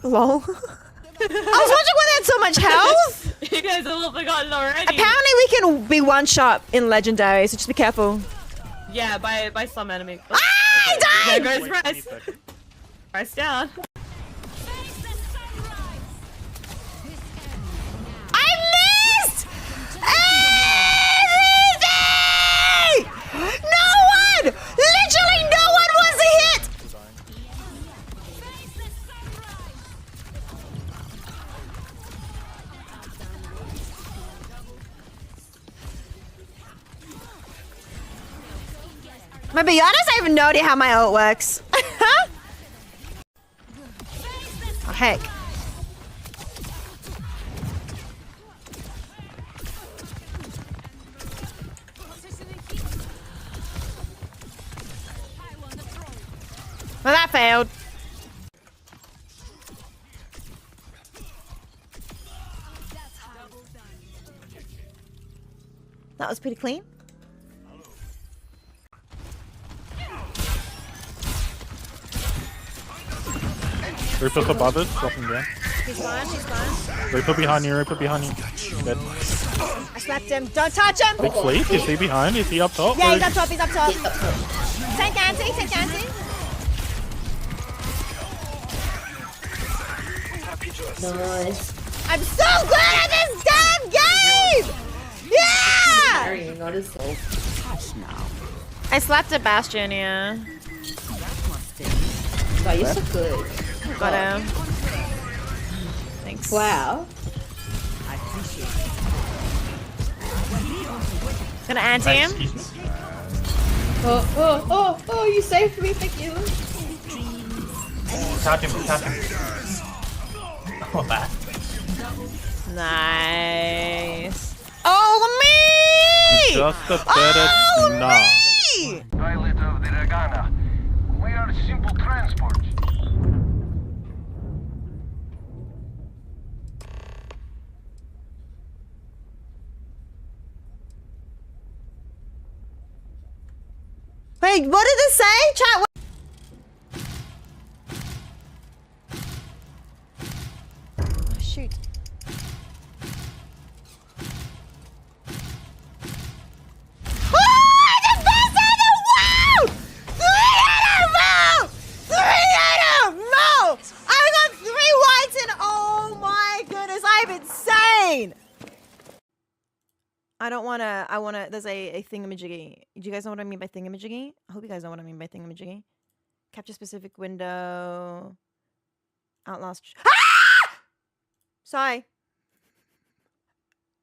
Lol. I was wondering why they had so much health. You guys have all forgotten already. Apparently we can be one shot in Legendary, so just be careful. Yeah, by some enemy. Ah, I There died! goes Price. Price down. I missed! Everything! No one! Literally no one was a hit! To be honest, I have no idea how my ult works. Oh, heck. Well, that failed. That was pretty clean. Reaper's above us, dropping down. He's gone, he's gone. Reaper behind you, Reaper behind you. Dead. I slapped him. Don't touch him! Big sleep, is he behind? Is he up top? Yeah, he's up top, he's up top. Take anti, take anti. Nice. I'm so good at this damn game! Yeah! Carrying on his soul. I slapped a Bastion, yeah. Wow, you're so good. Got him. Thanks. Wow. Gonna anti him. Oh, you saved me, thank you. Tap him, tap him. Oh, bad. Nice. Oh, me! Just a better knob. Me! Pilot of the Regana. We are simple transport. Wait, what did it say? Chat. Oh, shoot. Oh, the best in the world! 3 no! I got 3 whites and oh my goodness, I'm insane! I wanna, there's a thingamajiggy. Do you guys know what I mean by thingamajiggy? I hope you guys know what I mean by thingamajiggy. Capture specific window. Outlast. Ah! Sorry.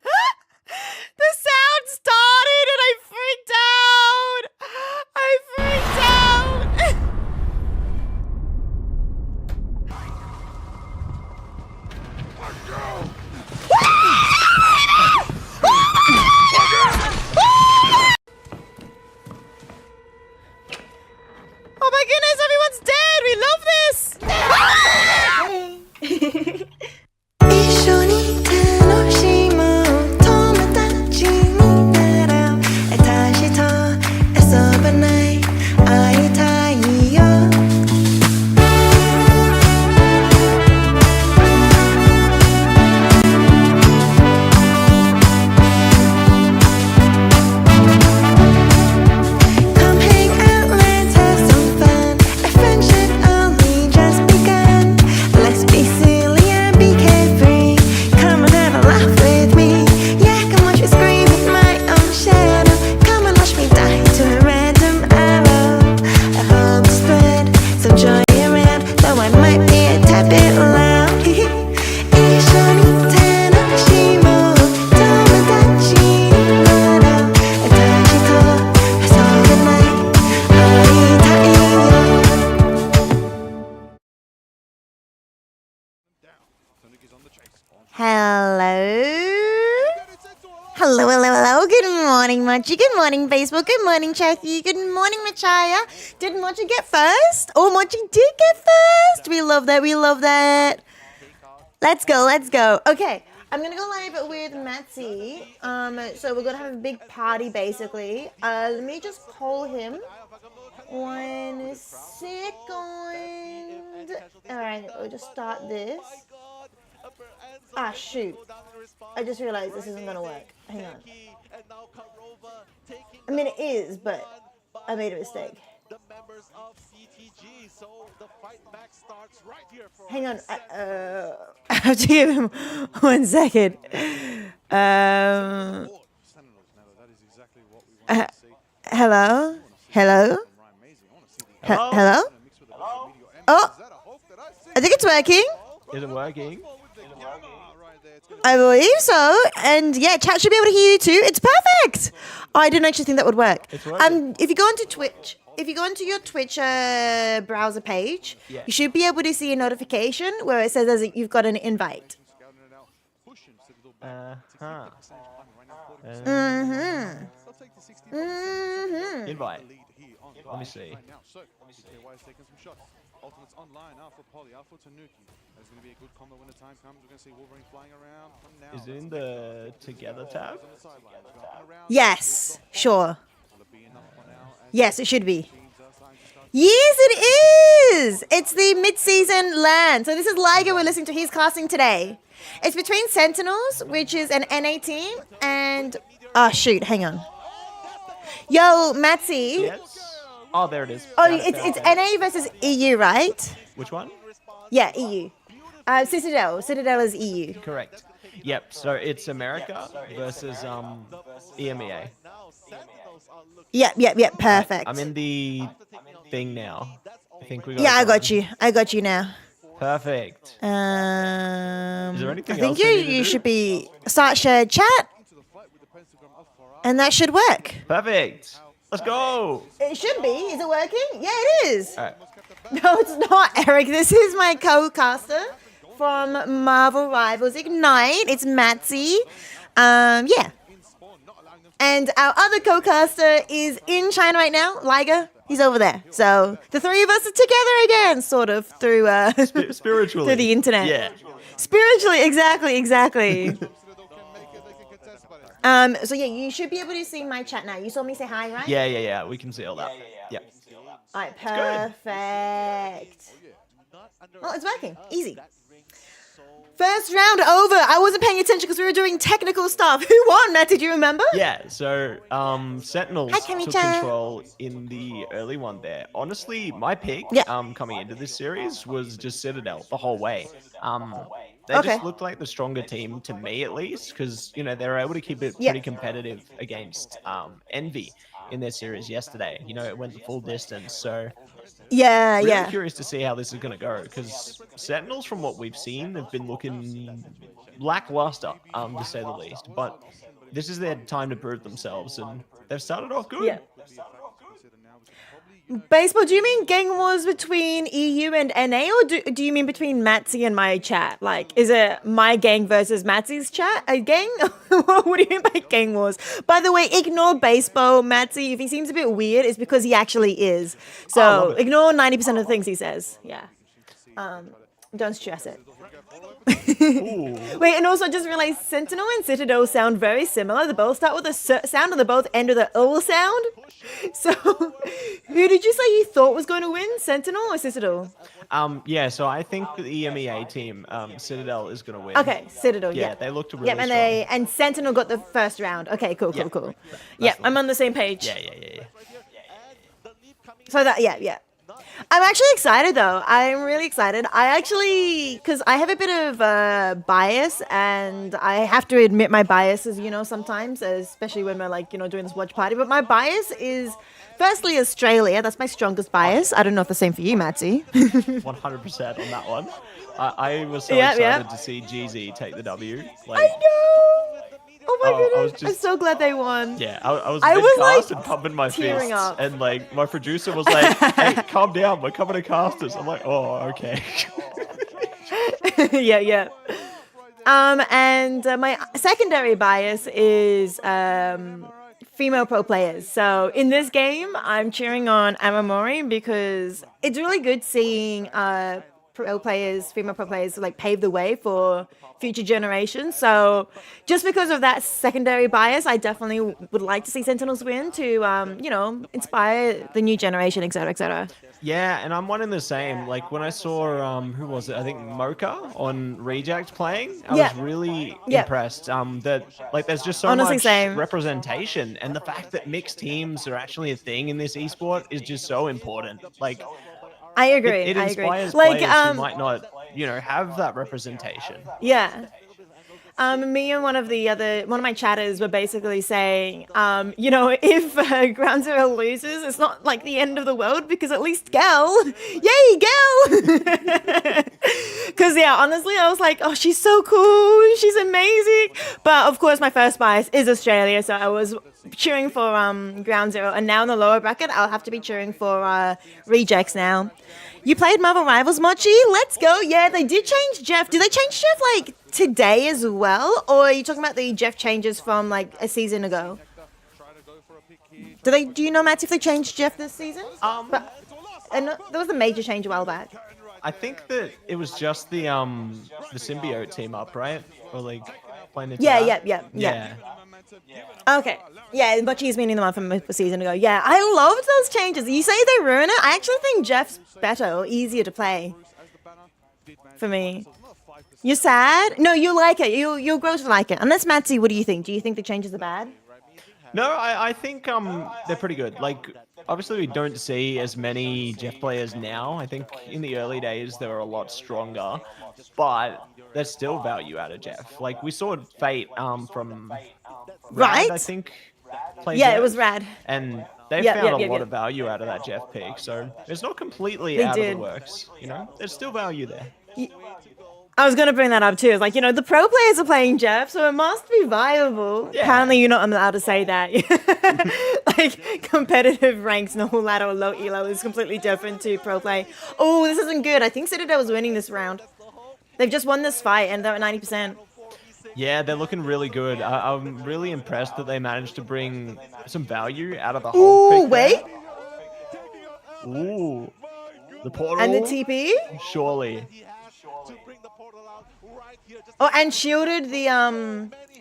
The sound started and I freaked out! I freaked out! Oh my goodness, everyone's dead! We love this! Hello. Good morning, Mochi. Good morning, Facebook. Good morning, Chathy. Good morning, Machaya. Did Mochi get first? Oh, Mochi did get first. We love that. Let's go. Okay, I'm gonna go live with Matsy. So we're gonna have a big party, basically. Let me just call him. 1 second. Alright, we'll just start this. Ah, shoot. I just realized this isn't gonna work. Hang on. I mean, it is, but I made a mistake. Hang on. I have to give him 1 second. Hello? Hello? Hello? Oh, I think it's working. Is it working? I believe so. And yeah, chat should be able to hear you too. It's perfect. Oh, I didn't actually think that would work. It's working. If you go onto Twitch, if you go onto your Twitch browser page, Yeah. you should be able to see a notification where it says you've got an invite. Uh-huh. Invite. Let me see. Ultimates online, Alpha Poly, Alpha Tanuki. There's going to be a good combo when the time comes. We're going to see Wolverine flying around from now. Is it in the together tab? Yes, sure. Yes, it should be. Yes, it is. It's the mid-season LAN. So this is Liger we're listening to. He's casting today. It's between Sentinels, which is an NA team, and... Oh, shoot. Hang on. Yo, Matsy. Yes. Oh, there it is. Oh, Found it, it's found it. NA versus EU, right? Which one? Yeah, EU. Citadel. Citadel is EU. Correct. Yep. So it's America versus EMEA. Yep. Perfect. I'm in the thing now. I think we got. Yeah, it I got going. you. I got you now. Perfect. Is there anything I think else I need to you do? should be start shared chat, and that should work. Perfect. Let's go. It should be. Is it working? Yeah, it is. All right. No, it's not, Eric. This is my co-caster from Marvel Rivals Ignite. It's Matsy. Yeah. And our other co-caster is in China right now, Liger. He's over there. So the three of us are together again, sort of, through Spiritually. through the internet. Yeah. Spiritually, exactly. So yeah, you should be able to see my chat now. You saw me say hi, right? Yeah. We can see all that. Yeah. All right, perfect. Well, it's working. Easy. First round over. I wasn't paying attention because we were doing technical stuff. Who won, Matt? Did you remember? Yeah, so Sentinels Hi, took Kami-chan. control in the early one there. Honestly, my pick Yeah. coming into this series was just Citadel the whole way. They Okay. just looked like the stronger team to me at least, because they were able to keep it Yeah. pretty competitive against Envy in their series yesterday. It went the full distance. So Yeah, really yeah. curious to see how this is going to go, because Sentinels, from what we've seen, have been looking lackluster, to say the least. But this is their time to prove themselves, and they've started off good. Yeah. Baseball, do you mean gang wars between EU and NA, or do you mean between Matsy and my chat? Like, is it my gang versus Matsy's chat? A gang? What do you mean by gang wars? By the way, ignore baseball, Matsy. If he seems a bit weird, it's because he actually is. So love it. ignore 90% of the things he says. Yeah. Don't stress it. Ooh. Wait, and also I just realized Sentinel and Citadel sound very similar. They both start with a sound and they both end with an ul sound. So, who did you say you thought was going to win? Sentinel or Citadel? Yeah, so I think the EMEA team, Citadel, is going to win. Okay, Citadel, yeah. Yeah, they looked really Yep, and strong. and Sentinel got the first round. Okay, cool. Yeah. Yeah, I'm on the same page. Yeah. So yeah. I'm actually excited though. I'm really excited. Because I have a bit of bias, and I have to admit my biases, sometimes, especially when we're doing this watch party. But my bias is, firstly, Australia. That's my strongest bias. I don't know if the same for you, Matsy. 100% on that one. I was so Yeah, excited yeah. to see GZ take the W. I know. Oh my Oh, I was goodness. I'm just- so glad they won. Yeah, I was I was, mid-cast like, and pumping my tearing fists, up. and my producer was like, "Hey, calm down, we're coming to casters." I'm like, "Oh, okay." Yeah. And my secondary bias is female pro players. So in this game, I'm cheering on Amamori because it's really good seeing pro players, female pro players, like pave the way for future generations. So just because of that secondary bias, I definitely would like to see Sentinels win to, you know, inspire the new generation, etc., etc. Yeah, and I'm wondering the same. Like when I saw who was it? I think Mocha on Reject playing. I was really impressed. That like there's just so Honestly, much same. representation, and the fact that mixed teams are actually a thing in this esport is just so important. Like I agree. it I agree. inspires Like, players who might not, you know, have that representation. yeah. Me and one of my chatters were basically saying, you know, if Ground Zero loses, it's not like the end of the world because at least Gel, yay, Gel! Because yeah, honestly, I was like, oh, she's so cool, she's amazing. But of course, my first bias is Australia, so I was cheering for Ground Zero, and now in the lower bracket, I'll have to be cheering for Rejects now. You played Marvel Rivals, Mochi? Let's go. Yeah, they did change Jeff. Did they change Jeff like today as well? Or are you talking about the Jeff changes from like a season ago? Do you know, Matt, if they changed Jeff this season? There was a major change a while back. I think that it was just the symbiote team up, right? Or like playing into that? Yeah. Okay. Yeah, but she's meaning the one from a season ago. Yeah, I loved those changes. You say they ruin it? I actually think Jeff's better or easier to play for me. You're sad? No, you like it. You'll grow to like it. Unless Matsy, what do you think? Do you think the changes are bad? No, I think they're pretty good. Like obviously we don't see as many Jeff players now. I think in the early days they were a lot stronger, but there's still value out of Jeff. Like we saw Fate from Right? I think. Played Yeah, Jeff, it was rad. and they Yep, found yep, a yep, lot yep. of value out of that Jeff pick. So it's not completely They out of did. the works. You know, there's still value there. I was going to bring that up too. It's like, you know, the pro players are playing Jeff, so it must be viable. Yeah. Apparently, you're not allowed to say that. Like, competitive ranks, normal ladder or low elo is completely different to pro play. Oh, this isn't good. I think Citadel was winning this round. They've just won this fight and they're at 90%. Yeah, they're looking really good. I'm really impressed that they managed to bring some value out of the whole Ooh, pick wait. there. Ooh. The portal. And the TP? Surely. Oh, and shielded the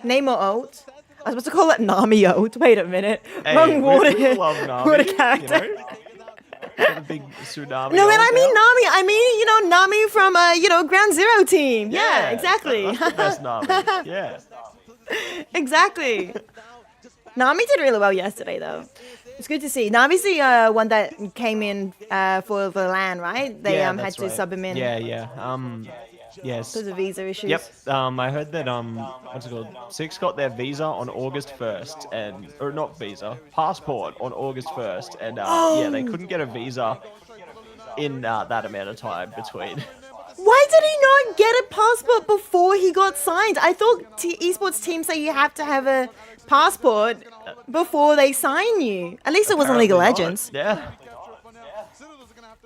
Namor ult. I was supposed to call it Nami ult. Wait a minute. Hey, Wrong water. we love Nami, What a character. You know? Got a big tsunami. No, and I ult mean now. Nami. I mean, you know, Nami from, you know, Ground Zero team. Yeah, exactly. That's the best Nami. Yeah. Exactly. Nami did really well yesterday, though. It's good to see. Nami's the one that came in for the LAN, right? They Yeah, had that's to right. sub him in Yeah. Yes. because of visa issues. Yep. I heard that what's it called? Six got their visa on August 1st, or not visa, passport on August 1st, and yeah, they couldn't get a visa in that amount of time between. Why did he not get a passport before he got signed? I thought esports teams say you have to have a passport before they sign you. At least it wasn't League of Apparently not. Legends. Yeah.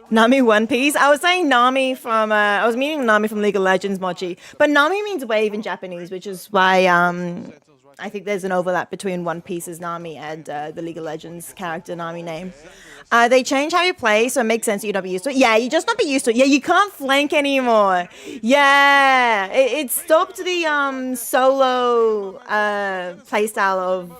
Nami One Piece. I was saying Nami from. I was meaning Nami from League of Legends, Mochi. But Nami means wave in Japanese, which is why I think there's an overlap between One Piece's Nami and the League of Legends character Nami name. They change how you play, so it makes sense that you'd not be used to it. Yeah, you just not be used to it. Yeah, you can't flank anymore. Yeah, it stopped the solo playstyle of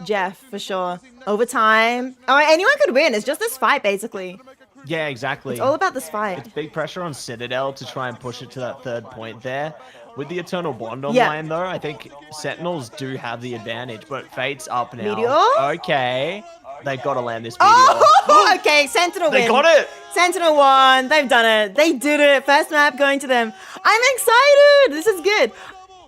Jeff for sure. Over time, anyone could win. It's just this fight basically. Yeah, exactly. It's all about this fight. It's big pressure on Citadel to try and push it to that third point there. With the Eternal Bond Yeah. online, though, I think Sentinels do have the advantage, but Fate's up now. Meteor? Okay. They've got to land this Meteor. Oh, okay, Sentinel They win. got it! Sentinel won. They've done it. They did it. First map going to them. I'm excited. This is good.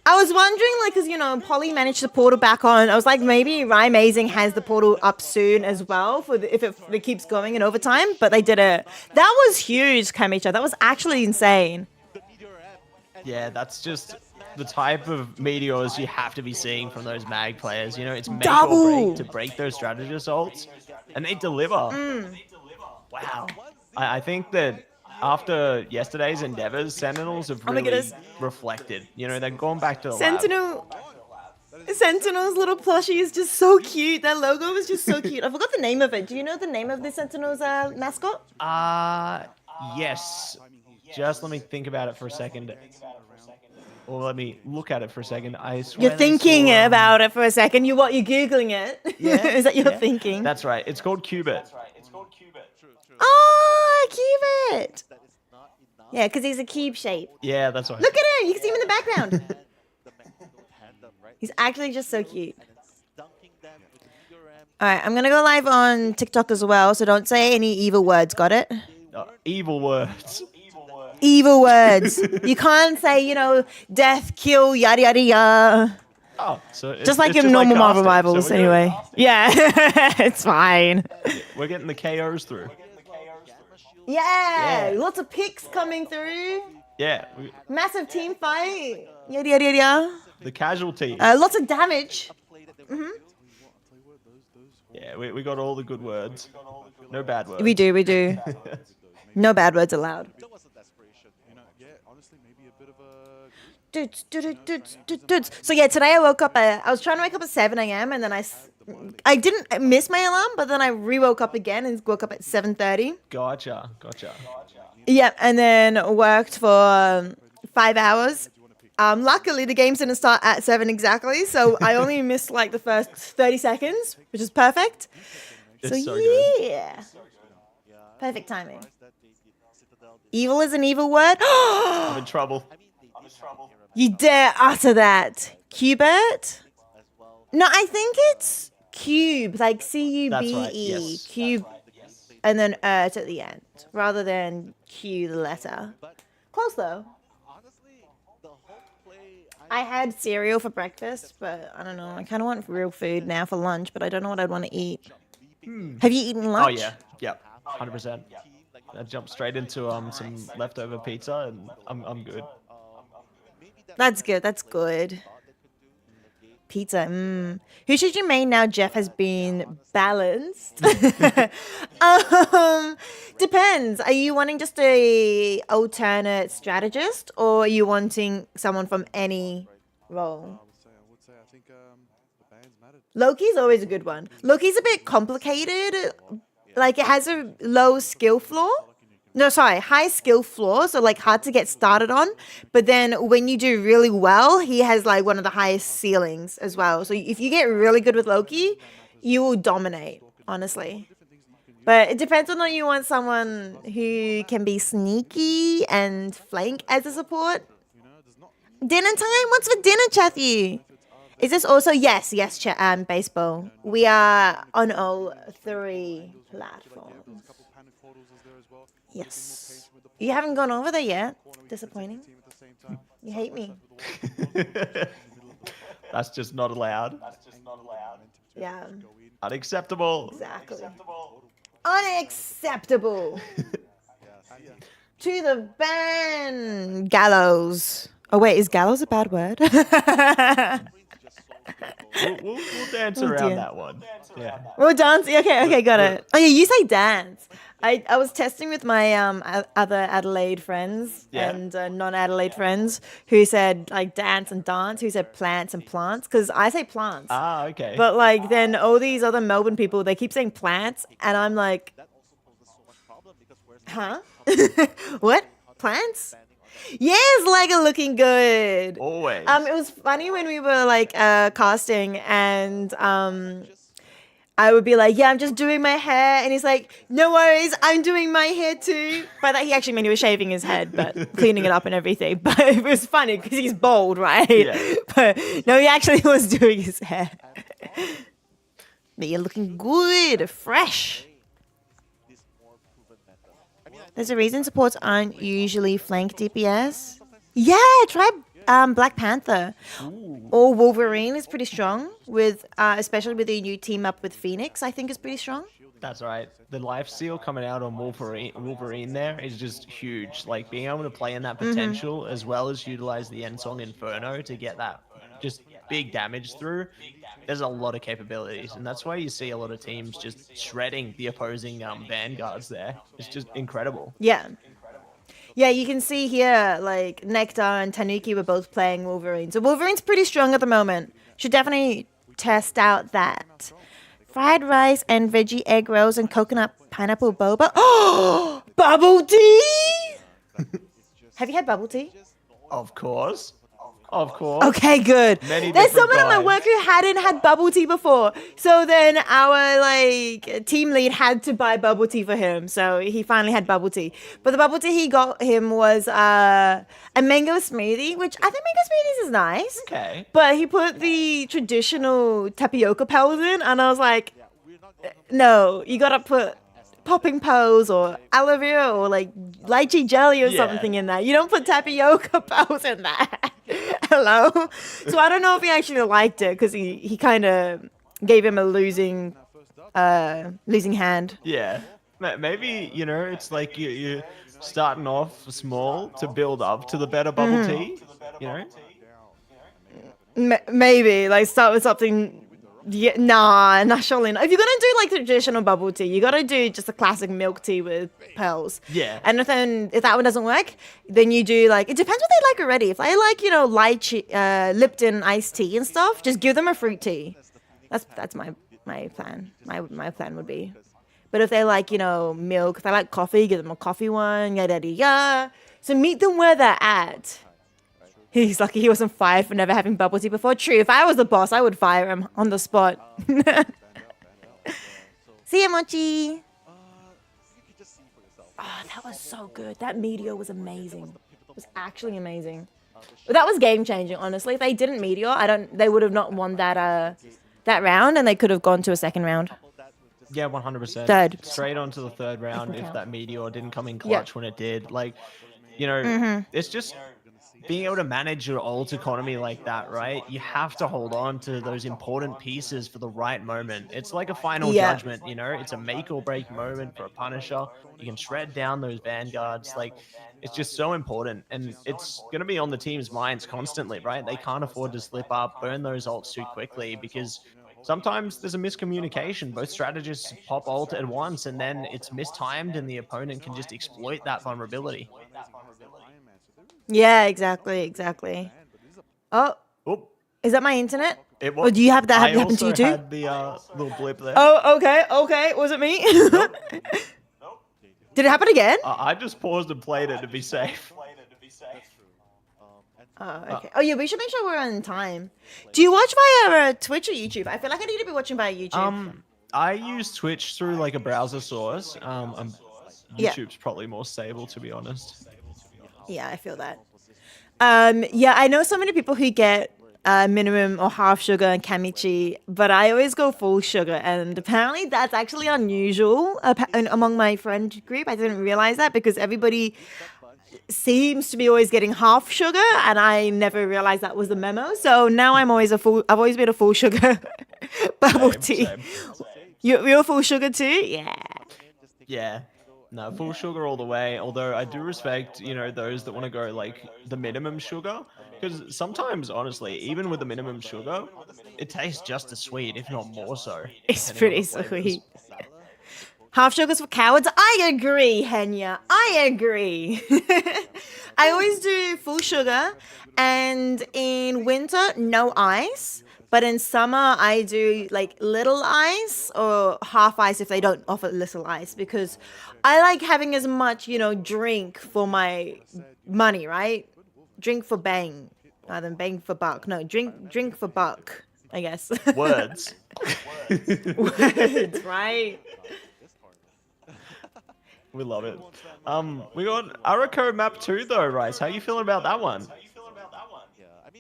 I was wondering, like, because, you know, Polly managed the portal back on. I was like, maybe Amazing has the portal up soon as well for if it keeps going in overtime, but they did it. That was huge, Kamicha. That was actually insane. Yeah, that's just the type of meteors you have to be seeing from those mag players. You know, it's make Double. or break to break those strategy assaults, and they deliver. Wow. I think that after yesterday's endeavors, Sentinels have my really goodness. reflected. You know, they've gone back to the lab. Sentinel's little plushie is just so cute. That logo is just so cute. I forgot the name of it. Do you know the name of the Sentinel's mascot? Yes. Just let me think about it for a second. Or let me look at it for a second. I swear You're they thinking saw, about it for a second. You're Googling it. Yeah, Is that you're yeah. thinking? That's right. It's called Qubit. Oh, Cubit. Yeah, because he's a cube shape. Yeah, that's right. Look at him. You can see him in the background. He's actually just so cute. All right, I'm going to go live on TikTok as well, so don't say any evil words. Got it? Evil words. Evil words. You can't say, death, kill, yada, yada, yada. Oh, so Just like in normal Marvel rivals, so we're good. anyway. Yeah, it's fine. We're getting the KOs through. Yeah, lots of picks coming through. Yeah, Massive team fight. Yada, yada, yada. the casualties. Lots of damage. Yeah, we got all the good words. No bad words. We do. No bad words allowed. Honestly, maybe a bit of a. Dudes. So yeah, today I woke up I was trying to wake up at 7 a.m. and then I didn't miss my alarm, but then I re-woke up again and woke up at 7:30. Gotcha. Yeah, and then worked for 5 hours. Luckily, the games didn't start at 7 exactly, so I only missed like the first 30 seconds, which is perfect. It's so good. Yeah, perfect timing. Evil is an evil word. I'm in trouble. You dare utter that, Cubert? No, I think it's cube, like Cube, That's right, yes. cube, and then at the end, rather than Q the letter. Close though. I had cereal for breakfast, but I don't know. I kind of want real food now for lunch, but I don't know what I'd want to eat. Have you eaten Oh lunch? yeah, yep, 100%. I jumped straight into some leftover pizza, and I'm good. That's good. That's good. Pizza. Who should you main now? Jeff has been balanced. Depends. Are you wanting just a alternate strategist, or are you wanting someone from any role? I would say, I think the bands mattered. Loki's always a good one. Loki's a bit complicated. Like it has a low skill floor. No, sorry, high skill floor, so like hard to get started on. But then when you do really well, he has like one of the highest ceilings as well. So if you get really good with Loki, you will dominate, honestly. But it depends on whether you want someone who can be sneaky and flank as a support. Dinner time? What's for dinner, Chathy? Is this also yes, baseball. We are on all three platforms. Yes. You haven't gone over there yet. Disappointing. You hate me. That's just not allowed. Yeah, Unacceptable. exactly. Unacceptable. To the ban. Gallows. Oh wait, is gallows a bad word? We'll dance Oh, around dear. that one. Yeah. We're dancing. Okay, got it. Oh yeah, you say dance. I was testing with my other Adelaide friends Yeah. and non-Adelaide friends who said like dance and dance, who said plants and plants, because I say plants. Ah, okay. But like then all these other Melbourne people, they keep saying plants, and I'm like, huh? What? Plants? Yes, Lego looking good. Always. It was funny when we were like casting, and I would be like, yeah, I'm just doing my hair, and he's like, no worries, I'm doing my hair too. By that he actually meant he was shaving his head, but cleaning it up and everything. But it was funny because he's bald, right? Yeah. But no, he actually was doing his hair. But you're looking good, fresh. There's a reason supports aren't usually flank DPS. Yeah, try Black Panther. Or Wolverine is pretty strong, with especially with the new team up with Phoenix, I think is pretty strong. That's right. The life seal coming out on Wolverine there is just huge. Like being able to play in that potential as well as utilize the Ensong Inferno to get that just big damage through. There's a lot of capabilities, and that's why you see a lot of teams just shredding the opposing vanguards there. It's just incredible. Yeah. Yeah, you can see here, like, Nectar and Tanuki were both playing Wolverine. So Wolverine's pretty strong at the moment. Should definitely test out that. Fried rice and veggie egg rolls and coconut pineapple boba. Oh, bubble tea! Have you had bubble tea? Of course. Of course. Okay, good. Many There's different someone at my kinds. work who hadn't had bubble tea before. So then our like team lead had to buy bubble tea for him. So he finally had bubble tea. But the bubble tea he got him was a mango smoothie, which I think mango smoothies is nice. Okay. But he put the traditional tapioca pearls in, and I was like, no, you gotta put popping pearls or aloe vera or like lychee jelly or Yeah. something in that. You don't put tapioca pearls in that. Hello? So I don't know if he actually liked it because he kind of gave him a losing hand. Yeah. Maybe, you know, it's like you're starting off small to build up to the better bubble tea. You know? Maybe like start with something. Yeah, nah, not surely not. If you're gonna do like traditional bubble tea, you gotta do just a classic milk tea with pearls. Yeah. And if that one doesn't work, then you do like it depends what they like already. If they like lychee, Lipton iced tea and stuff, just give them a fruit tea. That's my plan. My plan would be. But if they like milk, if they like coffee, give them a coffee one. Yada yada yada. So meet them where they're at. He's lucky he wasn't fired for never having bubble tea before. True, if I was the boss, I would fire him on the spot. See ya, Mochi. Oh, that was so good. That meteor was amazing. It was actually amazing. That was game changing, honestly. If they didn't meteor, they would have not won that round, and they could have gone to a second round. Yeah, 100%. Third. Straight on to the third round if count. that meteor didn't come in Yeah. clutch when it did. Like, it's just being able to manage your ult economy like that, right? You have to hold on to those important pieces for the right moment. It's like a final Yeah. judgment, it's a make or break moment for a Punisher. You can shred down those vanguards. Like, it's just so important. And it's going to be on the team's minds constantly, right? They can't afford to slip up, burn those ults too quickly because sometimes there's a miscommunication. Both strategists pop ult at once and then it's mistimed and the opponent can just exploit that vulnerability. Yeah, exactly. Oh, Oh, is that my internet? it Or do you have that I happen to you also too? had the little blip there. Oh, okay. Was it me? Did it happen again? I just paused and played it to be safe. Oh, okay. Oh, yeah, we should make sure we're on time. Do you watch via Twitch or YouTube? I feel like I need to be watching via YouTube. I use Twitch through like a browser source. Yeah. YouTube's probably more stable, to be honest. Yeah, I feel that. Yeah, I know so many people who get minimum or half sugar and Kamichi, but I always go full sugar, and apparently that's actually unusual among my friend group. I didn't realize that because everybody seems to be always getting half sugar, and I never realized that was the memo. So now I've always been a full sugar bubble tea. Same. You're full sugar too? Yeah. Yeah. No, full sugar all the way. Although I do respect, those that want to go like the minimum sugar. Because sometimes, honestly, even with the minimum sugar, it tastes just as sweet, if not more so. It's depending pretty on the flavors. sweet. Half sugars for cowards? I agree, Henya. I agree. I always do full sugar, and in winter, no ice. But in summer, I do like little ice or half ice if they don't offer little ice, because I like having as much, drink for my money, right? Drink for bang rather than bang for buck. No, drink for buck, I guess. Words. Words, right? We love it. We got Arako map 2 though, Rice. How you feeling about that one?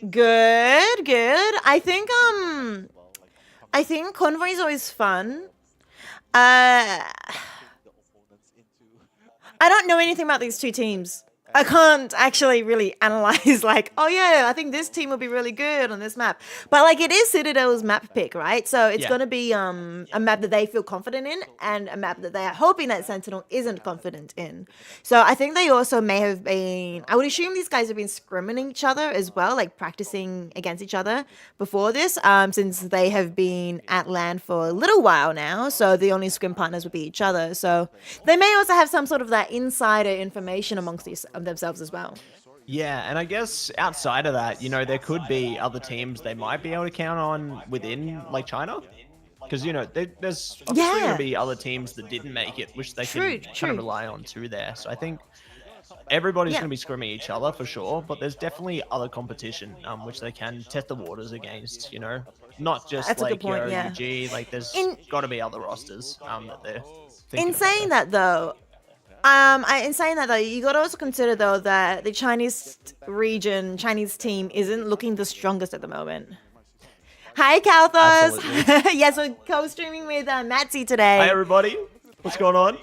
Good. I think Convoy is always fun. I don't know anything about these two teams. I can't actually really analyze like, oh yeah, I think this team will be really good on this map. But like it is Citadel's map pick, right? So it's Yeah. going to be a map that they feel confident in and a map that they are hoping that Sentinel isn't confident in. So I think they also may have been, I would assume these guys have been scrimming each other as well, like practicing against each other before this, since they have been at LAN for a little while now. So the only scrim partners would be each other. So they may also have some sort of that insider information amongst themselves as well. Yeah, and I guess outside of that, there could be other teams they might be able to count on within like China. Because, there's obviously Yeah. going to be other teams that didn't make it, which they True, can kind true. of rely on too there. So I think everybody's Yeah. going to be scrimming each other for sure, but there's definitely other competition which they can test the waters against. You know, not just That's a like good point, your yeah. UG. Like there's In- got to be other rosters that they're. thinking In about saying there. that though, in saying that though, you got to also consider though that the Chinese region, Chinese team isn't looking the strongest at the moment. Hi, Kalthos. Absolutely. Yes, we're co-streaming with Matsy today. Hi everybody, what's going on?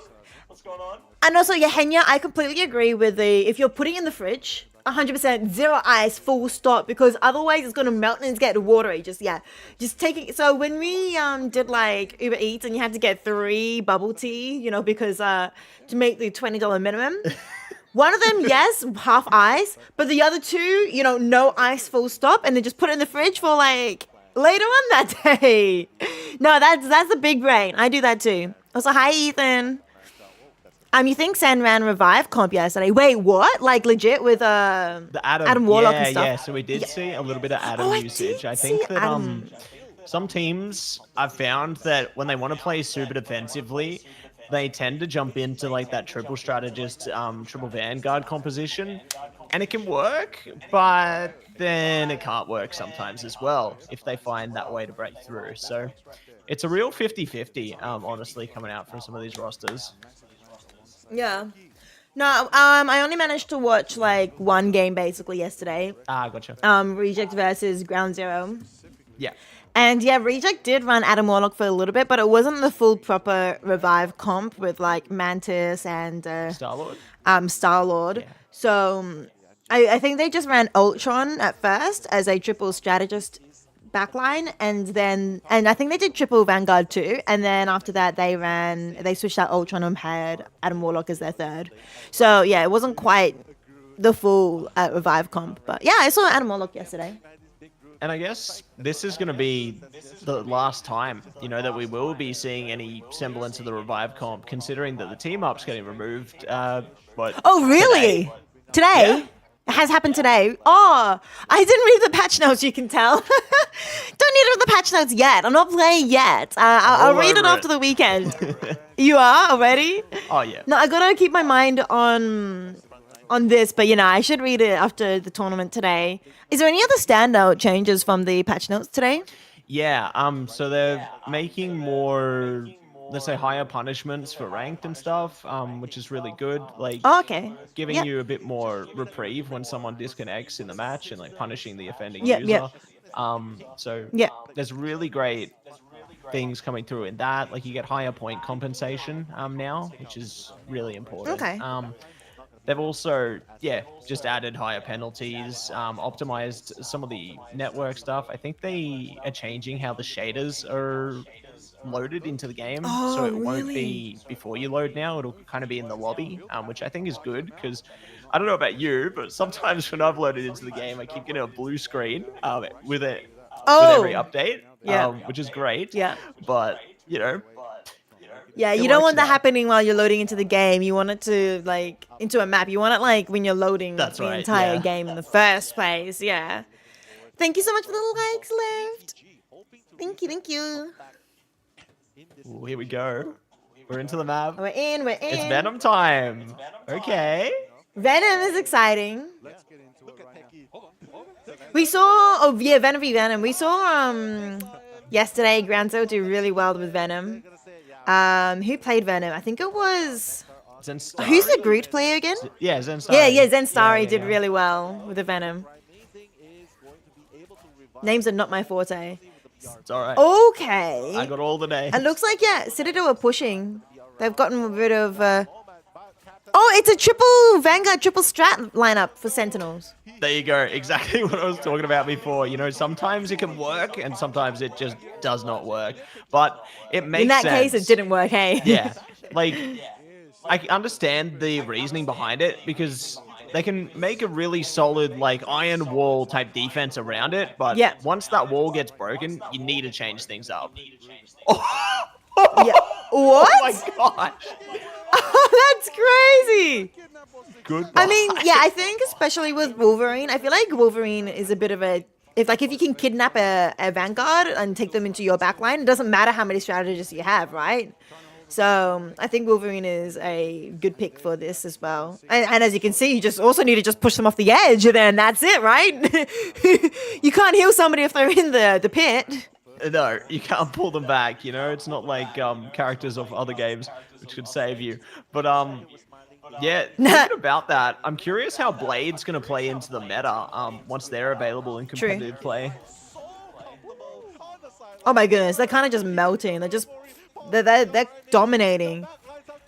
And also, yeah, Henya, I completely agree with the if you're putting it in the fridge, 100% zero ice, full stop, because otherwise it's gonna melt and it's get watery. Just taking. So when we did like Uber Eats and you had to get 3 bubble tea, you know, because to make the $20 minimum. One of them, yes, half ice, but the other 2, you know, no ice, full stop, and then just put it in the fridge for like later on that day. No, that's the big brain. I do that too. Also, hi Ethan. You think Sen ran revive comp yesterday? Wait, what? Like legit with The Adam Warlock yeah, and stuff? Yeah, so we did see a little bit of Adam Oh, I usage. did I think see that Adam. some teams I've found that when they want to play super defensively, they tend to jump into like that triple strategist, triple vanguard composition, and it can work, but then it can't work sometimes as well if they find that way to break through. So it's a real 50-50, honestly, coming out from some of these rosters. Yeah. No, I only managed to watch like one game basically yesterday. Ah, gotcha. Reject versus Ground Zero. Yeah. And yeah, Reject did run Adam Warlock for a little bit, but it wasn't the full proper revive comp with like Mantis and Star-Lord. Star-Lord. Yeah. So I think they just ran Ultron at first as a triple strategist backline, and I think they did triple Vanguard too, and then after that they switched out Ultron and had Adam Warlock as their third. So yeah, it wasn't quite the full revive comp, but yeah, I saw Adam Warlock yesterday. And I guess this is going to be the last time, you know, that we will be seeing any semblance of the revive comp, considering that the team up's getting removed. But Oh really? Today? Yeah. It has happened today. Oh, I didn't read the patch notes, you can tell. Don't need to read the patch notes yet. I'm not playing yet. I'll all read it over after it. the weekend. You are already? Oh yeah. No, I gotta keep my mind on this, but you know, I should read it after the tournament today. Is there any other standout changes from the patch notes today? Yeah. So they're making more, let's say, higher punishments for ranked and stuff, which is really good. Like Oh, okay. giving Yep. you a bit more reprieve when someone disconnects in the match and like punishing the offending Yep, user. yep. So Yep. there's really great things coming through in that. Like you get higher point compensation now, which is really important. Okay. They've also, just added higher penalties, optimized some of the network stuff. I think they are changing how the shaders are loaded into the game. So Oh, it won't really? be before you load now. It'll kind of be in the lobby, which I think is good because I don't know about you, but sometimes when I've loaded into the game, I keep getting a blue screen with every update, Yeah. which is great. Yeah. But, you know, Yeah, It you don't works want that now. happening while you're loading into the game. You want it to like into a map. You want it like when you're loading That's the right, entire yeah. game in the first place. Yeah. Thank you so much for the likes left. Thank you. ooh, here we go. We're into the map. We're in. It's Venom time. Okay. Venom is exciting. We saw Venom v Venom. We saw yesterday Granzo do really well with Venom. Who played Venom? I think it was Zenstar. who's the Groot player again? Yeah, Zenstar. Yeah, Zenstari did yeah. really well with the Venom. Names are not my forte. It's all right. Okay. I got all the names. It looks like, yeah, Citadel are pushing. They've gotten rid of... Oh, it's a triple Vanguard, triple strat lineup for Sentinels. There you go. Exactly what I was talking about before. You know, sometimes it can work and sometimes it just does not work. But it makes In that sense. case, it didn't work, hey? Yeah. Like, I understand the reasoning behind it because they can make a really solid, like, iron wall type defense around it. But Yeah. once that wall gets broken, you need to change things up. Yeah. What? Oh my gosh. Oh, that's crazy. Goodbye. I mean, yeah, I think especially with Wolverine, I feel like Wolverine is a bit of a... If you can kidnap a Vanguard and take them into your backline, it doesn't matter how many strategists you have, right? So I think Wolverine is a good pick for this as well. And as you can see, you just also need to just push them off the edge, and then that's it, right? You can't heal somebody if they're in the pit. No, you can't pull them back. You know, it's not like characters of other games which could save you. But yeah, thinking about that, I'm curious how Blade's gonna play into the meta once they're available in competitive play. Oh my goodness, they're kind of just melting. They're dominating.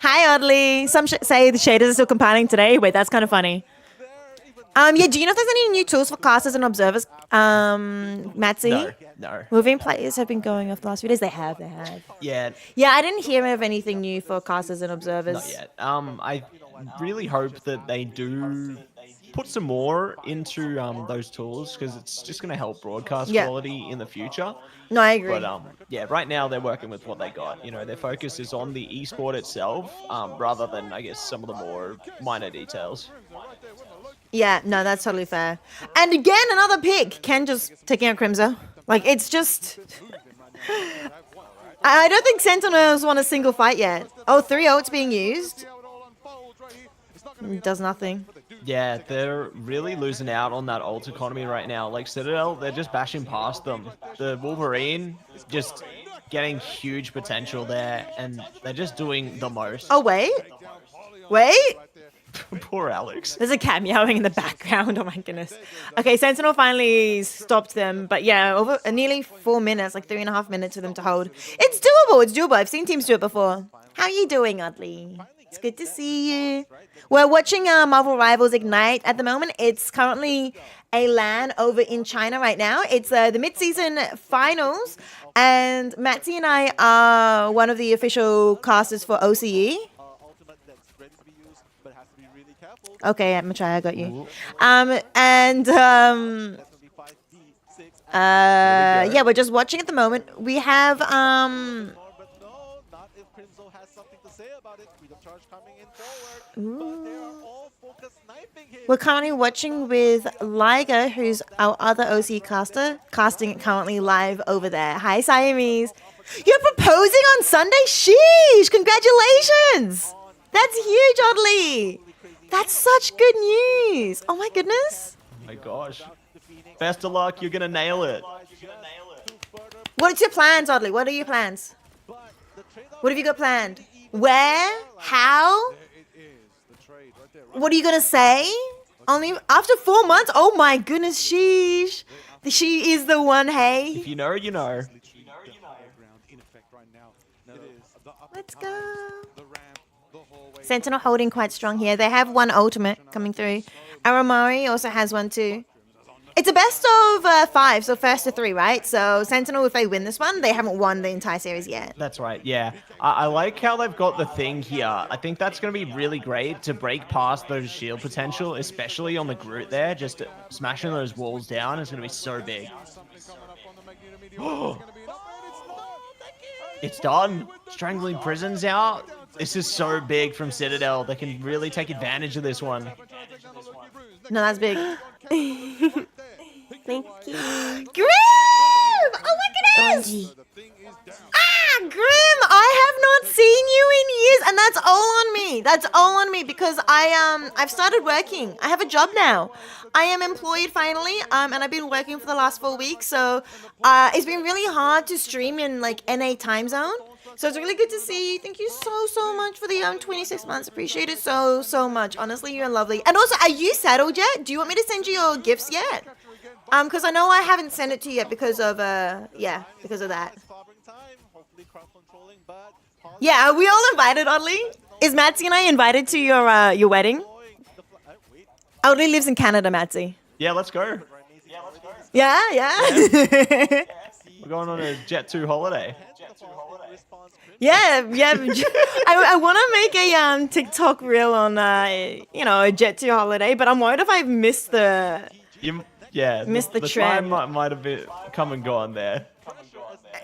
Hi, Oddly. Some say the shaders are still compiling today. Wait, that's kind of funny. Yeah, do you know if there's any new tools for casters and observers, Matsy? No. Moving players have been going off the last few days. They have. Yeah, Yeah, I didn't hear of anything new for casters and observers. not yet. I really hope that they do put some more into those tools because it's just going to help broadcast Yeah. quality in the future. No, I agree. But yeah, right now they're working with what they got. You know, their focus is on the esport itself, rather than I guess some of the more minor details. Yeah, no, that's totally fair. And again, another pick. Ken just taking out Crimzo. Like, it's just... I don't think Sentinels won a single fight yet. Oh, 3 ults being used. Does nothing. Yeah, they're really losing out on that ult economy right now. Like Citadel, they're just bashing past them. The Wolverine just getting huge potential there, and they're just doing the most. Oh, wait. Wait. Poor Alex. There's a cat meowing in the background. Oh my goodness. Okay, Sentinel finally stopped them. But yeah, over nearly 4 minutes, like 3.5 minutes for them to hold. It's doable. It's doable. I've seen teams do it before. How are you doing, Oddly? It's good to see you. We're watching Marvel Rivals Ignite at the moment. It's currently a LAN over in China right now. It's the mid-season finals. And Matsy and I are one of the official casters for OCE. Okay, Machaya, I got you. Yeah, we're just watching at the moment. We have we're currently watching with Liger, who's our other OC caster, casting it currently live over there. Hi, Siamese. You're proposing on Sunday? Sheesh! Congratulations! That's huge, Oddly. That's such good news. Oh my goodness. Oh my gosh. Best of luck. You're going to nail it. What's your plans, Oddly? What are your plans? What have you got planned? Where? How? What are you going to say? Only after 4 months? Oh my goodness, sheesh. She is the one, hey. If you know, you know. Let's go. Sentinel holding quite strong here. They have one ultimate coming through. Aramari also has one too. It's a best of 5, so first to 3, right? So Sentinel, if they win this one, they haven't won the entire series yet. That's right, yeah. I like how they've got the thing here. I think that's going to be really great to break past those shield potential, especially on the Groot there. Just smashing those walls down is going to be so big. It's done. Strangling Prisons out. This is so big from Citadel. They can really take advantage of this one. No, that's big. Thank you. Grim! Oh my goodness! Grim! I have not seen you in years, and that's all on me. That's all on me because I've started working. I have a job now. I am employed finally, and I've been working for the last 4 weeks. So it's been really hard to stream in like NA time zone. So it's really good to see you. Thank you so much for the 26 months. Appreciate it so much. Honestly, you're lovely. And also, are you settled yet? Do you want me to send you your gifts yet? Because I know I haven't sent it to you yet because of because of that. Yeah, are we all invited, Oddly? Is Matsy and I invited to your wedding? Oddly lives in Canada, Matsy. Yeah, let's go. Yeah. We're going on a Jet 2 holiday. Yeah. I want to make a TikTok reel on a Jet 2 holiday, but I'm worried if I've missed the Missed the trend. time might have been come and gone there.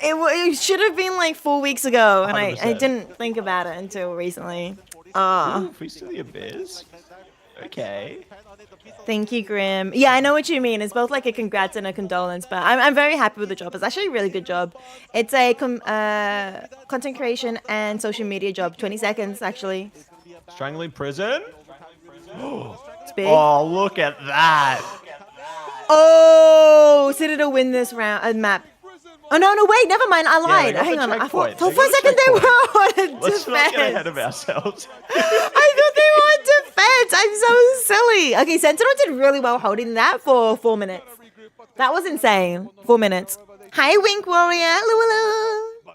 It should have been like 4 weeks ago, and I 100%. didn't think about it until recently. Ooh, Feast of the Abyss. Okay. Thank you, Grim. Yeah, I know what you mean. It's both like a congrats and a condolence, but I'm very happy with the job. It's actually a really good job. It's a content creation and social media job. 20 seconds, actually. Strangling prison. It's big. Oh, look at that. Oh, Citadel win this round map. Oh no, wait, never mind. I lied. got the Hang on. I thought checkpoint. for They a got a second they were checkpoint. on Let's not get ahead defense. of ourselves. I thought they were on defense. I'm so silly. Okay, Sentinel did really well holding that for 4 minutes. That was insane. 4 minutes. Hi, Wink Warrior. Hello, hello.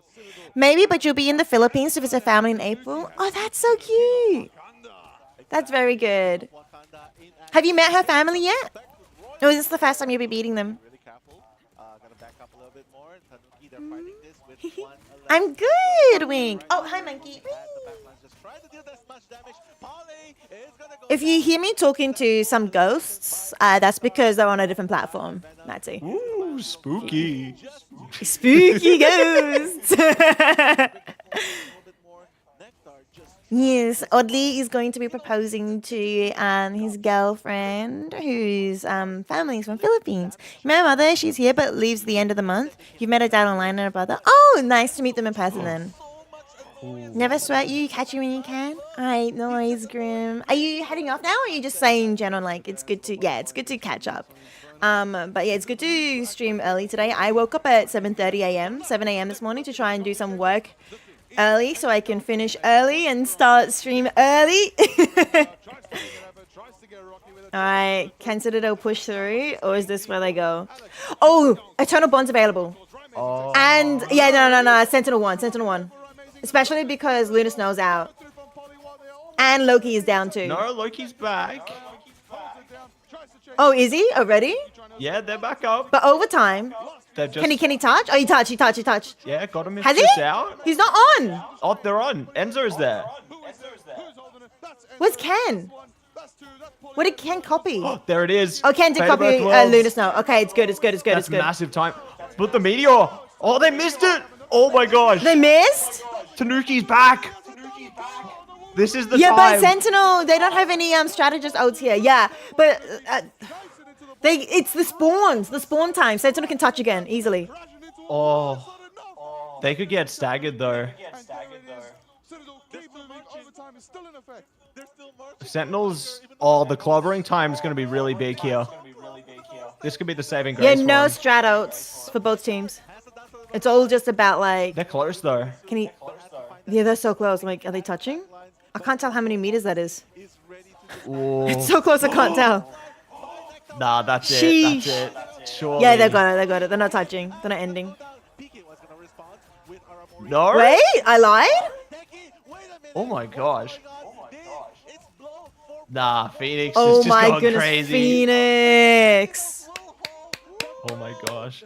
Maybe, but you'll be in the Philippines to visit family in April. Oh, that's so cute. That's very good. Have you met her family yet? Or is this the first time you'll be beating them? I'm good, Wink. Oh, hi, Monkey. If you hear me talking to some ghosts, that's because they're on a different platform, Matty. Ooh, spooky. Spooky ghosts. Yes, Oddly is going to be proposing to his girlfriend, whose family is from Philippines. You met her mother, she's here but leaves the end of the month. You've met her dad online and her brother. Oh, nice to meet them in person then. Never sweat you, catch you when you can. Alright, no worries, Grim. Are you heading off now, or are you just saying general, like, it's good to catch up? But yeah, it's good to stream early today. I woke up at 7:30 a.m., 7 a.m. this morning to try and do some work early so I can finish early and start stream early. Alright, can Citadel push through, or is this where they go? Oh, Eternal Bond's available. Oh. And yeah, no, Sentinel 1. Especially because Luna Snow's out. And Loki is down too. No, Loki's back. Oh, is he already? Yeah, they're back up. But overtime. They're just, Can he touch? Oh, he touched. Yeah, got him. Has Just he? out. He's not on. Oh, they're on. Enzo's there. Where's Ken? What did Ken copy? There it is. Oh, Ken did Fate of copy Both Worlds. Luna Snow. Okay, it's good. That's massive time. But the meteor. Oh, they missed it. Oh my gosh. They missed? Tanuki's back. This is the Yeah, time. but Sentinel, they don't have any strategist outs here. Yeah, but it's the spawns. The spawn time. Sentinel can touch again easily. Oh. They could get staggered though. Sentinels. Oh, the clobbering time is going to be really big here. This could be the saving grace. Yeah, no one. strat outs for both teams. It's all just about like, They're close though. can he? Yeah, they're so close. Like, are they touching? I can't tell how many meters that is. Ooh. It's so close, I can't tell. Nah, that's Sheesh. it. That's it. Surely. Yeah, they got it. They're not touching. They're not ending. No. Wait, I lied? Oh my gosh. Nah, Phoenix Oh is just my going goodness, crazy. Phoenix. Oh my gosh.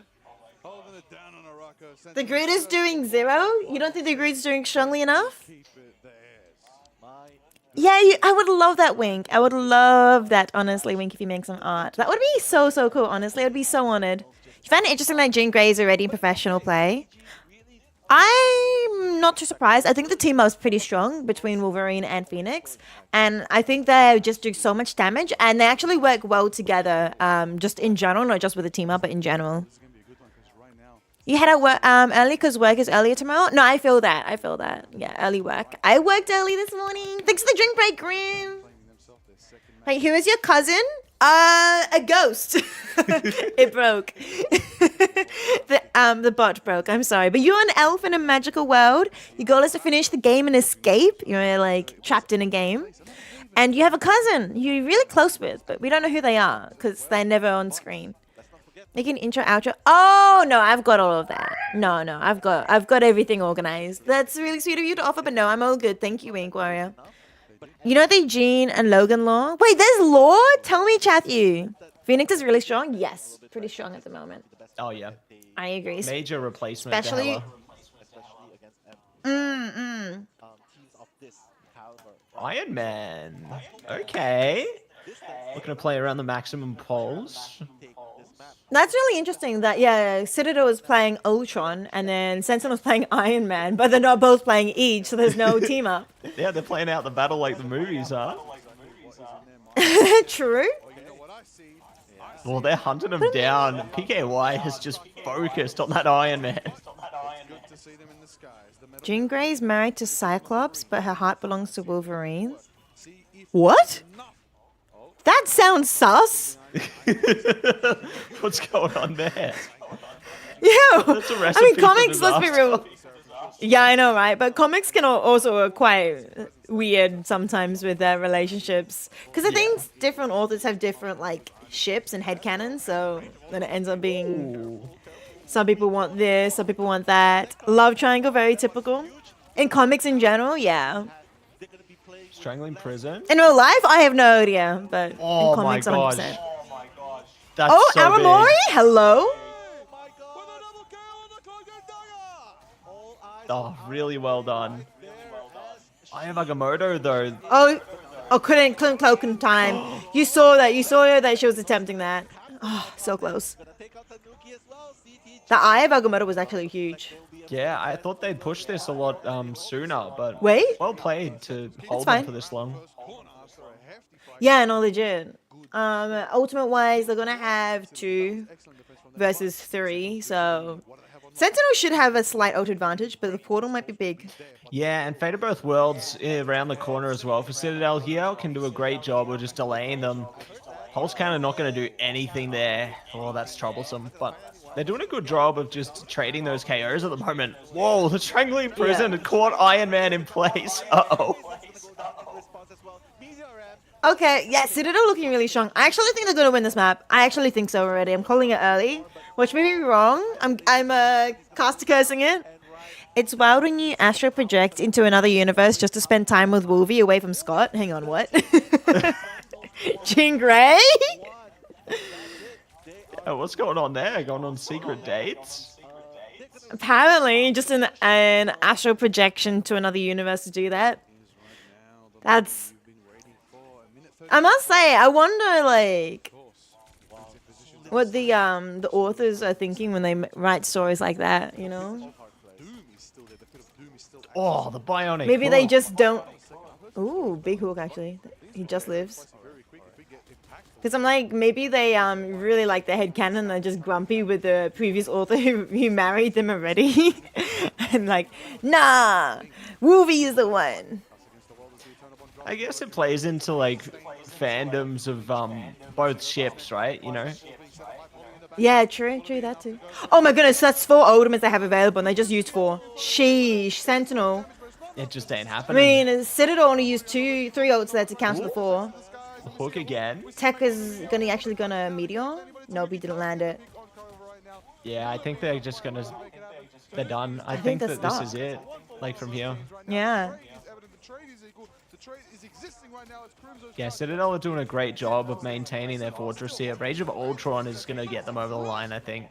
The grid is doing 0? You don't think the grid's doing strongly enough? Yeah, I would love that, Wink. I would love that, honestly, Wink, if you make some art. That would be so cool, honestly. I'd be so honored. You find it interesting that Jean Grey is already in professional play? I'm not too surprised. I think the team up's pretty strong between Wolverine and Phoenix. And I think they just do so much damage. And they actually work well together, just in general, not just with the team up, but in general. You head out work, early because work is earlier tomorrow? No, I feel that. Yeah, early work. I worked early this morning. Thanks for the drink break, Grim. Wait, who is your cousin? A ghost. It broke. The bot broke. I'm sorry. But you're an elf in a magical world. Your goal is to finish the game and escape. You're like trapped in a game. And you have a cousin you're really close with, but we don't know who they are because they're never on screen. Make an intro, outro. Oh no, I've got all of that. No, I've got everything organized. That's really sweet of you to offer, but no, I'm all good. Thank you, Wink Warrior. You know the Jean and Logan Law? Wait, there's Law? Tell me, Chathu. Phoenix is really strong? Yes, pretty strong at the moment. Oh yeah. I agree. Major replacement. Especially- to Hela. Iron Man. Okay. Looking to play around the maximum poles. That's really interesting that, yeah, Citadel is playing Ultron and then Sentinel's playing Iron Man, but they're not both playing each, so there's no team up. Yeah, they're playing out the battle like the movies are. True. You know what I see? Yeah. Well, they're hunting him down. PKY has just focused on that Iron Man. Good to see them in the skies. The metal Jean Grey is married to Cyclops, but her heart belongs to Wolverine. see if What? enough. That sounds sus. What's going on there? Yeah. That's a I recipe mean, for comics, let's be disaster. real. Yeah, I know, right? But comics can also are quite weird sometimes with their relationships. Because I think different authors have different, like, ships and headcanons. So then it ends up being some people want this, some people want that. Love triangle, very typical. In comics in general, yeah. Strangling prison? In real life, I have no idea. But Oh in my comics, gosh. 100%. That's Oh, so Aramori? big. Hello? Oh, really well done. I have Agamotto though. Oh, couldn't cloak in time. You saw that she was attempting that. Oh, so close. The Eye of Agamotto was actually huge. Yeah, I thought they'd push this a lot sooner, but Wait. well played to hold fine. them for this long. Yeah, no, legit. Ultimate wise, they're gonna have 2 versus 3, so Sentinel should have a slight ult advantage, but the portal might be big. Yeah, and Fate of Both Worlds around the corner as well for Citadel here can do a great job of just delaying them. Pulse Cannon not going to do anything there. Oh, that's troublesome, but they're doing a good job of just trading those KOs at the moment. Whoa, the Strangling Prison had caught Iron Man in place. Uh-oh. Okay, yeah, Citadel looking really strong. I actually think they're gonna win this map. I actually think so already. I'm calling it early, which may be wrong. I'm caster cursing it. It's wild when you astral project into another universe just to spend time with Wolvie away from Scott. Hang on, what? Jean Grey? Oh, what's going on there? Going on secret dates? Apparently, just an astral projection to another universe to do that. That's. I must say, I wonder, like, what the authors are thinking when they write stories like that. You know? Oh, the bionic. Maybe they hook. just don't. Ooh, big hook actually. He just lives. Because I'm like, maybe they really like the headcanon. They're just grumpy with the previous author who married them already. And like, nah, Wolvie is the one. I guess it plays into like fandoms of both ships, right? You know. Yeah, true, that too. Oh my goodness, that's 4 ultimates they have available, and they just used 4. Sheesh, Sentinel. It just ain't I happening. mean, Citadel only used 3 ults there to counter the 4. Hook again. Tech is gonna Meteor. Nope, he didn't land it. Yeah, I think they're just gonna. They're done. I think think they're that this stuck. is it. Like from here. Yeah. Yeah, Citadel are doing a great job of maintaining their fortress here. Rage of Ultron is gonna get them over the line, I think.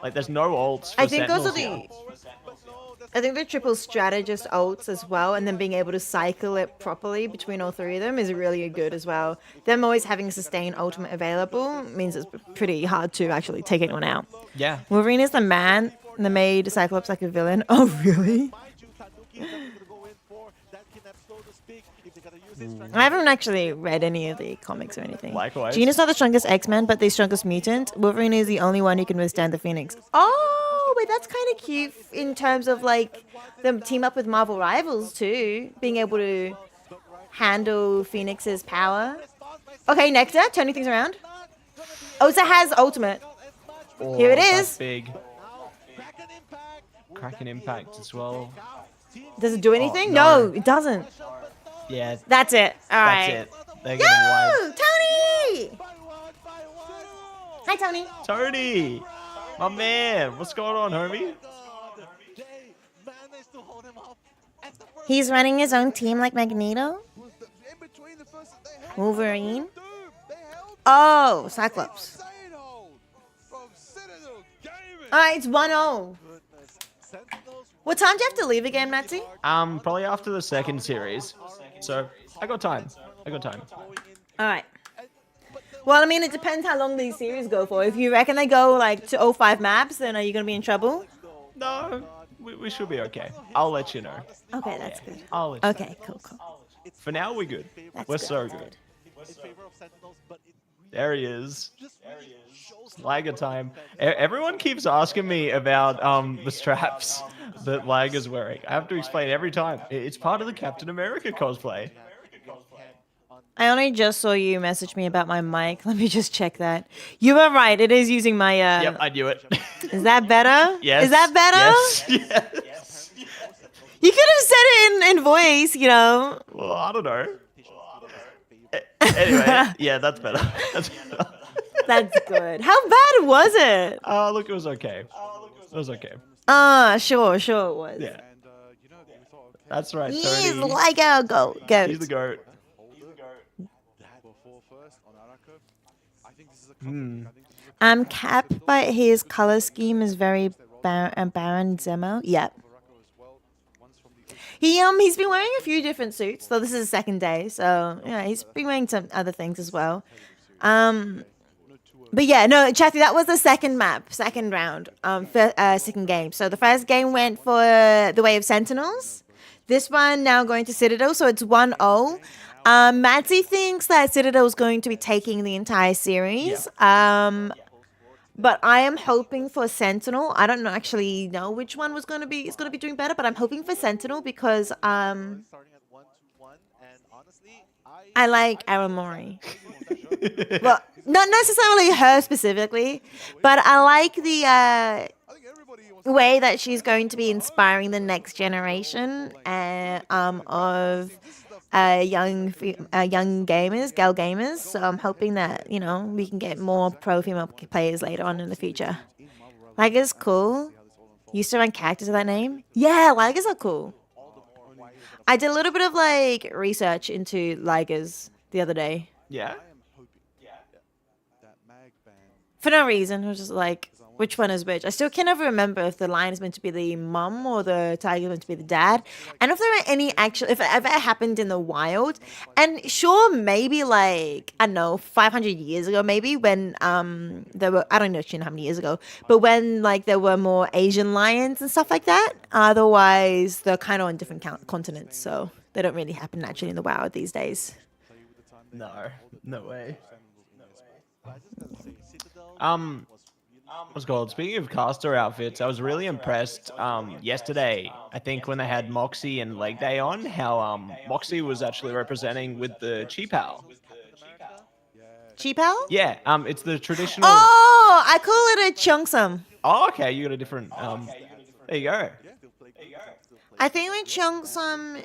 Like, there's no ults for I think those are Sentinels the. here. I think the triple strategist ults as well, and then being able to cycle it properly between all 3 of them is really good as well. Them always having a sustained ultimate available means it's pretty hard to actually take anyone out. Yeah. Wolverine is the man that made Cyclops like a villain. Oh, really? I haven't actually read any of the comics or anything. Likewise. Jean is not the strongest X-Men, but the strongest mutant. Wolverine is the only one who can withstand the Phoenix. Oh, wait, that's kind of cute in terms of, like, them team up with Marvel Rivals, too. Being able to handle Phoenix's power. Okay, Nectar, turning things around. Oza has ultimate. Oh, Here it that's is. big. Kraken Impact as well. Does it do anything? no. No, it doesn't. Yeah, That's it. All right. that's it. They're getting wide. Yo, Tony! Hi, Tony. Tony! My man! What's going on, homie? He's running his own team like Magneto? Wolverine? Oh, Cyclops. Alright, it's 1-0. What time do you have to leave again, Matty? Probably after the second series. So, I got time. Alright. Well, I mean, it depends how long these series go for. If you reckon they go, like, to 05 maps, then are you going to be in trouble? No, we should be okay. I'll let you know. Okay, that's good. I'll let you know. Okay, cool. For now, we're good. That's We're good, so that's good. in favor of Sentinels, but it There he is. just really shows Liger time. Everyone keeps asking me about the straps that Liger's wearing. I have to explain every time. It's part of the Captain America cosplay. I only just saw you message me about my mic. Let me just check that. You were right. It is using my. Yep, I knew it. Is that better? Yes. Is that better? Yes. Yes. You could have said it in voice, you know. Well, I don't know. Anyway, yeah, that's better. That's better. That's good. How bad was it? Look, it was okay. It was okay. Sure it was. Yeah, And you know, we thought, okay, that's right. He's Tony. like a goat. He's the goat. that before first on Arako. I think this is a Hmm. I think this is a I'm capped, but his color scheme is very Baron Zemo. Yep. Arako as well. One's from the He's been wearing a few different suits, so this is the second day. So yeah, he's been wearing some other things as well. But yeah, no, Chatty, that was the second map, second round, second game. So the first game went for the Way of Sentinels. This one now going to Citadel, so it's 1-0. Madsy thinks that Citadel is going to be taking the entire series. But I am hoping for Sentinel. I don't actually know which one is going to be doing better, but I'm hoping for Sentinel because starting at 1-1, and honestly, I like Aramori. Well, not necessarily her specifically, but I like the I think everybody wants way that she's going to be inspiring the next generation of young gamers, gal gamers. So I'm hoping that we can get more pro female players later on in the future. Ligers cool. Used to run characters with that name. Yeah, Ligers are cool. I did a little bit of research into Ligers the other day. Yeah. I am hoping that mag ban For no reason. I was just like, which one is which? I still can never remember if the lion is meant to be the mum or the tiger is meant to be the dad. And if there are any if it ever happened in the wild. And sure, maybe I don't know, 500 years ago, maybe when there were, I don't know how many years ago, but when there were more Asian lions and stuff like that. Otherwise, they're kind of on different continents. So they don't really happen naturally in the wild these days. No way. Citadel What's it called? Speaking of caster outfits, I was really impressed yesterday, I think when they had Moxie and Leg Day on, how Moxie was actually representing with the Chi-Pao. Chi-Pao? Yeah, it's the traditional... Oh, I call it a Cheongsam. Oh, okay, you got a different... there you go. I think with Cheongsam,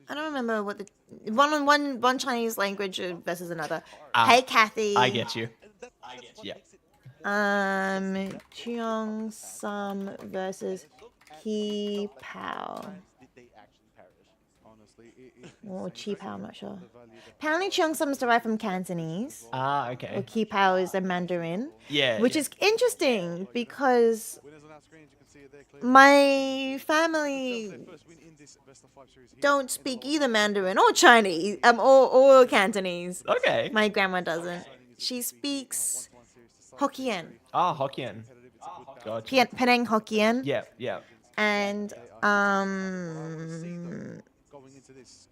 I don't remember what the one Chinese language versus another. Hey, Kathy. I get you. Yeah. Cheongsam versus Chi-Pao. did they actually perish? Honestly, Or Chi-Pao, I'm not sure. Apparently Cheongsam is derived from Cantonese. Ah, Or okay. Chi-Pao is a Mandarin. Yeah. Which is interesting because winners on our screens, you can see it there clearly. my family First win in this best of 5 series here. don't speak either Mandarin or Chinese, or Cantonese. Okay. My grandma doesn't. She speaks Hokkien, Ah, Hokkien. Gotcha. Penang Hokkien, Yeah, yeah. and Going into this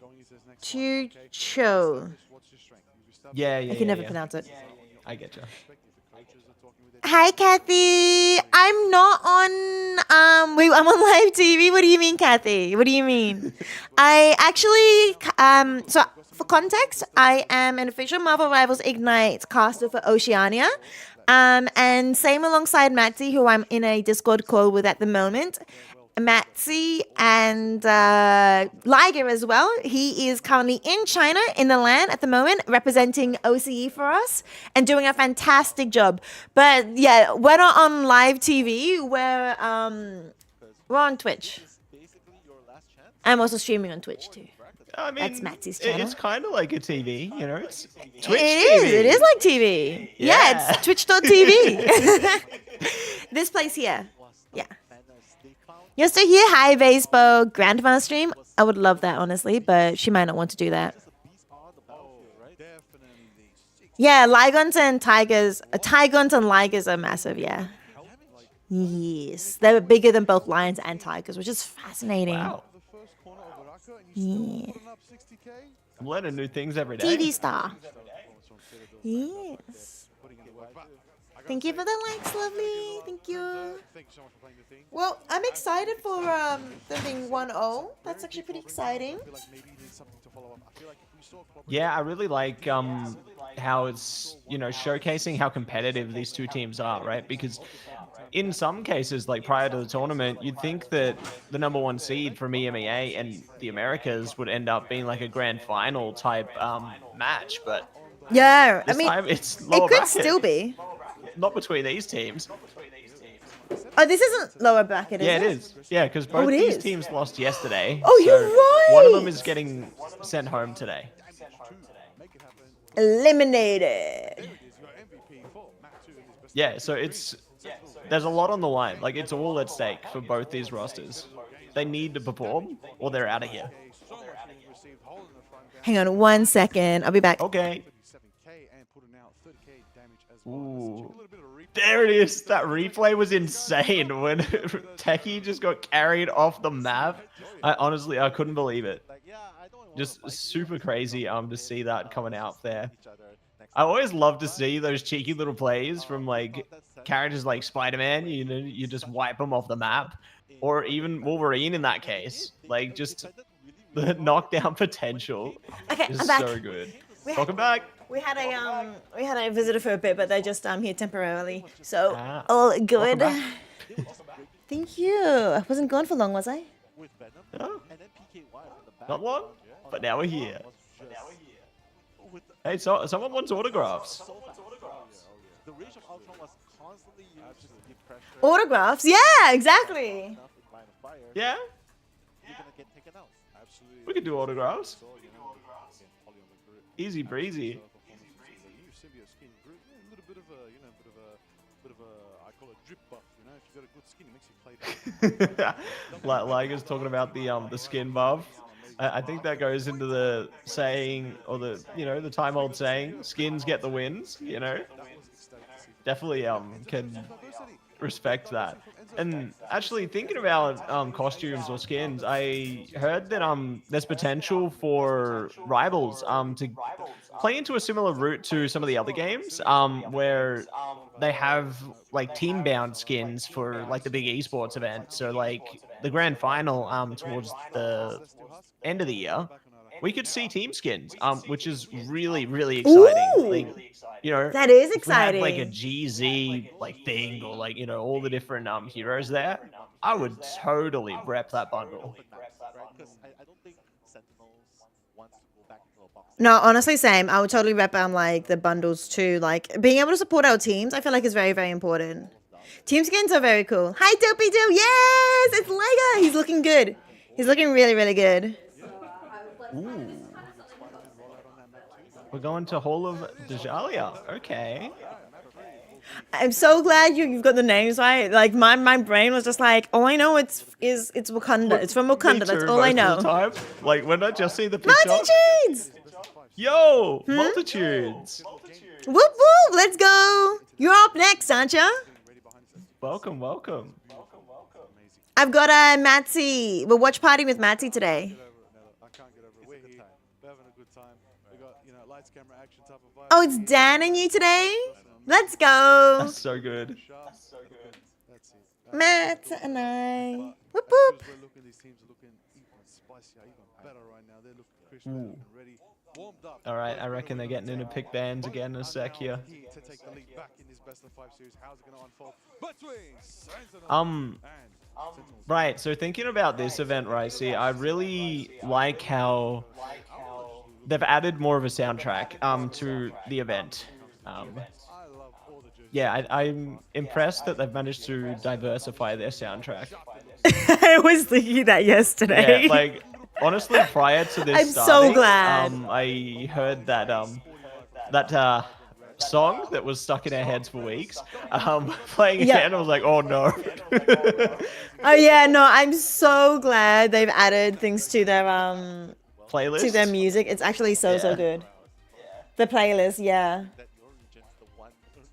next Chucho. what's your strength? Use your Yeah, yeah, I can never yeah. pronounce it. I get you. coaches are talking with their Hi, Kathy. I'm not on. Wait, I'm on live TV. What do you mean, Kathy? What do you mean? I actually. So for context, I am an official Marvel Rivals Ignite caster for Oceania. And same alongside Matsy, who I'm in a Discord call with at the moment. Matsy and Liger as well. He is currently in China, in the LAN at the moment, representing OCE for us and doing a fantastic job. But yeah, we're not on live TV. We're on Twitch. basically your last chance. I'm also streaming on Twitch too. I mean, That's Matsy's It's channel. kind of like a TV, you know? It's Twitch It TV. is. It is like TV. Yeah, Yeah. it's twitch.tv. This place here. Yeah. You're still here? Hi, Baseball. Grandma stream? I would love that, honestly, but she might not want to do that. Definitely. Yeah, Ligons and Tigers. Tigons and Ligers are massive, yeah. Yes. They're bigger than both lions and tigers, which is fascinating. Wow. The first corner of Arako and you still Yeah. putting up 60k. I'm learning new things every day. TV star. Yes. Thank you for the likes, lovely. Thank you. Thank you so much for playing the thing. Well, I'm excited for them being 1-0. That's actually pretty exciting. I feel like maybe he needs something to follow up. I feel like if we saw Klopp Yeah, I really like how it's, you know, showcasing how competitive these two teams are, right? Because in some cases, like prior to the tournament, you'd think that the #1 seed from EMEA and the Americas would end up being like a grand final type match, but Yeah, I this mean, time it's it lower could bracket. still be. Not between these teams. Oh, this isn't lower bracket, is Yeah, it? it is. Yeah, because both it these is. teams lost yesterday. Oh, so you're right. One of them is getting sent home today. Eliminated. Yeah, so there's a lot on the line. Like, it's all at stake for both these rosters. They need to perform, or they're out of here. Hang on 1 second. I'll be back. Okay. 7k and putting out 30k damage as Ooh. well. A little bit of replay. There it is. That replay was insane when Techie just got carried off the map. I couldn't believe it. Like, yeah, I don't want Just to fight super you, crazy but to see that coming out there. each other next I always love to see those cheeky little plays from like characters like Spider-Man. You know, you just wipe them off the map, or even Wolverine in that case. Like, just the knockdown potential Okay, is I'm back. so good. Welcome back. We had a visitor for a bit, but they're just here temporarily. So Ah, all good. back. Thank you. I wasn't gone for long, was I? with Venom Oh, and then PKY in the back. not long, but now we're here. With the, Hey, so someone wants autographs. the Rage of Ultron was constantly used to give pressure. Autographs? Yeah, exactly. Enough in line of fire, Yeah, you're gonna get taken out. Absolutely. we could do autographs. So, you know, again, Poly on the grid. Easy breezy. The new symbiote skin, a little bit of a, you know, bit of a, I call it drip buff. You know, if you got a good skin, it makes you play better. Liger's talking about the skin buff. I think that goes into the saying, or the time old saying, skins get the wins. You know, definitely can respect that. And actually, thinking about costumes or skins, I heard that there's potential for Rivals to play into a similar route to some of the other games, where they have like team-bound skins for like the big esports event. So like the grand final towards the end of the year, we could see team skins, which is really, really exciting. Ooh. Like, you know, That is if we had, exciting. like a GZ like thing, or like, you know, all the different heroes there, I would totally rep that bundle. Because I don't think Sentinels wants to go back into a box. No, honestly, same. I would totally rep like the bundles too. Like being able to support our teams, I feel like is very, very important. Team skins are very cool. Hi, Dopey Doo. Yes, it's Lega. He's looking good. He's looking really, really good. Ooh. We're going to Hall of Dajalia. Okay. I'm so glad you've got the names right. Like my brain was just like, all I know it's Wakanda. It's from Me Wakanda. That's too, all I most know. of the time. Like when I just see the picture. Multitudes. Yo, multitudes. Whoop whoop. Let's go. You're up next, aren't you? Welcome, welcome. I've got a Matsy. We're watch party with Matsy today. I can't get over it. We're here. We're having a good time. We got, you know, lights, camera, action type of vibe. Oh, it's Dan and you today. Let's go, That's so good. Sharp. That's it. Matt and I. Whoop As whoop. good as we're looking, these teams are looking even spicier, even better right now. They're looking crisp, they're looking ready, warmed up. All right, I reckon they're getting into pick bands again in a sec here. To take the lead back in this best of 5 series. How's it going to unfold? Between Sentinel Um, and Sentinels. Right, so thinking about this event, right, see, I really like how they've added more of a soundtrack to the event. I love all the jerseys. Yeah, I'm impressed that they've managed to diversify their soundtrack. I was thinking that yesterday. Yeah, like, honestly, prior to this I'm so starting, glad. I heard that song that was stuck in our heads for weeks, playing Yeah. again. I was like, oh no. Oh yeah, no, I'm so glad they've added things to their Playlist. music. It's actually so Yeah. good. The playlist, yeah. That your region, the one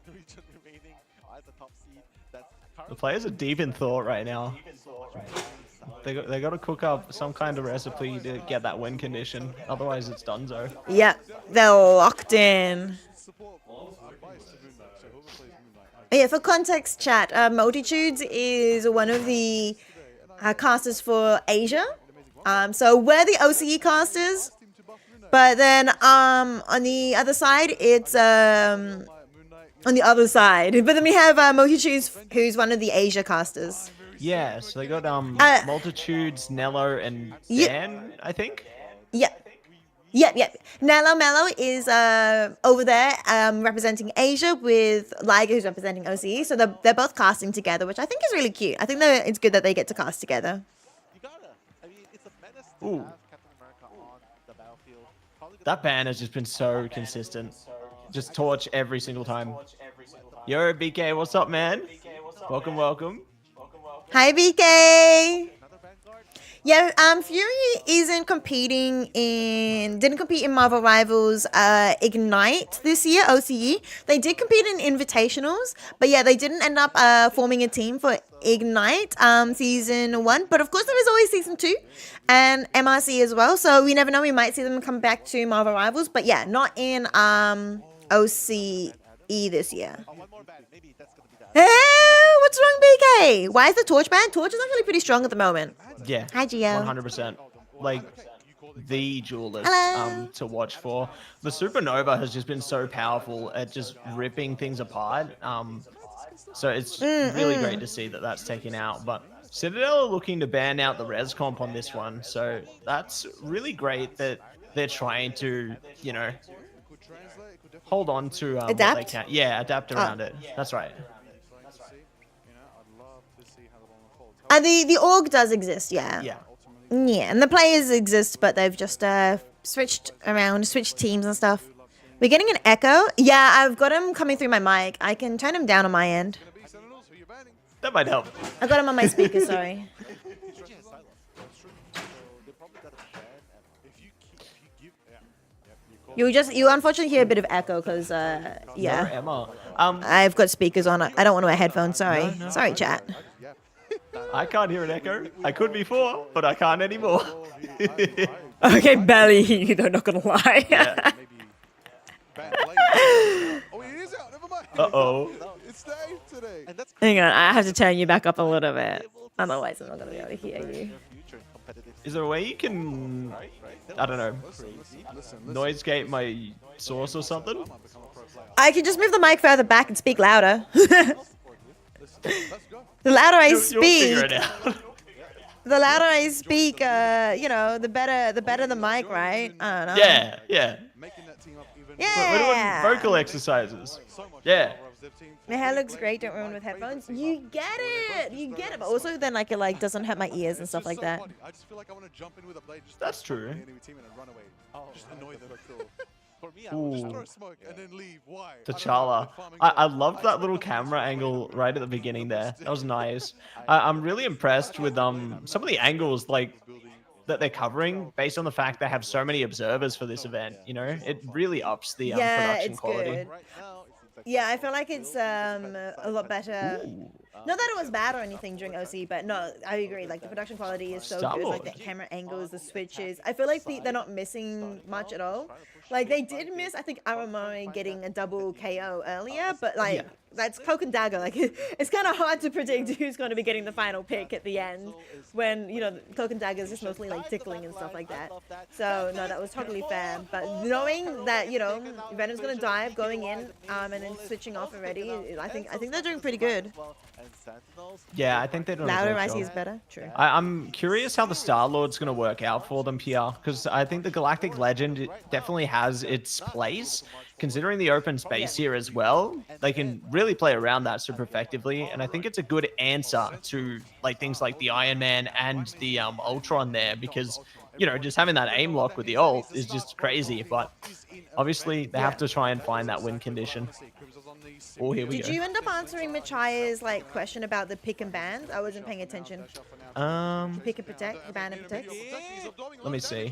region remaining at the top seed, that's The players are deep in thought right now. They got to cook up some kind of recipe to get that win condition. Otherwise, it's donezo. Yep, they're locked in. Support advice to Moon Knight. So whoever plays Moon Knight, Yeah, for context, chat, Multitudes is one of the casters for Asia. So we're the OCE casters, but then on the other side, it's on the other side. But then we have Multitudes, who's one of the Asia casters. Yeah, so they got Multitudes, Nello, and Ye- Dan, I think. Yep. Nello Mello is over there representing Asia with Liger, who's representing OCE. So they're both casting together, which I think is really cute. I think that it's good that they get to cast together. you gotta. I mean, it's a menace to Ooh. have Captain America on the battlefield. Probably gonna That ban has just been so consistent. Just torch every single time. Yo, BK, what's up, man? Welcome. Hi, BK. another Vanguard. Yeah, Fury didn't compete in Marvel Rivals Ignite this year, OCE. They did compete in Invitationals, but yeah, they didn't end up forming a team for Ignite season 1. But of course, there is always season 2 and MRC as well. So we never know, we might see them come back to Marvel Rivals, but yeah, not in OCE this year. Oh, one more ban. Maybe that's gonna be that. Hey, what's wrong, BK? Why is the Torch banned? Torch is actually pretty strong at the moment. Yeah. Hi, Gio. 100%. Like the duelist Hello. to watch for. The Supernova has just been so powerful at just ripping things apart. So it's really great to see that that's taken out. But Citadel are looking to ban out the res comp on this one. So that's really great that they're trying to, Could translate. It could definitely hold on to what they Adapt? can. Yeah, adapt around it. That's right. exciting to see. You know, I'd love to see how that all unfolds. The org does exist, yeah. Yeah. Yeah, and the players exist, but they've just switched teams and stuff. We're getting an echo. Yeah, I've got him coming through my mic. I can turn him down on my end. Gonna be Sentinels who you're banning. That might help. I got him on my speaker, sorry. If you give, you call You unfortunately hear a bit of echo because, No, yeah. Emma. I've got speakers on. I don't want to wear headphones, sorry. Sorry, chat. I can't hear an echo. I could before, but I can't anymore. Okay, barely hear you though, not gonna lie. Yeah. maybe ban later. Oh, it is out. Never mind. Uh-oh. It's day today. And that's Hang on, I have to turn you back up a little bit. Otherwise, I'm not gonna be able to hear you. Is there a way you can, I don't know, noise gate my source or something? I can just move the mic further back and speak louder. let's go. The louder I You'll figure speak, it out. the louder I speak, you know, the better the mic, right? I don't know. Yeah. Making that team up even We're doing Yeah. vocal exercises. so much Yeah. more of Ziv team. My hair looks great. Don't ruin with headphones. You get it. But also then like it doesn't hurt my ears and It's stuff just like so that. funny. I just feel like I want to jump in with a blade. Just That's smack true. the enemy team and then run away. Just annoy them. For me, I would just Ooh. throw smoke and then leave. Why? I don't know, T'Challa. like farming I gold. loved that just little wanna camera fight. angle right at the beginning there. That was nice. I'm really impressed with some of the angles like that they're covering based on the fact they have so many observers for this event. You know, it really ups the Yeah, production it's quality. good. Right now, it seems like Yeah, I feel like it's a lot better. Not that it was bad or anything during OC, but no, I agree. Like the production quality is so good. Like the camera angles, the switches. I feel like they're not missing much at all. Like they did miss, I think, Aramori getting a double KO earlier, but like that's cloak and dagger. Like it's kind of hard to predict who's going to be getting the final pick at the end when you know cloak and dagger is just mostly like tickling and stuff like that. So no, that was totally fair. But knowing that you know Venom's going to dive going in and then switching off already, I think they're doing pretty good. Yeah, I think they're doing a Louder great I job. see is better. True. I'm curious how the Star-Lord's going to work out for them here, because I think the Galactic Legend definitely has its place. Considering the open space here as well, they can really play around that super effectively, and I think it's a good answer to like things like the Iron Man and the Ultron there, because you know just having that aim lock with the ult is just crazy. But obviously they have to try and find that win condition. Oh, here we Did go. you end up answering Machia's like question about the pick and ban? I wasn't paying attention. Pick and protect, ban and protect. Let me see.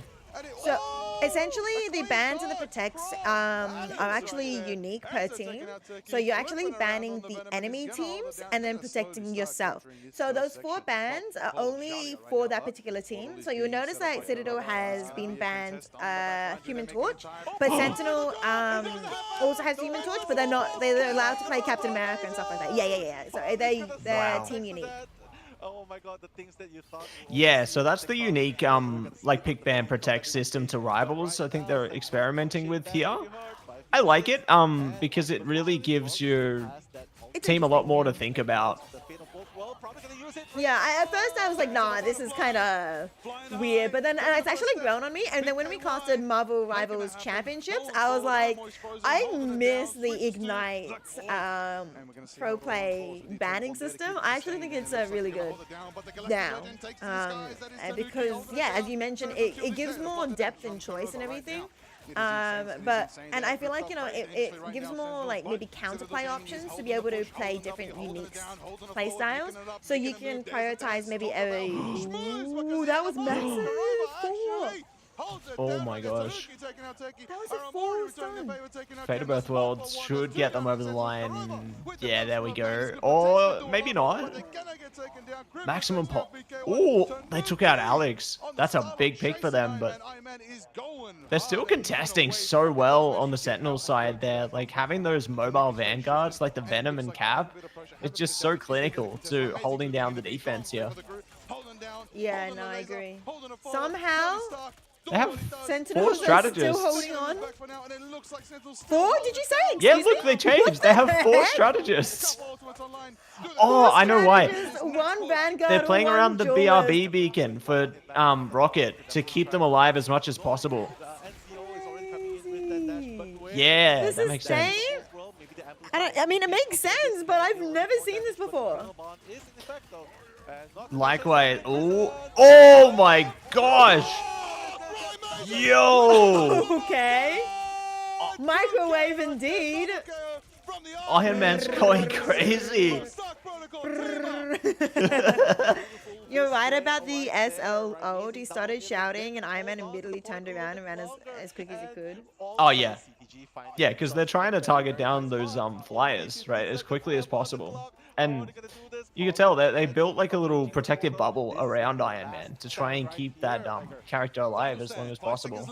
So essentially, the bans and the protects are actually unique per team. So you're actually banning the enemy teams and then protecting yourself. So those 4 bans are only for that particular team. So you'll notice that Citadel has been banned Human Torch, but Sentinel also has Human Torch, but they're allowed to play Captain America and stuff like that. Yeah. So they're Wow. team unique. Oh my god, the things that you thought. Yeah, so that's the unique like pick ban protect system to Rivals. I think they're experimenting with here. I like it because it really gives your team a lot more to think about. Yeah, at first I was like, nah, this is kind of weird. But then it's actually grown on me. And then when we casted Marvel Rivals Championships, I was like, I miss the Ignite pro play banning system. I actually think it's really good now. Because, yeah, as you mentioned, it gives more depth and choice and everything. And I feel like, you know, it gives more like maybe counterplay options to be able to play different unique play styles. So you can prioritize maybe a... Ooh, that was massive! 4. Oh my gosh. That was a 4 stun. Fate of Birth World should get them over the line. Yeah, there we go. Or maybe not. Maximum pop. Oh, they took out Alex. That's a big pick for them, but they're still contesting so well on the Sentinel side there. Like having those mobile vanguards like the Venom and Cap, it's just so clinical to holding down the defense here. Yeah, no, I agree. Somehow, They have Sentinel 4 is strategists. still holding on. 4? Did you say? Yeah, Excuse look, me? they changed. They have What the 4 heck? strategists. Oh, I know why. Strategists, 1 Vanguard, They're playing 1 around the duelist. BRB beacon for Rocket to keep them alive as much as possible. Yeah, This that is makes sense. insane. I mean, it makes sense, but I've never seen this before. Likewise. Oh my gosh. Yo. Okay. Microwave indeed. Iron Man's going crazy. You're right about the SLO. He started shouting, and Iron Man immediately turned around and ran as quick as he could. Oh yeah. Yeah, because they're trying to target down those flyers, right, as quickly as possible. And you can tell that they built like a little protective bubble around Iron Man to try and keep that character alive as long as possible.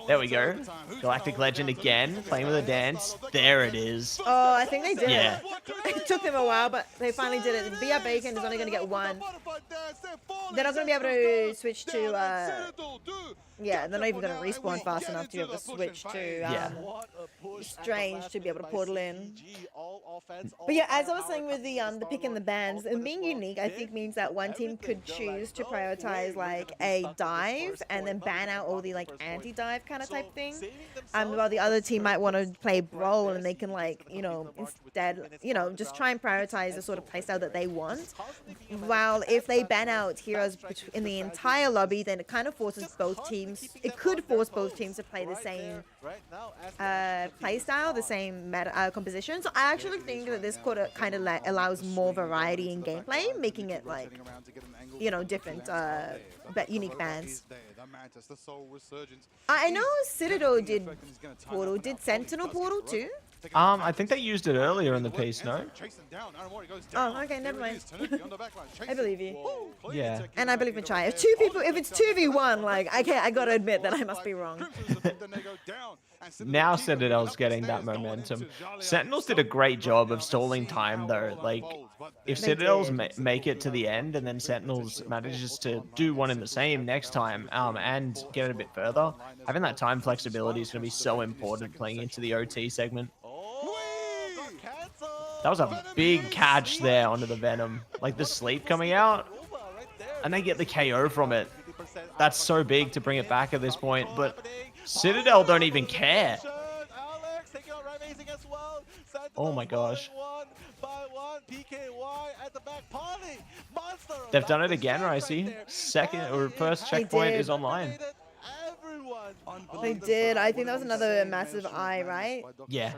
There we go. Galactic Legend again, playing with a dance. There it is. Oh, I think they did Yeah. it. It took them a while, but they finally did it. VR Bacon is only going to get 1. They're not going to be able to switch to... yeah, they're not even going to respawn fast enough to be able to switch to Strange to be able to portal in. But yeah, as I was saying with the pick and the bans, and being unique, I think means that one team could choose to prioritize like a dive and then ban out all the like anti-dive kind of type thing. While the other team might want to play brawl and they can like, you know, instead, you know, just try and prioritize the sort of playstyle that they want. While if they ban out heroes in the entire lobby, then it kind of forces both teams. It could force both teams to play the same playstyle, the same meta composition. So I actually think that this kind of allows more variety in gameplay, making it like, you know, different, but unique bans. I know Citadel did Portal. Did Sentinel Portal too? I think they used it earlier in the piece, no? Oh, okay, never mind. I believe you. Yeah. And I believe in Chai. If 2 people, if it's 2v1, like, I gotta admit that I must be wrong. Now Citadel's getting that momentum. Sentinels did a great job of stalling time though. Like, if They Citadels did. make it to the end and then Sentinels manages to do one in the same next time and get it a bit further, having that time flexibility is going to be so important playing into the OT segment. That was a big catch there onto the Venom. Like the sleep coming out, and they get the KO from it. That's so big to bring it back at this point, but Citadel don't even care. Oh my gosh. They've done it again, I see. Second or first checkpoint did. is online. They did. I think that was another massive eye, right? Yeah.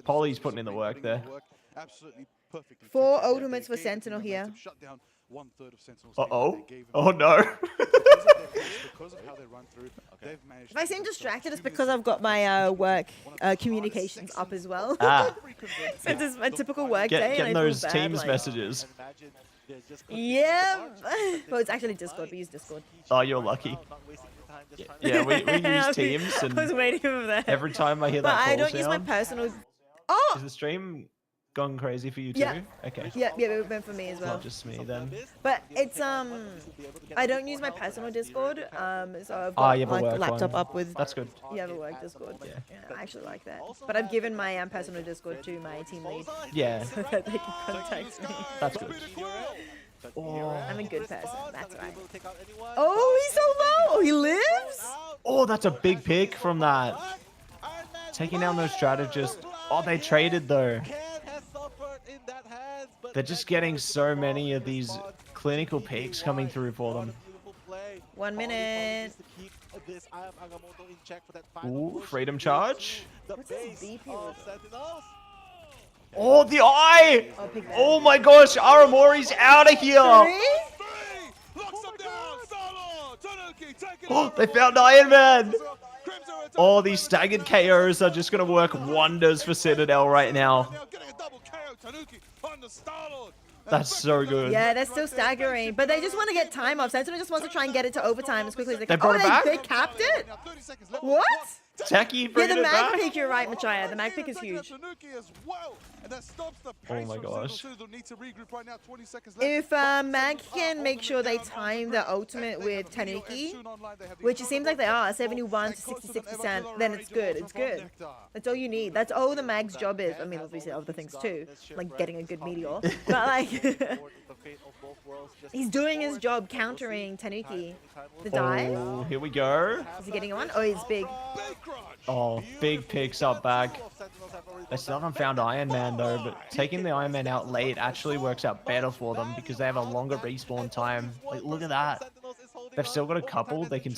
Polly's putting in the work there. 4 ultimates for Sentinel here. Uh-oh. Oh no. because of how they run through, they've managed. If I seem distracted, it's because I've got my work communications up as well. Ah, Since it's my typical work day. getting and I feel those bad, Teams like- messages. Yeah. Well, it's actually Discord. We use Discord. Oh, you're lucky. Yeah, we use Teams, I was and waiting for that. every time I hear But that call I don't use my sound, personal. Oh! is the stream gone crazy for you too? Yeah. Okay. Yeah, it went for me as It's well. not just me then. But it's I don't use my personal Discord. So I've Ah, got you have a like work laptop one. up with. That's good. You have a work Discord. Yeah, I actually like that. But I've given my personal Discord to my team lead Yeah, so that they can contact me. that's good. I'm a good person. That's right. Oh, he's so low. He lives. Oh, that's a big pick from that. Taking down those strategists. Oh, they traded though. They're just getting so many of these clinical picks coming through for them. 1 minute. Ooh, freedom charge. What's his BP with? Oh, the eye! Oh, pick that. Oh my gosh, Aramori's out of here! Three? Oh, they found Iron Man! Oh, these staggered KOs are just gonna work wonders for Citadel right now. That's so good. Yeah, they're still staggering, but they just want to get time off. Sentinel just wants to try and get it to overtime as quickly as they can. brought it back? They capped it? What? Techie Yeah, bringing the it mag back. pick, you're right, Machaya. The mag pick is huge. Oh my gosh. If Mag can make sure they time the ultimate with Tanuki, which it seems like they are, 71 to 66%, then it's good. It's good. That's all you need. That's all the Mag's job is. I mean, obviously other things too, like getting a good meteor. But like, he's doing his job countering Tanuki. The dive. Oh, here we go. Is he getting one? Oh, he's big. Oh, big picks up back. They still haven't found Iron Man though, but taking the Iron Man out late actually works out better for them because they have a longer respawn time. Like, look at that. They've still got a couple. They can.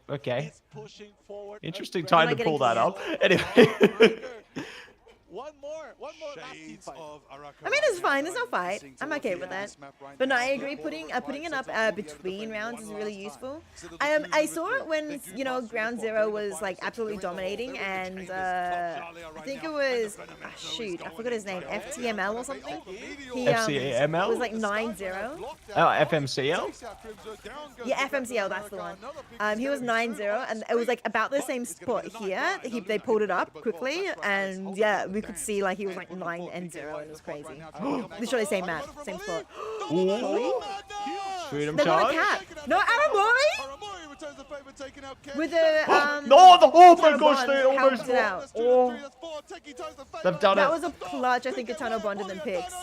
Okay. Interesting time to pull that up. Anyway. I mean, it's fine. There's no fight. I'm okay with that. But no, I agree. Putting it up between rounds is really useful. I saw it when Ground Zero was like absolutely dominating, and I think it was shoot, I forgot his name, FTML or something. He FCML? was like 9-0. Oh, FMCL? Yeah, FMCL, that's the one. He was 9-0, and it was like about the same spot here. They pulled it up quickly, and yeah, we could see like he was like 9-0, and it was crazy. Literally same map, same spot. Freedom They want charge? a cap. No, Aramori! With the No, oh my Eternal gosh, they Bond almost helped it out. Oh, they've done That it. was a clutch, I think, Eternal Bond and then picks.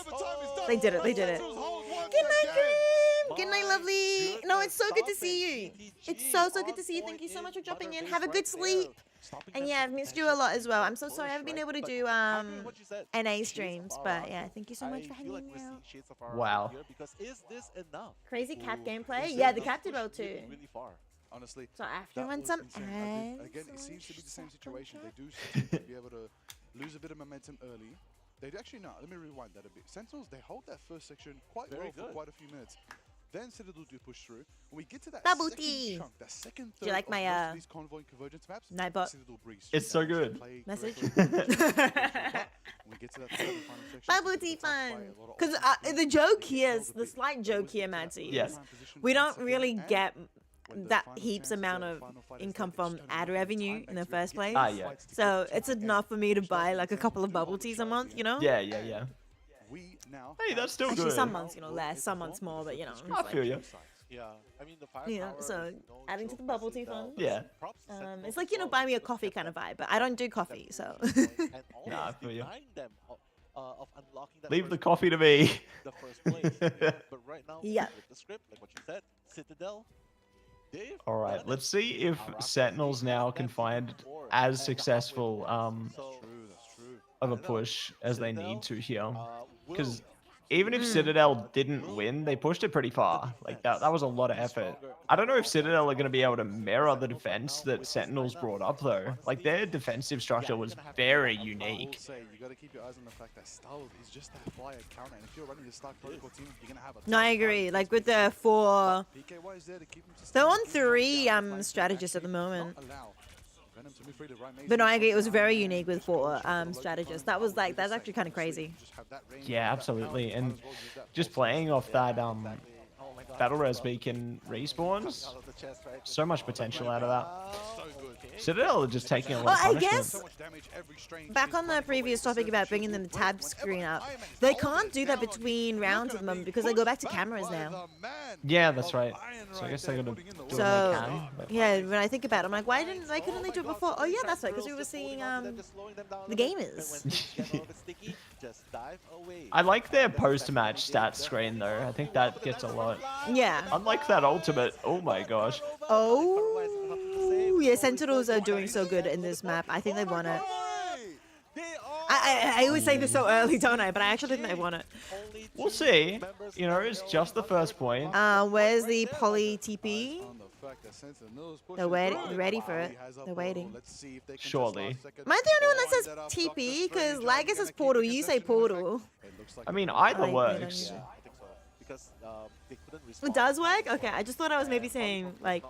They did it. Good night, Grim. Good night, lovely. No, it's so good to see you. It's so good to see you. Thank you so much for dropping in. Have a good sleep. And yeah, I've missed you a lot as well. I'm so sorry I haven't been able to do NA streams, but yeah, thank you so much for hanging out. Wow. Crazy cap gameplay. Yeah, the cap did well too. Honestly, So after that won was some insane. ads. Again, it seems to be the same situation. They do seem to be able to lose a bit of momentum early. They actually no. Let me rewind that a bit. Sentinels, they hold that first section quite well for quite a few minutes. Then Citadel do push through. When we get to that Double second T. chunk, that second Do you third like of my, most of these convoy and convergence maps, Nightbot Citadel breeze It's through. so good. Play message? when we get to that third and final section, Bubble Citadel tea does play fun. a lot of Because offense. the joke here is, the slight joke here, Madsy, Yes. is we don't really get that heaps amount of income from ad revenue in the first place. Ah, yeah. So it's enough for me to buy like a couple of bubble teas a month, you know? Yeah, yeah, yeah. We now Hey, that's still Actually, good. some months, less, some months more, but it's I feel you. so adding to the bubble tea fund. Yeah. It's like, buy me a coffee kind of vibe, but I don't do coffee, so. Nah, I feel you. Leave the coffee to me. Yeah. All right, let's see if Sentinels now can find as successful That's true. of a push as they need to here. Because even if Citadel didn't win, they pushed it pretty far. Like that was a lot of effort. I don't know if Citadel are going to be able to mirror the defense that Sentinels brought up though. Like their defensive structure was very I will unique. say, you got to keep your eyes on the fact that Style is just that flyer counter, and if you're running the Stark Protocol team, you're gonna have a. No, I agree. Like with the 4, PKY is there to keep him they're on sustained, keep 3 him down, strategists at the moment. not allow Venom to move through the right maze. But no, I agree. It was very unique with 4 strategists. That was like that's actually kind of crazy. Just have that range, Yeah, that absolutely. power, And might as well use that just pulse. playing off that Battle Res Beacon respawns, so much potential out of that. So good. Citadel are just taking a Well, lot of I punishment. guess So much damage, every strain back is on the running previous away. topic about bringing the tab screen up, they can't do that between rounds at the moment because they go back to cameras now. Yeah, that's right. So I guess they're gonna do what they So can. But yeah, when I think about it, I'm like, why couldn't they do it before? Oh yeah, that's right, because we were seeing the gamers. I like their post-match stats screen though. I think that gets a lot. Yeah. Unlike that ultimate, oh my gosh. Oh yeah, Sentinels are doing so good in this map. I think they won it. I always say this so early, don't I? But I actually think they won it. We'll see. You know, it's just the first point. Where's the poly TP? On the fact that Sentinels push They're it waiting- through. ready for it. He has a They're portal. waiting. Let's see if they can Surely. just last second Am I the only one that line says that up. TP? Doctor Because Strange, Lagus are says we gonna portal, keep you say intercepting the portal. effect? It looks like I mean, it. either Like, they don't works. use It does work? Okay, I just thought I was maybe saying like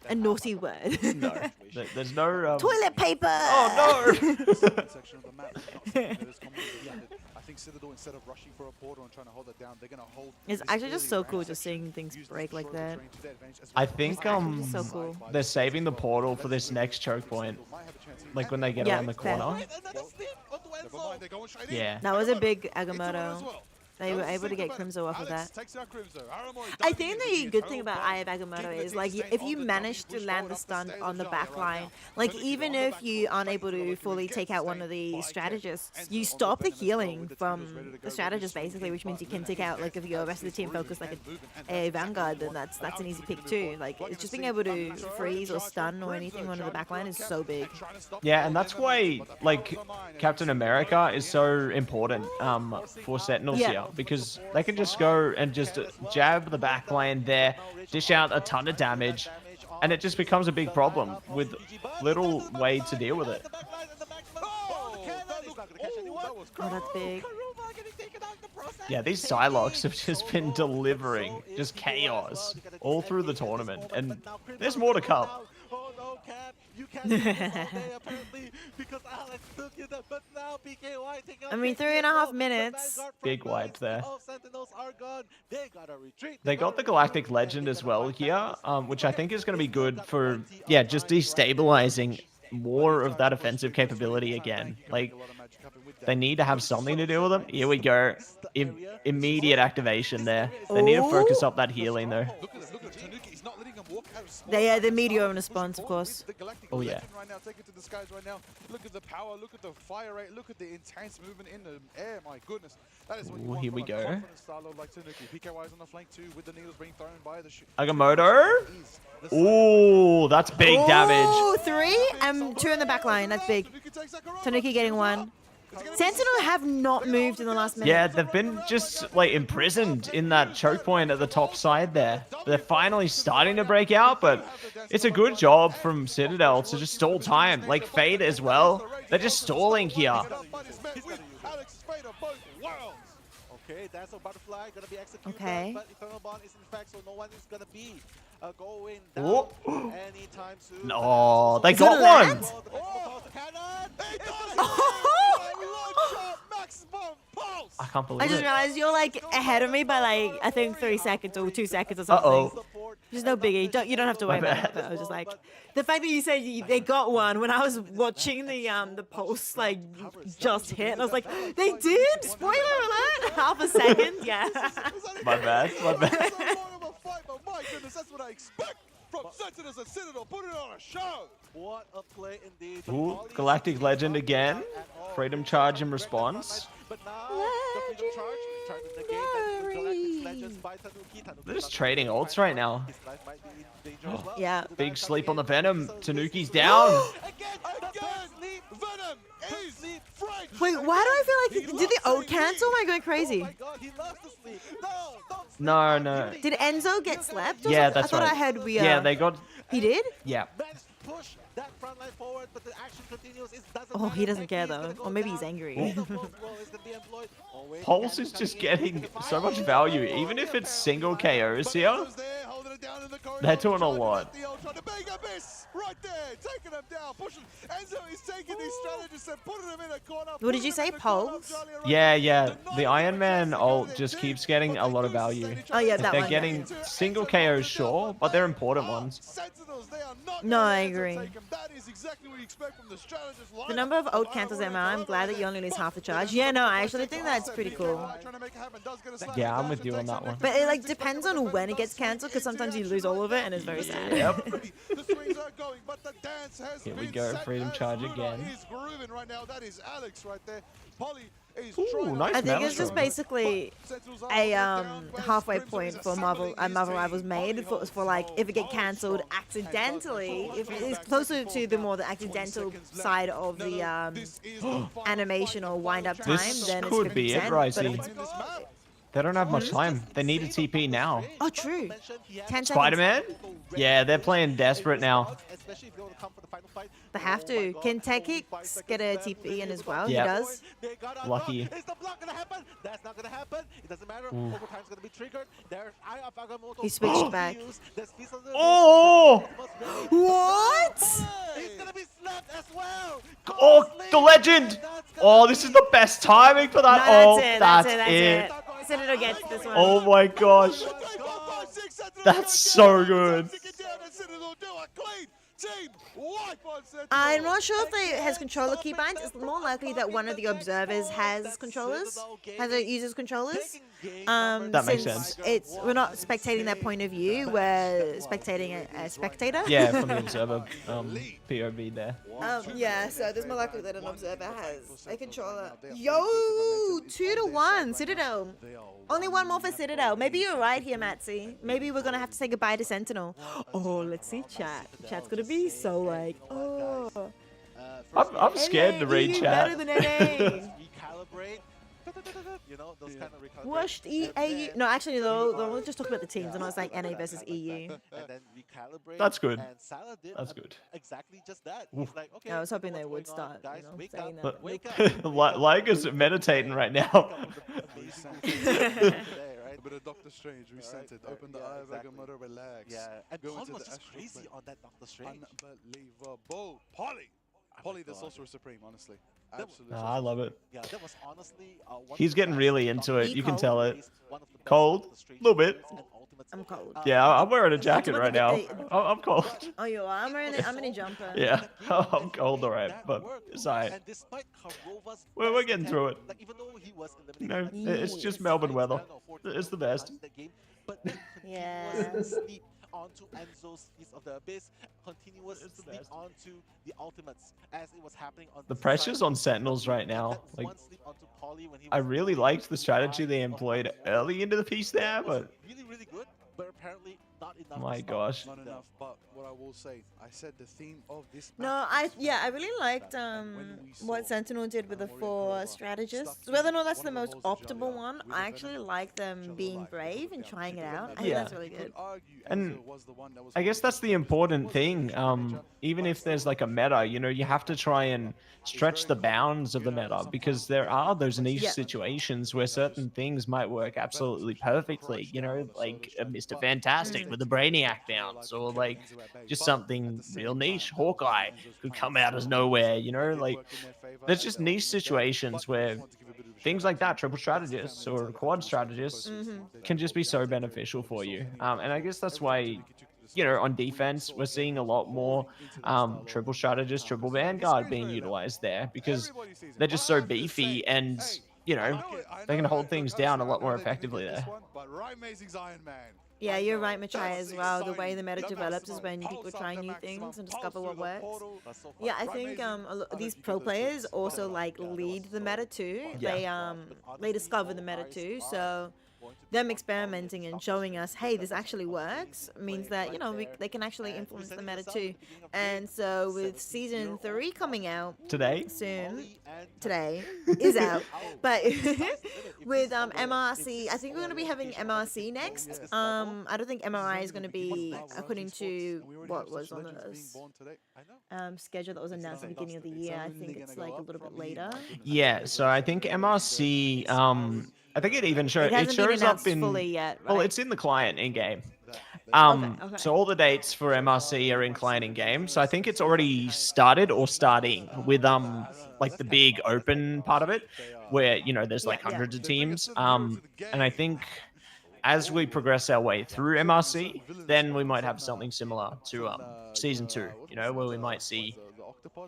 a naughty word. No, there's no. Toilet paper. Oh no! section of the map. That is commonly defended. I think Citadel, instead of rushing for a portal and trying to hold it down, they're gonna hold. It's this actually just early so round cool just section, seeing things use this break to like show the that. terrain to their advantage, as I well. think actually so cool. they're saving the portal for this next choke point, Might have a chance here. like when they get Yeah, around the fair. corner. Never mind, they're going straight in. Yeah. That was a big It's a win as Agamotto. well. They were Don't able to think get about it. Crimzo off of Alex that. takes out Crimzo. Aramori I diving think in the with good the thing eternal about bomb, Eye of Agamotto keeping the is team like sustained if on you the manage dummy, to push land forward the up stun stairs on the of back Jaya right line, now. like Tanuki even on the if back you foot, aren't fighting able for the to lock, fully gets take out one of sustained the by strategists, Ken. you Enzo on stop the the Venom as well, healing with the from Tina's ready to go the with strategist his basically, which means you can Luna take and out like if your rest of the team focus like a Vanguard, then that's an easy pick too. Like it's just being able to freeze or stun or anything on the back line is so big. Yeah, and that's why like Captain America is so important for Sentinels Yeah. here, because they can just go and just jab the back lane there, dish out a ton of damage, and it just becomes a big problem with little way to deal with it. Oh, that's big. Yeah, these Psylocks have just been delivering just chaos all through the tournament, and there's more to come. I mean, 3.5 minutes. Big wipe there. They got the Galactic Legend as well here, which I think is going to be good for, yeah, just destabilizing more of that offensive capability again. Like, they need to have something to deal with them. Here we go. Immediate activation there. They need to focus up that healing, though. Look at Tanuki. He's not letting him walk out of space. They are the meteor response, of course. The Galactic Oh, yeah. Legend right now, take it to the skies right now. Look at the power, look at the fire rate, look at the intense movement in the air. My goodness. That is what you Ooh, want here from we a go. confident Star-Lord like Tanuki. PKY is on the flank too, with the needles being thrown by the Agamotto? Ooh, that's big damage. Ooh, 3 and 2 in the back line. That's big. Tanuki getting 1. Sentinel have not moved in the last minute. Yeah, they've been just like imprisoned in that choke point at the top side there. They're finally starting to break out, but it's a good job from Citadel to just stall time. Like Fade as well. They're just stalling here. Okay, that's a butterfly gonna be executed. Okay. But Eternal Bond is in fact, so no one is gonna be going down Oh. anytime soon. No, they Is it got a one. land? I can't I believe just it. realized you're like ahead of me by like I think 3 seconds or 2 seconds or something. Uh-oh. There's no biggie. You don't have to worry My about it. bad. But I was just like, the fact that you said they got one when I was watching the post like just hit, and I was like, they did. Spoiler alert! Half a second, yeah. My bad. My bad. My goodness, that's what I expect from Sentinels and Citadel. Put it on a show. What a play indeed. The Ooh, volley Galactic is Legend not again. bad at all. Freedom Charge in response. But now the Freedom Charge trying to negate that Galactic They're just trading ults right now. Yeah. Big sleep on the Venom. Tanuki's down. Venom is French. Wait, why do I feel like did the ult cancel? Am I going crazy? No, no. Did Enzo get slapped? Or Yeah, something? that's I thought right. I heard we. Yeah, they got. He did? Yeah. Push that front line forward, but the action continues. It doesn't Oh, he matter. doesn't care He's gonna though, go or maybe down. he's angry. The Pulse Roll is gonna be employed. Oh, wait, Pulse Cannon is just coming in. getting The so much fire. value, even if it's single KOs here. They're doing a lot. The big abyss right there, taking him down, pushing. Enzo is taking these strategists and putting them in a corner. What did you say, Pulse? Yeah, yeah. The Iron Man ult just keeps getting a lot of value. Oh yeah, that They're one. getting single KOs, sure, but they're important ones. No, I agree. That is exactly what you expect from the strategist. The number of ult cancels MR, I'm glad that you only lose half the charge. Yeah, no, I actually think that's pretty cool. Yeah, I'm with you on that one. But it like depends on when it gets cancelled, because sometimes you lose all of it and it's very sad. Here we go, Freedom Charge again. Ooh, nice I think it's just Maelstrom. basically a halfway point for Marvel Rivals made for like if it get cancelled accidentally, if it's closer to the more the accidental side of the animation or wind up time, This then it's could be it, 50%, but Ricey. if it's- They don't have much time. They need a TP now. Oh, true. 10 seconds. Spider-Man? Yeah, they're playing desperate now. Especially if you want to come for the final fight. They have to. Can Tekix get a TP in as well? Yep. He does. They got Lucky. Is the block gonna happen? That's not gonna happen. It doesn't matter. Overtime's gonna be triggered. There's Eye of Agamotto. He switched back. There's Feast of the Oh! What? He's gonna be slapped as well. Oh, the legend! Oh, this is the best timing for that. No, Oh, that's that's it. it. Citadel gets this one. Oh my gosh. That's so good. I'm not sure if they has controller keybinds. It's more likely that one of the observers has controllers, uses controllers. That makes Since sense. we're not spectating their point of view. We're spectating a spectator. Yeah, from the observer POV there. Yeah. So there's more likely that an observer has a controller. Yo, 2-1 Citadel. Only one more for Citadel. Maybe you're right here, Matsy. Maybe we're gonna have to say goodbye to Sentinel. Oh, let's see chat. Chat's gonna be so like, oh. I'm scared to read EU chat. better than NA. Recalibrate. You know, those kind of recalibrate. Washed EAU. No, actually, though, we'll just talk about the teams, and I was like NA versus EU. And then recalibrate. That's good. And Salah did That's good. exactly just that. He's like, okay, I was hoping they what's would going on? start, Guys, wake saying up. that. Wake up. Liger's meditating right now. A bit of Doctor Strange, we sent it. Open the eye of Agamotto, relax. Yeah, and Go Polly into was the just astral crazy plane. on that Doctor Strange. Unbelievable. Polly, the Sorcerer Supreme, honestly. Absolutely. I love it. Yeah, that was honestly. One He's of the getting best really into it. Be You can cold. tell it. He's one of the best Cold? Doctor Strange Little bit. and Ultimates. I'm cold. Yeah, I'm wearing a jacket right now. I'm cold. Oh, you are? I'm in a jumper. Yeah, I'm cold, alright, That but worked. it's alright. And despite Karova's We're best getting attempt, through it. Like even though he was You eliminated, know, it's just Melbourne weather. It's the best. But then Yeah. continuous sleep onto Enzo's Feast of the Abyss, continuous It's the sleep best. onto the Ultimates as it was happening on The this pressure's side. on Sentinels right And now. that Like, one sleep onto Polly when he I was really liked the strategy they employed early into the piece there, but really, really good, but apparently not enough. my to stop gosh. Not them. enough, but what I will say, I said the theme of this No, map I really liked what Sentinel did with the 4 strategists. Whether or not that's the most optimal one, I actually like them being brave and trying it out. I think Yeah. that's really good. And I guess that's the important thing. Even if there's like a meta, you know, you have to try and stretch the bounds of the meta because there are those niche Yeah. situations where certain things might work absolutely perfectly. You know, like a Mr. Fantastic with the Brainiac bounce, or like just something real niche. Hawkeye could come out of nowhere. You know, like there's just niche situations where things like that, triple strategists or quad strategists, can just be so beneficial for you. And I guess that's why, you know, on defense, we're seeing a lot more triple strategist, triple vanguard being utilized there because they're just so beefy and, you know, they can hold things down a lot more effectively there. But right Amazing's Iron Man. Yeah, you're right, Machai, as well. The way the meta develops is when people try new things and discover what works. Yeah, I think these pro players also like lead the meta too. Yeah. They discover the meta too. So them experimenting and showing us, hey, this actually works, means that, you know, they can actually influence the meta too. And so with season 3 coming out Today? soon, today is out, but with MRC, I think we're going to be having MRC next. I don't think MRI is going to be according to what was on the schedule that was announced at the beginning of the year. I think it's like a little bit later. Yeah, so I think MRC, I think it even It shows, hasn't it been shows up announced in, fully yet, well, right? it's in the client in game. Okay. So all the dates for MRC are in client in game. So I think it's already started or starting with like the big open part of it, where you know there's like Yeah, yeah. hundreds of teams. And I think as we progress our way through MRC, then we might have something similar to season 2. You know, where we might see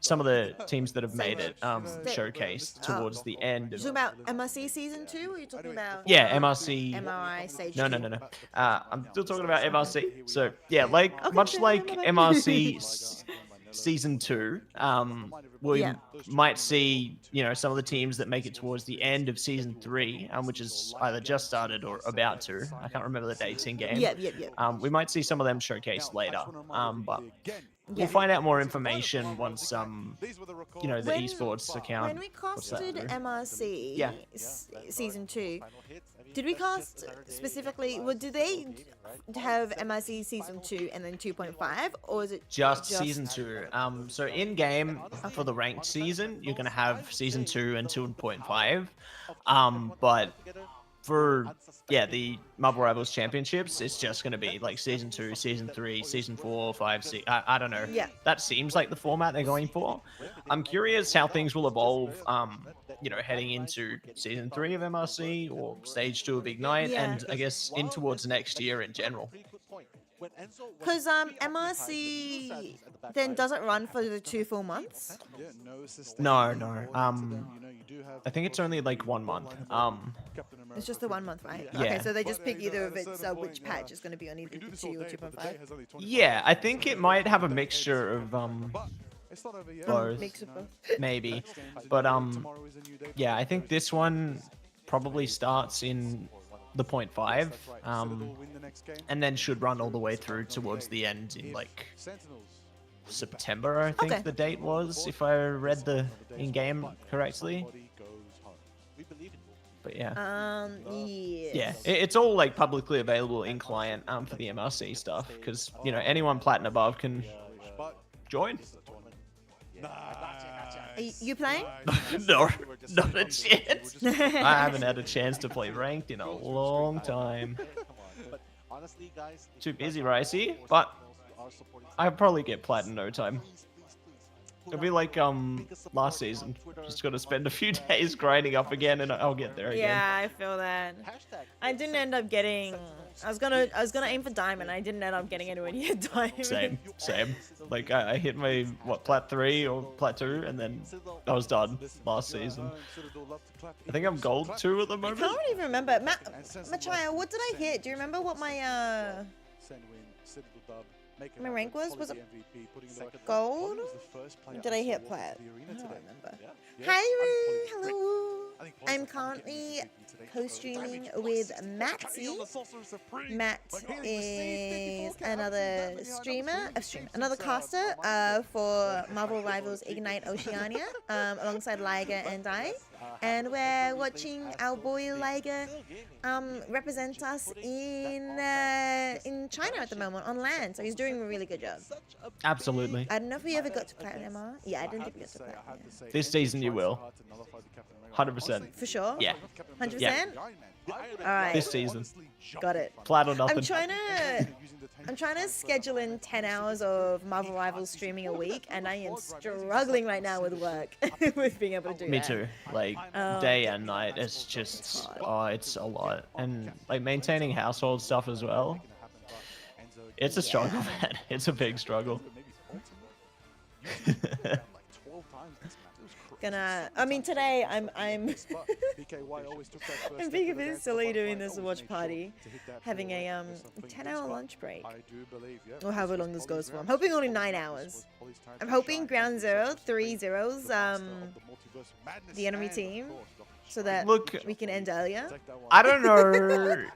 some of the teams that have made it showcased towards the end You of. talking about MRC season 2, or are you talking about Yeah, MRC. MRI stage No, 2? no. I'm still talking about MRC. So yeah, like Okay, much fair like enough. MRC season 2, we Yeah. might see, you know, some of the teams that make it towards the end of season 3, which is either just started or about to. I can't remember the dates in game. Yeah. We might see some of them showcased later. But Yeah. we'll find out more information once you know, the When- esports account. When we what's that casted through? MRC Yeah. season 2, did we cast specifically? Well, do they have MRC season 2 and then 2.5, or is it Just season 2. So in game for the ranked season, you're gonna have season 2 and 2.5. But for the Marvel Rivals Championships, it's just gonna be like season 2, season 3, season 4, 5, 6. I don't know. Yeah. That seems like the format they're going for. I'm curious how things will evolve. You know, heading into season 3 of MRC or stage 2 of Ignite, Yeah. and I guess in towards next year in general. Because MRC then doesn't run for the 2 full months? No. I think it's only like 1 month. It's just the 1 month, right? Yeah. Okay, so they just pick either of its which patch is going to be on either the 2 or 2.5. Yeah, I think it might have a mixture of both, Mix of both. maybe. But yeah, I think this one probably starts in the 0.5, and then should run all the way through towards the end in like September, I think Okay. the date was, if I read the in-game correctly. But yeah. Yes. Yeah, it's all like publicly available in client for the MRC stuff, because you know anyone platinum above can join. Are you playing? No, not a chance. I haven't had a chance to play ranked in a long time. Too busy, Ricey, but I'll probably get plat in no time. It'll be like last season. Just got to spend a few days grinding up again, and I'll get there again. Yeah, I feel that. I didn't end up getting. I was gonna aim for diamond. I didn't end up getting anywhere near diamond. Same. Like I hit my plat 3 or plat 2, and then I was done last season. I think I'm gold 2 at the I moment. can't even remember. Machaya, what did I hit? Do you remember what my rank was? Was it gold? Or did I hit plat? I don't remember. Hi, Roo. Hello. I'm currently co-streaming with Matty. Matt is another another caster for Marvel Rivals Ignite Oceania, alongside Liger and I. And we're watching our boy Liger represent us in China at the moment on land. So he's doing a really good job. Absolutely. I don't know if we ever got to platinum MR. Yeah, I didn't think we got to platinum. Yeah. This season you will. 100%. For sure? Yeah. 100%? Yeah. Alright. This season. Got it. Plat or nothing. I'm trying to schedule in 10 hours of Marvel Rivals streaming a week, and I am struggling right now with work, with being able to do that. Me too. Like day and night, it's just it's a lot, and like maintaining household stuff as well. It's a struggle, man. It's a big struggle. I mean, today I'm I'm being a bit silly doing this watch party, having a 10-hour lunch break, or however long this goes for. I'm hoping only 9 hours. I'm hoping Ground Zero, 3 zeros, the enemy team, so that Look, we can end earlier. I don't know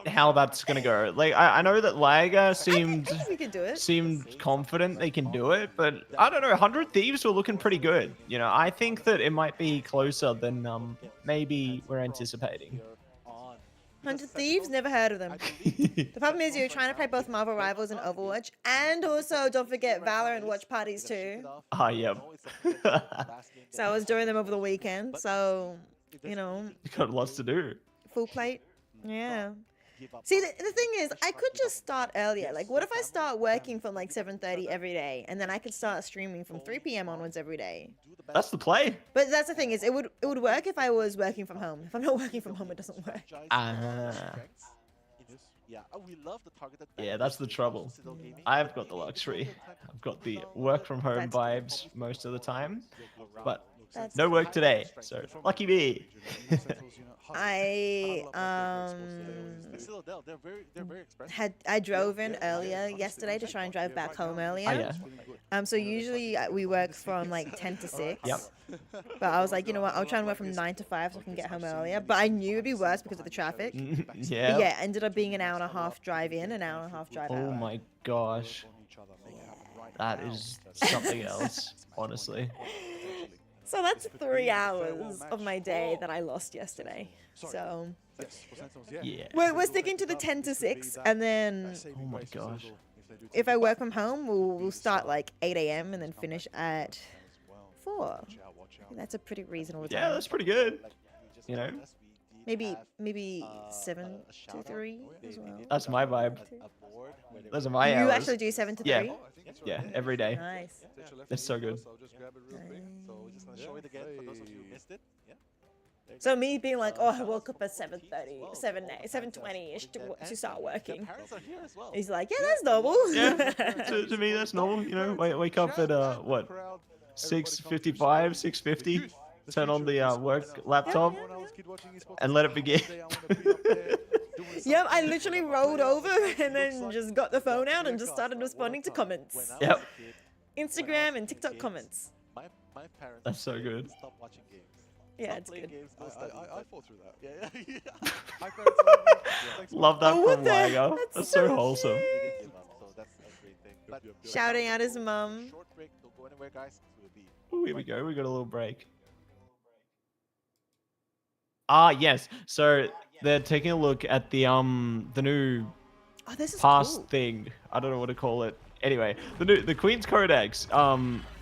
how that's gonna go. Like, I know that Lager I seemed think we can do it. seemed confident they can do it, but I don't know. 100 Thieves were looking pretty good. You know, I think that it might be closer than maybe we're anticipating. 100 Thieves, never heard of them. The problem is you're trying to play both Marvel Rivals and Overwatch, and also don't forget Valorant watch parties too. Ah, yep. So I was doing them over the weekend. So you know, You got lots to do. full plate. Yeah. See, the thing is, I could just start earlier. Like, what if I start working from like 7:30 every day, and then I could start streaming from 3 p.m. onwards every day? That's the play. But that's the thing is, it would work if I was working from home. If I'm not working from home, it doesn't work. Ah. Yeah, we love the targeted. Yeah, that's the trouble. I've got the luxury. I've got the work from home That's vibes most of the time, but That's no work today. So lucky me. I Citadel, they're very expressive. I drove in earlier yesterday to try and drive back home earlier. Oh, yeah. So usually we work from like 10 to 6. Yep. But I was like, you know what? I'll try and work from 9 to 5 so I can get home earlier. But I knew it'd be worse because of the traffic. But Yeah. yeah, ended up being an hour and a half drive in, an hour and a half drive Oh out. my gosh. That is something else, honestly. So that's 3 hours of my day that I lost yesterday. So Yeah. we're sticking to the 10 to 6, and then Oh my gosh. if I work from home, we'll start like 8 a.m. and then finish at 4. I think that's a pretty reasonable time. Yeah, that's pretty good. You know, Maybe 7 to 3 as well. that's my vibe. Those are my You hours. actually do 7 to 3? Yeah. Yeah, every day. Nice. That's so good. So we're just gonna show it again for those of you who missed it. Yeah. So me being like, oh, I woke up at 7:30, 7:20ish to start working. Parents are here as well. He's like, yeah, that's normal. Yeah, to me that's normal. You know, wake up at what, 6:55, 6:50. Turn on the work laptop and let it begin. Yep, I literally rolled over and then just got the phone out and just started responding to comments. Yep. Instagram and TikTok comments. My parents. That's so good. Stop watching games. Yeah, Stop it's playing good. games, no studying. I fought through that. Yeah. My parents love me. Yeah, thanks, Love that Oh, what from the- Lager. that's That's so so wholesome. He didn't give up, so that's a great thing. But Shouting out his mum. short break, don't go anywhere, guys. We'll be Ooh, here we go. We got a little break. Ah, yes. So they're taking a look at the new Oh, this is pass cool. thing. I don't know what to call it. Anyway, the Queen's Codex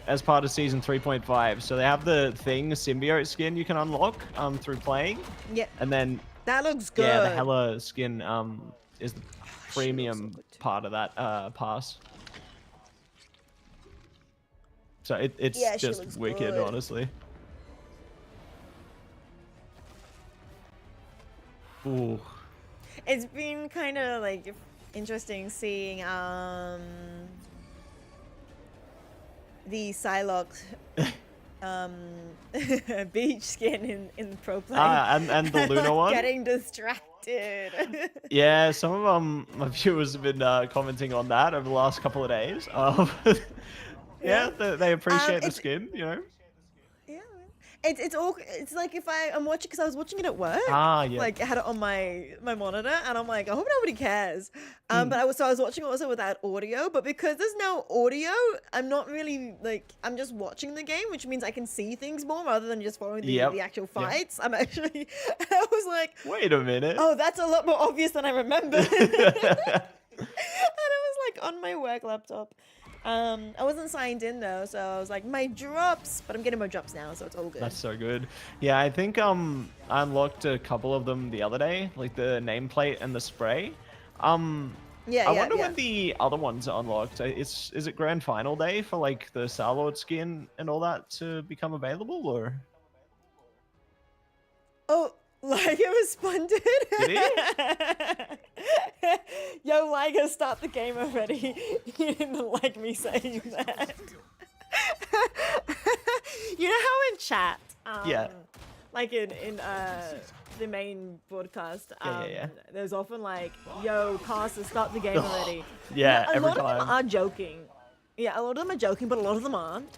as part of season 3.5. So they have the thing symbiote skin you can unlock through playing, Yep, and then that looks good. yeah, the Hela skin is the Oh, she looks premium so good. part of that pass. So it's Yeah, she just looks wicked, good. honestly. Ooh. It's been kind of like interesting seeing the Psylocke beach skin in pro play. And the Luna one. Getting distracted. Yeah, some of my viewers have been commenting on that over the last couple of days. Yeah, they appreciate the it's- skin, you know. Yeah, it's like if I'm watching, because I was watching it at work. Ah, yeah. Like I had it on my monitor, and I'm like, I hope nobody cares. Hmm. But I was watching it also without audio. But because there's no audio, I'm not really like, I'm just watching the game, which means I can see things more rather than just following the Yep. actual Yep. fights. I'm actually, I was like, Wait a minute. oh, that's a lot more obvious than I remember. And I was like on my work laptop. I wasn't signed in though, so I was like, my drops, but I'm getting my drops now, so it's all good. That's so good. Yeah, I think I unlocked a couple of them the other day, like the nameplate and the spray. Yeah, I yeah, wonder yeah. when the other ones are unlocked. Is it grand final day for like the Star-Lord skin and all that to become available, or? Oh, Liger responded. Did Yo, Liger, start the game already. He didn't like me saying that. You know how in chat, Yeah. like in the main broadcast, Yeah. there's often like, yo, Caster, start the game already. Yeah, a every lot of them time. are joking. Yeah, a lot of them are joking, but a lot of them aren't.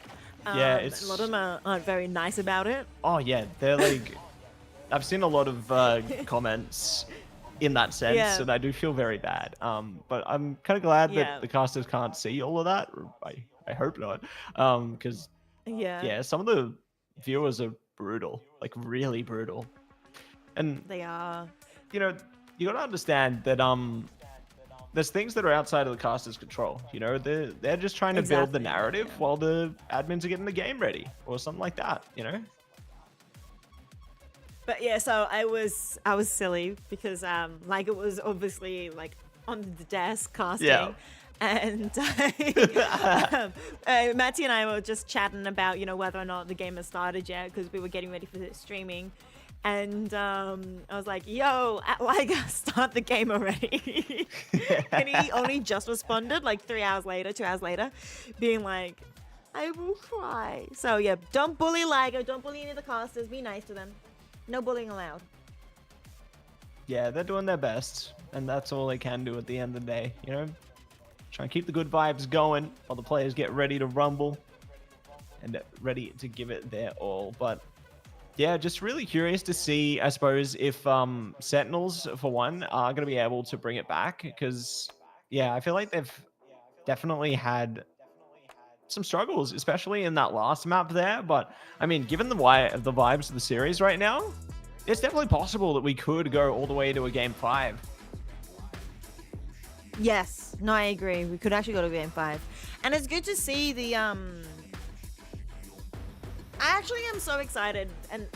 Yeah, A lot of them aren't very nice about it. Oh yeah, they're like I've seen a lot of comments in that sense, Yeah. and I do feel very bad. But I'm kind of glad Yeah. that the casters can't see all of that. Or I hope not. Because Yeah. yeah, some of the viewers are brutal, like really brutal. And They are. you know, you gotta understand that there's things that are outside of the caster's control. You know, they're just trying to build the Exactly, narrative yeah. while the admins are getting the game ready or something like that. You know. But yeah, so I was silly because like it was obviously like on the desk casting. Yeah. And Matty and I were just chatting about, you know, whether or not the game has started yet because we were getting ready for the streaming. And I was like, yo, Liger, start the game already. And he only just responded like 3 hours later, 2 hours later, being like, I will cry. So yeah, don't bully Liger, don't bully any of the casters, be nice to them. No bullying allowed. Yeah, they're doing their best, and that's all they can do at the end of the day. You know, try and keep the good vibes going while the players get ready to rumble and ready to give it their all. But yeah, just really curious to see, I suppose, if Sentinels, for one, are going to be able to bring it back. Because, yeah, I feel like they've definitely had some struggles, especially in that last map there. But, I mean, given the vibes of the series right now, it's definitely possible that we could go all the way to a Game 5. Yes, no, I agree. We could actually go to game 5. And it's good to see the I actually am so excited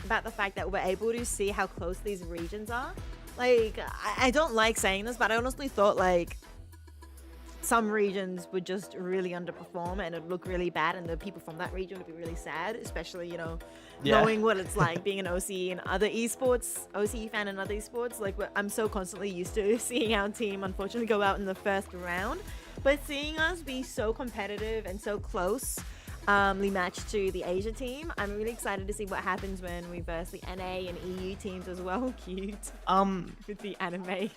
about the fact that we're able to see how close these regions are. Like, I don't like saying this, but I honestly thought like some regions would just really underperform and it'd look really bad, and the people from that region would be really sad, especially, you know, Yeah. knowing what it's like being an OCE and other esports, OCE fan and other esports. Like, I'm so constantly used to seeing our team unfortunately go out in the first round, but seeing us be so competitive and so close matched to the Asia team, I'm really excited to see what happens when we verse the NA and EU teams as well. Cute. With the anime.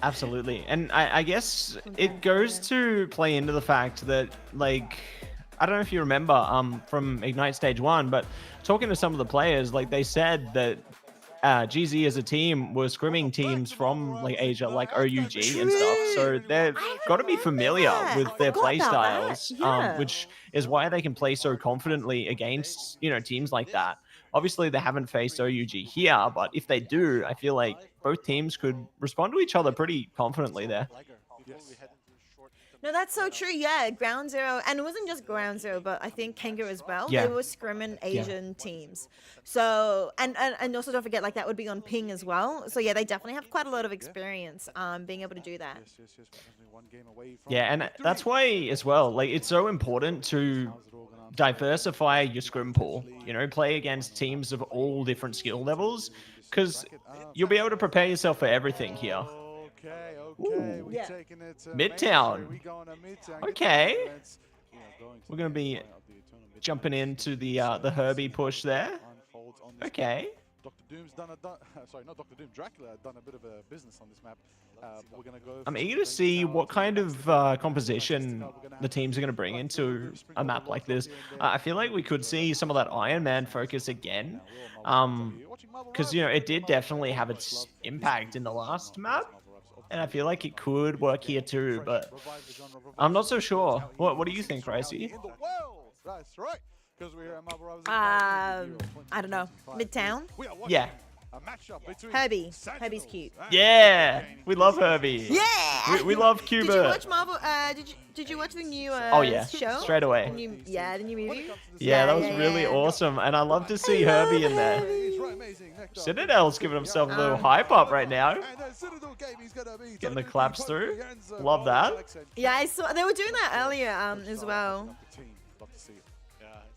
Absolutely. And I guess it goes to play into the fact that, like, I don't know if you remember from Ignite Stage 1, but talking to some of the players, like, they said that GZ as a team were scrimming teams from, like, Asia, like OUG and stuff. So they've got to be familiar with their play styles, which is why they can play so confidently against, you know, teams like that. Obviously, they haven't faced OUG here, but if they do, I feel like both teams could respond to each other pretty confidently there. No, that's so true. Yeah, Ground Zero, and it wasn't just Ground Zero, but I think Kenga as well. Yeah. They were scrimming Asian teams. So, and also don't forget, like, that would be on ping as well. So yeah, they definitely have quite a lot of experience being able to do that. Yeah, and that's why as well, like, it's so important to diversify your scrim pool. You know, play against teams of all different skill levels, because you'll be able to prepare yourself for everything here. Okay, Yeah. Midtown. Okay. We're gonna be jumping into the Herbie push there. Okay. Dr. Doom's sorry, not Dr. Doom, Dracula done a bit of a business on this map. We're gonna go. I'm eager to see what kind of composition the teams are going to bring into a map like this. I feel like we could see some of that Iron Man focus again, because, you know, it did definitely have its impact in the last map, and I feel like it could work here too, but I'm not so sure. What do you think, Ricey? That's right. Because we're at Marvel Rivals I don't know. Midtown? Yeah. A matchup between Herbie. Sentinels Herbie's cute. and Yeah, we love Herbie. Yeah. We love Cuba. Did you watch Marvel? Did you watch the new Oh, yeah. show? Straight away. The new movie. Yeah, that was really awesome, and I love to see Herbie in there. He's right, amazing. Next up, Citadel's giving himself a little hype up right now. and then Citadel Gaming's gonna be Getting the claps through. Love that. Yeah, I saw they were doing that earlier as well. Love to see it.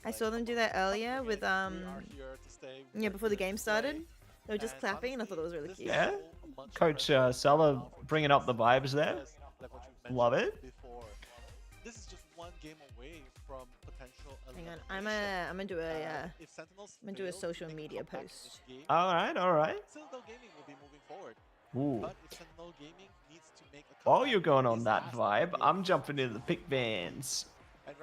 I saw them do that earlier with yeah, before the game started. They were just clapping, and I thought it was really cute. Yeah. Coach Sella bringing up the vibes there. Love it. This is just one game away from potential. Hang on, I'm gonna do a If Sentinels I'm gonna do a fail to social make a media comeback in post. this game, All right. Citadel Gaming will be moving forward. Ooh. But if Sentinel Gaming needs to make a While comeback you're going in on this that last vibe, game, I'm jumping into the pick vans.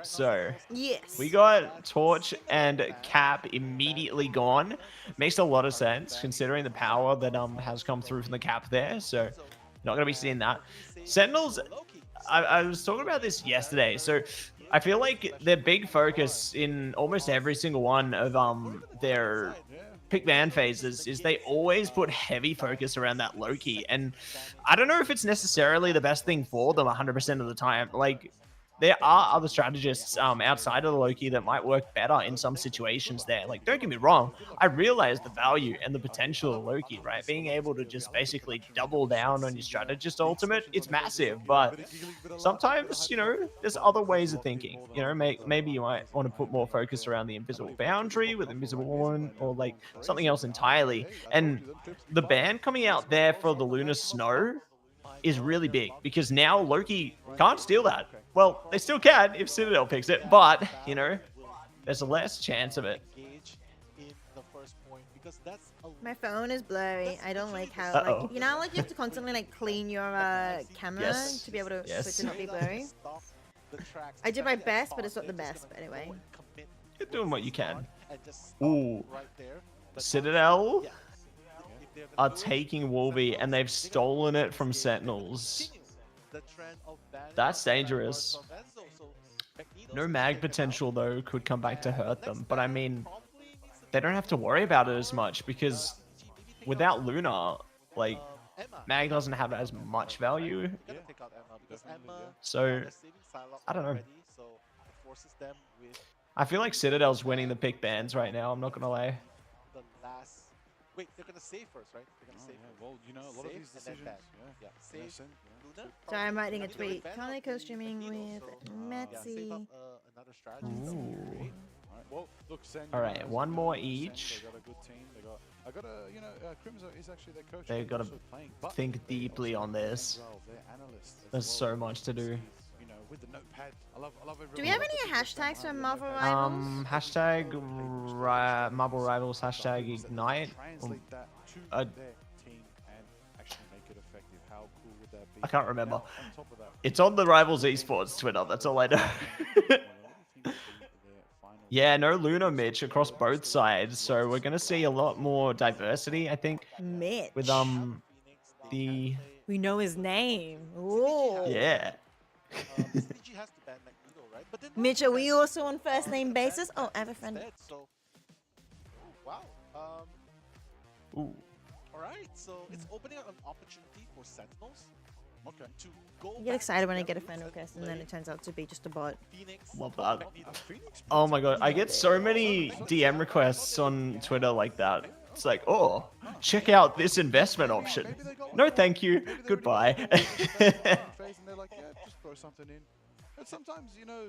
So Yes. we got Torch and Cap immediately gone. Makes a lot of sense considering the power that has come through from the Cap there. So not gonna be seeing that. Sentinels, I was talking about this yesterday. So I feel like their big focus in almost every single one of their pick ban phases is they always put heavy focus around that Loki, and I don't know if it's necessarily the best thing for them 100% of the time. Like, there are other strategists outside of the Loki that might work better in some situations there. Like, don't get me wrong, I realize the value and the potential of Loki, right? Being able to just basically double down on your strategist ultimate, it's massive. But sometimes, you know, there's other ways of thinking. You know, maybe you might want to put more focus around the invisible boundary with Invisible Woman, or like something else entirely. And the ban coming out there for the Lunar Snow is really big, because now Loki can't steal that. Well, they still can if Citadel picks it, but, you know, there's a less chance of it. My phone is blurry. I don't like how, Uh-oh. like, you know, like you have to constantly like clean your camera Yes. to be able to Yes. for it to not be blurry. I did my best, but it's not the best. But anyway, You're doing what you can. Ooh. Citadel are taking Wolby, and they've stolen it from Sentinels. That's dangerous. No mag potential, though, could come back to hurt them. But I mean, they don't have to worry about it as much, because without Luna, like, mag doesn't have as much value. So, I don't know. I feel like Citadel's winning the pick bans right now, I'm not gonna lie. Wait, they're gonna save first, right? They're gonna save. Well, you know, a lot of Save these and then decisions, ban. yeah. Save Luna. sorry, I'm writing a I mean, tweet. ban Currently co-streaming with Yeah, save up Metzi. another strategy. Ooh. Alright, well, look, Sen, All right, one more each. They got a good team. I got a, you know, Crimson is actually their coach. They've gotta also playing, but think they deeply also on play this. well. They're analysts as There's well. so much to do. You know, with the notepad. I love Do we have any hashtags for Marvel Rivals? Hashtag Marble Rivals, hashtag Ignite. Translate that to uh, their team and actually make it effective. How cool would that be? I can't remember. Now, on top of that, It's on the Rivals Esports Twitter, that's all I know. Yeah, no Luna Mitch across both sides, so we're gonna see a lot more diversity, I think, Mitch. with the We know his name. Ooh. yeah. SDG has to ban Magneto, right? But then Mitch, are we also on first name basis? Oh, I have a friend. instead, so wow. Ooh. All right. So it's opening up an opportunity for Sentinels. Okay. To go. I get excited when I get a friend request, and then it turns out to be just a bot. Phoenix. Love that. Magneto. Oh my god, I get so many DM requests on Twitter like that. It's like, oh, check out this investment option. No, thank you. Goodbye. Phase and they're like, yeah, just throw something in. And sometimes, you know,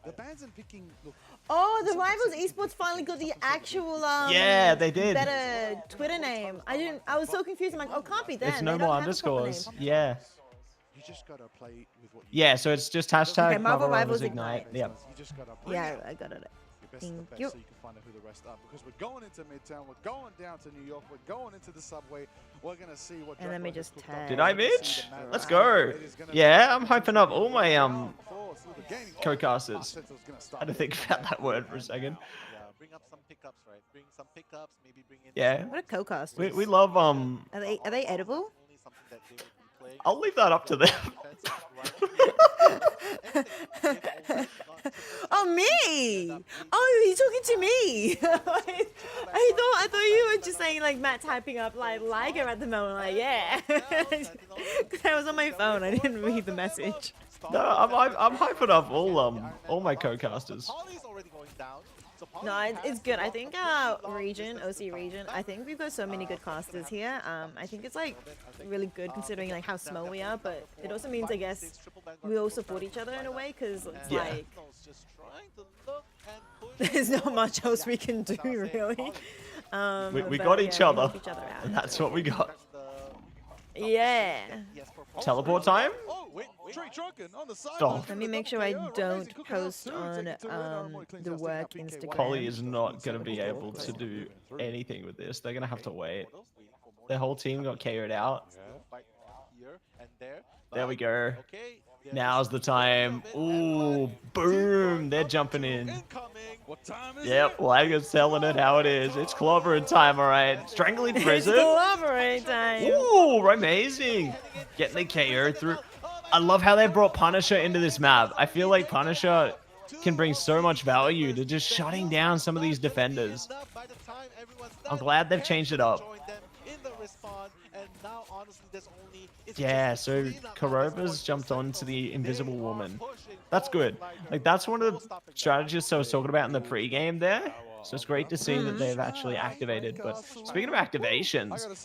the bans and picking. Look, Oh, the Rivals Esports finally got the actual Yeah, they did. better Twitter name. I was so confused. I'm like, oh, can't be them. It's no They don't more have a proper underscores. name. Yeah. you just gotta play with what you Yeah, so it's just hashtag Okay, Marvel Marvel Rivals Rivals Ignite. Ignite. Yep. You just gotta bring Yeah, out I got it. your best of the Thank best you. so you can find out who the rest are. Because we're going into Midtown, we're going down to New York, we're going into the subway. We're gonna see what. And let me Draco has just cooked up. tag. Did I, We're gonna see Mitch? the map. Let's go. It is gonna be Yeah, I'm hyping up all my Gaming. co-casters. Sentinel's gonna start Had to think about that word for a second. Yeah. Bring up some pickups, right? Bring some pickups. Maybe bring in. Yeah. What a co-cast. We love Are they edible? Only something that they would be playing. I'll leave that up to them. Oh, me! Oh, you're talking to me! I thought you were just saying like Matt typing up like Liger at the moment. Like, yeah. Because I was on my phone. I didn't read the message. No, I'm hyping up all my co-casters. Polly's already going down. So Polly No, has it's good. I to think drop our region, distance OC to region, drop I think we've got so many good casters here. I think it's like really good considering like how small we are, but it also means I guess we all support each other in a way because it's Yeah. like Just trying to look and push there's not much else we can do really. We But got yeah, each we other. help each other out. And that's what we got. Yeah. Teleport time? Oh, wait, Trey Drunken on the side. Stop. Let me make sure I don't post on the work Instagram. Polly is not going to be able to do anything with this. They're going to have to wait. Their whole team got KO'd out. here and there. There we but, go. Okay. they're Now's the just trying time. to get a bit, and Ooh, then boom. They're Teamwork jumping up in. incoming. What time is Yep, it? Liger's telling it how it is. It's clobbering time, alright. Strangling It's Prison. collaborate time. Ooh, amazing. Getting the KO through. I love how they brought Punisher into this map. I feel like Punisher can bring so much value to just shutting down some of these defenders. By the time everyone's I'm done, glad they've changed it up. join them in the respawn, and now honestly there's only it's Yeah, just so clean up Kuroba's at jumped this point onto for the Sentinels. Invisible They are Woman. pushing That's good. forward Like, that's one of No the stopping them. strategists I was talking about in the pre-game there. So it's great to see that they've actually activated. But speaking of activations,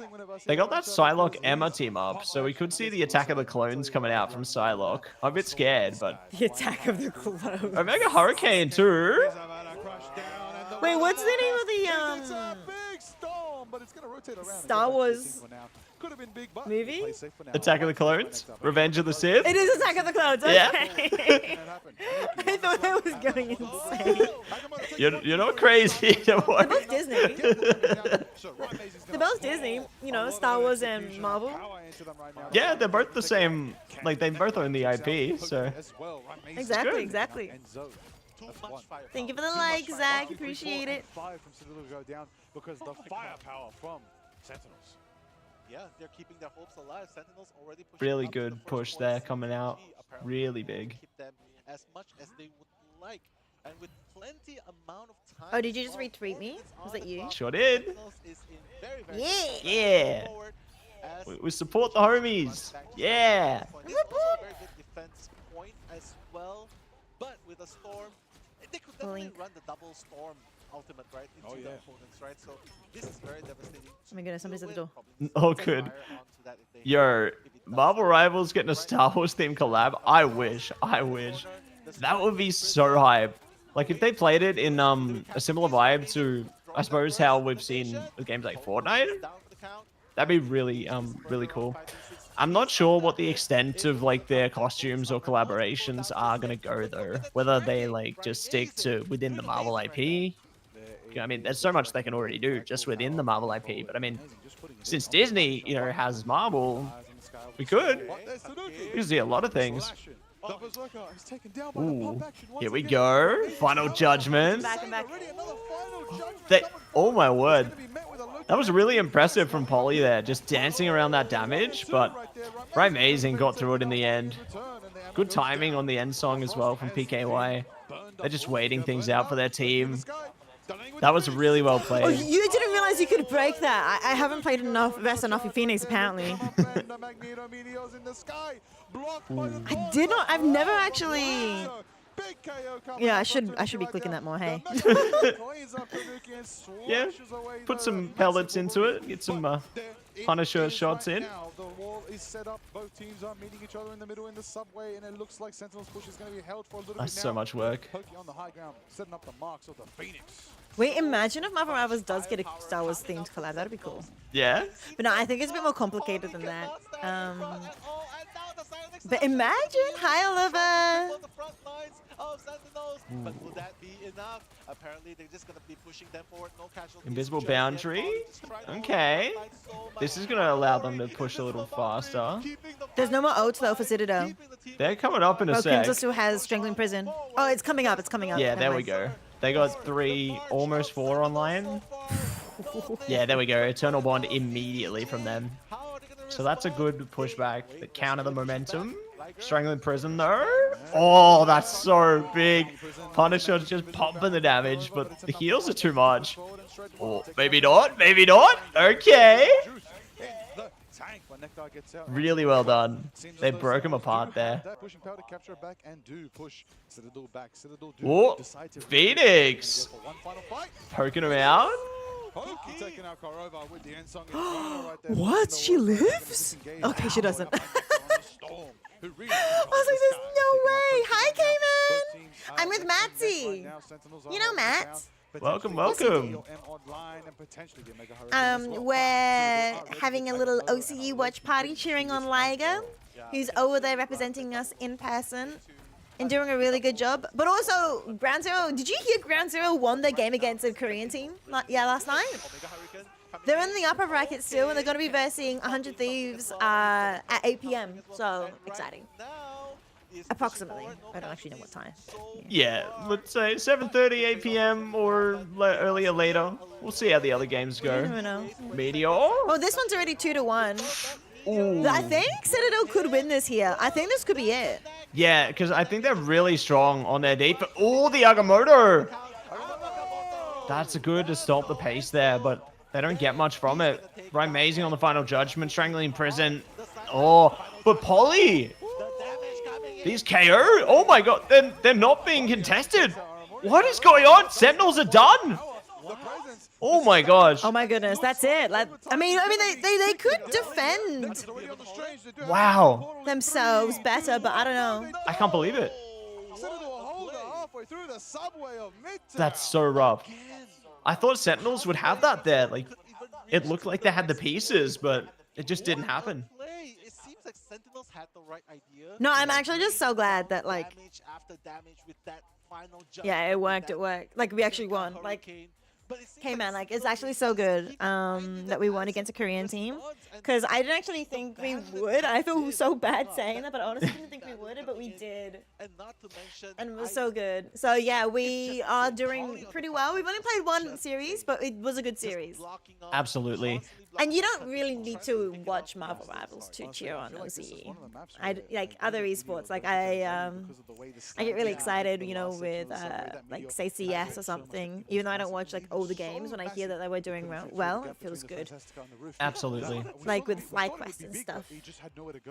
they got that Psylocke Emma team up, so we could see the Attack of the Clones coming out from Psylocke. I'm a bit scared, but The attack of the clones. Omega Hurricane too. Wait, what's the name of It's a big storm, but it's gonna rotate around and Star get back to Wars the for now. Could have been big, but movie? play safe for now. Attack of the Clones, Revenge of the Sith. It is Attack of the Clones. Yeah. Okay. I thought I was going insane. You're not crazy. Don't They're worry. both Disney. They're both Disney. You know, Star Wars and Marvel. Yeah, they're both the same. Like they both own the IP, so Exactly, good. exactly. Too much fire. Thank you for the like, Zach. Appreciate it. Five from Citadel go down because the firepower from Sentinels. Yeah, they're keeping their hopes alive. Sentinels already pushing Really up to good the first push place. there coming out. SMG apparently Really will big. Keep them as much as they would like, and with plenty amount of time. Oh, did you as just well. retweet me? Focus Was on that the you? clock. Sure did. Sentinels is in very, very Yeah. good position Yeah. forward as We support the homies. Yeah. This is also a very good defense point as well, but with a storm, they could definitely Blink. run the double storm ultimate right into the opponents, right? So this is very devastating. Oh my goodness, somebody's at the door. Oh, good. Yo, Marvel Rivals getting a Star Wars themed collab. I wish. That would be so hype. Like if they played it in a similar vibe to, I suppose, how we've seen with games like Fortnite. That'd be really really cool. I'm not sure what the extent of like their costumes or collaborations are gonna go though. Whether they like just stick to within the Marvel IP. I mean, there's so much they can already do just within the Marvel IP. But I mean, since Disney, you know, has Marvel, we could see a lot of things. Ooh, here we go. Final Judgment. Back and back. Oh my word. That was really impressive from Polly there, just dancing around that damage, but Bright Amazing got through it in the end. Good timing on the end song as well from PKY. They're just waiting things out for their team. That was really well Oh, played. you didn't realize you could break that. I haven't played enough Vest enough in Phoenix apparently. I did not. I've never actually. Yeah, I should be clicking that more. Hey. Yeah, put some pellets into it, get some Punisher shots in. The wall is set up. Both teams are meeting each other in the middle in the subway, and it looks like Sentinel's push is going to be held for a little That's bit so now. much work. Pokey on the high ground, setting up the marks of the Phoenix. Wait, imagine if Marvel Rivals does get a Star Wars themed collab. That'd be cool. Yeah? But no, I think it's a bit more complicated than that. But imagine, hi Oliver. The front lines of Sentinels, but will that be enough? Apparently, they're just gonna be pushing them forward. No casualties. Invisible just yet. boundary? Just trying to hold Okay. the front lines so much. This is gonna allow them to push a little faster. There's no more oats though for Citadel. They're coming up in a Oh, sec. Crimson still has Strangling Prison. Oh, it's coming up. It's coming up. Yeah, Never there we mind. go. They got 3, almost 4 online. Yeah, there we go. Eternal Bond immediately from them. So that's a good pushback. The counter the momentum. Strangling Prison though. Oh, that's so big. Punisher's just pumping the damage, but the heals are too much. Oh, maybe not. Maybe not. Okay. Really well done. They broke him apart there. Pushing power to capture it back and do push Citadel back. Citadel do Oh, decide to Phoenix. go for one final fight. Poking him out. Pokey taking out Korova with the end song in front of her right there. What? She lives? Okay, she doesn't. I was like, there's no way. Hi, Cayman. I'm with Matsy. You know Matt. Welcome, welcome. We're having a little OCU watch party cheering on Liger, who's over there representing us in person and doing a really good job. But also, Ground Zero, did you hear Ground Zero won their game against a Korean team last night? They're in the upper bracket still, and they're going to be versing 100 Thieves at 8 p.m. So exciting. Approximately. I don't actually know what time. Yeah, let's say 7:30, 8 p.m. or earlier later. We'll see how the other games I don't go. even know. Meteor. Oh, this one's already 2-1. I think Citadel could win this here. I think this could be it. Yeah, because I think they're really strong on their deep. Oh, the Agamotto. That's good to stop the pace there, but they don't get much from it. Right, amazing on the final judgment, strangling prison. Oh, but Polly. These KO. Oh my god, they're not being contested. What is going on? Sentinels are done. Oh my gosh. Oh my goodness, that's it. Like, I mean, they could defend Wow. themselves better, but I don't know. I can't believe it. That's so rough. I thought Sentinels would have that there. Like, it looked like they had the pieces, but it just didn't happen. It seems like Sentinels had the right idea. No, I'm actually just so glad that, like, Damage after damage with that final jump, yeah, it with worked, that it worked. Like, we actually won. Like, hurricane. But it seems hey like man, like, it's Sentinels actually so good that we won against a Korean team. Because I didn't actually think we would. I feel so bad saying that, but I honestly didn't think we would, but we did. And not to mention, And it was so good. So yeah, we are doing pretty well. We've only played one series, but it was a good series. Absolutely. And you don't really need to watch Marvel Rivals to cheer on OCE. Like other esports, like I get really excited, you know, with like say CS or something. Even though I don't watch like all the games, when I hear that they were doing well, it feels good. Absolutely. Like with FlyQuest and stuff.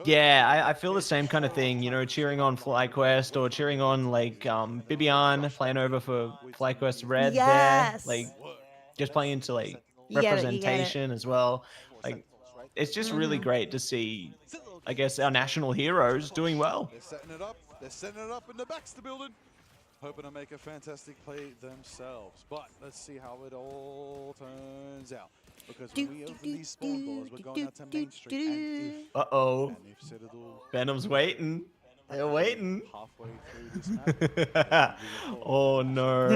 Yeah, I feel the same kind of thing, you know, cheering on FlyQuest or cheering on like Bibian playing over for FlyQuest Red Yes. there. Like just playing into like You get it, you get it. representation as well. Like it's just really great to see, I guess, our national heroes doing well. They're setting it up. They're setting it up in the Baxter building. Hoping to make a fantastic play themselves. But let's see how it all turns out. Because when we open these spawn doors, we're going out to Main Street. And Uh-oh. if Citadel Venom's waiting. They're waiting. halfway through this map, Oh no.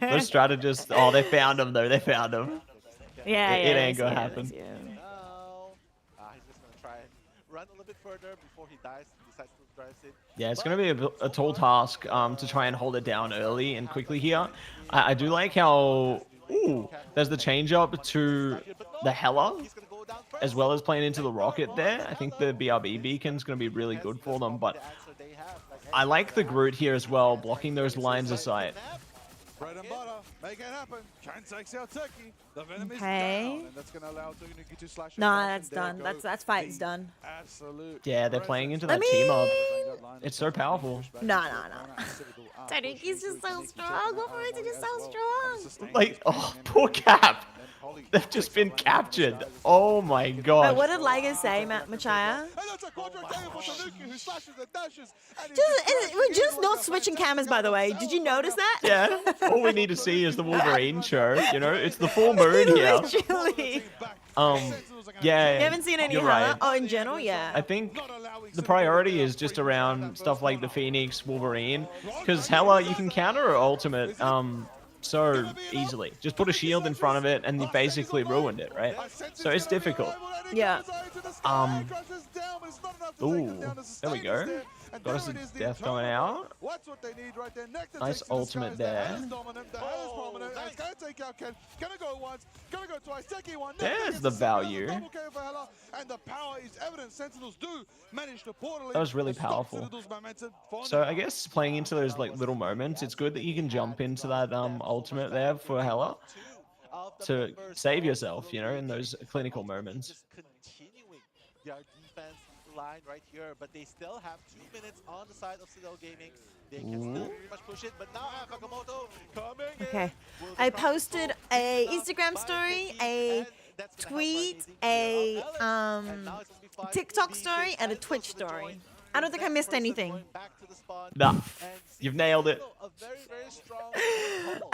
Those strategists, oh, they found him though. They found him. Yeah, It ain't gonna happen. no. He's just gonna try and run a little bit further before he dies. Decides to drive it. Yeah, it's going to be a tall task to try and hold it down early and quickly here. I do like how there's the change up to the Hela, He's gonna go down first. as well as playing into the Rocket there. I think the BRB beacon is going to be really good for them, but The answer they have, like, I like the Groot here as well, blocking those lines of sight. bread and butter, make it happen. Can takes out Turkey. The Venom is Okay. down, and that's going to allow Tunuki to slash it Nah, back, that's and there done. go That's fight's the done. Absolute Yeah, they're playing into I that team up. presence. It's so powerful. No. Tanuki's just so strong. Wolverine's are just so strong. Like, oh, poor Cap. They've just been captured. Oh my But gosh. what did Liger say, Machaya? And that's a quadra tail for Tanuki, who slashes and dashes. And he We're just not switching cameras, by the way. Did you notice that? Yeah, all we need to see is the Wolverine show. You know, it's the full moon here. Literally. Yeah. You haven't seen any you're Hela? right. Oh, in general, yeah. I think the priority is just around stuff like the Phoenix, Wolverine, because Hela, you can counter her ultimate so easily. Just put a shield in front of it and you basically ruined it, right? So it's difficult. Yeah. Ooh, there we go. Got us a death going out. What's what they need right there? Nectar Nice takes to the ultimate skies. there. The Hela's dominant. The Hela's prominent. And it's gonna take out Ken. Gonna go once. Gonna go twice. Techie one. Nectar There's gets the the second, value. double KO for Hela, and the power is evident. Sentinels do manage to portal That was really and stop powerful. Citadel's momentum for So now. I guess playing into those like little moments, it's good that you can jump into that ultimate there for Hela to save yourself, you know, in those clinical moments. Just continuing their defense line right here, but they still have 2 minutes on the side of Citadel Gaming. They can still pretty much push it, but now Kakamoto coming in. Okay. Will I become posted full a stop Instagram by story, Techie, a and that's gonna help tweet, us a leading to Alex, and now it's gonna be 5 TikTok v6 story, and a Sentinels Twitch for the story. join. I don't think I missed anything. Nah, you've nailed it.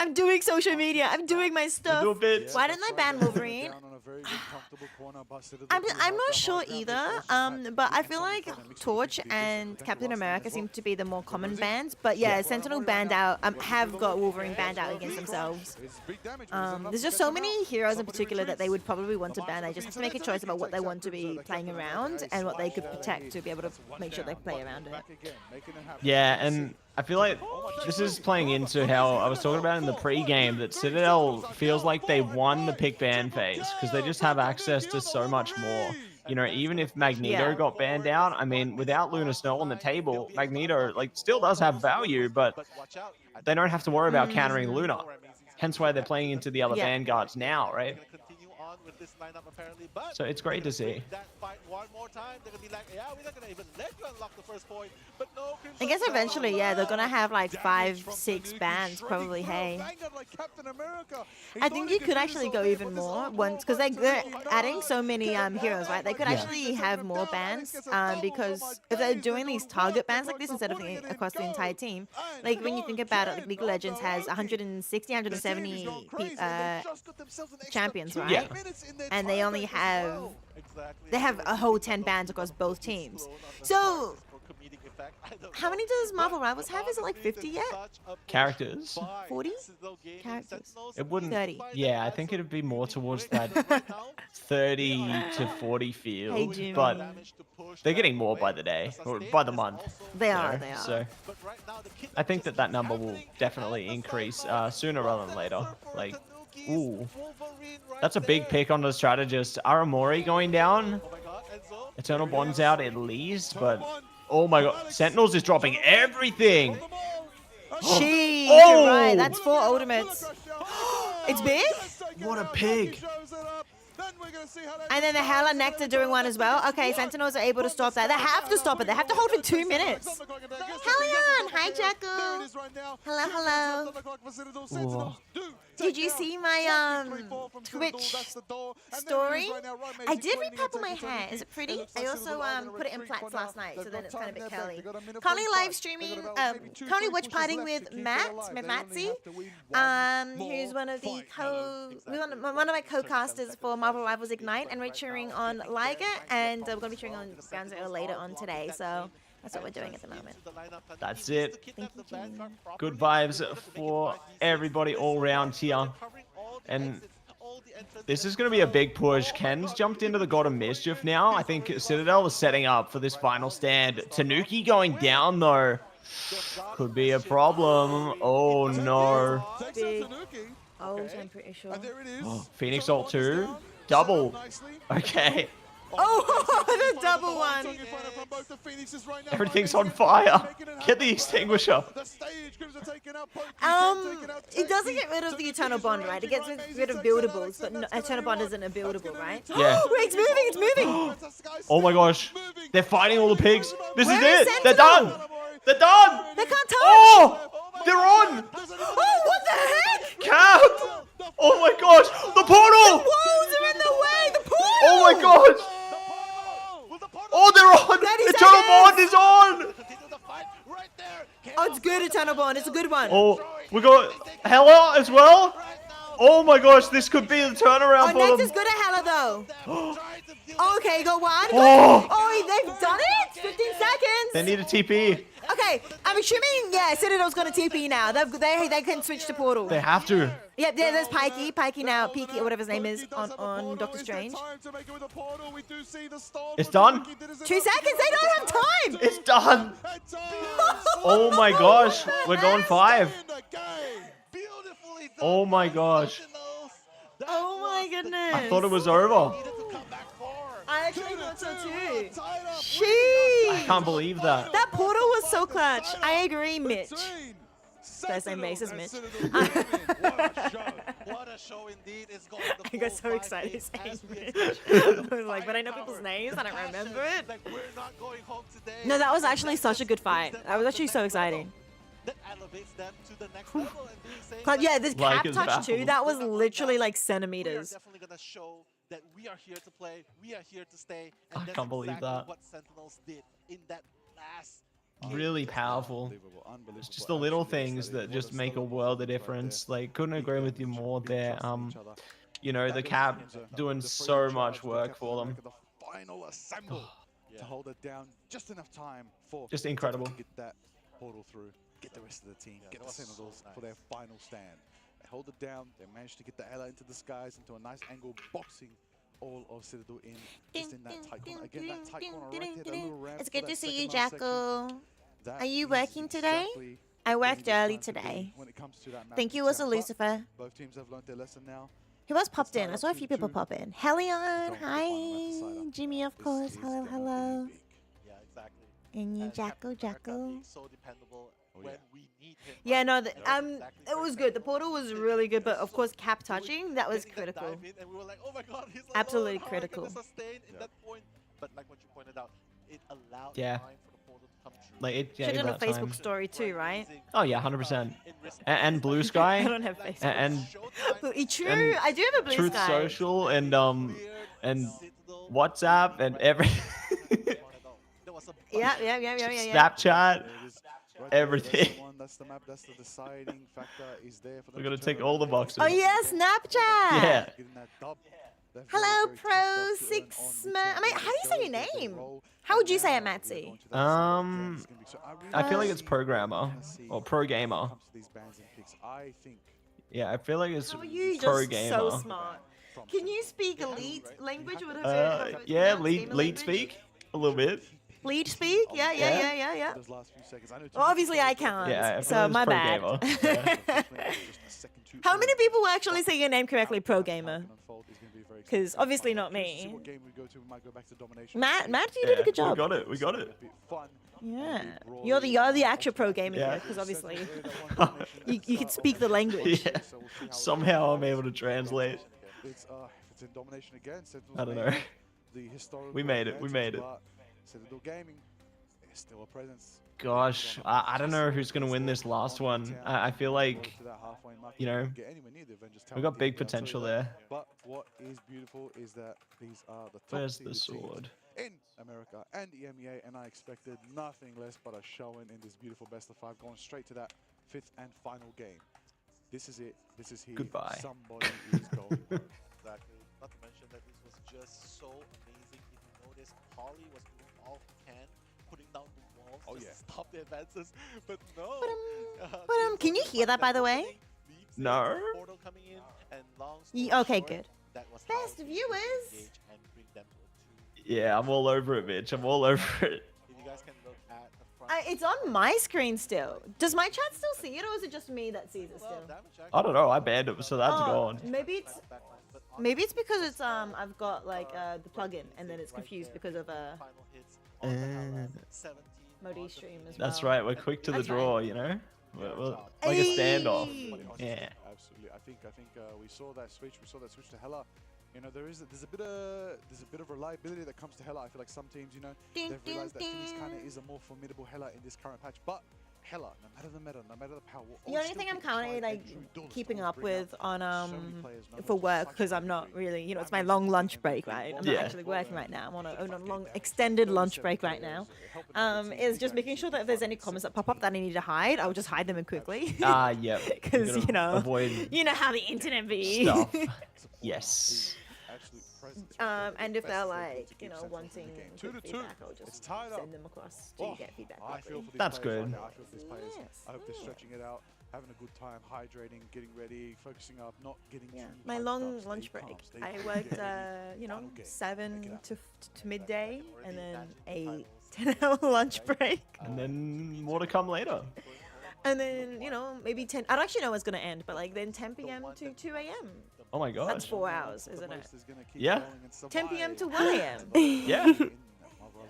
I'm doing social media. I'm doing my stuff. Do a bit. Why didn't I ban Wolverine? Down on a very good, comfortable corner, but Citadel I'm do not have the sure high ground. either. They also have But I Phoenix feel on the like front, makes it Torch really and difficult. Captain Last America time as seem well. to be the more common bans. But yeah, Sentinel banned out. Have got Wolverine banned out against themselves. It's big damage, but it's enough There's to just catch so him many out. heroes in Somebody particular that they retreats. would probably want to ban. They just have to make a choice about what they want to be playing around and what they could protect to be able to make sure they play around it. Back again, making it happen. Yeah, and I feel like this is playing into how I was talking about in the pre-game, that Citadel feels like they won the pick ban phase because they just have access to so much more. You know, even if Magneto Yeah. got banned out, I mean, without Luna Snow on the table, Magneto like still does have value, but they don't have to worry about countering Luna. Hence why they're playing into the other Yeah. vanguards now, right? So it's great to see. I guess eventually, yeah, they're gonna have like 5, 6 bans, probably. Hey, I think you could actually go even more once because they're adding so many heroes, right? They could actually have more bans because if they're doing these target bans like this instead of across the entire team, like when you think about it, like League of Legends has 160, 170 champions, right? Yeah. And they only have a whole 10 bans across both teams. So how many does Marvel Rivals have? Is it like 50 yet? Characters? 40 characters? It wouldn't. 30. Yeah, I think it'd be more towards that 30 to 40 field, Jimmy. but they're getting more by the day or by the month. They you are, know, they are. So I think that number will definitely increase sooner rather than later. Like, ooh, that's a big pick on the strategist. Aramori going down. Eternal Bond's out at least, but oh my god, Sentinels is dropping everything. Sheesh, Oh! you're right. That's 4 ultimates. It's big? What a pig. And then the Hela Nectar doing one as well. Okay, Sentinels are able to stop that. They have to stop it. They have to hold for 2 minutes. Hellion! Hi, Jacko. Hello, hello. Did you see my Twitch story? I did repurple my hair. Is it pretty? I also put it in plaits last night, so then it's kind of a bit curly. Currently live streaming, currently watch partying with Matzy, who's one of the one of my co-casters for Marvel Rivals Ignite, and we're cheering on Liger, and we're gonna be cheering on Ground Zero later on today. So that's what we're doing at the moment. That's it. Thank you, Jimmy. Good vibes for everybody all round here. And this is going to be a big push. Ken's jumped into the God of Mischief now. I think Citadel is setting up for this final stand. Tanuki going down, though. Could be a problem. Oh, no. Big. Oh, I'm pretty sure. Phoenix ult 2. Double. Okay. Oh, the double one. Everything's on fire. Get the extinguisher. It doesn't get rid of the Eternal Bond, right? It gets rid of buildables, but no, Eternal Bond isn't a buildable, right? Yeah. Wait, it's moving. Oh my gosh. They're fighting all the pigs. This Where is is it. They're Sentinel? done. They're done. They can't touch. Oh! They're on. Oh, what the heck? Cap! Oh my gosh! The portal! Walls are in the way. The portal. Oh my gosh! Oh, they're on! 30 Eternal Bond seconds. is on! Oh, it's good, Eternal Bond. It's a good one. Oh, we got Hela as well? Oh my gosh, this could be the turnaround Oh, for Next them. is good at Hela, though. Okay, go one. Oh. Oh, they've done it. 15 seconds. They need a TP. Okay, I'm assuming, yeah, Citadel's gonna TP now. They can switch to portal. They have to. Yep, yeah, there's Pikey. Pikey now, Peaky, or whatever his name is, on Doctor Strange. It's done. 2 seconds, they don't have time! It's done. Oh my gosh, we're going 5. Oh my gosh. Oh my goodness. I thought it was over. I actually thought so too. I Sheesh. can't believe that. That portal was so clutch. I agree, Mitch. First name basis, Mitch. What a show indeed. It's going I got so excited saying Mitch. I was like, but I know people's names, I don't remember it. Like, we're not going home today. No, that was actually such a good fight. That was actually so exciting. That elevates them to the next level and being saying But yeah, this Like cap is touch too, baffled. that was literally like we are centimeters. definitely gonna show that we are here to play, we are here to stay, and I that's can't believe exactly that. what Sentinels did in that last. Really powerful. Unbelievable, unbelievable. It's just the little Actually, things they that were just make a solid world of right there. difference. Like, couldn't Big agree with you damage, more big there. trust in each other. You know, the That cap is doing the so freezing much charge for work Captain for them. America, the final assemble to hold it down just enough time for Just Captain incredible. to get that portal through, get the rest of the team, get that the was so Sentinels for nice. their final stand. They hold it down. They managed to get the Hela into the skies, into a nice angle, boxing all of Citadel in, just in that tight corner. Again, that tight corner right there, that little ramp It's for good that to see you, second last section. Jacko. That Are you is working today? exactly I where worked you early plan to be today. when it comes to that map Thank in you also, town. But Lucifer. both teams have learned their lesson now. Who else popped tied in? I up saw a few 2-2. people pop in. Helion, Going for the final hi. map Jimmy, of This course. is Hello, gonna be hello. big. Yeah, exactly. And you, And Captain Jacko, America Jacko. being so dependable when yeah. we need him. Yeah, right? no, And that's exactly it where was good. The Sentinel portal was did really good, but of so course, cap good, touching, that was getting critical. dive in, and we were like, oh my god, he's alone. Absolutely How are we critical. gonna sustain in Yeah. that point? But like what you pointed out, it allowed Yeah. time for the portal to come through. Like, it Should gave have done a that Facebook time. story too, right? Oh, yeah, 100%. In risk- And Blue I Sky, don't have Facebook. and Showtime True, and I do have a blue Truth sky. Social, and cleared and Citadel WhatsApp, and every There was a Yeah, bunch yeah, yeah, yeah, yeah. Snapchat. There it is. Right there, Everything. That's the one, that's the map, that's the deciding factor is there for them We're gonna to take turn all the around. boxes. Oh yeah, Snapchat. Yeah. Getting that dub. That Hello, very, very tough Pro dub to earn Six on Man. I return. mean, how do you say your There they name? roll. How would you say it, Now we are Matsy? going to that side. Um, It's gonna be so- I feel like really it's see- programmer wanna see or pro when it gamer. comes to these bans and picks. I think Yeah, I feel like it's How are you pro just gamer. so smart? from Can you speak Yeah, elite right. language or You have whatever? to- how it's Yeah, pronounced, lead gamer lead language? speak a little bit. Lead speak? Yeah, yeah, Yeah. yeah, yeah, yeah. those last few seconds. I know Well, obviously I Timothy can't, Yeah, I feel so like it's my pro bad. gamer. Yeah. Unfortunately, just a second too How early. many people will actually say your name correctly, pro gamer? Can unfold is gonna be very 'Cause exciting. obviously not Curious to see me. what game we go to. We might go back to domination. Matt, you did a good We job. got it. We got it. A bit fun. Yeah, Raw you're the actual pro ultimate gamer Yeah. here, because obviously Sentinel really that one domination you at the you can start speak the language. Yeah. So we'll see how it Somehow goes. I'm able to translate. It's if it's in domination again. Sentinel's I don't made know. The historical We made it, we advantage, made it. but Citadel Gaming is still a presence. Gosh, I don't know who's gonna win this last one. I feel like, you know, we got big potential there. But what is beautiful is that these are the top Where's the seeded teams sword? in America and EMEA, and I expected nothing less but a showing in this beautiful best of 5, going straight to that 5th and final game. This is it. This is here. Goodbye. Somebody is going home. Exactly. Not to mention that this was just so amazing. If you notice, Holly was doing all he can, putting down the walls Oh, just yeah. to stop the advances. But no. Can you hear that, by the way? No. Portal coming in, and long Ye- story okay, short, good. That was how Best they viewers. engage and bring them to a 2. Yeah, I'm all over it, bitch. I'm all over it. If you guys can look at the front. It's on my screen still. Does my chat still see it, or is it just me that sees it well, still? damage actually. I don't know. I banned it, so that's Oh, gone. maybe it's But maybe it's because it's I've got like the plugin and then it's right confused there. because of Final hits on the Haaland, 17 Modi on the stream as field. That's well. right. We're quick to the That's fine. draw, you know. We're like a standoff. Hey. Yeah. Absolutely. I think we saw that switch. We saw that switch to Hela. You know, there's a bit of reliability that comes to Hela. I feel like some teams, you know, Ding, they've realized that ding, Phoenix kind of ding. is a more formidable Hela in this current patch. But Hela, no matter the meta, no matter the power, will The always only still thing be I'm a tried currently and like true duelist, keeping always up bring out with on so many players, no for matter work such because a I'm not degree. really, you know, it's That my means long it's lunch an break, MVP right? I'm Yeah. not actually working right now. I'm on a long extended lunch break right now. Is just making sure that if there's any comments that pop up that I need to hide, I'll just hide them in quickly. Yeah. Because you know, avoid you know how the internet be. stuff. Yes. And if they're like, you know, wanting Two good to two. feedback, I'll It's just tied up. send them across to Oh, get feedback. I feel quickly. for these That's players good. right now. I feel for these players. Yes. I hope they're stretching it out, having a good time, hydrating, getting ready, focusing up, not getting Yeah, too my hyped long up, stay lunch calm, break. stay I cool, worked, get ready. you know, Final game. 7 Make it out. to midday, and then a 10-hour lunch break, And then more to come later. and then you know maybe 10. I don't actually know when it's gonna end, but like then 10 p.m. to 2 a.m. Oh my That's gosh. 4 hours, The isn't it? most is gonna keep Yeah. going and 10 p.m. to survive. 1 a.m. Yeah.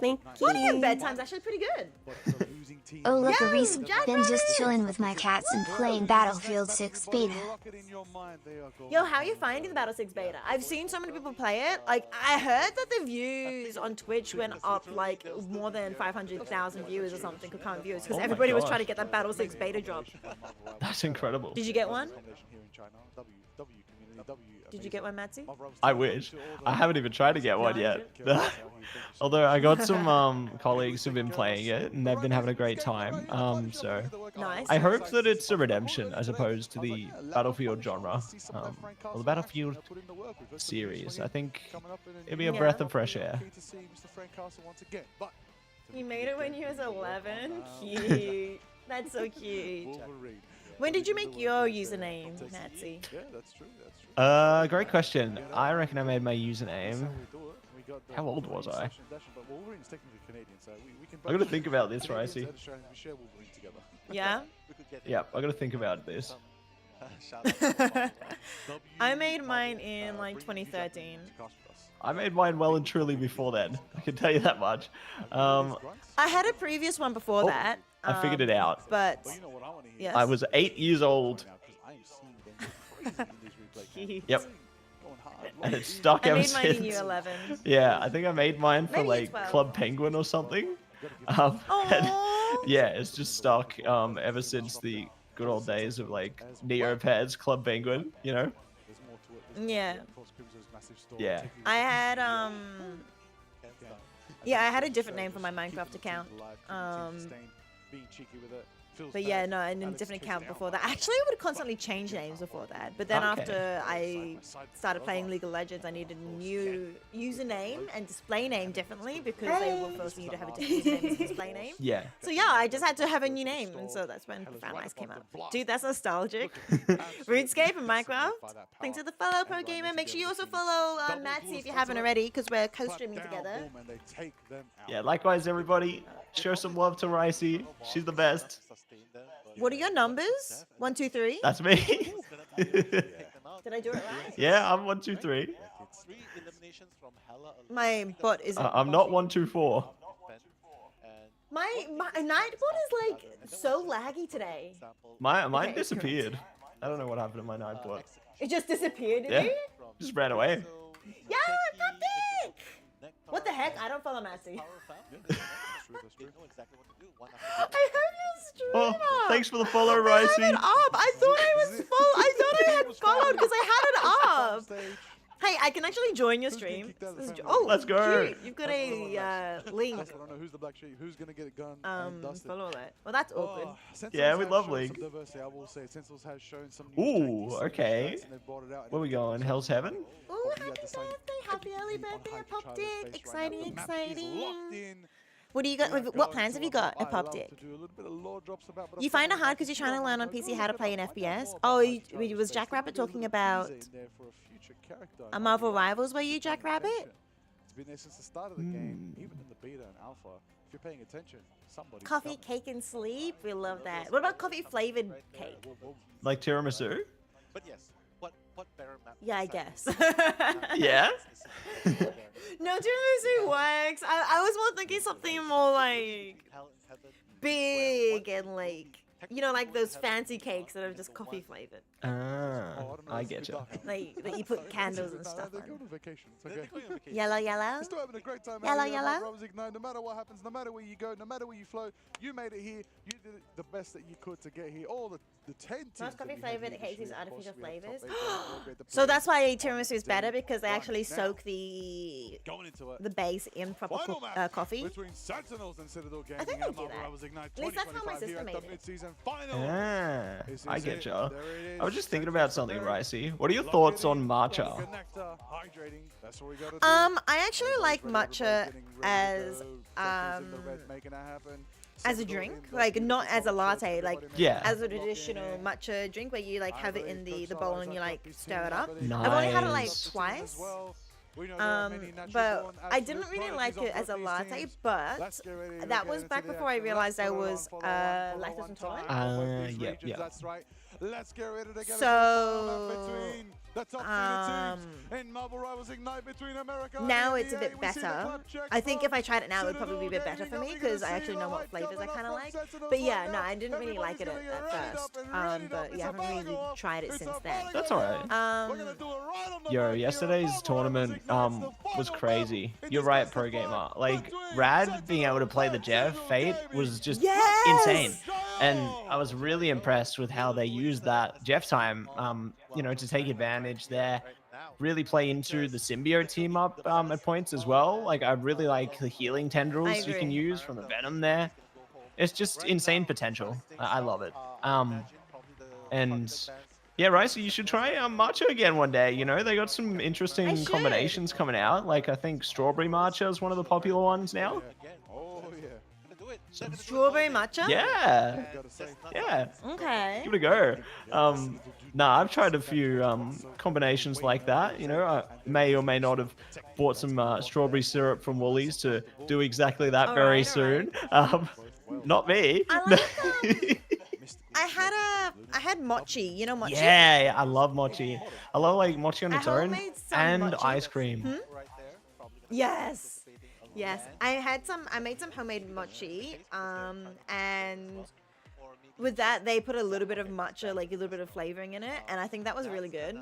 Thank 1 a.m. you. bedtime's actually pretty good. But the losing team- Oh, look, Yo, a Reese. Jack Been just Rabbit. chilling with my cats and playing Battlefield 6 beta. Yo, how are you finding the Battle 6 beta? I've seen so many people play it. Like, I heard that the views on Twitch went up like more than 500,000 viewers or something, concurrent viewers, because Oh my everybody was gosh. trying to get that Battle 6 beta drop. That's incredible. Did you get one? Did you get one, Matsy? I wish. I haven't even tried to get one yet. Although I got some colleagues who've been playing it and they've been having a great time. So Nice. I hope that it's a redemption as opposed to the Battlefield genre, or the Battlefield series. I think it'd be a breath of fresh air. You made it when you was 11. Cute. That's so cute. When did you make your username, Natsy? Yeah, that's true. That's true. Great question. I reckon I made my username. How old was I? I gotta think about this, Ricey. Yeah? Yep, I gotta think about this. I made mine in like 2013. I made mine well and truly before then. I can tell you that much. I had a previous one before that. I figured it out. But yes. I was 8 years old. Yep. And it's stuck I ever made mine in since. year 11. Yeah, I think I made mine for Maybe like 12. Club Penguin or something. And Aww. yeah, it's just stuck ever since the good old days of like Neopets, Club Penguin, you know? Yeah. Yeah. I had yeah, I had a different name for my Minecraft account. But yeah, no, and a different account before that. Actually, I would constantly change names before that. But then Okay. after I started playing League of Legends, I needed a new username and display name differently because they were forcing you to have a different username and display name. Yeah. So yeah, I just had to have a new name, and so that's when Profound Ice came out. Dude, that's nostalgic. RuneScape and Minecraft. Thanks to the follow, Pro Gamer. Make sure you also follow Matsy if you haven't already, because we're co-streaming together. Yeah, likewise, everybody. Show some love to Ricey. She's the best. What are your numbers? 1, 2, 3. That's me. Did I do it right? Yeah, I'm 1, 2, 3. My bot isn't. I'm not 1, 2, 4. My Nightbot is like so laggy today. Mine Okay, disappeared. I don't know what happened to my Nightbot. It just disappeared, did Yeah, it? just ran away. Yeah, Cupcake! What the heck? I don't follow Massey. I heard your stream Oh, up. thanks for the follow, I have Ricey. it up. I thought I was I thought I had followed because I had it up. Hey, I can actually join your stream. Oh, Let's go. Cute. You've got a link. I don't know who's the black sheep, who's gonna get it gun and dusted. Follow that. Well, that's awkward. Yeah, we love League. I will say Sentinels has shown some Ooh, okay. Where we going? Hell's Heaven? Ooh, happy birthday! Happy early birthday, Pop Dick! Exciting, exciting. What do you got? What plans have you got at Pop Dick? You find it hard because you're trying to learn on PC how to play an FPS? Oh, was Jackrabbit talking about a Marvel Rivals? Were you Jackrabbit? It's been there since the start of the game, even in the beta and alpha. If you're paying attention, somebody. Coffee, cake, and sleep. We love that. What about coffee flavored cake? Like tiramisu? But yes, what better map? Yeah, I guess. Yeah? No, tiramisu works. I was more thinking something more like big and like, you know, like those fancy cakes that are just coffee flavored. I get you. Like that you put candles and stuff They're on. going on vacation. It's okay. Yellow, yellow. We're still having a great time. Yellow, out here. yellow. Rose Ignite. No matter what happens, no matter where you go, no matter where you flow, you made it here. You did the best that you could to get here. All the 10 teams. Most coffee that we had flavored here cakes this use year, of artificial course, we had flavors. top 8 players, all great So players. that's why tiramisu is better because they Right actually now, soak the going into it. base in proper Final match coffee. between Sentinels and Citadel Gaming. I think and they do Marvel that. Rivals Ignite At least that's how my 2025 here sister at made the it. mid-season final. This I is get it. ya. There it I was is. just thinking about something, Sentinels Ricey. What are your lock thoughts it on in. matcha? Connector, hydrating. That's what we gotta do. I actually like Everybody's matcha getting ready to as go. Sentinels in the red, making it happen. as a Sentinel drink, in the like blue, not as a top latte, left, like everybody Yeah. as a locked in traditional here. matcha drink where you like have it in the bowl and you like stir it up. Nice. I've only had it like twice. We know there are many But natural-born I didn't absolute really like prodigies it as a on both latte, these teams. but Let's get ready to that get was into back the before I action. realized I Let's was follow on lactose time. intolerant. Both these yeah, regions, yeah. That's right. Let's get ready to get So, between the top two teams in Marvel Rivals Ignite between America now and it's a EA. bit We see the better. clap check I think if I from tried it now, it would probably be a bit better for me because I actually know what flavors I kind of like. But yeah, no, I didn't really like it at first. But yeah, I haven't really tried it since then. That's alright. Yo, yesterday's tournament was crazy. You're right, Pro Gamer. Like Rad being able to play the Jeff Fate was just insane, and I was really impressed with how they used that Jeff time, you know, to take advantage there. Really play into the symbiote team up at points as well. Like I really like the healing tendrils you can agree. use from the Venom there. It's just insane potential. I love it. And yeah, right. So you should try Matcha again one day. You know, they got some interesting should. combinations coming out. Like I think Strawberry Matcha is one of the popular ones now. Oh yeah. Strawberry matcha? Yeah, Gotta say. yeah. Okay. Give it a go. Nah, I've tried a few combinations like that. You know, I may or may not have bought some strawberry syrup from Woolies to do exactly that very Alright, soon. Not me. I like I had mochi. You know mochi? Yeah, I love mochi. I love like mochi on I its own homemade some and mochi. ice cream. Yes. Yes. I made some homemade mochi. And with that they put a little bit of matcha, like a little bit of flavoring in it, and I think that was really good.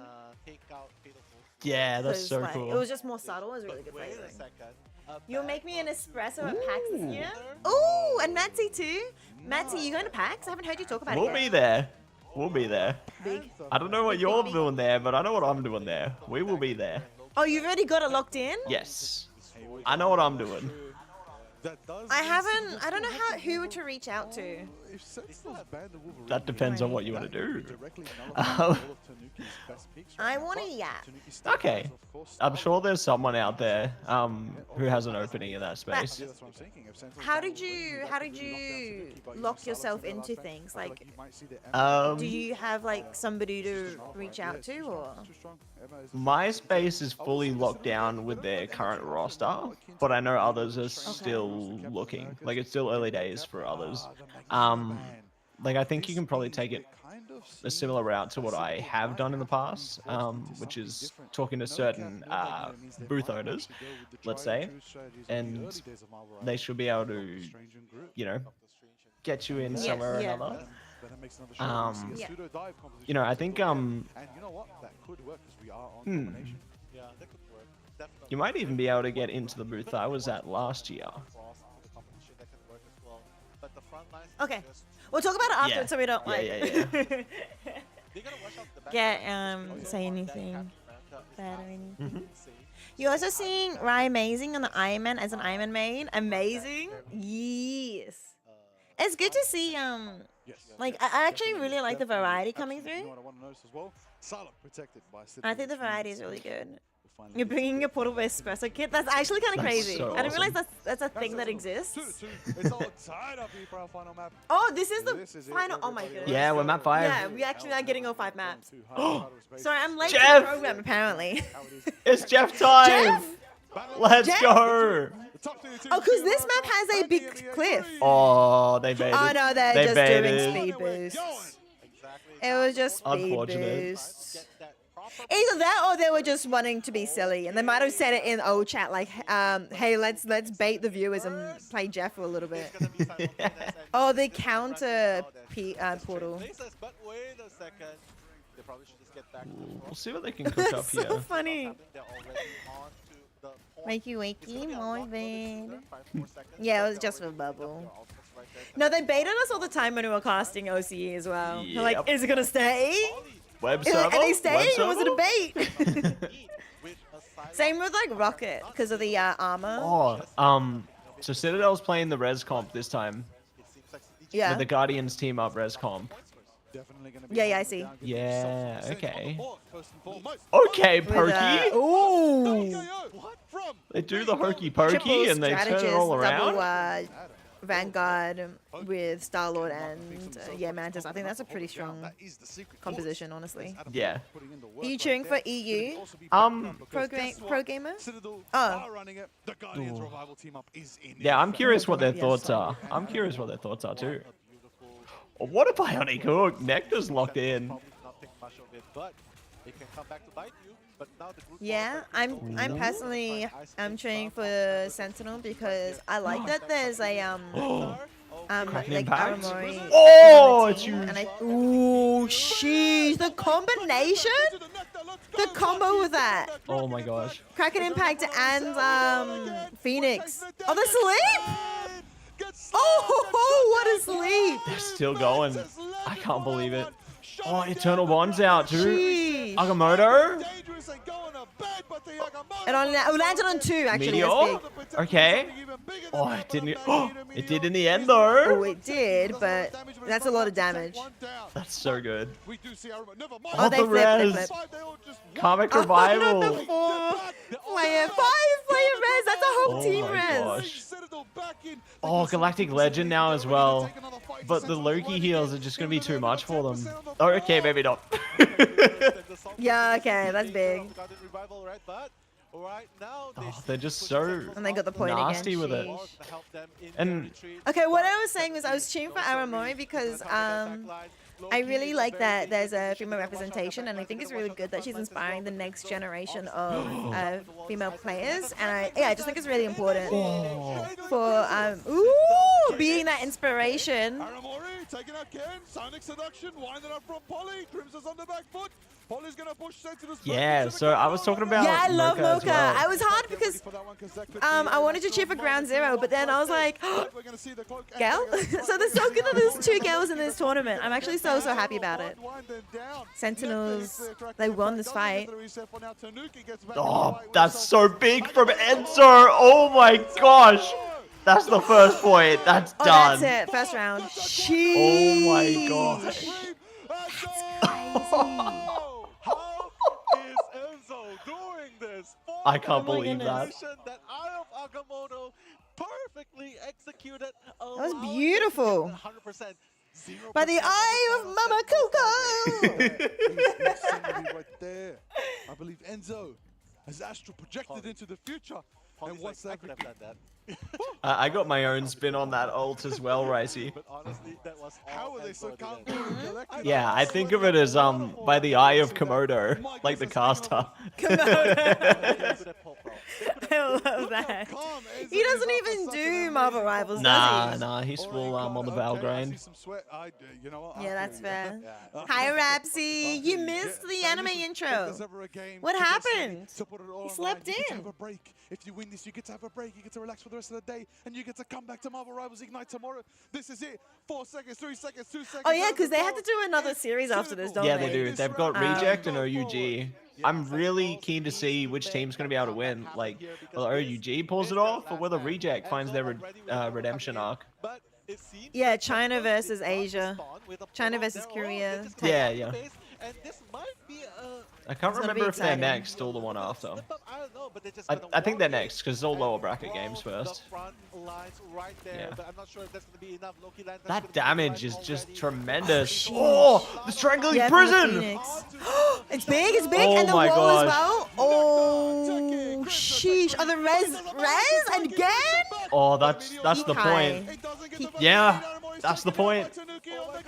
Yeah, that's 'Cause, so like, cool. It was just more subtle. It was really good flavoring. You'll make me an espresso at PAX this year? Ooh, and Matsy too. Matsy, you going to PAX? I haven't heard you talk about We'll it be yet. there. We'll be there. Big. I don't know what you're doing there, but I know what I'm doing there. We will be there. Oh, you've already got it locked in? Yes. I know what I'm doing. I don't know who to reach out to. If Sentinels ban the Wolverine, That depends on what you want to do. directly nullify all of Tanuki's best picks right I now. want a yap. Tanuki still Okay. has, of course, I'm sure there's someone out there who has an opening in that space. Yeah, that's what I'm thinking. If Sentinels How ban did Wolverine, you that how could did be knockdown you Tanuki, but lock Salah yourself from the into last things? I feel Like, you might see the do you have like somebody to reach out to, or? too strong. Emma is My space is fully locked down with their current roster, but I know others are still looking. Like it's still early days for others. Like I think you can probably take it a similar route to what I have done in the past, which is talking to certain booth owners, let's say, and they should be able to, you know, get you in Yes, somewhere or yeah. another. Yeah. You know, I think And you know what? That could work because we are on combination. Yeah, that could work. Definitely. you might even be able to get into the booth I was at last year. That can work as well. But the front lines Okay. We'll talk about it afterwards, Yeah. so we don't Yeah, like. yeah, they gotta watch out the back. Get say anything bad or anything. Mm-hmm. You're also seeing Rye Amazing on the Iron Man as an Iron Man main. Amazing. Yes. It's good to see like I actually really like the variety coming You through. know what I want to notice as well? Salah protected by I think the variety is really good. We'll finally You're get bringing your portable espresso kit. That's actually kind of That's crazy. so I didn't realize awesome. that's a thing that exists. 2-2. It's all tied up here for our final map. Oh, this is the This is it, final. Oh my everybody. goodness. Yeah, we're map 5. Yeah, we actually are getting all 5 maps. Too high, Sorry, I'm late to Jeff! the program apparently. It's Jeff time! Jeff! Let's Jeff! go! Oh, because this map has a big cliff. Oh, they baited. Oh no, they're They just baited. doing speed boosts. It was just speed Unfortunate. boosts. Either that or they were just wanting to be silly, and they might have said it in old chat like, "Hey, let's bait the viewers and play Jeff for a little bit." Oh, the counter portal. But wait a second. They probably should just get back to the We'll see what they can cook up That's so here. funny. They're already on to the point. Wakey It's gonna wakey, be a my lot bad. 5 more seconds, Yeah, but it was they're just for already bubble. their ultimates right there. No, they baited us all the time when we were casting OCE as well. They're like, Yep. is it gonna stay? Web Is server? it, are they staying Web or was it a server? bait? Same with like Rocket because of the armor. Oh, so Citadel's playing the res comp this time. Yeah. With the Guardians team up res comp. Yeah, I see. Yeah, okay. Okay, Pokey. Ooh. They do the hokey pokey Triple and they turn it strategist, all around. double Vanguard with Star Lord and yeah, Mantis. I think that's a pretty strong composition, honestly. Yeah. Are you cheering for EU? Pro gamer? Oh. Yeah, I'm curious what their thoughts are. I'm curious what their thoughts are too. Oh, what a bionic hook! Nectar's locked in. Not think much of it, but it can come back to bite you. But now the group Yeah, I'm personally cheering for Sentinel because I like that there's a like Impact? Aramori. Oh, it's you. And ooh, sheesh, the combination, The combo with that. Oh my gosh. Kraken Impact and Phoenix. Oh, the sleep! Oh, what a sleep! They're still going. I can't believe it. Oh, Eternal Bond's out too. Jeez. Agamotto? It landed on 2 actually. Meteor? That's big. Okay. Oh, it didn't. Oh, it did in the end though. Oh, it did, but that's a lot of damage. That's so good. Oh, they the flipped, they res. flipped. Karmic Oh, Revival. not the 4-player, 5-player res. That's a whole Oh team my res. gosh. Oh, Galactic Legend now as well. But the Loki heals are just going to be too much for them. Oh, okay, maybe not. Yeah, okay, that's big. Oh, they're just so And they got the point nasty again. with it. Sheesh. And Okay, what I was saying was I was cheering for Aramori because I really like that there's a female representation, and I think it's really good that she's inspiring the next generation of female players. And I just think it's really important for being that inspiration. Aramori taking out Ken. Sonic Seduction winding up from Polly. Crimson's on the back foot. Polly's gonna push Sentinel's yeah, so I was talking about Yeah, I love Mocha as Mocha. well. I was hard because I wanted to cheer for Ground Zero, but then I was like, Gal? So they're so good that there's 2 girls in this tournament. I'm actually so happy about it. Sentinels, they won this fight. Oh, that's so big from Enzo. Oh my gosh. That's the first point. That's Oh, done. that's it. First round. Oh Sheesh. my gosh. How is Enzo doing this? I can't Oh my believe that. goodness. That Eye of Agamotto perfectly executed. That was beautiful. 100%. By the eye of Mama Coco. Somebody right there. I believe Enzo has astral projected into the future. And what's I that? could have done that. I got my own spin on that ult as well, Ricey. But honestly, that was How all are they so Enzo calm? did. Yeah, I think of it as by the eye of Komodo, like the caster. I love that. He doesn't even do Marvel Rivals, Nah, does he? nah, he's full on the Valgrind. Yeah, that's fair. Hi, Rapsy. You missed the anime intro. What happened? He slept in. If you win this, you get to have a break. You get to relax for the rest of the day, and you get to come back to Marvel Rivals Ignite tomorrow. This is it. 4 seconds, 3 seconds, 2 seconds. Oh, yeah, because they have to do another series after this, don't Yeah, they? they do. They've got Reject and OUG. I'm really keen to see which team's going to be able to win. Like, will OUG pulls it off, or whether Reject finds their redemption arc. Yeah, China versus Asia. China versus Korea. Yeah, yeah. And this might be I can't It's gonna be remember if they're exciting. next or the one after. I don't know, but they're just I think they're next, because it's all lower bracket games first. The front lines right there, Yeah. but I'm not sure if that's going to be enough. Loki Lanterns That gonna be damage right is just already. tremendous. sheesh. Oh, the strangling Yeah, from the prison! Phoenix. It's big, it's big, Oh and the my wall as gosh. well. Oh, sheesh. Oh, the res again? Oh, that's the Hi. point. Yeah, that's the point.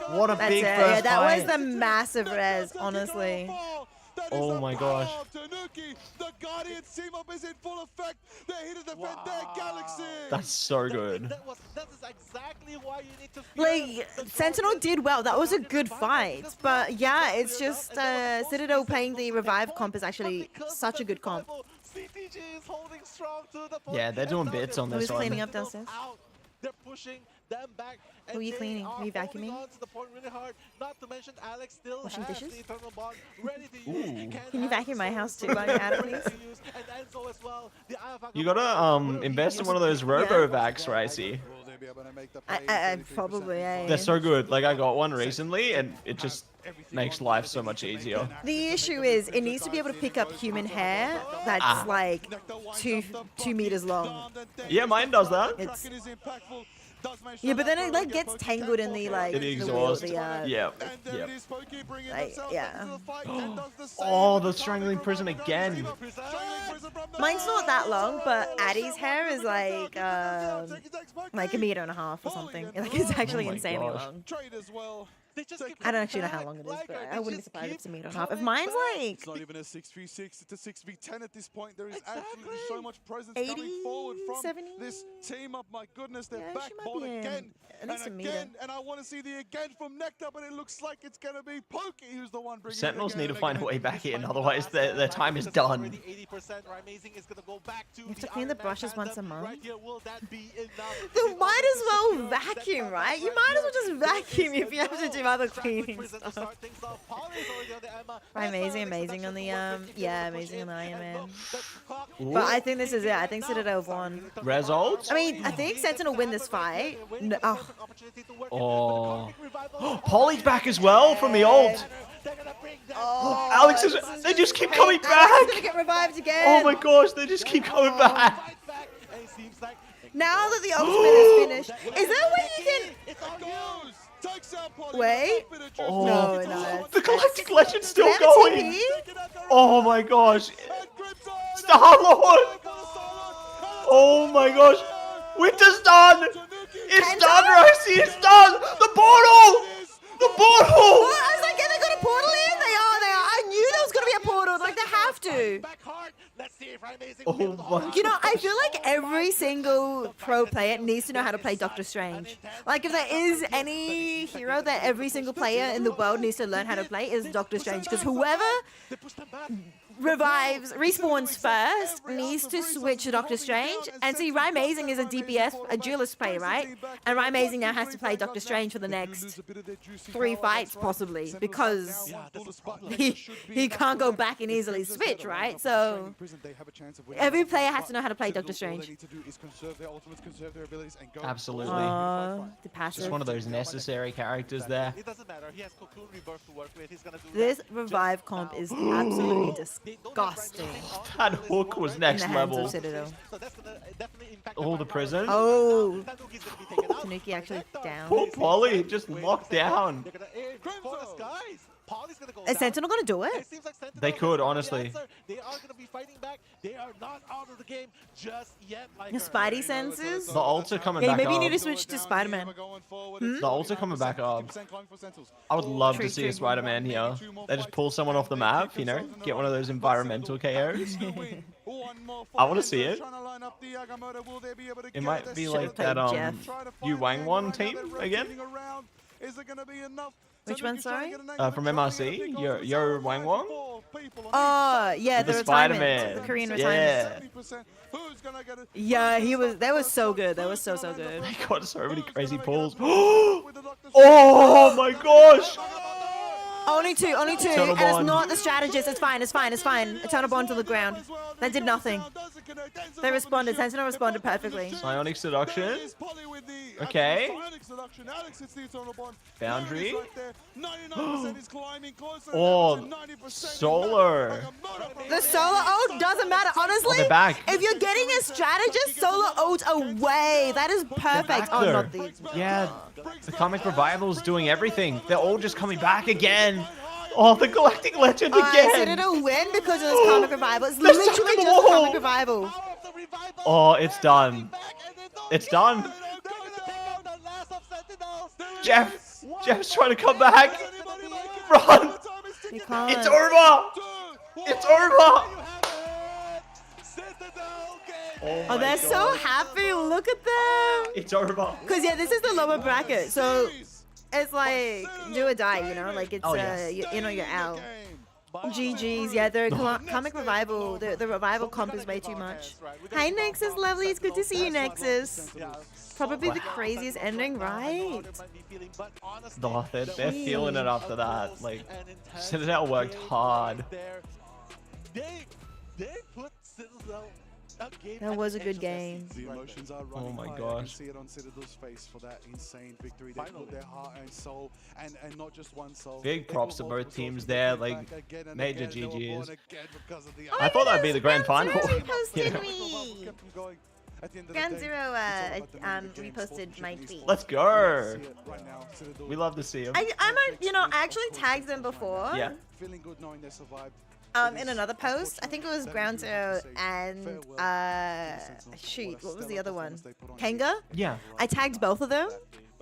What a That's big it. Yeah, first that was fight. the massive res, honestly. Oh my gosh. The Guardian team up is in full effect. They're here to defend their galaxy. That's so good. That is exactly why you need to feel Like, the Sentinel quality did well. That was a of good the fight. this But round. yeah, it's And just that was Citadel also playing the the revive point, comp is actually but because such a of the good comp. revival, CTG is holding strong to the point, Yeah, they're and doing now bits they're on Who's this one. cleaning up downstairs? out. They're pushing them back. Who are you cleaning? Are you vacuuming? On to the point really hard. Not to mention Alex still Washing has dishes? the Eternal Bond ready to use. Ooh. Can you vacuum my house too while you're at it, please? And Enzo as well. The Eye of You gotta invest in one of those RoboVacs, Ricey. Will they be able to make the I plays? 33% probably, yeah. They're so good. Like, I got one recently, and it just makes life so much easier. The issue is it needs to be able to pick up human hair that's like two meters long. Yeah, mine does that. It's yeah, but then it like gets tangled in the like In the exhaust. the Yep. Yep. like, yeah. Oh, the strangling prison again. Mine's not that long, but Addie's hair is like a meter and a half or something. Like it's actually Oh my insanely gosh. long. Trade as well. They just keep I don't coming actually know how back. long it is, Like, but they I wouldn't be just surprised if keep it's a minute and a half. If coming mine's back. like It's not even a 6v6, it's a 6v10 at this point. There is absolutely Exactly. so much presence 80, coming forward from 70? this team up. My goodness, they're Yeah, back she might ball be in again at least a and meter. again. And I want to see the again from Nectar, but it looks like it's going to be Pokey who's the one bringing Sentinels it need again to find a and way again. back in, otherwise their time is done. You have to clean the brushes once a month. Then might as well vacuum, right? You might as well just vacuum if you have to do other cleaning stuff. Amazing on the yeah, amazing on the Iron Man. But I think this is it. I think Citadel have won. Results? I mean, I think Sentinel win this fight. No, Oh. Polly's back as well from the ult. Alex is. They just keep coming Alex is gonna back. get revived again. Oh my gosh, they just keep coming back. Now that the ultimate is finished, is there a way you can? It goes! Takes out Polly. Wait. Oh. No, no. The Galactic Legend's still They have a going. TP? Oh my gosh. Star-Lord. Oh my gosh. Winter's done. It's Kenta? done, Rosie. It's done. The portal. The portal. What? I was like, yeah, they got a portal in. They are. I knew there was gonna be a portal. Like they have to. Oh my. You know, I feel like every single pro player needs to know how to play Doctor Strange. Like, if there is any hero that every single player in the world needs to learn how to play, is Doctor Strange. Because whoever respawns first needs to switch to Doctor Strange. And see, Rymazing is a DPS, a duelist player, right? And Rymazing now has to play Doctor Strange for the next 3 fights, possibly, because he can't go back and easily switch, right? So every player has to know how to play Doctor Strange. Absolutely. The Just passive. one of those necessary characters there. It doesn't matter. He has Cocoon Rebirth to work with. He's gonna do This that. revive comp is absolutely disgusting That hook was in next the hands level. of Citadel. So that's gonna definitely impact All the prison. Oh, Tanuki's gonna be taken out. Tanuki actually down. Poor Polly just locked down. They're gonna aim for the skies. Polly's gonna go Is down. Sentinel gonna do It it? seems like Sentinel They could, is the honestly. answer. They are gonna be fighting back. They are not out of the game just yet. Like Your Spidey senses? The ults are coming Yeah, back maybe you up. need to switch to Spider-Man. The ults are coming back up. I would love to see a Spider-Man here. They just pull someone off the map, you know, get one of those environmental KOs. I want to see it. It might be like played that Jeff. Yu Wang One team again. Which one, sorry? From MRC, Yo Wang Wang. Oh, yeah, The the retirement, Spider-Man. the Korean retirement. Yeah, he was. That was so good. That was so good. They got so many crazy pulls. Oh my gosh! Only two, Eternal and it's Bond. not the strategist. It's fine. Eternal Bond to the ground. That did nothing. They responded. Sentinel responded perfectly. Psionic Seduction. Okay. Boundary. Oh, Solar. The solo ult doesn't matter. Honestly, they're back. if you're getting a strategist, solo ult away. That is perfect. Oh, There. not these. Yeah, the comic revival's doing everything. They're all just coming back again. Oh, the Galactic Legend again. Citadel win because of this comic revival. It's They're stuck literally in the just wall. comic revival. Oh, it's done. It's done. Jeff's trying to come back. Run. You can't. It's over. It's over. Oh, they're so happy. Look at them. It's over. Because, yeah, this is the lower bracket. So it's like do or die, you know? Like it's, Oh, yes. you know, you're out. GG's. Yeah, the comic revival, the revival comp is way too much. Hi, Nexus Lovely. It's good to see you, Nexus. Probably the craziest ending, right? They're feeling it after that. Like, Citadel worked hard. They put Citadel That was a good game. The emotions are Oh running my high. I can gosh. see it on Citadel's face for that insane victory. They put their heart and soul, and not just one soul. Big They props put to multiple both souls teams to there, get like, back again and major again. They were born GGs. again because of the I thought that'd be the grand Ground final. Zero reposted Yeah. me. Kept them going. At the end of the Ground day, Zero it's all about the name of the game, reposted my sportsmanship tweet. Let's You go. see it right now, Citadel We love to see him. I might, you know, I actually tagged them before. Yeah. feeling good knowing they survived. In another post. I think it was Ground Zero and shoot, what was the other one? Kenga. Yeah. I tagged both of them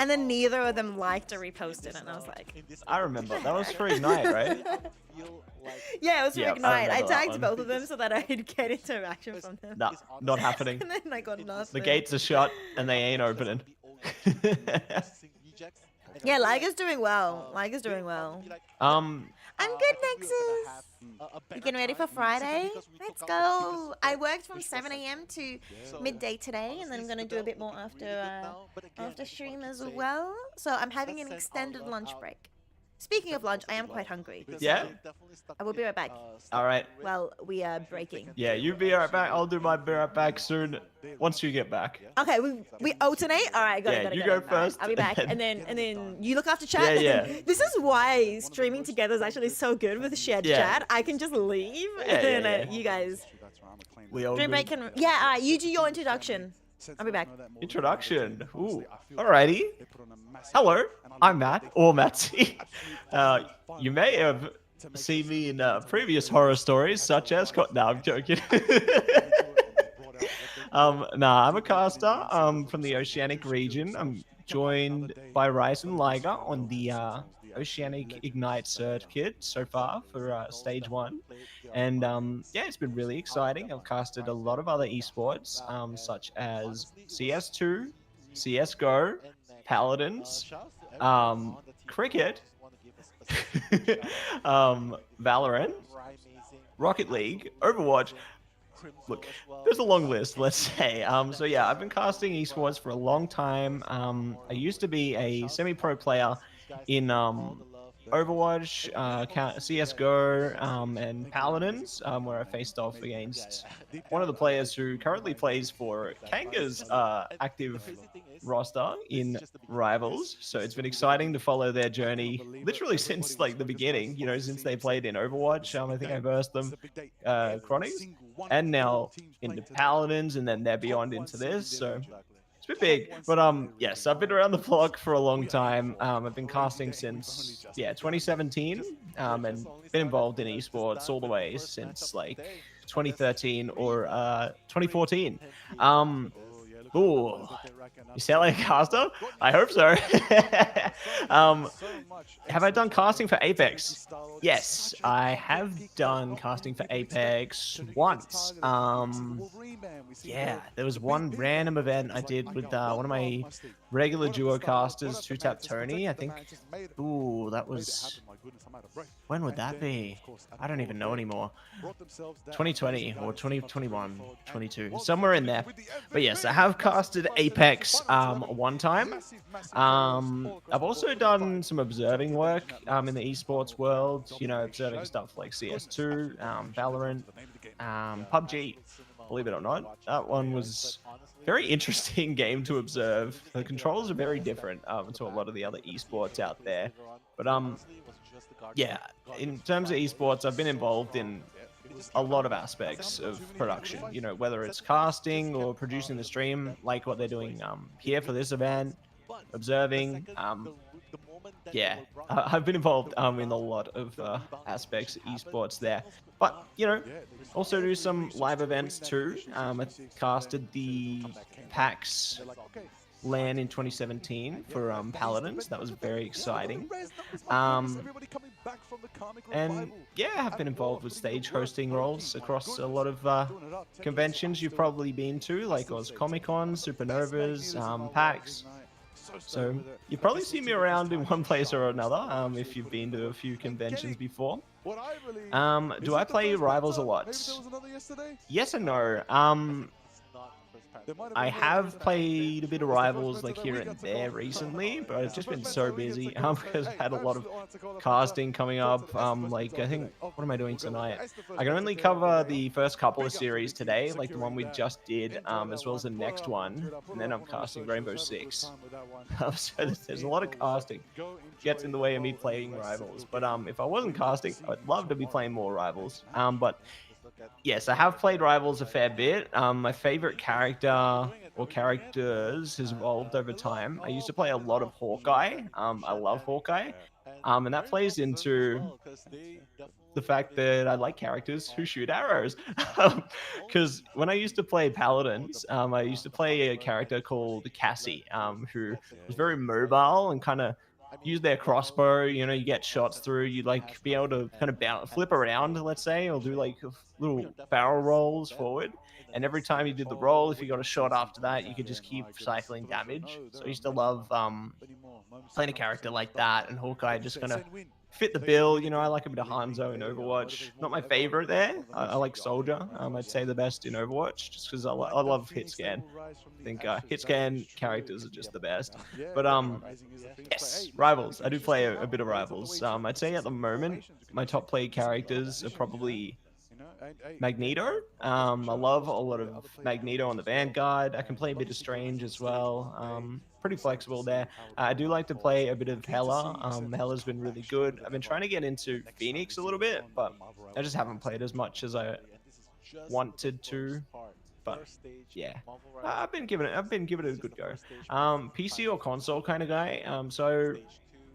And then neither of them liked or reposted, and I was like, I remember. That was for Ignite, right? yeah, it was for Yeah, I Ignite. I remember that tagged one. both of them so that I'd get interaction from them. Nah, not happening. And then I got nothing. The gates are shut and they ain't opening. Yeah, Liger's doing well. Liger's doing well. I'm good, Nexus. You getting ready for Friday? Let's go. I worked from 7 a.m. to midday today, and then I'm gonna do a bit more after stream as well. So I'm having an extended lunch break. Speaking of lunch, I am quite hungry. Yeah? I will be right back. All right. Well, we are breaking. Yeah, you be right back. I'll do my be right back soon. Once you get back. Okay, we alternate. All right, got Yeah, it. Got it, you got go it. All right, first, I'll be back, and then you look after chat. Yeah, yeah. This is why streaming together is actually so good with shared Yeah. chat. I can just leave, Yeah, and yeah, then yeah. you guys. We all Dream good. break can. Yeah, all right. You do your introduction. I'll be back. Introduction. Ooh. Alrighty. Hello, I'm Matt, or Matsy. You may have seen me in previous horror stories, such as... No, I'm joking. Nah, I'm a caster from the Oceanic region. I'm joined by Ryze and Liger on the Oceanic Ignite circuit so far for stage 1. And yeah, it's been really exciting. I've casted a lot of other esports, such as CS2, CSGO, Paladins, Cricket, Valorant, Rocket League, Overwatch. Look, there's a long list, let's say. So yeah, I've been casting esports for a long time. I used to be a semi-pro player in Overwatch, CSGO, and Paladins, where I faced off against one of the players who currently plays for Kanga's active roster in Rivals. So it's been exciting to follow their journey, literally since like the beginning. You know, since they played in Overwatch. I think I versed them, Chronies, and now into Paladins, and then they're beyond into this. So it's been big, but yes, I've been around the block for a long time. I've been casting since 2017, and been involved in esports all the way since like 2013 or 2014. Ooh, you sound like a caster? I hope so. Have I done casting for Apex? Yes, I have done casting for Apex once. Yeah, there was one random event I did with one of my regular duo casters, Two Tap Tony. I think. Ooh, that was. When would that be? I don't even know anymore. 2020 or 2021, 22, somewhere in there. But yes, I have casted Apex one time. I've also done some observing work in the esports world. You know, observing stuff like CS2, Valorant, PUBG. Believe it or not, that one was a very interesting game to observe. The controls are very different to a lot of the other esports out there. But yeah, in terms of esports, I've been involved in a lot of aspects of production. You know, whether it's casting or producing the stream, like what they're doing here for this event, observing. Yeah, I've been involved in a lot of aspects of esports there. But, you know, also do some live events too. I casted the PAX LAN in 2017 for Paladins. That was very exciting. And yeah, I've been involved with stage hosting roles across a lot of conventions you've probably been to, like Oz Comic Con, Supernovas, PAX. So you probably see me around in one place or another if you've been to a few conventions before. Do I play Rivals a lot? Yes and no. I have played a bit of Rivals like here and there recently, but I've just been so busy because I had a lot of casting coming up. Like I think, what am I doing tonight? I can only cover the first couple of series today, like the one we just did, as well as the next one, and then I'm casting Rainbow Six. So there's a lot of casting. Gets in the way of me playing Rivals, but if I wasn't casting, I'd love to be playing more Rivals. But yes, I have played Rivals a fair bit. My favorite character or characters has evolved over time. I used to play a lot of Hawkeye. I love Hawkeye. And that plays into the fact that I like characters who shoot arrows. Because when I used to play Paladins, I used to play a character called Cassie, who was very mobile and kind of use their crossbow. You know, you get shots through. You like be able to kind of flip around, let's say, or do like little barrel rolls forward. And every time you did the roll, if you got a shot after that, you could just keep cycling damage. So I used to love playing a character like that, and Hawkeye just kind of fit the bill. You know, I like a bit of Hanzo in Overwatch. Not my favorite there. I like Soldier. I'd say the best in Overwatch, just because I love hit scan. I think hit scan characters are just the best. But yes, Rivals. I do play a bit of Rivals. I'd say at the moment my top play characters are probably Magneto. I love a lot of Magneto on the Vanguard. I can play a bit of Strange as well. Pretty flexible there. I do like to play a bit of Hela. Hela's been really good. I've been trying to get into Phoenix a little bit, but I just haven't played as much as I wanted to. But yeah, I've been giving it a good go. PC or console kind of guy. So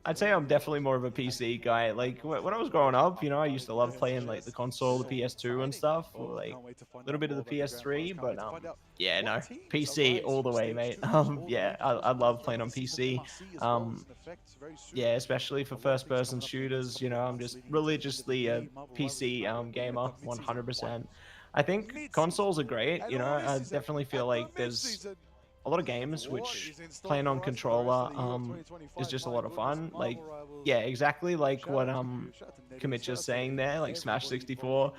I'd say I'm definitely more of a PC guy. Like when I was growing up, you know, I used to love playing like the console, the PS2 and stuff, or like a little bit of the PS3. But yeah, no, PC all the way, mate. Yeah, I love playing on PC. Yeah, especially for first-person shooters. You know, I'm just religiously a PC gamer, 100%. I think consoles are great. You know, I definitely feel like there's a lot of games which playing on controller is just a lot of fun. Like, yeah, exactly like what Kamicha's saying there, like Smash 64.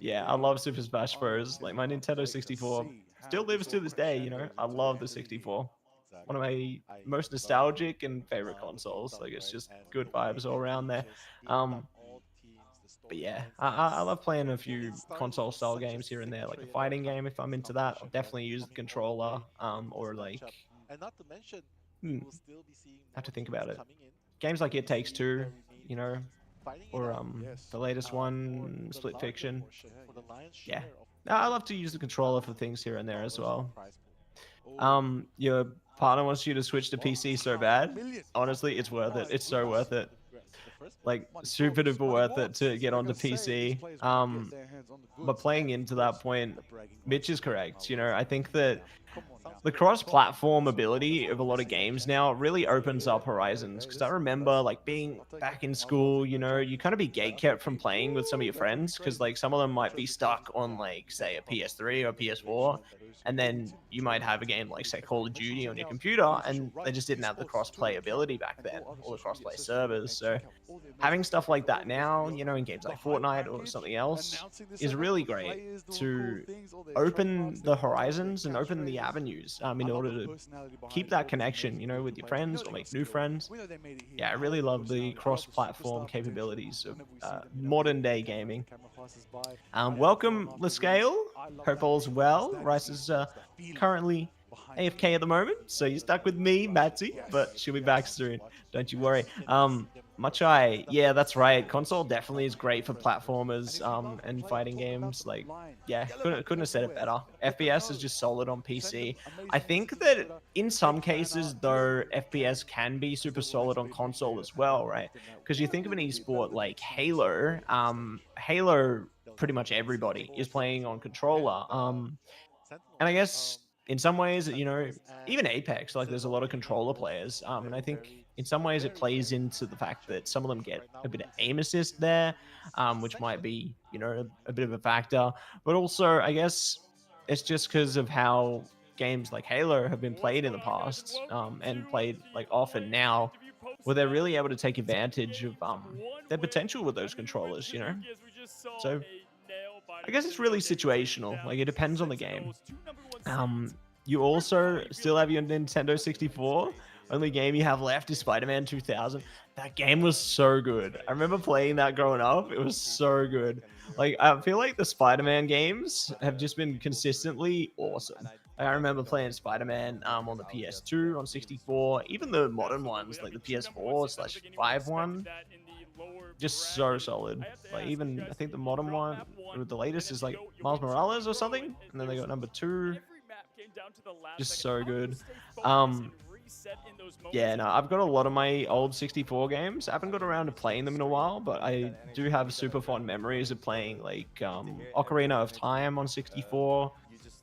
Yeah, I love Super Smash Bros. Like my Nintendo 64 still lives to this day. You know, I love the 64. One of my most nostalgic and favorite consoles. Like it's just good vibes all around there. But yeah, I love playing a few console style games here and there, like a fighting game. If I'm into that, I'll definitely use the controller. Or like, have to think about it. Games like It Takes Two, you know, or the latest one, Split Fiction. Yeah, I love to use the controller for things here and there as well. Your partner wants you to switch to PC so bad. Honestly, it's worth it. It's so worth it. Like super duper worth it to get onto PC. But playing into that point, Mitch is correct. You know, I think that the cross-platform ability of a lot of games now really opens up horizons. Because I remember like being back in school, you know, you kind of be gatekept from playing with some of your friends because like some of them might be stuck on like say a PS3 or PS4, and then you might have a game like say Call of Duty on your computer, and they just didn't have the cross-play ability back then, or the cross-play servers. So having stuff like that now, you know, in games like Fortnite or something else, is really great to open the horizons and open the avenues in order to keep that connection, you know, with your friends or make new friends. Yeah, I really love the cross-platform capabilities of modern day gaming. Welcome, Lescale. Hope all's well. Rice is currently AFK at the moment, so you're stuck with me, Matsy, but she'll be back soon. Don't you worry. Machai, yeah, that's right. Console definitely is great for platformers and fighting games. Like, yeah, couldn't have said it better. FPS is just solid on PC. I think that in some cases, though, FPS can be super solid on console as well, right? Because you think of an esport like Halo. Halo, pretty much everybody is playing on controller. And I guess in some ways, you know, even Apex, like there's a lot of controller players. And I think in some ways it plays into the fact that some of them get a bit of aim assist there, which might be, you know, a bit of a factor. But also, I guess it's just because of how games like Halo have been played in the past and played like often now, where they're really able to take advantage of their potential with those controllers, you know? So I guess it's really situational. Like it depends on the game. You also still have your Nintendo 64. Only game you have left is Spider-Man 2000. That game was so good. I remember playing that growing up. It was so good. Like I feel like the Spider-Man games have just been consistently awesome. Like, I remember playing Spider-Man on the PS2, on 64, even the modern ones like the PS4/5 one. Just so solid. Like even I think the modern one, the latest is like Miles Morales or something, and then they got number 2. Just so good. Yeah, no, I've got a lot of my old 64 games. I haven't got around to playing them in a while, but I do have super fond memories of playing like Ocarina of Time on 64.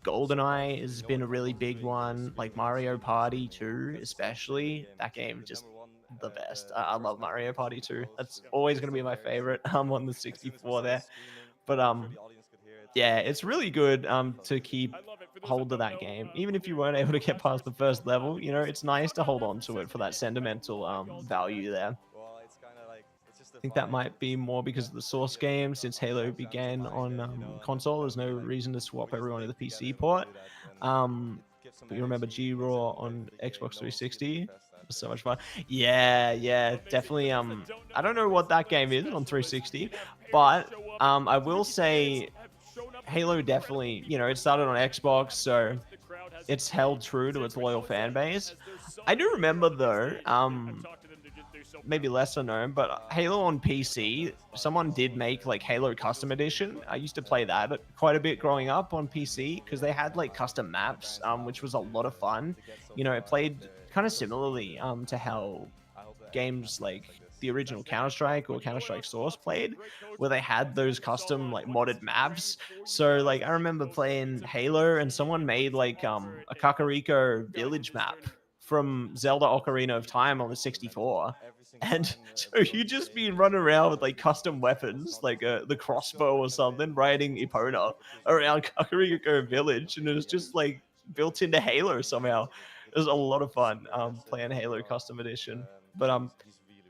GoldenEye has been a really big one, like Mario Party 2 especially. That game just the best. I love Mario Party 2. That's always going to be my favorite on the 64 there. But yeah, it's really good to keep hold of that game. Even if you weren't able to get past the first level, you know, it's nice to hold on to it for that sentimental value there. I think that might be more because of the source game. Since Halo began on console, there's no reason to swap everyone to the PC port. But you remember G-Raw on Xbox 360? It was so much fun. Yeah, definitely. I don't know what that game is on 360, but I will say Halo definitely, you know, it started on Xbox, so it's held true to its loyal fan base. I do remember though, maybe lesser known, but Halo on PC, someone did make like Halo Custom Edition. I used to play that quite a bit growing up on PC because they had like custom maps, which was a lot of fun. You know, it played kind of similarly to how games like the original Counter-Strike or Counter-Strike Source played, where they had those custom like modded maps. So like I remember playing Halo and someone made like a Kakariko village map from Zelda Ocarina of Time on the 64. And so you just be running around with like custom weapons, like the crossbow or something, riding Epona around Kakariko Village, and it was just like built into Halo somehow. It was a lot of fun playing Halo Custom Edition. But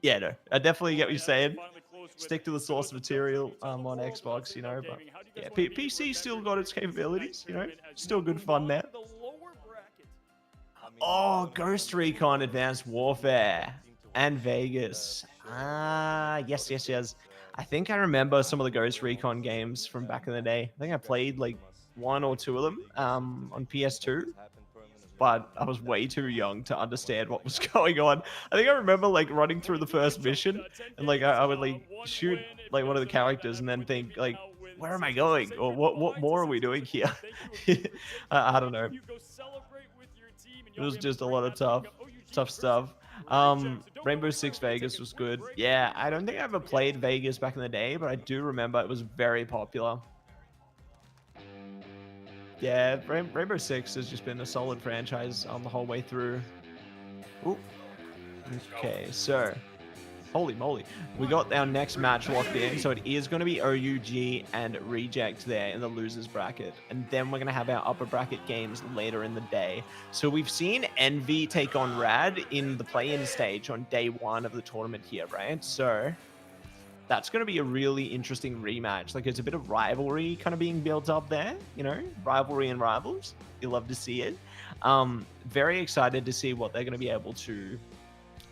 yeah, no, I definitely get what you're saying. Stick to the source material on Xbox, you know. But yeah, PC still got its capabilities, you know. Still good fun there. Oh, Ghost Recon Advanced Warfare and Vegas. Yes. I think I remember some of the Ghost Recon games from back in the day. I think I played like 1 or 2 of them on PS2. But I was way too young to understand what was going on. I think I remember like running through the first mission and like I would like shoot like one of the characters and then think like, where am I going? Or what more are we doing here? I don't know. It was just a lot of tough stuff. Rainbow Six Vegas was good. Yeah, I don't think I ever played Vegas back in the day, but I do remember it was very popular. Yeah, Rainbow Six has just been a solid franchise on the whole way through. Ooh. Okay, so holy moly, we got our next match locked in. So it is going to be OUG and Reject there in the losers bracket, and then we're going to have our upper bracket games later in the day. So we've seen Envy take on Rad in the play-in stage on day 1 of the tournament here, right? So that's going to be a really interesting rematch. Like, there's a bit of rivalry kind of being built up there, you know, rivalry and rivals. You love to see it. Very excited to see what they're going to be able to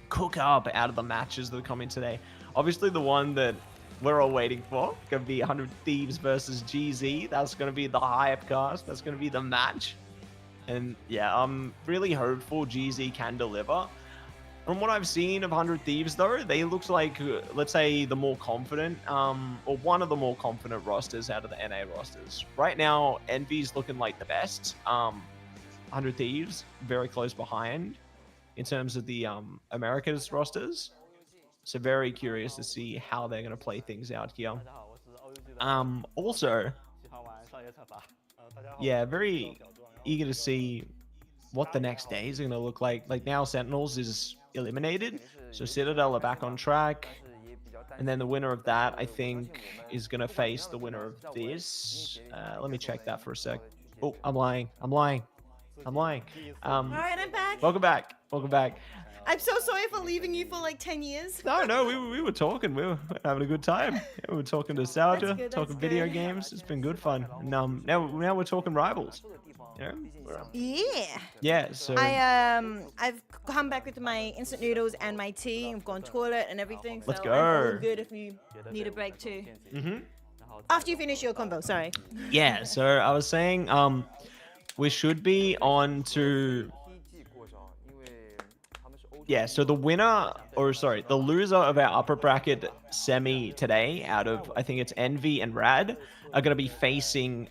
cook up out of the matches that are coming today. Obviously, the one that we're all waiting for going to be 100 Thieves versus GZ. That's going to be the hype cast. That's going to be the match. And yeah, I'm really hopeful GZ can deliver. From what I've seen of 100 Thieves, though, they look like, let's say, the more confident, or one of the more confident rosters out of the NA rosters. Right now, Envy's looking like the best. 100 Thieves, very close behind in terms of the Americas rosters. So very curious to see how they're going to play things out here. Also, yeah, very eager to see what the next days are going to look like. Like, now Sentinels is eliminated, so Citadel are back on track, and then the winner of that, I think, is going to face the winner of this. Let me check that for a sec. Oh, I'm lying. All right, I'm back. Welcome back. I'm so sorry for leaving you for like 10 years. No, we were talking. We were having a good time. Yeah, we were talking nostalgia, That's good, talking that's video good. games. It's been good fun. And, now we're talking rivals. You know? Yeah. So I've come back with my instant noodles and my tea. I've gone toilet and everything. So Let's I'm go. all good if you need a break too. Mm-hmm. After you finish your combo, sorry. Yeah. So I was saying, we should be on to Yeah, so the winner, or sorry, the loser of our upper bracket semi today, out of I think it's Envy and Rad, are going to be facing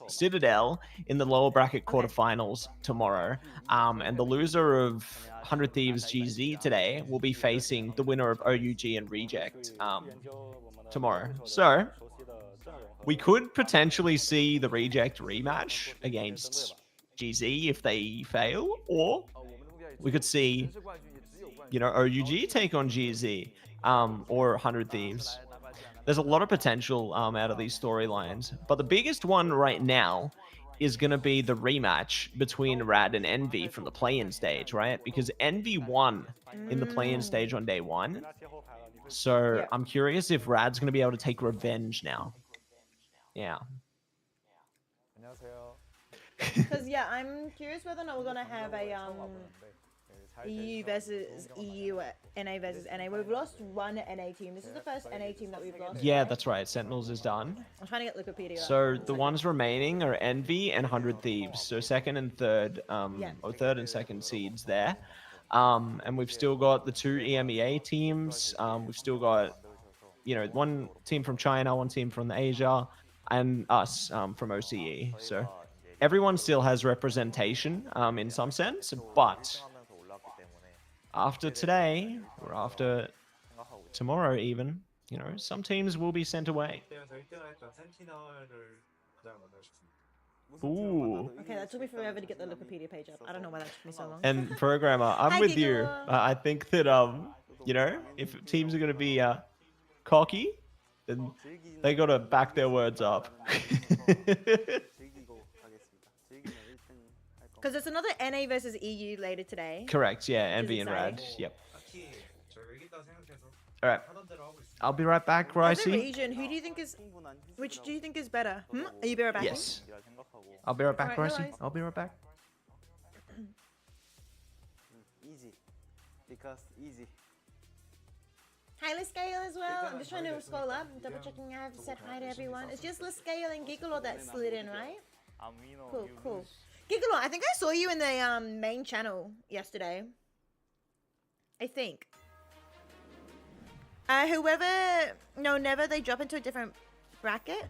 Citadel in the lower bracket quarterfinals tomorrow. And the loser of 100 Thieves GZ today will be facing the winner of OUG and Reject tomorrow. So we could potentially see the Reject rematch against GZ if they fail, or we could see, you know, OUG take on GZ or 100 Thieves. There's a lot of potential out of these storylines, but the biggest one right now is going to be the rematch between Rad and Envy from the play-in stage, right? Because Envy won in the play-in stage on day one. So I'm curious if Rad's going to be able to take revenge now. Yeah. Because yeah, I'm curious whether or not we're gonna have a EU versus EU, NA versus NA. We've lost one NA team. This is the first NA team that we've lost. Yeah, that's right. Sentinels is done. I'm trying to get Wikipedia. So the ones remaining are Envy and 100 Thieves. So second and third, or third and second seeds there. And we've still got the 2 EMEA teams. We've still got, you know, one team from China, one team from Asia, and us from OCE. So everyone still has representation in some sense, but after today, or after tomorrow even, you know, some teams will be sent away. Ooh. Okay, that took me forever to get the Wikipedia page up. I don't know why that took me so long. And programmer, I'm Hi, with you. Giggle. I think that you know, if teams are going to be cocky, then they got to back their words up. Because there's another NA versus EU later today. Correct. Yeah, Envy and Rad. exciting. Yep. All right. I'll be right back, As a Ricey. region, who do you think is, which do you think is better? Are you be right back? Yes. I'll be right back, Alright, no Ricey. worries. I'll be right back. Easy. Because easy. Hi, Liscale as well. I'm just trying to scroll up, double checking I have said hi to everyone. It's just Liscale and Gigolo that slid in, right? Cool, cool. Gigolo, I think I saw you in the main channel yesterday. I think. Never they drop into a different bracket.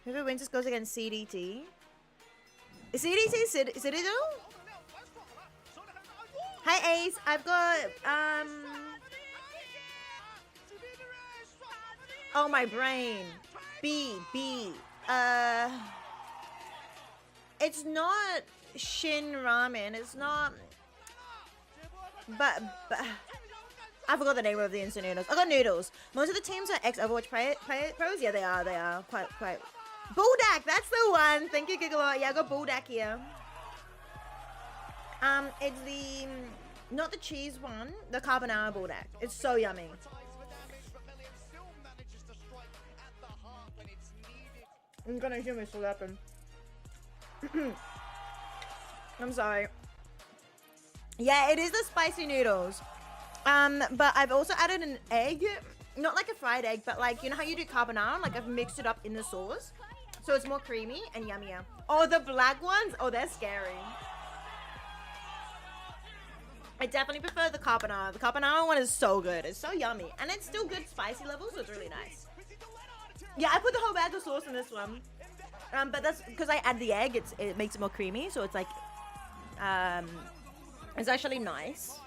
Whoever wins just goes against CDT. Is CDT Citadel? Hi Ace, I've got oh my brain. It's not Shin Ramen, it's not, but I forgot the name of the instant noodles. I got noodles. Most of the teams are ex-Overwatch pros. Yeah, they are quite. Buldak, that's the one. Thank you, Gigalot. Yeah, I got Buldak here. It's the, not the cheese one, the carbonara Buldak. It's so yummy. I'm gonna hear me slapping. I'm sorry. Yeah, it is the spicy noodles. But I've also added an egg. Not like a fried egg, but like, you know how you do carbonara? Like I've mixed it up in the sauce. So it's more creamy and yummier. Oh, the black ones? Oh, they're scary. I definitely prefer the carbonara. The carbonara one is so good. It's so yummy. And it's still good spicy level, so it's really nice. Yeah, I put the whole bag of sauce in this one. But that's because I add the egg. It makes it more creamy, so it's like, it's actually nice.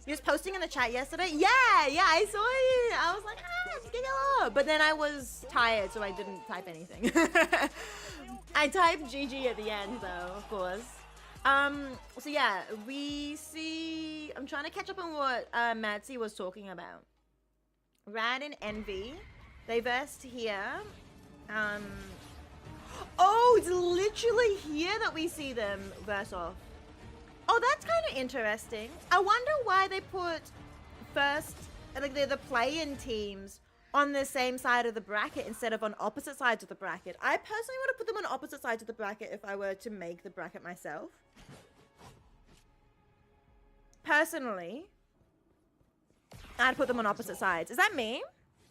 You was posting in the chat yesterday? Yeah, I saw you. I was like, Gigolo. But then I was tired, so I didn't type anything. I typed GG at the end, though, of course. So yeah, we see. I'm trying to catch up on what Matsy was talking about. Rad and Envy, they versed here. Oh, it's literally here that we see them verse off. Oh, that's kind of interesting. I wonder why they put first, like the play-in teams on the same side of the bracket instead of on opposite sides of the bracket. I personally would have put them on opposite sides of the bracket if I were to make the bracket myself. Personally, I'd put them on opposite sides. Is that me?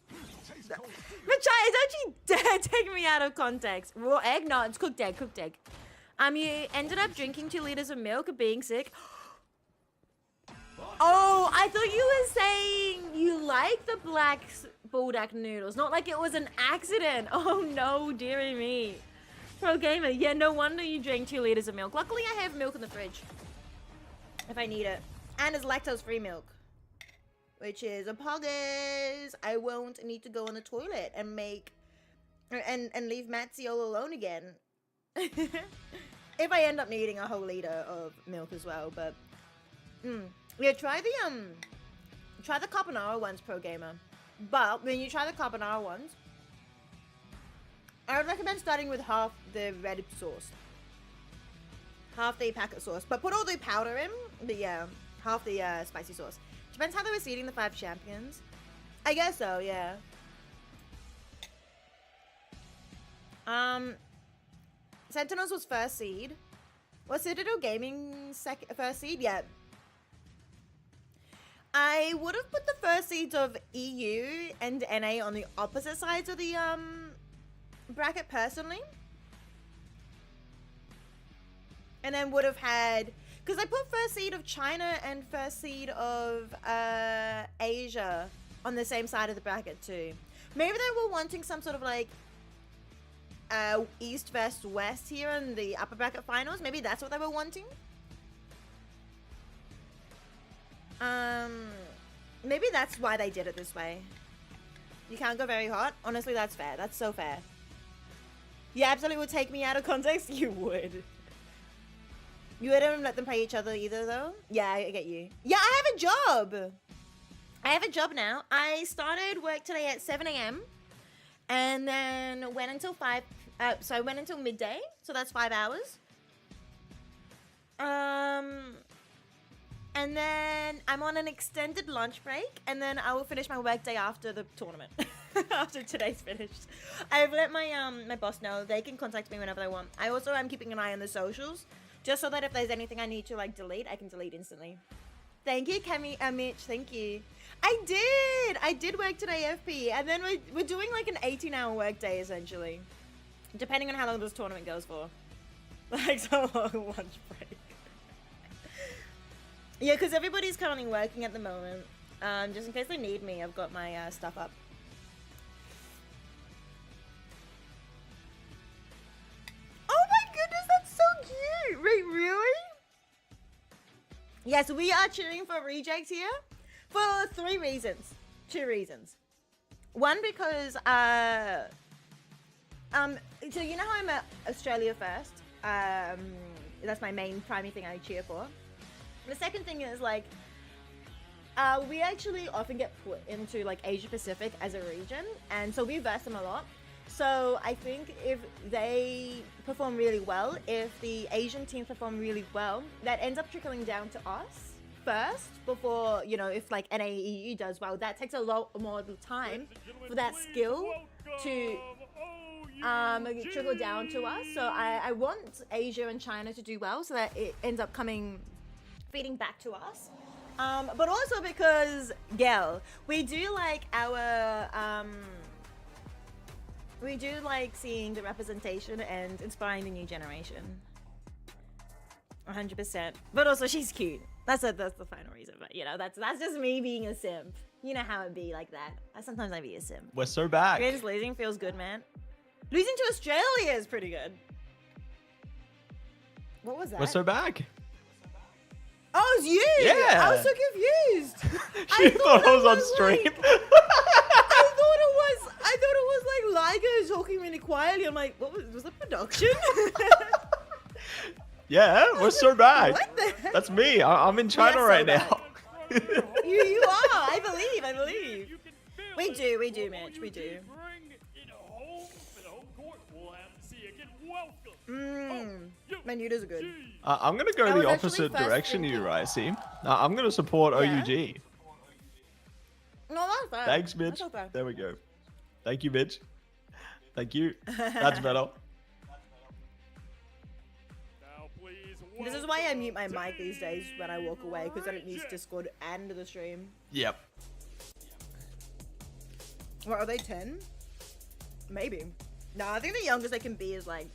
Machai is actually taking me out of context. Raw egg? No, it's cooked egg, cooked egg. You ended up drinking 2 liters of milk and being sick. Oh, I thought you were saying you like the black bulldog noodles, not like it was an accident. Oh no, dearie me. Pro gamer, yeah, no wonder you drank 2 liters of milk. Luckily, I have milk in the fridge if I need it, and it's lactose-free milk, which is a poggers. I won't need to go on the toilet and make and leave Matzy all alone again. If I end up needing a whole liter of milk as well, but yeah, try the carbonara ones, pro gamer. But when you try the carbonara ones, I would recommend starting with half the red sauce, half the packet sauce, but put all the powder in. But yeah, half the spicy sauce. Depends how they were seeding the 5 champions. I guess so, yeah. Sentinels was first seed. Was Citadel Gaming first seed? Yeah. I would have put the first seeds of EU and NA on the opposite sides of the bracket personally. And then would have had, because I put first seed of China and first seed of Asia on the same side of the bracket too. Maybe they were wanting some sort of like East versus West here in the upper bracket finals. Maybe that's what they were wanting. Maybe that's why they did it this way. You can't go very hot. Honestly, that's fair. That's so fair. You absolutely would take me out of context. You would. You wouldn't let them play each other either, though. Yeah, I get you. Yeah, I have a job. I have a job now. I started work today at 7 a.m. and then went until 5. So I went until midday. So that's 5 hours. And then I'm on an extended lunch break, and then I will finish my work day after the tournament. After today's finished. I've let my my boss know they can contact me whenever they want. I also am keeping an eye on the socials, just so that if there's anything I need to like delete, I can delete instantly. Thank you, Kemi, Mitch. Thank you. I did work today, FP, and then we're doing like an 18-hour work day essentially, depending on how long this tournament goes for. Like so long lunch break. Yeah, because everybody's currently working at the moment. Just in case they need me, I've got my stuff up. Oh my goodness, that's so cute! Wait, really? Yes, we are cheering for Reject here for 3 reasons. 2 reasons. One, because so you know how I'm at Australia first. That's my main primary thing I cheer for. The second thing is like we actually often get put into like Asia Pacific as a region, and so we verse them a lot. So I think if they perform really well, if the Asian teams perform really well, that ends up trickling down to us first before, you know, if like NAEU does well, that takes a lot more time for that skill to trickle down to us. So I want Asia and China to do well so that it ends up feeding back to us. But also because, Gail, we do like we do like seeing the representation and inspiring the new generation. 100%. But also she's cute. That's the final reason. But you know, that's just me being a simp. You know how it be like that. Sometimes I be a simp. We're so back. Greatest losing feels good, man. Losing to Australia is pretty good. What was that? We're so back. Oh, it's you! Yeah! I was so confused. You thought I was on stream? I thought it was like Liger talking really quietly. I'm like, what was that production? Yeah, we're so back. What the heck? That's me. I'm in China so right back. now. You are. I believe. We do, Mitch. We do. My noodles are good. I'm gonna go the opposite direction to you, Ricey. I'm gonna support OUG. No, that's fair. Thanks, Mitch. That's okay. There we go. Thank you, Mitch. Thank you. That's better. This is why I mute my mic these days when I walk away, because I don't use Discord and the stream. Yep. What, are they 10? Maybe. No, I think the youngest they can be is like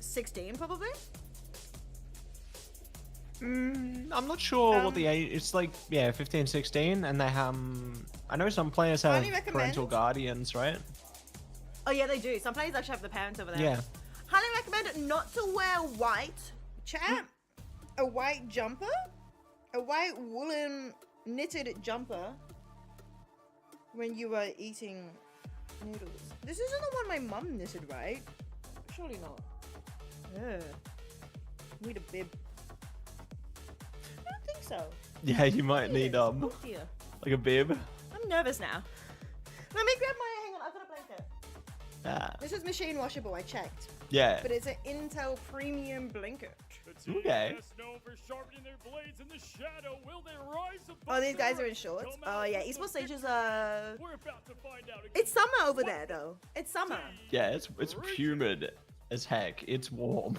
16 probably. I'm not sure what the age. It's like 15, 16, and they have. I know some players have Highly recommend. parental guardians, right? Oh yeah, they do. Some players actually have the parents over there. Yeah. Highly recommend not to wear white. Chat. A white jumper. A white woolen knitted jumper. When you are eating noodles. This isn't the one my mum knitted, right? Surely not. Ugh. Need a bib. I don't think so. Yeah, you might need Oh dear. like a bib. I'm nervous now. Let me grab my. Hang on, I've got a blanket. Ah, This is machine washable. I checked, yeah. but it's an Intel premium blanket. Okay. Oh, these guys are in shorts. Oh yeah, esports stages are. It's summer over there though. It's summer. Yeah, it's humid as heck. It's warm.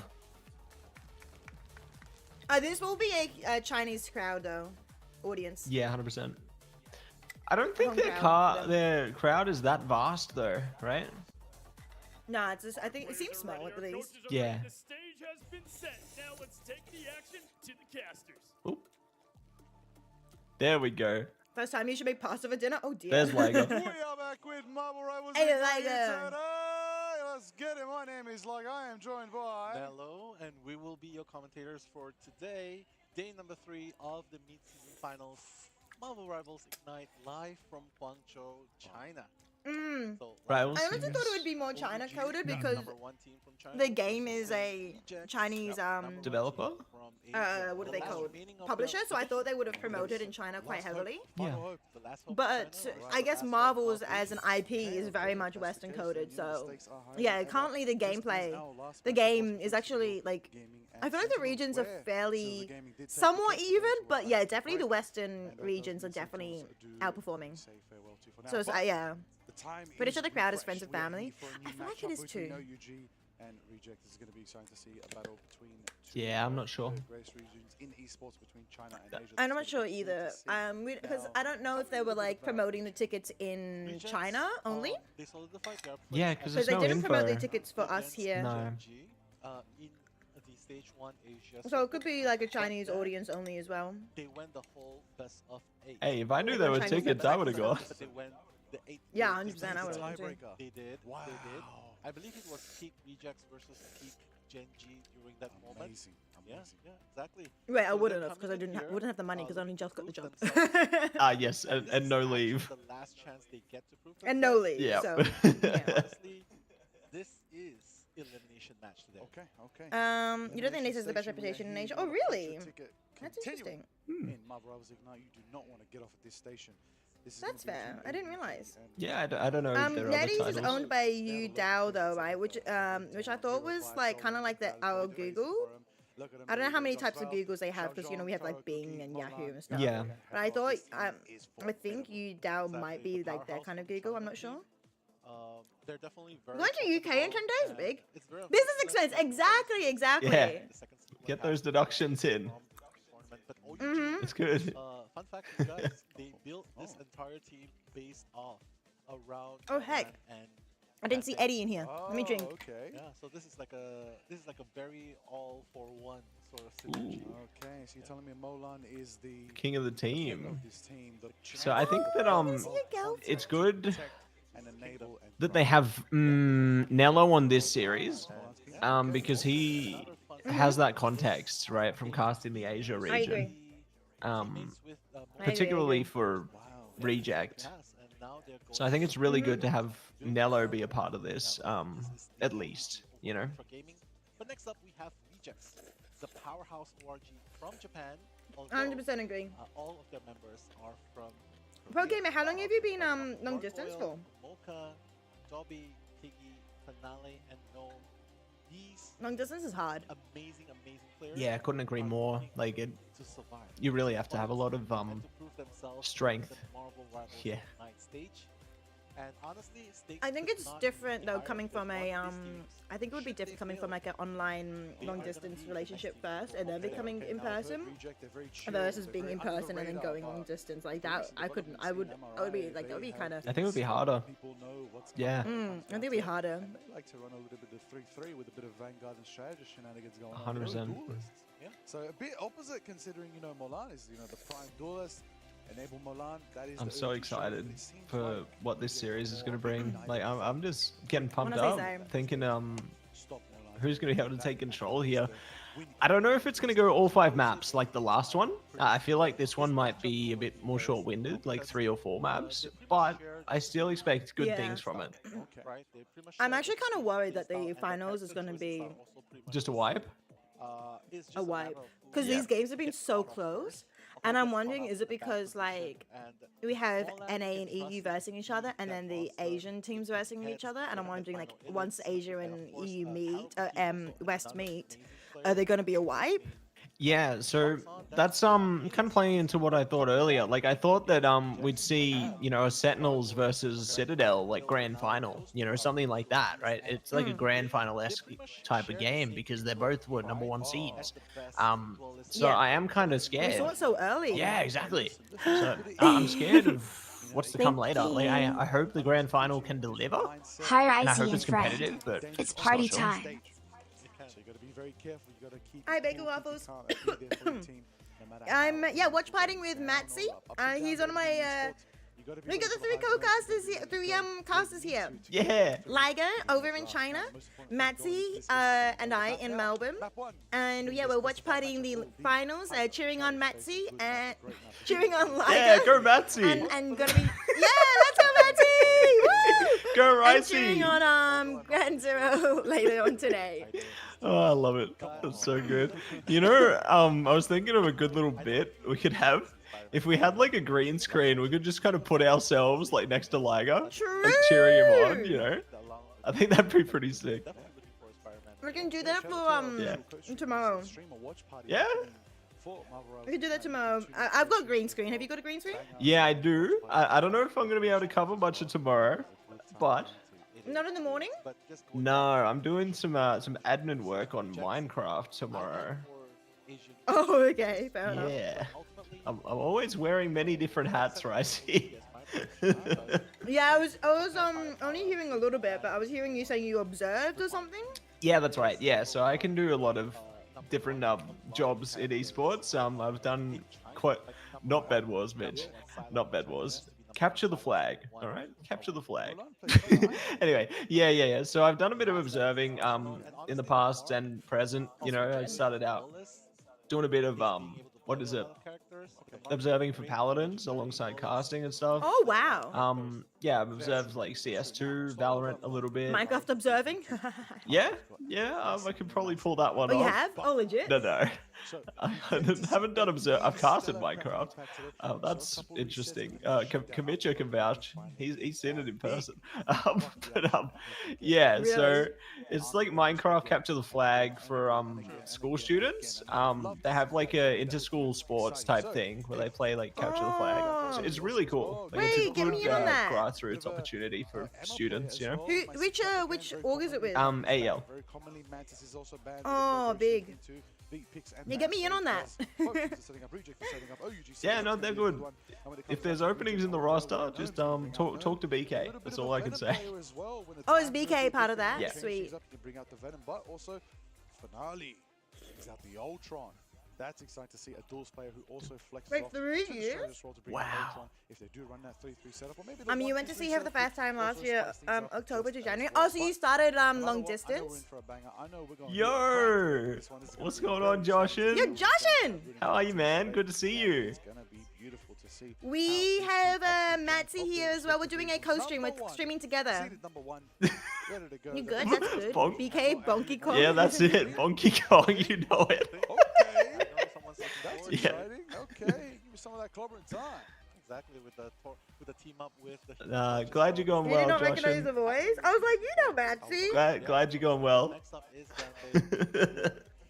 This will be a Chinese crowd though, audience. Yeah, 100%. I don't think Home their crowd, their crowd is that vast though, right? Nah, it's just, I think it seems small at least. Yeah. The stage has been set. Now let's take the action to the casters. Oop. There we go. First time you should make pasta for dinner. Oh dear. There's Lego. We are back with Marble Rivals. Hey, Ignite Lego. today. Let's get it. My name is Lego. I am joined by. Hello, and we will be your commentators for today, day number 3 of the mid-season finals. Marvel Rivals Ignite live from Guangzhou, China. So, Right, I we'll honestly see. thought it would be more China OG, coded because number 1 team from China the game versus is a Rejects, Chinese number 1 Developer? team from Asia. what do The they last call remaining of publisher, the so I thought they would have division. promoted in China quite Last hope, heavily. final Yeah. hope, the last hope of But China, right? I The guess last hope Marvel's of as an Asia. IP is very much Western coded, so Yeah, yeah, currently the gameplay, the game is actually like, I feel like the regions are fairly somewhat even, but yeah, definitely the Western regions are definitely outperforming. So it's, yeah, pretty sure the crowd is friends and family. I feel like it is too. And Reject is going to be starting to see a battle between two Yeah, I'm not sure. greatest regions in esports between China and Asia. I'm not sure either. Because I don't know if they were like promoting the tickets in Rejects, China only. They solidified their Yeah, place 'cause as Because there's they no didn't promote the info. tickets for us here. No. G, in the stage 1 Asia. So it could be like a Chinese audience only as well. They went the whole best of 8. Hey, if I knew there were Chinese tickets, members. I would have gone. But they went the 8. Yeah, 100%. I would have too. They did. Wow. They did. I believe it was peak Rejects versus peak Gen G during that moment. Amazing. Yeah, Amazing. yeah, exactly. Wait, I So wouldn't they're have because I coming in wouldn't here, have the money because I only looking just got the to job. prove Ah, yes, This and is no actually leave. The last chance they get to prove And no themselves. leave. Yeah. So Honestly, this is elimination match today. Okay, okay. you don't think this is the best reputation in Asia? Oh really? That's interesting. In Marvel Rivals Ignite, you do not want to get off at this station. This is That's gonna be fair. between I didn't AEG realize. and Yeah, I don't know if there are other NetEase is titles. owned by Yu Dao though, right? Which I thought was like kind of like our Google. I don't know how many types of Googles they have because you know we have like Bing and Yahoo and stuff. Yeah. But I thought I think Yu Dao might be like their kind of Google. I'm not sure. They're definitely very Going to UK and profitable, Trenday is and big. it's very Business unfortunate expense. that Exactly. Yeah. the second seed will Get have those deductions in. from tournament. But OG, Mhm. It's good. fun fact, you guys, they built this entire team based off around. Oh, heck. Japan and I didn't see Japan. Eddie in here. Let me drink. Okay. Yeah, so this is like a very all for one sort of synergy. Okay, so you're telling me Molan is the King of the king team. of this team, the So I think that Is he a girl? it's good and enable and that they have Nello on this series, because he Another fun has that context, right, from casting the Asia I region. agree. teammates with, Particularly agree. for wow. Reject. Pass, and now they're So I going think it's really good to have Nello be a part of this, at least, you know. for gaming. But next up we have Rejects, the powerhouse ORG from Japan. although, 100% agree. all of their members are from Pro Korea. Gamer, how long have you been long distance for? Gargoyle, Mocha, Dobby, Piggy, Finale, and Gnome. These Long distance is hard. amazing players. Yeah, I couldn't agree are more. looking Like it, to survive. you really have to have a lot of And to prove themselves strength. in the Marvel Rivals Yeah. Ignite stage. And honestly, stakes I think could it's not different be though higher coming than from what a this team I think it would be different coming from like an online long distance relationship first and then becoming in person versus being in person and then going long distance like that. I would be like that would be kind of I think it would be harder. Yeah. I think it'd be harder. Like to run a little bit of 3-3 with a bit of Vanguard and strategist shenanigans going on. 100%. So a bit opposite considering, you know, Molan is, you know, the prime duelist. Enable Molan, that is I'm the so urgent excited shot. It seems for like what this series is going to bring. Like, I'm just getting pumped Wanna up, say same. thinking, stop Molan. who's going to be able to take control here? I don't know if it's going to go all 5 maps like the last one. I feel like this one might be a bit more short-winded, like 3 or 4 maps, but I still expect good Yeah. things from it. right? They pretty much I'm shared actually the kind of same worried that playstyle, the and the finals is Texas going to choices be are also pretty much Just a the wipe? same. It's just a wipe matter of because Yeah. these games have been so close. And I'm wondering, is it because like we have NA and EU versing each other, and then the Asian teams versing each other? And I'm wondering, like, once Asia and EU meet, West meet, are they going to be a wipe? Yeah, so that's kind of playing into what I thought earlier. Like I thought that we'd see, you know, a Sentinels versus Citadel like grand final, you know, something like that, right? It's like a grand final-esque type of game because they both were #1 seeds. So Yeah. I am kind of We scared. saw it so early. Yeah, exactly. So I'm scared of what's to come later. Like I hope the grand final can deliver, Hi, and I hope Izzy it's and Fred. competitive. But It's just party not sure. time. So you got to be very careful. You got to keep. Hi, Bacon cool, keep Waffles. calm, and be there for your team, no matter I'm how yeah, watch partying with Matsy. He's on my we got the 3 co-casters here, 3 casters here. Yeah. Liger over in China, Matsy and I in Melbourne, and yeah, we're watch partying the finals, cheering on Matsy and cheering on Liger. Yeah, go Matsy. And gonna be let's go Matsy! Woo! Go And cheering Ricey. on Grand Zero later on today. Oh, I love it. That's so good. You know, I was thinking of a good little bit we could have. If we had like a green screen, we could just kind of put ourselves like next to Liger, like cheering him on, you know? I think that'd be pretty sick. We can do that for tomorrow. Yeah? We can do that tomorrow. I've got green screen. Have you got a green screen? Yeah, I do. I don't know if I'm going to be able to cover much of tomorrow, but Not in the morning? no, I'm doing some admin work on Minecraft tomorrow. Oh, okay, fair enough. Yeah. I'm always wearing many different hats, Ricey. Yeah, I was only hearing a little bit, but I was hearing you saying you observed or something. Yeah, that's right. Yeah, so I can do a lot of different jobs in esports. I've done quite not Bed Wars, Mitch, not Bed Wars. Capture the flag, all right? Capture the flag. Anyway, yeah. So I've done a bit of observing in the past and present. You know, I started out doing a bit of what is it? Observing for paladins alongside casting and stuff. Oh wow. Yeah, I've observed like CS2, Valorant a little bit. Minecraft observing. Yeah, I could probably pull that one Oh, off. you have? Oh, legit. No. I haven't done observe. I've casted Minecraft. That's interesting. Kamicha can vouch. He's seen it in person. Yeah. So Really? it's like Minecraft Capture the Flag for school students. They have like a inter-school sports type thing where they play like Capture the Flag. So it's really cool. Like, it's a Wait, get good me in on that. grassroots opportunity for students. You know. Which org is it with? AL. Oh, big. Yeah, get me in on that. Yeah, no, they're good. If there's openings in the roster, just talk to BK. That's all I can say. Oh, is BK part of that? Yeah. Sweet. Bring out the Venom, but also Finale brings out the Ultron. That's exciting to see a duels player who also flexes Wait, off 3 to the years? strategist role to bring out Ultron if they do run that 3-3 setup, or maybe they You want went to 2-3 see her for the setup, first time also last year, spice things up. October to That's January. well. Oh, so you But started another long one, I know we're in distance? for a banger. I know we're going Yo, what's going on, Joshin? Yo, Joshin! How are you, man? Good to see you. It's gonna be beautiful to see. We have Matsy here as well. We're doing a co-stream. We're streaming together. Seeded number 1, ready to go. You good? That's good. Bonk. BK, Bonky Kong. Yeah, that's it. Bonky Kong, you know it. Okay. That's Yeah. exciting. Okay, give me some of that clobbering time. Exactly, with the team up with the. Glad you're going You well, did not recognize Joshin. the voice? I was like, you know Matsy. Glad you're going well. Next up is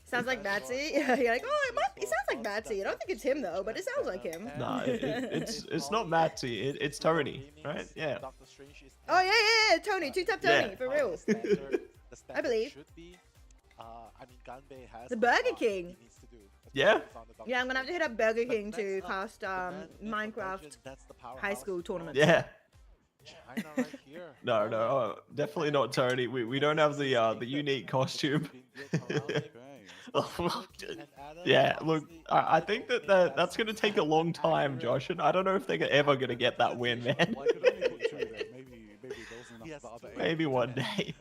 Sounds like Matsy. You're like, oh, it sounds like Matsy. I don't think it's him though, but it sounds like him. Nah, it's not Matty. It's Tony, right? Yeah. Oh yeah, Tony, two-tap Tony, Yeah. for real. I believe. I mean, Ganbei has The Burger King. he needs to do. Yeah. Yeah, I'm gonna have to hit up Burger King to cast Minecraft high school tournament. Yeah. China right here. No, definitely not Tony. We don't have the unique costume. Yeah, look, I think that's gonna take a long time, Josh, and I don't know if they're ever gonna get that win, man. Well, I could only put two there. Maybe there wasn't enough for the other eight. Maybe one day.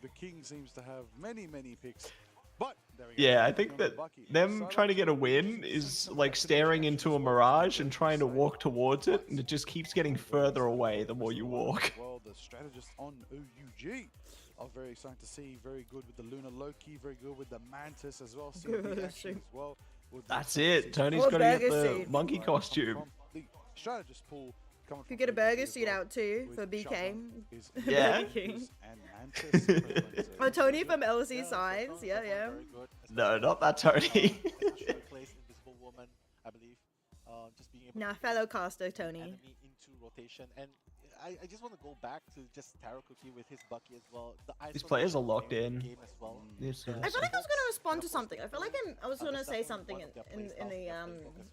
The king seems to have many picks. But there we go. Yeah, I think that them trying to get a win is like staring into a mirage and trying to walk towards it, and it just keeps getting further away the more you walk. Well, the strategists on OUG are very exciting to see. Very good with the Luna Loki, very good with the Mantis as well. Seeing the action as well. With the That's it. Tony's Or got to get burger the suit. monkey costume. From the strategist pool. coming Could from get a OUG burger as suit well, out too with for BK. Shotgun is Yeah. Burger King. and Mantis. Oh, Tony from LC Signs. Yeah. No, not that Tony. Place Invisible Woman, I believe. Just being able Nah, to fellow caster Tony. enemy into rotation. And I just want to go back to just Taro Cookie with his Bucky as well. The These players are isolation locked in. game as well. Yes, I feel like I was gonna respond to something. I feel like I was gonna say something in the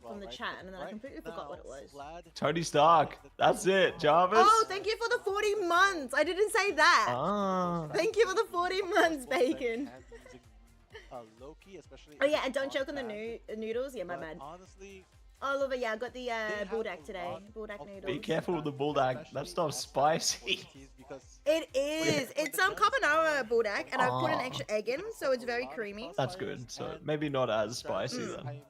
from the chat, and then I completely forgot what it was. Tony Stark. That's it, Jarvis. Oh, thank you for the 40 months. I didn't say that. Ah. Thank you for the 40 months, Bacon. Loki, especially Oh yeah, and don't choke on the noodles. Yeah, my bad. Honestly, All over. Yeah, I got the buldak today. Buldak noodles. Be careful with the bulldog. That stuff's spicy. It is. It's some carbonara buldak, and I put an extra egg in, so it's very creamy. That's good. So maybe not as spicy then.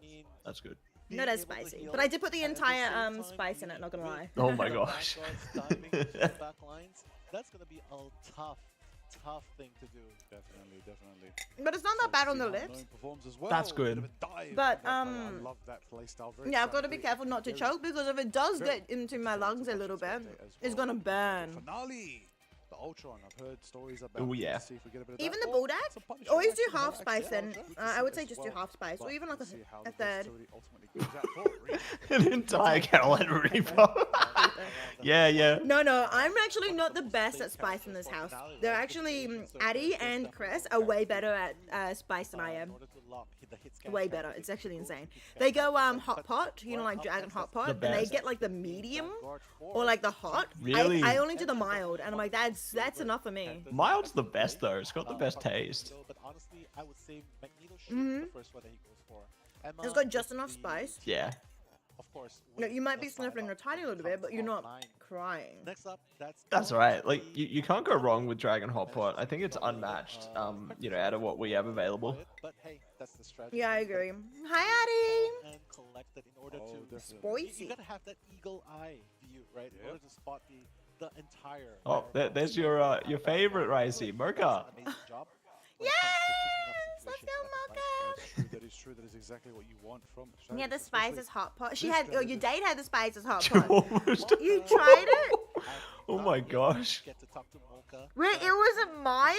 That's good. Not as spicy, but I did put the entire spice in it. Not gonna lie. Oh my gosh. That's gonna be a tough thing to do. Definitely. But it's not that bad on the lips. Performs as well. That's good. Bit of a dive But, from that player. I love that playstyle. Very Yeah, I've got to be exciting. careful not to choke, because if it does get into my lungs a little bit, it's gonna burn. Finale. The Ultron. I've heard stories about. Oh, yeah. Let's see if we get a bit of Even that. the Well, buldak, some Punisher always do action, half huh? spice then. Good to I see would as say just do well. half spice, or But even like let's see how a the third. versatility ultimately goes out for Reaper. An entire Carolina Reaper. Yeah. No, I'm actually not the best at spice in this house. They're actually, Addie and Chris are way better at spice than I am. Way better. It's actually insane. They go hot pot, you know, like dragon hot pot, and they best. get like the medium or like the hot. Really? I only do the mild, and I'm like, that's enough for me. Mild's the best though. It's got the best taste. But honestly, I would say Magneto should be the first one that he goes for. Emma, It's got just enough spice. Yeah. Of course. No, with you might the be sniffling a side-up tiny little bit, but you're not offline. crying. Next up, That's right. Like you can't go wrong with Dragon Hot Pot. I think it's unmatched. Out of what we have available. But hey, that's the strategy. Yeah, I agree. Hi, Addie. And collected in order Oh, to. definitely. Spicy. You gotta have that eagle eye view, right? In order to spot the entire. Oh, there's your favorite Ricey, Mocha. Amazing job. Yes! Let's go, Mocha. That is true. That is exactly what you want from. Yeah, the strategists, spices especially hot pot. She this had. Oh, your strategist. date had the spices hot You pot. almost. You tried it? Oh my gosh. Get to talk to Mocha. Wait, it wasn't mild?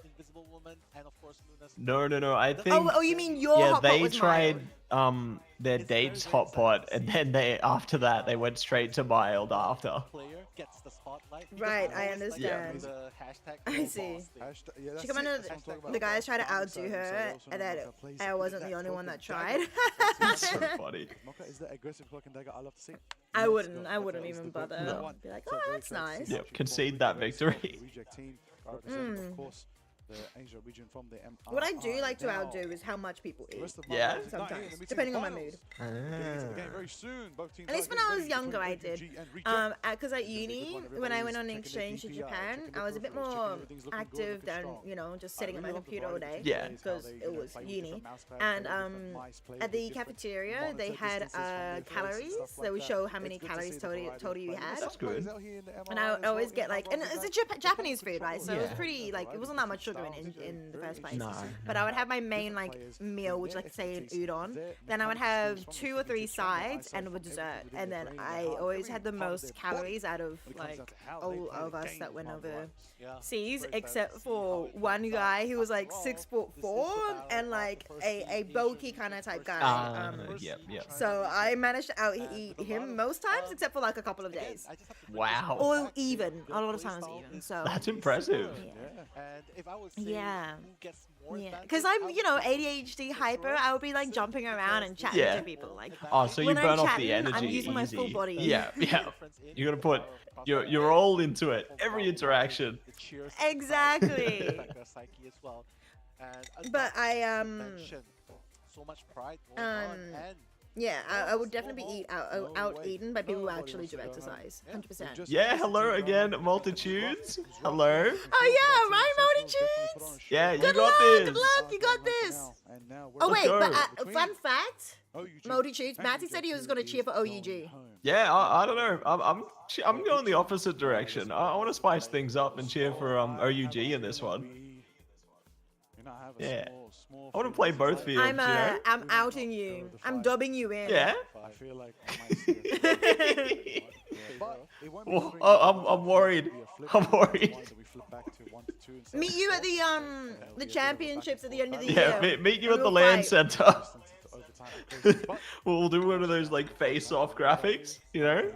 Invisible Woman and of course Luna's. No. I think. Oh, you mean your Yeah, hot pot they was tried mild? their date's hot pot, and then after that they went straight to mild after. Player gets the spotlight. Right, I always like understand. the hashtag I no see. boss thing. Yeah, that's She come it, in, that's what I'm talking the about. guys try to outdo So her, also and then Mocha plays I with wasn't the that only one cloak that and dagger. tried. That's so funny. Mocha is that aggressive cloak and dagger I love to see. I Let's wouldn't. go. I wouldn't That is even the goal. bother. No. Be like, So oh, very that's excited to nice. see Yep, what you concede perform that with the rest of victory. the Reject team are representing, of course, the Asia region from the MRI. What I do like to Now, outdo is how much people the eat. rest of Yeah. Marvel is not here in the Sometimes, mid-season depending on my finals. mood. Getting into the game very soon. Both teams At least are when I getting was ready younger, between I OPG did. and Reject. Because at uni, when I went on exchange to Japan, I was a bit more active than, just sitting at my computer all day. Yeah. Because it was uni. And at the cafeteria, they had calories. They would show how many calories total you had. That's good. And I would always get and it's a Japanese food, right? So it was Yeah. pretty, it wasn't that much sugar. through in the first place. No, But I would have my main like meal, which like say an udon. Then I would have 2 or 3 sides and a dessert. And then I always had the most calories out of like all of us that went overseas, except for one guy who was like 6'4" and like a bulky kind of type guy. Yep. So I managed to out eat him most times, except for like a couple of days. Wow. Or even. A lot of times even. So That's impressive. And if I would say yeah. who gets more Yeah, advantage, because I'm, you know, ADHD hyper. I would be like jumping around and chatting Yeah. to people. Like, Oh, so you when burn I'm off chatting, the energy I'm using my full easy. body. Yeah. You're gonna put you're all into it. Every interaction. it cheers Exactly. affect their psyche as well. And But I mention so much pride going on, and yeah, I would definitely be out eaten by people who actually do exercise. 100%. Yeah, hello again, Multitudes. Hello. Oh yeah, right, Multitudes. Yeah, you Good got luck, this. good luck, you got this. Oh Let's wait, but go. fun fact, Multitudes. Matty said he was gonna cheer for OUG. Yeah, I don't know. I'm going the opposite direction. I want to spice things up and cheer for OUG in this one. Yeah. I want to play both fields. I'm you know? I'm outing you. I'm dubbing you in. Yeah. I feel like I might see it. Oh, I'm worried. I'm worried. Meet you at the championships at the end of the Yeah, year. meet you at and the we'll land fight. center. We'll do one of those like face-off graphics, you know?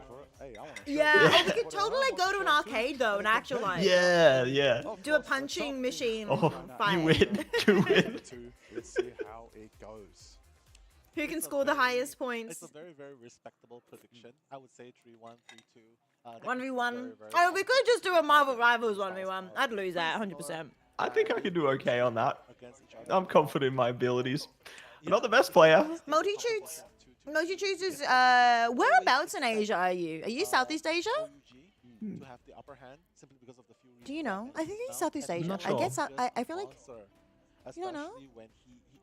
Yeah, oh, we could totally go to an arcade though, an actual like. Yeah. Do a punching machine Oh, fight. you win. You win. Let's see how it goes. Who can score the highest points? it's a very, very respectable prediction. I would say 3-1, 3-2. 1v1. Oh, we could just do a Marvel Rivals 1v1. I'd lose that 100%. I think I can do okay on that. against each other. I'm confident in my abilities. I'm not the best player. Multitudes. Multitudes is whereabouts in Asia are you? Are you Southeast Asia? OUG to have the upper hand simply because of the few Do you know? I think he's Southeast I'm Asia. not I sure. guess I feel like. You don't know? Especially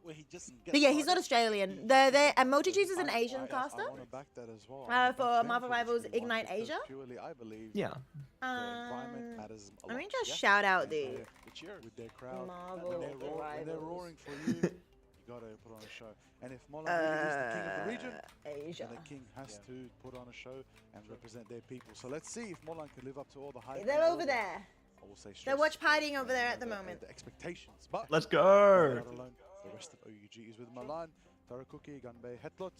when he just gets But yeah, he's not started. Australian. They're and Multitudes is an Asian caster. I want to back that as well. For Marvel Rivals Ignite Asia. Purely, I believe Yeah. the environment matters a Let me lot. just shout out the The cheers. With their crowd, Marvel when they're Rivals. roaring for you, you gotta put on a show. And if Molan really is the king of the region, Asia. then the king has to put on a show and represent their people. So let's see if Molan can live up to all the hype. They're and all over the- there. I will say They're stress watch partying over and, there at the the moment. expectations. But Let's not go. alone. The rest of OUG is with Milan, Tarakuki, Ganbei, Hetlot,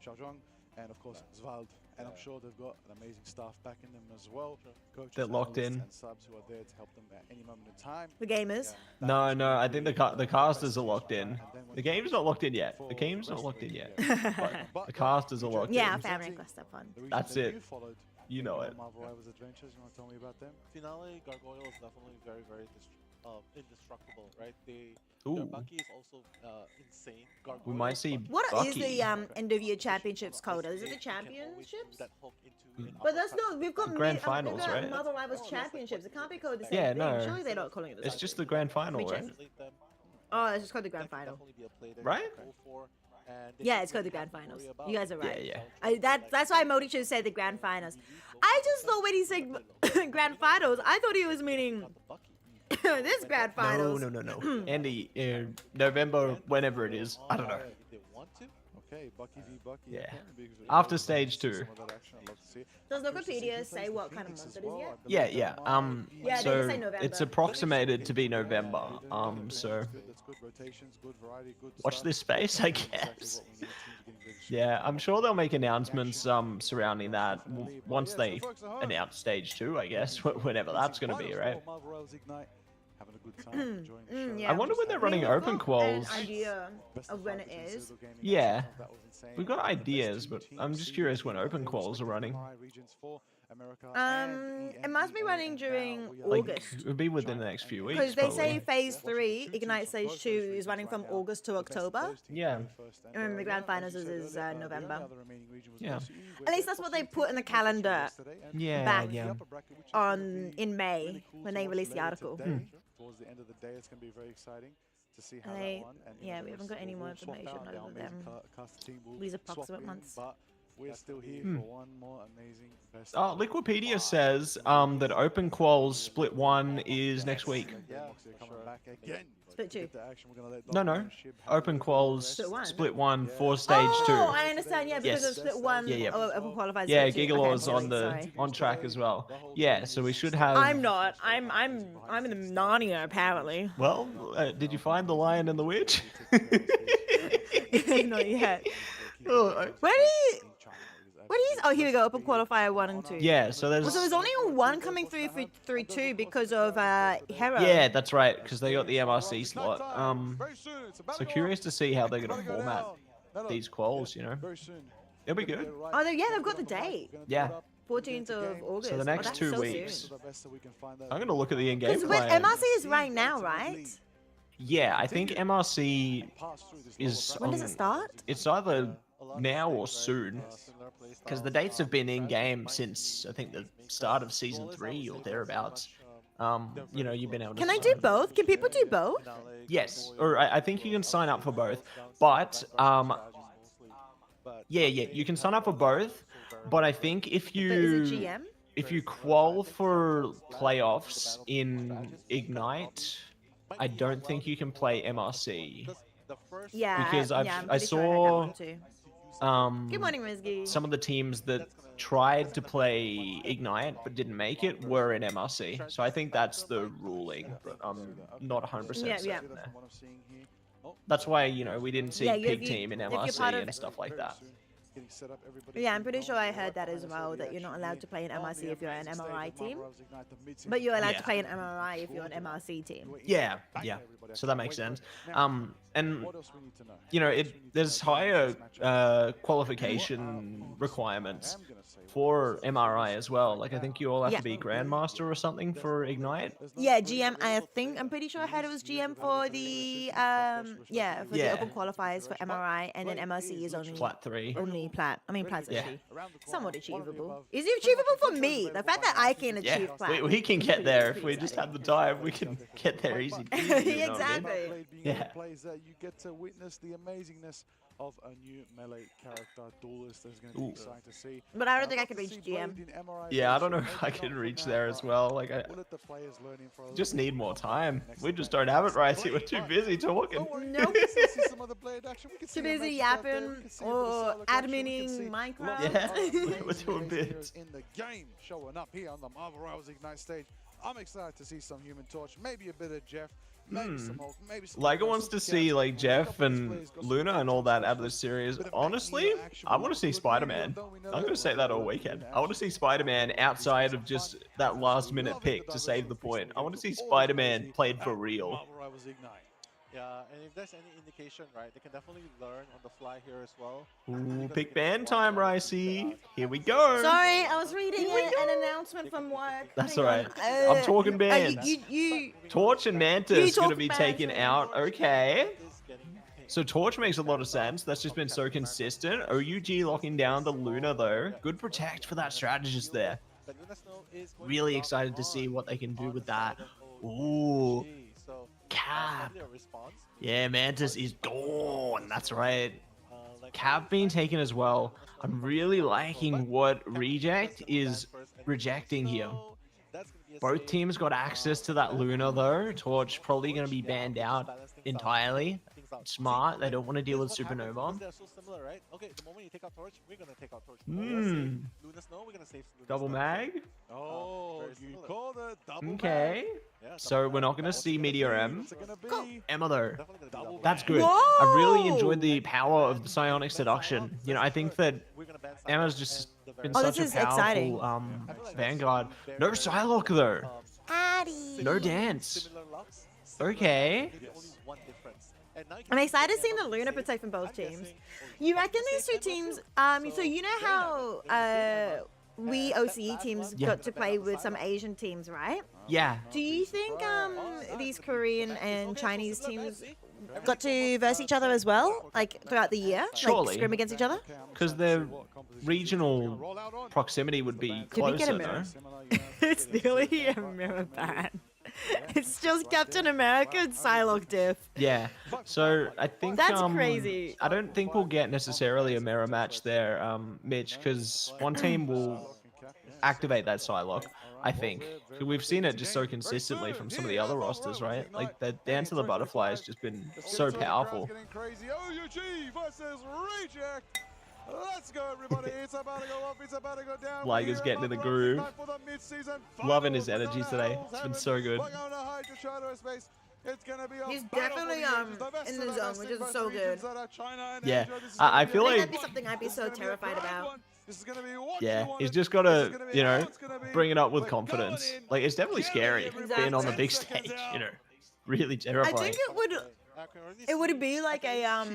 Xiaozhuang, and of course Zvald. And I'm sure they've got an amazing staff backing them as well. Coaches, They're locked analysts, in. and subs who are there to help them at any moment in time. The gamers. No, I think the casters are locked in. The game's not locked in yet. The game's not locked in yet. But the casters are locked Yeah, in. family request have fun. The region That's that it. You followed, You know it. Marvel Rivals Adventures. You want to tell me about them? Finale Gargoyle is definitely very, very indestructible, right? Their Ooh. Bucky is also insane. Gargoyle, We might see What is Bucky. the end of year championships code? Is it the championships? But that's not. We've got Grand we've finals, got right? Marvel Rivals championships. It can't be called the same Yeah, thing. no. Surely they're not calling it the It's same. just the grand final, Let me right? check. Oh, it's just called the grand final. Right? Yeah, it's called the grand finals. You guys are right. Yeah. That's why Modichu said the grand finals. I just thought when he said grand finals, I thought he was meaning this grand finals. No. Andy, November, whenever it is. I don't know. Okay, Bucky v Bucky. Yeah. can be good. After stage 2. Some of that action, I'd love to see it. Does Wikipedia Plays say the what kind of Phoenix month as it is well, yet? I believe. Yeah. Yeah, they So just say November. it's approximated to be November. So That's good rotations, good variety, good watch stuff. this space, I Exactly guess. what we need. Teams are getting ready to Yeah, I'm sure they'll make announcements surrounding that once they announce stage 2, I guess, whenever that's going to be, right? Marvel Rivals Ignite, having a good time, enjoying the show. yeah. I wonder when they're running we've open got quals. An idea Best of when it between is. Citadel Gaming and Yeah. Arsenal, that was insane. We've got The best ideas, two but teams, I'm just seeded curious when in open the quals are running. regions for America and It must be EMEA, running and during now we are Like, August. it'll be within the next few weeks, Because they say probably. phase 3, Ignite stage 2, is running from August to October. Yeah. And the grand finals is November. Yeah. At least that's what they put in the calendar Yeah, back yeah. in May when they released the article. Towards the end of the day, it's going to be very exciting to see how They- that one. And yeah, the we haven't rest got any will more swap information out. other Our amazing than cast team will these swap approximate in, months. But We're still here Hmm. for one more amazing best. Oh, Liquipedia says that Open Quals Split 1 is next week. Yeah, coming back again. Split 2. Get the action. We're gonna let No, no. Dr. Shib have Open a look. Quals Split 1? Split 1 for stage 2. Oh, I understand. Yeah, because Yes. of split 1 Yeah, yeah. of qualifiers. Yeah, split 2. Gigalaw's Okay, on the sorry. on track as well. Yeah, so we should have. I'm not. I'm in the Narnia apparently. Well, did you find the Lion and the Witch? Not yet. Oh, Where do you? Oh, here we go. Open qualifier 1 and 2. yeah, so there's. Well, so there's only one coming through through 2 because of Hero. Yeah, that's right, because they got the MRC slot. So curious to see how they're gonna format these quals. You know, Very soon. it'll be good. Oh, yeah, they've got the date. Yeah. 14th of August. So the Oh, next that's 2 so weeks. soon. I'm gonna look at the in-game Because client. MRC is right now, right? Yeah, I think MRC is. When does it start? It's either now or soon, because the dates have been in game since I think the start of season 3 or thereabouts. You know, you've been able to. Can I do both? Can people do both? Yes, or I think you can sign up for both, but yeah, you can sign up for both, but I think if But is it you GM? if you qual for playoffs in Ignite, I don't think you can play MRC. Yeah. Because yeah, I'm I pretty sure I had saw one too. Good morning, Rizgy. some of the teams that tried to play Ignite but didn't make it were in MRC. So I think that's the ruling, but I'm not 100% Yeah, certain yeah. there. That's why, you know, we didn't see Yeah, if Peak you- Team in if you're MRC part of- and stuff like that. Yeah, I'm pretty sure I heard that as well, that you're not allowed to play an MRC if you're an MRI team. But you're allowed Yeah. to play an MRI if you're an MRC team. Yeah, yeah. So that makes sense. And you know, there's higher qualification requirements for MRI as well. Like I think you all have Yeah. to be Grandmaster or something for Ignite. Yeah, GM, I'm pretty sure I heard it was GM for the, Yeah. the open qualifiers for MRI, and then MRC is only Plat 3. Only plat. I mean, plat's Yeah. actually somewhat achievable. Is it achievable for me? The fact that I can Yeah, achieve plat. we can get there if we just have the time. We can get there easy. peasy, you know what I mean? Exactly. Yeah. Plays that you get to witness the amazingness of a new melee character duelist. That's going to be Ooh. exciting to see. But I don't think I could reach GM. Yeah, I don't know if I can reach there as well. Like I We'll let the players learn in for a just little need bit. more time. We just don't have it right here. We're too busy talking. Nope. Let's see some of the blade action. We can see Too busy Amazingness out there. We yapping can see a bit of or solo action. We can adminning see Minecraft. lots Yeah. of We're amazing doing base bits. players in the game showing up here on the Marvel Rivals Ignite stage. I'm excited to see some Human Torch, maybe a bit of Jeff, maybe some Hulk, maybe some Liger Hydra, wants some to see Cat. like Got Jeff some and players, got some Luna and all that out of the Bit series. of Honestly, Magneto action. I We want to love see good Spider-Man. Magneto, don't we know I'm that? gonna say that all weekend. I want to see Spider-Man outside of just that last-minute pick to save the point. I want to see Spider-Man played for real. Marvel Rivals Ignite. Yeah, and if there's any indication, right, they can definitely learn on the fly here as well. Ooh, pick band time, Ricey. Here we go. Sorry, I was reading an announcement from work. That's Hang on. alright. I'm talking bands. You Torch and You Mantis talk gonna be about taken it. out. Okay. Is getting picked. So Torch makes a lot of sense. That's just been so consistent. OUG locking down the Luna though. Good protect for that strategist there. But Luna Snow is going Really to excited to drop see what they can do on with the that. side of Ooh. OUG. So, Cap. probably a response. Yeah, Mantis is gone. That's right. Like, Cap being taken as well. I'm really liking what Reject is rejecting here. that's gonna be a Both save. teams got access to that Luna though. Torch probably going to be banned out entirely. Smart. They don't want to deal with Supernova. They're so similar, right? Okay, the moment you take out Torch, we're gonna take out Torch. Hmm. Luna Snow, we're gonna save Luna Double Snow. mag. Oh, very you similar. call the double Okay. Yeah, So double we're not mag. going to What's see it gonna Meteor be? M. What's it gonna be? Emma though. Definitely gonna be double That's mag. good. I really enjoyed the Whoa! power of the psionic seduction. You know, I think that We're gonna ban Emma's Psylocke just and the been Oh, very- such this a is exciting. powerful Vanguard. No Psylocke though. Addie. No dance. Similar locks, Okay. maybe only one difference. And now you I'm can excited to see see the Emma Luna safe. protect from both I'm teams. guessing- You reckon these two teams? So you know how we OCE teams Yeah. got to play with some Asian teams, right? Yeah. Do you think these Korean and Chinese teams got to verse each other as well, like throughout the year, Surely. like scrim against each other? Because their regional proximity would be Did we get closer, a mirror? no? It's nearly a mirror ban. It's just Captain America and Psylocke diff. Yeah. So I think That's crazy. I don't think we'll get necessarily a mirror match there, Mitch, because one team will activate that Psylocke. I think we've seen it just so consistently from some of the other rosters, right? Like the Dance of the Butterfly has just been so powerful. OUG versus Reject. Let's go, everybody. It's about to go up. It's about to go down. Liger's getting in the groove. Loving his energy today. It's been so good. He's definitely in the zone, which is so good. Yeah, I feel I think like that'd be something I'd be so terrified about. yeah, he's just got to, you know, bring it up with confidence. Like it's definitely scary being on the big stage, you know, really I terrifying. think it would be like a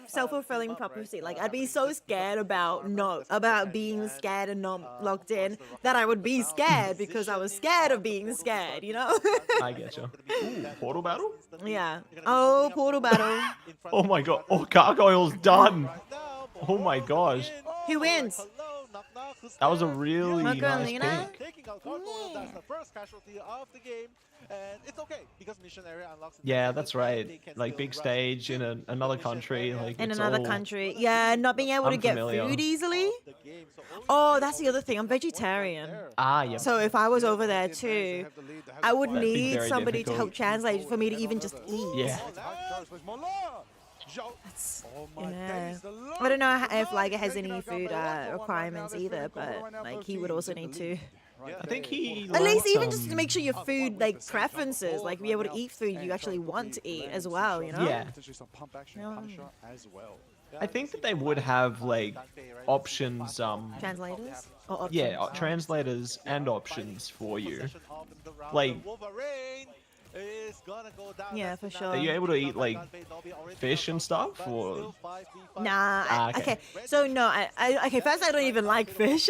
self-fulfilling prophecy. Like I'd be so scared about being scared and not locked in that I would be scared because I was scared of being scared, you know? I get you. Ooh, portal battle? Yeah. Oh, portal battle. Oh my god. Oh, Gargoyle's done. Oh my gosh. Who wins? That was a really Marco and nice Lena? pick. Taking out Gargoyle, that's the first casualty of the game. And it's okay because mission area unlocks. Yeah, that's right. Like big stage in another country. Like In it's another all country. Yeah, not being able to get unfamiliar. food easily. Oh, that's the other thing. I'm vegetarian. Ah, yeah. So if I was over there too, I would That'd be need very somebody to difficult. help translate for me to even just eat. Yeah. Yeah. I don't know if Liger has any food requirements either, but like he would also need to. I think he At least likes, even just to make sure your food like preferences, like be able to eat food you actually want to eat as well, you know? Yeah. I think that they would have like options. Translators? Or options? Yeah, translators and options for you. Like, Yeah, for sure. are you able to eat like fish and stuff, or? Nah. Ah, okay. okay. So no, okay. First, I don't even like fish.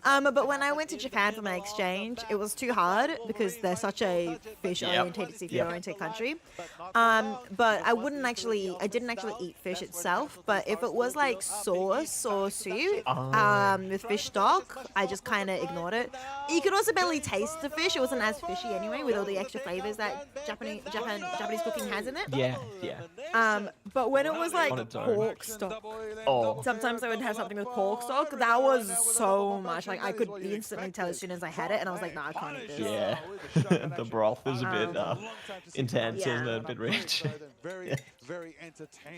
But when I went to Japan for my exchange, it was too hard because they're such a fish-oriented, seafood-oriented country. But I didn't actually eat fish itself. But if it was like sauce or soup, with fish stock, I just kind of ignored it. You could also barely taste the fish. It wasn't as fishy anyway, with all the extra flavors that Japanese cooking has in it. Yeah, yeah. But when it was like On its own. pork stock, Oh. sometimes I would have something with pork stock. That was so much. Like I could instantly tell as soon as I had it, and I was like, nah, I can't eat this. Yeah. The broth is a bit intense and a bit rich.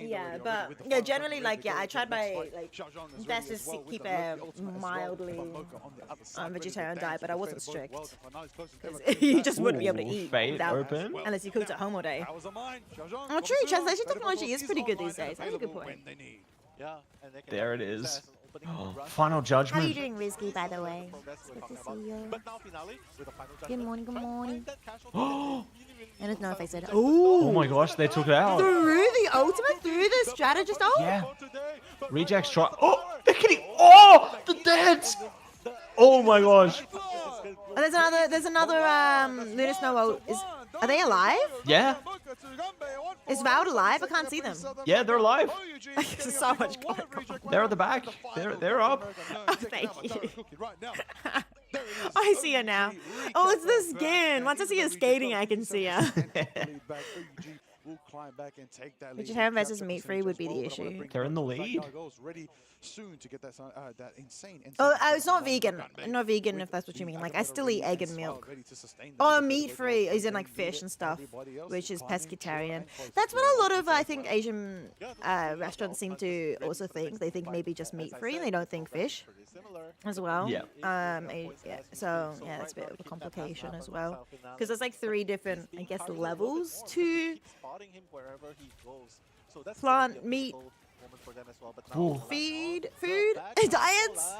Yeah, but yeah, generally like I tried my best to keep a mildly vegetarian diet, but I wasn't strict. 'Cause you just wouldn't be able to eat Fate without, open. unless you cooked at home all day. Oh, true. Translation technology is pretty good these days. That's a good point. There it is. Final How are judgment. you doing, Rizky, by the way? It's good to see you. Good morning, good morning. I don't know if I said Oh my gosh, they took it out. through the ultimate, through the strategist. Oh, Yeah. Rejects try. Oh, they're kidding. Oh, the dance. Oh my gosh. oh, there's another Lunar Snow. Are they alive? Yeah. Is Vowed alive? I can't see them. Yeah, they're alive. There's so much going on. They're at the back. They're up. Oh, thank you. I see her now. Oh, it's the skin. Once I see her skating, I can see her. Vegetarian versus meat-free would be the issue. They're in the lead. Oh, it's not vegan. Not vegan, if that's what you mean. Like, I still eat egg and milk. Oh, meat-free is in, like, fish and stuff, which is pescatarian. That's what a lot of, I think, Asian restaurants seem to also think. They think maybe just meat-free. They don't think fish as well. Yeah. So, yeah, that's a bit of a complication as well. Because there's, like, 3 different, I guess, levels to plant, meat, feed, food, diets.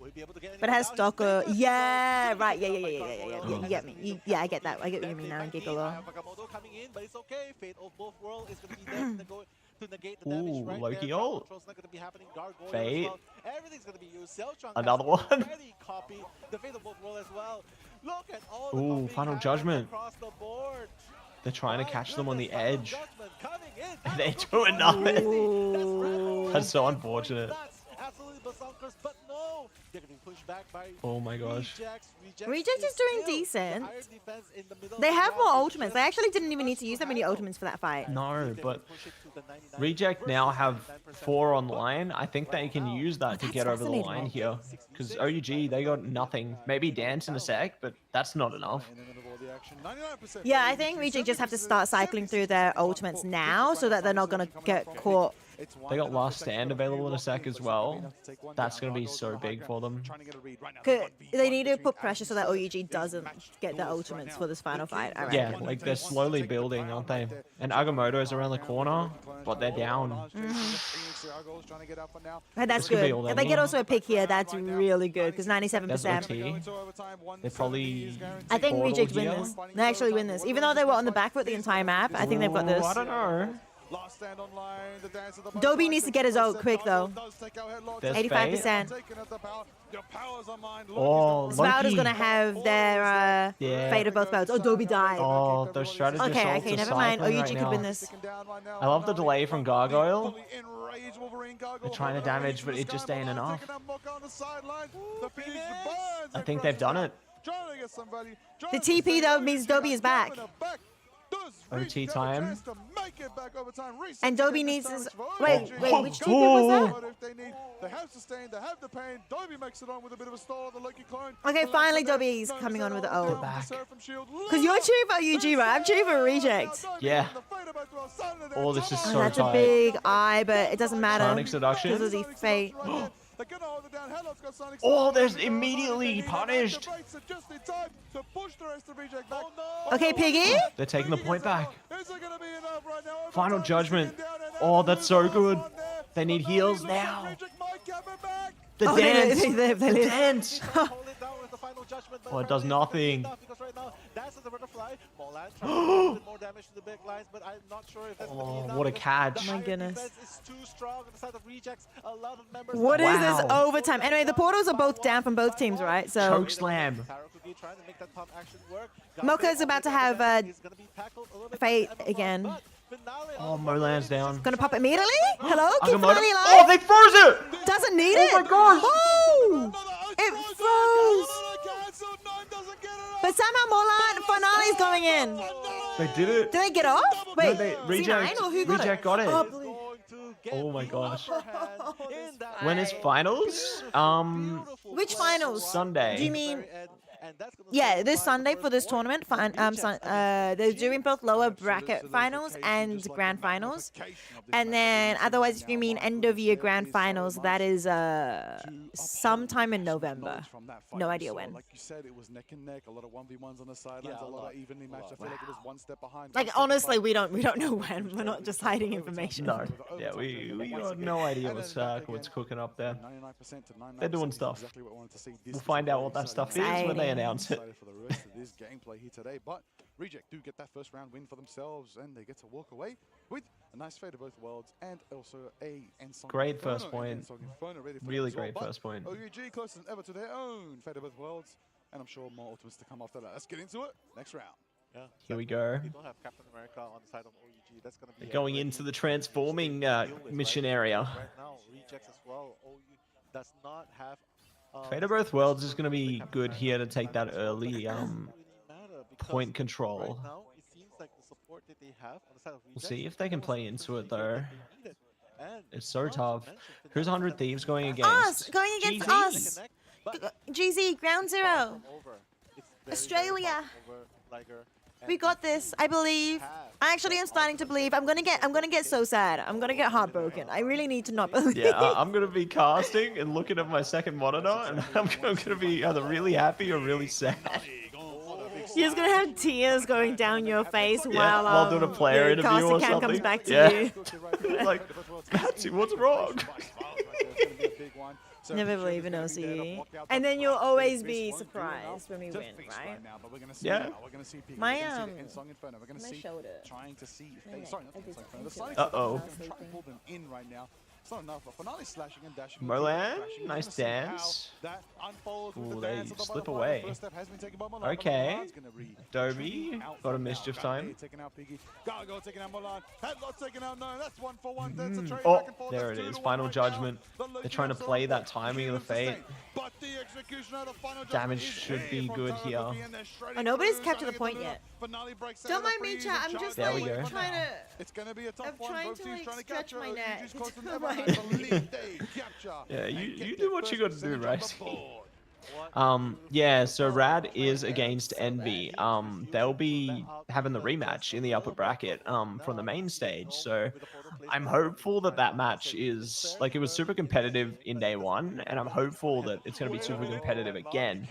But it has stock. Yeah, right. Yeah. You get me. Yeah, I get that. I get what you mean now. Gigolo. Ooh, Loki ult. Fate. Another one. Ooh, Final Judgment. They're trying to catch them on the edge. And they're doing nothing. That's so unfortunate. Bazonkers, but no! They're getting pushed back by Oh my gosh. Reject is doing still decent. the higher defense in the middle of They the have ground. more It's ultimates. They just actually didn't even need to use that many battle. ultimates for that fight. No, They but push it to the 99 Reject now versus have 99% 4 online. I think they can use that to that's get over the fascinating. line here. Because OUG, they got nothing. Maybe dance in a sec, but that's not enough. In the middle of the action. 99%. Yeah, I think Reject just have to start cycling through their ultimates now so that they're not going to get caught. They got Last Stand available in a sec as well. That's going to be so big for them. They need to put pressure so that OUG doesn't get their ultimates for this final fight. I Yeah, reckon. like they're slowly building, aren't they? And Agamotto is around the corner, but they're down. And that's This could be good. all If they they get need. also a pick here, that's really good because There's 97%. OT. They probably. I think Portal Reject win here. this. They actually win this. Even though they were on the back foot the entire map, I think they've got this. Ooh, I don't know. Dobie needs to get his ult quick though. There's 85%. Oh, Sprout is Loki. gonna have their Yeah. fate of both belts. Oh, Dobie died. Oh, those strategists Okay, are okay, never mind. cycling OUG right could win now. this. I love the delay from Gargoyle. They're trying to damage, but it just ain't enough. I think they've done it. The TP though means Dobie is back. OT time. And Dobie needs his. Wait, which TP was They have sustained, they have the pain. Dobie makes it on with a bit of a stall on the Loki clone. that? Okay, finally Dobie's coming on with the ult. back. Because you're cheering for UG, right? I'm cheering for Reject. Yeah. Oh, this is Oh, so that's a tight. big eye, but it doesn't matter. Sonic seduction. Because of the fate. Oh, there's immediately punished. Okay, Piggy. They're taking the point back. Final judgment. Oh, that's so good. They need heals now. The Oh, dance. they The dance. Hold it down with the final judgment, but Oh, it does nothing. because right now, Dance of the Butterfly, Molan trying to do a bit more damage to the big lines, but I'm not sure if that's gonna be Oh, enough what a because catch. the Oh my higher goodness. defense is too strong on the side of Rejects. A lot of members What is this Wow. overtime? Anyway, the portals are both down from both teams, right? So Choke slam. Tarokugi trying to make that pump action work. Mocha's about to have He's gonna be tackled a little bit fate by Emma, again. but Finale Oh, on the Molan's down. gonna pop immediately. Hello, keep Agamotto. finally Oh, alive. they froze it. Doesn't need it. my gosh. Oh, it froze. But somehow Molan finale's going in. They did it. Did they get off? Wait, they- C9 Reject- or who got Reject it? got it. Oh, going to get Oh my the gosh. upper hand in that When is finals? beautiful Which play. finals? Sunday. Do you mean? Very end, and that's gonna Yeah, solidify this the Sunday first for this point tournament. for They're doing both lower bracket finals and grand finals. And then otherwise, if you mean end of year grand finals, that is sometime in November. No idea when. Like you said, it was neck and neck. A lot of 1v1s on the sidelines. Yeah, a a lot lot. of evenly matched. I feel like it was one step behind. Like honestly, we don't know when. We're not just hiding information. No. Yeah, we got no idea what's cooking up there. They're doing stuff. We'll find out what that stuff is when they Exciting. announce it. Excited for the rest of this gameplay here today, but Reject do get that first round win for themselves, and they get to walk away with a nice fate of both worlds and also a Ensong Great Inferno, first and point. Ensong Inferno ready for them Really as well, great but first point. OUG closer than ever to their own fate of both worlds, and I'm sure more ultimates to come after that. Let's get into it. Next round. Yeah, Here we go. we don't have Captain America on the side of OUG. That's gonna be They're going a into the really transforming deal with, mission right? area. Right now, Rejects as well. OU does not have. Fate of Both Worlds is going to be good here to take that early Doesn't really matter because point control. Right now, it seems like the support that they have on the side of We'll Rejects see if they can was play into it, though. that they needed. And It's so not to tough. mention Who's Finale 100 having Thieves the going back against? Us going against GZ. us. connect, but GZ Ground Zero. far from over. It's very, Australia. very far from over, Liger. We got this, I believe. I actually am starting to believe. I'm gonna get so sad. I'm gonna get heartbroken. I really need to not believe. Yeah, I'm going to be casting and looking at my second monitor, and I'm going to be either really happy or really sad. You're just gonna have tears going down your face Yeah, while while doing a player your interview or casting cam comes something. back to Yeah. you. Like, Patsy, what's wrong? Never believe in OCE. And then you'll always be surprised when we win, right? Yeah. My my shoulder. trying to see if My they, sorry, neck. not I did Ensong Inferno, the something. Sonic Uh-oh. Trying to pull them in right now. It's not enough. Finale slashing and dashing. Molan, crashing. nice We're gonna see how dance. that unfolds with Ooh, the they dance of the slip butterfly. away. First step has been taken by Molan, but Okay. Molan's gonna Dobie out got a from now. mischief Gane time. taking out Piggy. Gargoyle taking out Molan. Headlock taking out No. That's 1-for-1. That's a trade Oh, back and forth. there That's it 2 is. to 1 Final right judgment. now. The They're trying to Legionnaires are play on that board. timing of the Sustain. fate. But the execution of the final Damage judgment is should be here from good Tyler here. Dobie, and they're shredding Oh, nobody's through, kept to trying the get point winner. yet. Finale breaks out Don't of the mind me, freeze chat. and I'm Charlie just There we like go. trying to. It's gonna be a tough I'm one. trying Both to, teams like, trying to stretch capture my it. neck. Yuji's close to It's ever. fine. I believe they capture Yeah, and you get do their what you first gotta do, percentage on the right? board. Yeah, so Rad is against Envy. They'll be having the rematch in the upper bracket from the main stage. So I'm hopeful that that match is like, it was super competitive in day one, and I'm hopeful that it's going to be super competitive again.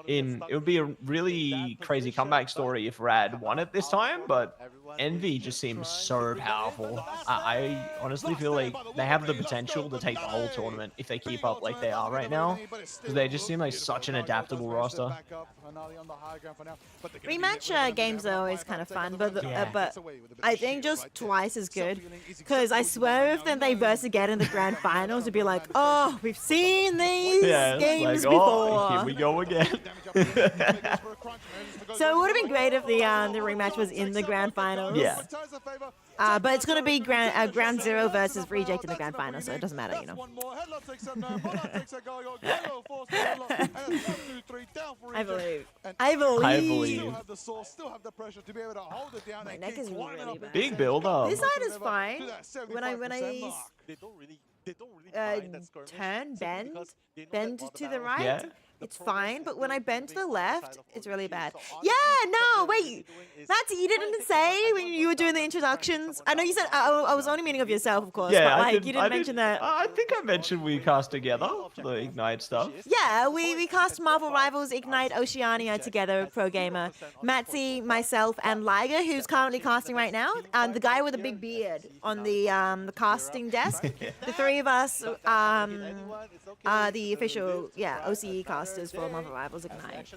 It would be a really crazy comeback story if Rad won it this time, but Envy just seems so powerful. I honestly feel like they have the potential to take the whole tournament if they keep up like they are right now, because they just seem like such an adaptable roster. Rematch games are always kind of fun, but Yeah. but I think just twice as good. Because I swear, if then they verse again in the grand finals, it'd be like, oh, we've seen these Yeah, it's games like, oh, before. here we go again. So it would have been great if the rematch was in the grand finals. Yeah. But it's gonna be ground zero versus reject in the grand final, so it doesn't matter, you know. I believe. I believe. I believe. My neck is really bad. Big build up. This side is fine. When I They don't really mind that skirmish turn, simply bend, because they know bend that while the to the battle right, Yeah. it's fine. But when I bend to the left, it's really bad. So Yeah, honestly, no, what they're wait. doing is Matty, you trying didn't to say take when you were doing the introductions. I know you said I was only meaning of yourself, of course. Yeah, but I like did, you didn't mention that. I think I mentioned we cast together for the Ignite stuff. Yeah, we cast Marvel Rivals Ignite Oceania together with Pro Gamer. Matsy, myself, and Liger, who's currently casting right now, and the guy with the big beard on the casting desk. The three of us are the official OCE casters for Marvel Rivals Ignite.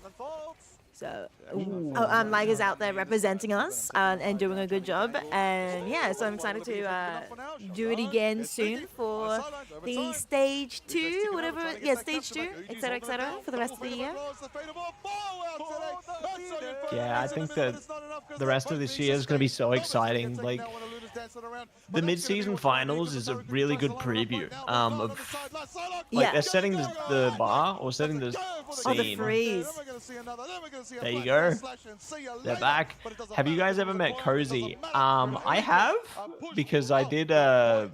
So, Liger's out there representing us and doing a good job. And yeah, so I'm excited to do it again soon for the stage 2, whatever. Yeah, stage 2, etc., for the rest of the year. Yeah, I think that the rest of this year is going to be so exciting. Like, the mid-season finals is a really good preview of, like, they're setting the bar or setting the Oh, the scene. freeze. There you go. They're back. Have you guys ever met Cozy? I have, because I did a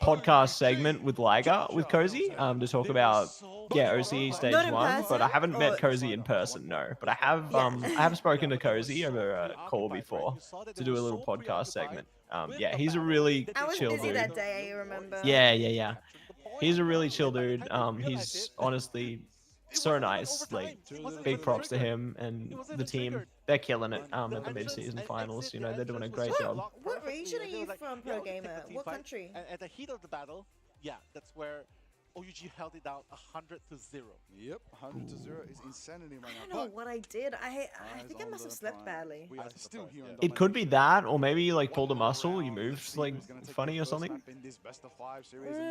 podcast segment with Liger with Cozy to talk about OCE stage Not in 1, but I person, haven't met or- Cozy in person, no. But I have spoken to Cozy over a call before to do a little podcast segment. Yeah, he's a really I was chill busy dude. that day, I remember. Yeah. He's a really chill dude. He's honestly so nice. Like, big props to him and the team. They're killing it at the mid-season finals. You know, they're doing a great job. What region are you from, Pro Gamer? What country? And at the heat of the battle, yeah, that's where OUG held it down 100-0. Yep, 100-0 is insanity right I now. don't know what I did. I think I must have slept badly. We are still here on It could be that, or maybe you, like, pulled a muscle, you moved like funny or something.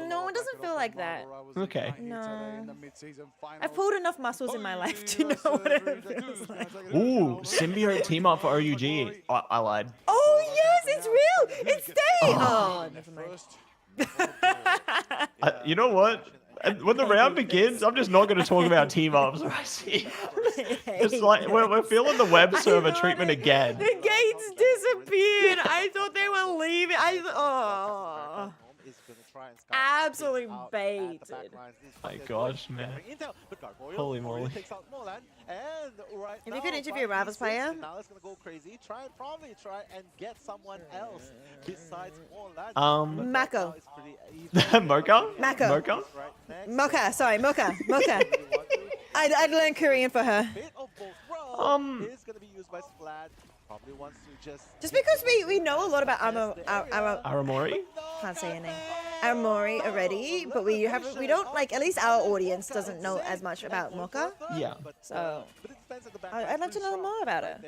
No, it doesn't feel like that. Okay. No. I've pulled enough muscles in my life to know what it feels like. Ooh, symbiote team up for OUG. I lied. Oh yes, it's real. It's staying. Oh, never mind. You know what? When the round begins, I'm just not going to talk about team ups. I see. It's like we're feeling the web server treatment again. The gates disappeared. I thought they were leaving. Absolutely baited. My gosh, man. Holy moly. If you could interview a Rivals player, Now it's gonna go crazy. Probably try and get someone else besides Morlan. Mako. Mocha? Mako. Mocha? Mocha. Sorry, Mocha. Mocha. I'd learn Korean for her. Bit of both is gonna be used by Splat. Probably wants to Just because we know a lot about Aramori? can't say your name. Aramori already, but we don't, like, at least our audience doesn't know as much about Mocha. Yeah. So I'd like to know more about it.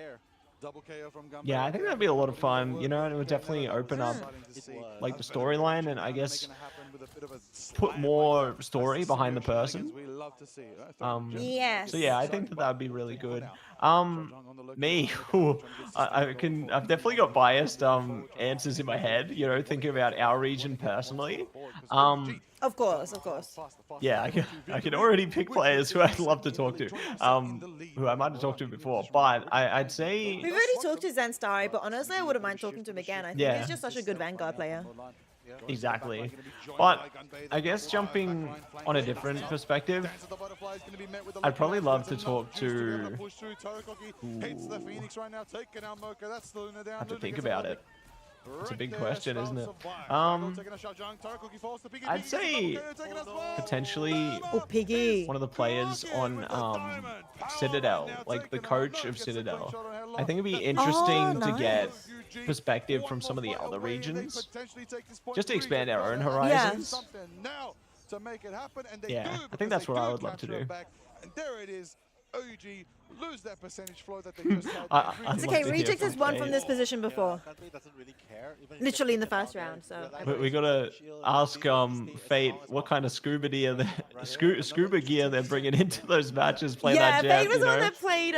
Double KO from Gunblade. Yeah, I think that'd be a lot of fun. You know, and it would definitely open up like the storyline, and I guess put more story behind the person. Yes. So yeah, I think that that'd be really good. Me, I've definitely got biased answers in my head. You know, thinking about our region personally. Of course, of course. Yeah, I can already pick players who I'd love to talk to, who I might have talked to before, but I'd say... We've already talked to Zanstari, but honestly, I wouldn't mind talking to him again. I think Yeah. he's just such a good Vanguard player. Exactly. But I guess jumping on a different perspective, I'd probably love to talk to... I have to think about it. It's a big question, isn't it? I'd say potentially Piggy. one of the players on Citadel, like the coach of Citadel. I think it'd be interesting to get perspective from some of the other regions, just to expand our own horizons. Yeah, I think that's what I would love to do. And there it is. OUG lose that percentage flow that they just had. It's okay, Reject has won from this position before. Literally in the first round, so... We gotta ask Fate what kind of scuba gear they're bringing into those matches. Play that Jeff, Fate was you the one know? that played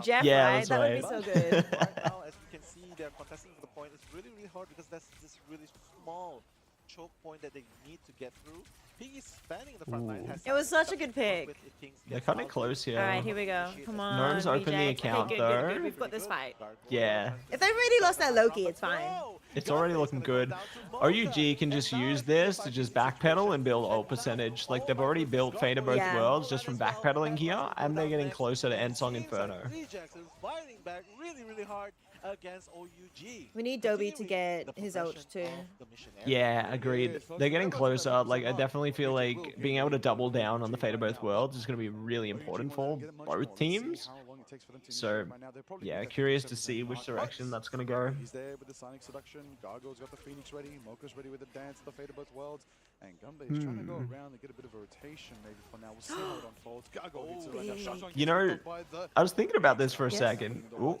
Jeff, Yeah, right? that's That would be right. so good. Right now, as you can see, they're contesting for the point. It's really, really hard because that's this really small choke point that they need to get through. Piggy spanning the front line. It was such a good pick. They're kind of close here. Alright, here we go. Come on. Gnome's opened the Reject. account Okay, good, though. good, good. We've got this fight. Yeah. If they've already lost their Loki, it's fine. It's already looking good. OUG can just use this to just backpedal and build ult percentage. Like they've already built Fate of Both Worlds just from backpedaling here, and they're getting closer to Ensong Inferno. Rejects is fighting back really, really hard against OUG. We need Dobby to get his ult too. Yeah, agreed. They're getting closer. Like I definitely feel like being able to double down on the Fate of Both Worlds is going to be really important for both teams. So, yeah, curious to see which direction that's going to go. He's there with the Sonic Seduction. Gargoyle's got the Phoenix ready. Mocha's ready with the dance of the Fate of Both Worlds. And Gunblade's trying to go around and get a bit of a rotation maybe for now. We'll see how it unfolds. Gargoyle hits it right now. Shashank You know, gets by the... I was thinking about this for a second. Ooh,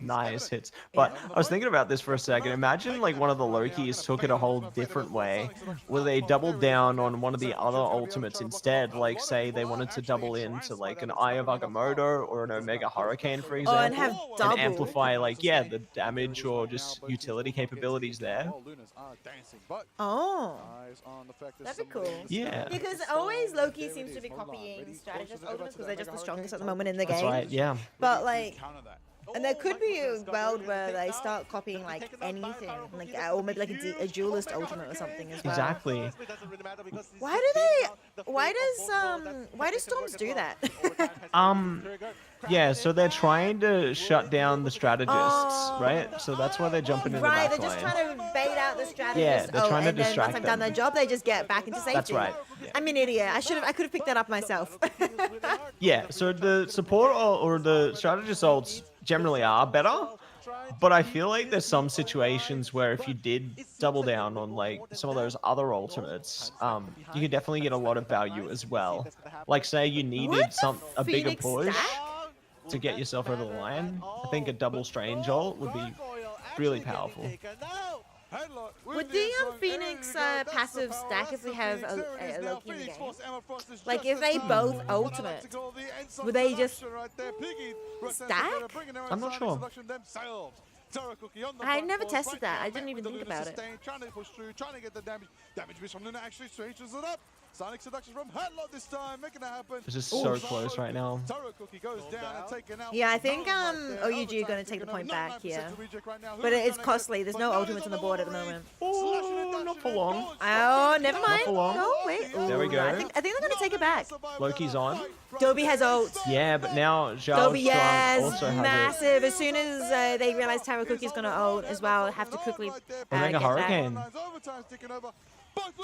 nice hits. But I was thinking about this for a second. Imagine like one of the Lokis took it a whole different way, where they doubled down on one of the other ultimates instead. Like say they wanted to double into like an Eye of Agamotto or an Omega Hurricane, for example, and have double. and amplify like the damage or just utility capabilities there. Oh. That'd be cool. Yeah. Because always Loki seems to be copying strategist ultimates because they're just the strongest at the moment in the game. That's right. Yeah. But like, and there could be a world where they start copying like anything, like or maybe like a duelist ultimate or something as well. Exactly. Why do Storms do that? Yeah, so they're trying to shut down the strategists, right? So that's why they're jumping in the Right, back they're just line. trying to bait out the strategists. Yeah, they're trying to and then distract once they've done them. their job, they just get back into safety. That's right. I'm an idiot. I could have picked that up myself. Yeah, so the support or the strategist ults generally are better, but I feel like there's some situations where if you did double down on like some of those other ultimates, you could definitely get a lot of value as well. Like say you needed a bigger Phoenix push stack? to get yourself over the line. I think a double strange ult would be really powerful. Would the Phoenix passive stack if we have a Loki in the game? Like if they both ultimate, would they just stack? I'm not sure. I never tested that. I didn't even think about it. Trying to push through, trying to get the damage. Damage miss from Luna actually stranges it up. Sonic Seduction from Headlock this time, making it happen. This is so close right now. Taro Cookie goes down and taken out. Yeah, I think OUG are going to take the point back here. But it's costly. There's no ultimates on the board at the moment. Oh, not for long. Oh, never mind. for long. No, wait. There we Ooh, go. I think they're going to take it back. Loki's on. Dobby has ult. Yeah, but now Zhao Dobby, yes, also has it. massive. As soon as they realize Taro Cookie's going to ult as well, have to quickly Omega get Hurricane. But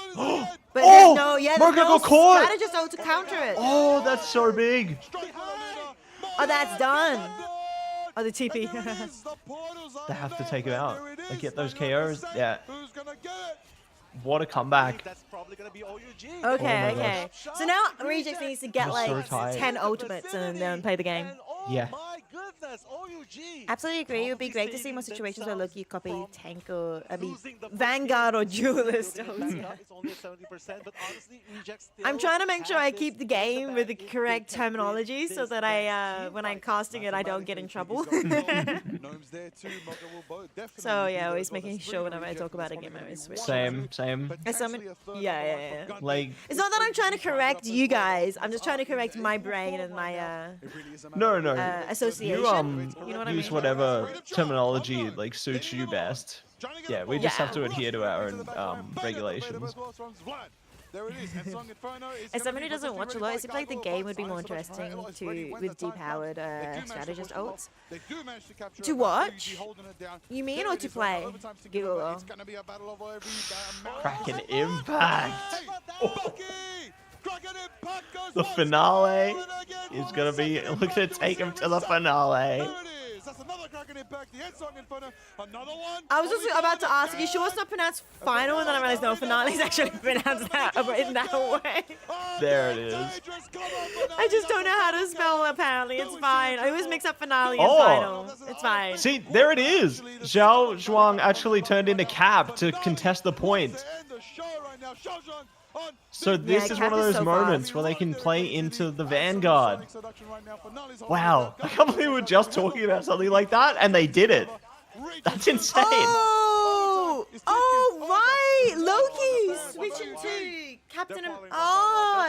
there's no, there's Mocha no got caught! strategist ult to counter it. Oh, that's so big. Oh, that's done. Oh, the TP. They have to take it out. Like, get those KOs. Yeah. What a comeback. Okay, Oh my okay. So now Reject needs to get I'm like so tired. 10 ultimates and then play the game. Yeah. goodness, OUG. Absolutely agree. It would be great to see more Compensating situations where themselves Loki copy from tank or losing the first Vanguard or game. duelist. Losing Oh, Vanguard yeah. is only at 70%, but honestly, Reject still I'm trying to make sure I have this keep the in game with the bag if they correct can win terminology so this that next when team I'm fight. casting it, I don't get in trouble. Gnomes there too. Mocha will definitely So be yeah, there always as well. making There's sure three whenever I Reject talk in about this a game, I one. always switch. Same. As someone, Potentially a third yeah, one yeah, for yeah. Gun Like, It's not that I'm trying to He's lined correct up as you well. guys. I'm just trying to Up in correct the my equal brain form and right my now. It really is a No, matter of no. association. You You know what I use mean? whatever terminology like suits you best. Yeah, we just have to Yeah. adhere to our own regulations. There it is. And Song Inferno is As gonna someone be who doesn't watch a potentially lot, ready it seems by like the Gargoyle, game but would be more Silence Production interesting right, always ready when with the time depowered comes. They do manage to strategist push the ball. ults. They do manage to capture To it, but watch? Fuji holding it down. You mean There or it to is right now, play? overtime's ticking Google. over. It's gonna be a battle over every amount. Kraken Impact. Bucky! Kraken Impact goes The once finale more, and again, is will gonna the be second looking to Impact take him do to the a finale. There it is. That's another Kraken Impact. The head Song Inferno. Another one. I was just Only about to one ask, you sure it's not pronounced final? And then I realized, no, finale is actually pronounced that in that way. There it is. I just don't know how to spell apparently. It's fine. I always mix up finale and Oh. final. It's fine. See, there it is. Zhao Zhuang actually turned into Cap to contest the point. So this is Cap one of is those so moments where they can play into the Vanguard. Wow, I can't believe we were just talking about something like that, and they did it. That's insane. Oh, right. Loki switching to Captain.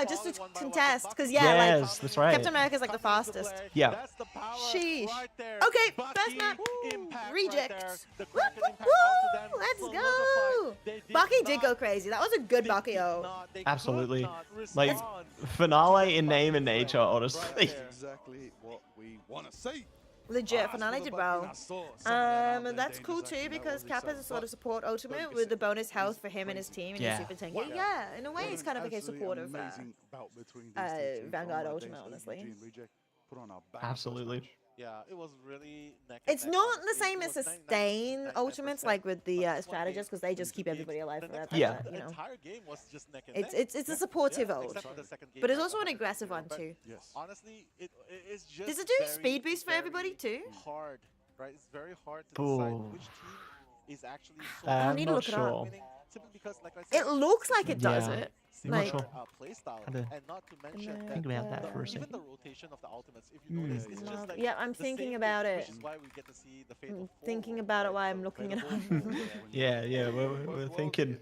Just to contest, because Yes, that's right. Captain America's like the fastest. Yeah. That's the power Sheesh. right there. Okay, Bucky best map. impact Reject. right there. The Woo, Kraken woo, impact onto them woo. Let's solidified. go. They Bucky did not- go crazy. That was a good they Bucky. did Oh. not- they could Absolutely. not Like, respond. finale in name and nature, Right honestly. there. Exactly what we want to see. Legit finale did well. That's cool too because Cap has a sort of support ultimate with the bonus health for him and his team and Yeah. he's super tanky. Yeah, in a way, it's kind of like a supportive Vanguard ultimate, honestly. Absolutely. Yeah, it was really neck and It's neck, not the honestly. same It as was sustain 99%, ultimates like with the but this one strategists because they just keep game, everybody alive the forever. next- Yeah. but, The you know. entire game was just neck and It's neck. it's a supportive Yeah, ult, except for the second game but it's where also an Bucky aggressive one but too. Yes. Honestly, it's just Does it do very, speed boost for everybody very too? Hard, right? It's very hard to decide Ooh. which team is actually so I'm need to not look it up. sure. winning, simply because, like I It said, looks like it does Yeah. it. I'm not Like, sure. play style, Had to and not to mention think about that for a even second. the rotation of the ultimates. If you notice, it's just like yeah, I'm the thinking same about thing, it. Which is why we get to see the Fatal Thinking Four, about it right? while I'm So looking it Fatal up. Four, Yeah, we're thinking.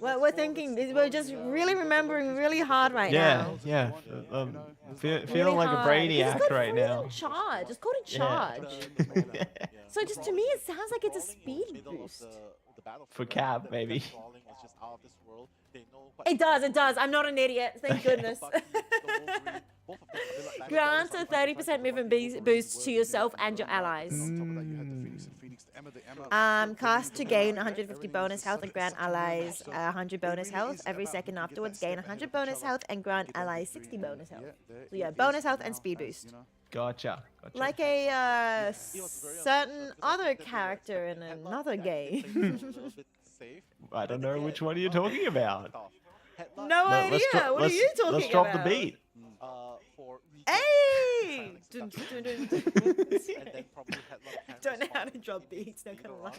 we're thinking. We're just really remembering really hard right now. Yeah. Really Feeling like a hard. Because brainiac it's got right now. Charge. It's called a Yeah. charge. So just to me, it sounds like it's a speed boost. For Cap, maybe. It does. It does. I'm not an idiot. Thank goodness. Grant a 30% movement boost to yourself and your allies. Cast to gain 150 bonus health and grant allies 100 bonus health. Every second afterwards, gain 100 bonus health and grant allies 60 bonus health. So yeah, bonus health and speed boost. Gotcha. Like a certain other character in another game. I don't know which one you're talking about. No idea. What are you talking Let's drop about? the beat. Hey! Dun, dun, dun, dun. Don't know how to drop beats. Not gonna lie.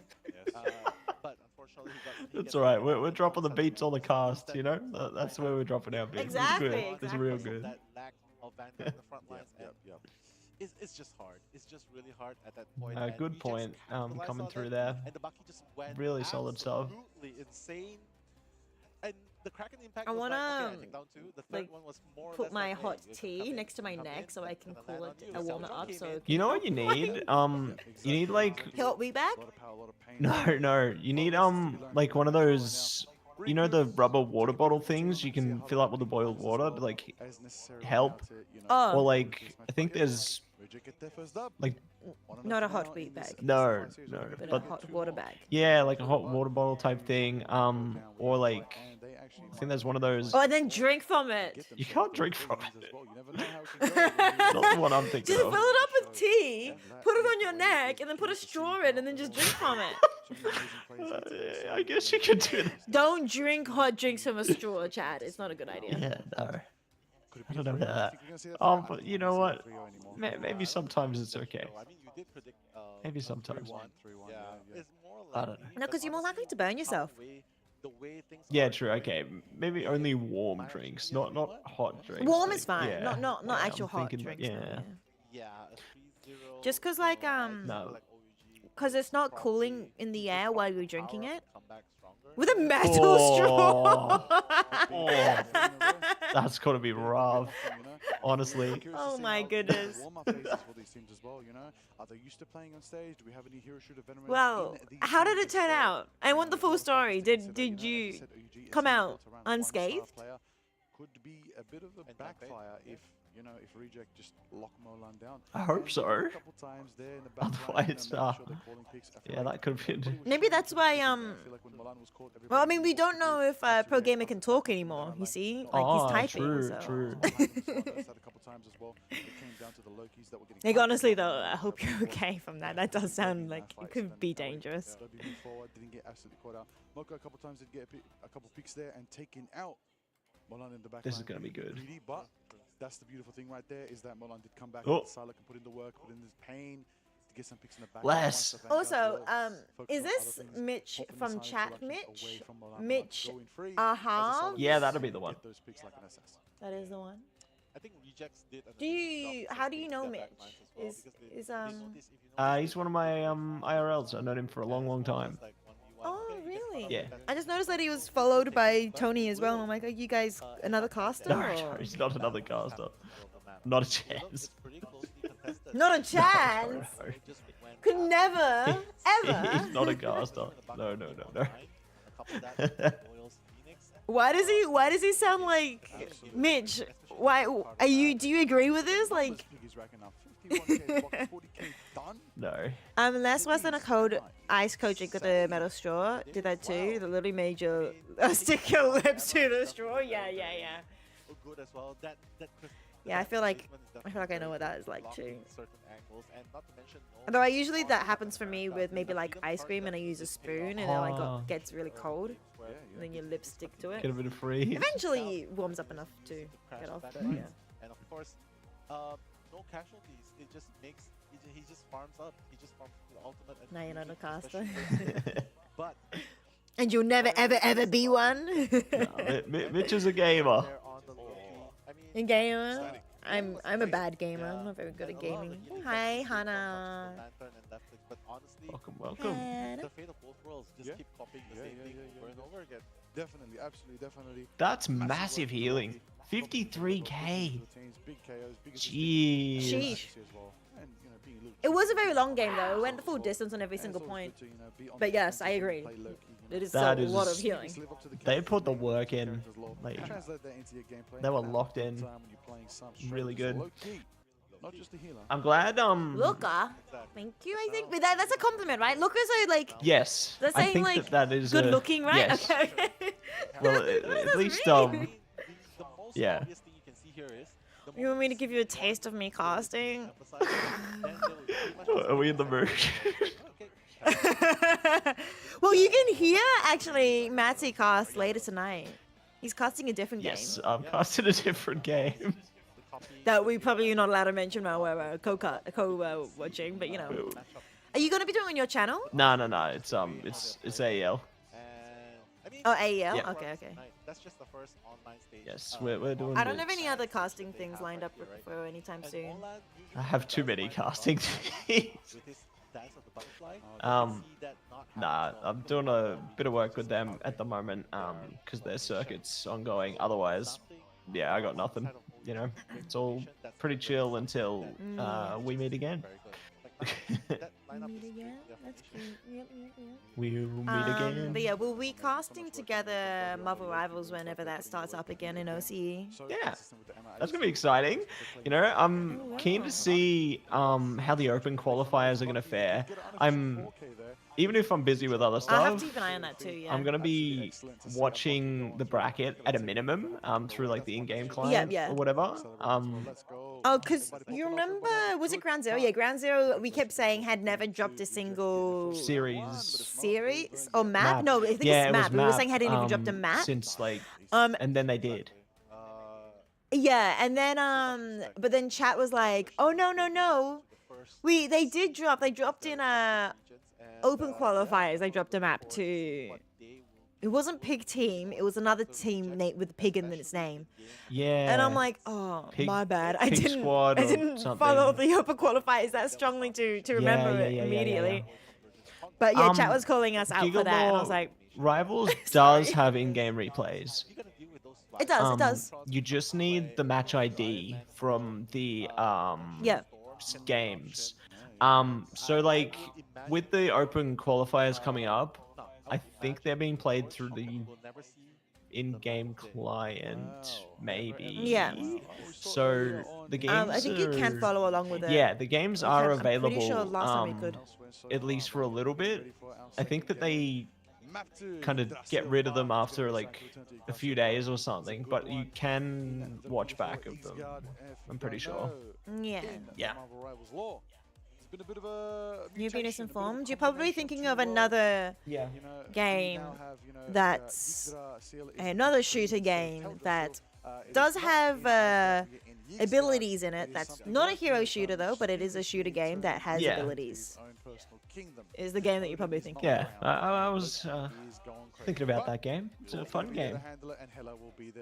That's all right. We're dropping the beats on the cast. You know, that's where we're dropping our beats. Exactly, It's real good. That lack of Vanguard in the front lines, and it's just hard. It's just really hard at that point. and Good we just point. capitalized Coming on through it, there. And the Bucky just went Really solid stuff. absolutely insane. And the Kraken impact I was like, wanna, okay, I take down two. The third like, one was more or put less my like, hey, hot you tea come in, next to my come neck in, so I and can then cool land it, on you. warm it Xiao Zhang up. came So in, You know what you need? You need like help me back. no. You need like one of those. You know the rubber water bottle things you can fill up with the boiled water to like help. Oh. Or like I think there's like Not a hot wheat bag. no, But a but hot water bag. yeah, like a hot water bottle type thing. Or like I think there's one of those. Oh, and then drink from it. You can't drink from it. Not the one I'm thinking Just of. fill it up with tea, put it on your neck, and then put a straw in, and then just drink from it. I guess you could do that. Don't drink hot drinks from a straw, Chad. It's not a good idea. Yeah, no. Could it I be a don't know 3-0? that. Think we're gonna see that Oh, 3-0? I but don't you think know we're what? gonna see that 3-0 anymore. Maybe sometimes it's okay. I mean, you did predict. Maybe sometimes. 3-1, 3-1, Yeah, yeah. it's more I like don't know. No, 'cause you're more likely to burn yourself. The way things Yeah, are true. going, Okay, maybe only warm might actually drinks, be a not 3-1. hot drinks. Warm like, is fine. yeah, Not yeah, actual I'm hot thinking, drinks. though, Yeah. Yeah, a 3-0. Just 'cause, like, No. Because it's not cooling in the air while you're drinking it. Come back stronger. With a metal straw. Oh, that's gotta be rough. Honestly. Oh my goodness. Warm-up phases for these teams as well, you know? Are they used to playing on stage? Do we have any hero shooter veterans? Well, in these how did teams it turn as well? out? I want the full story. Did Consider, did know, you as I said, OUG come is out built around one star unscathed? player. Could be a bit of a And backfire if, you know, if Reject just lock Molan down. I hope And so. a couple times there in the backline, Otherwise, making sure they're calling picks. I feel yeah, like that could be. everybody was Maybe shooting that's some why, picks in there. I feel like when Molan was caught, Well, I everybody mean, we was don't know if actually Pro reacting Gamer can talk anymore. You see, like Ah, he's typing. true, so. true. Like honestly though, I hope you're okay from that. That does sound like it could be dangerous. Didn't get absolutely caught out. Moko a couple times did get a couple picks there and taken out Molan in the back. This is gonna be good. Greedy, but that's the beautiful thing right there is that Molan did come back. Oh. Sylar can put in the work, put in his pain to get some picks in the back. Less. Also, is this Mitch from chat? Mitch, Yeah, that'll be the one. That is the one. I think Rejects did. Do you? How do you know Mitch? Is He's one of my IRLs. I've known him for a long, long time. Oh really? Yeah. I just noticed that he was followed by Tony as well. I'm like, are you guys another caster? No, or- he's not another caster. Not a chance. Not a chance. Could never, ever. He's not a caster. No, no, no, no. Why does he sound like Mitch? Why are you? Do you agree with this? Like, No. less was than a cold ice cold drink with a metal straw. Did that too. That literally made your stick your lips to the straw. Yeah. Good as well. That Yeah, I feel like I know what that is like too. certain angles, and not to mention Although I usually that happens for me with maybe like ice cream and I use a spoon and it like Oh. gets really cold and then your lips stick to it. Get a bit of freeze. Eventually it warms up enough to get off, but yeah. And of course, no casualties. It just makes he just farms up. He just farms the ultimate. and Now you're not a unique, caster. especially but And you'll never ever be one. Mitch is a gamer. they're on the low key. I mean, A gamer? I'm a bad gamer. I'm not very good at gaming. Hi, Hannah. Lantern and Netflix, but honestly, Welcome, welcome. the fate of both worlds just keep copying the same thing over and over again. Definitely, absolutely, definitely. That's massive healing. 53k. Big KOs, big Sheesh. as well. And, you know, being a little It was a very long game though. It went the full distance on every and single it's always point. good to, you know, be on But the yes, defensive I and agree. play low-key, you know. It is That a lot is- of healing. Live up to the They characters put the and work in. characters law. Like, Translate that into your gameplay they were and locked at the in. time when you're playing some Really straight, good. low-key, not just a healer. I'm glad. Luca, thank you. I think but that's a compliment, right? Luca's are like Yes. They're I saying, think like, that is good a- looking, right? Yes. Okay. okay. Well, What does at that least mean? The most Yeah. obvious thing you can see here is the You want me to give you a taste of me casting? emphasize, then they will pretty much Are we in the mood? okay. Well, you can hear actually Matty cast later tonight. He's casting a different Yes, game I'm casting a different game. The copy that we probably not allowed to mention while we're co-watching, but you know. matchup. Are you gonna be doing it on your channel? No. It's AEL. And I mean, Oh, AEL. Yeah. Okay. That's just the first online stage. Yes, we're doing. I don't have this. any other casting things lined up for anytime And soon. Olan usually I have too many casting things. with his dance of the butterfly. Um, see that not Nah, happen, so I'm doing a bit of work with them at the moment, because their circuit's ongoing. Otherwise, yeah, I got nothing. You know, it's all pretty chill until we meet again. that lineup Meet is again? good, That's definition. cute. Yep. We'll meet again. But yeah, we'll be casting together Marvel Rivals whenever that starts up again in OCE. Yeah, that's gonna be exciting. You know, I'm keen to see how the open qualifiers are gonna fare. Even if I'm busy with other I'll have to stuff, keep an eye on that too. Yeah. I'm gonna be watching the bracket at a minimum through like the in-game client yeah. or whatever. Oh, because you remember, was it Ground Zero? Yeah, Ground Zero, we kept saying had never dropped a single series or map. No, I think yeah, it's it map. was We were saying hadn't even dropped a map map. since like, Um, and then they did. Yeah, and then but then chat was like, oh no. They dropped in open qualifiers. They dropped a map to. It wasn't Pig Team. It was another team with Pig in its name. Yeah. And I'm like, oh, Pig- my bad. I Pig didn't. Squad I or didn't something. follow the open qualifiers that strongly to remember it immediately. But yeah, chat was calling us out for that, and I was like, Rivals does have in-game replays. it does, it does. You just need the match ID from the Yeah. games. So like with the open qualifiers coming up, I think they're being played through the in-game client, maybe. Yeah. So the games. I think you can follow along with it. Yeah, the games You are can. I'm available. pretty sure last time we could. At least for a little bit. I think that they kind of get rid of them after like a few days or something, but you can watch back of them. I'm pretty sure. Yeah. Yeah. Been a bit of a You've been informed. You're probably thinking of another game that's another shooter game that does have abilities in it. That's not a hero shooter though, but it is a shooter game that has abilities. Is the game that you're probably thinking. Yeah, I was thinking about that game. It's a fun game.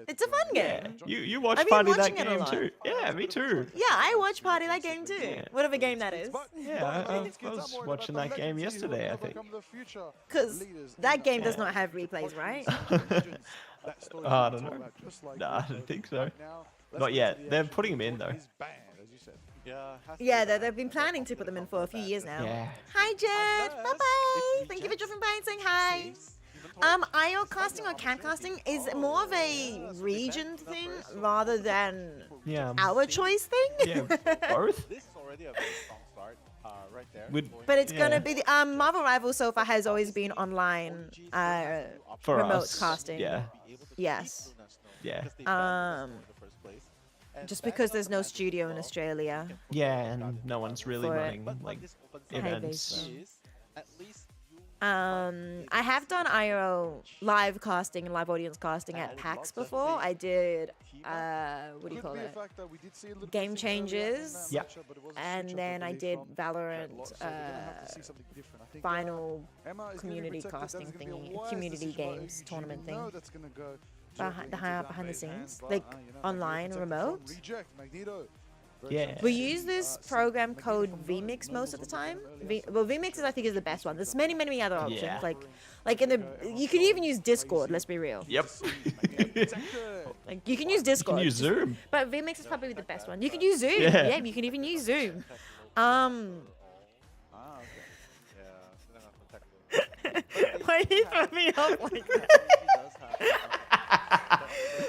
It's a fun game. You watch I've been Party that watching it a game lot. too. Yeah, me too. Yeah, I watch Party that game too. Whatever game that is. Yeah, I was watching that game yesterday, I think. Because that game does not have replays, right? I don't know. Nah, I don't think so. Not yet. They're putting them in though. Yeah, they've been planning to put them in for a few years now. Yeah. Hi, Jet. Bye bye. Thank you for dropping by and saying hi. IO casting or cam casting is more of a region thing rather than Yeah. our choice thing. Yeah, both. This is already a very strong start, right there. But it's Yeah. gonna be the Marvel Rivals so far has always been online For remote us, casting. yeah. Yes. Yeah. Just because there's no studio in Australia. Yeah, and no one's really For it. running like events. I have done IRO live casting and live audience casting at PAX before. I did what do you call it? Game Changers. Yeah. And then I did Valorant final community casting thingy, community games tournament thing. Behind the scenes, like online, remote. Yeah. We use this program called vMix most of the time. Well, vMix is, I think, is the best one. There's many other options. Yeah. Like in the, you can even use Discord. Let's be real. Yep. Like you can use Discord. use Zoom. But vMix is probably the best one. You can use Zoom. Yeah. Yeah, you can even use Zoom. Why do you throw me up like that?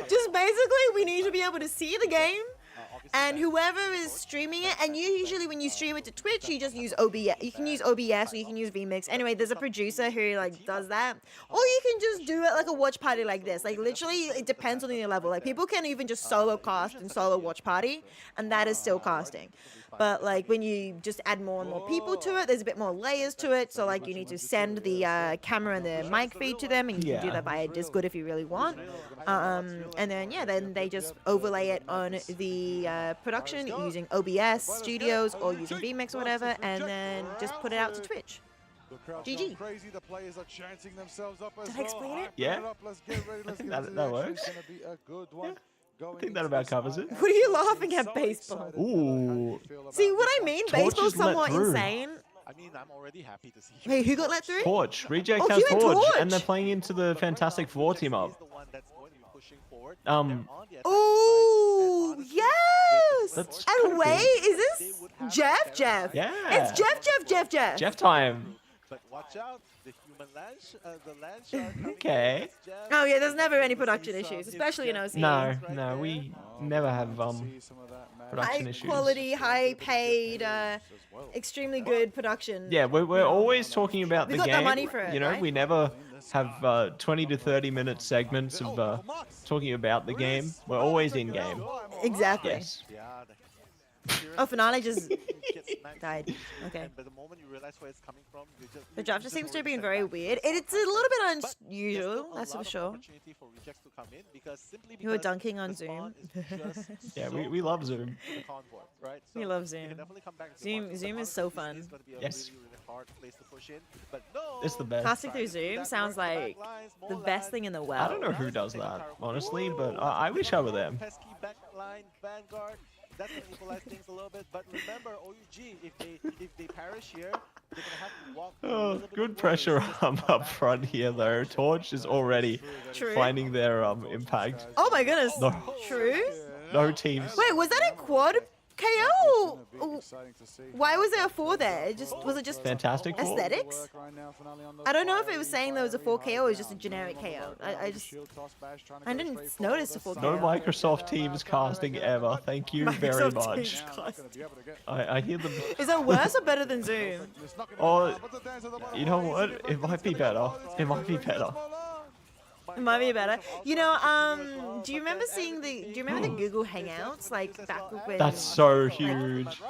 Just basically, we need to be able to see the game. And whoever is streaming it, and you usually when you stream it to Twitch, you just use OBS. You can use OBS or you can use vMix. Anyway, there's a producer who like does that, or you can just do it like a watch party like this. Like literally, it depends on your level. Like people can even just solo cast and solo watch party, and that is still casting. But like when you just add more and more people to it, there's a bit more layers to it. So like you need to send the camera and the mic feed to them, and you can do that via Discord if you really want. And then yeah, then they just overlay it on the production using OBS Studios or using vMix or whatever, and then just put it out to Twitch. GG. Did I explain it? Yeah. that works. I think that about covers it. What are you laughing at, baseball? Ooh. See what I mean? Torch Baseball's is let somewhat through. insane. I mean, I'm already happy to see. Wait, who got let through? Torch. Reject Oh, has you and Torch, Torch. and they're playing into the Fantastic Four team up. Ooh, yes! That's And kinda wait, big. is this Jeff? Yeah. It's Jeff. Jeff time. But watch out, the human land shark coming Okay. Oh yeah, there's never any production issues, especially in OC. No, we never have production High issues. quality, high paid, extremely good production. Yeah, we're always talking about We the got game. no money for it, you know, right? we never have 20 to 30 minute segments of talking about the game. We're always in game. Exactly. Yes. Oh, Finale just Get sniped. died. Okay. And by the moment you realize where it's coming from, The draft just seems to have been already very set back. weird. It's a little bit But there's unusual, still a that's for lot of sure. opportunity for rejects to come in because simply You were because dunking on the spawn Zoom. is just Yeah, so we love Zoom. the convoy, right? We So love you Zoom. can definitely come back if you want to, but Zoom is so honestly, fun. this is gonna be a Yes. really, really hard place to push in. But no, It's the best. Passing through Trying to do Zoom that sounds work, like back lines, the more best land. thing in the I world. don't know who does Take a that, tower. honestly, but I wish I were them. Pesky backline, Vanguard. That's gonna equalize things a little bit. But remember, OUG, if they perish here, they're gonna have to walk. a Oh, little bit good of pressure ways just to come up back. front here though. Torch is already True. finding their impact. Oh my goodness. No. True? No teams. Wait, was that a quad KO? Or why was there a 4 there? Was it just Fantastic call. aesthetics? I don't know if it was saying there was a 4 KO or was just a generic KO. I didn't notice a 4 KO. No Microsoft Teams casting ever. Thank you very Microsoft much. Teams cast. I hear them. Is it worse or better than Zoom? Oh, you know what? It might be better. It might be better. It might be better. You know, do you remember the Google Hangouts like back when? That's so huge.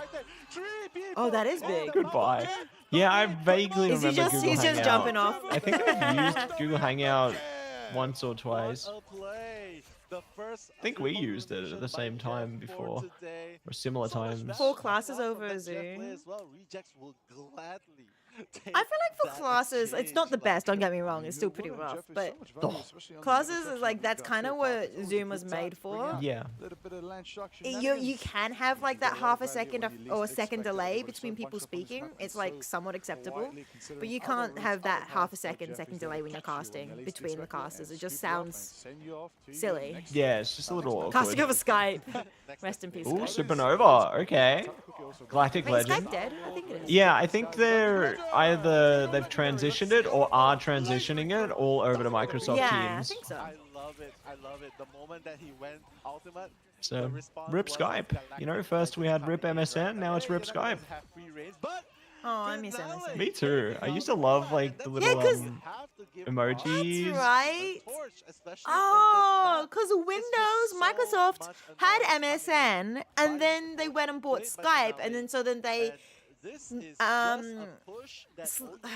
Oh, that is big. Goodbye. Yeah, I vaguely Is he remember just Google he's just Hangout. jumping off? I think I've used Google Hangout once or twice. I think we used it at the same time before, or similar times. 4 classes over Zoom. I feel like for classes, it's not the best. Don't get me wrong; it's still pretty rough. But classes is like that's kind of what Zoom was made for. Yeah. You can have like that half a second or a second delay between people speaking. It's like somewhat acceptable, but you can't have that half a second delay when you're casting between the casters. It just sounds silly. Yeah, it's just a little awkward. Casting over Skype. Rest in peace. Ooh, Skype. Supernova. Okay. Galactic Wait, is Legend. Skype dead? I think it is. Yeah, I think they're either they've transitioned it or are transitioning it all over to Microsoft Yeah, I Teams. think so. I love it. I love it. The moment that he went ultimate. So, the response RIP was Skype. You know, Galactic first we had Legend RIP coming in, MSN, right? now it's And RIP they're gonna Skype. have free reigns, but Oh, I miss MSN. Me too. I used to love like the little Yeah, 'cause- emojis. That's right. Oh, because Windows, Microsoft had MSN, and then they went and bought Skype, and then so then they,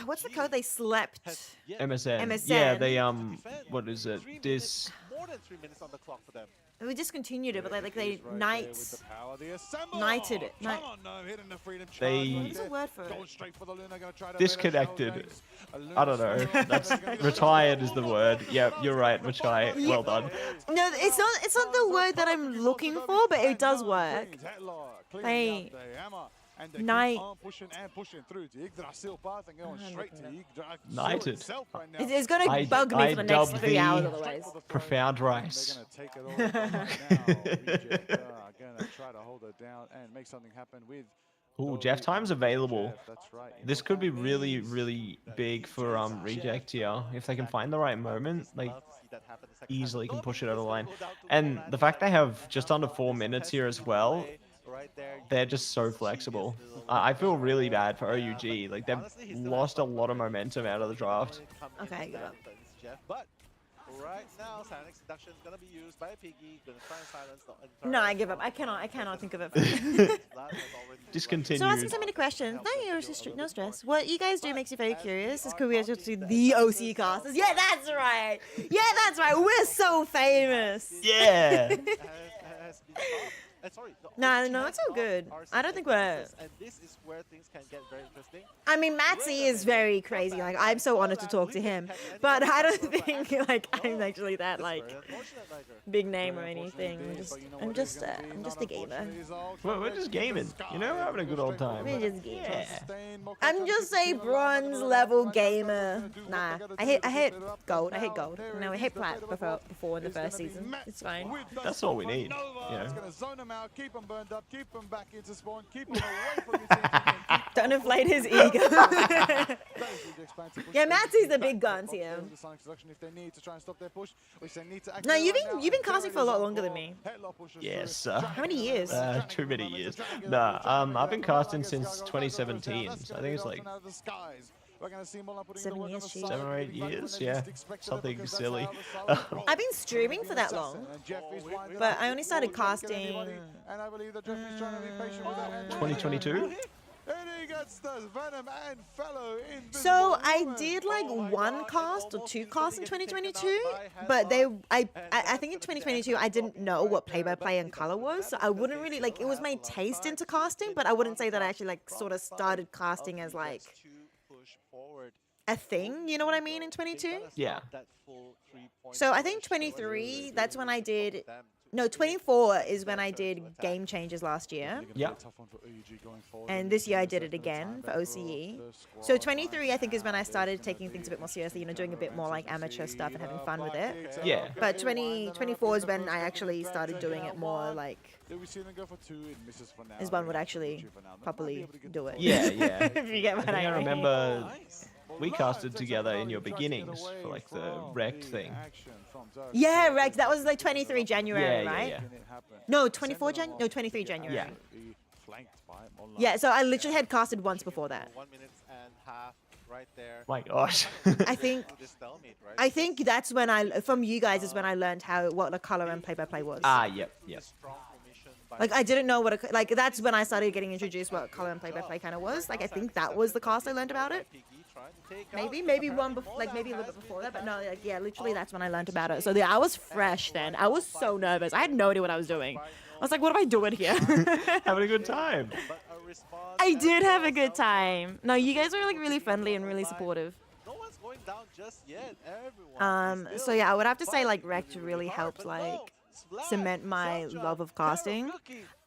what's the code? They slept. MSN. MSN. Yeah, they what is it? This. More than 3 minutes on the clock for them. We discontinued it, but like they nighted it. They What's the word for it? disconnected. I don't know. That's retired is the word. Yep, you're right, Machai. Well done. No, it's not the word that I'm looking for, but it does work. They night. Knighted. It's gonna bug me for the next dubbed 3 hours the otherwise. Profound Rice. Ooh, Jeff Time's available. This could be really, really big for Reject here. If they can find the right moment, like easily can push it over the line. And the fact they have just under 4 minutes here as well, they're just so flexible. I feel really bad for OUG. Like they've lost a lot of momentum out of the draft. Okay, give up. But right now, silent seduction is gonna be used by Piggy. Gonna try and silence the No, I give up. I cannot think of it. Discontinued. So asking so many questions. No stress. What you guys do makes me very curious. Is could we just do the OC casters? Yeah, that's right. Yeah, that's right. We're so famous. Yeah. No, it's all good. I don't think we're. And this is where things can get very interesting. I mean, Maxi is very crazy. Like, I'm so honored to talk to him, but I don't think like I'm actually that like big name or anything. I'm just a gamer. Well, we're just gaming. You know, we're having a good old time. We're just gaming. Yeah. I'm just a bronze level gamer. Nah, I hit gold. I hit gold. No, I hit plat before in the first season. It's fine. That's all we need. You know. Keep them burned up, keep them back into spawn, keep them away from your team. Don't inflate his ego. Yeah, Matsi's the big guns here. No, you've been casting for a lot longer than me. Yes. How many years? Too many years. Nah. I've been casting since 2017. So I think it's like We're going to see Molan putting 7 the work years, on the Chief. side. 7 or 8 Back when years, they yeah. least expected it, Something because that's silly. how the solid I've been streaming for that long, and Jeff is winding but up. I only started Always gonna get casting. anybody, and I believe that Jeff is trying to be patient with that. And 2022? And he gets the Venom and fellow Invisible So I Woman. did like Oh my one God, cast or almost 2 instantly casts in getting taken 2022, out by but Hazard. I think in 2022 I didn't know what play-by-play and color was, so I wouldn't really like. It was my taste into casting, but I wouldn't say that I actually like sort of started casting as like a thing. You know what I mean? In 22. Yeah. So I think 23. That's when I did. No, 24 is when I did Game Changers last year. Yeah. And this year I did it again for OCE. So 23 I think is when I started taking things a bit more seriously, you know, doing a bit more like amateur stuff and having fun with it. Yeah. But 24 is when I actually started doing it more like as one would actually properly do it. Yeah, yeah. If you get what I I mean. remember we casted together in your beginnings for like the Wrecked thing. Yeah, right. That was like 23 January, Yeah, right? yeah. No, 24 No, 23 January. Yeah. Yeah, so I literally had casted once before that. 1 minute and half right there. My gosh. I think that's when from you guys is when I learned what a color and play-by-play was. Yep, yep. Like I didn't know what like that's when I started getting introduced what color and play-by-play kind of was. Like I think that was the cast I learned about it. Maybe one like maybe a little bit before that, but no, like yeah, literally that's when I learned about it. So I was fresh then. I was so nervous. I had no idea what I was doing. I was like, what am I doing here? Having a good time. I did have a good time. No, you guys were like really friendly and really supportive. No one's going down just yet. Everyone. So yeah, I would have to say like Wrecked really helped like cement my love of casting.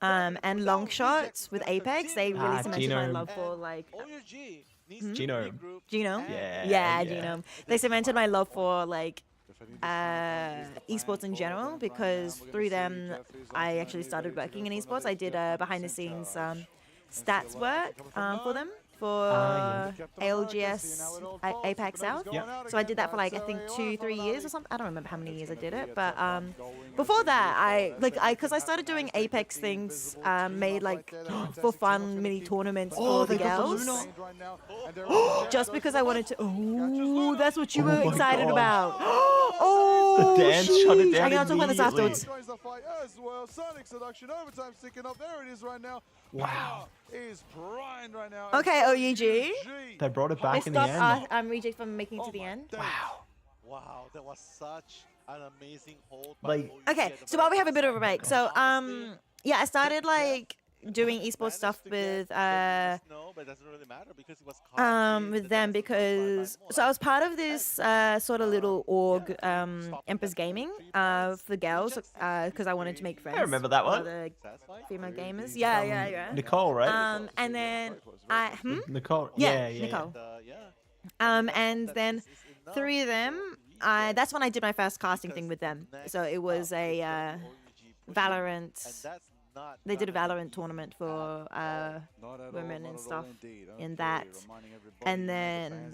And long shots with Apex, they really cemented my Genome. love for like Genome. Genome. Yeah, Yeah, yeah. Genome. They cemented my love for like esports in general because through them I actually started working in esports. I did behind the scenes stats work for them for ALGS Apex South. So I did that for like I think 2-3 years or something. I don't remember how many years I did it, but before that because I started doing Apex things, made like for fun mini tournaments for the girls. Just because I wanted to. Oh, that's what you were excited gosh. about. Oh, The dance shut it down I gotta talk about this immediately. afterwards. Joins the fight as well. Sonic Seduction overtime sticking up. There it is right now. Wow. Is primed right now. Okay, OUG. They brought it They back in the stopped end. Reject from making it to the end. Wow, that was such an amazing hold. Like- Okay, so while we have a bit of a break, so yeah, I started like doing esports stuff with No, but it doesn't really matter because it was with them because so I was part of this sort of little org Empress Gaming for girls because I wanted to make friends. remember that one. with other female gamers. Yeah. Nicole, right? And then Nicole. Yeah, Yeah, Nicole. yeah. And then through them, that's when I did my first casting thing with them. So it was a Valorant. They did a Valorant tournament for women and stuff in that. And then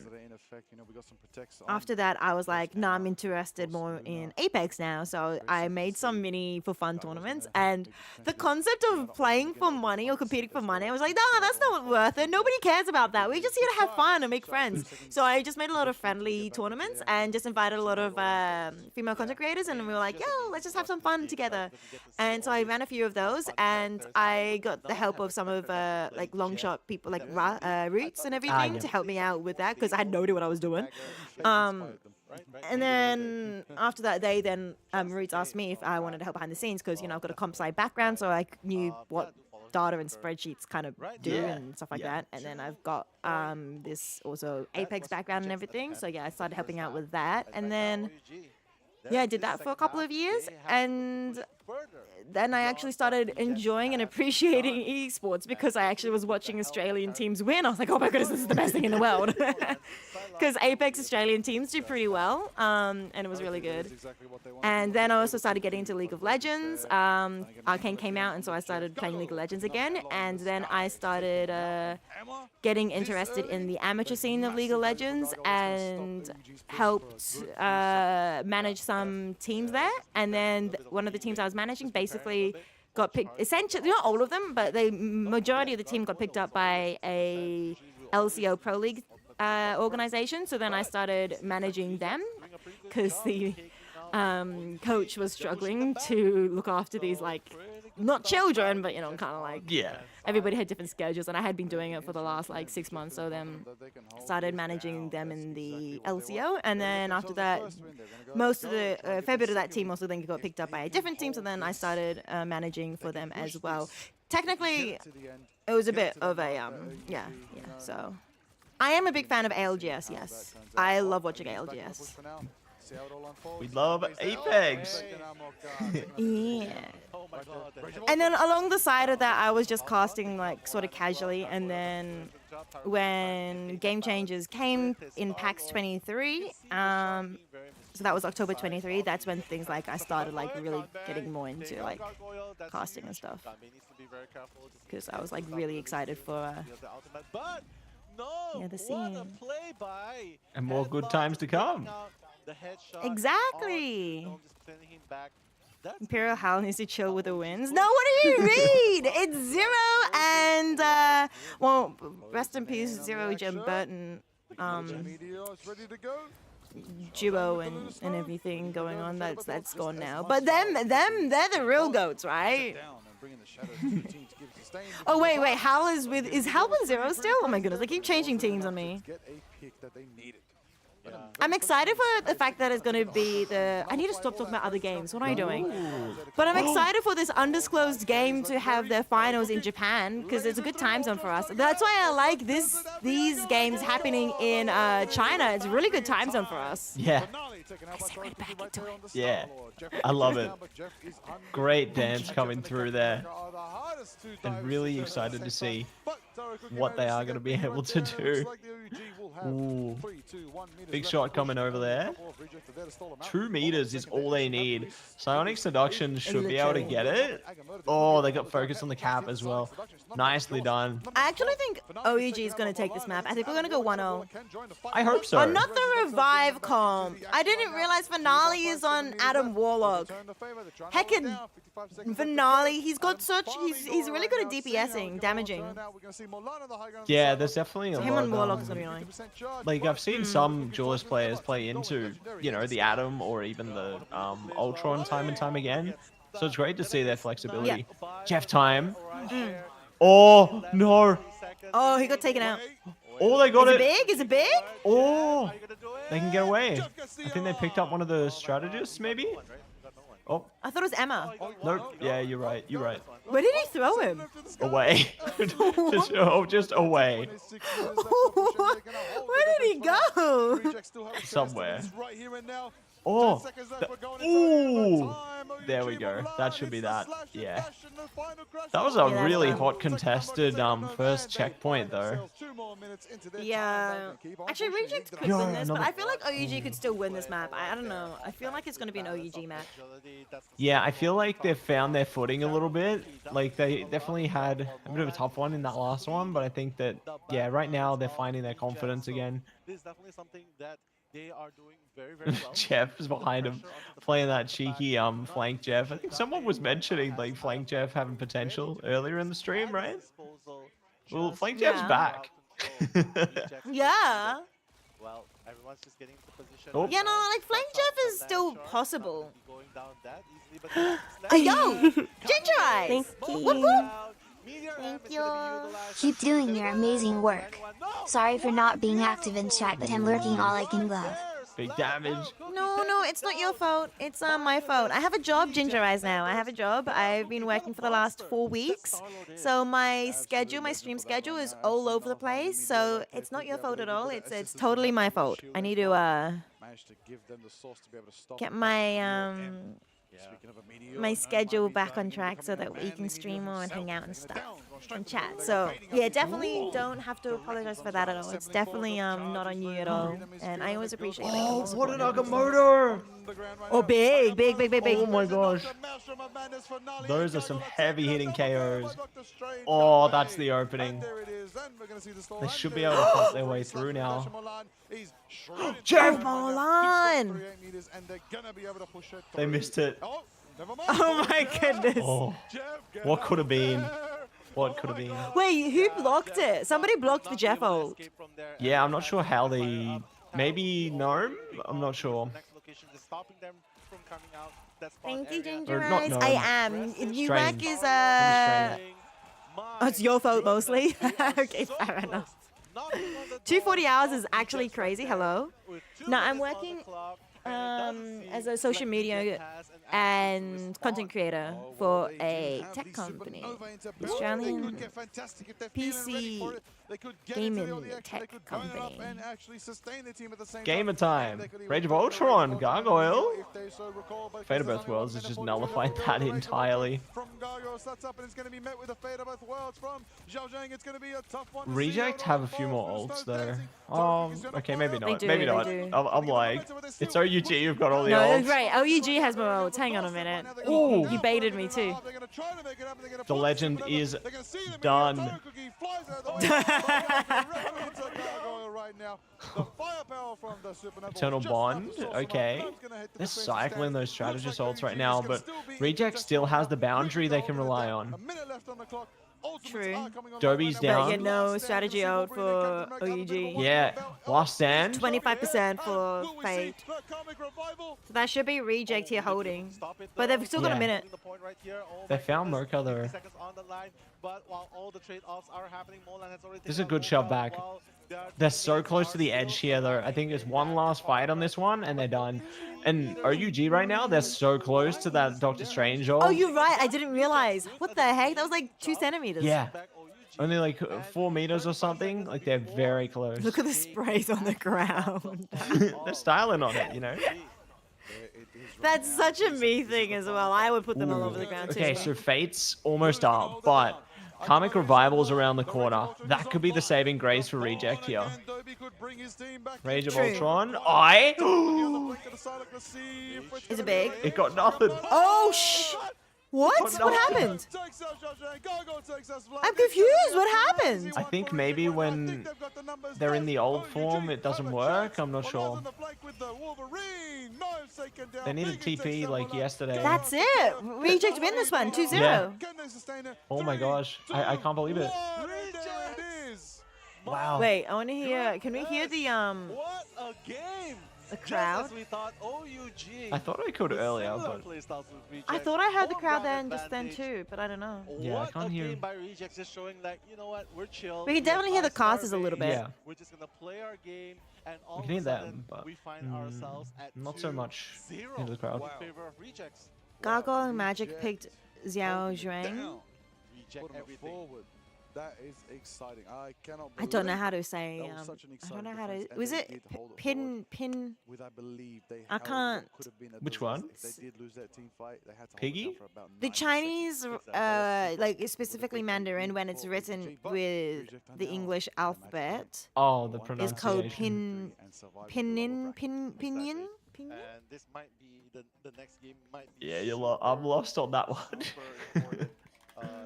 after that, I was like, nah, I'm interested more in Apex now. So I made some mini for fun tournaments. And the concept of playing for money or competing for money, I was like, nah, that's not worth it. Nobody cares about that. We're just here to have fun and make friends. So I just made a lot of friendly tournaments and just invited a lot of female content creators. And we were like, yo, let's just have some fun together. And so I ran a few of those. And I got the help of some of like long shot people like Roots and everything to help me out with that because I had no idea what I was doing. And then after that, they then Roots asked me if I wanted to help behind the scenes because I've got a comp sci background, so I knew what data and spreadsheets kind of do and stuff like that. And then I've got this also Apex background and everything, so yeah, I started helping out with that. And then yeah, I did that for a couple of years, and then I actually started enjoying and appreciating esports because I actually was watching Australian teams win. I was like, oh my goodness, this is the best thing in the world. Because Apex Australian teams do pretty well, and it was really good. And then I also started getting into League of Legends. Arcane came out, and so I started playing League of Legends again. And then I started getting interested in the amateur scene of League of Legends and helped manage some teams there. And then one of the teams I was managing basically got picked, essentially, not all of them, but the majority of the team got picked up by a LCO Pro League organization. So then I started managing them because the coach was struggling to look after these like not children, but you know, kind of like Yeah. everybody had different schedules, and I had been doing it for the last like 6 months. So then started managing them in the LCO, and then after that, most of the fair bit of that team also then got picked up by a different team. So then I started managing for them as well. Technically, it was a bit of a yeah. So I am a big fan of ALGS. Yes, I love watching ALGS. We love Apex. Yeah. And then along the side of that, I was just casting like sort of casually. And then when Game Changers came in PAX 23, so that was October 23. That's when things like I started like really getting more into like casting and stuff. Because I was like really excited for the scene. And more good times to come. Exactly. Imperial Hal needs to chill with the wins. No, what do you mean? It's Zero and well, rest in peace, Zero Jim Burton. Duo and everything going on. That's gone now. But them, they're the real goats, right? Oh wait, Hal is Hal with Zero still? Oh my goodness, they keep changing teams on me. I'm excited for the fact that it's going to be I need to stop talking about other games. What am I doing? But I'm excited for this undisclosed game to have their finals in Japan because it's a good time zone for us. That's why I like these games happening in China. It's a really good time zone for us. Yeah. I say right back into it. Yeah. I love it. Great dance coming through there. And really excited to see what they are going to be able to do. Ooh. Big shot coming over there. 2 meters is all they need. Psionic Seduction should be able to get it. Oh, they got focus on the cap as well. Nicely done. I actually think OEG is going to take this map. I think we're going to go 1-0. I hope so. Oh, not the revive comp. I didn't realize Finale is on Adam Warlock. Heckin' Finale, he's got such, he's really good at DPSing, damaging. Yeah, there's definitely a Him lot on Warlock is of, going to be annoying. like I've seen some duelist players play into, you know, the Atom or even the Ultron time and time again. So it's great to see their flexibility. Yeah. Jeff time. Oh, no. Oh, he got taken out. Oh, they got Is it. it big? Is it big? Oh, they can get away. I think they picked up one of the strategists, maybe? Oh. I thought it was Emma. Nope. Yeah, you're right. You're right. Where did he throw him? Away. just away. Where did he go? Somewhere. Oh. Ooh. There we go. That should be that. Yeah. That was a really hot contested first checkpoint though. Yeah. Actually, Reject could win this, but I feel like OEG could still win this map. I don't know. I feel like it's going to be an OEG map. Yeah, I feel like they've found their footing a little bit. Like they definitely had a bit of a tough one in that last one, but I think that, yeah, right now they're finding their confidence again. This is definitely something that they are doing very, very well. Jeff is behind him, playing that cheeky flank Jeff. I think someone was mentioning like flank Jeff having potential earlier in the stream, right? Well, flank Jeff's back. Yeah. Well, everyone's just getting into position. Oh. Yeah, no, like Flame Jeff is still possible. Going down that easily, but Yo, Ginger Eyes. Thank you. Whoop, whoop. Thank you. Keep doing your amazing work. Sorry for not being active in chat, but I'm lurking all I can glove. Big damage. No, it's not your fault. It's my fault. I have a job, Ginger Eyes, now. I have a job. I've been working for the last 4 weeks. So my schedule, my stream schedule is all over the place. So it's not your fault at all. It's totally my fault. I need to get my schedule back on track so that we can stream more and hang out and stuff and chat. So yeah, definitely don't have to apologize for that at all. It's definitely not on you at all, and I always appreciate it. Oh, what an Agamotto! Oh, big. Oh my gosh. Those are some heavy hitting KOs. Oh, that's the opening. They should be able to pop their way through now. Jeff Molan! They missed it. Oh my goodness. Oh, what could have been? what could have been. Wait, who blocked it? Somebody blocked the Jeff ult. Yeah, I'm not sure how they. Maybe Gnome? I'm not sure. Thank you, Ginger Or not Eyes. gnome. I am. Numac Strain. is Strain. Oh, it's your fault mostly. Okay, fair enough. 240 hours is actually crazy. Hello. No, I'm working as a social media and content creator for a tech company, Australian PC gaming tech company. Gamer time. Rage of Ultron, Gargoyle. Fate of Both Worlds is just nullifying that entirely. Reject have a few more ults though. Okay, maybe not. do, Maybe they not. do. I'm like, it's OUG, you've got all the No, ults. right. OUG has more ults. Hang on a minute. Ooh. You baited me too. The legend is done. Eternal Bond, okay. They're cycling those strategist ults right now, but Reject still has the boundary they can rely on. True. Dobby's But down. you know, strategy out for OUG. Yeah, last stand. 25% for Fate. So that should be Reject here holding. But they've still got a Yeah. minute. They found Mocha though. This is a good shove back. They're so close to the edge here though. I think there's one last fight on this one and they're done. And OUG right now, they're so close to that Doctor Strange ult. Oh, you're right. I didn't realize. What the heck? That was like 2 centimeters. Yeah. Only like 4 meters or something. Like they're very close. Look at the sprays on the ground. They're styling on it, you know? That's such a me thing as well. I would put them all over the ground too. Okay, so Fate's almost up, but Karmic Revival's around the corner. That could be the saving grace for Reject here. Rage of True. Ultron. Is it big? It got nothing. Oh, What? What happened? I'm confused. What happened? I think maybe when they're in the old form, it doesn't work. I'm not sure. They needed TP like yesterday. That's it. Reject win this one. 2-0. Yeah. Oh my gosh. I can't believe it. Wow. Wait, I want to hear. Can we hear the What a game! the crowd? We thought OUG. I thought I could earlier, but I thought I heard the crowd there and just then too, but I don't know. Yeah, I can't hear. Game by Rejects is showing like, you know what, we're chill. We can definitely hear the casters a little bit. Yeah. We're just gonna play our game, and all can of hear a that, sudden but we find ourselves at not so much 2-0 into the crowd. in favor of Rejects. Gargoyle and Magic picked Xiao Zhuang. Reject everything. That is exciting. I cannot I don't know believe how to say. that was such an I exciting don't know how to. performance, and Was they it did hold it pin? with, I believe, they I held what can't- could have been a Which delivery. one? If they did lose that team fight, they had to hold it Piggy? down for about The 9 Chinese, seconds. like specifically Mandarin, when it's written with the English alphabet, Oh, the is called pronunciation. Pinyin. And this might be the next game might be Yeah, I'm lost on that one. super important,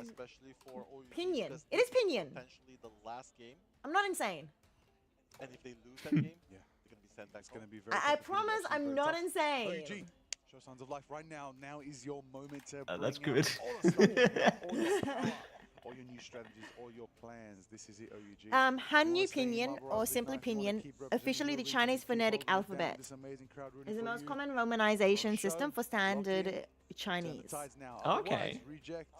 especially for OUG Pinyin. because It is this Pinyin. potentially the last game, I'm not insane. and if they lose that game, Yeah. they're gonna be sent back It's going to home. be very I tough. It's gonna be promise actually I'm very not tough. insane. OUG, show signs of life right now. Now is your moment to That's bring good. out all the stuff, all your stuff, all your new strategies, all your plans. This is it, OUG. Hanyu Wanna stay in Pinyin Marvel or Rise simply Ignite, you wanna Pinyin, keep representing officially your the region, Chinese keep phonetic holding it down. alphabet, This amazing crowd rooting is the for most you. common romanization Show, system for lock standard in, turn the Chinese. tides now. Okay. Otherwise, reject.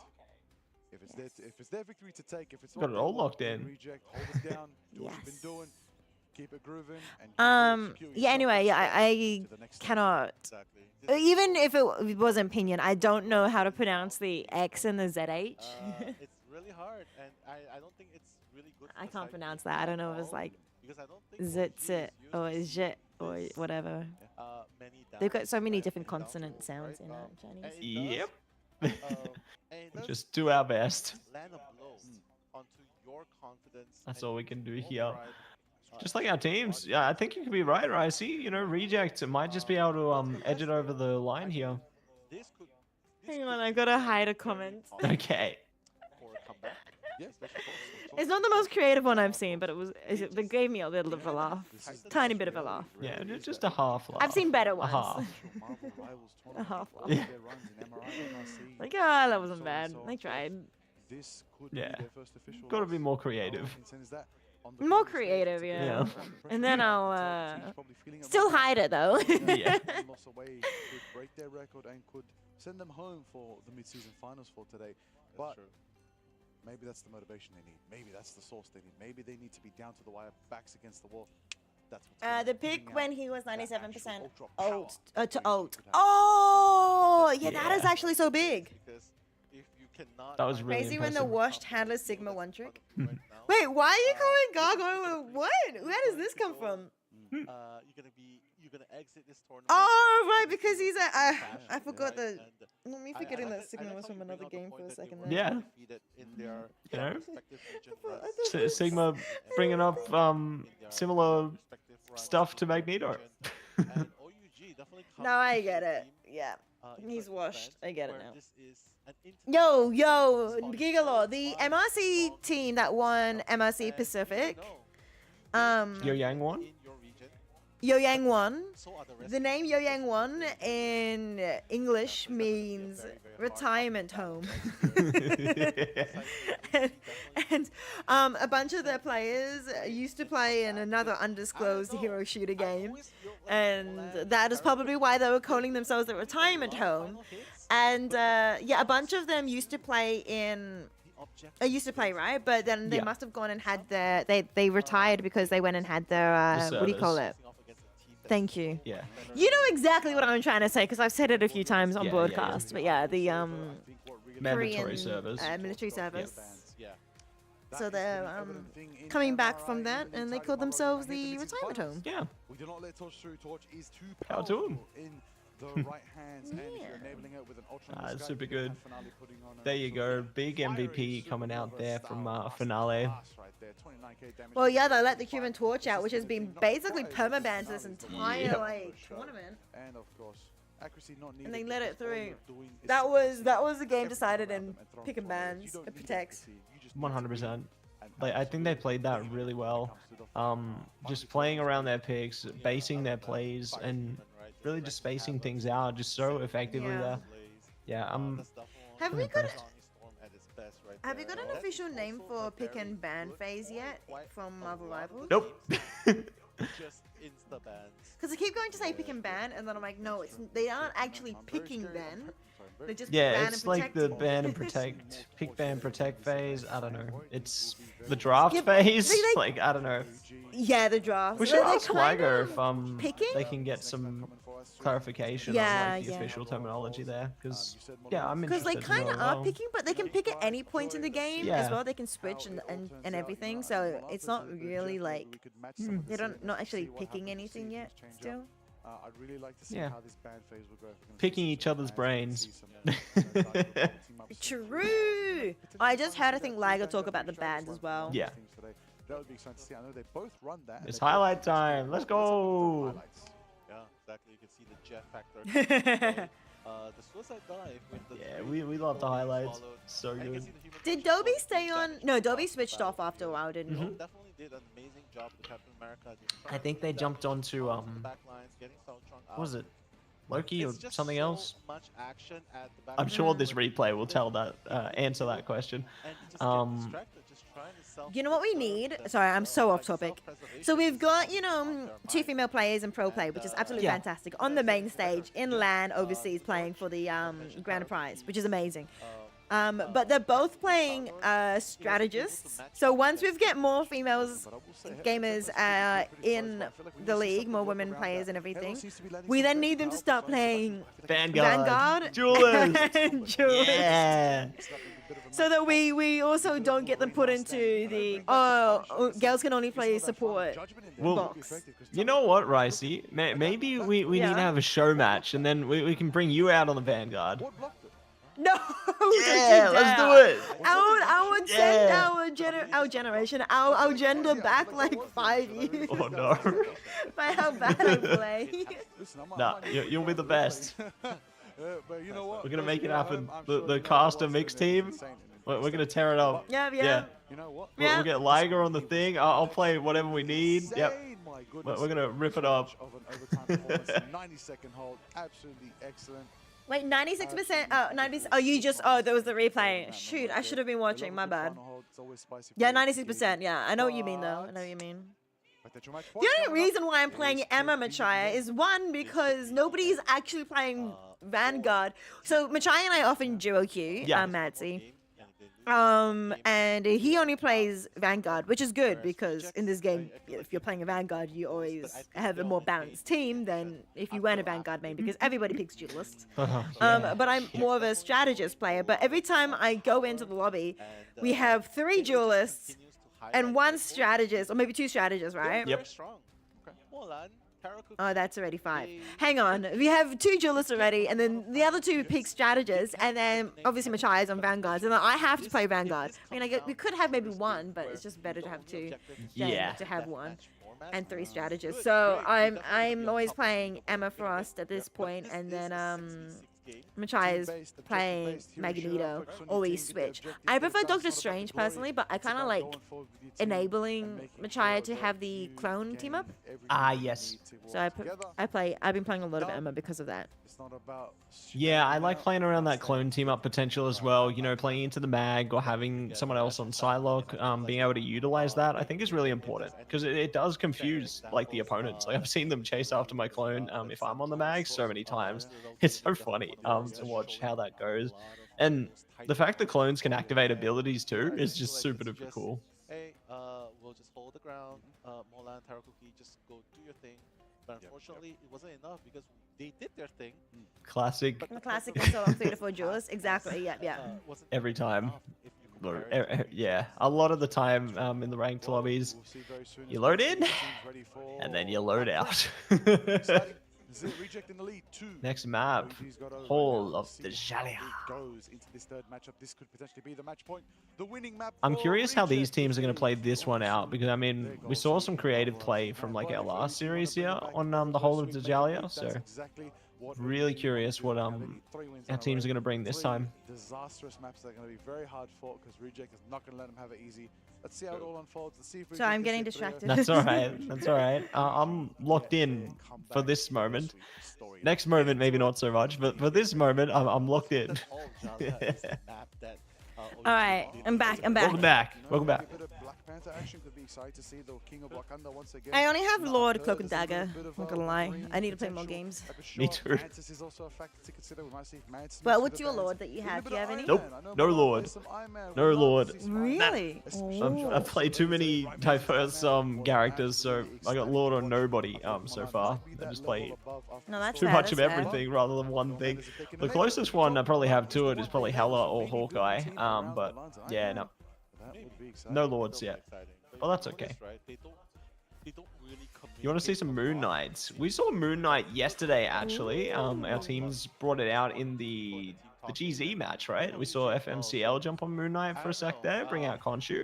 If it's if it's their victory to take, if it's Got it all locked in. Reject, hold it down. Do what you've been Yes. doing. Keep it grooving. And secure Yeah. Anyway, yourself I to the next step. cannot. Exactly. Even if it wasn't Pinyin, I don't know how to pronounce the X and the ZH. It's really hard, and I don't think it's really good. For I the can't side pronounce game that. I don't at know if it's all, like because I don't think OUG Zit is or used to Zit or this, whatever. many They've got downs, so many right? different Many down consonant rolls, sounds right? in And Chinese. it does, Yep. and it does Just do our best. land a blow onto your confidence. That's and all we can do your here. pride. Just like our teams. Yeah, I think you could be right, Ricey. You know, Reject might just be able to edge it over the line here. This could. Hang on, I gotta hide a comment. Okay. For a comeback. Yes, that's of course. It's not the most creative one I've seen, but it gave me a little of a laugh. Tiny bit of a laugh. Yeah, just a half laugh. I've seen better A ones. half. A half laugh. Yeah. Like, ah, that wasn't bad. I tried. this could Yeah. be their first official Gotta be loss. more By all creative. intents is that on the More global stage, creative, to yeah. Yeah. put pressure And then on I'll the team's probably feeling a still run back. hide it though. Yeah. One loss away could break their record and could send them home for the mid-season finals for today. But maybe that's the motivation they need. Maybe that's the source they need. Maybe they need to be down to the wire, backs against the wall. That's what's gonna The bring pick out when he was that 97% actual ultra ult power to that ult. you could have. Oh, yeah, that is Yeah. actually so big. Because if you cannot That was find really Crazy when the impressive. washed handler Sigma one trick. right now, Wait, why are you calling Gargoyle? What? Where does this come from? you're gonna exit this tournament. Oh, right, with because zero he's a. cash, I forgot right? the. And Let me I forgetting like that I Sigma like was how from you bring another out the game point for a that they second were there. Yeah. defeated in their You know? respective region, I right? thought it was- Sigma bringing up In their similar respective runs stuff in to their Magneto. region. And OUG definitely No, comes I to get the it. team, Yeah. in He's certain washed. events I get it where now. this is an Yo, international yo, sport. Gigalore, the Five MRC strong team that won MRC and Pacific, you know, Yo Yang won? in your region, Yo Yang won. so are the rest The of name the Yo teams. Yang won in English Definitely gonna be a means very, very hard retirement battle home. next year. and a bunch of their players used to play in another undisclosed hero shooter game, and that is probably why they were calling themselves the retirement home. And yeah, a bunch of them used to play in. I used to play, right? But then they Yeah. must have gone and had their. They retired because they went and had their. What do you call it? Thank you. Yeah. You know exactly what I'm trying to say because I've said it a few times on Yeah, yeah, broadcast. But yeah, the Mandatory Korean servers. military service. Yeah. So they're coming back from that, and they call themselves the retirement home. Yeah. We do not let Torch through. Torch is too Power to powerful him. in the right hands, and if you're Yeah. enabling it with an ultra Ah, Sky, it's super you're gonna good. have Finale putting on an There you absolutely go. Big fiery MVP coming Super out Nova there style from blast Finale. right there, 29k damage Well, to yeah, the they let the fight. Cuban Torch out, which has been Not basically quite as permabanned this Finale entire Yep. like for sure. tournament. And of course, accuracy not needed. And they let because it all through. you're doing is That was suppressing the game everything decided around in them and throwing pick and tornadoes. bans. You don't It need protects. accuracy, you just need to 100%. be an Like I think they played that absolute really leader when well. it comes to the fight. Just playing around their picks, basing their plays, and really just spacing things out just so effectively Yeah. there. Yeah, I'm. Have we got impressed. Have you got an official name for pick and ban phase yet from Marvel Rivals? Nope. Just insta bans. Because I keep going to say pick and ban, and then I'm like, no, they aren't actually picking ban. They just Yeah, ban it's and like the protect. ban and protect, pick ban protect phase. I don't know. It's the draft Yeah, phase. they- Like I don't know. Yeah, the draft. We should They're ask kind Liger of if picking? they can get some clarification on Yeah, like the yeah. official terminology there, because yeah, I'm Because interested. they to know kind of as are well. picking, but they can pick at any point in the game as Yeah. well. They can switch and everything, so it's not really like they don't not actually picking anything yet. Still, I'd really like to see Yeah. how this ban phase will go. If we're gonna Picking see each some other's bans, see brains. some team ups. true. I just heard I think Liger talk about the bans as well. Yeah. That would be exciting to see. I know they both run that. and It's they both highlight use time. Let's go. highlights. Yeah, exactly. You can see the jet factor. The suicide dive with the Yeah, three we love the Dobby highlights. swallowed. So And you can good. see the human Did torch Dobby was stay on? damaged No, by Dobby the switched battle. off after a while, didn't he? Mhm. Definitely did an amazing job with Captain America. I think they jumped onto what was it, Loki or something else? Much action at the back I'm of sure the this line. replay will tell that answer that question. And you just get distracted, just trying to self- You know what we need? Sorry, I'm so off topic. So we've got, you know, 2 female players in pro play, which is absolutely Yeah. fantastic, on the main stage, in LAN, overseas, playing for the grand prize, which is amazing. But they're both playing strategists. So once we get more females gamers in the league, more women players and everything, we then need them to start playing Vanguard Duelist. and Duelist. Yeah. So that we also don't get them put into the girls can only play support Well, box. you know what, Ricey? Maybe we need Yeah. to have a show match, and then we can bring you out on the Vanguard. No, Yeah, let's do it. I would send Yeah. our generation, our gender back like 5 years Oh no. by how bad I play. Nah, you'll be the best. But you know what? We're gonna make it Those happen. who are at home, I'm The sure they're caster watching mix it, team. it's insane. We're gonna tear it up. Yeah. You know what? We'll get Liger on the thing. I'll play whatever we need. Yep. Insane, my We're goodness. gonna rip it up. Of an overtime performance, 90-second hold, absolutely excellent. Wait, 96%. Oh, 90. Oh, you just. Oh, there was the replay. Shoot, I should have been watching. My bad. Yeah, 96%. Yeah, I know what you mean though. I know what you mean. The only reason why I'm playing Emma Machaya is one, because nobody's actually playing Vanguard. So Machaya and I often duo queue, Madsy. And he only plays Vanguard, which is good because in this game, if you're playing a Vanguard, you always have a more balanced team than if you weren't a Vanguard main, because everybody picks duelists. But I'm more of a strategist player. But every time I go into the lobby, we have 3 duelists and 1 strategist, or maybe 2 strategists, right? Yep. Oh, that's already 5. Hang on. We have 2 duelists already, and then the other 2 pick strategists, and then obviously Machia's on Vanguards, and then I have to play Vanguard. I mean, we could have maybe 1, but it's just better to have 2 than to have 1 and 3 strategists. So I'm always playing Emma Frost at this point, and then Machai is playing Magneto, or we switch. I prefer Doctor Strange personally, but I kind of like enabling Machai to have the clone team up. Ah, yes. So I've been playing a lot of Emma because of that. Yeah, I like playing around that clone team up potential as well. You know, playing into the mag or having someone else on Psylocke, being able to utilize that, I think is really important because it does confuse like the opponents. Like I've seen them chase after my clone if I'm on the mag so many times. It's so funny to watch how that goes, and the fact that clones can activate abilities too is just super duper cool. Hey, we'll just hold the ground. Molan, Tarakuki, just go do your thing. But unfortunately, it wasn't enough because they did their thing. Classic. The classic is so long 3 to 4 duelists. Exactly. Yeah. Every time. Yeah, a lot of the time in the ranked lobbies, you load in and then you load out. Next map, Hall of the Jalia. I'm curious how these teams are going to play this one out, because I mean, we saw some creative play from like our last series here on the Hall of the Jalia, so really curious what our teams are going to bring this time. Disastrous maps that are going to be very hard fought because Reject is not going to let them have it easy. Let's see how it all unfolds. Let's see if So I'm getting distracted. That's all right. That's all right. I'm locked in for this moment. Next moment, maybe not so much, but for this moment, I'm locked in. All right, I'm back. Welcome back. Welcome back. I only have Lord Cloak and Dagger. Not gonna lie, I need to play more games. Me too. Well, what's your Lord that you have? Do you have any? Nope. No Lord. No Lord. Really? I've played too many diverse characters, so I got Lord or nobody so far. I just play too much of everything rather than one thing. The closest one I probably have to it is probably Hela or Hawkeye. But yeah, no Lords yet. Well, that's okay. You want to see some Moon Knights? We saw Moon Knight yesterday, actually. Our teams brought it out in the GZ match, right? We saw FMCL jump on Moon Knight for a sec there, bring out Khonshu.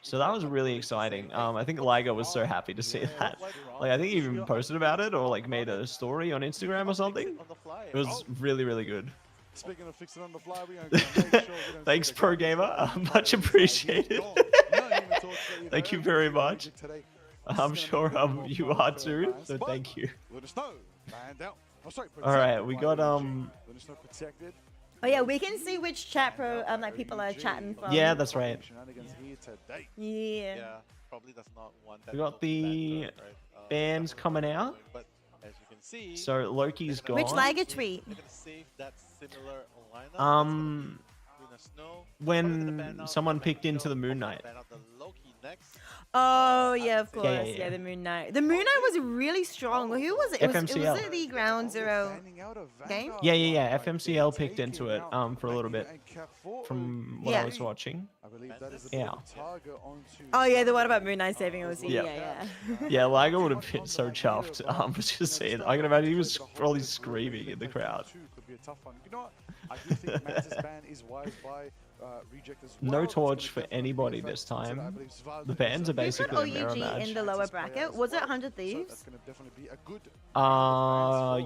So that was really exciting. I think Liger was so happy to see that. Like, I think he even posted about it or like made a story on Instagram or something. It was really, really good. Speaking of fixing on the fly, we're going to make sure Thanks, Pro Gamer. Much appreciated. Thank you very much. I'm sure you are too, so thank you. All right, we got Oh yeah, we can see which chat pro like people are chatting from. Yeah, that's right. Yeah. Probably that's not one. We got the bands coming out. As you can see, so Loki's gone. Which Liger tweet? When someone picked into the Moon Knight. Oh yeah, of course. Yeah. The Moon Knight. The Moon Knight was really strong. Who was it? FMCL. Was it the Ground Zero game? Yeah. FMCL picked into it for a little bit from what I was watching. Yeah. Oh yeah, the one about Moon Knight saving OC. Yeah. Yeah, Liger would have been so chuffed. Just saying. I can imagine he was probably screaming in the crowd. I do think Mantis ban is wise by Reject as No well. It's torch gonna for definitely anybody be this considered, I time. believe, Sval The because, bans are Who's got basically a mirror OUG match. in the lower bracket? Was it 100 so Thieves? that's gonna definitely be a good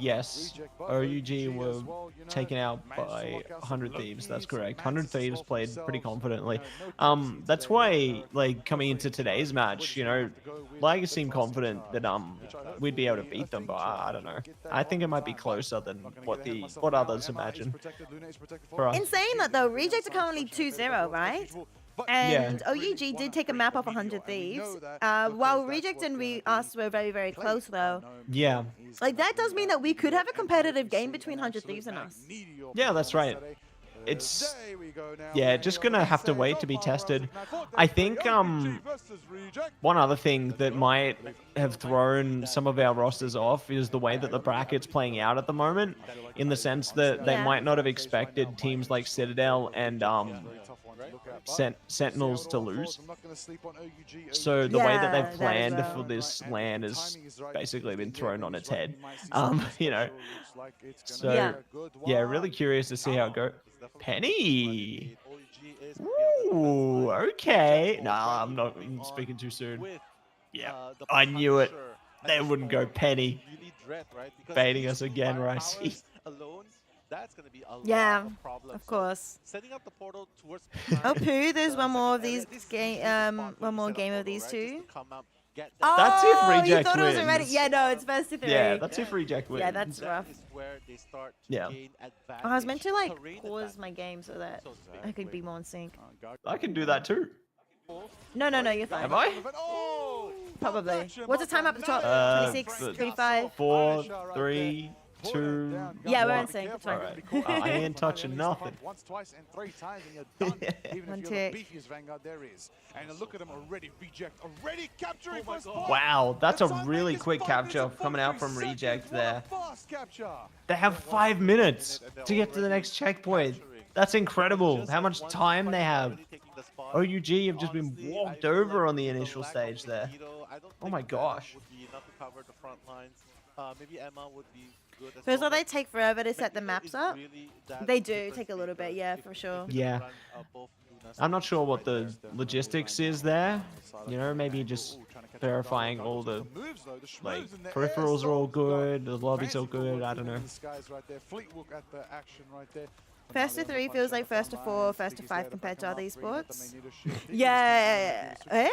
Yes. Reject, but OUG as were well, you know, taken out managed to by lock out some 100 lucky, Thieves. That's some correct. mats 100 as Thieves well for played pretty themselves. confidently. No conceding That's today. why, like, coming into today's match, you know, Liger seemed confident that we'd be able to beat them, but I don't know. I think it might be closer than what others imagine. For us. In saying that though, Reject are currently 2-0, right? And OUG did take a map off 100 Thieves. While Reject and us were very, very close though. Yeah. Like that does mean that we could have a competitive game between 100 Thieves and us. Yeah, that's right. It's just gonna have to wait to be tested. I think one other thing that might have thrown some of our rosters off is the way that the bracket's playing out at the moment, in the sense that they might not have expected teams like Citadel and Sentinels to lose. So the way that they've planned for this LAN has basically been thrown on its head. You know. So yeah, really curious to see how it goes. Penny. Ooh, okay. Nah, I'm not speaking too soon. Yeah, I knew it. They wouldn't go Penny. Baiting us again, Ricey. That's gonna be a Yeah, lot of problems. of course. Setting up the portal towards Oh, poo, there's one more of these one more game of these two. Oh, That's if you Reject thought it was wins. already? Yeah, no, it's best of 3. Yeah, that's if Reject wins. Yeah, that's rough. Yeah. Oh, I was meant to like pause my game so that I could be more in sync. I can do that too. No, you're fine. Have I? Probably. What's the time up the top? 26, 25? 4, 3, 2. Yeah, we're 1. in sync. That's fine. Alright. I ain't touching nothing. Once, twice, and 3 times, and you're done. Even One if you're the tick. beefiest Vanguard there is. And look at them already. Reject already capturing first point. Wow, that's a Sunmac really is quick 5 capture minutes and coming out from 43 Reject seconds. there. What a fast capture. They have 5 minutes to get to the next checkpoint. That's incredible. How much time they have. OUG have just been walked over on the initial stage there. Oh my gosh. Maybe Emma would be good as Feels well, like they take forever to set the maps up. that They do take a little bit, yeah, for sure. Yeah. I'm not sure what the logistics is there. You know, maybe just verifying all the like peripherals are all good, the lobby's all good. I don't know. First to 3 feels like first to 4, first to 5 compared to other esports. Yeah. Eh?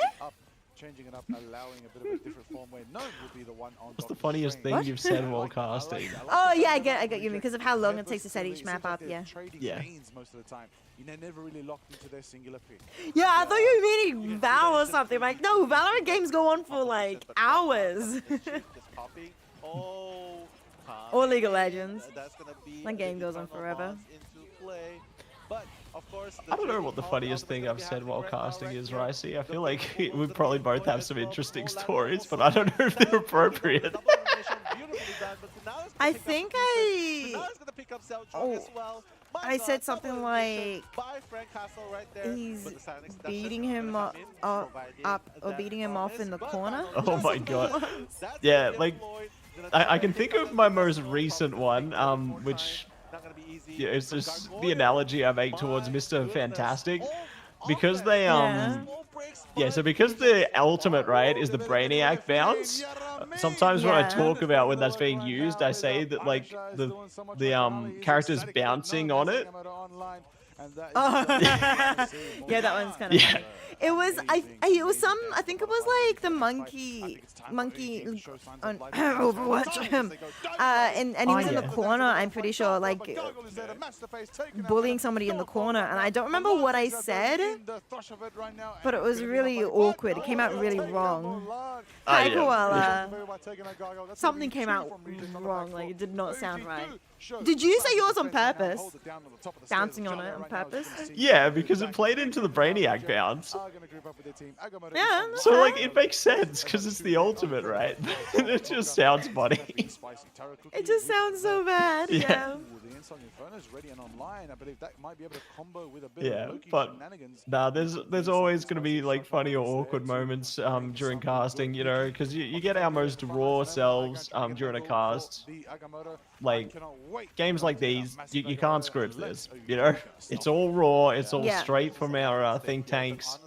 Changing it up, allowing a bit of a different form where Gnome will be the one on What's the Dr. funniest Strange. thing What? you've said while casting? Oh yeah, I get you because of how long it takes to set each map up. Yeah. Yeah. Most of the time. They're never really locked into their singular pick. Yeah, I thought you were meaning Val or something. Like, no, Valorant games go on for like hours. Or League of Legends. That game goes on forever. I don't know what the funniest thing I've said while casting is, Ricey. I feel like we probably both have some interesting stories, but I don't know if they're appropriate. I think I said something like he's beating him up or beating him off in the corner. Oh my god. Yeah, like I can think of my most recent one, which yeah, it's just the analogy I make towards Mr. Fantastic, because they so because the ultimate, right, is the Brainiac bounce. Sometimes when I talk about when that's being used, I say that like the character's bouncing on it. Oh. Yeah, that one's kind of funny. It was I think it was like the monkey on Overwatch. And he was in the corner, I'm pretty sure, like bullying somebody in the corner, and I don't remember what I said, but it was really awkward. It came out really wrong. Hi, Koala. Something came out wrong, like it did not sound right. Did you say yours on purpose? Bouncing on it on purpose? Yeah, because it played into the Brainiac bounce. Yeah. So like it makes sense because it's the ultimate, right? It just sounds funny. It just sounds so bad. Yeah. Inside Inferno's ready and online. I believe that might be able to combo with a bit Yeah, of Loki but shenanigans. nah, there's always gonna be like funny or awkward moments during casting, you know, because you get our most raw selves during a cast. Like games like these, you can't script this, you know. It's all raw. It's all Yeah. straight from our think tanks.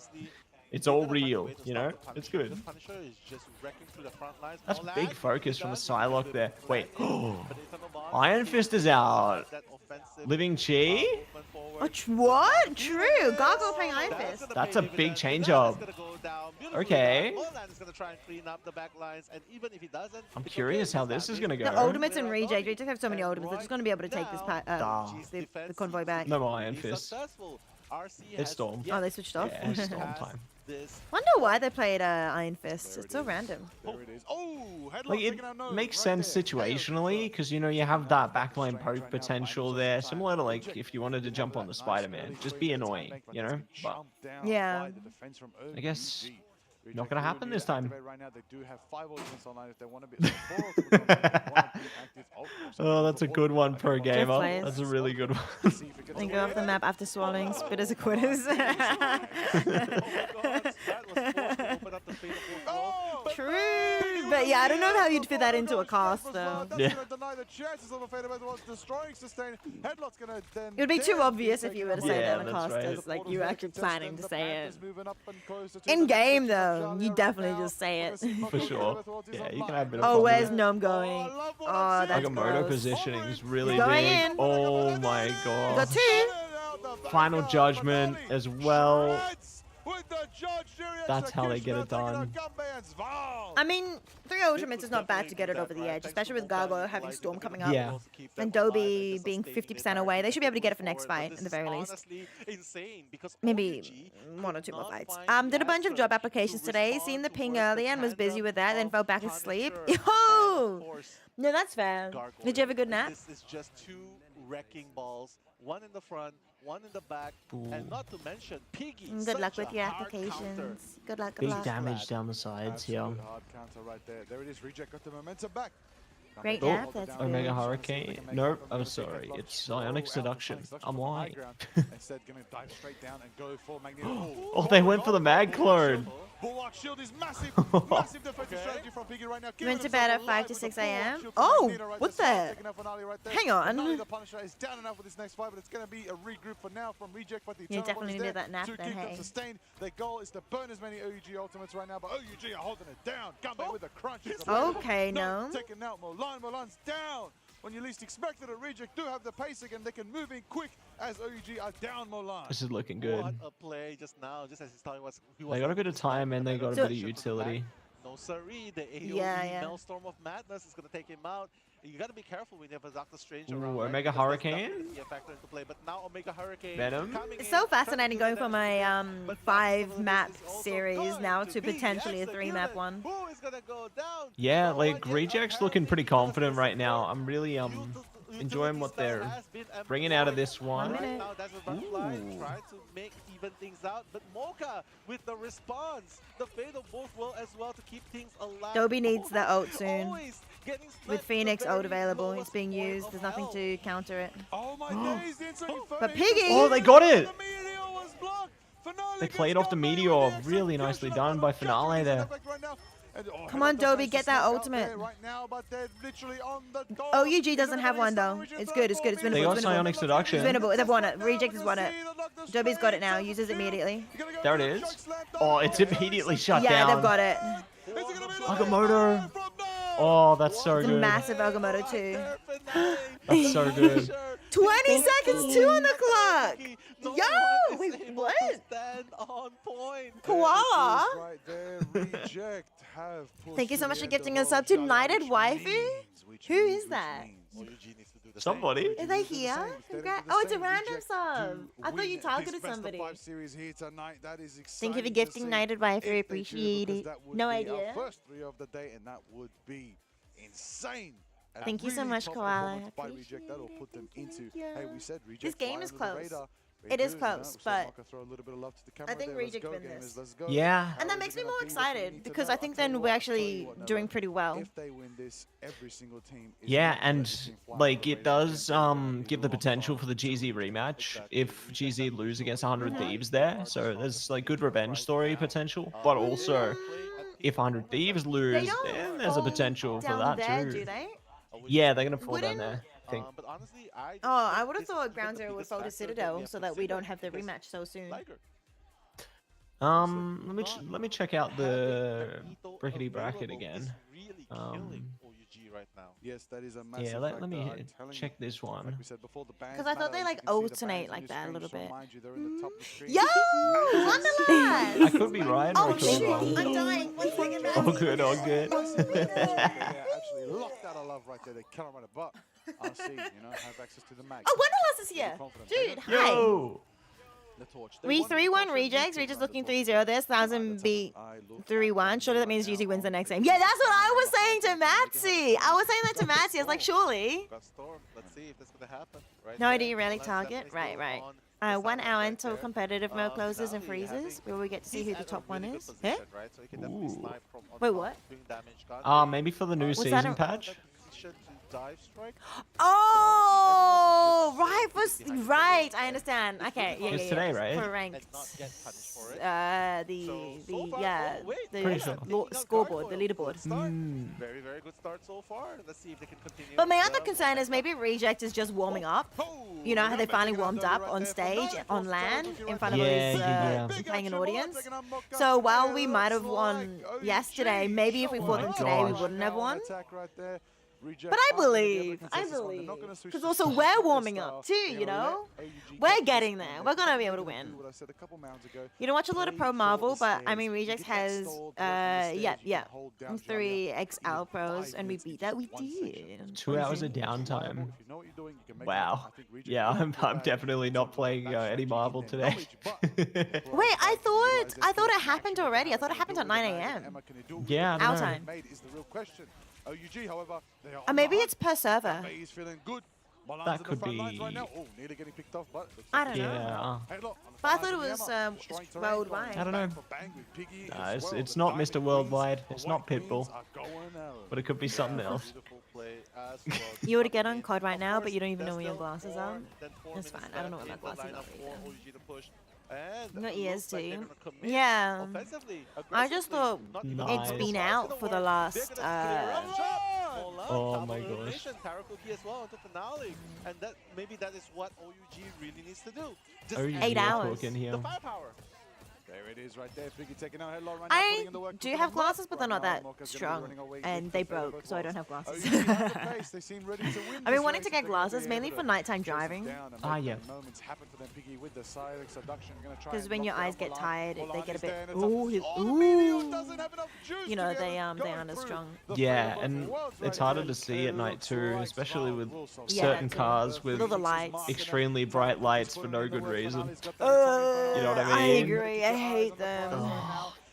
It's all real, you know. It's good. That's big focus from the Psylocke there. Wait, Iron Fist is out. Living Chi? Oh, what? True. Gargoyle playing Iron Fist. That's a big change up. Okay. I'm curious how this is gonna go. The ultimates and reject. We just have so many ultimates. They're just going to be able to take this the convoy back. No more Iron Fist. It's Storm. Oh, they switched off? Yeah, it's Storm time. Wonder why they played Iron Fist. It's so random. There it is. Oh, headlock Like, it taking out Nose makes right sense there. situationally, because, you know, you have that backline poke potential there, similar to, like, if you wanted to jump on the Spider-Man. Just be annoying, you know? But Yeah. I guess not gonna happen this time. Right now, they do have 5 ultimates online if they want to be. 4 ultimates online if they want to be active. Oh, that's a good one per gamer. players. That's a really good one. And go off the map after swallowing spitters or quitters. True. But yeah, I don't know how you'd fit that into a cast though. Yeah. It would be too obvious if you were to say Yeah, that in a that's cast. right. It's like you actually planning to say it. In game though, you definitely just say it. For sure. Yeah, you can have a bit of Oh, fun where's with it. Gnome going? Oh, that's Agamotto gross. positioning is really Going big. in. Oh my You god. got 2. Final Judgment as well. That's how they get it done. I mean, 3 ultimates is not bad to get it over the edge, especially with Gargoyle having Storm coming up. Yeah. And Dobby being 50% away. They should be able to get it for next fight, at the very least. Maybe 1 or 2 more fights. Did a bunch of job applications today. Seen the ping earlier and was busy with that, then fell back asleep. Yo! No, that's fair. Did you have a good nap? This is just 2 wrecking balls, 1 in the front, 1 in the back, and not to mention Piggy. Good luck such with a your hard counter. applications. Good luck, good Big luck. damage down the sides here. Absolute hard counter right there. There it is. Reject got the momentum back. Great Oh, nap, that's Omega good. Hurricane. Nope, I'm sorry. It's Psionic Seduction. I'm lying. Instead, going to dive straight down and go for Magneto. Oh, they went for the Mag Clone. Bulwark shield is massive. Massive defensive strategy from Piggy right now. Went to bed at 5 to 6 a.m. Oh, what's that? Hang on. The Punisher is down enough with this next fight, but it's going to be a regroup for now from Reject. But the You Eternal definitely One is needed there that nap to then, keep them hey. sustained. Their goal is to burn as many OUG ultimates right now, but OUG are holding it down. Gunbait with a crunch. Okay, no. no. Taking out Mulan. Mulan's down. When you least expected it, Reject do have the pace again. They can move in quick as OUG are down Mulan. This is looking good. What a play just now, just as he thought he was They got a bit of time and they got a bit of utility. No siree, the AoE Yeah. Maelstrom of Madness is going to take him out. You got to be careful when you have a Doctor Strange Ooh, around. right? Omega Because that's Hurricane? definitely a factor into play. But now Omega Hurricane Venom? coming It's in, so fascinating trying going to do from damage, a but 5 map is also series going now to be potentially a 3 map executed. one. Who is gonna go down? Yeah, No like one yet. Reject's looking pretty confident right now. I'm really enjoying what they're bringing out of this one. Right now, that's what Butterfly Ooh. trying to make even things out. But Mocha with the response, the fate of both will as well to keep things alive. Dobby needs the ult soon. Always getting With sniped Phoenix to the ult very available, it's lowest being point used. of There's nothing hell. to counter it. Oh my days, the Inside Inferno But is Piggy! Oh, they got it! The meteor was blocked. Finale They gets played off the gunbait Meteor. with the Really nicely execution done of by Captain Finale is there. effect right now. And, Come Headlock on, Dobby, managed to get that sneak out ultimate. there right now, but they're literally on the door. OUG doesn't have one though. It's good, it's good, it's They winnable, got it's Psionic winnable. Seduction. It's winnable, they've won it. Reject has won it. Dobby's got it now, uses it immediately. There it is. Oh, it's immediately shut Yeah, down. they've got it. Agamotto. Oh, that's so It's a good. massive Agamotto too. That's so good. 20 seconds, 2 on the clock. No Yo, one is wait, able to what? stand on point. Koala. Right there, Reject have pushed Thank you so to much the for end of gifting the us road, up to Jaya, Knighted which Waifu. means- which Who means- is that? OUG needs to do the Somebody. Is they here? Congrats. Oh, it's a random sub. I thought you targeted somebody. Thank you for gifting Knighted Waifu. Appreciate it. No idea. First 3 of the day, and that would be insane. And a Thank you so really much, top Koala. performance by Reject. That'll put them into. you. Hey, we said Reject. This game fly is under the close. radar. It is close, but I think Reject win this. Yeah. And that makes me more excited because I think then we're actually doing pretty well. If they win this, every single team is Yeah, gonna and progress in like one it way. does give the potential for the GZ rematch if GZ lose against 100 Thieves there. So there's like good revenge story potential, but also if 100 Thieves They lose, don't then there's a fall potential for down that there, too. do they? Yeah, they're gonna fall Wouldn't- down there. I think. But honestly, Oh, I would have thought Ground Zero would fall to Citadel so that we don't have the rematch so soon. Let me check out the Brickety Bracket again. Right now. Yes, that is a massive Yeah, let me factor. I'm telling you, check this one. like we said before, the bands 'Cause I thought matter. they, like, You can see the alternate bands on like your that a screen, little so bit. mind you, they're in the top of the screen. Yo, I Wonderland! could be right. or I Oh could be shit, wrong. I'm dying. 1 second, All good, all good. They're absolutely locked out of love right there. They cannot run it, but I'll see. You know, have access to the mag. Oh, Wonderlust is here. Dude, hi. Yo! The torch. We 3-1 rejects. Rejects looking 3-0. This 1,000 beat 3-1. Surely that means GZ wins the next game. Yeah, that's what I was saying to Matsy. I was saying that to Matsy. I was like, surely. Got Storm. Let's see if that's gonna happen. Right No, there. do you really Lance target? definitely Right, still right. on the 1 side hour right until there. competitive mode closes and Na'Vi freezes, having- where we get to see he's who the at a top one really good is. position, Huh? right? So he can definitely Ooh. snipe from on Wait, top, what? doing damage. Got Maybe for the new Was that season a- patch. position to dive strike. Oh, right. Right, I understand. Okay, yeah, It's yeah, today, yeah. right? For ranked. And not get punished for it. The yeah, Pretty sure. the scoreboard, the leaderboard. Very, very good start so far. Let's see if they can continue. But my other concern is maybe Reject is just warming up. You know how they finally warmed up on stage, on LAN, in front of all Yeah, these yeah. playing an audience. So while we might have won yesterday, maybe if we fought them my today, we gosh. wouldn't have won. But But I believe, because also we're warming up too, you know? We're getting there. We're gonna be able to win. You don't watch a lot of Pro Marvel, but I mean, Rejects has, 3 XL pros, and we beat that. We did. 2 hours of downtime. Wow. Yeah, I'm definitely not playing any Marvel today. Wait, I thought it happened already. I thought it happened at 9 a.m. Yeah, I Our don't know. time. OUG, however, they are Or on maybe the it's per server. hunt. Bay is feeling good. Milan's That in the could front lines right be- now. Oh, nearly getting picked off, but looks I like don't it's- know. Yeah. Hey, look, on the But I front thought it lines was of Myanmar, destroying terrain, worldwide. going I don't know. bang for bang with Piggy Nah, as well. it's The not Diamond Mr. Worldwide. Queens, It's the not White Queens Pitbull. are going out. But it could be something else. Beautiful play as well. You would get on COD right Of now, but course, you don't even know there's where your still glasses more are. than 4 That's minutes fine. I don't know left where my in the glasses lineup are for either. OG to push. And Got it ears looks like too. they're gonna commit Yeah. offensively, I just thought aggressively, not even Nice. it's been out for the last, They're gonna clear up. Molan, Oh double my gosh. elimination, Tara cookie as well into finale. And that maybe that is what OUG really needs to do. Just OUG Eight are hours. talking here. the firepower. There it is right there. Piggy taking out headlock right now, I putting in the work, do cooking have them up. glasses, but they're Right not now, that Mocha's gonna be strong, running away and with they the favor broke, of so I don't both. have glasses. OUG have the pace. They seem ready to win I've this been wanting race to if get they're gonna glasses, be mainly able for to nighttime chase us driving. down and Ah, make yeah. the moments happen for them. Piggy with the Silex seduction, gonna try Because and when your knock down eyes get Molan. tired, they Molan get a is bit. there, and it's Ooh, Meteor doesn't ooh. have enough juice You to know, be able they to go aren't as through strong. the Yeah, fate of and both worlds it's right harder there. to see at night too, especially with Yeah, certain that's it. cars with With all the lights. extremely bright lights for no good reason. You know what I I mean? agree. I hate them.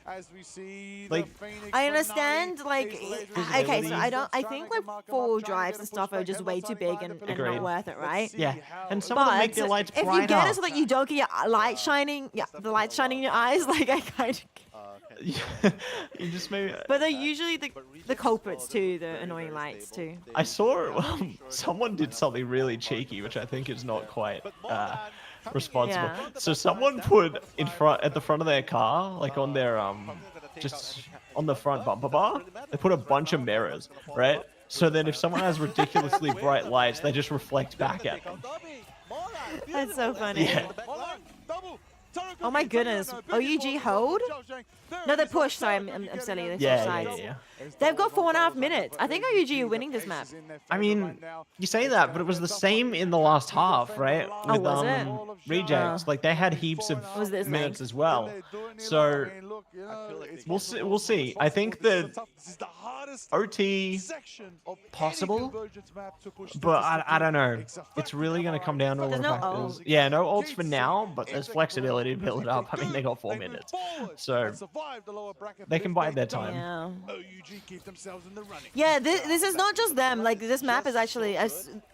As we see Like, the Phoenix I understand, finale like, is late okay, so release. I don't. I Trying think to like mark 'em up, 4-wheel trying to drives get and 'em stuff pushed are back, just headlock way too signing big line, and the Agreed. not worth it, right? Yeah, and some of them make their lights if you brighter. get it so that you don't get your light shining, yeah, the light shining in your eyes, like I kind of. You just maybe. But they're usually the culprits too, the annoying lights too. I saw someone did something really cheeky, which I think is not quite responsible. Yeah. So someone put at the front of their car, like on their just on the front bumper bar, they put a bunch of mirrors, right? So then if someone has ridiculously bright lights, they just reflect back at them. That's so funny. Yeah. Oh my goodness. OUG hold? No, they push. Sorry, I'm silly. They switch Yeah, sides. yeah. They've got 4.5 minutes. I think OUG are winning this map. I mean, you say that, but it was the same in the last half, right? Oh, was it? Rejects, like they had heaps of Was this minutes thing? as well. So we'll see. We'll see. I think that OT possible, but I don't know. It's really gonna come down to a lot There's of no factors. ult. Yeah, no ults for now, but there's flexibility ability to build it up. I mean, they got 4 minutes, so they can bide their time. Yeah. OUG keep themselves in the running. Yeah, this is not just them. Like, this map is actually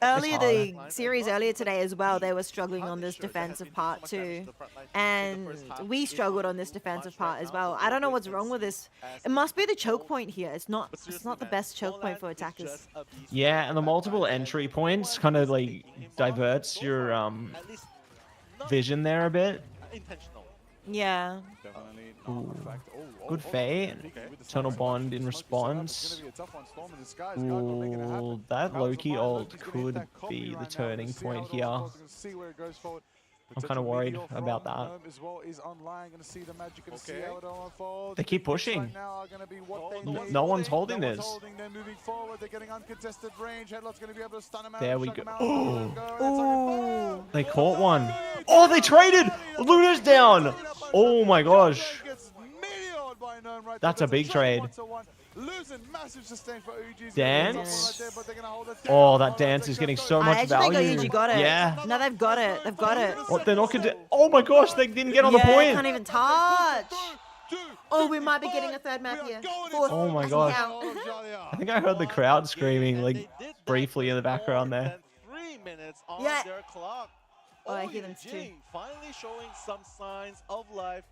earlier the series earlier today as well. They were struggling on this defensive part too, and we struggled on this defensive part as well. I don't know what's wrong with this. It must be the choke point here. It's not the best choke point for attackers. Yeah, and the multiple entry points kind of like diverts your vision there a bit. Intentional. Yeah. Good fate. Eternal Bond in response. Ooh, that Loki ult could be the turning point here. I'm kind of worried about that. They keep pushing. No one's holding this. There we go. Oh, they caught one. Oh, they traded. Luna's down. Oh my gosh. That's a big trade. Dance. Oh, that dance is getting so much I value. actually think OUG got it. Yeah. No, they've got it. They've got it. What, they're not gonna. Oh my gosh, they didn't get on the Yeah, point. can't even touch. Oh, we might be getting a third map here. Fourth. Oh my Actually, gosh. now. I think I heard the crowd screaming like briefly in the background there. 3 minutes on Yeah. their clock. Oh, I hear them too. OUG finally showing some signs of life.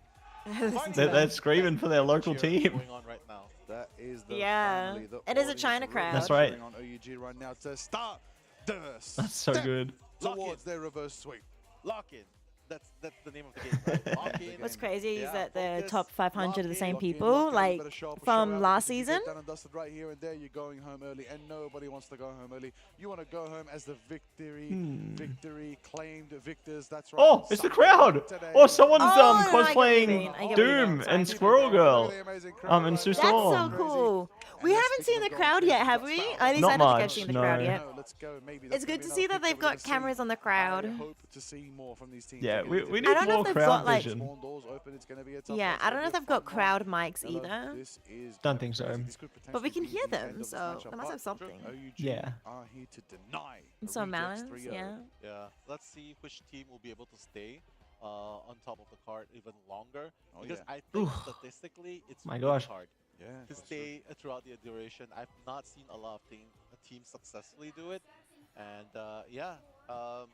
They're screaming for their local team. Going on right now. That is the Yeah. family, the It is a audience China really crowd. That's right. cheering on OUG right now to start the That's so step good. towards their reverse sweep. Lock in. That's the name of the game, right? Lock in. What's crazy is Yeah, that the focus, top 500 are the lock same in, people, like from last If you season. get done and dusted right here and there, you're going home early, and nobody wants to go home early. You want to go home as the victory claimed victors. That's right. Oh, it's the crowd. Today. Oh, someone's Oh, no, I get what you cosplaying mean. I get what you Doom mean. Sorry. and Squirrel Girl. And Sue That's so Storm. cool. We haven't seen the crowd yet, have we? At least Not I don't think I've much, seen the no. crowd yet. Let's go. Maybe It's good to see that they've got cameras on the crowd. hope to see more from these teams. Yeah, we I need don't know more if they've crowd got, like- vision. Yeah, I don't know if they've got crowd mics either, Don't think so. but we can hear them, so they must have something. Yeah. Are here to deny Some Rejects balance, 3-0. yeah. Yeah, let's see which team will be able to stay on top of the card even longer. Oh, Because yeah. I think statistically, it's My really gosh. hard Yeah, to that's stay throughout the duration. I've not seen a lot of teams successfully do it, and yeah.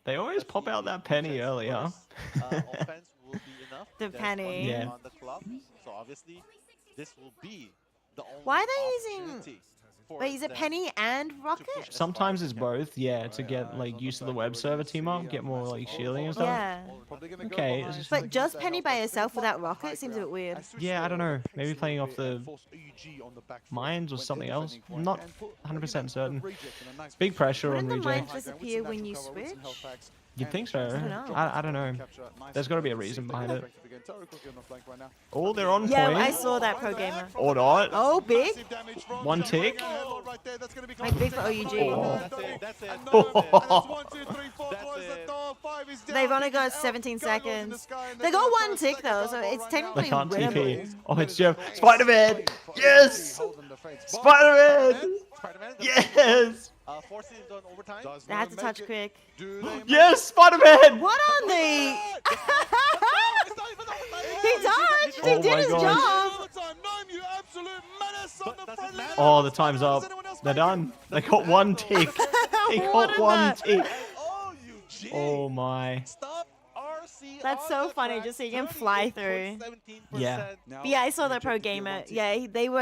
They always let's pop see out that who penny rejects early, huh? first. Offense will be enough. The There's penny. one Yeah. on the clock, so obviously this will be the only Why are they using- opportunity for Wait, is it them Penny and to Rocket? push as Sometimes far it's as they can. both, yeah, to get like used to the web server team up, get more like shielding and stuff. Yeah. Probably gonna go Okay, behind, it's just- But looking just to Penny help by us herself finish without on the Rocket high seems a bit ground. weird. As Swiss Yeah, I don't Roll know. takes Maybe it playing away off the and force OUG on the back foot mines or when something they're else. defending I'm point not and put 100% certain. Reject in a nice Big position. pressure on Wouldn't the Reject. mines disappear when you switch? You'd think so. I don't know. There's got to be a reason behind it. Oh, they're on Yeah, point. I saw that pro gamer. Or not. Oh, big. One tick. Like big for OUG. Oh. That's it. They've only got 17 seconds. They got one tick though, so it's They technically can't winnable. TP. Oh, it's Jeff. Spider-Man. Yes. Spider-Man. Spider-Man. Yes. Forcing him to an overtime. They had to touch quick. Yes, Spider-Man. What on the? He touched. Oh He did my his gosh. job. Oh, the time's up. They're done. They got one tick. They What got in one the- tick. OUG. Oh my. Stop RC. That's on so the funny track, just seeing him fly through. 38.17%. Yeah. But yeah, I saw that pro gamer. Yeah, they were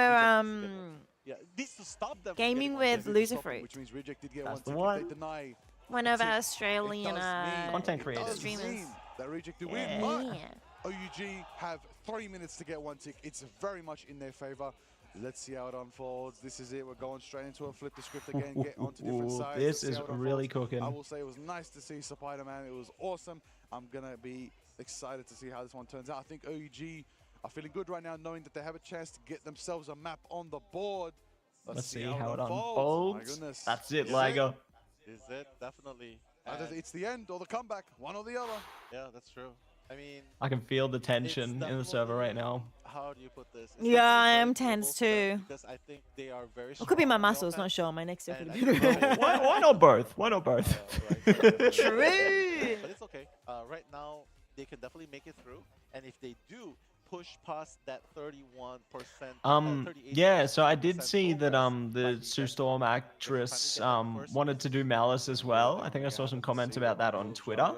Yeah, this to stop them from gaming getting with one Lucifer, Which means Reject did get That's one the tick. If one. they deny, one of our Australian Content creators. streamers. that Reject do win. But Yeah. OUG have 3 minutes to get one tick. It's very much in their favor. Let's see how it unfolds. This is it. We're going straight into a flip the script again. Get onto different Ooh, sides. this Let's see is how it really unfolds. cooking. I will say it was nice to see Spider-Man. It was awesome. I'm gonna be excited to see how this one turns out. I think OUG are feeling good right now, knowing that they have a chance to get themselves a map on the board. Let's see how it My unfolds. goodness. That's it, Is Liger. Is it? Definitely. Either And it's the end or the comeback, one or the other. yeah, that's true. I mean, I can feel the tension in the server right now. how do you put this? It's Yeah, I definitely am very tense difficult too. because I think they are very It could be my strong on muscles, not offense. sure. My neck's And definitely I think- bigger. Why not both? Why not both? Right. True. But it's okay. Right now, they can definitely make it through. And if they do push past that 31%, Yeah, so I did see that the Sue Storm actress wanted to do Malice as well. I think I saw some comments about that on Twitter.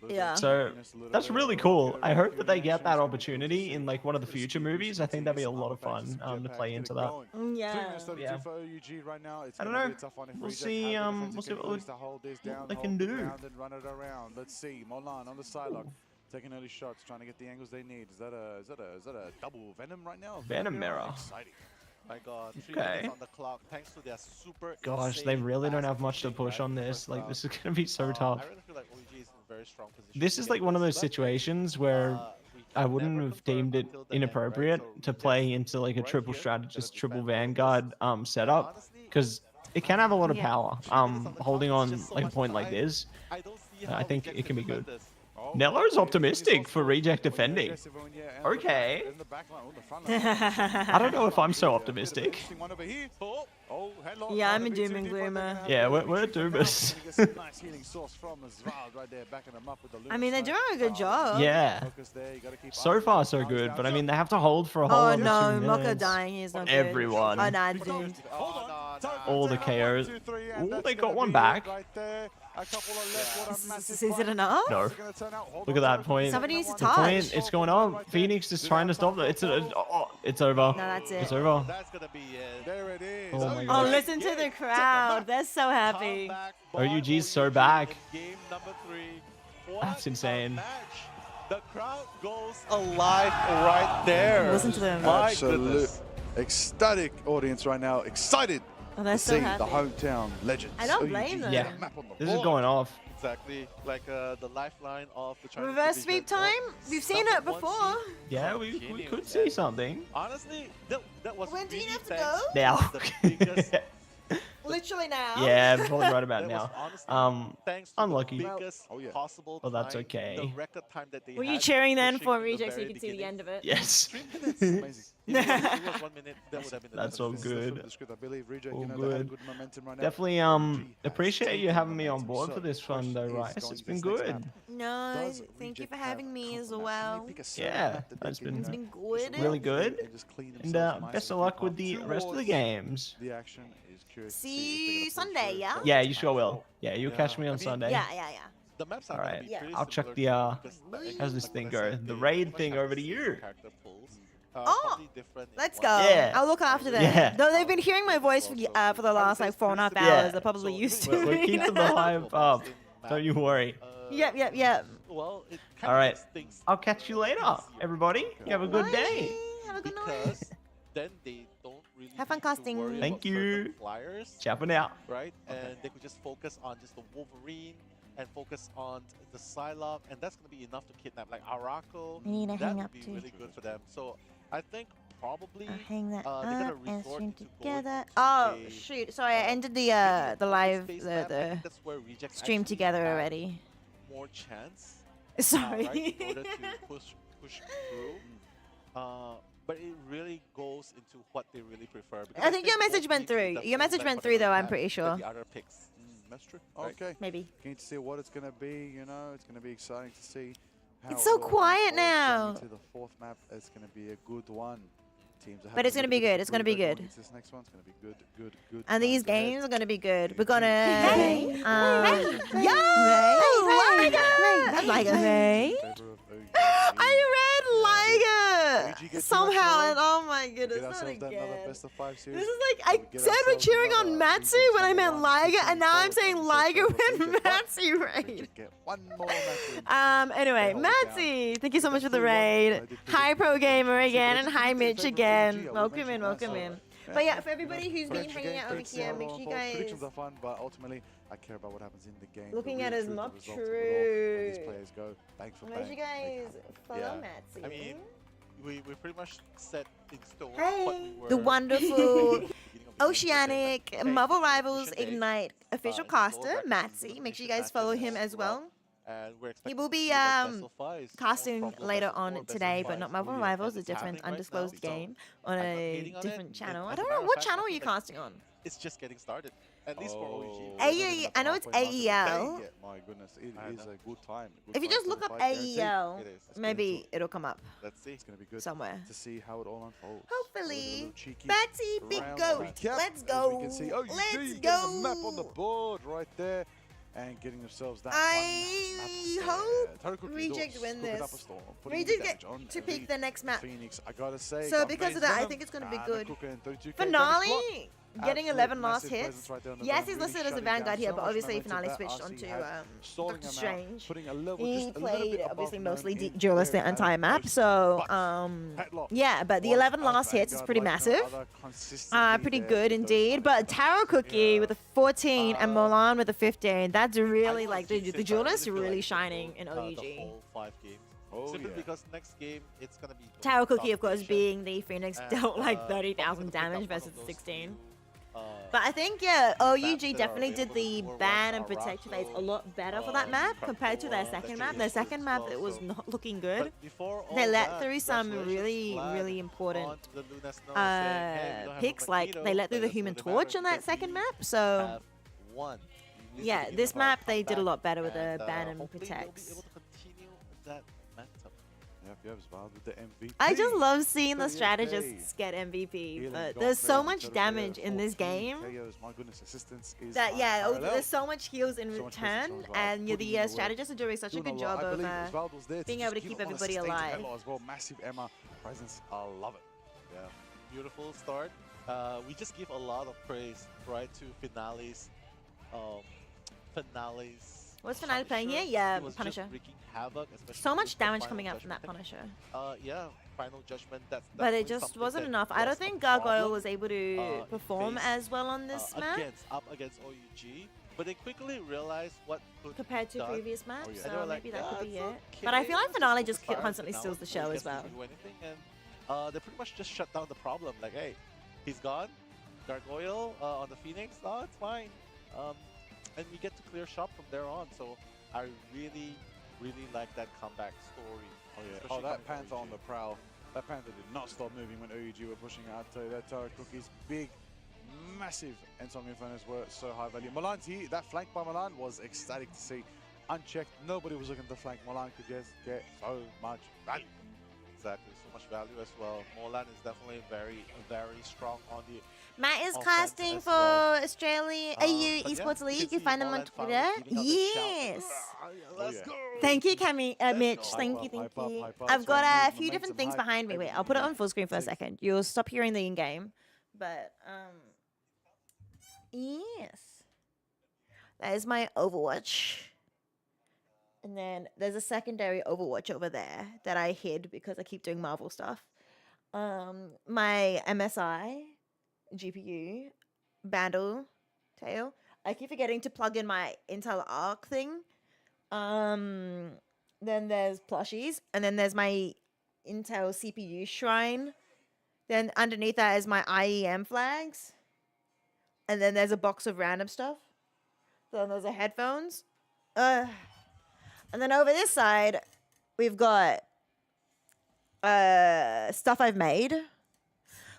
Yeah. So that's really cool. I hope that they get that opportunity in like one of the future movies. I think that'd be a lot of fun to play into that. Yeah. Yeah. For OUG right now. It's I don't gonna know. be a tough one if We'll Reject see, have the defensive we'll see what capabilities to hold this down, they hold can the do. ground and run it around. Let's see. Molan on the sidelock. Taking early shots, trying to get the angles they need. Is that a double venom right now? Venom mirror. Exciting. My God, 3 Okay. minutes on the clock thanks to their super. Gosh, they insane really don't fast have much to pushing, push right, on in the this. first Like, round. this is gonna be so tough. I really feel like OG is in a very strong position. This to is get like one of this those done. situations where We I can wouldn't never have confirm deemed it until the end, right? inappropriate So to we play just into like a right triple here, strategist, gonna triple defend our vanguard focus. setup, Honestly, because it can have a lot of Yeah. power. 3 minutes on the Holding clock on is just so like a much point like time. this, I don't see I how think Reject it can be defend good. this. Nello's optimistic for Reject defending. Okay. I don't know if I'm so optimistic. Yeah, I'm a doom and gloomer. Yeah, we're doomers. I mean, they're doing a good job. Yeah. So far, so good. But I mean, they have to hold for a whole Oh other no, 2 Mokka minutes. dying is not good. Everyone. Oh, nah, doomed. All the KOs. Ooh, they got one back. Is it enough? No. Look at that point. Somebody needs to The point, touch. it's going on. Phoenix is trying to stop it. It's over. No, that's it. It's over. That's gonna be it. There it is. Oh my Oh, gosh. listen to the crowd. They're so happy. OUG's so back. Game number 3. That's insane. Match. The crowd goes alive right there. Listen to them. My Absolute goodness. ecstatic audience right now. Excited Oh, they're to so see happy. the hometown legends. I don't OUG blame them. Yeah. map on the This is board. going off. Exactly, like the lifeline of the Chinese Reverse division. sweep time? We've seen it Number 1 before. seed. Yeah, we could see something. Honestly, that was When do you really have to thanks go? Now. to the biggest Literally now. Yeah, I'm probably right about That now. was honestly thanks to Unlucky. the biggest Oh, yeah. possible Well, that's time, okay. The record time that they Were you had cheering then pushing for in the Reject so you very could see the beginning. end of it? Yes. 3 minutes. Amazing. If it was 1 minute, that would have been the That's death all of This this. is the good. flip of the script. I believe Reject, All you know, they had good. good momentum right now. Definitely OUG has appreciate you taken having me on momentum. board So for this the fun question though, is, Rice. going It's to been this next good. map, No, does thank you Reject for have having a me as proper map? Can well. they pick a certain Yeah, map that they that's can, been you know, It's been just good. really good. and just clean And themselves nice best of and luck keep with up the rest of the towards games. The action is curious to See if you they're gonna pull Sunday, through. yeah? But Yeah, the you sure match will. itself, Yeah, you'll Yeah, catch me I on mean, Sunday. Yeah, yeah, yeah. The maps are All gonna right. be pretty I'll check similar the, to because, like, how's this like thing what I go? said, The they raid pretty much thing have over to the you. same character pools. Oh, Probably different in Let's one go. way. Yeah. I'll look after them. Yeah. Though they've been hearing my voice for the last like 4.5 hours. Yeah. They're probably used to We're it. keeping the hype up. Don't you worry. Yep, yep, yep. Well, it All kind right. of makes things I'll catch you later, everybody. You have a good day. Bye. Have a good night. because then they don't really Have fun need to casting. worry Thank about certain you. flyers, Ciao for now. right? And they could just focus on just the Wolverine and focus on the Psylocke, and that's going to be enough to kidnap. Like Arako, I need to that hang would up be too. really good for them. So I think probably I'll hang that they're up gonna and resort stream to going together. into Oh a, shoot! Sorry, I ended the live the that's where Reject stream actually together have already. more chance. Sorry. Right, in order to push through. But it really goes into what they really prefer. Because I think your both message went teams will through. Your definitely message like went whatever through though. I'm map pretty that sure. The other picks. That's true. Right. Okay. Maybe. Keen to see what it's going to be, you know. It's going to be exciting to see how It's it so all quiet unfolds now. going into the fourth map. It's going to be a good one. Teams are But it's having gonna a be bit of good. a It's gonna be breather good. going into This next one's going to be good, good, good. And these times ahead. games are gonna be good. We're gonna Ray. yo Liger. In favor of OUG. I read OUG Liger get somehow, too much and oh my Get goodness, not ourselves that another again. best of 5 series. This is like I We get said we're ourselves cheering on another Matsu regions when I number meant 1, Liger, 2, and now 3, I'm 4, saying and Liger so when forth. Matsu They raid. just get one more match win. Anyway, hold it down. Matsu, thank you so much for the Definitely raid. one. I did Hi predict Pro Gamer it. again, and She hi predicted Mitch in favor of again. OUG. I Welcome mentioned in, that, welcome so- in. But yeah, for everybody who's been Predictions hanging out over predictions here, are make all sure you fun. guys Predictions are fun, but ultimately, I care about what happens in the game. the looking real at his truth, the mock results of it all, where these true. players go bang for Make bang. sure you guys follow Yeah. Matsu. I mean, we pretty much set in stone Hey, what we were the wonderful beginning of the game, Oceanic saying, Marvel hey, Rivals Ocean Day, Ignite official in caster, World Records, Matsu. Make sure you guys follow him as well. And we're He expecting will to be see, like, best of fives casting from World later Best of on Four, Best of today, but Fives, not Marvel really, Rivals, and a it's different happening right now, undisclosed so game on I'm not a hating on different it. channel. I As a don't matter know of what fact, channel I are you feel like casting on. It's just getting started. At least for OEG. AE, I know it's AEL. My goodness, it is a good time. If you just look up AEL, It is. It's maybe it'll come up Let's see. It's going to be good somewhere. to see how it all unfolds. Hopefully. Cheeky Batsy, big round goat. recap, Let's as go. We can see, OUG Let's getting go. the map on the board right there and getting themselves that I one map hope there. Totally Reject Doors win cooking up this. a storm, putting the Reject damage get on to pick the next map. Phoenix, I gotta say. So got because Maze of that, I Venom, think it's going to be and good. Cooker and 32K damage block. Finale, getting Absolute 11 last massive hits. presence right there on the Yes, zone, he's really listed as a shutting Vanguard down here, so but much obviously momentum Finale that switched RC onto has, stalling Doctor them out, Strange. putting a level He just a little bit played above obviously known mostly in duelist the their entire map, most so Padlock yeah, but the was 11 a last hits is Vanguard pretty like no massive. other, consistently Pretty there good with those indeed. kind of But stats. Taro Cookie with a 14 and Mulan with a 15, that's really know like it's the G6, duelists I are feel really like shining in the OUG. whole 5 games. Oh, Simply yeah. because next game it's gonna be Taro Cookie, of course, domination, being the Phoenix, and, dealt like probably 30,000 gonna pick up damage one of versus those 16. two, But I think, yeah, maps OUG that are definitely did available the for ban and one protect phase a Arato, lot better for that map compared to their second map. Their second map, it was not looking good. But before all They let that, through some congratulations, Vlad, really important on the Luna Snow saying, "Hey, we don't have a picks, like Magneto, they let through but the it Human doesn't really Torch on matter that second because map, we so have won. We need yeah, to give this them a map they did a comeback, lot better with the and, ban and hopefully they'll be protects. able to continue that momentum. Yep, Val with the MVP. I just love seeing the 38K. strategists get MVP, Healing but got there's so crazy, much total damage player, in this 14 game KOs. My goodness, assistance is that yeah, unparalleled. there's so much heals in So much return, presence as well, and putting in the work, strategists are doing such a doing good lot. job I of believe Osvaldo was there being just able to give keep it on a everybody stage alive. Elo as well. Massive Emma presence. I love it. Yeah, beautiful start. We just give a lot of praise, right, to Finale's. What's Finale playing here? Punisher. Yeah, He was just Punisher. wreaking havoc, especially So with much the damage Final coming out from that Judgment. Punisher. Yeah, Final Judgment. That's But it definitely just something wasn't that enough. I don't was a think Gargoyle problem, was able to in perform phase, as well on this map up against OUG, but they quickly realized what could compared to done. previous maps, yeah. so And they were like, maybe that could be "Yeah, it. it's But I feel like okay, Finale let's just fire constantly Finale, steals the show nobody as gets well. to do anything, and they pretty much just shut down the problem. Like, hey, he's gone. Gargoyle on the Phoenix. Oh, it's fine. And we get to clear shop from there on. So I really like that comeback story. Oh yeah. especially Oh, that coming from Panther on OUG. the prowl. That Panther did not stop moving when OUG were pushing out. That Taro Cookie's big, massive Ensong Infernos were so high value. Milan's here. That flank by Milan was ecstatic to see. Unchecked. Nobody was looking to flank. Milan could just get so much value. Exactly, so much value as well. Molan is definitely very strong on the. Matt is offense casting as for well. Australia AU But yeah, Esports you League. can You see find them on Molan finally Twitter. giving out the shout. Yes. Let's yeah. go. Thank you, Cami, Mitch. Hype Thank up, you, thank hype up, you. hype up. I've So got a momentum, few different things hype, behind me. Wait, everything, I'll put it yeah. on full screen for a Six. second. You'll stop hearing the in-game. But, yes. That is my Overwatch. And then there's a secondary Overwatch over there that I hid because I keep doing Marvel stuff. My MSI GPU bundle tail. I keep forgetting to plug in my Intel Arc thing. Then there's plushies, and then there's my Intel CPU shrine. Then underneath that is my IEM flags. And then there's a box of random stuff. Then those are headphones. And then over this side, we've got stuff I've made.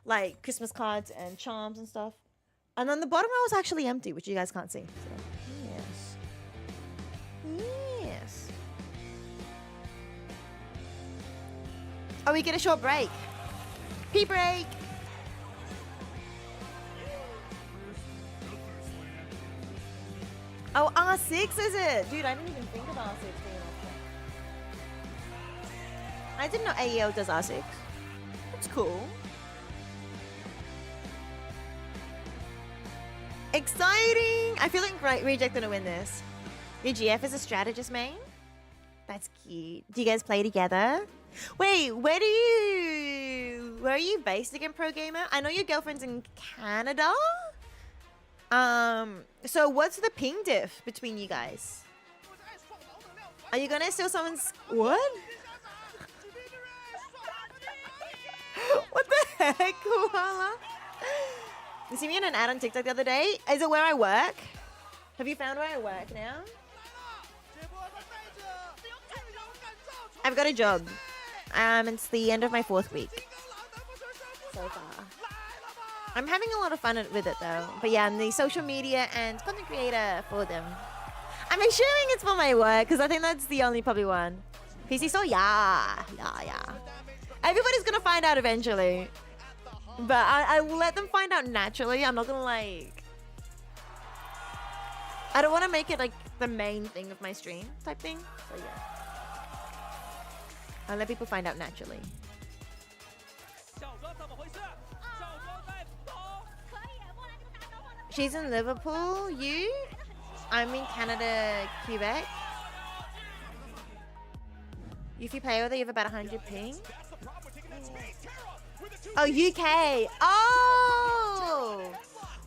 Like Christmas cards and charms and stuff. And then the bottom row is actually empty, which you guys can't see. So, yes. Yes. Oh, we get a short break. Pee break. Oh, R6 is it? Dude, I didn't even think of R6 being on. I didn't know AEL does R6. That's cool. Exciting! I feel like Reject gonna win this. Your GF is a strategist main? That's cute. Do you guys play together? Wait, where are you based again, Pro Gamer? I know your girlfriend's in Canada. So what's the ping diff between you guys? Are you gonna steal someone's what? What the heck, Koala? You see me in an ad on TikTok the other day? Is it where I work? Have you found where I work now? I've got a job. It's the end of my 4th week so far. I'm having a lot of fun with it though. But yeah, I'm the social media and content creator for them. I'm assuming it's for my work because I think that's the only probably one. PC so yeah. Everybody's gonna find out eventually. But I will let them find out naturally. I'm not gonna like... I don't want to make it like the main thing of my stream type thing. So yeah. I'll let people find out naturally. She's in Liverpool. You? I'm in Canada, Quebec. If you play with her, you have about 100 ping. Oh, UK. Oh!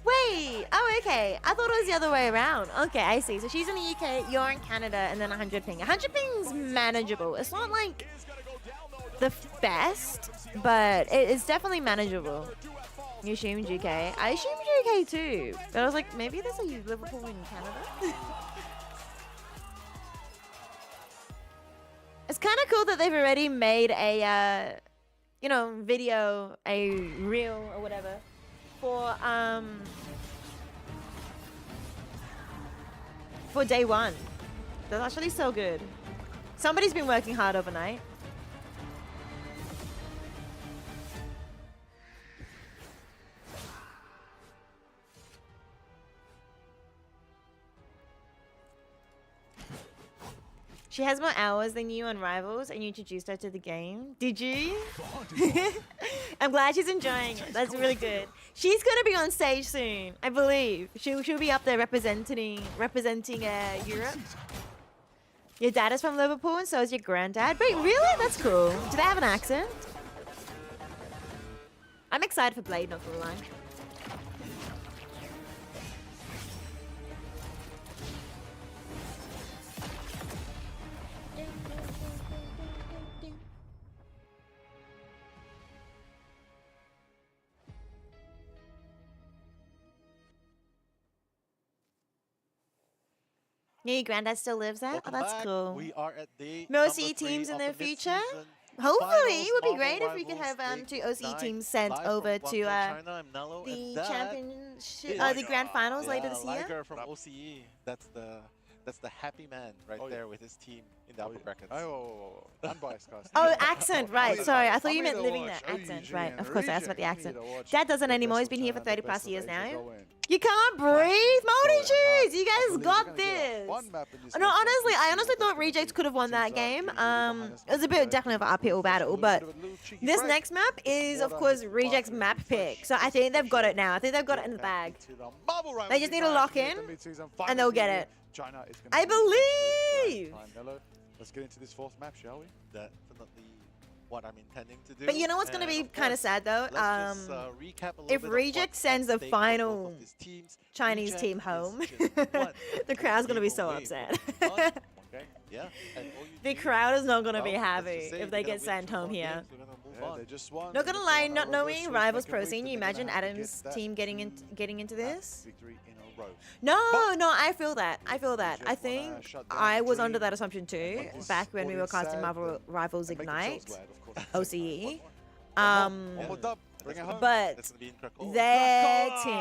Wait. Oh, okay. I thought it was the other way around. Okay, I see. So she's in the UK, you're in Canada, and then 100 ping. 100 ping's manageable. It's not like the best, but it's definitely manageable. You assumed UK. I assumed UK too. But I was like, maybe there's a Liverpool in Canada. It's kind of cool that they've already made a, you know, video, a reel or whatever, for day one. That's actually so good. Somebody's been working hard overnight. She has more hours than you on Rivals, and you introduced her to the game. Did you? I'm glad she's enjoying it. That's really good. She's gonna be on stage soon, I believe. She'll be up there representing Europe. Your dad is from Liverpool, and so is your granddad. Wait, really? That's cool. Do they have an accent? I'm excited for Blade, not gonna lie. Yeah, your granddad still lives there? Welcome Oh, that's back. cool. We are at day More number OCE 3 teams in of the the future? mid-season Hopefully, finals, it would be Marvel great if we could Rivals have Day two OCE 9, teams sent live over from to Guangzhou, China. I'm Nello, the and that championship, is the grand finals later yeah, this year. Liger from OCE. That's the happy man right there with his team in the upper brackets. Oh, unbiased, guys. Oh, accent, right. Sorry, I thought you I'm meant here to living watch there. Accent, OEG right. and Of course, I asked about the Reject. I'm accent. here to watch Dad doesn't the anymore. best He's been of here for China, 30 the plus best of years Asia now. go in. You can't breathe, Moldy Cheese. You I guys believe got we're gonna get this. one map in this No, next one. honestly, I See honestly what thought that's gonna Rejects do. could have won that Teams game. up, behind us, It was a bit definitely of an uphill battle, but A little cheeky this break. next map is, of course, Rejects map pick. So I think they've got it now. I think they've got it in the bag. To the Marvel Rivals They just need to Ignite lock to get in, the mid-season and finals they'll get here. it. China is gonna I be the believe. time. Nello, let's get into this fourth map, shall we? Definitely what I'm intending to do. But you know what's going to And be of kind of course, sad, though? let's just, recap a little If bit of Reject what's sends at the stake for both final of these teams. Chinese Reject team is home, just one the crowd's going to be game so away upset. from one. Okay, yeah. And The OUG, crowd is not going to be well, let's happy just say if we're they gonna get win sent 2 home more here. games, we're gonna move Yeah, on. they just won. Not gonna They lie, just not won our knowing reverse Rivals sweep, Pro make a Scene, week, you and we're imagine gonna have to Adam's get that team getting into that this? victory in a row. No, I feel that. I feel that. I Just wanna think shut down I was Dream. under that assumption too, This back when we were audience casting sad, Marvel but Rivals they make themselves Ignite, glad, of course. OCE. One more dub. Bring it home. But That's gonna be in Krakow. their Krakow! team,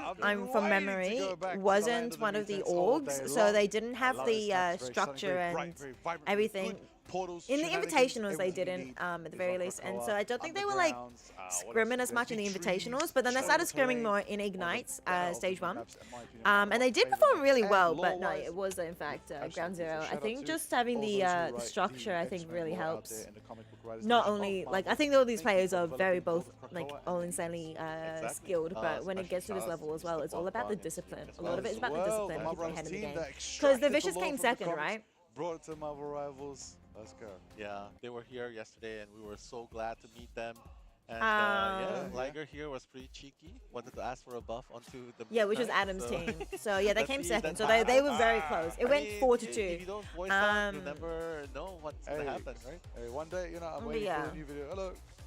I've been I'm from waiting to memory, go back to the land wasn't of one the of the mutants all orgs, day so long. they didn't have love the this map. It's very structure sunny, very bright, and very vibrant, everything. good portals, In the shenanigans, invitationals they everything you didn't, need at the is very on least, and Krakoa. so I don't think they were like Undergrounds, what scrimming else? as much in the There's big invitationals, trees, but then they started shoulder scrimming terrain, more in one of the Ignites, better of stage the 1. maps, in my opinion, And they did favourite perform really and well, but no, lore-wise, it was in fact Ground absolutely. Zero. So I shout out think to just having all the those who write structure, I think X-Men really lore out helps. there and the comic book writers. Not Thank you only both, like I Marvel. think all these Thank you players for are very developing both like Krakoa all and insanely Exactly. skilled, but when it Special gets to this shouts level as to well, Mr. it's all about the Bonfire discipline. as A lot of well. it's about the Well, discipline the and keeping Marvel your head in the team game. that Because extracted the the Vicious lore came from the second, comics, right? Brought it to Marvel Rivals. Let's go. Yeah, they were here yesterday, and we were so glad to meet them. And yeah, Liger here was pretty cheeky. Wanted to ask for a buff onto the Yeah, which was Midnight, Adam's so team. So yeah, they let's came see, second. let's So they were battle. very close. It I went mean, 4 to if 2. you don't voice out, you Um, never know what's gonna happen, right? Hey, one day, you know, I'm but waiting yeah. for a new video. Hello.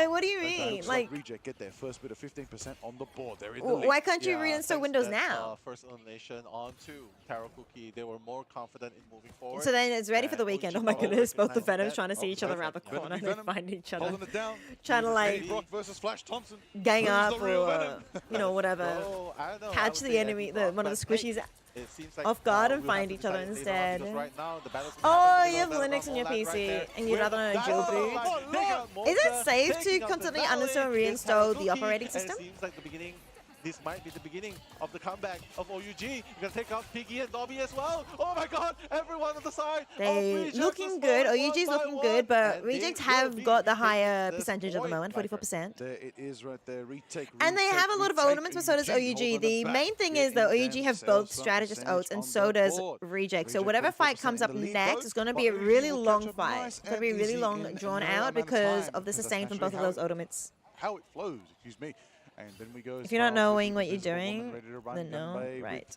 Wait, what do you But mean? looks Like, Reject get their first bit of 15% on the board. They're in the why lead. can't you Yeah, reinstall thanks Windows to now? First elimination onto Taro Cookie, they were more confident in moving forward. So then it's ready for the And weekend. Oh Uchi my Pro goodness, both the recognizing Venoms that. trying to see Oh, each other that's around the right. corner. Venom v They Venom, find each other. holding it down. Trying to Eddie like Brock versus Flash Thompson. gang Who's up the real or Venom? you know whatever. Oh, I don't know. I Catch would the say enemy, Eddie Brock, one of the but, hey, squishies It seems like Off guard now and we'll have find to each other decide later on, because instead. right now, the battle's Oh, happening you in the have middle Linux of on your Battleground PC right there, and you'd with rather run a that dual battle boot. line taking out Is it Mocha, safe to taking out the constantly Denali, uninstall this reinstall the Haruki, operating and system? It seems like the beginning. This might be the beginning of the comeback of OUG. You're gonna take out Piggy and Dobby as well. Oh my god, everyone on the side. They looking good. OUG's looking good, but Reject have got the higher percentage at the moment, 44%. There it is right there. Retake, And they have a lot of ultimates, but so does OUG. The main thing is that OUG have both strategist ults, and so does Reject. So whatever fight comes up next is going to be a really long fight. It's going to be really long, drawn out because of the sustain from both of those ultimates. How it flows, excuse me. And then we go. If you're not knowing what you're doing, then no, right.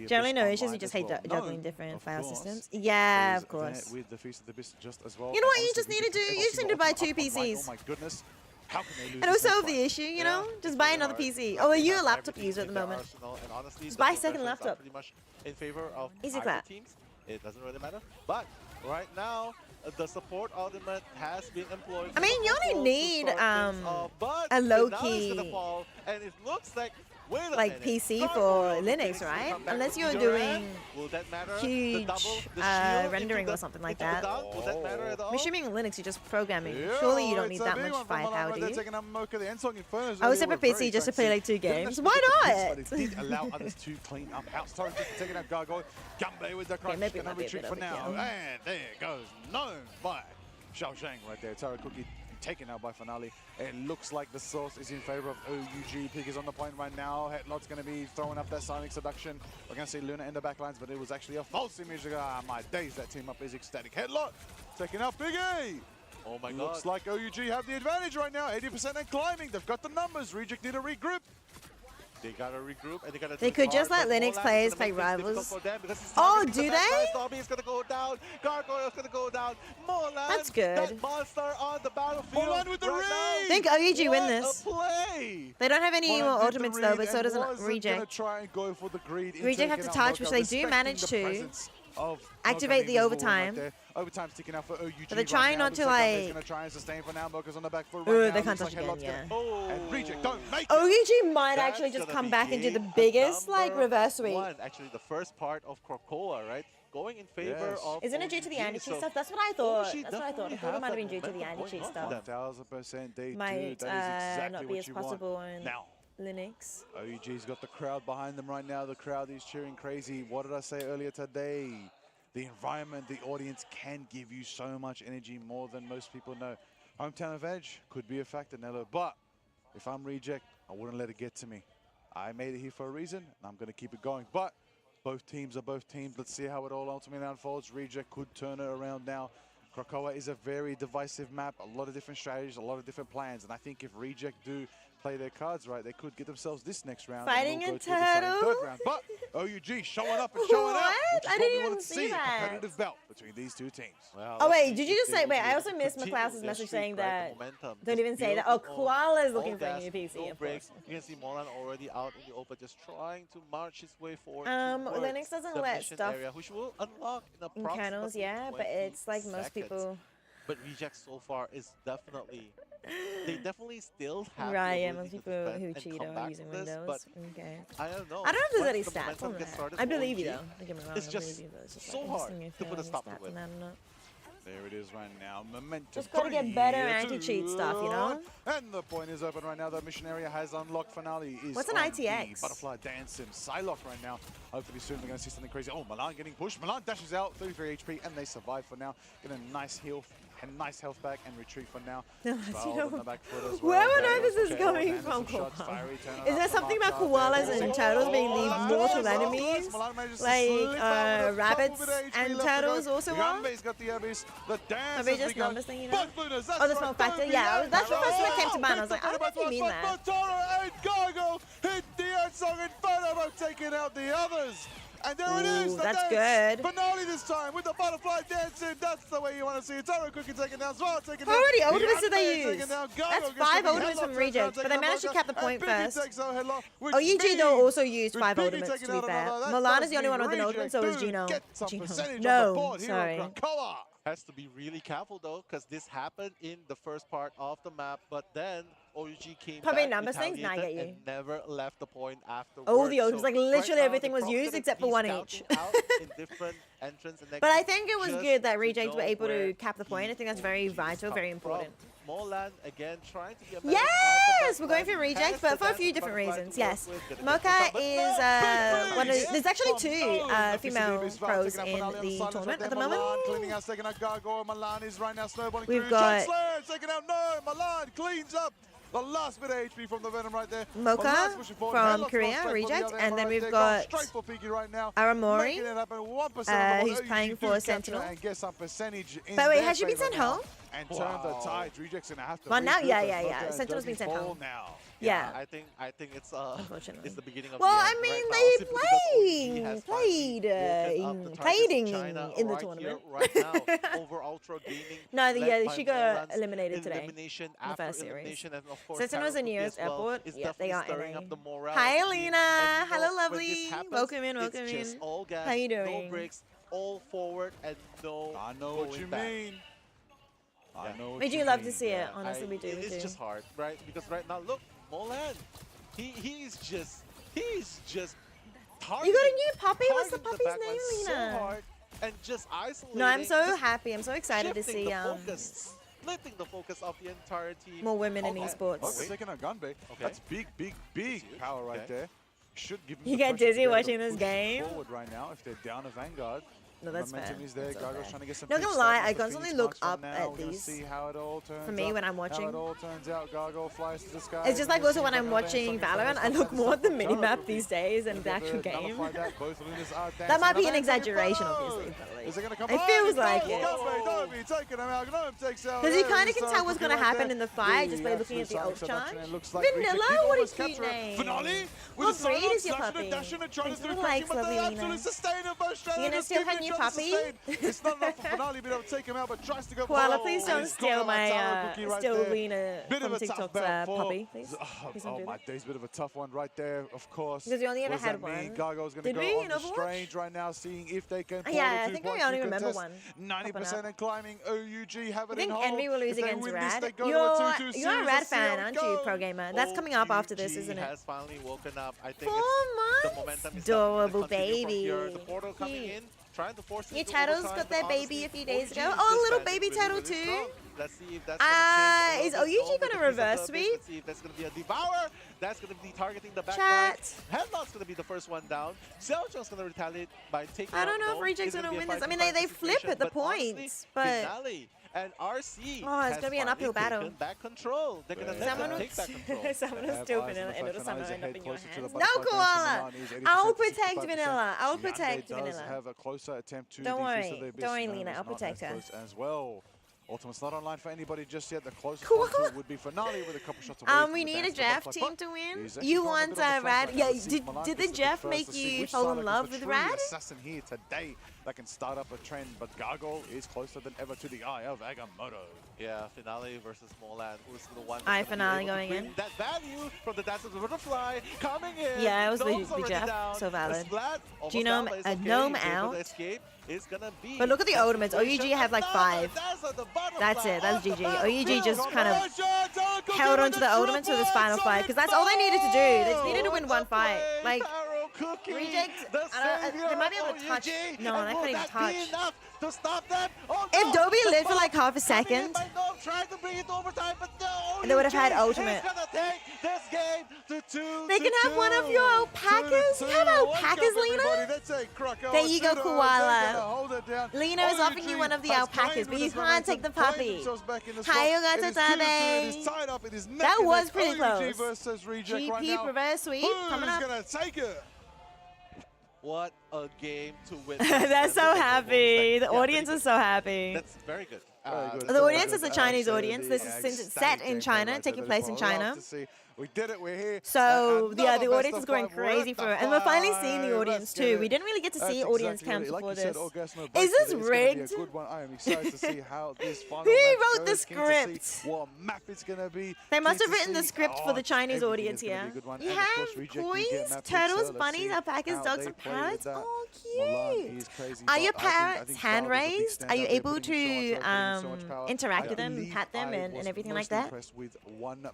Generally no issues, you just hate juggling different file systems. Yeah, of course. With the Feast of the Beast just as well. You know what you just need to do? You just need to buy 2 PCs. Oh my goodness. How can they lose? And it'll solve the issue, you know? Just buy another PC. Oh, are you a laptop user at the moment? Just buy a second laptop. Pretty much in favor of Easy either clap. teams. It doesn't really matter. But right now, the support ultimate has been employed. I mean, you only need but a low Denali's key gonna fall, and it looks like like PC for Linux, right? Unless you're doing huge rendering or something like that. I'm assuming Linux, you're just programming. Surely you don't need that much firepower, do you? I was set for PC just to play like 2 games. Why not? It did allow others to clean up outside, just taking out Gargoyle. Gumbe with the crush, maybe gonna retreat for now. And there goes known by Xiao Shang right there. Taro Cookie taken out by Finale. It looks like the source is in favor of OUG. Pig is on the point right now. Headlock's going to be throwing up that Sonic Seduction. We're going to see Luna in the backlines, but it was actually a false image. Ah, my days, that team up is ecstatic. Headlock taking out Piggy. Oh my god. Looks like OUG have the advantage right now. 80% and climbing. They've got the numbers. Reject need a regroup. They gotta regroup and they gotta. They could just let Linux players play rivals. Oh, do they? Dobby is gonna go down. Gargoyle is gonna go down. Molan, that's good. That monster on the battlefield. Molan with the read. I think OUG win this. Play. They don't have any more ultimates though, but so doesn't Reject. Try and go for the greed. Reject have to touch, which they do manage to. Activate the overtime. Overtime's ticking out for OUG. But they're trying not to like. Gonna try and sustain for now. Mocha's on the back foot. Ooh, they can't touch again. Yeah. And Reject don't make it. OUG might actually just come back and do the biggest like reverse sweep. Actually, the first part of Krakoa, right? Going in favor of. Isn't it due to the anti-cheat stuff? That's what I thought. That's what I thought. I thought it might have been due to the anti-cheat stuff. 1000% they might do. That is exactly not be as what you want. possible on Now. Linux. OUG's got the crowd behind them right now. The crowd is cheering crazy. What did I say earlier today? The environment, the audience can give you so much energy, more than most people know. Hometown advantage could be a factor, Nello, but if I'm Reject, I wouldn't let it get to me. I made it here for a reason, and I'm going to keep it going. But both teams are both teams. Let's see how it all ultimately unfolds. Reject could turn it around now. Krakoa is a very divisive map, a lot of different strategies, a lot of different plans, and I think if Reject do play their cards right, they could get themselves this next round. Fighting we'll a turtle? third round. But OUG showing up and showing out. Which is I what didn't we even wanted to see that. A competitive belt between these two teams. Well, Oh wait, did you just say? Wait, I also missed McCloud's message saying that. Don't even say that. Oh, Koala's looking for a new PC. Of course. You can see Molan already out in the open, just trying to march his way forward. Linux doesn't let stuff area, which will unlock in in kernels, yeah, but it's like most people. But Reject so far is definitely. They definitely still have. Right, yeah, most people who cheat are using Windows. Okay. I don't know. I don't know if there's any stats on that. I believe you though. Don't get me wrong. It's just so hard to put a stop to it. There it is right now. Momentum. Just gotta get better anti-cheat stuff, you know? And the point is open right now. The mission area has unlocked. Finale is What's an on ITX? the Butterfly Dance and Psylocke right now. Hopefully soon we're going to see something crazy. Oh, Milan getting pushed. Milan dashes out, 33 HP, and they survive for now. Get a nice heal. And nice health back and retreat for now. You know, on the back foot as where well. on earth is this coming from, Koala? Is there something about koalas and turtles being the mortal enemies? Like rabbits and turtles also are? Are they just numbers thing, you know? Oh, the smoke factor? Yeah, that's the first thing that came to mind. I was like, I don't know if you mean that. And Gargo hit the song and Photo taking out the others. And there it is. That's good. Finale this time with the butterfly dancing. That's the way you want to see it. Taro Cookie taking down Zwar, taking down. How many ultimates did they use? That's 5 ultimates from Reject, but they managed to cap the point first. OUG though also used 5 ultimates, to be fair. Milan is the only one with an ultimate, so is Gino. No, sorry. Has to be really careful though, because this happened in the first part of the map, but then OUG came Probably back, numbers things? Nah, I get retaliated, you. and never left the point afterwards. Oh, the ultimates, So like literally now everything they're was probably used gonna except for be one each. scouting out in different entrants and But I exits think it was just good that to Reject were know able where to cap the point. I think that's very vital, very important. Molan again trying to get Yes, we're going for Reject, but for a few different reasons. Yes, Mocha is one of. There's actually two female pros in the tournament at the moment. Cleaning out, second out Gargoyle. Milan is right now snowballing We've through. got- Chancellor, second out, no, Milan cleans up the last bit of HP from the Venom right there. Mocha Milan's pushing forward. from Headlock's Korea, gone straight for the Reject, other and end then right we've there. got Going straight for Piggy right now. Aramori, Making it happen, 1% who's playing for Sentinel. And get some percentage in But wait, their has she been favor sent now home? And turn the tides. Reject's gonna have to. Well, now, regroup yeah, as yeah, Mocha yeah. and Sentinel's been Doggy sent fall home. now. Yeah. I think it's Unfortunately. it's the beginning of Well, the I end mean, right now, they simply because OUG has played finally woken up the played targets China in the right tournament. here, right now, over Ultra Gaming. No, led yeah, by she got Molan's eliminated today elimination in the after first series. elimination, and of course, Sentinel's in Karakuki US as well Airport. is Yeah, they definitely are stirring NA. up the morale Hi, of the team. Alina. And Hello, when lovely. this happens, Welcome in, welcome it's just in. all gas, How you no doing? breaks, all forward, and no I know what going you back. mean. I know what We you do love mean. to see it. Honestly, we do. We It's do. just hard, right? Because right now, look, Molan, he's just targeting. You got a new puppy? What's the targeting puppy's name, backline so Lena? hard and just isolating. No, I'm so just happy. I'm so excited to shifting see the focus, splitting the focus of the entire team. more women in Oh, esports. they're taking a gun bait. Okay. That's big power right there. Should give them You the get pressure to dizzy be able to watching this push game? Forward right now, if they're down a Vanguard. No, that's Momentum fair. is there. That's so Gargoyle's fair. trying to get some Not big gonna stuff lie, off I the constantly Phoenix look Marks right up now. at We're gonna these. see how it all turns For me, out. when I'm How watching. it all turns out. Gargoyle flies to the sky. It's just like also when I'm watching Valorant, I look more at the minimap these days than the actual game. That might be an exaggeration, obviously, but like, Is it gonna come it back? feels It like does. it. Gunbait, Dobby taking him out. Gnome takes out. Because you there. kind of can tell what's Cookie going to right happen there. in the fight just by looking at the ult absolute charge. seduction. It looks like Vanilla, Reject did what a almost cute capture it. name. Finale with What a solo breed is your slash and a puppy? dash and a trying Thanks to for the do likes, but lovely they Lena. absolutely sustain it both straight. You gonna steal her new puppy? It's not enough for Finale being able to take him out, but tries to go Koala, for please it. don't He's got steal him my, on Tara Cookie right steal there. Lena Bit from of a tough TikTok's bout for- puppy, please. Please don't Oh do my that. days, bit of a tough one right there, of course. Because we only ever What does had that mean? one. Gargoyle's going to Did go we on in the Overwatch? Strange right now, seeing if they can pull Yeah, the I 2 think I points. only You remember contest one 90% popping up. and climbing. OUG have it I think in hold. Envy will lose If they against win Rad. This, they go to a 2-2 You're a series. Rad Let's see fan, how aren't it you, goes. Pro Gamer? That's coming up after this, OUG isn't it? has finally woken up. I think 4 it's the months? momentum is Adorable starting to continue from baby. here. The portal coming Cute. in, trying to force it Your into turtles overtime, got but their baby honestly, a few days OUG ago. is Oh, a little defending baby really, turtle really too. strong. Let's see if that's going to change. Is a little bit. OUG No, gonna with the piece of reverse the sweep? base. Let's see if that's going to be a devourer. That's going to be targeting the back Chat. line. Headlock's going to be the first one down. Seojo's going to retaliate by taking I don't out know if Gnome. Reject's It's gonna be a win this. I mean, 5-5 they flip situation, at the but honestly, points, but- Finale and RC Oh, it's has gonna be an uphill finally battle. taken back control. They're going to let Someone them will take back control. someone will Have steal eyes on vanilla the and fact it'll Finale's somehow end up ahead in your closer to the hands. butterfly No, Koala! dance. Milan is I'll 80%, protect 65%. vanilla. I'll Yande protect does vanilla. have a closer attempt to Don't the worry. Fist of the Abyss. Don't worry, No, Lena. it's I'll not protect as her. close as well. Ultimate's not online for anybody just yet. The closest Cool. one to it would be Finale with a couple shots away from We the need a dance. Jeff But team to win. he's actually You got a want bit of a flank Rad? right Yeah, now. Sees Milan did the gets to Jeff first make to see you which fall Sylar in is love the with true Rad? assassin here today that can start up a trend, but Gargoyle is closer than ever to the eye of Agamotto. Yeah, Finale versus Molan. Who's the one? Eye that's gonna Finale be able to going bring in. That value from the Dance of the Butterfly coming in. Yeah, it was Gnome's the already Jeff, down. so valid. Splat, almost Genome- down, but it's a okay. Gnome He's able to out. escape. It's gonna be But look at the that ultimates. OUG situation. have like 5. That's it. That's GG. OUG just kind of held onto the ultimates with his final fight because that's all they needed to do. They just needed to win one fight. Like, Reject, they might be able to touch. No, they couldn't even touch. To stop them. Oh, If no, Dobby the lived for bomb like half a coming in second, by Gnome, trying to bring it to overtime, but no, and they would have had OUG ultimate. is gonna take this game to 2-2. They can have one of your alpacas. You have alpacas, Lena? There you go, Koala. Lena is offering you one of the alpacas, but you can't take the puppy. Hayogato Tabe. That was pretty close. GP reverse sweep coming up. Gonna take it? What a game to win. They're so happy. The Yeah, audience pretty is so happy. That's very good. Very good. The audience is a Chinese Absolutely. audience. This is set in China, taking place in China. We did it. We're here. So yeah, Another the best audience of is going 5. We're crazy at for the it, and we're finally seeing the 5. audience Let's too. get We it. didn't really get to see That's audience exactly cams what it- before like you said, this. Orgasmo Is break this today. It's gonna be a rigged? good one. I am excited to see how this final Who match wrote the goes. Keen to see script? what map it's gonna be. They must Keen have to written the see- script for the Chinese everything audience is gonna be here. a good one. You And of course, have Reject do get coins, map picks, turtles, so let's bunnies, see alpacas, how dogs, they and play with parrots. that. Oh, Mulan cute. is crazy, Are but your I think parrots hand Valve is a big raised? Are you standout. They're able putting so much to effort, putting so much power. interact I with them, believe pat them, I and was everything like most that? impressed with one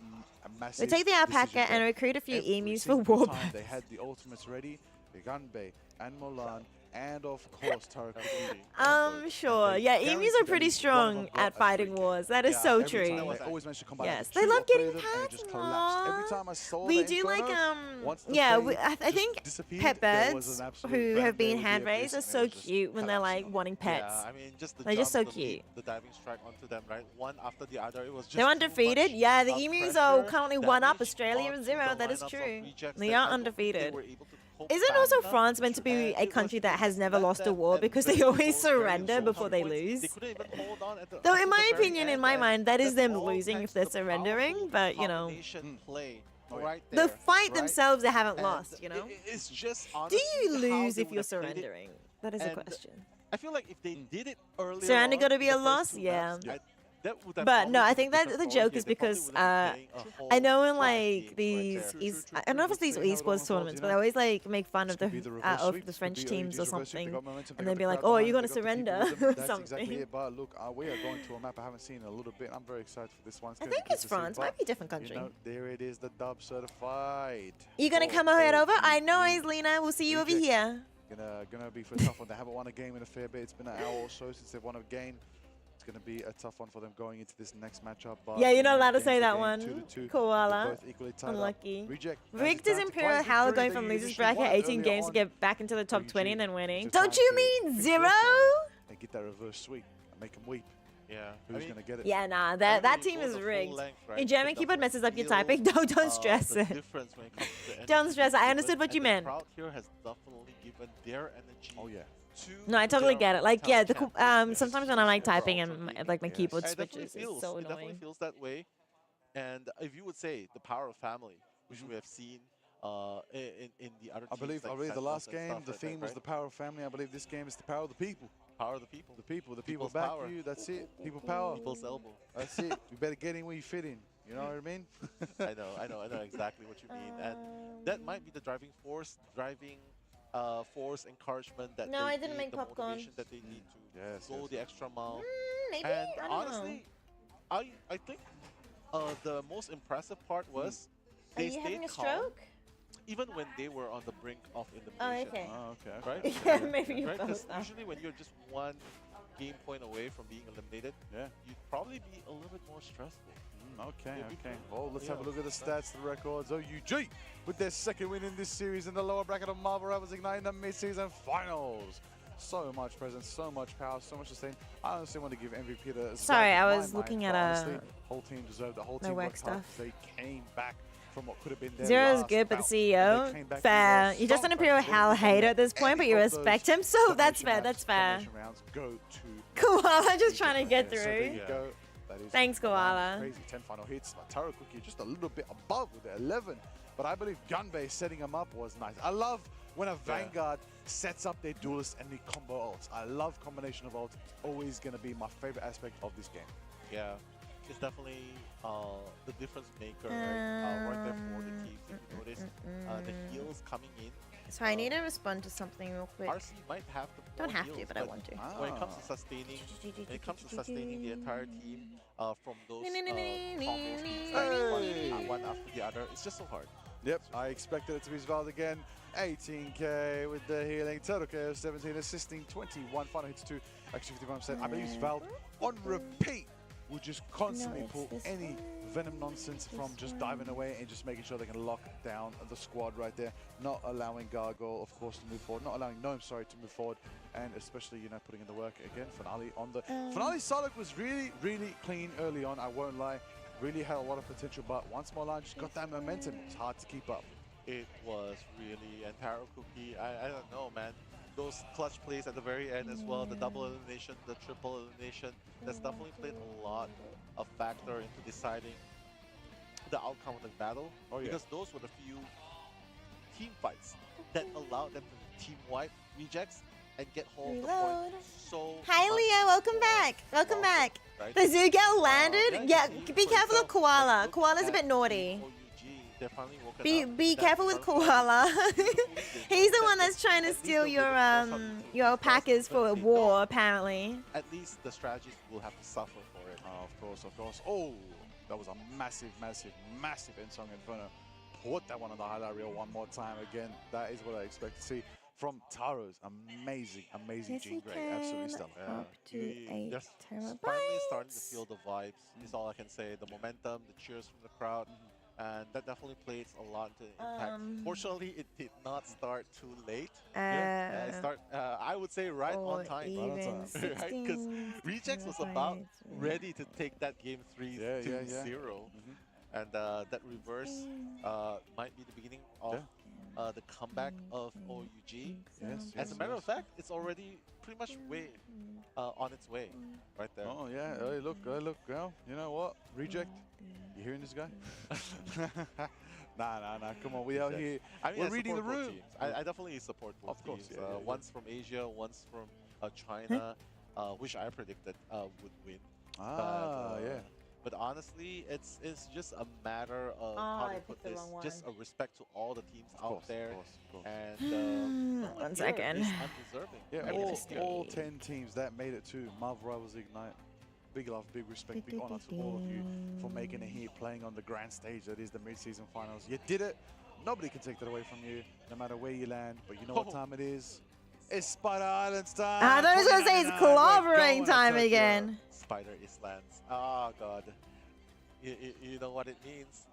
massive We take the alpaca decision and there. recruit a few Every emus for single war time paths. They had the ultimates ready. Ganbei and Mulan, and of course Tarakuchi. Sure. Yeah, emus are pretty strong at fighting wars. That is so true. They always manage to combine Yes, the they two love or three getting of them, and it pats. just collapsed. Every time I saw We the do like Inferno, once the yeah. flame I just think disappeared, pet there was birds an absolute who bang have there been with the hand abyss, raised are and it so was just cute when they're like collapsing. wanting pets. Yeah, I mean, just the They're just so jump, the leap, cute. the diving strike onto them, right? One after the other. It was just They're too undefeated. much, Yeah, the emus are pressure, currently one up damage Australia onto is 0. the That is lineups of true. Rejects They that are I don't think undefeated. they were able to cope Isn't fast also enough, France meant to be and a it was country that has just never let lost a them war and because they very always close, very surrender close before they points. lose? They couldn't even hold on at the Though until in the my very opinion, in end, my and mind, that is that's them all losing thanks if they're to the surrendering. powerful But you know, combination play right the there, fight right? themselves they haven't And lost. You know, it's just do honestly you how lose they if would you're have played it. surrendering? That is a And question. I feel like if they did it earlier, Surrender on gotta be in a the loss? first two Yeah. maps, that would have But no, probably I been think a that different the story joke here. is They probably because would have been playing a I whole know in 12 like games these right there. is I don't know if it's these esports tournaments, but I always like make fun of the French teams or something, and they'd be like, "Oh, are you gonna surrender?" or That's something. exactly it. But look, we are going to a map I haven't seen in a little bit. I'm very excited for this one. I think it's France. Might be a different You country. know, there it is, the dub certified. You gonna come head over? I know, Aislina. We'll see you over Reject. here. Gonna be for a tough one. They haven't won a game in a fair bit. It's been an hour or so since they've won a game. It's gonna be a tough one for them going into this next matchup. But Yeah, you're not you know, allowed to game's say the that game, one. 2-2. They're Koala. both equally tied up. Unlucky. Reject. Rigged is Imperial Howl going from losers bracket 18 games to get back into the top 20 and then winning. Don't you mean 0? They get that reverse sweep and make them weep. Yeah. Who's gonna get it? Yeah, nah, that team is rigged. In German keyboard messes up your typing. Don't stress it. Don't stress it. I understood what you meant. The crowd here has definitely given their energy. Oh yeah. No, I totally get it. Like, yeah, sometimes when I'm like typing and like my keyboard switches, it's so It definitely annoying. feels that way. And if you would say the power of family, which we have seen in the other I teams, believe like the last Sentinels and game, stuff the like theme that, was right? the power of family. I believe this game is the power of the people. Power of the people. The people People's back power. you. That's it. People power. People's elbow. That's it. You better get in where you fit in. You know what I mean? I know exactly what you mean, and that might be the driving force, encouragement that No, they I didn't need, make the popcorn. motivation that they need to Yes, go the extra mile. Maybe, And I don't honestly, I think the most impressive part was Are they you having stayed a calm, stroke? even when they were on the brink of Oh, elimination. okay. Oh, okay. Right? Yeah, maybe you Right? 'Cause both are. usually when you're just one game point away from being eliminated, Yeah. you'd probably be a little bit more stressful. Okay, Maybe okay. two. Well, let's Yeah. have a look at the stats, the records. OUG with their second win in this series in the lower bracket of Marvel Rivals Ignite in the mid-season finals. So much presence, so much power, so much sustain. I honestly want to give MVP to Sorry, Zach I in was my looking mind, at, but honestly, whole team deserved the whole my team work worked hard stuff. 'cause they came back from what could have been their Zero is last good, but the bout. CEO, They came back fair. with a You're just an strong Imperial pressure. Hal hater at this point, but you Any of respect those him, so that's domination fair, maps, that's fair. domination rounds go to Koala just trying to get So there you through. go. That is Thanks, Koala. crazy 10 final hits. But Tarakuki just a little bit above with the 11. But I believe Gunbei setting him up was nice. I love when a Vanguard sets up their duelists and they combo ults. I love combination of ults. Always going to be my favorite aspect of this game. Yeah, it's definitely the difference maker, right? Right there for the teams. If you notice, the heals coming in. So I need to respond to something real quick. RC might have the Don't more have to, heals, but I want to. When it comes to sustaining, the entire team from those combos being one after the other, it's just so hard. Yep, I expected it to be Svalde again. 18k with the healing. Total KO 17, assisting 21. Final hits 2, actually 51%. I believe Svalde on repeat will just constantly pull any Venom nonsense from just diving away and just making sure they can lock down the squad right there. Not allowing Gargoyle, of course, to move forward. Not allowing Gnome, sorry, to move forward. And especially, putting in the work again. Finale on the... Finale Solid was really, really clean early on, I won't lie. Really had a lot of potential, but once Mulan just got that momentum, it's hard to keep up. It was really, and Tarakuki, I don't know, man. Those clutch plays at the very end as well, the double elimination, the triple elimination, that's definitely played a lot of factor into deciding the outcome of the battle. Oh, yeah. Because those were the few team fights that allowed them to team wipe rejects and get hold of the Reload. point so Hi, much Leo. Welcome more back. Welcome long, back. right? The Zugel landed. Yeah, Yeah, you see be for careful of yourself, Koala. like, look Koala's a at bit naughty. OUG, they're finally woken Be up. be That careful with confirms Koala. beautifully they He's know the one that that's trying to at least steal they'll be able to force out the your teams packers first, but for if they war, don't, apparently. at least the strategies will have to suffer for it. Of course, of course. Oh, that was a massive, massive, massive Ensong Inferno. Put that one on the highlight reel one more time again. That is what I expect to see from Taro's amazing, amazing Yes, Jean we Grey. Absolutely can. stellar. Up to They're 8 finally starting to terabytes. feel the vibes. Is all I can say. The momentum, the cheers from the crowd, and that definitely plays a lot into impact. Fortunately, it did not start too late. It start, I would say, right or on time. even Right? Because 16 Rejects was about terabytes. ready to take that game 3 Yeah, to yeah, yeah. 0. And that reverse might be the beginning of the comeback of OUG. Yes, As a matter of fact, it's already pretty much on its way right there. Oh, yeah. Hey, look, girl. You know what? Reject. You hearing this guy? Nah. Come on. We out here. I mean, We're I reading the support both room. teams. I definitely support both Of course, teams. yeah, yeah, yeah. One's from Asia, one's from China, which I predicted would win. Yeah. But honestly, it's just a matter of how I to picked put the this. wrong Just a one. respect to all the teams out there, Of course. and One here second. is undeserving. Yeah, Maybe all, this day. all 10 teams that made it to Marvel Rivals Ignite. Big love, big respect, big honor to all of you for making it here, playing on the grand stage that is the mid-season finals. You did it. Nobody can take that away from you, no matter where you land. But you know what time it is? It's Spider Islands time. I thought I was going to say it's 2099. We're clobbering going time to again. Spider Islands. Oh god. You know what it means.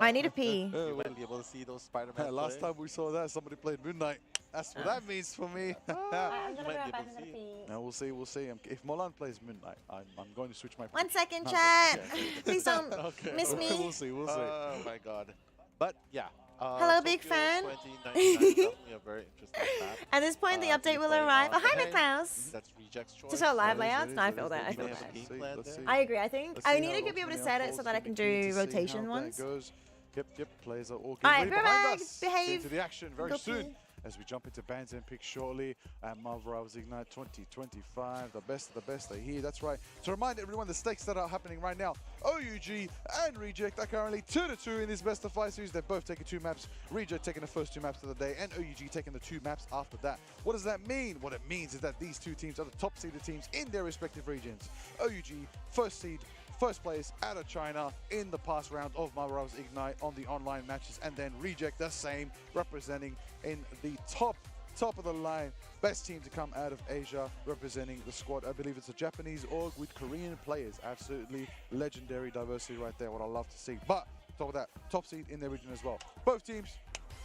I need a pee. You might be able to see those Spider-Man. Last time we saw that, somebody played Moon Knight. That's what that means for me. I'm You going to might go be back able to and see pee. Now we'll see. If Molan plays Moon Knight, I'm going to switch my. 1 second, No, chat. yeah. Please don't Okay. miss me. We'll see. Oh my god. But yeah. Hello, big Tokyo fan. 2099 is definitely a very interesting map. At this point, the to update be will playing arrive. on. Oh, hi, Hey, McClouse. That's Reject's choice. Just our live That is, layouts? that No, I is, feel that. I is. feel They have that. a game Let's plan see, there. let's I agree. I think Let's I see need how to it be able to ultimately set it unfolds. so that I It's can gonna be do neat to see rotation how ones. that goes. Yep. Players are all All right, getting ready behind Brevag, us. behave. Into the action very Go soon. pee. As we jump into bans and picks shortly at Marvel Rivals Ignite 2025. The best of the best are here. That's right. To remind everyone, the stakes that are happening right now, OUG and Reject are currently 2-2 in this best of 5 series. They're both taking 2 maps. Reject taking the first 2 maps of the day, and OUG taking the 2 maps after that. What does that mean? What it means is that these 2 teams are the top seeded teams in their respective regions. OUG, first seed, first place out of China in the past round of Marvel Rivals Ignite on the online matches, and then Reject the same, representing in the top of the line best team to come out of Asia, representing the squad. I believe it's a Japanese org with Korean players. Absolutely legendary diversity right there, what I love to see. But top of that, top seed in their region as well. Both teams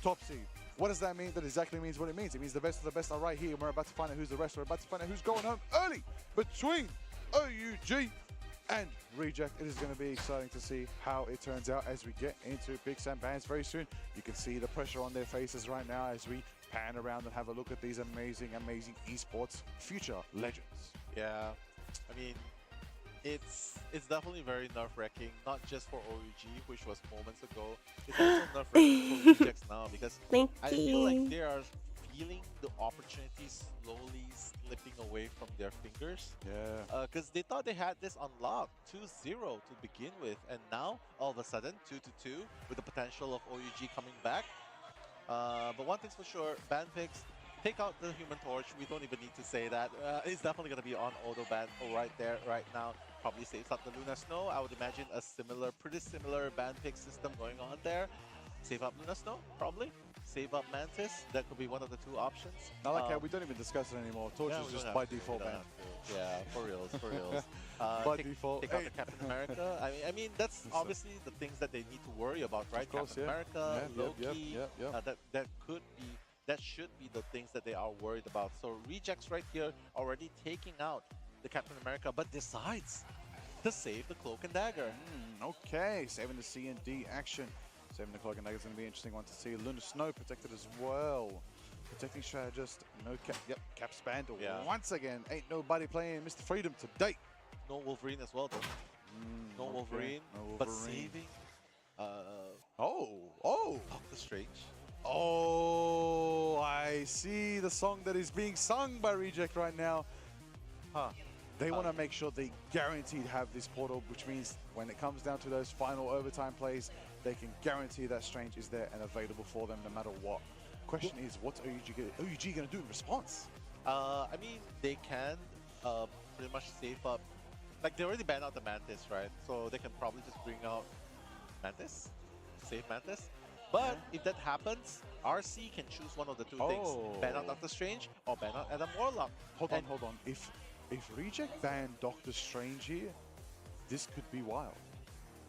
top seed. What does that mean? That exactly means what it means. It means the best of the best are right here. We're about to find out who's the rest. We're about to find out who's going home early between OUG and Reject. It is going to be exciting to see how it turns out as we get into picks and bans very soon. You can see the pressure on their faces right now as we pan around and have a look at these amazing esports future legends. Yeah, I mean, it's definitely very nerve-wracking, not just for OUG, which was moments ago. It's also nerve-wracking for Rejects now because I feel like they are feeling the opportunity slowly slipping away from their fingers. Yeah. Because they thought they had this unlocked 2-0 to begin with, and now all of a sudden 2-2 with the potential of OUG coming back. But one thing's for sure, ban picks, take out the Human Torch. We don't even need to say that. It's definitely going to be on auto ban right there, right now. Probably saves up the Luna Snow. I would imagine a pretty similar ban pick system going on there. Save up Luna Snow, probably. Save up Mantis. That could be one of the 2 options. I like how we don't even discuss it anymore. Torch Yeah, is we just don't by have to, default we don't banned. have to. Yeah, for reals, for reals. By default. Take out the Captain America. I mean, that's obviously the things that they need to worry about, right? Of course, Captain yeah. America, Yeah, Loki. yep. That should be the things that they are worried about. So Rejects right here already taking out the Captain America, but decides to save the Cloak and Dagger. Okay, saving the C&D action. Saving the Cloak and Dagger is going to be an interesting one to see. Luna Snow protected as well. Protecting strategist, no cap. Yep, cap spanned once again. Ain't nobody playing Mr. Freedom to date. No Wolverine as well, though. No okay. Wolverine, No but Wolverine. saving Oh! Doctor Strange. Oh, I see the song that is being sung by Reject right now. Huh. They want to make sure they guaranteed have this portal, which means when it comes down to those final overtime plays, they can guarantee that Strange is there and available for them no matter what. Question is, what's OUG going to do in response? I mean, they can pretty much save up. Like, they already banned out the Mantis, right? So they can probably just bring out Mantis, save Mantis. But if that happens, RC can choose one of the two things: ban out Doctor Strange or ban out Adam Warlock. Hold on. If Reject ban Doctor Strange here, this could be wild.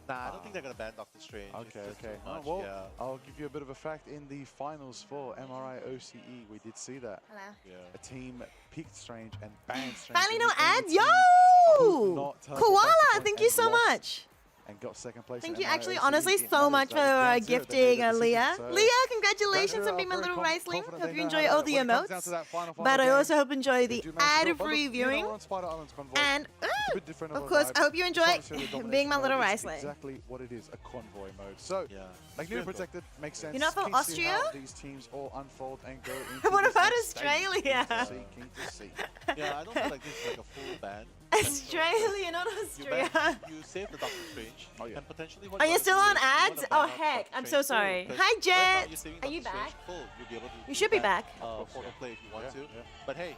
Nah, I don't think they're gonna ban Doctor Strange. Okay. Much, Well, yeah. I'll give you a bit of a fact. In the finals for MRI OCE, we did see that. Hello. Yeah. A team picked Strange and banned Strange. Finally, and no the only ads. team could Yo! not touch Koala, the point thank you and so lost much. And got second place. Thank in you MRI actually, OCE. honestly, It so matters much that for down zero, they gifting made a Leah. decision, so Leah, congratulations Grandeur on being my are little very Riceling. confident Hope they you know enjoy how all to- the when it comes down to emotes. that final But I game, also hope you enjoy they the do manage to go. But look, ad-free you know, viewing. we're on Spider Island's convoy. And It's a bit different of a course, vibe. I hope you enjoy Can't say the domination being my mode, little it's Riceling. exactly what it is, a convoy mode. So, Yeah. like Newly Protected makes sense. You're not from Keen to see how Austria? these teams all unfold and go into What this about next stage. Australia? Keen to see. Yeah, I don't feel like this is like a full ban. Australia, not Austria. You save the Doctor Strange, and potentially what Are you you wanna still do on is you wanna ads? ban Oh out heck, Doctor I'm so Strange full, sorry. 'cause Hi right now Jet. you're saving Are you Doctor Strange back? full. You'll be able to You do should be that, back. Portal play if you want to. But hey,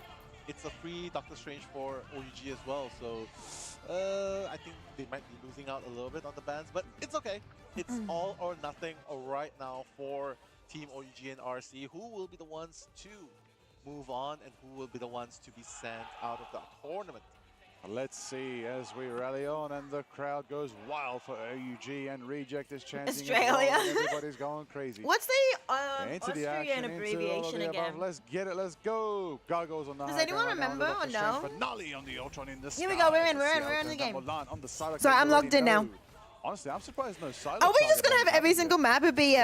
it's a free Doctor Strange for OUG as well, so I think they might be losing out a little bit on the bans, but it's okay. It's all or nothing right now for Team OUG and RC. Who will be the ones to move on and who will be the ones to be sent out of the tournament? Let's see as we rally on and the crowd goes wild for OUG and Reject is chanting as well, Australia. and everybody's going crazy. What's the Into the Austrian action, into all of abbreviation the again? above. Let's get it, let's go. Gargoyles on the Does high anyone ground right now, remember Doctor or Strange no? Finale on the Ultron in the Here we sky. go, we're in Let's see the how game. Mulan on the side. Sorry, I'm logged in now. Honestly, I'm surprised no side. Are we just gonna have every single map be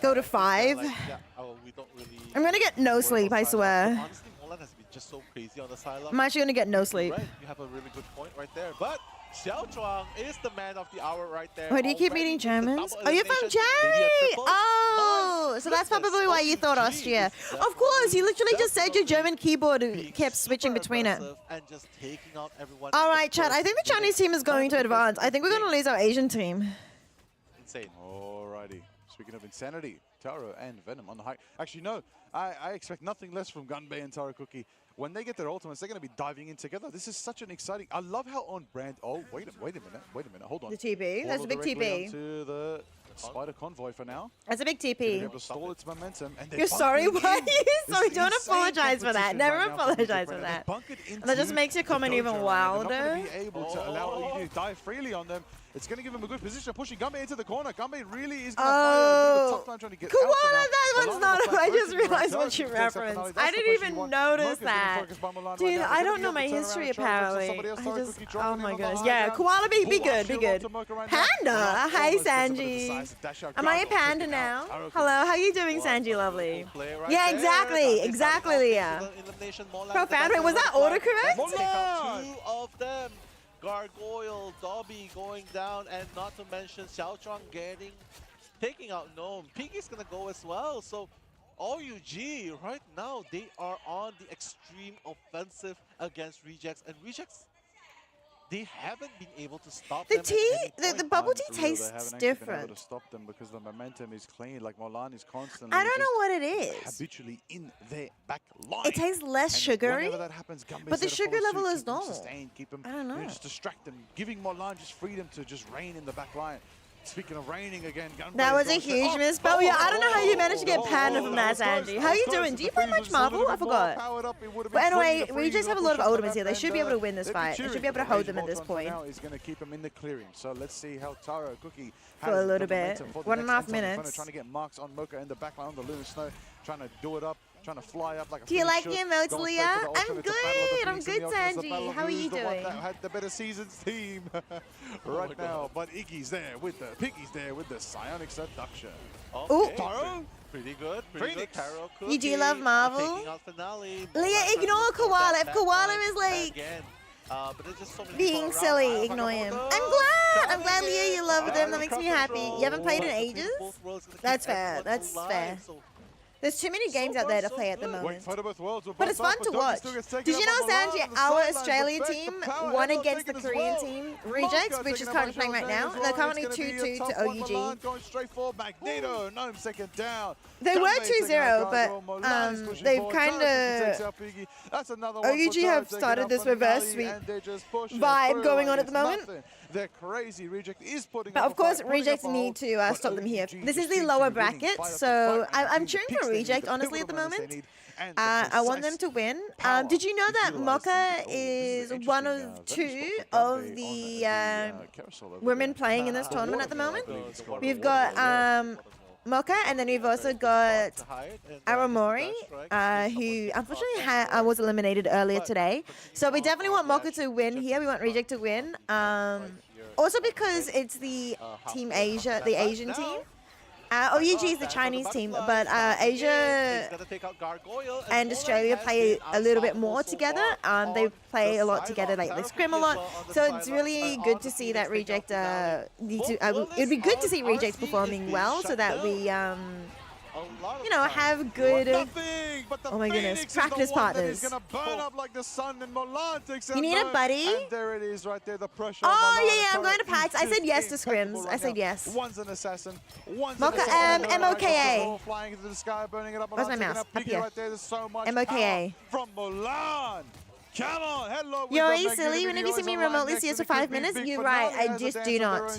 go to 5? Like, yeah, we don't really I'm gonna get no sleep, I swear. Honestly, Mulan has been just so crazy on the Psylocke. I'm actually gonna get no sleep. Right, you have a really good point right there. But Xiao Chuang is the man of the hour right there. Why do you keep Already reading with the Germans? double Oh, you're from elimination, maybe a Germany! triple. Oh, so that's goodness, probably why you thought OUG Austria. is Of course, you literally just said your definitely German keyboard being kept switching super between it. aggressive and just taking out everyone. All in the right, Chad, I think the first Chinese team is going to minute. advance. I think we're gonna lose our Asian team. Insane. Alrighty. Speaking of insanity, Taro and Venom on the high. Actually, no. I expect nothing less from Gunbei and Taro Cookie. When they get their ultimates, they're going to be diving in together. This is such an exciting. I love how on brand. Oh, wait a minute. Hold on. The TP. That's a big Portal directly TP. onto the Spider Convoy for now. That's a big Gonna be TP. able to stall its momentum. And they're You're sorry? bunkering Why in. are you sorry? This Don't insane apologize for that. competition Never right now for apologize Reject for right now. that. They're bunkered into That just makes your the comment even dojo, and wilder. They're not going to be able to allow you to dive freely on them. It's going to give them a good position, pushing Gunbei into the corner. Gunbei really is going to find a bit of a tough time trying to get out for Koala, now. that one's Mulan not. on the I flank, just Mocha being realized right what you there, takes that referenced. penalty. I That's the didn't question even you want. notice Mocha's getting that. focused by Mulan right Dude, now. I They're don't know gonna my be able to turn history around and try to apparently. somebody else. I Taro just, Cookie oh dropping in my on the goodness. high Yeah, ground. Koala, be Full good, be upshield good. onto Mocha right now. Panda, Mulan hi almost gets a bit of a Sanji. decisive dash out. Am I a Gargoyle panda taking out now? Taro Cookie. Hello, how you doing, Sanji lovely? Yeah, exactly, exactly, Leah. Profound. Wait, was that autocorrect? Take out 2 of them. Gargoyle, Dobby going down, and not to mention Xiao Chuang taking out Gnome. Piggy's gonna go as well. So OUG right now they are on the extreme offensive against Rejects, and Rejects they haven't been able to stop The them. tea, at any the point. bubble tea Unreal, they tastes haven't actually been able different. to stop them because the momentum is clean. Like Mulan is constantly. I don't just know what it is. habitually in their back line. It tastes less And sugary, whenever that happens, Gunbei's but the there to sugar follow level suit, is keep them normal. sustained, keep them, I don't know. just distract them, giving Mulan just freedom to just reign in the back line. Speaking of reigning again, Gunbei That was a is going huge to- misspell. Yeah, I don't know how you managed to get panda from that, Sanji. How you doing? Do you play much Marvel? I forgot. But anyway, we just have a lot of ultimates here. They should be able to win this fight. They should be able to hold them at this point. Now is going to keep them in the clearing. So let's see how Taro Cookie For a has little the bit. momentum for the 1.5 next Anton minutes. Trying to get marks on Mocha in the backline on the Lunar Snow, trying to do it up. Trying to fly up like a Do you like fiend the should. emotes, Going Leah? straight for the I'm ultimate. It's a battle of the good. I'm beasts in good, the ultimate. It's a Sanji. battle of How are who's you the one doing? that had the better seasons team right now. But Iggy's there with the Piggy's there with the Psionic Seduction. Okay, Taro? pretty good. Pretty Phoenix. good. Taro You do Cookie love Marvel? taking out Finale. Leah, Mulan ignore trying to Koala. that If Koala backline is like again. But there's just so many Being people silly, around. ignore him. Sakamoto, I'm glad. I'm coming glad, Leo, in. you love them. That the makes me crowd happy. control. You haven't played in Between ages? both worlds is gonna That's keep fair. everyone That's alive, fair. so There's too many games out there to play at the Wait moment. for the both worlds. But it's fun to watch. Did you know, Sanji, our Australia team won against the Korean team, Rejects, which is currently playing right now. They're currently 2-2 to OUG. Going straight for Magneto. Not second down. They were 2-0, but they've kind of... OUG have started this reverse sweep vibe going on at the moment. They're crazy. Reject is putting But of course, Rejects need to stop them here. This is the lower bracket, so I'm cheering for Reject, honestly, at the moment. I want them to win. Did you know that Mocha is one of 2 of the women playing in this tournament at the moment? We've got Mocha, and then we've also got Aramori, who unfortunately was eliminated earlier today. So we definitely want Mocha to win here. We want Reject to win. Also because it's the Team Asia, the Asian team. OUG is the Chinese team, but Asia and Australia play a little bit more together. They play a lot together, like they scrim a lot. So it's really good to see that Reject. It'd be good to see Reject performing well, so that we, you know, have good. Oh my goodness, practice partners. You need a buddy? And there it is right there, the pressure. Oh yeah, I'm going to PAX. I said yes to scrims. I said yes. One's an assassin. One's Mocha, MOKA. Flying into the sky, burning it up. Where's my mouse? Up here. Right there. There's so much MOKA. from Mulan. Come on, hello. Yo, are you silly? Whenever you see me remotely see us for 5 minutes, you're right. I just do not.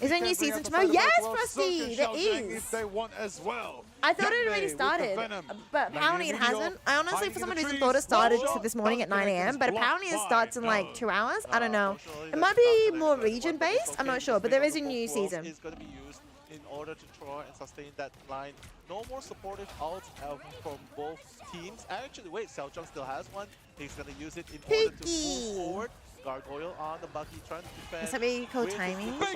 Is there a new season tomorrow? Yes, Frosty, there is. They want as well. I thought it already started, but apparently it hasn't. I honestly, for some reason, thought it started this morning at 9 a.m., but apparently it starts in like 2 hours. I don't know. It might be more region-based. I'm not sure, but there is a new season. Is going to be used in order to try and sustain that line. No more supportive ults from both teams. Actually, wait, Xiaozhang still has one. He's going to use it in order to move forward. Gargoyle on the Bucky trying to defend. That's how we call timing. But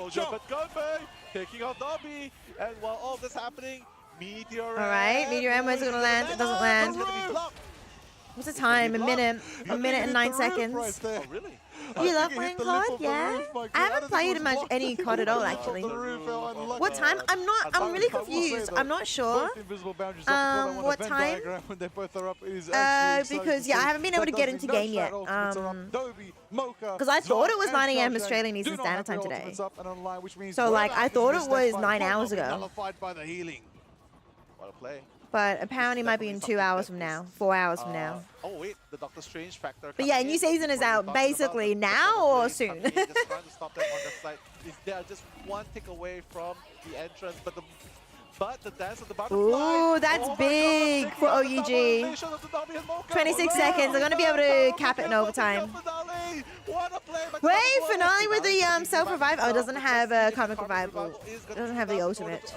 Gunbei taking out Dobby. And while all this happening, Meteor. Alright, Meteor M, where's it gonna land? It doesn't land. What's the time? A minute and 9 seconds. Oh, really? You love playing COD? Yeah? I haven't played much any COD at all, actually. What time? I'm really confused. I'm not sure. What time? Because, yeah, I haven't been able to get into game yet. Because I thought it was 9 a.m. Australian Eastern Standard Time today. So, like, I thought it was 9 hours ago. What a play. But apparently it might be in 2 hours from now, 4 hours from now. Oh wait, the Doctor Strange factor. But yeah, new season is out basically now or soon. Just trying to stop them on that side. They are just one tick away from the entrance, but the dance of the butterfly. Ooh, that's big for OUG. 26 seconds. They're gonna be able to cap it in overtime. Wait, finale with the self-revive. Oh, it doesn't have a comic revival. It doesn't have the ultimate.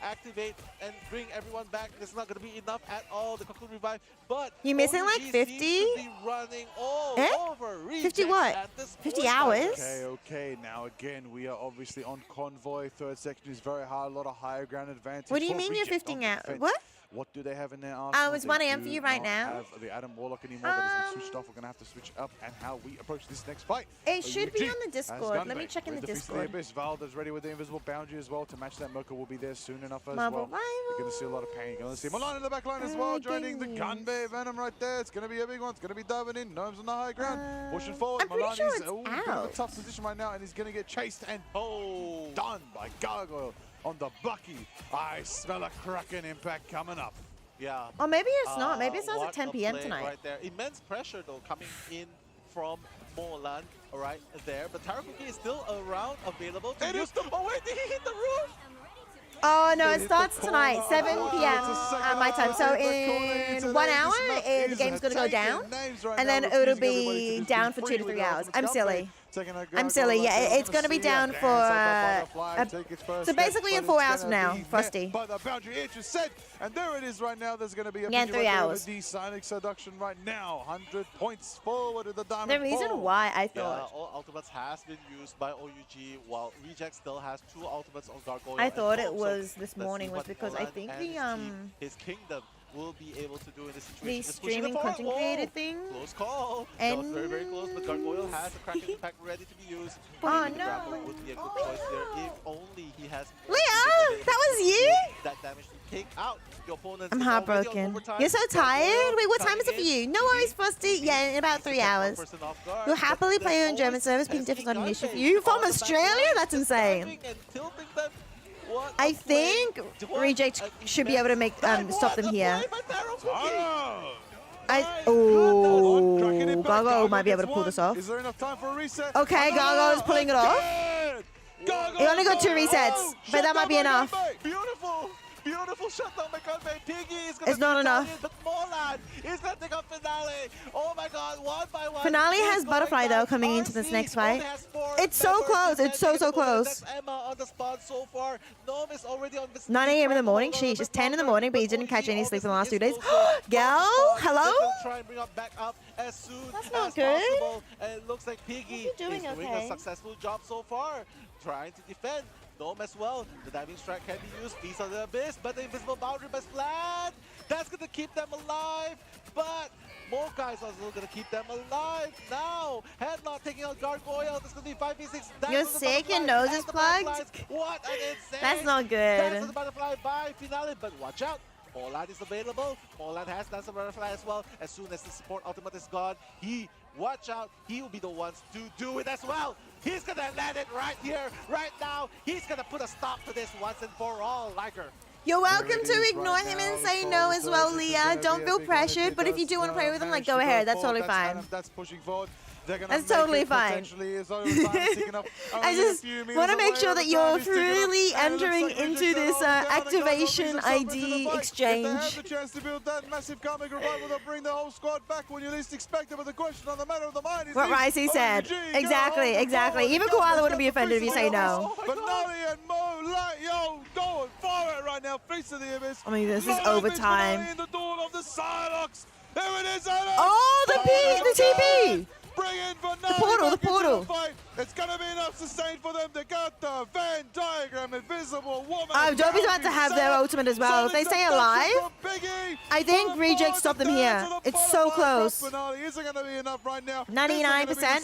Activate and bring everyone back. It's not going to be enough at all. The Cocoon Revive, but you're missing like 50. Running all over 50 what? 50 hours? Okay. Now again, we are obviously on convoy. Third section is very hard. A lot of higher ground advantage. What do you mean you're 15 out? What? What do they have in their arsenal? It's 1 a.m. for you right now. Have the Adam Warlock anymore that has been switched off. We're gonna have to switch up and how we approach this next fight. It should be on the Discord. Let me check in the Discord. Valdez ready with the invisible boundary as well to match that. Mocha will be there soon enough as well. You're gonna see a lot of pain. You're gonna see Milan in the back line as well, joining the Gunbei Venom right there. It's gonna be a big one. It's gonna be diving in. Gnomes on the high ground, pushing forward. I'm pretty sure it's in a tough position right now, and he's gonna get chased and done by Gargoyle on the Bucky. I smell a cracking impact coming up. Yeah. Or maybe it's not. Maybe it starts at 10 p.m. tonight. Right there. Immense pressure though coming in from Molan right there. But Tarakuki is still around, available to use. Oh wait, did he hit the roof? Oh no, it starts tonight, 7 p.m. My time. So in 1 hour, the game's gonna go down, and then it'll be down for 2 to 3 hours. I'm silly. I'm silly. Yeah, it's gonna be down for so basically in 4 hours from now, Frosty. And there it is right now. There's going to be a 3 hours. Sonic Seduction right now. 100 points forward of the Diamond The reason why I thought all ultimates has been used by OUG, while Reject still has 2 ultimates on Gargoyle. I thought it was this morning was because I think the his kingdom will be able to do in this situation. The Just pushing streaming the forward. content creator Whoa! thing. Close call. That was very, very close, but Gargoyle has a cracking impact ready to be used. Oh, Maybe the grapple no. would be a good choice there if only he has Leah, that was you? that damage to take out the opponent. I'm heartbroken. You're so tired? Wait, what time is it for you? No worries, Frosty. Yeah, in about 3 hours. You'll happily play on German servers, being different on an issue for you. From Australia? That's insane. I think Reject should be able to make stop them here. Gargo might be able to pull this off. Is there enough time for a reset? Okay, Gargo is pulling it off. He only got 2 resets, but that might be enough. Beautiful! Beautiful shutdown by Gunbay. Piggy is going It's not enough. But Molan is going to take up Finale. Oh my god, one by one. Finale has Butterfly though coming into this next fight. It's so close. It's so close. That's Emma on the spot so far. Gnome is already on 9 a.m. in the morning. Sheesh, it's 10 in the morning, but he didn't catch any sleep in the last 2 days. Gal, hello? Try and bring up back up as soon That's as not good. possible. And it looks like Piggy is doing okay? a successful job so far. Trying to defend. Gnome as well. The diving strike can be used. Beast of the Abyss, but the invisible boundary by Splat. That's going to keep them alive. But more guys are still going to keep them alive. Now, Headlock taking out Gargoyle. This is going to be 5v6. You're sick, your nose is plugged? What an insane. That's not That's good. the butterfly by Finale, but watch out. Molan is available. Molan has Dance of Butterfly as well. As soon as the support ultimate is gone, watch out, he will be the ones to do it as well. He's gonna land it right here, right now. He's gonna put a stop to this once and for all, Liger. You're welcome to ignore him and say no as well, Leah. Don't feel pressured, but if you do want to play with him, like, go ahead. That's totally fine. That's pushing forward. That's totally fine. I just want to make sure that you're truly entering into this activation ID exchange. Have the chance to build that massive karmic revival that bring the whole squad back when you least expect it. But the question on the matter of the mind is What Ricey said. Exactly. Even Koala wouldn't be offended if you say no. Finale and Mo, like, yo, going for it right now. Face of the Abyss. I mean, this is overtime. In the dawn of the Psylocke. There it is. Oh, the TP. Bring in for the portal. Fight. It's gonna be enough sustain for them. They got the Venn diagram, invisible woman. Dobby's about to have their ultimate as well. If they stay alive, I think Reject stop them here. It's so close. Isn't gonna be enough right now. 99%.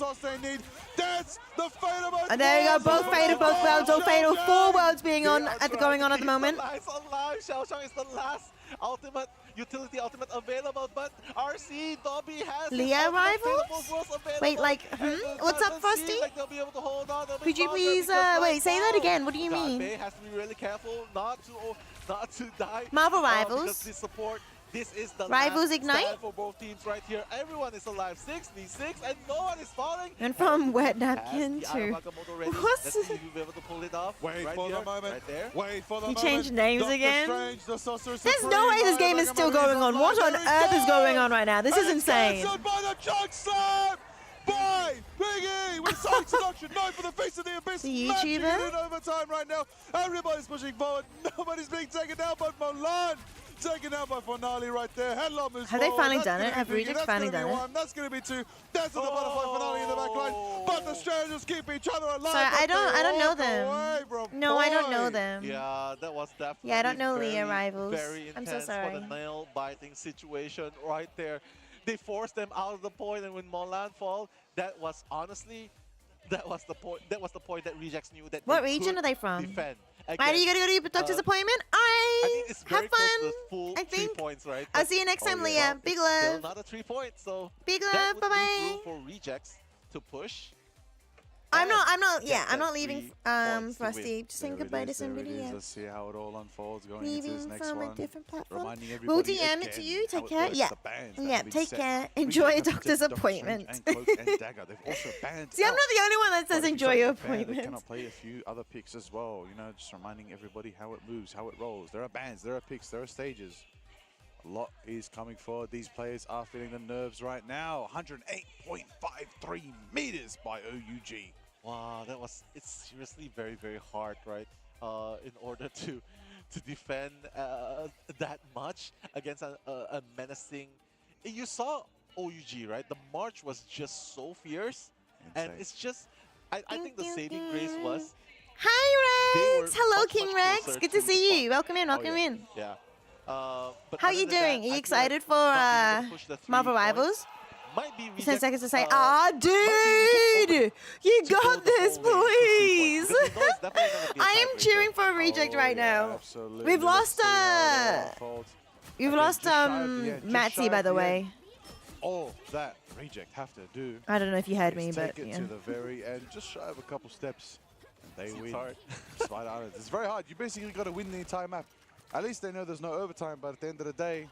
That's the fatal. And there you go, both fatal, both worlds, all fatal. 4 worlds being on going on at the moment. Xiao Shang is the last ultimate utility ultimate available, but RC Dobby has Leah rivals? Wait, like, what's up, Frosty? Like they'll be able to hold on. Could you please, wait, say that again. What do you mean? Bay has to be really careful not to die. Marvel Because Rivals. the support. This is the Rivals last Ignite? stand for both teams right here. Everyone is alive. 6v6 and no one is falling. And from wet napkin to what's Let's see if you'll be able to pull it off. Wait right for here, the moment. Right there. Wait for the He moment. changed names Doctor again? Strange, the Sorcerer There's Supreme, no way this game is still going on. What on earth is going on right now? This is insane. Cancelled by the chug slam by Biggie with side seduction. No for the face of the abyss. The Matching it YouTuber? in overtime right now. Everybody's pushing forward. Nobody's being taken down by Molan. Taken out by Finale right there. Headlock moves Have they forward. finally That's done gonna it? be Have Biggie. Reject That's finally gonna be done it? one. That's going to be 2. That's the butterfly Finale in the back line. But the strangers keep each other alive. Sorry, I don't know Walk them. away, bro, No, I don't know boy. them. Yeah, that was definitely Yeah, I don't know very, Leah Rivals. Very I'm intense so for sorry. the nail-biting situation right there. They forced them out of the point, and when Molan fall, that was honestly, that was the point. That was the point that Rejects knew that. What they region could are they from? Defend. Why are you gonna go to your doctor's appointment? I think it's very have close to fun. the full I 3 think. points, right? I'll see you next time, Leah. Big love. Still not a 3 points, so Big that love. would Bye leave bye. room for Rejects to push. I'm not. get I'm not that leaving. 3 points to Frosty. win. Just saying goodbye to somebody else. Let's see how it all unfolds going into this Leaving next from a one. different platform. Reminding We'll everybody DM it to again you. how Take it care. works, Yeah. the bans that Yeah. have been Take set. care. We Enjoy have your to doctor's Doctor appointment. Strange and Cloak and Dagger. They've also banned See, I'm not the only one that says But if enjoy you're your a fan, they appointment. cannot play a few other picks as well. You know, just reminding everybody how it moves, how it rolls. There are bans, there are picks, there are stages. A lot is coming forward. These players are feeling the nerves right now. 108.53 meters by OUG. Wow, it's seriously very, very hard, right? In order to defend that much against a menacing. You saw OUG, right? The march was just so fierce, and it's just. I think the saving grace was. Hi they Rex. were Hello much, King much Rex. closer Good to the see spot. you. Welcome in. Welcome yeah. in. Yeah. But How other you than that, doing? Are I you feel excited like for not being able to push the 3 Marvel points Rivals? might be 10 Rejects, seconds to say, might be dude, Rejects you to go got the this, whole way to 3 points, please. because we know it's definitely gonna be a I am tiebreaker. cheering for Reject Oh, right yeah, now. absolutely. We've Let's lost see how they unfold. we've Okay, lost just shy of the end, just Matsy, shy by of the the way. end. All that Reject have to do I don't know if you heard is me, take but it yeah. to the very end, just shy of a couple steps, and they Seems win. hard. Spider Islands. It's very hard. You basically got to win the entire map. At least they know there's no overtime, but at the end of the day,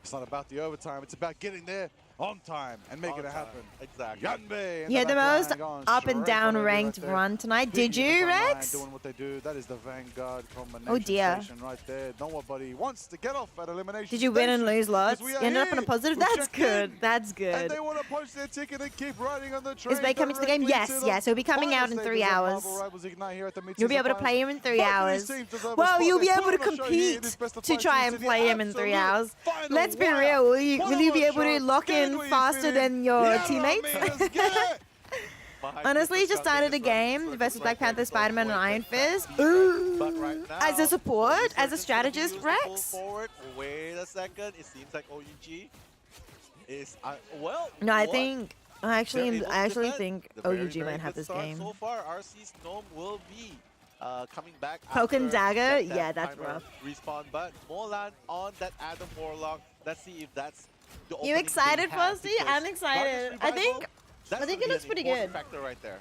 it's not about the overtime. It's about getting there on time and making On it time. happen. Exactly. Yanbei in You had the back most line, going up and straight down for Obi ranked right there. run tonight. Did Piggy in the you, front line Rex? Doing what they do. That is the Vanguard combination Oh, dear. station right there. Nobody wants to get off at elimination. Did you win and station lose lots? 'cause we You are ended up on a here. positive? We That's checked good. in. That's And good. they want to punch their ticket and keep riding on the train. Is Bay coming to the game? directly Yes, to yes. He'll be coming final out in 3 stages of hours. Marvel Rivals Ignite here at the You'll be able to mid-season play him in 3 finals. Both of hours. these teams deserve a Well, spot. you'll be They're able to putting on a show here in compete this best of to five try season. and The play him in 3 absolute hours. final Let's be wire. real. Will you be What able to a lock Get in what you faster feel than your Yeah, teammates? let's get it. Honestly, just started a game versus Black Panther, Spider-Man, and Iron Fist. Ooh. But right now, As a support, these as a surgeons strategist, can be used to pull Rex? Forward. Wait a second. It seems like OUG is well. No, I what? think I They're actually able to actually defend. think The very, OUG very might have good this start game. So far, RC's Gnome will be coming back. Poke and after dagger? that Yeah, that's timer rough. Respawn, but Molan on that Adam Warlock. Let's see if that's the You opening excited, they have, Frosty? because I'm excited. Darkness I Revival, think that's it gonna be looks an pretty important good. Factor right there.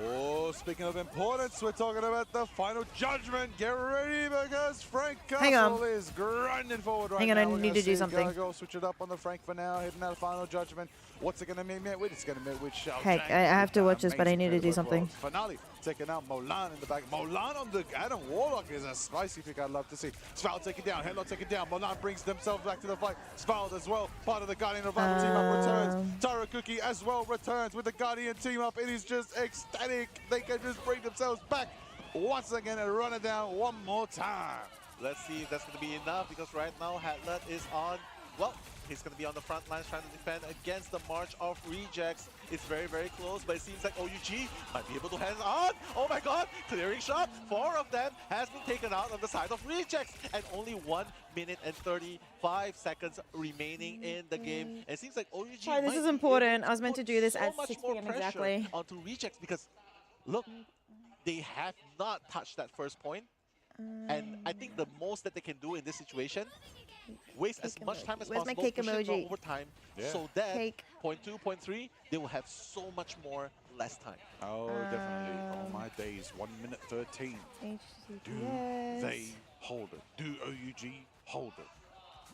Oh, speaking of importance, we're talking about the final judgment. Get ready because Frank Hang on. Castle is grinding forward right Hang on, now. I We're need gonna to do see something. Gargoyle switch it up on the Frank for now, heading out of final judgment. What's it going to be met with? It's going to be met with Shao Heck, Zhang I have to with watch this, but I amazing need to do Federal something. Claws. Finale taking out Molan in the back. Molan on the Adam Warlock is a spicy pick I'd love to see. Sval taken down, Headlock taken down. Molan brings themselves back to the fight. Sval as well, part of the Guardian Revival team up returns. Tara Cookie as well returns with the Guardian team up. It is just ecstatic. They can just bring themselves back once again and run it down one more time. Let's see if that's going to be enough, because right now Hatlet is on, well, he's going to be on the front lines trying to defend against the March of Rejects. It's very, very close, but it seems like OUG might be able to hand it on. Oh my god, clearing shot. 4 of them has been taken out on the side of Rejects, and only 1 minute and 35 seconds remaining in the game. And it seems like OUG Sorry, this might is be important. able I was meant to put do this so at much 6 more p.m. pressure exactly. onto Rejects, because look, they have not touched that first point. And I think the most that they can do in this situation, waste as much time as Where's my possible, cake push it for emoji? overtime, Yeah. so that Cake. point 2, point 3, they will have so much more less time. Oh, definitely. Oh my days, 1 minute 13. Do they hold it? Do OUG hold it?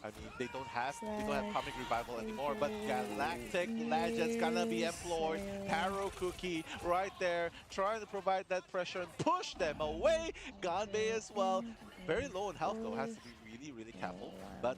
I mean, they don't have Comic Revival anymore, but Galactic Legends gonna be employed. Taro Cookie right there, trying to provide that pressure and push them away. Ganbei as well. Very low in health though, has to be really, really careful. But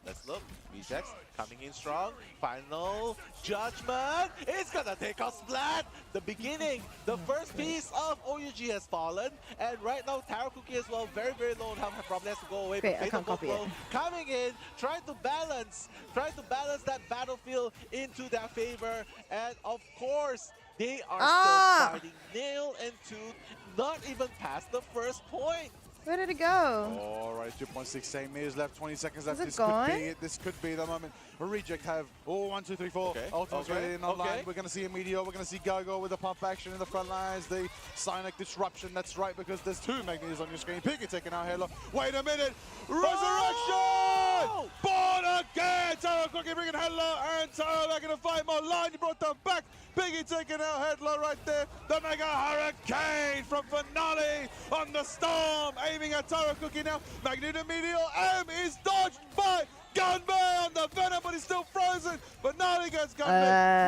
let's look. Rejects coming in strong. Final judgment. It's gonna take us flat. The beginning, the first piece of OUG has fallen, and right now Taro Cookie as well, very, very low in health, probably has to go away. Wait, but I can't Fatal copy Blow it. coming in, trying to balance that battlefield into their favor, and of course they are still fighting nail and tooth, not even past the first point. Where did it go? All right, 2.6 same meters left, 20 seconds left. Is it This gone? could be it. This could be the moment. A Reject have 1, 2, 3, 4. Okay, Ultimates okay, ready and online. okay. We're going to see a Meteor. We're going to see Gargoyle with the pump action in the front lines. The Sonic Disruption. That's right, because there's 2 Magnetos on your screen. Piggy taking out Halo. Wait a minute. Resurrection! Born again! Taro Cookie bringing Halo and Taro back in the fight. Molan, you brought them back. Piggy taking out Headlock right there. The Mega Hurricane from Finale on the Storm. Aiming at Taro Cookie now. Magneto Meteor M is dodged by Ganbei on the Venom, but he's still frozen. Finale gets Ganbei.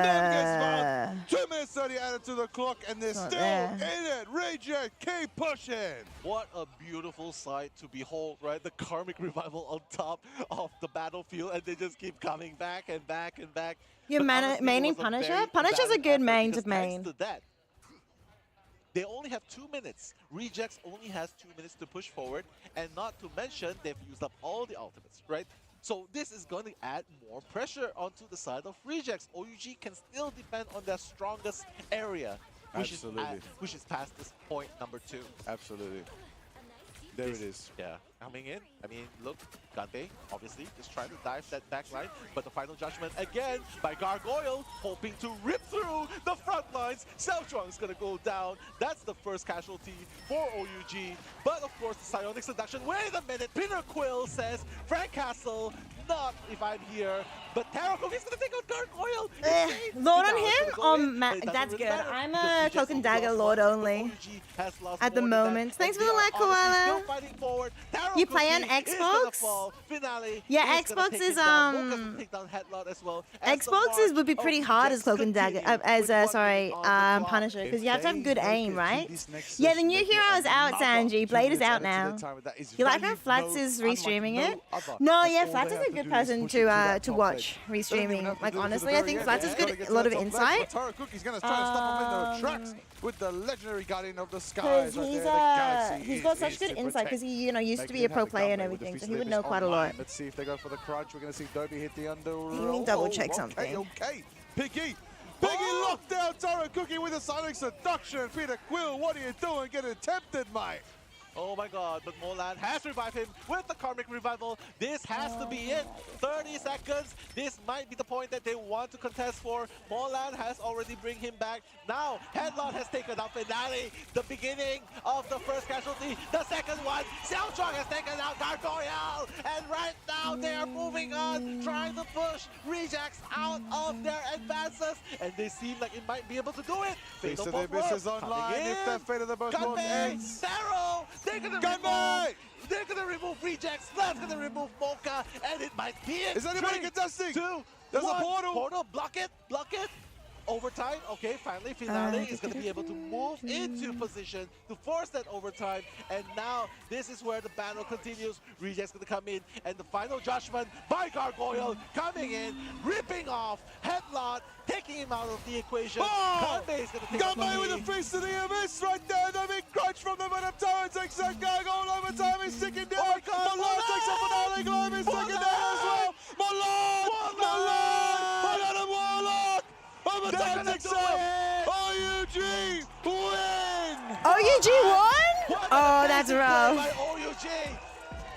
Then gets fouled. 2 minutes 30 added to the clock, and they're Not still there. in it. Reject, keep pushing. What a beautiful sight to behold, right? The Karmic Revival on top of the battlefield, and they just keep coming back and back and back. You're But honestly, it maining was a Punisher? very Punisher's a valid good effort, main because to main. thanks to that, they only have 2 minutes. Rejects only has 2 minutes to push forward, and not to mention they've used up all the ultimates, right? So this is going to add more pressure onto the side of Rejects. OUG can still defend on their strongest area, which Absolutely. is past this point number 2. Absolutely. There it is. Yeah. coming in. I mean, look, Gante, obviously, just trying to dive that back line, but the final judgment again by Gargoyle, hoping to rip through the front lines. Selchong is gonna go down. That's the first casualty for OUG. But of course, the Psionic Seduction. Wait a minute, Peter Quill says, Frank Castle, not if I'm here. But Tarakovic is gonna take out Gargoyle. Lord on him? That's good. I'm a Cloak and Dagger Lord only at the moment. Thanks for the like, Koala. You play on Xbox? Yeah, Xbox is Xbox would be pretty hard as Cloak and Dagger, Punisher, because you have to have good aim, right? Yeah, the new hero is out, Sanji. Blade is out now. You like when Flats is restreaming it? No, yeah, Flats is a good person to watch restreaming. Like honestly, I think Flats has got a lot of insight. He's gonna try to stop him in the tracks with the legendary Guardian of the Because Skies. he's got such good insight because he used to be a pro player and everything, so he would know quite a lot. Let's see if they go for the crunch. We're gonna see Dobby hit the under. Let me double check something. Okay, Piggy locked down Tarakuki with a Sonic Seduction. Peter Quill, what are you doing? Getting tempted, mate. Oh my god, but Molan has revived him with the Karmic Revival. This has to be it. 30 seconds. This might be the point that they want to contest for. Molan has already bring him back. Now, Headlot has taken out Finale. The beginning of the first casualty. The second one, Xiao Chong has taken out Gargoyle. And right now, they are moving on, trying to push Rejects out of their advances. And they seem like it might be able to do it. Fatal Boss is online. If that Fate of the Boss ends. Darrow! They're gonna remove Rejects. That's gonna remove Mocha, and it might be it. Is anybody contesting? 2, There's 1. a portal. Portal, block it. Overtime. Okay, finally, Finale is gonna be able to move into position to force that overtime. And now this is where the battle continues. Rejects gonna come in, and the final judgment by Gargoyle coming in, ripping off Headlot, taking him out of the equation. Kanbei is gonna take Kanbei with a face to the abyss right there. The big crunch from the bottom tower takes that Gargoyle overtime. He's sticking down. Malone takes a Finale Globe. He's sticking down as well. Malone! Another Warlock! Overtime takes out. OUG win! OUG won? Oh, that's rough. By OUG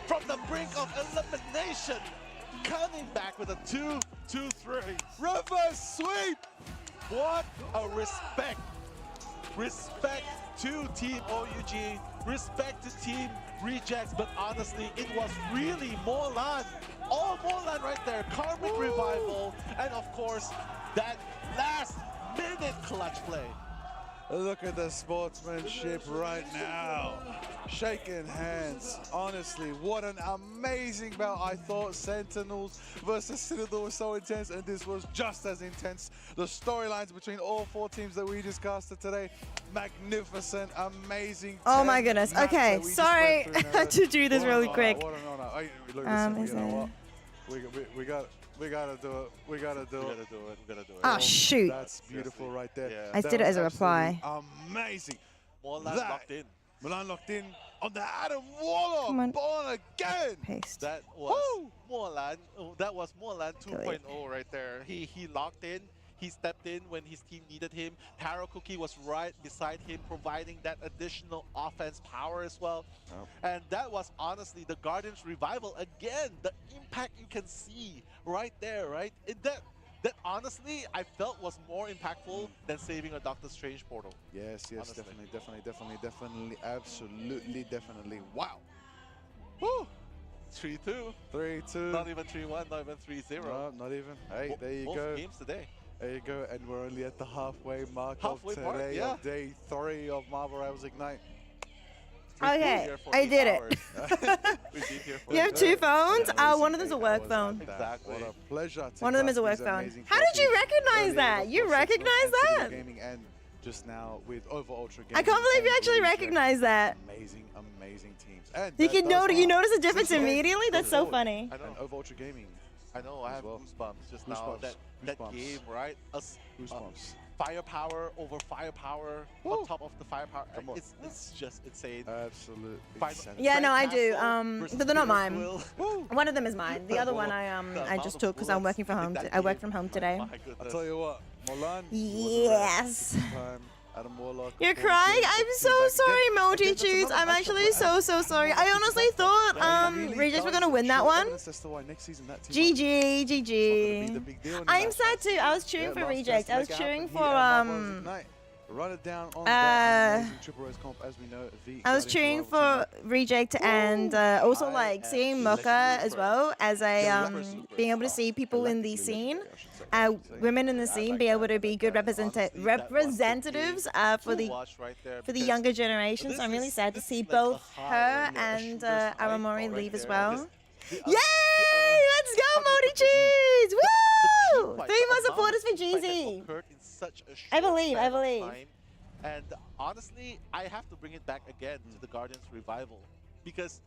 from the brink of elimination, coming back with a 2-2-3 reverse sweep. What a respect! Respect to Team OUG. Respect to Team Rejects. But honestly, it was really Molan. All Molan right there. Karmic Revival, and of course that last minute clutch play. Look at the sportsmanship right now. Shaking hands. Honestly, what an amazing bout. I thought Sentinels versus Citadel was so intense, and this was just as intense. The storylines between all four teams that we discussed today, magnificent, amazing. Oh my goodness. Okay, sorry to do this really quick. We gotta do it. We gotta do it. Oh shoot! That's beautiful right there. Yeah. I did it as a reply. Amazing. Molan locked in. Molan locked in on the Adam Warlock. Born again. Paste. That was Molan. That was Molan 2.0 right there. He locked in. He stepped in when his team needed him. Tarakuki was right beside him, providing that additional offense power as well. And that was honestly the Guardians revival again. The impact you can see right there, right? That honestly I felt was more impactful than saving a Doctor Strange portal. Yes, honestly. definitely, absolutely, definitely. Wow. Woo! 3-2. 3-2. Not even 3-1, not even 3-0. No, not even. Hey, there you Both go. games today. There you go, and we're only at the halfway mark Halfway of mark, today, yeah. of day 3 of Marvel Rivals Ignite. Okay, I did it. You have two phones? One of them's a work phone. Exactly. What a pleasure. One of them is a work phone. How did you recognize that? You recognize that? Gaming and just now with Over Ultra Gaming. I can't believe you actually recognize that. Amazing teams. And You that can does you not- notice a difference immediately? That's so funny. I know. And Over Ultra Gaming. I know, I as have well. goosebumps just now. Goosebumps. That Goosebumps. game, right? Goosebumps. Firepower over firepower on top of the firepower. Come on. It's just insane. Absolutely. Yeah, no, I do. versus But they're not Peter mine. Quill. One of them is mine. The other one I just took because I'm working from home. I work from home today. My I'll goodness. tell you what, Molan. Yes. Time. Adam Warlock. You're Paul crying? George, I'm but so feedback sorry, again. Multi Again, that's Cheese. another I'm matchup actually where so, Adam so sorry. I Warlock honestly is thought really Rejects were does gonna win that show one. evidence as to why next season that team GG, be the GG. big deal in the I'm match. sad too. I was cheering Yeah, for last Reject. chance to I was make it cheering happen. for He and Marvel's Ignite. Run it down on that amazing Triple Rose comp, as we know. I was cheering for Reject and also like seeing Mocha as well as a being able to see people in the scene, women in the scene, be able to be good representatives for the younger generations. So I'm really sad to see both her and Aramori leave as well. Yay! Let's go, Modi Cheese! Woo! 3 more supporters for Jeezy. I believe. And honestly, I have to bring it back again to the Guardians revival because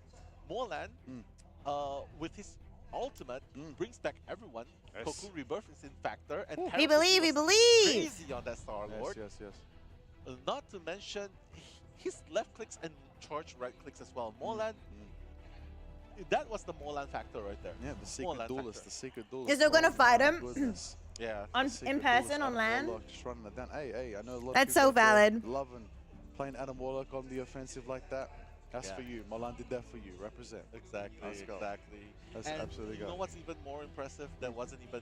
Molan, with his ultimate, brings back everyone. Koku Rebirth is in factor, and We believe. crazy on that Star Lord. Yes. Not to mention his left clicks and charge right clicks as well. Molan. That was the Molan factor right there. Yeah, the secret duelist. The secret duelist. You're still gonna fight him? Goodness. Yeah. In person, on LAN? Warlock just running it down. Hey, I know a lot That's of so people out there valid. loving playing Adam Warlock on the offensive like that. That's Yeah. for you. Molan did that for you. Represent. Exactly. Let's go. Exactly. Let's And absolutely you go. know what's even more impressive? That wasn't even.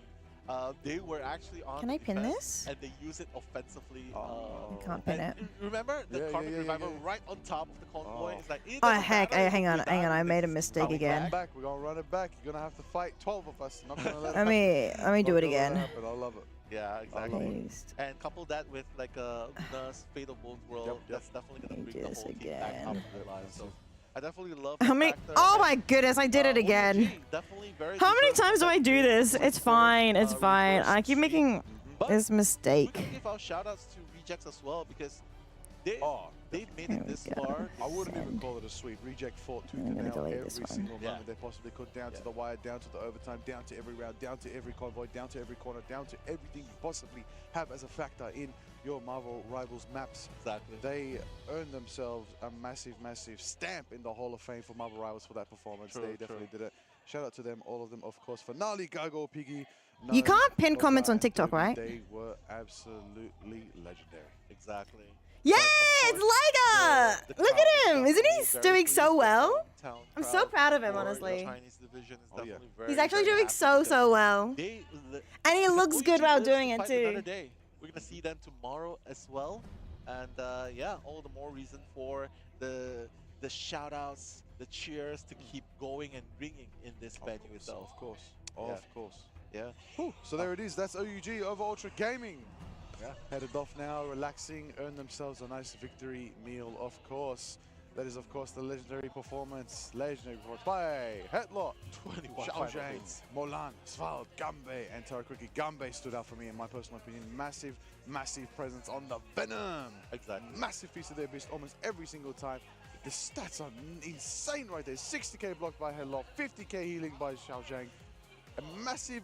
They were actually on. Can I pin defense, this? And they use it offensively. I can't pin it. Remember the Yeah, Karmic yeah, Revival yeah. right on top of the convoy? It's like. it Oh doesn't heck! matter Hang if on. we die, I made a it's mistake coming again. Back. We're gonna run it back. You're gonna have to fight 12 of us. Not gonna let Let me do it again. I love it. Yeah, exactly. Paste. And couple that with like a Luna's Fate of Both World, that's definitely gonna Let me bring do the this whole team back up again. to their lives. So I definitely love. How that many? factor, Oh and, my goodness! I did it again. OG, definitely very How many deserved times do I do this? It's fine. It's fine. I keep making this We mistake. can give our shout outs to Rejects as well because they've made Here it we this go. far. I wouldn't even call it a sweep. Reject fought tooth I'm and gonna nail delete every this one. single Yeah. moment they possibly could, down to the wire, down to the overtime, down to every round, down to every convoy, down to every corner, down to everything you possibly have as a factor in your Marvel Rivals maps. Exactly. They earned themselves a massive stamp in the Hall of Fame for Marvel Rivals for that performance. True, They definitely did it. Shout out to them, all of them, of course. Finale, Gargoyle, Piggy. You can't pin Nova, comments on and TikTok, Cody. right? They were absolutely legendary. Exactly. Yeah, it's Liga! Look at him! Isn't he doing so well? I'm so proud of him, honestly. Chinese division is definitely He's actually doing so well. And he looks good while doing it Another too. day. We're gonna see them tomorrow as well, and yeah, all the more reason for the shout outs, the cheers to keep going and ringing in this venue itself. Of course. Yeah. Of course. Yeah. So there it is. That's OUG over Ultra Gaming. Headed off now, relaxing, earned themselves a nice victory meal, of course. That is, of course, the legendary performance by Headlock, 21 Xiao final Zhang, hits. Molan, Svald, Gambe, and Tarakuki. Gambe stood out for me, in my personal opinion. Massive presence on the Venom. Exactly. Massive piece of their beast almost every single time. The stats are insane right there. 60k blocked by Headlock, 50k healing by Xiao Zhang. A massive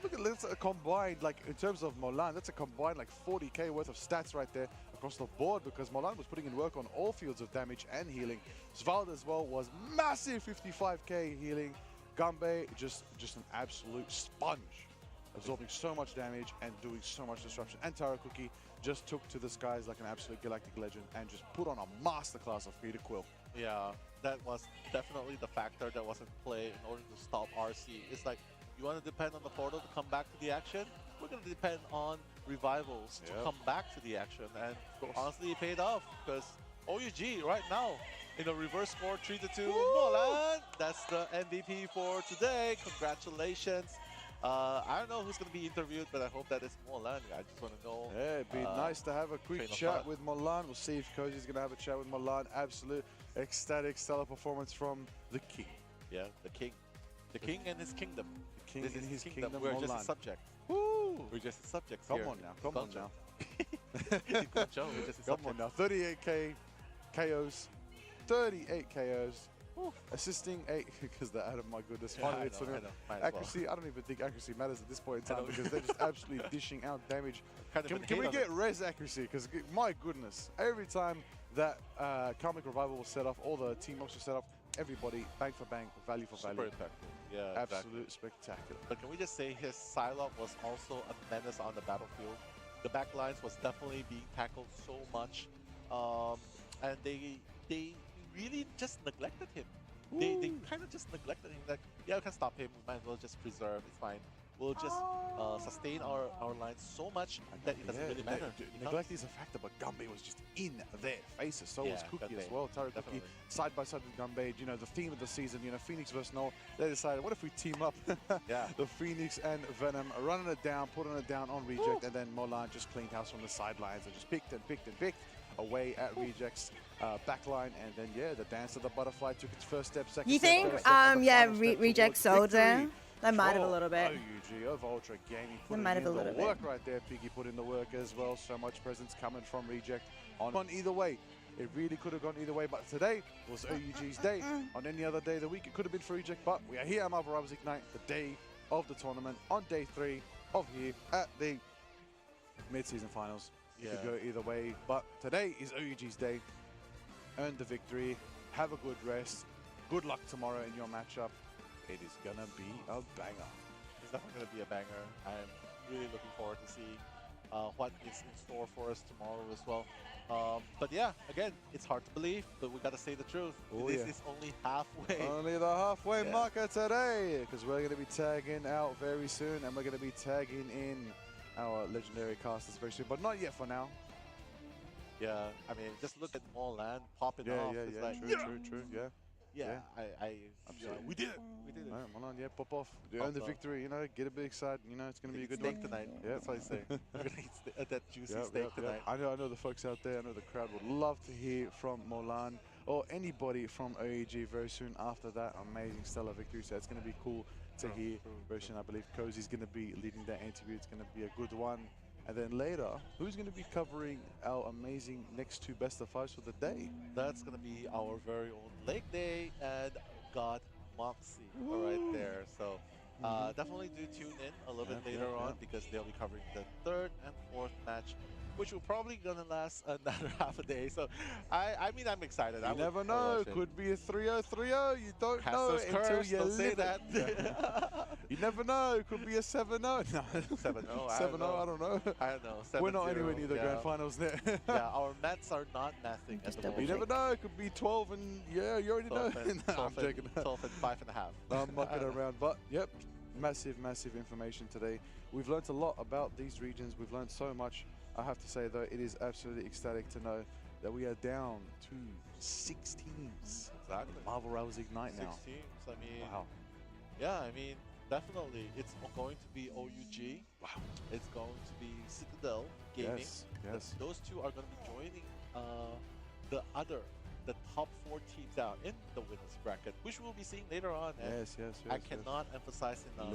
look at that's a combined, like in terms of Molan, that's a combined like 40k worth of stats right there across the board because Molan was putting in work on all fields of damage and healing. Svald as well was massive 55k healing. Gambe just an absolute sponge, absorbing so much damage and doing so much disruption. And Tarakuki just took to the skies like an absolute galactic legend and just put on a masterclass of Peter Quill. Yeah, that was definitely the factor that was in play in order to stop RC. It's like, you want to depend on the portal to come back to the action? We're going to depend on revivals to come back to the action. And honestly, it paid off because OUG right now in a reverse score 3-2. Molan, that's the MVP for today. Congratulations. I don't know who's going to be interviewed, but I hope that it's Molan. I just want to know. Yeah, it'd be nice to have a quick train of chat thought. with Molan. We'll see if Cozy's going to have a chat with Molan. Absolute ecstatic, stellar performance from the King. Yeah, the king. The king and his kingdom. The King This and is his kingdom. kingdom, We're just Molan. a subject. Woo! We're just a subject Come here. on now, come on Culture. now. Culture, we're just a Come on subject. now, 38k KOs, 38 KOs, assisting 8, because the Adam, my goodness, Yeah, final I hits know, on I him. know. Might as well. Accuracy, I don't even think accuracy matters at this point in I time know. because they're just absolutely dishing out damage. Kind of Can been we hate on get it. res accuracy? Because my goodness, every time that Karmic Revival was set off, all the team ups were set off, everybody, bang for bang, value for Super value. impactful. Yeah, Absolute exactly. spectacular. But can we just say his Psylocke was also a menace on the battlefield? the back lines was definitely being tackled so much, and they really just neglected him. They kind of just neglected him. Like, yeah, we can stop him. We might as well just preserve. It's fine. We'll just sustain our lines so much that it doesn't really matter. Neglect is a factor, but Gunbei was just in their faces. So was Cookie as Gunbei, well. Taro Cookie side by side with Gunbei. You know, the theme of the season, you know, Phoenix versus Null. They decided, what if we team up? Yeah. The Phoenix and Venom running it down, putting it down on Reject, and then Molan just cleaned house from the sidelines and just picked away at Reject's backline. And then, yeah, the dance of the butterfly took its first step, second You step, think, third step, and the yeah, final step Reject towards sold victory. there? They might have a little bit. OUG of Ultra Gaming They putting might have in a little the bit. work right there. Piggy put in the work as well. So much presence coming from Reject on either way. It really could have gone either way, but today was OUG's day. On any other day of the week, it could have been for Reject, but we are here at Marvel Rivals Ignite, the day of the tournament, on day 3 of here at the mid-season finals. It could go either way, but today is OUG's day. Earn the victory, have a good rest. Good luck tomorrow in your matchup. It is gonna be a banger. It's definitely going to be a banger. I'm really looking forward to seeing what is in store for us tomorrow as well. But yeah, again, it's hard to believe, but we got to say the truth. This is only halfway. Only the halfway marker today, because we're going to be tagging out very soon, and we're going to be tagging in our legendary casters very soon, but not yet for now. Yeah, I mean, just look at Molan popping off. It's Yeah, like, true, yeah. Absolutely. We did it. We did it. Right, Molan, yeah, pop off. Earn the victory, you know, get a bit excited, you know, it's going to be a good steak one. tonight. Yeah. That's what I say. We're going to eat that juicy steak tonight. I know the folks out there, I know the crowd would love to hear from Molan or anybody from OEG very soon after that amazing stellar victory. So it's going to be cool to hear very soon. I believe Cozy's going to be leading that interview. It's going to be a good one. And then later, who's going to be covering our amazing next 2 best of 5s for the day? That's going to be our very own Leg Day and God Moxie right there. So definitely do tune in a little bit later on because they'll be covering the 3rd and 4th match, which will probably gonna last another half a day. So I mean, I'm excited. You never know. Could be a 3-0, 3-0. You don't know until you don't say live that. You never know. Could be a 7-0. No. 7-0. 7-0. I don't know. I don't know. 7-0. We're not anywhere near the grand finals there. Yeah, our Mets are not mathing at the moment. You never know. It could be 12 and yeah, you already know. I'm joking. 12 and 5.5. I'm mucking around, but yep, massive information today. We've learned a lot about these regions. We've learned so much. I have to say though, it is absolutely ecstatic to know that we are down to 6 teams. Exactly. Marvel Rivals Ignite now. 6 teams. I mean, wow. Yeah, I mean, definitely, it's going to be OUG. Wow. It's going to be Citadel Gaming. Yes. Those two are going to be joining the top 4 teams out in the winners bracket, which we'll be seeing later on. Yes. I cannot emphasize enough.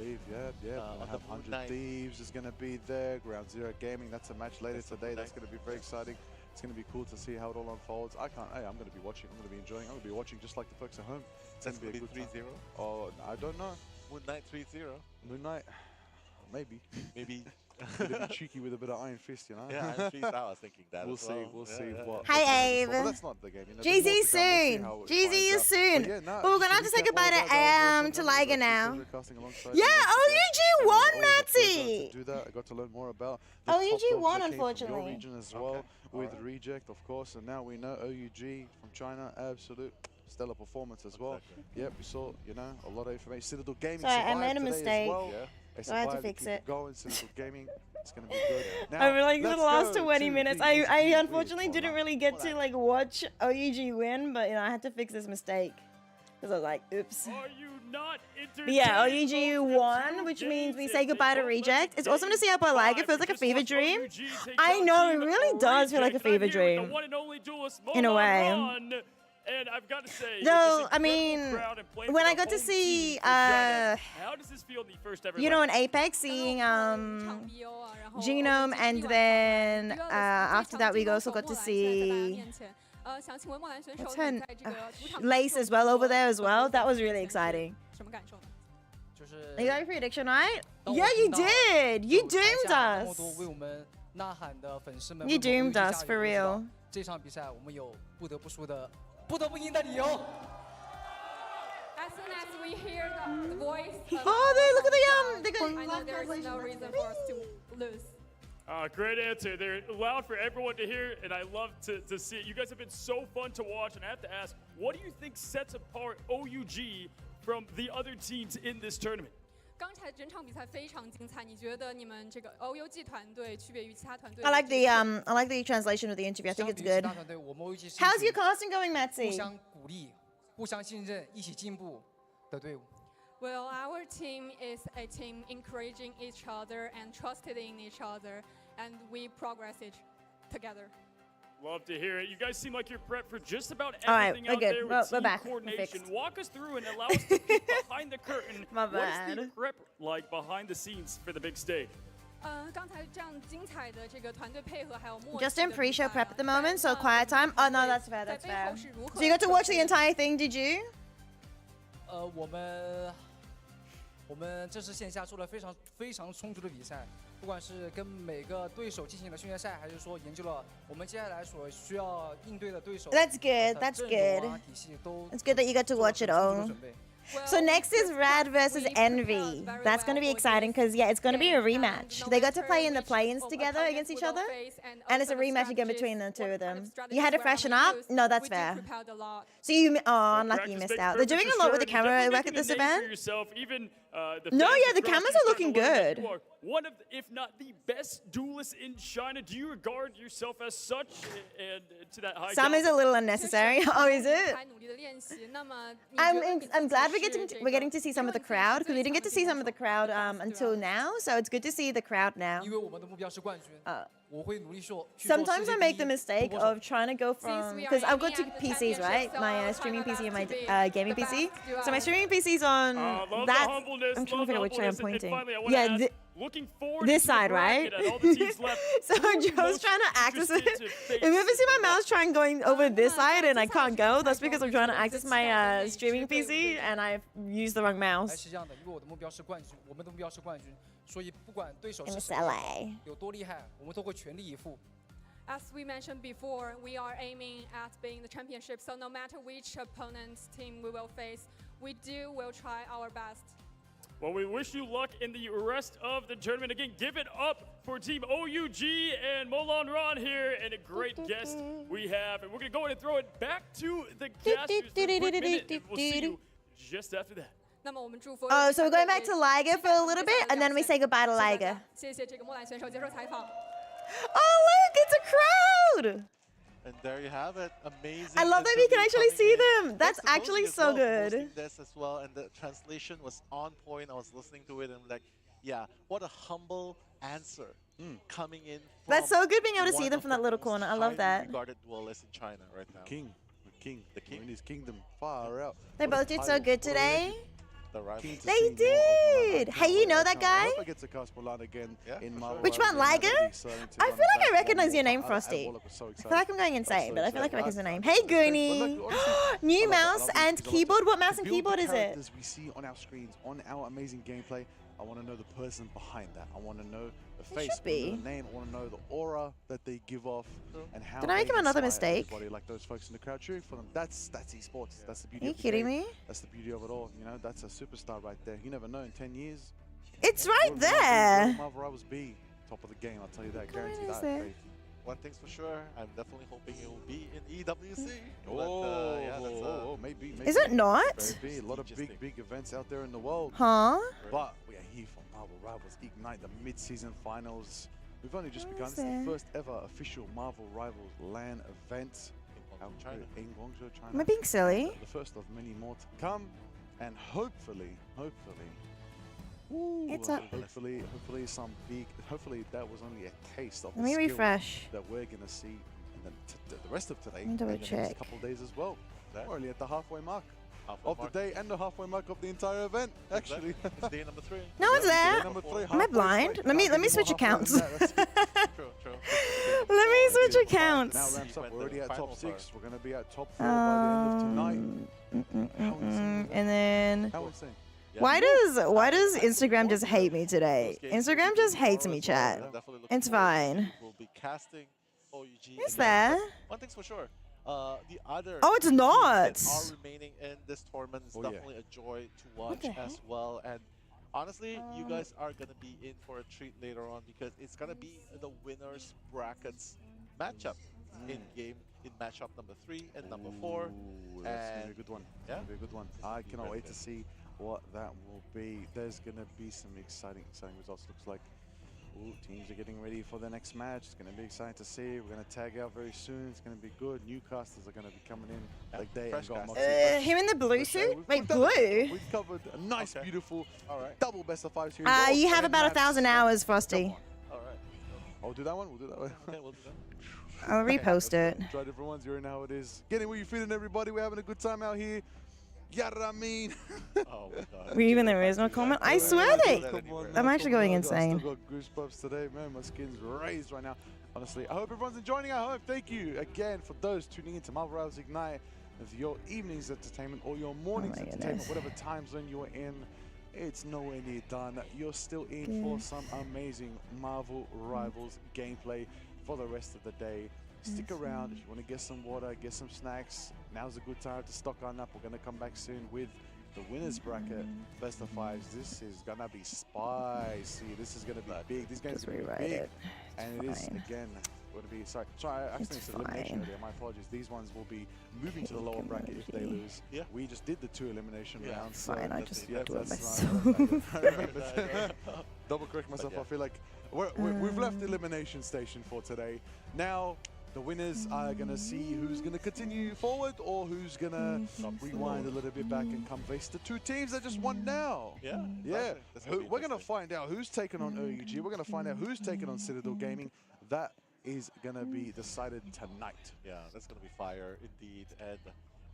Yeah. I have 100 Thieves is going to be there. Ground Zero Gaming, that's a match later today. That's going to be very exciting. It's going to be cool to see how it all unfolds. I'm going to be watching. I'm going to be enjoying. I'm going to be watching just like the folks at home. It's going to be 3-0. Oh, I don't know. Moon Knight 3-0. Moon Knight, maybe. Maybe. A bit cheeky with a bit of Iron Fist, you know? Yeah, Iron Fist, I was thinking that. We'll see what. Hi, Abe. Well, that's not the game. You know, GZ soon. GZ soon. But we're gonna have to say goodbye to Liga now. Yeah, OUG won, Matty. Do that. I got to learn more about the OUG top won, dogs that came from your unfortunately. region as well, with Reject, of course, and now we know OUG from China. Absolute stellar performance as well. Yep, we saw, you know, a lot of information. Citadel Gaming. Sorry, I survived made a today as mistake. well. So I had to fix it. Going Citadel Gaming. It's gonna be good. Now, I like for the last let's go 20 to minutes. the I GG unfortunately didn't really get to like watch OUG win, but you know I had to fix this mistake because I was like, oops. Are you not But yeah, OUG won, which means we say goodbye to Reject. It's awesome to see how Liga feels like a fever dream. I know, it really does feel like a fever dream. In a way. And I've got to say, though, I mean, when I got to see, how does this feel in the first ever? you know, in Apex, seeing Genome, and then after that we also got to see what's her, Lace as well over there as well. That was really exciting. You got your prediction right? Yeah, you did. You doomed us. You doomed us for real. 这场比赛我们有不得不输的、不得不赢的理由。 As soon as we hear the voice Oh, they look at the I know there is no reason for us to lose. Great answer. They're loud for everyone to hear, and I love to see it. You guys have been so fun to watch, and I have to ask, what do you think sets apart OUG from the other teams in this tournament? 刚才整场比赛非常精彩，你觉得你们这个 OUG 团队区别于其他团队 I like the translation of the interview. I think it's good. 大团队，我们 OUG 是 How's your casting going, 互 Matzy? 相鼓励、互相信任、一起进步的队伍。 Well, our team is a team encouraging each other and trusted in each other, and we progress it together. Love to hear it. You guys seem like you're prepped for just about All right, everything we're out good. there We're with team back. We're coordination. fixed. Walk us through and allow us to peek behind the curtain. My What is the bad. prep like behind the scenes for the big stage? 刚才这样精彩的这个团队配合还有默契 Just in 的比赛 pre-show prep at the moment, so quiet time. Oh no, that's fair. That's 在背 fair. 后是如何 So you got to watch the entire thing, did you? 我们这次线下做了非常充足的比赛，不管是跟每个对手进行了训练赛，还是说研究了我们接下来所需要应对的对手。 That's good. That's good. It's good that you got to watch it all. So next is Rad versus Envy. That's going to be exciting because, yeah, it's going to be a rematch. They got to play in the play-ins together against each other, and it's a rematch again between the two of them. You had to freshen up? No, that's fair. So you, oh, unlucky you missed out. They're doing a lot with the camera work at this event. No, yeah, the cameras are looking good. One of, if not the best duelist in China. Do you regard yourself as such and to that high? Some is a little unnecessary. Oh, is it? 还努力的练习，那么 I'm glad we're getting to see some of the crowd because we didn't get to see some of the crowd until now, so it's good to see the crowd now. 因为我们的目标是冠军，我会努力做。 Sometimes I make the mistake of trying to go from, because I've got two PCs, right? My streaming PC and my gaming PC. So my streaming PC's on that. I'm trying to figure out which way I'm pointing. Yeah, looking forward this to side, the right? bracket and all the teams left. So Joe's trying to access it. If you ever see my mouse trying going over this side and I can't go, that's because I'm trying to access my streaming PC and I've used the wrong 哎， mouse. 是这样的，因为我的目标是冠军，我们的目标是冠军，所以不管对手 In 是 Miss 谁 LA. 有多厉害，我们都会全力以赴。 As we mentioned before, we are aiming at being the championship. So no matter which opponent's team we will face, will try our best. Well, we wish you luck in the rest of the tournament. Again, give it up for Team OUG and Molan Ron here, and a great guest we have. And we're going to go ahead and throw it back to the casters for a quick minute, and we'll see you just after that. 那么我们祝福 Oh, so we're going back to Liger for a little bit and then we say goodbye to Liger. 谢谢这个莫兰选手接受采访。 Oh, look, it's a crowd. And there you have it. Amazing. I love that we can interview actually coming see in. them. That's Thanks to Cozy actually as so well for good. hosting this as well, and the translation was on point. I was listening to it and I'm like, yeah, what a humble answer coming in. That's from so good being able to see one them of from the that little most corner. I love highly that. regarded duelists in China right now. The king in his kingdom, far out. They both did so good today. The rival. Keen to They see more of did. Milan. Hey, you know that I guy? hope I get to cast Milan again in Marvel. Which one, Rivals. Liger? That'd be exciting to I run feel like back I recognize one your more name, time. Frosty. Warlock was so I feel excited. like I'm going insane, so but I feel like I excited. recognize the name. Hey, Goonie. But look, honestly, New I love mouse it. and keyboard. What mouse and Build the keyboard is it? characters we see on our screens, on our amazing gameplay. I want to know the person behind that. I want to know the face, should be. the name. I want to know the aura that they give off and how. Did I make they him another inspire mistake? everybody, like those folks in the crowd cheering for them. That's esports. That's the beauty. Are you of the kidding game. me? That's the beauty of it all. You know, that's a superstar right there. You never know. In 10 years, It's right will there. Marvel Rivals be top of the game. I'll tell you that. Guarantee is that. it? Faith. One thing's for sure, I'm definitely hoping it will be in EWC. Oh, yeah, that's maybe. Is it not? Very big. A lot of big events out there in the world. Huh? But we are here for Marvel Rivals Ignite, the mid-season finals. We've only just begun. This is there? the first ever official Marvel Rivals LAN event China. in Guangzhou, China. Am I being silly? The first of many more to come, and hopefully, It's a- hopefully some big. Hopefully that was only a taste of Let the me skills refresh. that we're gonna see, and then the rest of today, Let me and double the next check. couple of days as well. That- We're only at the halfway mark Halfway of mark. the day and the halfway mark of the entire event. Actually, It's day number 3. No one's there. Number 3, Am I blind? Let me switch accounts. True. Let me switch accounts. Now ramps up. We're already at top 6. We're gonna be at top 4 by Um, the end of tonight. And then How insane! why does Instagram just hate me today? Instagram just hates me, chat. It's fine. We'll be casting OUG. Is again. there? One thing's for sure. The other Oh, it's teams not. that are remaining in this tournament is Oh, yeah. definitely a joy to watch the as well. And honestly, you guys are gonna be in for a treat later on because it's gonna be the winners brackets matchup in matchup number 3 and number 4. Ooh, that's gonna be a good one. Yeah, Gonna be a good one. I cannot wait to see what that will be. There's gonna be some exciting results. Looks like teams are getting ready for the next match. It's gonna be exciting to see. We're gonna tag out very soon. It's gonna be good. Newcasters are gonna be coming in like they ain't got much. Him in the blue suit? Wait, blue? We've covered a nice, beautiful, double best of 5 series. You have about 1,000 hours, Frosty. All right. I'll do that one. We'll do that one. Okay, we'll do that. I'll repost it. Try different ones. You already know how it is. Getting where you feeling, everybody. We're having a good time out here. Yeah, I mean. Oh my God. Were you even there is no comment? I swear they. I'm actually going insane. I still got goosebumps today, man. My skin's raised right now. Honestly, I hope everyone's enjoying it. I hope. Thank you again for those tuning into Marvel Rivals Ignite with your evening's entertainment or your morning's entertainment, whatever time zone you're in. It's nowhere near done. You're still in for some amazing Marvel Rivals gameplay for the rest of the day. Stick around if you want to get some water, get some snacks. Now's a good time to stock on up. We're going to come back soon with the winners bracket, best of 5s. This is going to be spicy. This is going to be big. These games are going to be big. And it is, again, going to be, sorry, I accidentally said elimination earlier. My apologies. These ones will be moving to the lower bracket if they lose. Yeah. We just did the 2 elimination rounds. Fine, I just do it myself. Double correct myself. I feel like we've left the elimination station for today. Now, the winners are going to see who's going to continue forward or who's going to rewind a little bit back and come face the 2 teams that just won now. Yeah. Yeah. We're going to find out who's taking on OUG. We're going to find out who's taking on Citadel Gaming. That is going to be decided tonight. Yeah, that's going to be fire indeed. And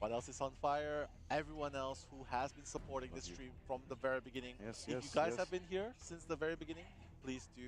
what else is on fire? Everyone else who has been supporting this stream from the very beginning. Yes, if you guys have been here since the very beginning, please do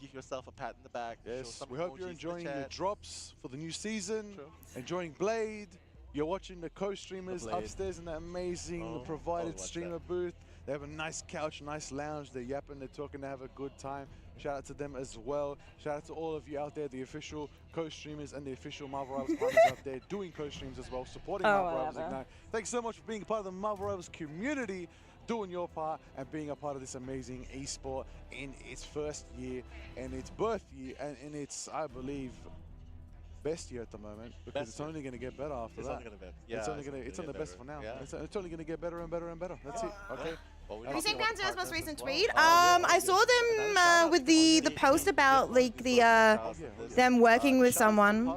give yourself a pat in the back. Yes, show some we hope emojis you're in the enjoying your chat. drops for the new season, enjoying Blade. You're watching the co-streamers upstairs in that amazing provided streamer booth. They have a nice couch, nice lounge. They're yapping, they're talking, they have a good time. Shout out to them as well. Shout out to all of you out there, the official co-streamers and the official Marvel Rivals partners out there doing co-streams as well, supporting Marvel Rivals Ignite. Thanks so much for being a part of the Marvel Rivals community, doing your part and being a part of this amazing esport in its first year and its birth year and in its, I believe, best year at the moment, because it's only going to get better after that. It's on the best for now. It's only going to get better and better and better. That's it. Okay. Have you seen Panzer's most recent tweet? I saw them with the post about like the them working with someone.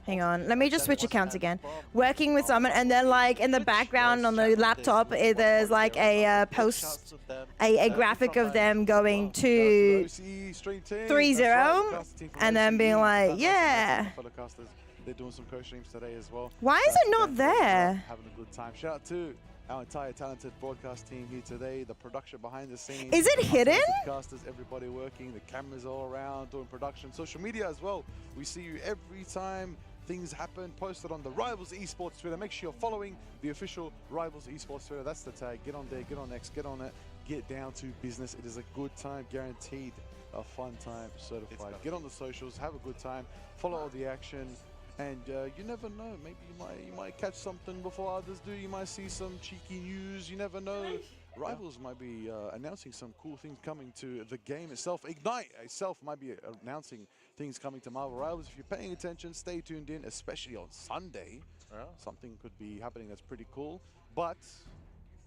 Hang on, let me just switch accounts again. Working with someone, and then like in the background on the laptop, there's like a post, a graphic of them going to 3-0, and then being like, yeah. They're doing some co-streams today as well. Why is it not there? Having a good time. Shout out to our entire talented broadcast team here today, the production behind the scenes. Is it hidden? Casters, everybody working, the cameras all around, doing production, social media as well. We see you every time things happen, posted on the Rivals Esports Twitter. Make sure you're following the official Rivals Esports Twitter. That's the tag. Get on there, get on X, get on it, get down to business. It is a good time, guaranteed a fun time, certified. Get on the socials, have a good time, follow all the action. And you never know, maybe you might catch something before others do. You might see some cheeky news. You never know. Rivals might be announcing some cool things coming to the game itself. Ignite itself might be announcing things coming to Marvel Rivals. If you're paying attention, stay tuned in, especially on Sunday. Something could be happening that's pretty cool. But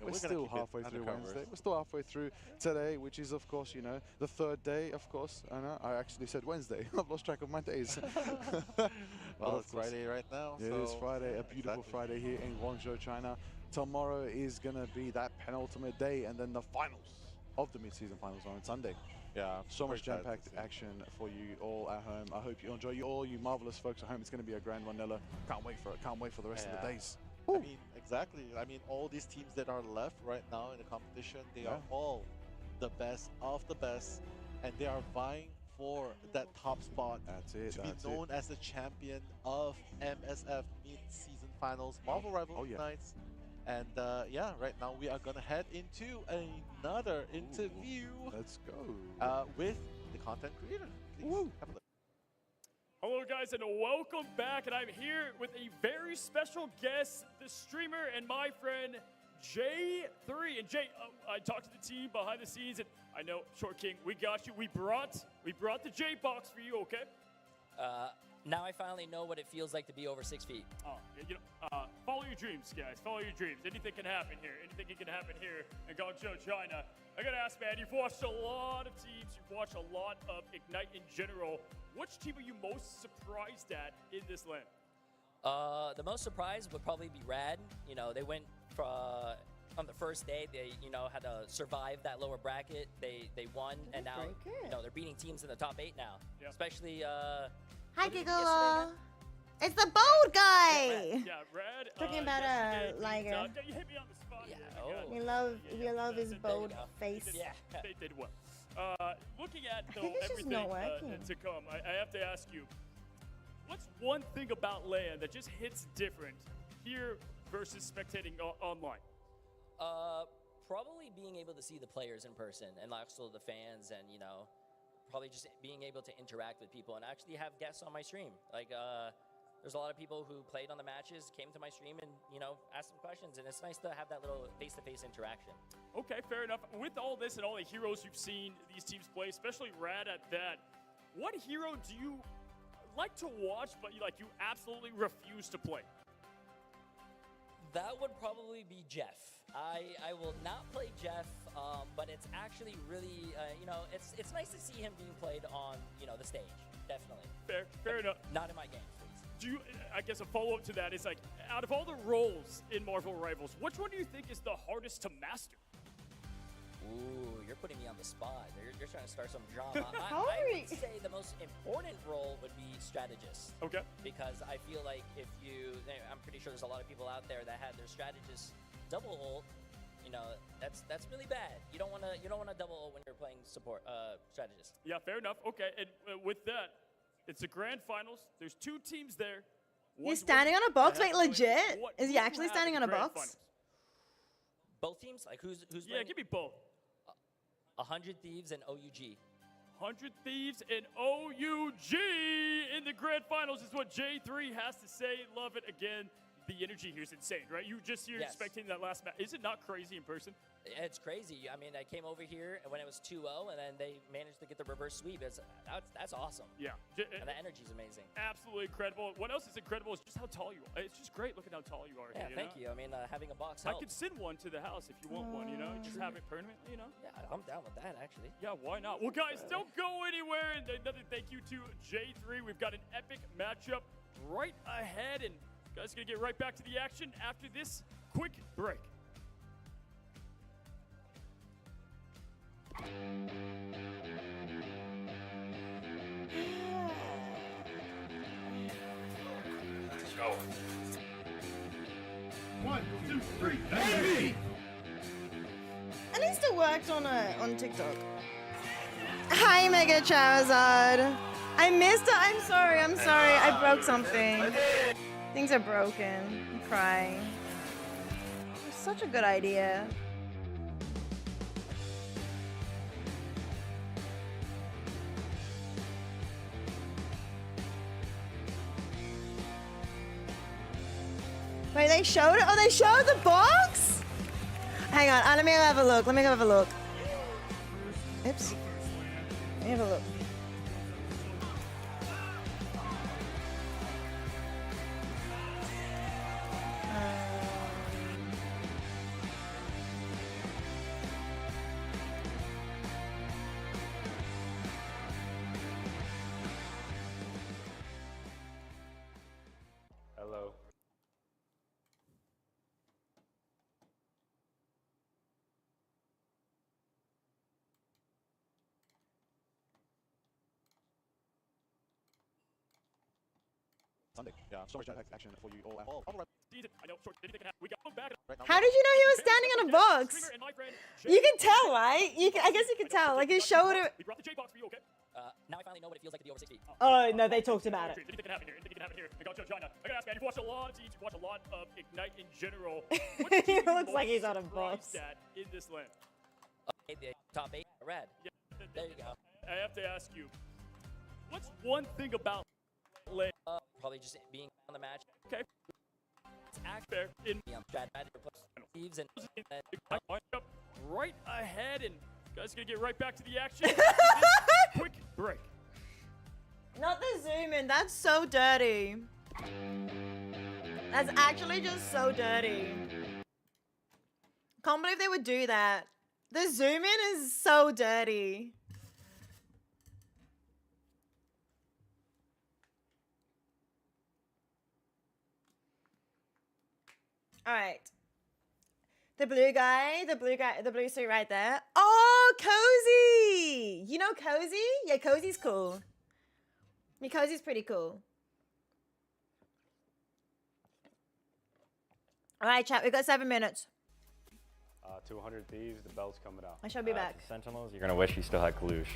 we're still halfway through Wednesday. We're still halfway through today, which is, of course, you know, the 3rd day, of course. I know, I actually said Wednesday. I've lost track of my days. Well, it's Friday right now. It is Friday, a beautiful Friday here in Guangzhou, China. Tomorrow is going to be that penultimate day, and then the finals of the mid-season finals are on Sunday. Yeah, so much jam-packed action for you all at home. I hope you enjoy. All you marvelous folks at home. It's going to be a grand one, Nella. Can't wait for it. Can't wait for the rest of the days. I mean, exactly. I mean, all these teams that are left right now in the competition, they are all the best of the best, and they are vying for that top spot to be known as the champion of MSF mid-season finals, Marvel Rivals Nights. And yeah, right now we are gonna head into another interview. Let's go. With the content creator. Please have a look. Hello guys and welcome back, and I'm here with a very special guest, the streamer and my friend J3. And Jay, I talked to the team behind the scenes, and I know, Short King, we got you. We brought the J box for you, okay? Now I finally know what it feels like to be over 6 feet. Oh, you know, follow your dreams, guys. Follow your dreams. Anything can happen here. Anything can happen here in Guangzhou, China. I gotta ask, man, you've watched a lot of teams. You've watched a lot of Ignite in general. Which team are you most surprised at in this land? The most surprised would probably be Rad. You know, they went on the first day. They, you know, had to survive that lower bracket. They won, and now, you know, they're beating teams in the top 8 now. Yeah. Especially. Hi, Gigolo. It's the bold guy. Yeah, Rad. Talking about Liger. You hit me on the spot. Yeah. We love his bold face. Yeah, they did well. Looking at though think it's just everything not working. to come, I have to ask you, what's one thing about LAN that just hits different here versus spectating online? Probably being able to see the players in person and also the fans, and you know, probably just being able to interact with people and actually have guests on my stream. Like, there's a lot of people who played on the matches, came to my stream, and you know, asked some questions, and it's nice to have that little face-to-face interaction. Okay, fair enough. With all this and all the heroes you've seen these teams play, especially Rad at that, what hero do you like to watch, but you absolutely refuse to play? That would probably be Jeff. I will not play Jeff, but it's actually really, you know, it's nice to see him being played on, you know, the stage. Definitely. Fair enough. Not in my games, please. Do you, I guess a follow-up to that is like, out of all the roles in Marvel Rivals, which one do you think is the hardest to master? Ooh, you're putting me on the spot. You're trying to start some drama. I would say the most important role would be strategist. Okay. Because I feel like if you, I'm pretty sure there's a lot of people out there that had their strategist double ult. You know, that's really bad. You don't want to double ult when you're playing support strategist. Yeah, fair enough. Okay, and with that, it's the grand finals. There's 2 teams there. He's standing on a box, like legit. Is he actually standing on a box? Both teams? Like who's Yeah, winning? give me both. 100 Thieves and OUG. 100 Thieves and OUG in the grand finals is what J3 has to say. Love it again. The energy here is insane, right? You just here Yes. spectating that last match. Is it not crazy in person? It's crazy. I mean, I came over here when it was 2-0, and then they managed to get the reverse sweep. That's awesome. Yeah. And the energy's amazing. Absolutely incredible. What else is incredible is just how tall you are. It's just great looking how tall you are. Yeah, here, thank you. I mean, having a box I helps. could send one to the house if you want one, you know? Just have it permanently, you know? Yeah, I'm down with that, actually. Yeah, why not? Well, guys, don't go anywhere. And another thank you to J3. We've got an epic matchup right ahead. And guys, gonna get right back to the action after this quick break. Let's go. 1, 2, 3, baby! At least it worked on TikTok. Hi, Mega Charizard. I missed it. I'm sorry. I broke something. Things are broken. I'm crying. It's such a good idea. Wait, they showed it? Oh, they showed the box? Hang on, let me have a look. Oops. Let me have a look. Hello. Sunday. Yeah, so much action for you all. I know, short, anything can happen. We got him back. How did you know he was standing on a box? You can tell, right? I guess you can tell. Like, he showed it. We brought the J box for you, okay? Now I finally know what it feels like to be over 6 feet. Oh, no, they talked about it. Anything can happen here. Anything can happen here. I got China. I gotta ask, man, you've watched a lot of teams. You've watched a lot of Ignite in general. He looks like he's on a box. In this land. Okay, the top 8, Red. Yeah. There you go. I have to ask you, what's one thing about LAN? Probably just being on the match. Okay. It's actually fair in strat. Thieves and right ahead, and guys gonna get right back to the action. Quick break. Not the zoom in. That's so dirty. That's actually just so dirty. Can't believe they would do that. The zoom in is so dirty. All right. The blue suit right there. Oh, Cozy! You know Cozy? Yeah, Cozy's cool. Yeah, Cozy's pretty cool. All right, chat, we've got 7 minutes. 200 Thieves, the bell's coming out. I shall be back. Sentinels, you're gonna wish you still had Kalush.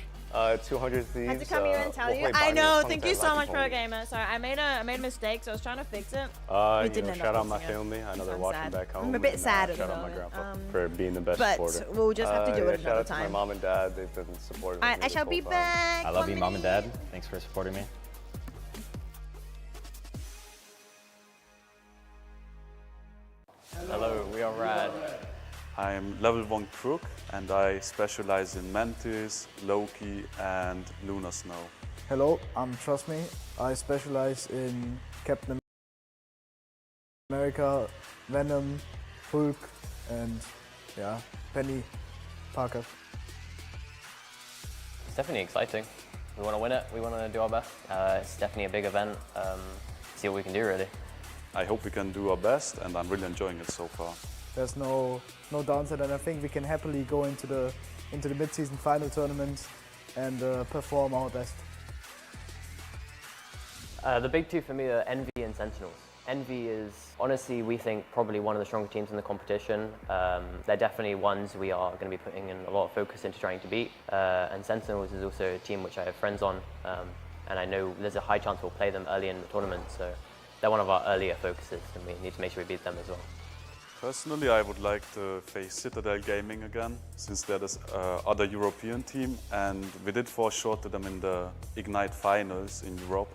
200 Thieves. Had to come here and tell you. I know. Thank you so much, Pro Gamer. Sorry, I made a mistake, so I was trying to fix it. We didn't end up shout out my fixing it. family. I know they're I'm watching sad. back home. I'm a bit and, sad at the shout out my moment. grandpa for being the best but supporter. we'll just have to do it shout another out to time. my mom and dad. They've been supportive. All right, I shall be back. I love 1 you, mom and minute. dad. Thanks for supporting me. Hello, we are Rad. I'm level 1 Crook and I specialize in Mantis, Loki and Lunar Snow. Hello, I'm Trust Me. I specialize in Captain America, Venom, Hulk and yeah, Penny Parker. It's definitely exciting. We want to win it, we want to do our best. It's definitely a big event. See what we can do really. I hope we can do our best and I'm really enjoying it so far. There's no downside, and I think we can happily go into the mid-season final tournament and perform our best. The big two for me are Envy and Sentinels. Envy is honestly, we think, probably one of the stronger teams in the competition. They're definitely ones we are going to be putting in a lot of focus into trying to beat. And Sentinels is also a team which I have friends on, and I know there's a high chance we'll play them early in the tournament. So they're one of our earlier focuses, and we need to make sure we beat them as well. Personally, I would like to face Citadel Gaming again, since they're this other European team, and we did fall short to them in the Ignite finals in Europe.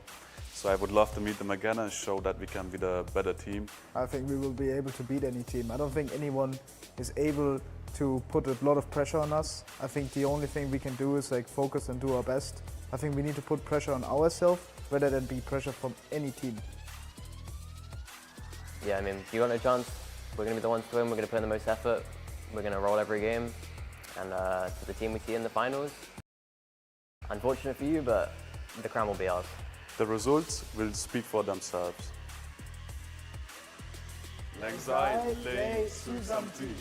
So I would love to meet them again and show that we can be the better team. I think we will be able to beat any team. I don't think anyone is able to put a lot of pressure on us. I think the only thing we can do is like focus and do our best. I think we need to put pressure on ourselves rather than be pressure from any team. Yeah, I mean, if you want a chance, we're going to be the ones to win, we're going to put in the most effort, we're going to roll every game, and to the team we see in the finals, unfortunate for you, but the crown will be ours. The results will speak for themselves. L'exile play Suzanti.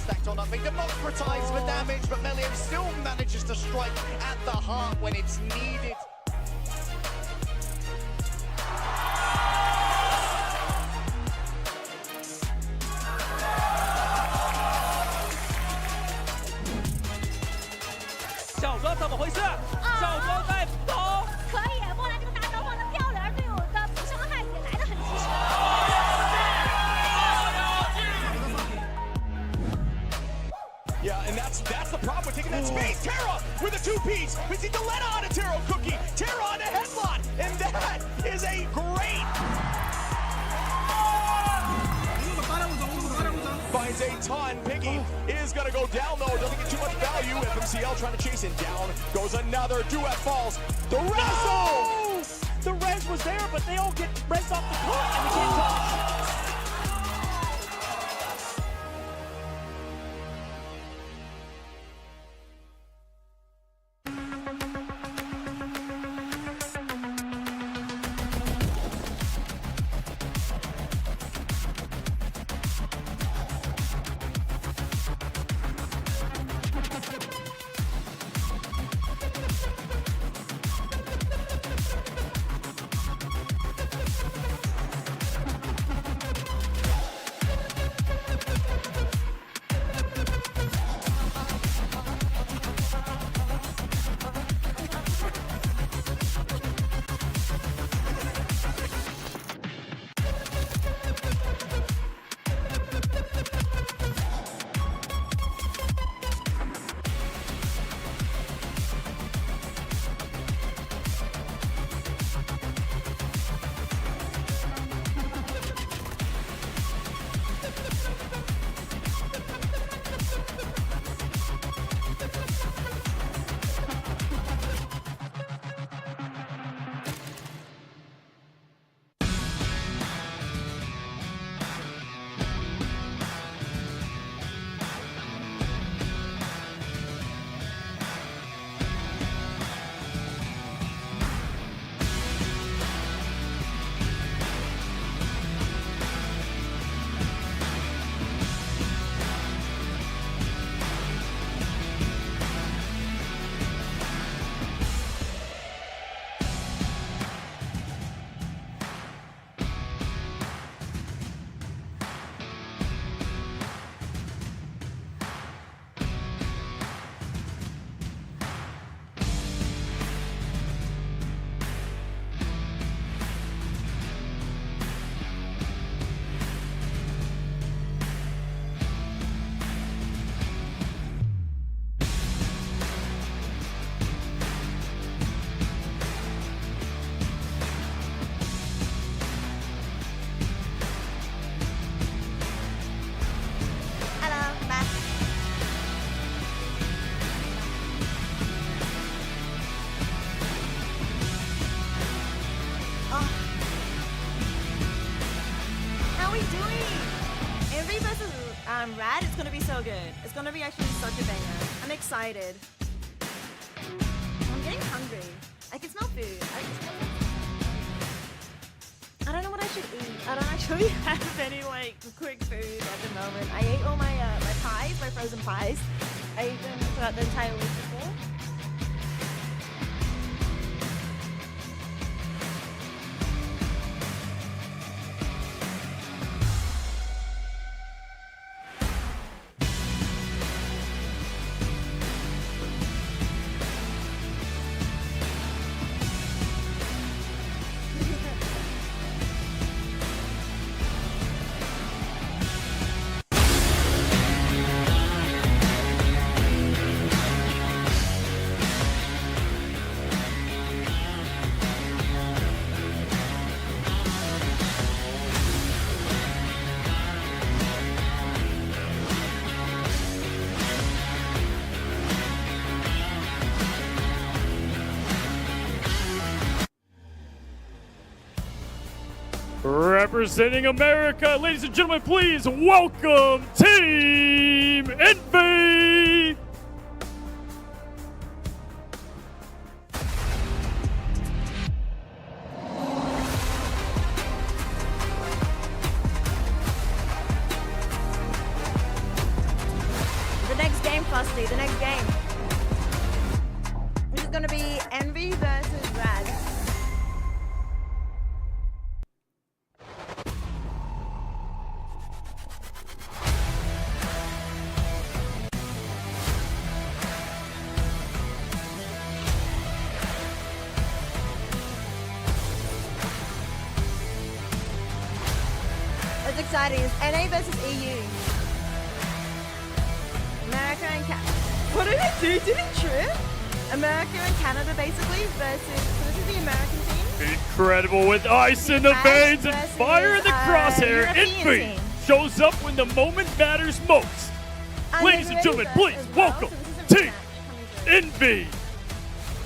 Stacked on nothing, democratized the damage, but Melian still manages to strike at the heart when it's needed. Yeah, and that's the problem with taking that space. Terra with a two-piece. We see Deletta on a Taro cookie. Terra on a headlock. And that is a great... Finds a ton. Piggy is going to go down, though. Doesn't get too much value. FMCL trying to chase him down. Goes another. Duet falls. The wrestle! The res was there, but they all get res off the court, and they can't touch. Rad, it's gonna be so good. It's gonna be actually such a banger. I'm excited. I'm getting hungry. I can smell food. I don't know what I should eat. I don't actually have any like quick food at the moment. I ate all my my pies, my frozen pies. I ate them throughout the entire week before. Representing America, ladies and gentlemen, please welcome Team Envy! The next game, Frosty, the next game. This is gonna be Envy versus Rad. What's exciting is NA versus EU. America and Canada. What did it do? Did it trip? America and Canada basically versus, so this is the American team. Incredible with ice in the veins and fire in the crosshair. European Envy team. shows up when the moment matters most. And Ladies they and gentlemen, really please versed as well, welcome so this is a Team Envy.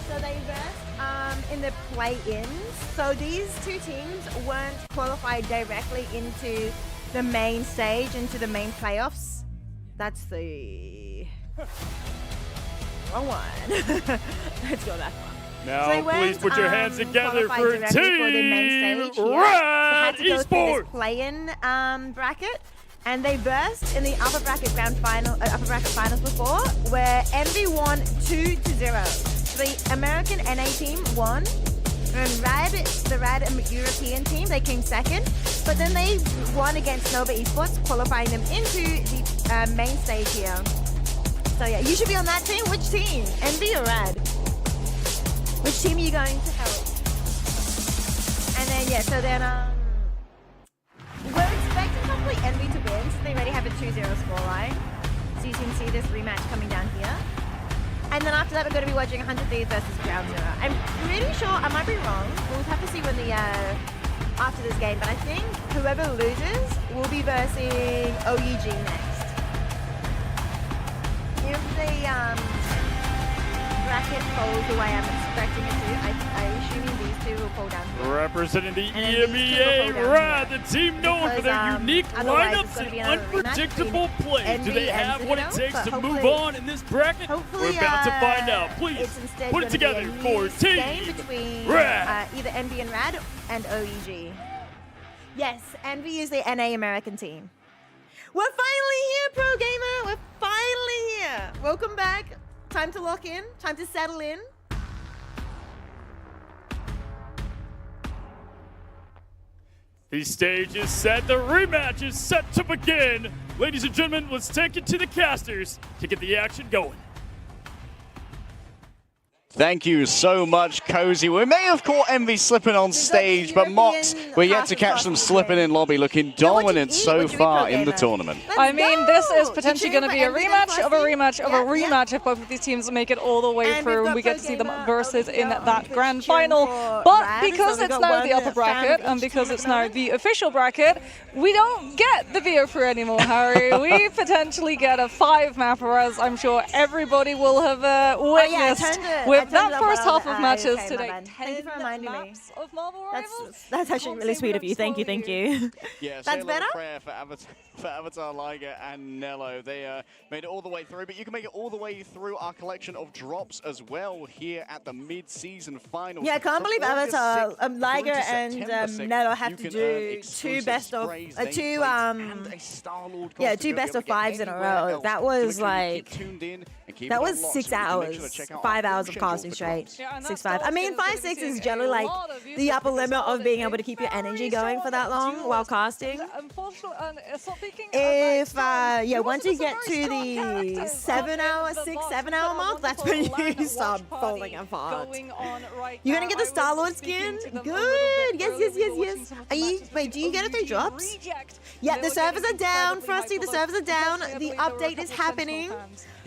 So they versed in the play-ins. So these two teams weren't qualified directly into the main stage, into the main playoffs. That's the wrong one. Let's go back one. Now, So they please weren't, put your hands together qualified for directly for the main Team stage here. Rad They had to go through Esports. this play-in bracket, and they burst in the upper bracket upper bracket finals before, where Envy won 2-0. The American NA team won, and the Rad European team, they came second, but then they won against Nova Esports, qualifying them into the main stage here. So yeah, you should be on that team. Which team? Envy or Rad? Which team are you going to help? And then yeah, so then we're expecting probably Envy to win since they already have a 2-0 scoreline. So you can see this rematch coming down here. And then after that, we're going to be watching 100 Thieves versus Ground Zero. I'm pretty sure, I might be wrong. We'll have to see when the after this game, but I think whoever loses will be versing OUG next. If the bracket falls the way I'm expecting it to, I'm assuming these two will fall down here. Representing the And then these two will EMEA fall down Rad, here. the team known for their Because, unique otherwise it's lineups gonna be and another rematch unpredictable between plays. Do they Envy and have what it Citadel, takes but to move hopefully- on in this bracket? Hopefully, We're about to find out. it's Please instead put it gonna together be a for loose game Team between Rad. either Envy and Rad and OEG. Yes, Envy is the NA American team. We're finally here, Pro Gamer. We're finally here. Welcome back. Time to lock in. Time to settle in. The stage is set. The rematch is set to begin. Ladies and gentlemen, let's take it to the casters to get the action going. Thank you so much, Cozy. We may have caught Envy slipping on stage, but Mox, we're yet to catch them slipping in lobby, looking dominant so far in the tournament. I mean, this is potentially going to be a rematch of a rematch of a rematch if both of these teams make it all the way through and we get to see them versus in that grand final. But because it's now the upper bracket and because it's now the official bracket, we don't get the VO3 anymore, Harry. We potentially get a 5-map, whereas I'm sure everybody will have witnessed with that first half of matches okay, today, Thank you for reminding me. maps of Marvel Rivals. That's actually really sweet of you. Thank you, thank you. Yeah, That's better? Prayer for Avatar, Liger, and Nello. They made it all the way through, but you can make it all the way through our collection of drops as well here at the mid-season finals. Yeah, I can't From believe August Avatar, 6th through Liger to and September 6th, Nello you have to can do earn two exclusive best of sprays, name two plates, and a Star-Lord yeah, costume. two You'll be best able of to get fives in a anywhere row. else. That So make was sure you like keep tuned in and keep that it was unlocked 6 so you can make hours, sure to check out 5 our hours full of schedule casting for straight. drops. Yeah, and 6-5. I mean, 5-6 is generally like the upper limit of being able to keep your energy going for that long while casting. Unfortunately, speaking If yeah, once you get to the 7 hour, 6-7 hour mark, that's when you start falling apart. You're gonna get the Star-Lord skin? Good. Yes. Are you? Wait, do you get it through drops? Yeah, the servers are down, Frosty. The servers are down. The update is happening,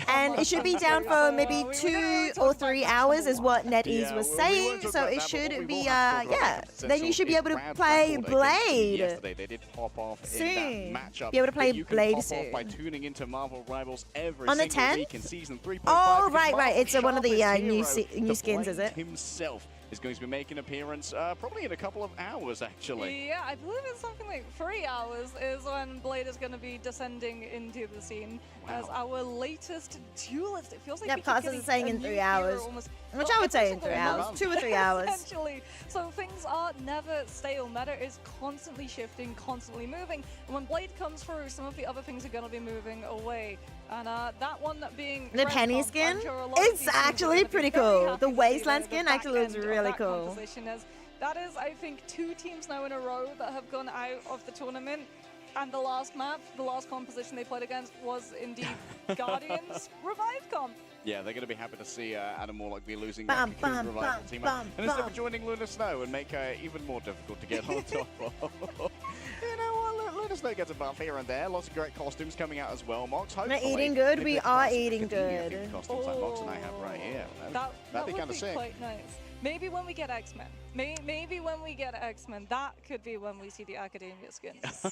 and it should be down for maybe 2 or 3 hours, is what NetEase was saying. So it should be yeah. Then you should be able to play Blade Yesterday they did pop off in soon. that matchup. Be able to play But you can Blade pop soon. off by tuning into Marvel Rivals every On the single 10th? week in season 3.5. Oh, because right. Marvel It's one of the sharpest new hero, new the skins, is Blade it? himself is going to be making an appearance probably in a couple of hours, actually. Yeah, I believe it's something like 3 hours is when Blade is going to be descending into the scene as our latest duelist. It feels like Yep, we keep Carlos getting is saying a in new 3 hero hours. almost- Which well, I would say every in 3 single hours. month, 2 or 3 hours. Essentially. So things are never stale. Meta is constantly shifting, constantly moving. And when Blade comes through, some of the other things are going to be moving away. And that one being The Penny Redcomp, skin? I'm sure a lot of It's these teams are actually gonna be pretty very cool. happy The to see Wasteland the skin actually looks back end of really that cool. composition as that is, I think, 2 teams now in a row that have gone out of the tournament. And the last map, the last composition they played against was indeed Guardians Revive Comp. Yeah, they're going to be happy to see Adam Warlock be losing Bum, that bum, Cocoon Revival bum, team. bum, And instead bum. of joining Luna Snow and make even more difficult to get on top of. You know what, Luna Snow gets a buff here and there. Lots of great costumes coming out as well. Mox, hopefully. We're eating good. maybe We the are classic eating convenient good. costumes like Mox and I have right here. That That'd be would kind of be sick. quite nice. Maybe when we get X-Men. Maybe when we get X-Men, that could be when we see the Academia skins.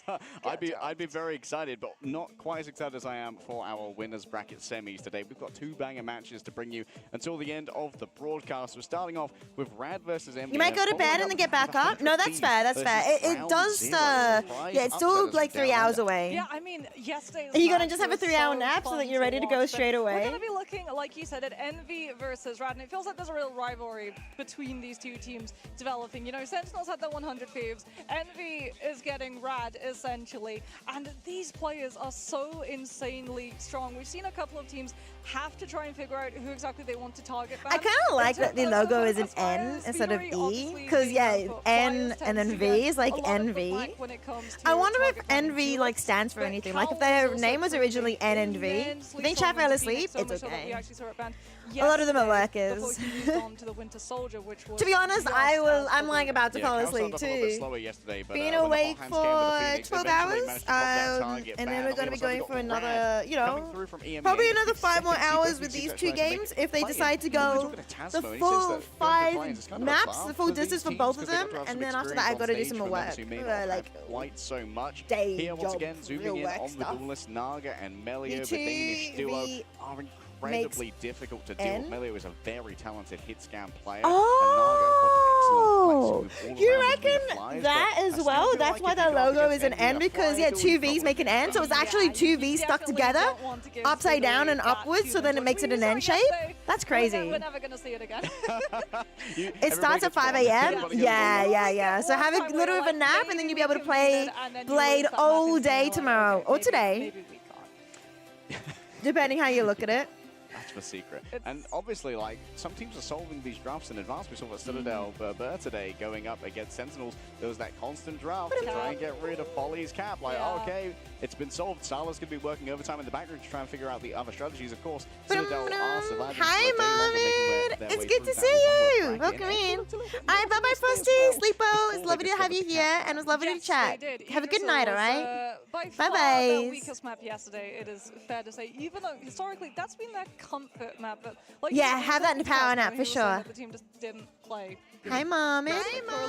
I'd be very excited, but not quite as excited as I am for our winners bracket semis today. We've got 2 banger matches to bring you until the end of the broadcast. We're starting off with Rad versus MVS. You might go to bed and then get back up. No, that's fair. That's fair. It does. Yeah, it's still like 3 hours away. Yeah, I mean, yesterday. Are you gonna just have a 3-hour nap so that you're ready to go straight away? We're gonna be looking, like you said, at Envy versus Rad, and it feels like there's a real rivalry between these 2 teams developing. You know, Sentinels had their 100 thieves. Envy is getting Rad essentially, and these players are so insanely strong. We've seen a couple of teams have to try and figure out who exactly they want to target. I kind of like that the logo is an N instead of E, because yeah, N and then V is like Envy. I wonder if Envy like stands for anything. Like if their name was originally NNV, they chat fell asleep. It's okay. A lot of them are workers. To be honest, I'm like about to fall asleep too. Being awake for 12 hours, and then we're going to be going for another, you know, probably another 5 more hours with these 2 games if they decide to go the full 5 maps, the full distance for both of them, and then after that I got to do some more work, like quite so much. day Here once job, again, zooming real in work on stuff. the duelist Naga and Melio, The the Danish duo, 2v are incredibly difficult to deal with. N? Melio is a very talented hit scam player. Oh, you reckon that as well? That's why the logo is an N, because yeah, 2 V's make an N, so it's actually 2 V's stuck together, upside down and upwards, so then it makes it an N shape. That's crazy. We're never gonna see it again. It starts at 5 a.m. Yeah. So have a little bit of a nap, and then you'll be able to play Blade all day tomorrow or today, depending how you look at it. That's the secret. And obviously, like, some teams are solving these drafts in advance. We saw that Citadel Burr today going up against Sentinels. There was that constant draft to try and get rid of Folly's cap. Like, okay, it's been solved. Sala's going to be working overtime in the background to try and figure out the other strategies, of course. Citadel are surviving. Hi, Mohammed. It's good to see you. Welcome in. Alright, bye-bye, Frosty. Sleep well. It's lovely to have you here, and it was lovely to chat. Have a good night, alright? By far Bye-bye. their weakest map yesterday, it is fair to say, even though historically that's been their comfort map. But like, Yeah, have that in the power nap for sure. The team just didn't play. Hi, Mommy. For a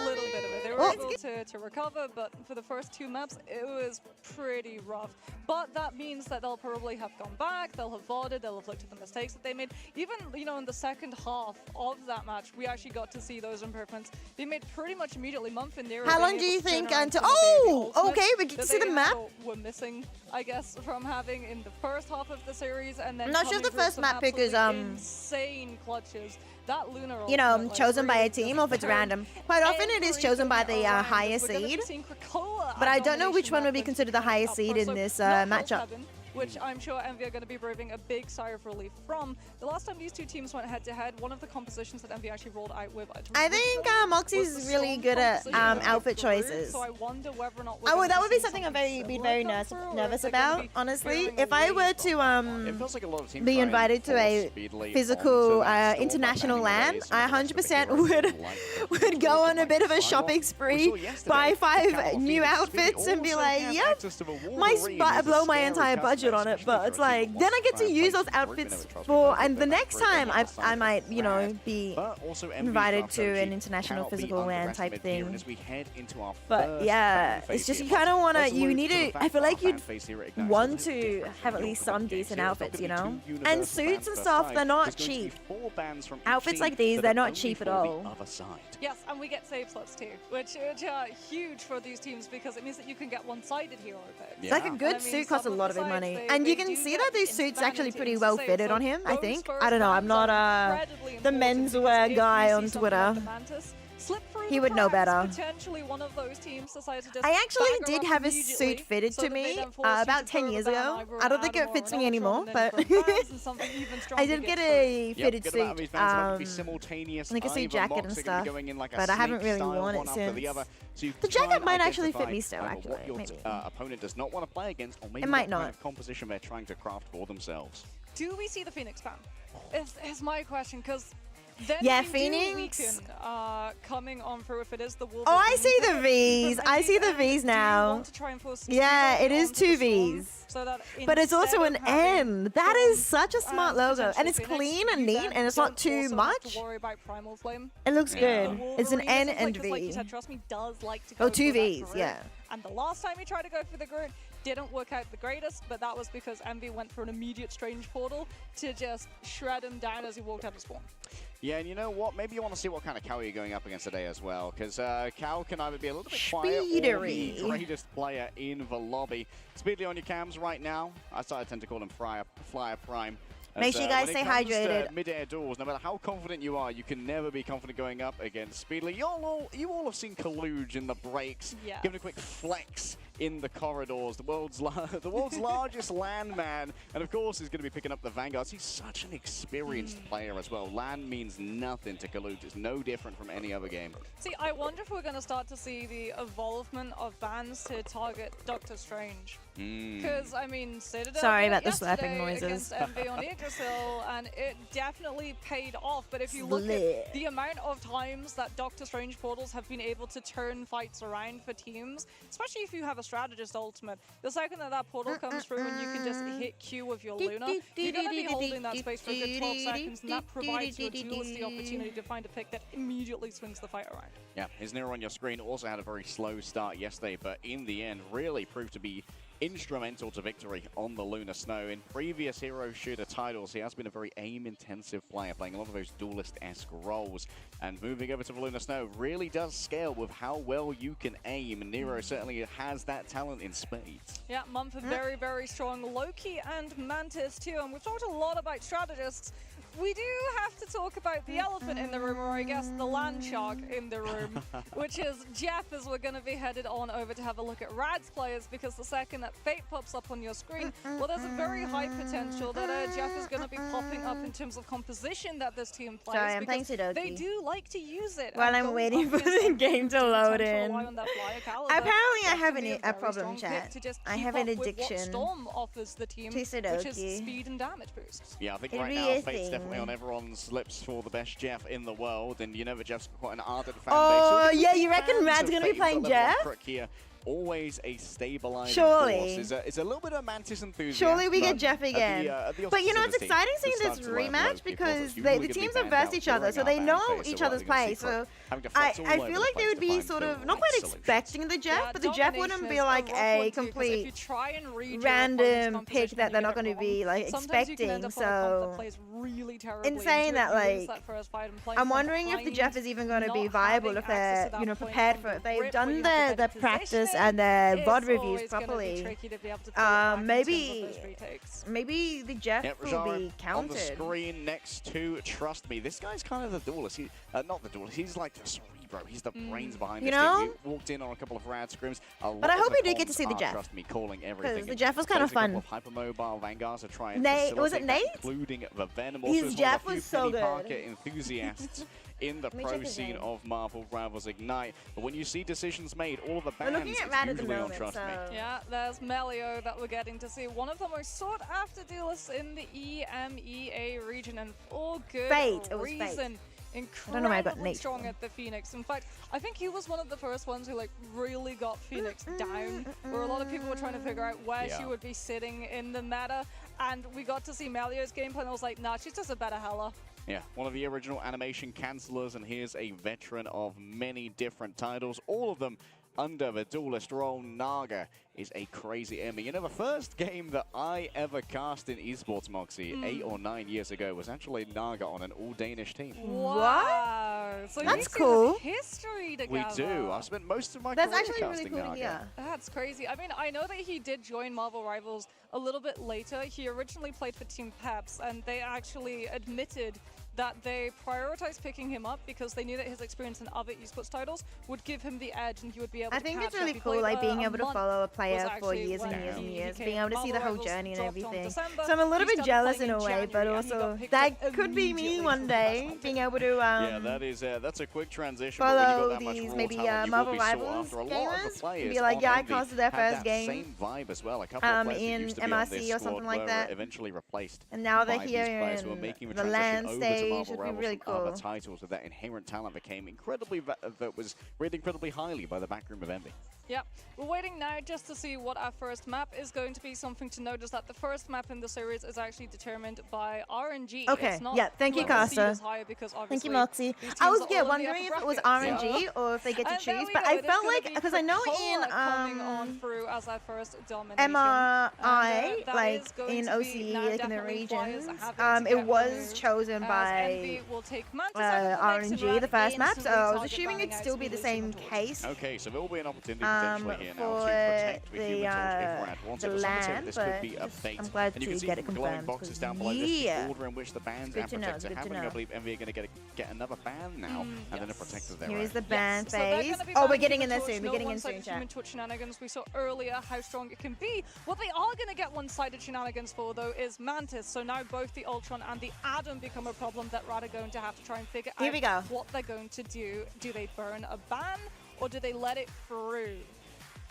little bit of it. They were able to recover, but for the first 2 maps, it was pretty rough. But that means that they'll probably have gone back, they'll have voted, they'll have looked at the mistakes that they made. Even, you know, in the second half of that match, we actually got to see those improvements be made pretty much immediately. Month and Nero. How long do you think until? Oh, okay, we get to see the map. We're missing, I guess, from having in the first half of the series, and then I'm not sure if the first map pick is insane clutches. That Luna, you know, chosen by a team or if it's random. Quite often it is chosen by the higher seed, but I don't know which one would be considered the highest seed in this matchup. Which I'm sure Envy are going to be breathing a big sigh of relief from. The last time these two teams went head-to-head, one of the compositions that Envy actually rolled out with... I think Moxie's really good at outfit choices. So I wonder whether or not that would be something I'd be very nervous about, honestly. If I were to be invited to a physical international LAN, I 100% would go on a bit of a shopping spree, buy 5 new outfits and be like, yep, might blow my entire budget on it, but it's like then I get to use those outfits for, and the next time I might, you know, be invited to an international physical LAN type thing. But yeah, it's just you kind of want to, you need to, I feel like you'd want to have at least some decent outfits, you know, and suits and stuff, they're not cheap. Outfits like these, they're not cheap at all. Yes, and we get save slots too, which are huge for these teams because it means that you can get one-sided hero picks. It's like a good suit costs a lot of money, and you can see that these suits actually pretty well fitted on him. I think. I don't know. I'm not the menswear guy on Twitter. He would know better. I actually did have a suit fitted to me about 10 years ago. I don't think it fits me anymore, but I did get a fitted suit, like a suit jacket and stuff, but I haven't really worn it since. The jacket might actually fit me still, actually. Maybe. Opponent does not want to play against, or maybe it might what kind not. of composition they're trying to craft for themselves. Do we see the Phoenix ban? Is my question, because then yeah, we Phoenix weaken, coming on through if it is the Wolverine. Oh, I see the V's. I see the V's now. Yeah, it is 2 V's. But it's also an N. That is such a smart logo. And it's clean and neat, and it's not too much. It looks good. It's an N and V. Like you said, trust me, does like to Oh, go 2 for that V's, grid. yeah. And the last time he tried to go for the grid, didn't work out the greatest, but that was because Envy went for an immediate strange portal to just shred him down as he walked out of spawn. Yeah, and you know what? Maybe you want to see what kind of Cal you're going up against today as well, because Cal can either be a little bit quiet or the greatest player in the lobby. Speedly on your cams right now. I tend to call him Flyer Prime. Make sure you guys stay hydrated. Mid-air duels, no matter how confident you are, you can never be confident going up against Speedly. You all have seen Kaluge in the breaks. Yeah. Give it a quick flex in the corridors. The world's largest landman, and of course he's going to be picking up the Vanguards. He's such an experienced player as well. Land means nothing to Kaluge. It's no different from any other game. See, I wonder if we're going to start to see the evolvement of bans to target Doctor Strange. Because, I mean, Citadel Sorry about the yesterday slapping noises. against Envy on Yggdrasil, and it definitely paid off. But if you look at the amount of times that Doctor Strange portals have been able to turn fights around for teams, especially if you have a strategist ultimate, the second that portal comes through and you can just hit Q with your Luna, you're going to be holding that space for a good 12 seconds, and that provides your duelist the opportunity to find a pick that immediately swings the fight around. Yeah, his Nero on your screen also had a very slow start yesterday, but in the end really proved to be instrumental to victory on the Lunar Snow. In previous hero shooter titles, he has been a very aim-intensive player, playing a lot of those duelist-esque roles. And moving over to the Lunar Snow really does scale with how well you can aim. And Nero certainly has that talent in spades. Yeah, Mumford very, very strong. Loki and Mantis too. And we've talked a lot about strategists. We do have to talk about the elephant in the room, or I guess the land shark in the room, which is Jeff, as we're going to be headed on over to have a look at Rad's players, because the second that Fate pops up on your screen, well, there's a very high potential that Jeff is going to be popping up in terms of composition that this team plays. Sorry, I'm playing Sudoku. They do like to use it. While I'm waiting for the game to load in. Apparently I have a problem, chat. I have an addiction Storm offers the team, to Sudoku. which is speed and damage boosts. Yeah, I think right now Fate's definitely on everyone's lips for the best Jeff in the world, and you know that Jeff's quite an ardent fan base. Oh, yeah, you reckon Rad's going to be playing Jeff? Here always a stabilizing Surely. force. Is a little bit of Mantis enthusiast. Surely we get but Jeff at the, again. But you know, it's exciting seeing this rematch because the teams have versed each other, so they know each other's play. So I feel like they would be sort of not quite expecting the Jeff, but the Jeff wouldn't be like a complete random pick that they're not going to be like expecting. So in saying that, like, I'm wondering if the Jeff is even going to be viable if they're prepared for it. If they've done the practice and the VOD reviews properly. Maybe the Jeff will be counted. On the screen next to Trust Me. This guy's kind of the duelist. Not the duelist. He's like the Cerebro. He's the brains behind this team. He walked in on a couple of rad scrims. But I hope we do get to see the Jeff. Trust Me, calling everything. Because the Jeff was kind of fun. Hypermobile Vanguards are trying was it Nate? Including the Venom. His Jeff was so good. Parker enthusiasts in the pro scene of Marvel Rivals Ignite. But when you see decisions made, all of the bans usually on Trust Me. Yeah, there's Melio that we're getting to see. One of the most sought after duelists in the EMEA region, and for good reason. Incredibly strong at the Phoenix. In fact, I think he was one of the first ones who like really got Phoenix down, where a lot of people were trying to figure out where she would be sitting in the meta, and we got to see Melio's gameplay, and I was like, nah, she's just a better Hela. Yeah, one of the original animation cancelers, and here's a veteran of many different titles, all of them under the duelist role. Naga is a crazy enemy. You know, the first game that I ever cast in esports, Moxie, 8 or 9 years ago, was actually Naga on an all-Danish team. Wow! So that's cool. History together. We do. I spent most of my career casting really cool Naga. That's crazy. I mean, I know that he did join Marvel Rivals a little bit later. He originally played for Team Peps, and they actually admitted that they prioritized picking him up because they knew that his experience in other esports titles would give him the edge and he would be able to I think it's catch really up. cool, like being able to follow a player for years and years and years, being able to see the whole journey and everything. So I'm a little bit jealous in a way, but also that could be me one day, being able to yeah, that's a quick transition. Follow these maybe Marvel Rivals gamers and be like, yeah, I casted their first game same vibe as well. A couple of players in used to be on MRC this or something like that. Eventually replaced, and now they're by here these players who are in making the LAN stage. It'd be really cool. Other titles with that inherent talent that came incredibly that was rated incredibly highly by the backroom of Envy. Yeah, we're waiting now just to see what our first map is going to be. Something to notice that the first map in the series is actually determined by RNG. Okay, it's not yeah, thank you, Costa. Thank you, Moxie. I was wondering if it was RNG or if they get to choose, but I felt like, because I know in MRI, like in OCE, like in the regions, it was chosen by RNG, the first map, so I was assuming it'd still be the same case. Okay, so there will be an opportunity potentially here now to protect the human torch if Rad wants it. LAN, This could be a bait. I'm glad and you to can see get it from the glowing confirmed. boxes down below, this is the order in which the bans and protectors are happening. I believe Envy are going to get another ban now, and then a protector there. Here's the ban phase. Oh, we're getting in there soon. We're getting in soon, chat. Human torch shenanigans. We saw earlier how strong it can be. What they are going to get one-sided shenanigans for, though, is Mantis. So now both the Ultron and the Adam become a problem that Rad are going to have to try and figure out what they're going to do. Do they burn a ban, or do they let it through?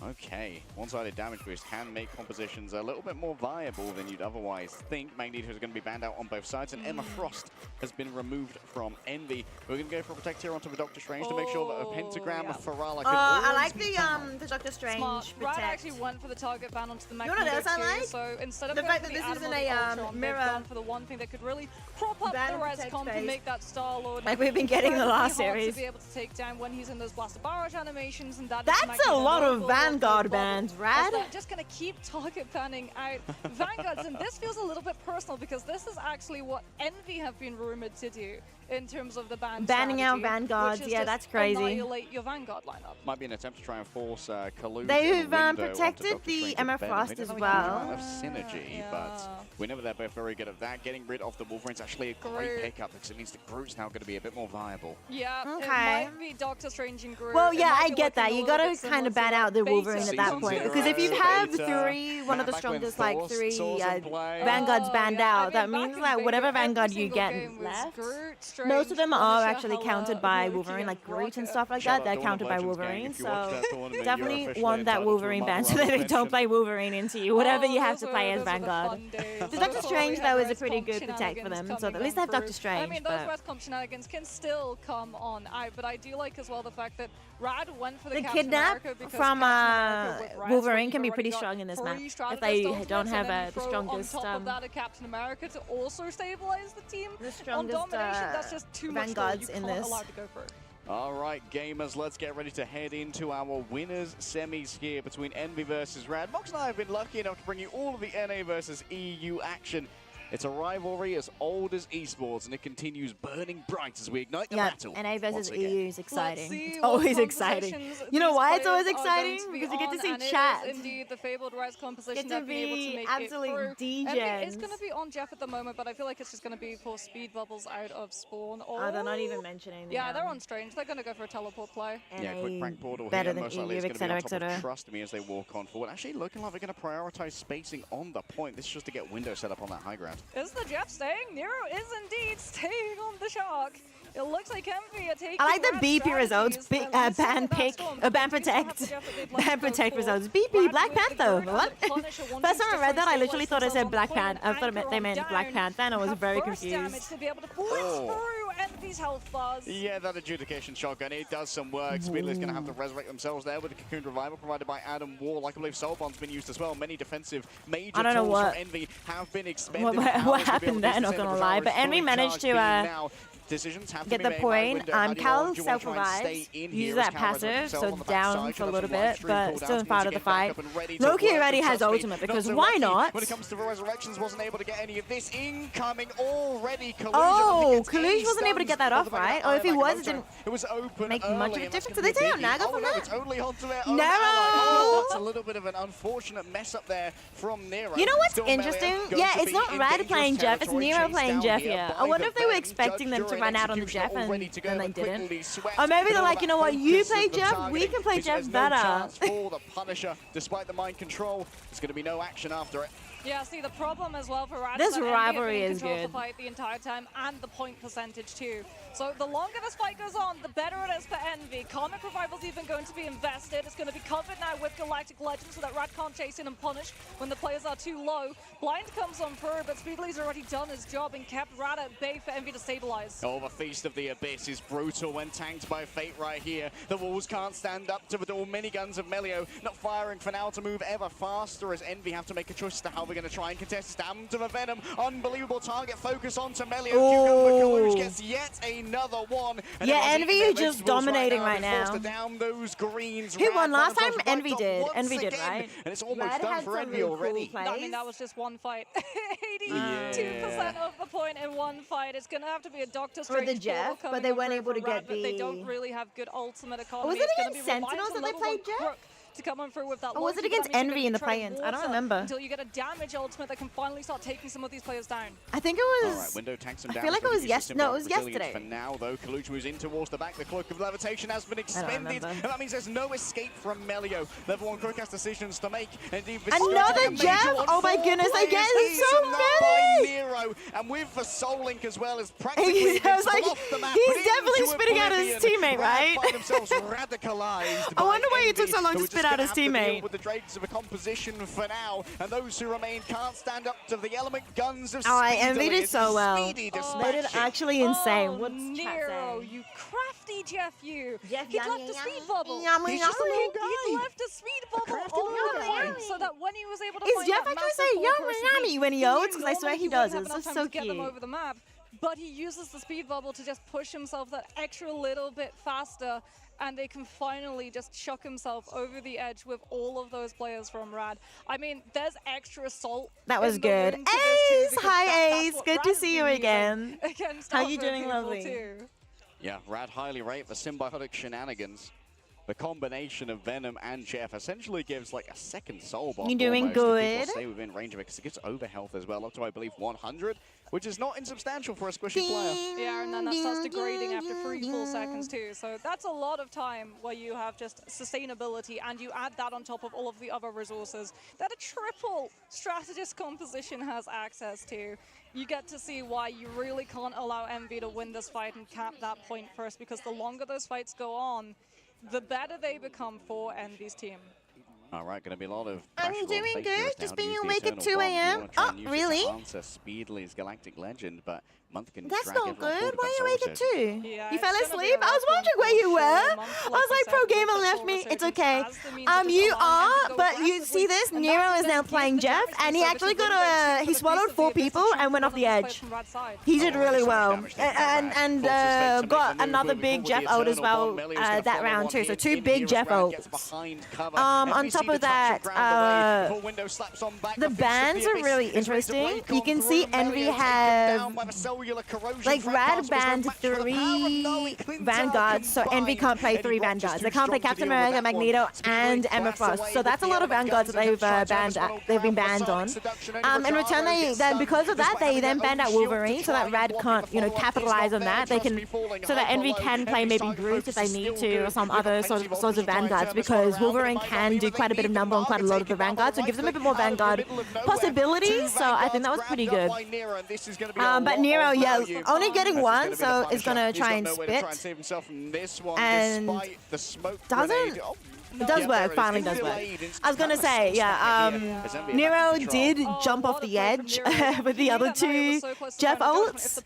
Okay, one-sided damage boost can make compositions a little bit more viable than you'd otherwise think. Magneto is going to be banned out on both sides, and Emma Frost has been removed from Envy. We're going to go for a Protect here onto the Doctor Strange to make sure that a pentagram of Ferala can I like the Doctor Strange Smart. Protect. Rad actually went for the target ban onto the You Magneto know what else I like? So instead of the fact that this isn't a mirror, gone for the one thing that could really prop up the res comp and make that Star-Lord like we've been getting in the last series. To be able to take down when he's in those Blaster Barrage animations, and that's a lot of Vanguard bans. Rad? They're just going to keep target banning out Vanguards, and this feels a little bit personal because this is actually what Envy have been rumored to do in terms of the ban banning out Vanguards. Yeah, that's crazy. Annihilate your Vanguard lineup. Might be an attempt to try and force Kalu. They've protected the Emma Frost as well. Of synergy, but we know they're both very good at that. Getting rid of the Wolverine's actually a great pickup because it means the Groot's now going to be a bit more viable. Yeah, it might be Doctor Strange and Groot. Well, yeah, I get that. You got to kind of ban out the Wolverine at that point. Because if you have one of the strongest, like three Vanguards banned out, that means like whatever Vanguard you get left, most of them are actually counted by Wolverine, like Groot and stuff like that. They're counted by Wolverine, so definitely want that Wolverine ban so that they don't play Wolverine into you. Whatever you have to play as Vanguard. The Doctor Strange though is a pretty good protect for them, so at least they have Doctor Strange. I mean, those Res Comp shenanigans can still come on out, but I do like as well the fact that Rad went for the kidnap from Wolverine can be pretty strong in this map if they don't have the strongest. On top of that, a Captain America to also stabilize the team. The strongest on domination, that's just too much vanguards you in can't this. allow to go for it. All right, gamers, let's get ready to head into our winners semis here between Envy versus Rad. Mox and I have been lucky enough to bring you all of the NA versus EU action. It's a rivalry as old as esports, and it continues burning bright as we ignite the battle. NA versus EU is exciting. See It's what always exciting. compositions You know these why it's always players are going exciting? to be Because you get to on, see and it is chat. indeed the fabled Rise composition Get to that being able be to make absolute it through. DJs. It's going to be on Jeff at the moment, but I feel like it's just going to be for speed bubbles out of spawn. Oh, they're not even mentioning. Yeah, they're on Strange. They're going to go for a teleport play. Yeah, quick prank portal better here. than Most likely EU, it's going to be on top etc. of Trust Me as they walk on forward. Actually looking like they're going to prioritize spacing on the point. This is just to get window set up on that high ground. Is the Jeff staying? Nero is indeed staying on the Shark. It looks like Envy are taking I like the Rad's BP results. strategies, Ban pick, ban protect, ban protect results. BP Black Panther. What? First time I read that, I literally thought it said Black Panther. I thought they meant Black Panther, and I was very confused. To be able to blitz through Envy's health bars. Yeah, that adjudication shotgun, it does some work. Speedless going to have to resurrect themselves there with the Cocoon Revival provided by Adam Wall. Like I believe Soulbond's been used as well. Many defensive major I don't know tools what- from Envy have been expended. What happened there? Not gonna lie, but Envy managed to Decisions have get to the be made by point. window. How do you Cal want- do you want to try and stay self-revives, in uses here that as Cal resurrects passive, himself so on the down backside? for a Should little have some live bit, stream but cooldowns still in means part you of the get back fight. up and ready to Loki work, already but has trust me, ultimate, not because so why lucky not? When it comes to resurrections, wasn't able to get any of this incoming already. Kalush, Oh, Kalush wasn't able to get that off, right? Or if he was, it didn't it was open make early, much of a and that's difference. gonna Did they be take out big. Naga Oh, from no, that? it's only onto their own No! ally. Oh, that's a little bit of an unfortunate mess up there from Nero. You know what's Still Melee interesting? going Yeah, to it's be not in Rad dangerous playing Jeff, it's territory, Nero chased playing down Jeff here here. by I wonder if they the were Ven. expecting them to Judge run out on the Executioner Jeff already and to go, then they but didn't. quickly swept Or maybe with they're all like, that you know what, you focus play of the Jeff, we targeting. can play Means Jeff there's no better. chance for the Punisher, despite the mind control. There's going to be no action after it. Yeah, see, the problem as well for Rad This is that Envy have been rivalry in is control of good. the fight the entire time, and the point percentage too. So the longer this fight goes on, the better it is for Envy. Comic Revival's even going to be invested. It's going to be covered now with Galactic Legend so that Rad can't chase in and punish when the players are too low. Blind comes on through, but Speedley's already done his job and kept Rad at bay for Envy to stabilize. Oh, the Feast of the Abyss is brutal when tanked by Fate right here. The walls can't stand up to the dual miniguns of Melio. Not firing for now to move ever faster as Envy have to make a choice as to how they're going to try and contest. Down to the Venom. Unbelievable target focus onto Melio. Cucumber Kalush gets yet another one. And Yeah, everyone's Envy eating their is just vegetables dominating right They're forced now. to down those greens. Who Rad won last find time? themselves Envy right did. up once Envy did, again. right? And it's almost Rad done had for some Envy really cool already. plays. I mean, that was just one fight. 82% of the point in one fight. It's going to have to be a Doctor For the Strange Jeff, portal but coming they up weren't through able to for Rad, get but they the- don't really have good ultimate economy. Was it It's gonna against be reliant Sentinels on that they level one played Jeff? Crook to come on through with that Or was it low-key against damage. You're Envy gonna in the try to play-ins? I don't water remember. Until you get a damage ultimate that can finally start taking some of these players down. I think it was. All right, window tanks them I down. feel like it was no, it was Resilience yesterday. For now, though, Kaluch moves in towards the back. The Cloak of Levitation has been expended, remember. and that means there's no escape from Melio. Level 1 Crook has decisions to make. Indeed, Another Jeff? Oh my goodness, they get so by many! Nero, and with the Soul Link as well as practically He's invincible like, off the map. he's but definitely into spitting out his oblivion. teammate, right? Rad find themselves radicalized. I wonder why by it took so Envy, long to who are spit just out gonna his have to deal teammate. with the dregs of a composition for now, and those who remain can't stand up to the element guns of Alright, Envy Speedily. did It's so well. speedy They did dispatching. actually insane. Oh, What's chat Nero, saying? you crafty Jeff, you. Jeff, He'd yummy, left a yummy, speed bubble. yummy, He's just a yummy. little guy. He left a speed bubble on the yummy. point so that when he was able to Is find Jeff that actually massive saying yummy, four-person yummy lead, when he knew ults? 'Cause I swear normally he wouldn't does. have It's enough just time so to get them cute. over the map. But he uses the speed bubble to just push himself that extra little bit faster, and they can finally just chuck himself over the edge with all of those players from Rad. I mean, there's extra salt. That was in the good. room to this too, Ace! because Hi, that's Ace. what Good to Rad's see you been using again. against How other you doing, people lovely? too. Yeah, Rad highly rate for symbiotic shenanigans. The combination of Venom and Jeff essentially gives like a second soul bomb. You doing almost, if people good? stay within range of it, because it gives over health as well, up to I believe 100, which is not insubstantial for a squishy player. Yeah, and then that starts degrading after 3 full seconds too. So that's a lot of time where you have just sustainability, and you add that on top of all of the other resources that a triple strategist composition has access to. You get to see why you really can't allow Envy to win this fight and cap that point first, because the longer those fights go on, the better they become for Envy's team. All right, going to be a lot of I'm pressure on doing Fate good, here as to just how to being use the awake at Eternal 2 Bomb. You a.m. wanna try Oh, and use it to really? answer Speedley's Galactic Legend, but Munchkin That's drag not everyone forward good. with Why that are you awake solo at session. 2? Yeah, You it's fell gonna be asleep? a I was rough wondering one where you for were. sure. I was like, Pro Gamer left me. It's okay. You are, but you see this? Nero is now playing Jeff, and he actually he swallowed 4 people and went off the edge. He did really well, and got another big Jeff ult as well that round too. So 2 big Jeff ults. On top of that, the bans are really interesting. You can see Envy have like Rad banned 3 Vanguards, so Envy can't play 3 Vanguards. They can't play Captain America, Magneto, and Emma Frost. So that's a lot of Vanguards that they've been banned on. In return, then because of that, they then banned out Wolverine, so that Rad can't, capitalize on that. They can, so that Envy can play maybe Groot if they need to, or some other sorts of Vanguards, because Wolverine can do quite a bit of number on quite a lot of the Vanguards, so it gives them a bit more Vanguard possibilities. So I think that was pretty good. But Nero, yeah, only getting 1, so is gonna try and spit, and doesn't. It does work, finally does work. I was gonna say, Nero did jump off the edge with the other 2 Jeff ults,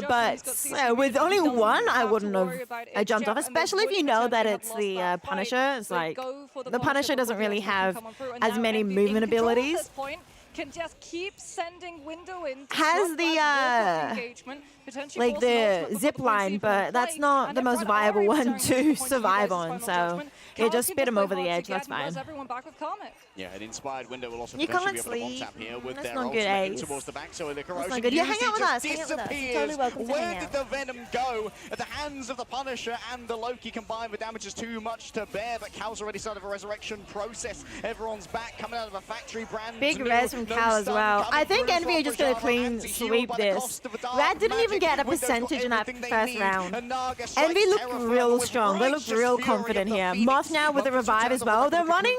but with only 1, I wouldn't have jumped off, especially if you know that it's the Punisher. It's like, the Punisher doesn't really have as many movement abilities. Can just keep sending window in. Has the like the zip line, but that's not the most viable one to survive on. So yeah, just spit him over the edge. That's fine. Yeah, an inspired window will also you potentially can't be able to sleep. one-tap here with That's their not good, ultimate Ace. towards the back. So the That's corrosion not good. Yeah, hang usage out with just us. Hang out with us. You're disappears. totally welcome to Where hang did out. the Venom go? At the hands of the Punisher and the Loki combined, the damage is too much to bear. But Cal's already started a resurrection process. Everyone's back, coming out of a factory brand. Big res from Cal as well. I think Envy are just going to clean sweep this. Rad didn't even get a percentage in that first round. Envy looked real strong. They looked real confident here. Moth now with a revive as well. They're running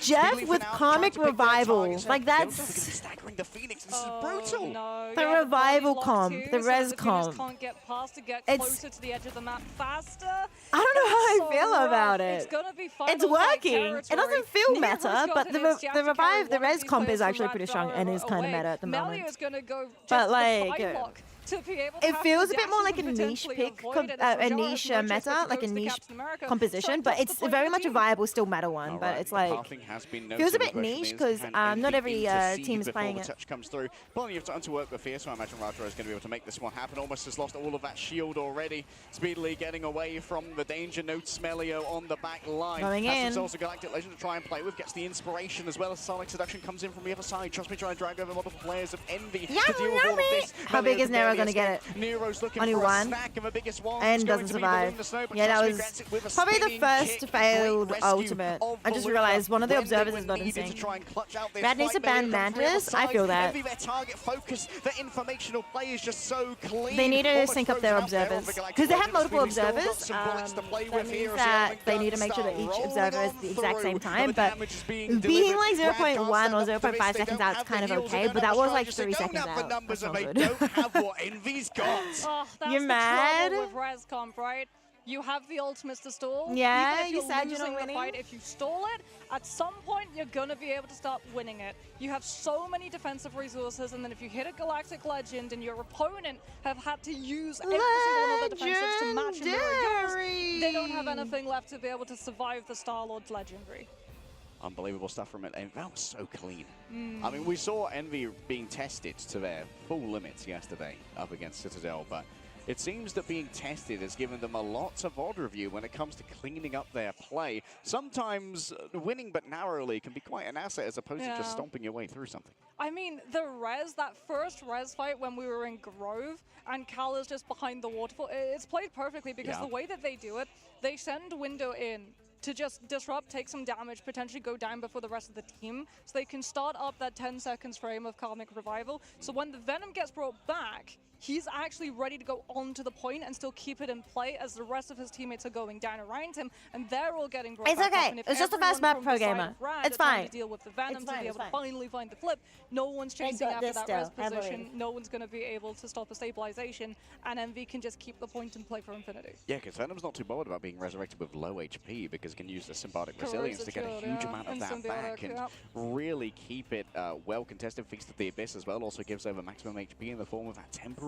Jeff with Karmic Revival. Like that's the Phoenix. This is brutal. No, the revival comp, the res comp. Can't get past to get It's closer to the edge of the map faster. I don't know how I So feel rough. about it. It's gonna be It's final fight working. It doesn't territory. feel Nero's meta, got but it. the It's just to revive, carry the one of res these comp is players from actually pretty strong and is kind of away. meta at the moment. Melia is gonna go just But the like, side block to be able to it have feels the a bit more dashes like a and niche potentially pick, avoid it. a So niche Jara's no meta, chance like a to niche Captain America. composition, So but just it's the point very of much a team. viable still meta one. But it's like feels a bit niche because not every team is playing it. Touch comes through. Plenty of time to work with here, so I imagine Raja is going to be able to make this one happen. Almost has lost all of that shield already. Speedily getting away from the danger. No Smelio on the back line. Going Has in. also Galactic Legend to try and play with. Gets the inspiration as well as Sonic Seduction comes in from the other side. Trust me, trying to drag over multiple players of Envy to deal with all of this. How big is Nero gonna get it? Nero's looking Only for one. a snack of the biggest one. And doesn't survive. Yeah, that was probably the first failed ultimate. I just realized one of the observers is not in sync. Rad needs to ban Mantis. I feel that. Envy, their target focus, their informational play is just so clean. They need to Almost sync up their frozen there on observers the Galactic because they have Legend. multiple Speedy still got observers. some bullets to play That with here means as that Alex they need to make sure that start each rolling observer is on the exact same through. time. The But damage is being delivered. like Rad can't 0.1 or stand up for 0.5 this. They seconds don't out is have kind the of heals, okay. they But don't that was have like the 3 charges, they seconds don't have the out. numbers, That's and not they good. don't have what Envy's got. Oh, that's You're the mad? trouble with Rescomp, right? You have the ultimates to stall. Yeah, Even if you you're said you're losing not the winning. fight, if you stall it, at some point you're gonna be able to start winning it. You have so many defensive resources, and then if you hit a Galactic Legend and your opponent have had to use every single one of the defensives to match and mirror yours, they don't have anything left to be able to survive the Star-Lord's Legendary. Unbelievable stuff from it. And that was so clean. I mean, we saw Envy being tested to their full limits yesterday up against Citadel, but it seems that being tested has given them a lot of odd review when it comes to cleaning up their play. Sometimes winning but narrowly can be quite an asset as opposed to just stomping your way through something. I mean, that first res fight when we were in Grove and Cal is just behind the waterfall, it's played perfectly because the way that they do it, they send Window in to just disrupt, take some damage, potentially go down before the rest of the team, so they can start up that 10 seconds frame of Karmic Revival. So when the Venom gets brought back, he's actually ready to go on to the point and still keep it in play as the rest of his teammates are going down around him, and they're all getting brought It's back up. okay. And if It's just the first everyone map, from the Pro side Gamer. of Rad It's are trying fine. to deal with the Venom It's to fine, be it's able to fine. finally find the flip, no one's chasing got after this that still. res I believe. position, no one's going to be able to stop a stabilization, and Envy can just keep the point and play for infinity. Yeah, because Venom's not too bothered about being resurrected with low HP because he can use the symbiotic resilience to get a huge amount of that back and really keep it well contested. Feast of the Abyss as well also gives over maximum HP in the form of that temporary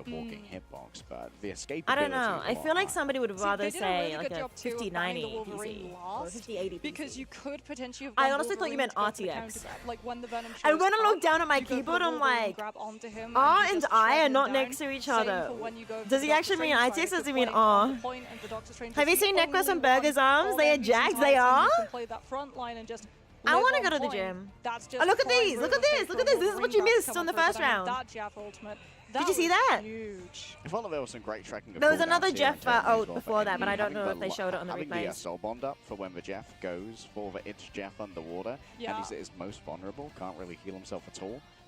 a walking hitbox, but the escapability. I don't know. I feel like somebody would See, rather they did a say really like good a job too of 50-90 banning the Wolverine PC or last, 50-80 because you could potentially have I gone honestly thought you Wolverine meant to go for the RTX. counter grab. Like when the Venom And shows when I look up, down at my you go for the keyboard, I'm Wolverine like, grab onto him, R you and just I shred are him not down. next to each Same other. for when you go for Does the he actually Doctor mean Strange RTX fight, or does if he you're mean playing on R? the point and the Doctor Strange Have is you the seen Necros only and Burger's one arms? all They are enemies jags, fight, they and are. You can play that front line and just I live want to on go to the point. gym. That's just Oh, look at quite these! Look real at this! estate Look for at this! This is what Wolverine you Ducks missed coming on the through, 'cause first I mean, round. That Jeff ultimate. Did you see that? Huge. I felt like there was some great tracking. There was cooldowns another here in Jeff Germany as ult well, before that, but I don't having know the if they showed it on the having replays. the soul bond up for when the Jeff goes for the It's Jeff underwater, Yeah. and he's at his most vulnerable, can't really heal himself at all.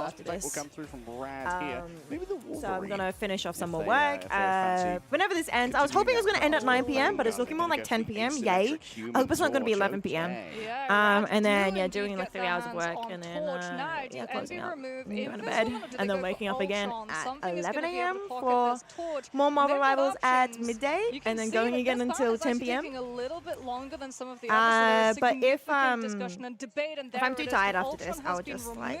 do last after protect this. will come through from Rad here. Maybe the So I'm Wolverine. gonna finish off some If more they, work. if they fancy Whenever this ends, I was hoping it was gonna end at 9 p.m., but it's looking more like 10 p.m. Yay! I hope it's not gonna be 11 p.m. And then doing like 3 hours of work, and then closing up, going to bed, and then waking up again at 11 a.m. for more Marvel Rivals at midday, and then going again until 10 p.m. But if I'm too tired after this, I'll just like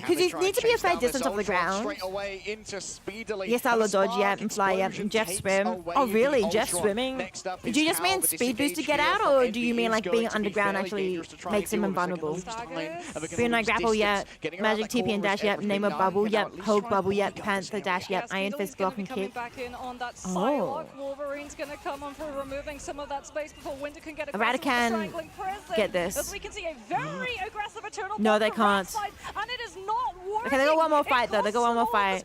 because you need to be a fair distance off the ground. Straight away into Speedily. Yes, I'll dodge, yeah, and fly, yeah. Jeff swim. Oh, really? Jeff swimming? Do you just mean speed boost to get out, or do you mean like being underground actually makes him invulnerable? Green Knight grapple, yeah. Magic TP and dash, yep. Name a bubble, yep. Hulk bubble, yep. Panther dash, yep. Iron Fist block and kick. Back in on that Psylocke. Wolverine's gonna come on for removing some of that space before Winter can get aggressive. Radakan, get this. As we can see a very aggressive Eternal No, Bomb they from can't. Radside, and it is not working. Okay, they got one more fight though. They got one more fight.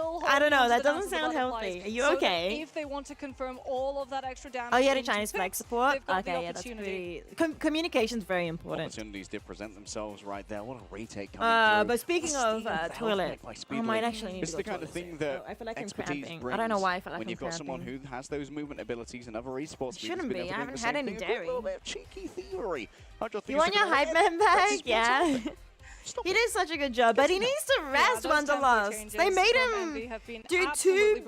still I don't know, holding that onto the doesn't Dance of the sound Butterflies, healthy. Are you so that okay? if they want to confirm all of that extra damage Oh, you had a into Chinese flag picks, support? they've got the Okay, yeah, that's opportunity. pretty... communication's very important. Opportunities did present themselves right there. What a retake coming through. But speaking of Steam with the toilet, health by I Speedway. might actually need It's to the go kind of toilet thing soon. that I feel like I'm expertise cramping. brings I don't know why I feel like when I'm you've got someone cramping. who has those movement abilities and other esports Shouldn't been be. able I to do haven't the had same any thing. dairy. A little bit of cheeky theory. You want your hype man back? Yeah. He did such a good job, but he needs to rest Wanderlust. They made him do two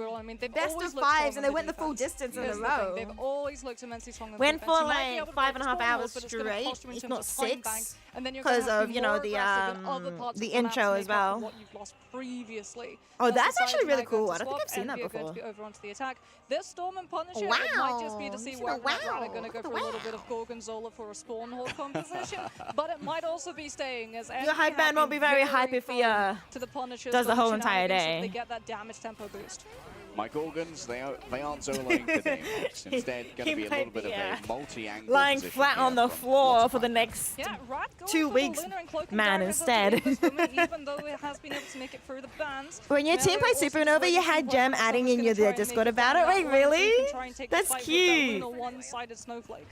best of fives, and they went the full distance in a row. They've always looked immensely strong on Went defense. for You might be able like to 5.5 break hours score, but it's gonna straight, cost you in if terms not of time 6, bank, and then you're gonna because have to of be you know more aggressive in other the parts of the intro map to as make up for well. what you've lost previously. Oh, As that's the actually side really might go cool. to I don't think swap, I've seen that Envy are going to before. be over onto the attack. This Storm and Punisher, it might just be to see where Red are going to go for a little bit of Gorgonzola for a spawn hold composition, but it might also be staying as Envy hype band won't be very hype if he to the Punishers does the for whole entire shenanigans, so day. They get that damage tempo boost. My Gorgons, they aren't soloing today. It's instead going to be a little bit of a multi-angle lying position flat here on the from floor for the next Yeah, Rad going 2 for the weeks, Lunar and Cloak and man, Dagger instead. at this moment, even though it has been able to make it through the bans. When your team played Supernova, you had Gem adding in your Discord about it. Wait, really? That's cute. One-sided snowflake.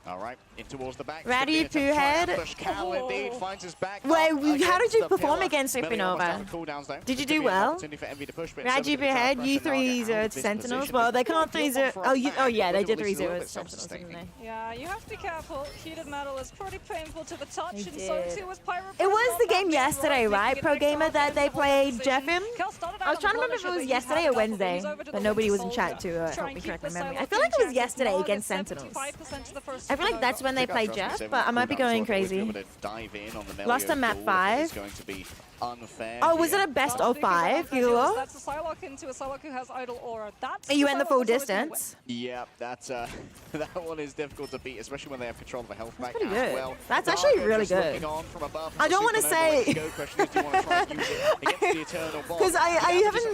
All right, in towards the back. Ratty Poo Head. Cal indeed finds his back. Wait, how did you the perform pillar. against Melee almost Supernova? out of cooldowns, though. Did you Could do be an well? opportunity for Envy to push, but Raji instead of trying Behead, to you pressure Naga 3-0 out to of this Sentinels. position. Well, they If you can't feel one 3-0. for Oh, a oh fact, yeah, they it did will be a 3-0 little to bit Sentinels, didn't self-sustaining. they? Yeah, you have to be careful. Heated metal is pretty painful to the touch, They and so did. too was Pyro. It was the game yesterday, right? Pro Gamer that they played Jeff him. I was trying to remember if it was yesterday or Wednesday, but nobody was in chat to help me correct my memory. I feel like it was yesterday against Sentinels. I feel like that's when they played Jeff, but I might be going crazy. Lost on map 5. Oh, was it a best of 5 you lost? That's a Psylocke into a Psylocke who has Idle Aura. That's You went the full Psylocke that's always gonna distance. Yeah, that's that one is difficult to beat, especially when they have control of the health back pretty as good. well. That's actually Naga really just good. looking on from above. I don't want to say because I haven't.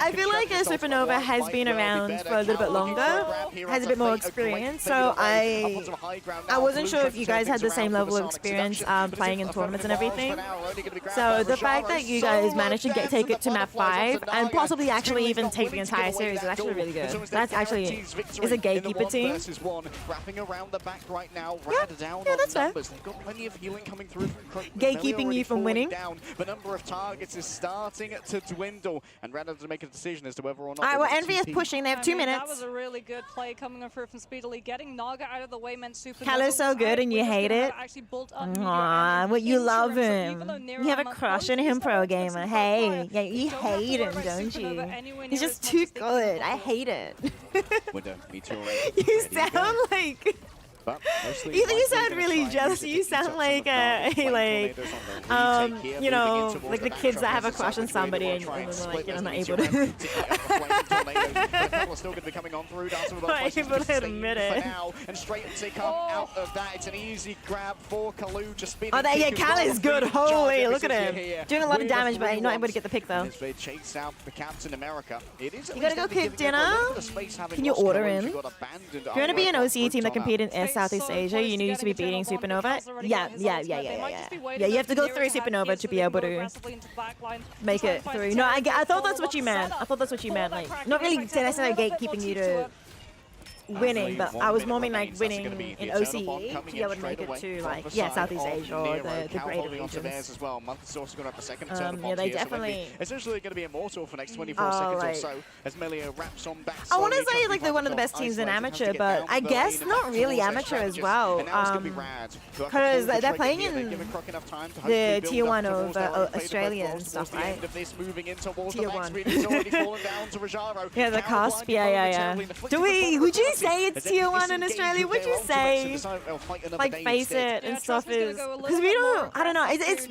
I feel like a Supernova has been around for a little bit longer, has a bit more experience. So I wasn't sure if you guys had the same level of experience playing in tournaments and everything. So the fact that you guys managed to take it to map 5 and possibly actually even take the entire series is actually really good. That's actually is a gatekeeper team. Wrapping around the back right now. Yeah, that's fair. They've got plenty of healing coming through. Gatekeeping you from winning. Down. The number of targets is starting to dwindle, and Red has to make a decision as to whether or not. Alright, well, Envy is pushing. They have 2 minutes. That was a really good play coming through from Speedily. Getting Naga out of the way meant Supernova. Call's so good and you hate it. Aww, what you love him. You have a crush on him, Pro Gamer. Hey, yeah, you hate him, don't you? He's just too good. I hate it. You sound like. Either you sound really jealous, or you sound like you know, like the kids that have a crush on somebody and like you're not able to. Not able to admit it. And straight as they come out of that, it's an easy grab for Kalu. Just spinning. Oh, yeah, Cal is good. Holy, look at him. Doing a lot of damage, but he's not able to get the pick though. They chase out the Captain America. It is. You gotta go cook dinner. Can you order in? If you want to be an OCE team that compete in Southeast Asia, you need to be beating Supernova. Yeah. You have to go through Supernova to be able to make it through. No, I thought that's what you meant. Like, not really necessarily gatekeeping you to winning, but I was more mean like winning in OCE to be able to make it to like Southeast Asia or the greater regions. As well. Month's going to have the second Yeah, they definitely. Essentially going to be immortal for the next 24 seconds or so as Melia wraps on back. I want to say like they're one of the best teams in amateur, but I guess not really amateur as well. Because they're playing in the Tier 1 of Australia and stuff, right? Tier 1. Yeah, the cusp. Yeah. Would you say it's Tier 1 in Australia? Would you say like face it and stuff is because we don't. I don't know. It's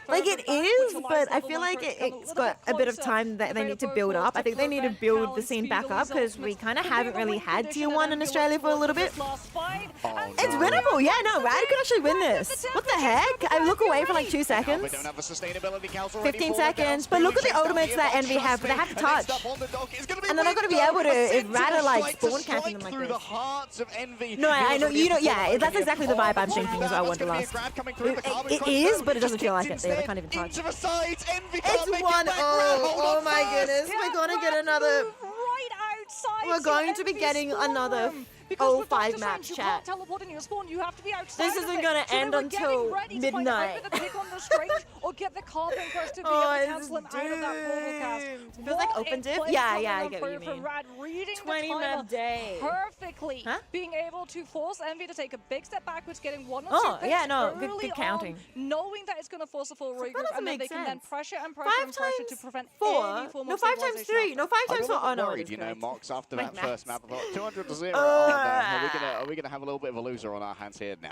like it is, but I feel like it's got a bit of time that they need to build up. I think they need to build the scene back up because we kind of haven't really had Tier 1 in Australia for a little bit. It's winnable. Yeah, no, Rad could actually win this. What the heck? I look away for like 2 seconds. 15 seconds. But look at the ultimates that Envy have. But they have to touch. And they're not going to be able to if Rad are like spawn camping them like this. No, I know. You know, yeah, that's exactly the vibe I'm thinking as well, Wanderlust. It is, but it doesn't feel like it. They can't even touch. It's 1-0. Oh my goodness. We're going to get another. We're going to be getting another 05 map chat. This isn't going to end until midnight. Or get the carbon first to be able to cancel him out of that portal cast. Feels like open diff? Yeah, I get what you mean. Rad reading 20 map day. Perfectly. Being able to force Envy to take a big step backwards, getting 1 or 2 Oh, picks yeah, no, early good counting. on, knowing that it's going to force a full regroup, and then they can then pressure and pressure 5 and pressure to times prevent 4. any form No, of 5 times stabilization 3. No, 5 times 4. Oh, no. Worried, you know, Mox after that Wait, first map. I thought 200 to 0. Are we gonna have a little bit of a loser on our hands here? Nah.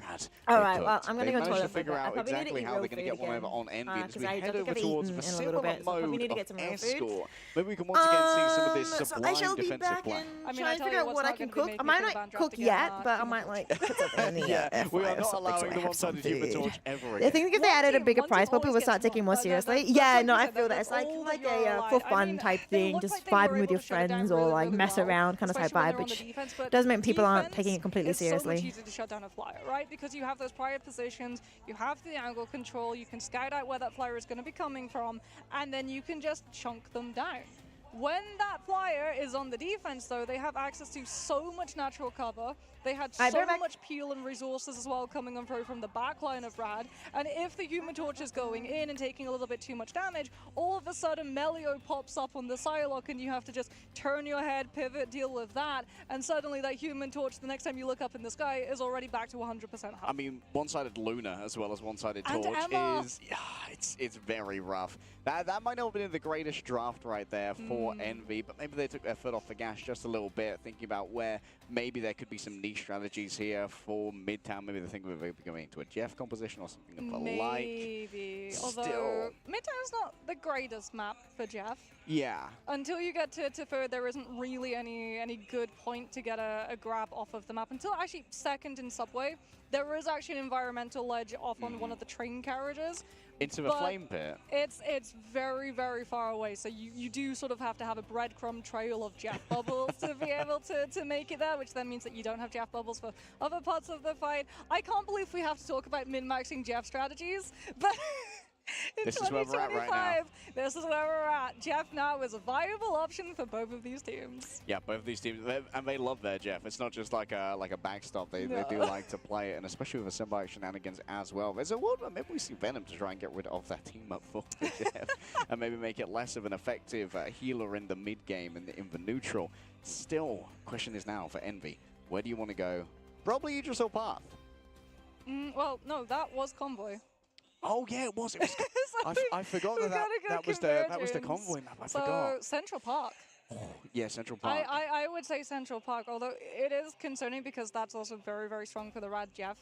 Brad. All they're right, well, cooked. I'm going to They go managed toilet for a figure bit. I out probably need to exactly eat how real they're going to food get one again, over on Envy. As because we I head don't over think I've towards eaten the in a little similar bit, so I probably mode need to get of some real food. Escort. Maybe we can once again see some of this So I sublime shall be defensive back play. in I mean, trying to figure out what I can cook. I might not cook yet, but I might like put something in the Yeah, air we fryer are or not something so allowing I the have one-sided some Human food. Torch ever I again. think if they added a bigger prize, people would start taking more seriously. Yeah, no, I feel that. It's like a for fun type thing, just vibing with your friends or like mess around kind of type vibe, which does mean people aren't taking it completely It's so much seriously. easier to shut down a flyer, right? Because you have those prior positions, you have the angle control, you can scout out where that flyer is going to be coming from, and then you can just chunk them down. When that flyer is on the defense, though, they have access to so much natural cover. They had so much peel and resources as well coming on through from the back line of Rad. And if the Human Torch is going in and taking a little bit too much damage, all of a sudden Melio pops up on the Psylocke and you have to just turn your head, pivot, deal with that. And suddenly that Human Torch, the next time you look up in the sky, is already back to 100% health. I mean, one-sided Luna as well as one-sided And Torch Emma. is, it's very rough. That might not have been the greatest draft right there for Envy, but maybe they took their foot off the gas just a little bit, thinking about where maybe there could be some niche strategies here for Midtown. Maybe they think we're going into a Jeff composition or something of the like. Maybe. Still. Although Midtown's not the greatest map for Jeff. Yeah. Until you get to third, there isn't really any good point to get a grab off of the map. Until actually second in Subway, there is actually an environmental ledge off on one of the train carriages. Into a but flame pit. It's very, very far away, so you do sort of have to have a breadcrumb trail of Jeff Bubbles to be able to make it there, which then means that you don't have Jeff Bubbles for other parts of the fight. I can't believe we have to talk about min-maxing Jeff strategies, but in This is where we're at right now. 2025, this is where we're at. Jeff now is a viable option for both of these teams. Yeah, both of these teams, and they love their Jeff. It's not just like a backstop. They do like to play it, and especially with the Symbiote shenanigans as well. There's a world where maybe we see Venom to try and get rid of that team up for the Jeff, and maybe make it less of an effective healer in the mid game and in the neutral. Still, question is now for Envy, where do you want to go? Probably Idris or Path. Well, no, that was Convoy. Oh yeah, it was. I forgot We that gotta go that was the convoy map. I so forgot. Central Park. Yeah, Central Park. I would say Central Park, although it is concerning because that's also very, very strong for the Rad Jeff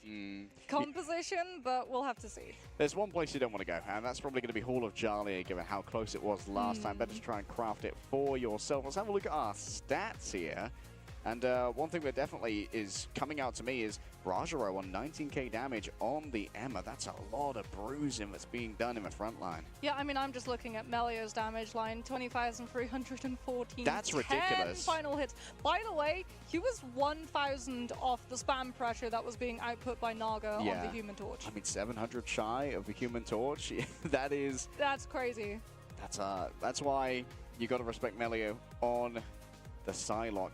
composition, but we'll have to see. There's one place you don't want to go, and that's probably going to be Hall of Jarlia, given how close it was last time. Better to try and craft it for yourself. Let's have a look at our stats here. And one thing that definitely is coming out to me is Rajaro on 19k damage on the Emma. That's a lot of bruising that's being done in the front line. Yeah, I mean, I'm just looking at Melio's damage line, 20,314. That's 10 ridiculous. final hits. By the way, he was 1,000 off the spam pressure that was being output by Naga on the Human Torch. I mean, 700 shy of the Human Torch. That's crazy. That's why you got to respect Melio on the Psylocke.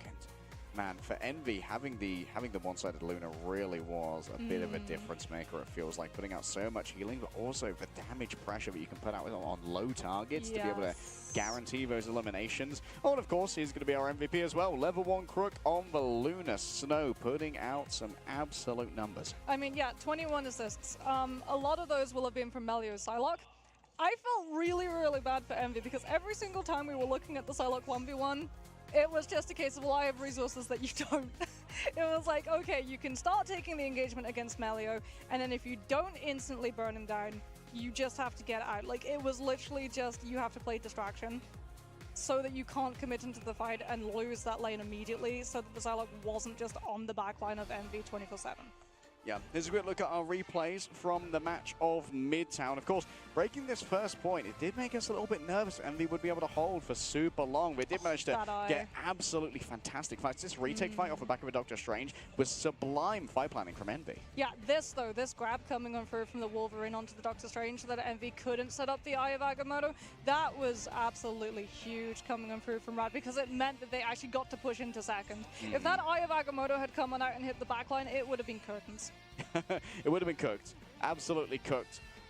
Man, for Envy, having the one-sided Luna really was a bit of a difference maker, it feels like. Putting out so much healing, but also the damage pressure that you can put out on low targets to be able to guarantee those eliminations. Oh, and of course, he's going to be our MVP as well. Level 1 Crook on the Luna. Snow putting out some absolute numbers. I mean, yeah, 21 assists. A lot of those will have been from Melio's Psylocke. I felt really, really bad for Envy because every single time we were looking at the Psylocke 1v1, it was just a case of, well, I have resources that you don't. It was like, okay, you can start taking the engagement against Melio, and then if you don't instantly burn him down, you just have to get out. Like, it was literally just, you have to play distraction so that you can't commit into the fight and lose that lane immediately, so that the Psylocke wasn't just on the back line of Envy 24/7. Yeah, here's a quick look at our replays from the match of Midtown. Of course, breaking this first point, it did make us a little bit nervous. Envy would be able to hold for super long. We did manage to get absolutely fantastic fights. This retake fight off the back of a Doctor Strange was sublime fight planning from Envy. Yeah, this grab coming on through from the Wolverine onto the Doctor Strange so that Envy couldn't set up the Eye of Agamotto, that was absolutely huge coming on through from Rad because it meant that they actually got to push into second. If that Eye of Agamotto had come on out and hit the backline, it would have been curtains. It would have been cooked. Absolutely cooked.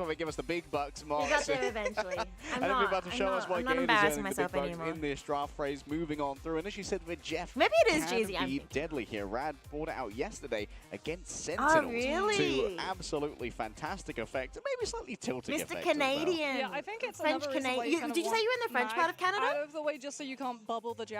when they give us the big bucks, Mox. We got there eventually. And then we're about to show us why I'm not Gator is embarrassing earning the myself big bucks anymore. in this draft phrase. Moving on through, and as you said with Jeff, Maybe it is can Jeezy, I'm be thinking. deadly here. Rad brought it out yesterday against Sentinels really? to absolutely fantastic effect, and maybe slightly tilting Mr. effect as well. Canadian. Yeah, I think it's French another reason why Canadian. kind of Did you say want you were in the French Mag part of Canada? out of the way just so you can't bubble the Jett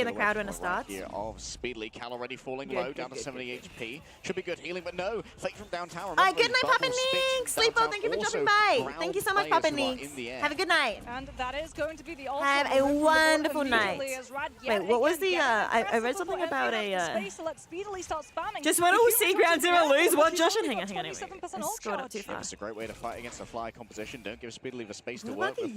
in the crowd when it starts. Here of Speedly. Cal already falling Good, low, good, down to good, 70 HP. Should be good healing, but no. Fake from downtown. Alright, good night, Papa Nick. Sleep well. Thank you for dropping by. Thank you so much, Papa Nick. Have a good night. And that is going to be the Have a wonderful night. Wait, what was the? I read something about a. Just when all C ground zero lose, what Josh and hang on. I scrolled up too far. It's a great way to fight against a fly composition. Don't give Speedly the space to What work about the with.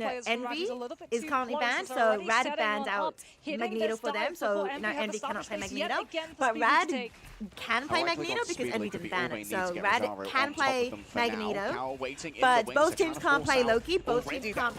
players from Rad Envy is a little bit is too currently close. banned, It's so already Rad setting bans one out up, hitting Magneto this for them, dive so before now Envy have Envy the cannot play space yet Magneto. again for But Speedy to Rad take. can play I like Magneto what because Speedlink Envy could be didn't ban doing. it. Needs to So get Rad Lazaro can on top play of them for now. Magneto, Cow waiting in the but wings both to teams kind of can't force play out. Loki, both Already teams that can't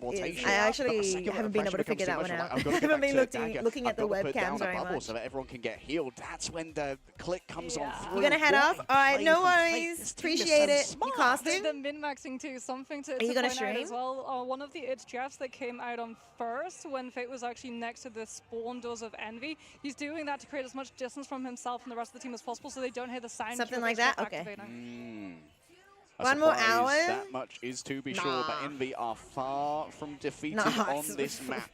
teleportation. I actually But the second haven't been able to pressure figure that becomes one too out. much. I've got I to haven't been get back to Dagger. looking at I've the got to put down webcams a very bubble much. so that everyone can get healed. That's when the click comes on through. You're gonna head off? All right, Play no from play. worries. This team is Appreciate so it. smart. You casting? The min-maxing too, something to, Are you to gonna point out stream? as well. One of the It's Jeffs that came out on first when Fate was actually next to the spawn doors of Envy. He's doing that to create as much distance from himself and the rest of the team as possible so they don't hear the sound. Something of like It's that? Jeff Okay. activating. One more Surprise, hour? That much is to be sure, but Nah. Envy are far from defeated Nah, on it's- this map.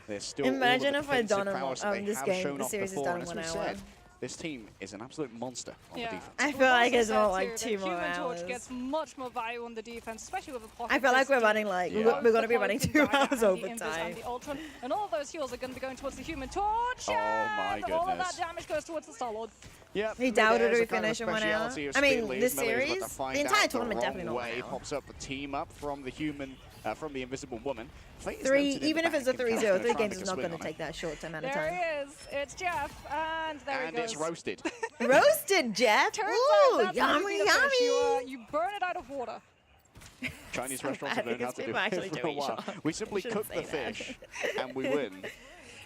There's still Imagine all of if the I'd done defensive prowess that they this have game, shown the off series is before, done and in as 1 we hour. said, this team is an absolute monster on the defense. I feel like it's more Also like said 2 too, more the Human hours. Torch gets much more value on the defense, especially with a pocket. I feel like this we're deep. running like Yeah. we're gonna be The running Poison 2 Dagger hours and the Invis overtime. and the Ultron, and all of those heals are going to be going towards the Human Torch. Oh my and all of that goodness. damage goes towards the Star-Lord. Yeah, He doubted there's we a kind of finish in 1 hour. speciality of I mean, Speedleys. this Melee's got to series, find the entire out tournament wrong definitely not 1 way. hour. Pops up the team up from the human, from the Invisible Woman. Fate is 3, noted in the even if it's a back and 3-0, Call's 3 gonna try and games make is a not swing gonna on take that short amount of There time. he is. It's Jeff, and there he And goes. it's roasted. Roasted, Jeff. Turns Ooh, out that's how you yummy, eat a fish. yummy. You burn it out of water. Chinese So restaurants bad have learned how because to do people actually it for do a eat while. shark. We simply Shouldn't cook the say that. fish and we win.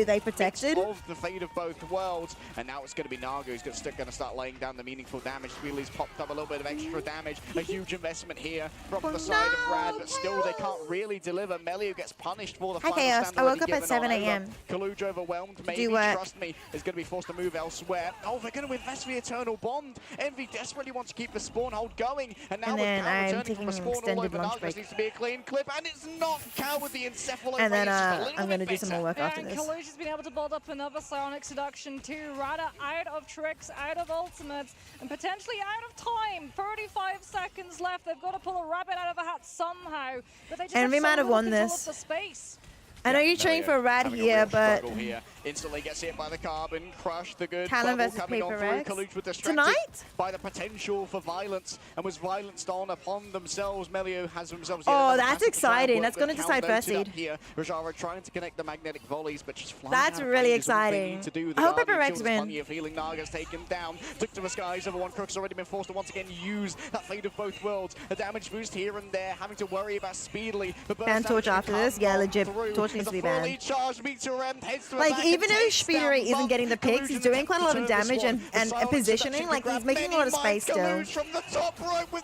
who they protected. Of the fate of of both worlds. And now it's going to be Naga who's going to start laying down the meaningful damage. Speedly's popped up a little bit of extra damage. A huge investment here from the side of Rad, but still they can't really deliver. Melio gets punished for the final Chaos. stand I woke already up at given 7 on over. a.m. Kaluja overwhelmed, maybe, trust me, is going to be forced to move elsewhere. Oh, they're going to invest the Eternal Bond. Envy desperately wants to keep the spawn hold going, and now And with then Cal I'm returning taking from a an spawn all extended over lunch Naga, break. needs to be a clean clip, and it's not Cal with the Encephalo. And then I'm going to do some more work after And this. Kaluja's been able to build up another Psionic Seduction too. Rada out of tricks, out of ultimates, and potentially out of time. 35 seconds left. They've got to pull a rabbit out of a hat somehow. But they just Envy have might so have little won control this. of the space. I know you're cheering for Rad here, but Here. Instantly gets hit by the carbon, Crush the good Talon bubble versus coming on Paper through. Rex. Kaluj was distracted Tonight? by the potential for violence and was violenced on upon themselves. Melio has themselves. Oh, that's exciting. That's going to decide first seed. Here, Rajara trying to connect the magnetic volleys, but just flying That's out of really range is what they exciting. need to do. I hope Paper Guardian Rex Shield has win. plenty of healing. Naga's taken down. Took to the skies. Over one Crook's already been forced to once again use that Fate of Both Worlds. A damage boost here and there, having to worry about Speedily. ban Torch after this. Yeah, legit. Torch needs to be banned. Like, even though Speedery isn't getting the picks, he's doing quite a lot of damage and positioning. Like, he's making a lot of space still.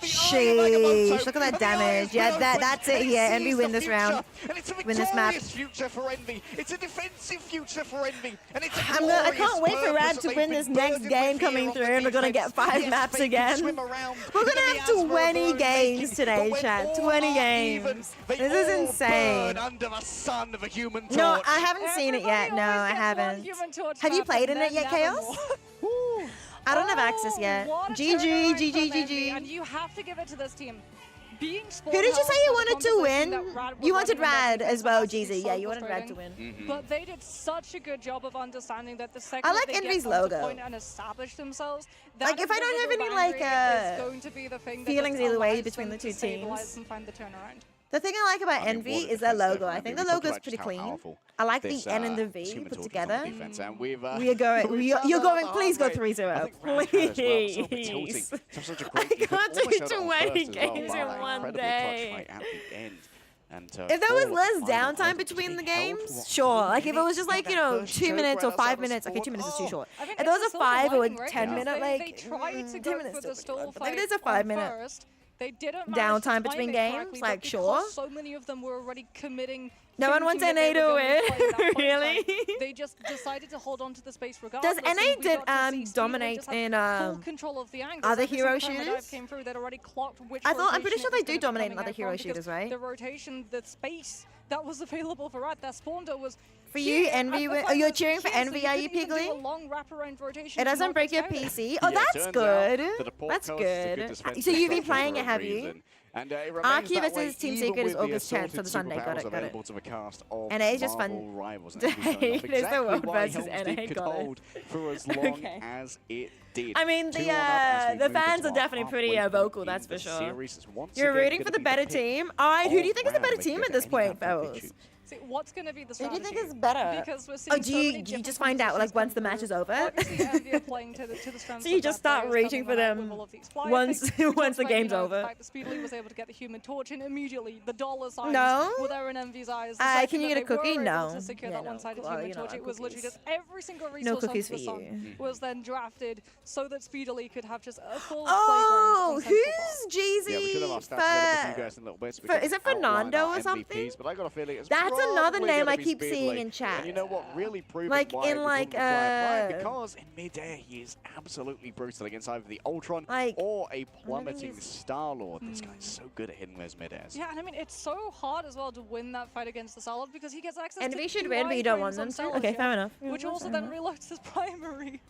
Sheesh, look at that damage. Yeah, that's it here. Envy win this round. Win this map. Future for Envy. It's a defensive future for Envy. And it's I can't wait for Rad to win this next game coming through, and we're going to get 5 maps again. We're going to have 20 games today, chat. 20 games. This is insane. Under the sun of a human torch. No, I haven't seen it yet. No, I haven't. Have you played in it yet, Chaos? I don't have access yet. GG, GG, GG. And you have to give it to this team. Being Who did you say you wanted to win? You wanted Rad as well, Jeezy. Yeah, you wanted Rad to win. But they did such a good job of understanding that the second I like that they Envy's get onto logo. point and establish themselves, Like, if I don't have any, like, is going to be the thing that feelings just either way allows between them the two to stabilize teams. and find the turnaround. The thing I like about Envy is their logo. I think the logo is pretty clean. I like the N and the V put together. We are going. You're going. Please go 3-0. Please. I can't do 20 games in one day. If there was less downtime between the games, sure. Like if it was just like, 2 minutes or 5 minutes. Okay, 2 minutes is too short. If there was a 5 or a 10 minute, They tried to 10 go minutes for the still stall pretty good. But fight maybe there's a on 5 minute first. They didn't downtime manage to between time it games, correctly, like, but sure. because so many of them were already committing. No one wants thinking that they NA to were gonna win, play that point really? time, They just decided to hold on to the space regardless. Does and NA we did got to see dominate Speedway just in have full control of the angles. other Every hero single time a dive shooters? Came through, they'd already clocked which I'm pretty rotation sure it they was do gonna be dominate in coming other out hero from, because shooters, right? The rotation, the space that was available for Rat, that spawner was For you, huge, Envy. and the fact Oh, you're that cheering for here, so Envy, are you, couldn't even do a Pigly? long wraparound rotation It to doesn't knock break it your out. PC. Oh, Yeah, it that's turns good. out that the port That's coast is a good good. defensive So you've been structure playing for it, a have you? reason. And it remains Archie that way versus Team even Secret is with the August 10th for the assorted Sunday. Got superpowers it, got it. available to the cast of NA is just fun. Marvel Rivals and Envy showing off It is the exactly World why versus Helm's NA, Deep could got it. hold for as long Okay. as it did. I mean, 2-1 up as we the move fans into are our definitely pretty halfway point vocal, in that's the for sure. series. It's once You're again rooting gonna for the be better pick team? Alright, who do you think is the all better round team make at this any point, map fellas? pitches. See, what's going to be the Who do strategy? you think is better? Because we're seeing Oh, do so you, many do you different just find out like compositions once the come match is through. over? Obviously, Envy are playing to the strengths So you of just their start players, rooting coming for out them with all of these fly once picks. We once the talked about, game's over. The fact that Speedily was able to get the Human Torch in immediately. The dollar signs No? were there in Envy's eyes. The Can second you that get a they were cookie? able No. To secure Yeah, that no. one-sided Well, Human you know, Torch, not it was literally cookies. just every single resource No under cookies the for sun you. was then drafted so that Speedily could have just a full Oh, playground. who's Jeezy? Yeah, we should have asked that available for you guys in a little bit. So we can Is it outline Fernando our or MVPs, something? But I got a feeling it's That's another probably name gonna I be keep seeing Speedly. in chat. And you know what? Really proving Like, why in, we like, wouldn't fly Brian, because in midair he is absolutely brutal against either the Ultron or a plummeting Star-Lord. This guy's so good at hitting those midairs. Yeah, and I mean, it's so hard as well to win that fight against the Salad because he gets access And to we should two win, but you don't want iframes on them to? Salad, Okay, yeah, fair enough. Which Yeah, also fair then enough. reloads his primary.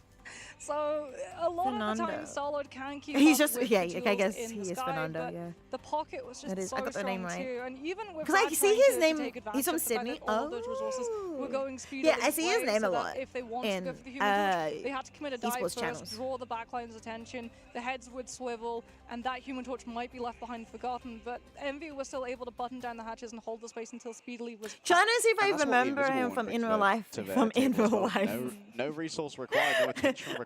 So a lot of the Fernando. time, Salad can keep He's up just with yeah. the Okay, I duels guess in he the is sky, Fernando. but Yeah. the pocket was just That is- I so got the name strong right. too, and even with Because I Brad see trying his to name. take advantage He's from of the fact Sydney. that all of those resources were going speed. Yeah, I see his name a so that lot If they wanted to in go for the human torch, they had to commit a dive esports first, channels. draw the backline's attention, the heads would swivel, and that human torch might be left behind forgotten. But Envy was still able to button down the hatches and hold the space until Speedily was. Trying to see if I And that's what the remember Invisible him One from brings in to real the- life. to their From in table as real well. life. No resource required, no attention required.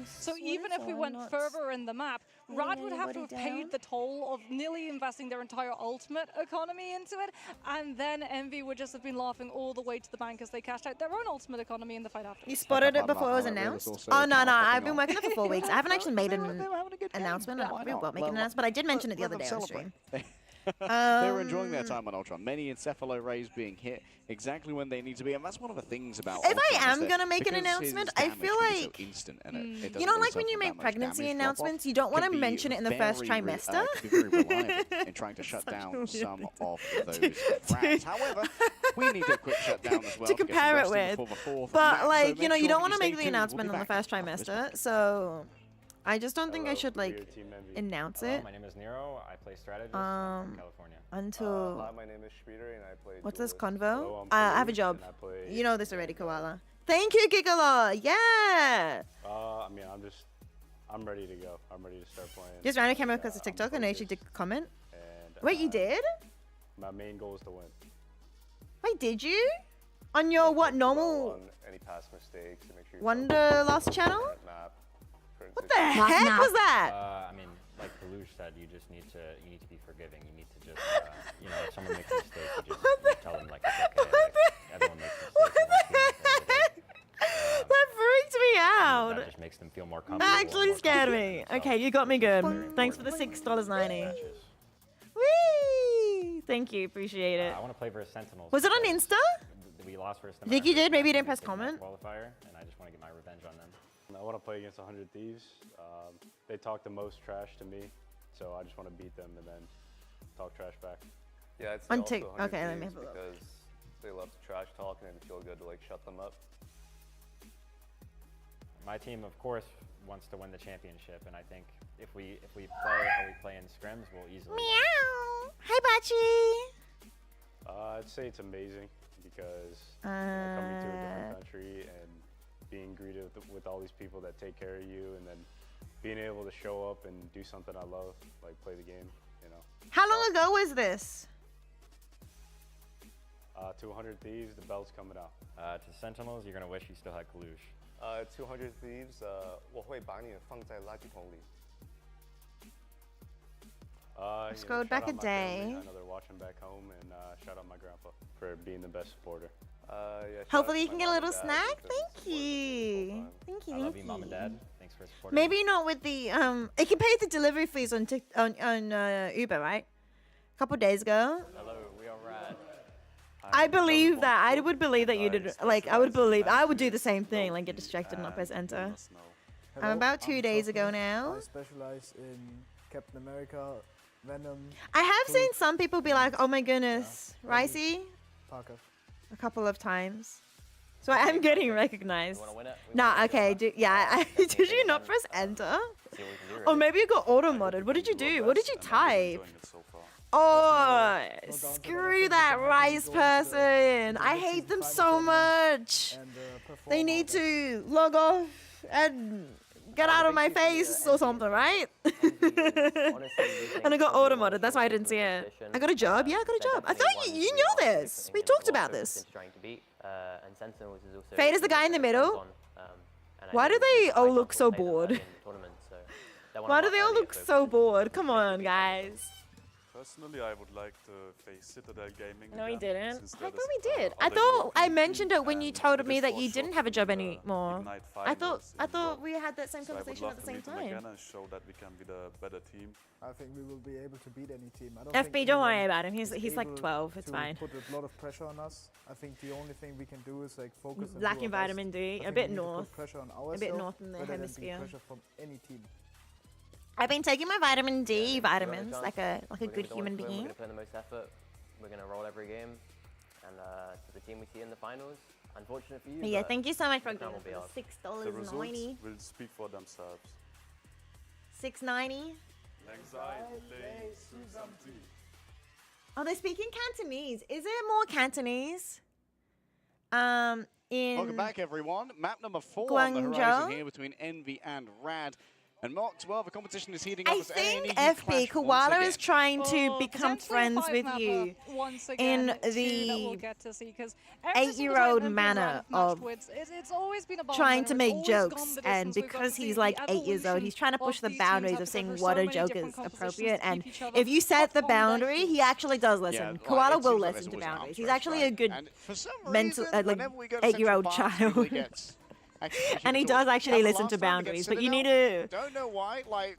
position. So even if we went further in the map, Rad would have to have paid the toll of nearly investing their entire ultimate economy into it, and then Envy would just have been laughing all the way to the bank as they cashed out their own ultimate economy in the fight after. You spotted it before it was announced? Oh, no, I've been working on it for 4 weeks. I haven't actually made an announcement. We won't make an announcement, but I did mention it the other day on stream. They were enjoying their time on Ultron. Many Encephalo Rays being hit exactly when they need to be, and that's one of the things about If Ultron I is am that gonna make an because his announcement, I damage feel can be so like instant and it you doesn't know, really like when suffer you that make much pregnancy damage announcements, drop-off, you don't want to can be mention it in the first very trimester. can be very reliable in trying to shut down some of those rats. However, we need a quick shutdown as well to get some compare it rest in with. before the fourth But match. like, So you know, make you sure don't want to stay make the tuned. We'll be announcement on the back first trimester, so I just don't think I should like announce it. My name is Nero. I play strategist Um, from California. Until Hi, my name is Schmieder and I play what's this duelist. convo? Hello, I'm I have a Farouk, job. and I play You know this already, Koala. Thank you, Gigolo. Yeah. I mean, I'm ready to go. I'm ready to start playing. Just ran a camera because of TikTok. I know she did comment. Wait, you did? My main goal is to win. Wait, did you? On your what normal On any past mistakes to make sure you Wanderlust channel? map. What the heck was that? I mean, like Kalush said, you need to be forgiving. You need to just, you know, if someone makes a mistake, you just tell them like it's okay. Like, everyone makes mistakes. That freaked me out. That just makes them feel more comfortable. That actually scared me. Okay, you got me good. Thanks for the $6.90. Whee! Thank you, appreciate it. I want to play versus Sentinels. Was it on Insta? We lost versus them. Think you did? Maybe you didn't press comment. Qualifier, and I just want to get my revenge on them. I want to play against 100 Thieves. They talk the most trash to me, so I just want to beat them and then talk trash back. Yeah, it's On Tik. Okay, let me have a look. because they love to trash talk and it feels good to like shut them up. My team, of course, wants to win the championship, and I think if we play how we play in scrims, we'll easily. Meow. Hi, Bachi. I'd say it's amazing because you know, coming to a different country and being greeted with all these people that take care of you, and then being able to show up and do something I love, like play the game, you know. How long ago was this? 200 Thieves, the belt's coming out. To Sentinels, you're gonna wish you still had Kalush. 200 Thieves, 我会把你放在垃圾桶里。 Scrolled back a day. I know they're watching back home, and shout out my grandpa for being the best supporter. Yeah, Hopefully you can get a little snack. Thank you. Thank you. I love Thank you, Mom and you. Dad. Thanks for supporting. Maybe not with the It can pay the delivery fees on Uber, right? A couple days ago. Hello, we are rad. I believe that. I would believe that you did. Like, I would do the same thing. Like, get distracted and not press enter. About 2 days ago now. I specialize in Captain America, Venom. I have seen some people be like, "Oh my goodness, Ricey," Parker. a couple of times. So I am getting recognized. Nah, okay, yeah. Did you not press enter? Or maybe you got auto modded. What did you do? What did you type? Oh, screw that Rice person. I hate them so much. They need to log off and get out of my face or something, right? And I got auto modded. That's why I didn't see it. I got a job. Yeah, I got a job. I thought you knew this. We talked about this. Fade is the guy in the middle. Why do they all look so bored? Why do they all look so bored? Come on, guys. Personally, I would like to face Citadel Gaming. No, we again, didn't. since I that thought is, we did. I other thought I European mentioned team, it when you and told it me is that for you sure didn't have a job anymore. Ignite I thought Finals in we had that same So I would conversation love at the to same meet them time. again and show that we can be the better team. I think we will be able to beat any team. I don't FB, think don't worry anyone about him. He's is like able 12. It's to fine. Put a lot of pressure on us. I think the only thing we can do is like focus. and do Lacking our best. vitamin D, I a think bit we need to put north. pressure on A ourselves bit north in the rather than be hemisphere. pressure from any team. I've been taking my vitamin D vitamins John. like a We're good gonna go human into it, We're being. going to put in the most effort. We're going to roll every game. And to the team we see in the finals, unfortunate for you. But yeah, but thank you so much for the crown giving will be us ours. $6.90. The results will speak for themselves. $6.90. Oh, they speak in Cantonese. Is there more Cantonese? In Welcome back, everyone. Map number 4 on the Guangzhou? horizon here between Envy and Rad. And Mark 12, the competition is heating up I as think A&E FB clash Koala once is again. trying to become potentially a friends with five-mapper you once again, in too, that we'll the get to see, 'cause every single 8-year-old time NV manner Rad have matched of with, it's always been about trying winner. to It's make always jokes, gone the and distance. We've got because to he's see like the 8 years old, he's trying to push evolution the of these boundaries teams of have seeing to what cover a so joke many is different appropriate. compositions to And keep each other if you set the up on that boundary, he actually does listen. like, Koala it will seems like listen to there's always an boundaries. arms He's race, actually a right? good And for some mental, reason, whenever we go to 8-year-old Central Park, he really child. gets- actually, And he it's does always- actually Yeah, the listen last to time against boundaries, but you Citadel, need to Don't know why. Like,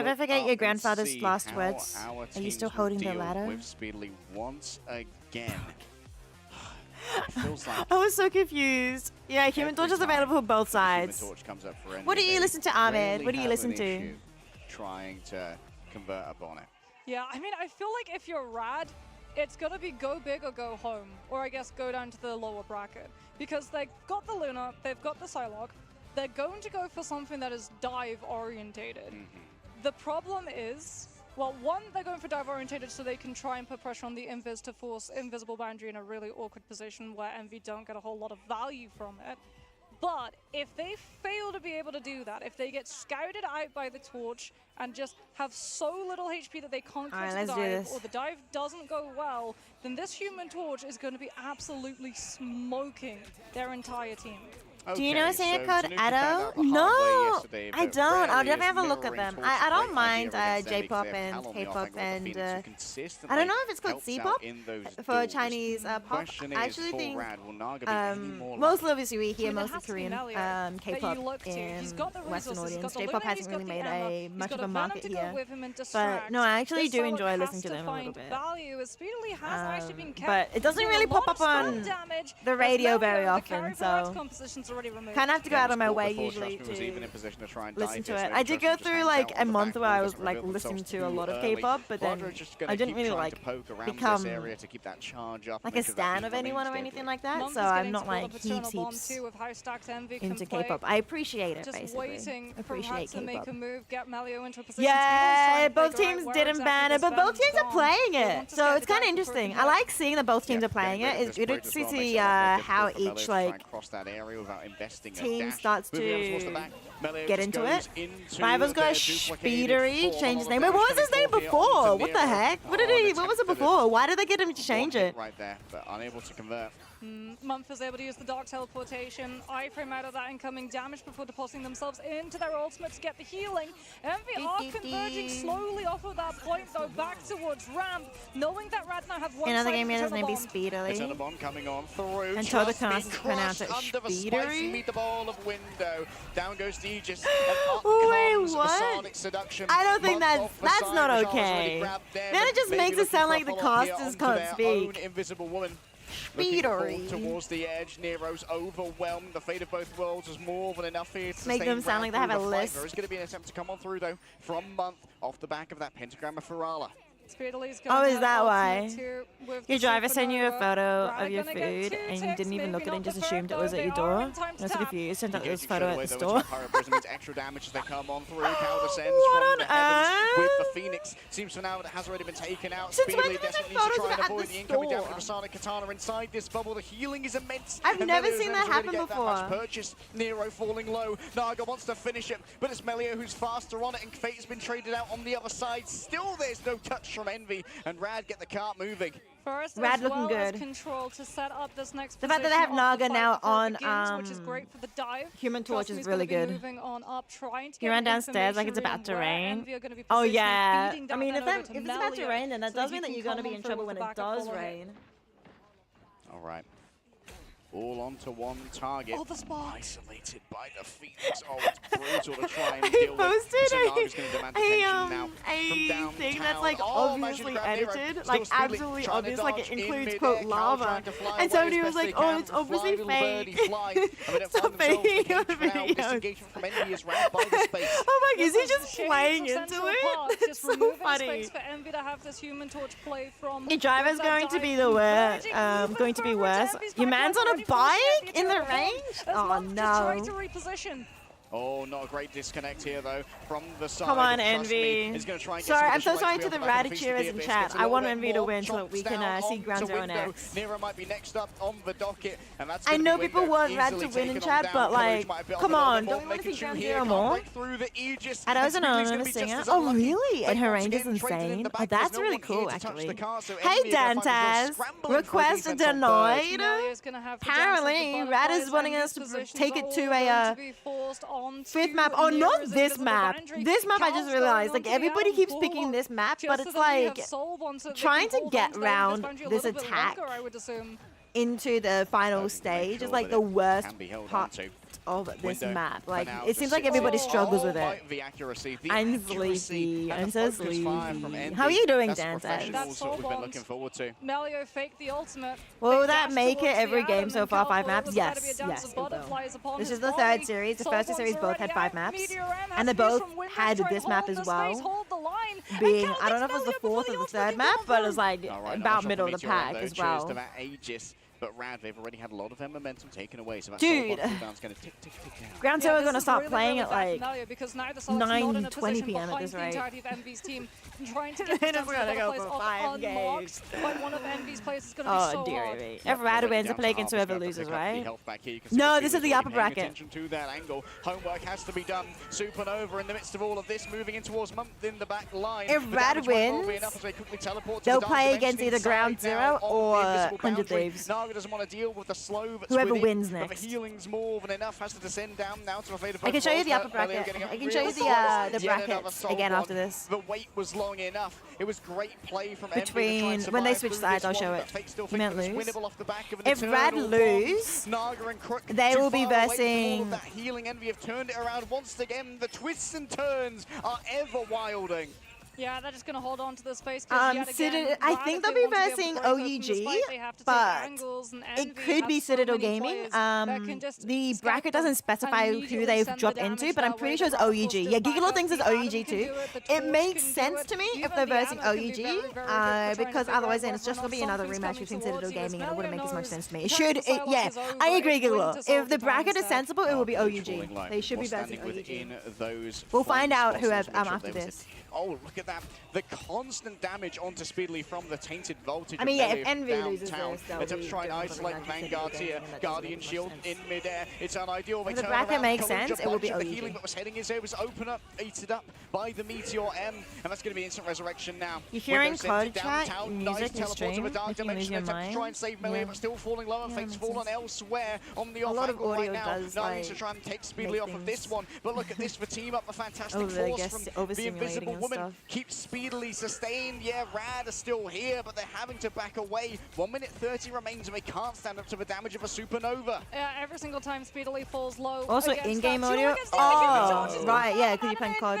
never forget up your and grandfather's see last how words. our Are you teams still will holding the deal ladder? with Speedily once again. It feels like I was so confused. Yeah, Human Torch is available for both Human sides. Torch comes up for What do Envy, you they listen to, Ahmed? rarely What do you have listen an to? issue trying to convert upon it. Yeah, I mean, I feel like if you're Rad, it's gonna be go big or go home, or I guess go down to the lower bracket. Because they've got the Luna, they've got the Psylocke, they're going to go for something that is dive orientated. The problem is, well, one, they're going for dive orientated so they can try and put pressure on the Invis to force Invisible Boundary in a really awkward position where Envy don't get a whole lot of value from it. But if they fail to be able to do that, if they get scouted out by the Torch and just have so little HP that they can't catch the dive, or the dive doesn't go well, then this Human Torch is going to be absolutely smoking their entire team. Do you know a singer called Ado? No, I don't. I'll definitely have a look at them. I don't mind J-pop and K-pop and I don't know if it's called C-pop for Chinese pop. I actually think mostly obviously we hear mostly Korean K-pop in Western audience. J-pop hasn't really made much of a market here. But no, I actually do enjoy listening to them a little bit. But it doesn't really pop up on the radio very often, so kind of have to go out of my way usually to listen to it. I did go through like a month where I was like listening to a lot of K-pop, but then I didn't really like become like a stan of anyone or anything like that. So I'm not like heaps into K-pop. I appreciate it basically. Appreciate K-pop. Yeah, both teams didn't ban it, but both teams are playing it, so it's kind of interesting. I like seeing that both teams are playing it. It's good to see how each like team starts to get into it. Rivals got Speedery, change his name. Wait, what was his name before? What the heck? What was it before? Why did they get him to change it? Right there, but unable to convert. Mumph was able to use the Dark Teleportation, iframe out of that incoming damage before depositing themselves into their ultimate to get the healing. Envy are converging slowly off of that point though, back towards ramp, knowing that Rad now have one Another game here is maybe Speedery. Another bomb coming on through. And Toda can't pronounce it Speedery. Meatball of window. Down goes the Aegis. Wait, what? Seduction. I don't think that's not okay. Then it just makes it sound like the casters can't speak. Invisible woman. Speedery. Towards the edge, Nero's overwhelmed. The fate of both worlds was more than enough here to make them sound like they have a list. There is going to be an attempt to come on through though from Mumph off the back of that pentagram of Ferala. Oh, is that why? Your driver sent you a photo of your food and you didn't even look at it and just assumed it was at your door? I was confused. Sent out this photo at the store. Extra damage as they come on through. Cow descends from the heavens with the Phoenix. Seems for now it has already been taken out. Speedily desperately needs to try and avoid the incoming damage from Asana Katana inside this bubble. The healing is immense. I've never seen that happen before. Purchase. Nero falling low. Naga wants to finish it, but it's Melio who's faster on it, and Fate has been traded out on the other side. Still, there's no touch from Envy, and Rad get the cart moving. Rad looking good. Control to set up this next the fact that they have Naga now on which is great for the dive. Human Torch is really good. On up, he ran downstairs like it's about to rain. Oh yeah. I mean, if it's about to rain, then that does mean that you're going to be in trouble when it does rain. All right. All onto one target. Oh, the spot. Isolated by the Phoenix. Oh, it's brutal to try and deal with. I think that's like obviously edited, like absolutely obvious, like it includes quote lava. And somebody was like, oh, it's obviously fake. Stop faking your videos. Oh my god, is he just playing into it? It's so funny. Your driver's going to be the worst. Going to be worse. Your man's on a bike in the range? Oh no. Oh, not a great disconnect here though from the side. Come on, Envy. Sorry, I'm so sorry to the Radicheers in chat. I want Envy to win so that we can see Ground Zero next. Nero might be next up on the docket, and that's I know people want Rad to win in chat, but like, come on, don't we want to see Ground Zero more? Ado's an anonymous singer. Oh really? And her range is insane. Oh, that's really cool actually. Hey Dantaz, request denied. Apparently, Rad is wanting us to take it to a fifth map. Oh, not this map. This map I just realized. Like, everybody keeps picking this map, but it's like trying to get around this attack into the final stage is like the worst part of this map. Like, it seems like everybody struggles with it. I'm sleepy. I'm so sleepy. How are you doing, Dante? That's what we've been looking forward to. Melio faked the ultimate. Will that make it every game so far? 5 maps? Yes. Yes, it will. This is the 3rd series. The first 2 series both had 5 maps. And they both had this map as well. Being, I don't know if it was the 4th or the 3rd map, but it was like about middle of the pack as well. But Rad, they've already had a lot of their momentum taken away, so that Dude. cooldown's going to tick down. Ground Zero are going to start playing at like 9:20 p.m. at this rate. The Envy's team and trying to get They're the gonna go for 5 unmarked by one of Envy's players is going to be Oh so dear hard. me. If Rad wins, they play against whoever loses, right? No, this is the upper bracket. Attention to that angle. Homework has to be done. Supernova in the midst of all of this, moving in towards Month in the back line. If Rad wins, they'll play against either Ground Zero or 100 Thieves. Naga doesn't want to deal with the slow, but Whoever wins but next. the healing's more than enough. Has to descend down now to evade I can show you the upper bracket. I can show you the brackets again after this. The wait was long enough. It was great play from Between when they switch sides, I'll show it. You meant lose. If Rad lose, they will be versing. Healing Envy have turned it around once again. The twists and turns are ever wilding. Yeah, they're just going to hold on to the space. I think they'll be versing OUG, but it could be Citadel Gaming. The bracket doesn't specify who they've dropped into, but I'm pretty sure it's OUG. Yeah, Gigalord thinks it's OUG too. It makes sense to me if they're versing OUG, because otherwise then it's just going to be another rematch between Citadel Gaming, and it wouldn't make as much sense to me. It should, yeah, I agree, Gigalord. If the bracket is sensible, it will be OUG. They should be versing OUG. We'll find out whoever after this. Oh, look at that. The constant damage onto Speedly from the tainted voltage. I mean, yeah, if Envy loses this, attempt to try and isolate the Vanguards here. Guardian Shield in midair. It's unideal. If the bracket makes sense, it will be The OUG. healing that was heading his way was eaten up by the Meteor M, and that's going to be instant resurrection now. You're hearing Windows sent code it chat, downtown. music, Nice and stream, teleport to the dark if you lose dimension. your Attempt to try mind. and save Melee, Yeah. but still falling low. And fate's fallen elsewhere on the off lot of angle audio right now. does, Now needs to like, try and take Speedly make off of this one. But look at this for Team Up. The fantastic Over, I force guess, from the overstimulating Invisible and Woman stuff. keeps Speedily sustained. Yeah, Rad are still here, but they're having to back away. 1 minute 30 remains, and they can't stand up to the damage of a Supernova. Yeah, every single time Speedily falls low. Also, against in-game that duel audio. against Damage, Oh, right, yeah, because you're playing COD.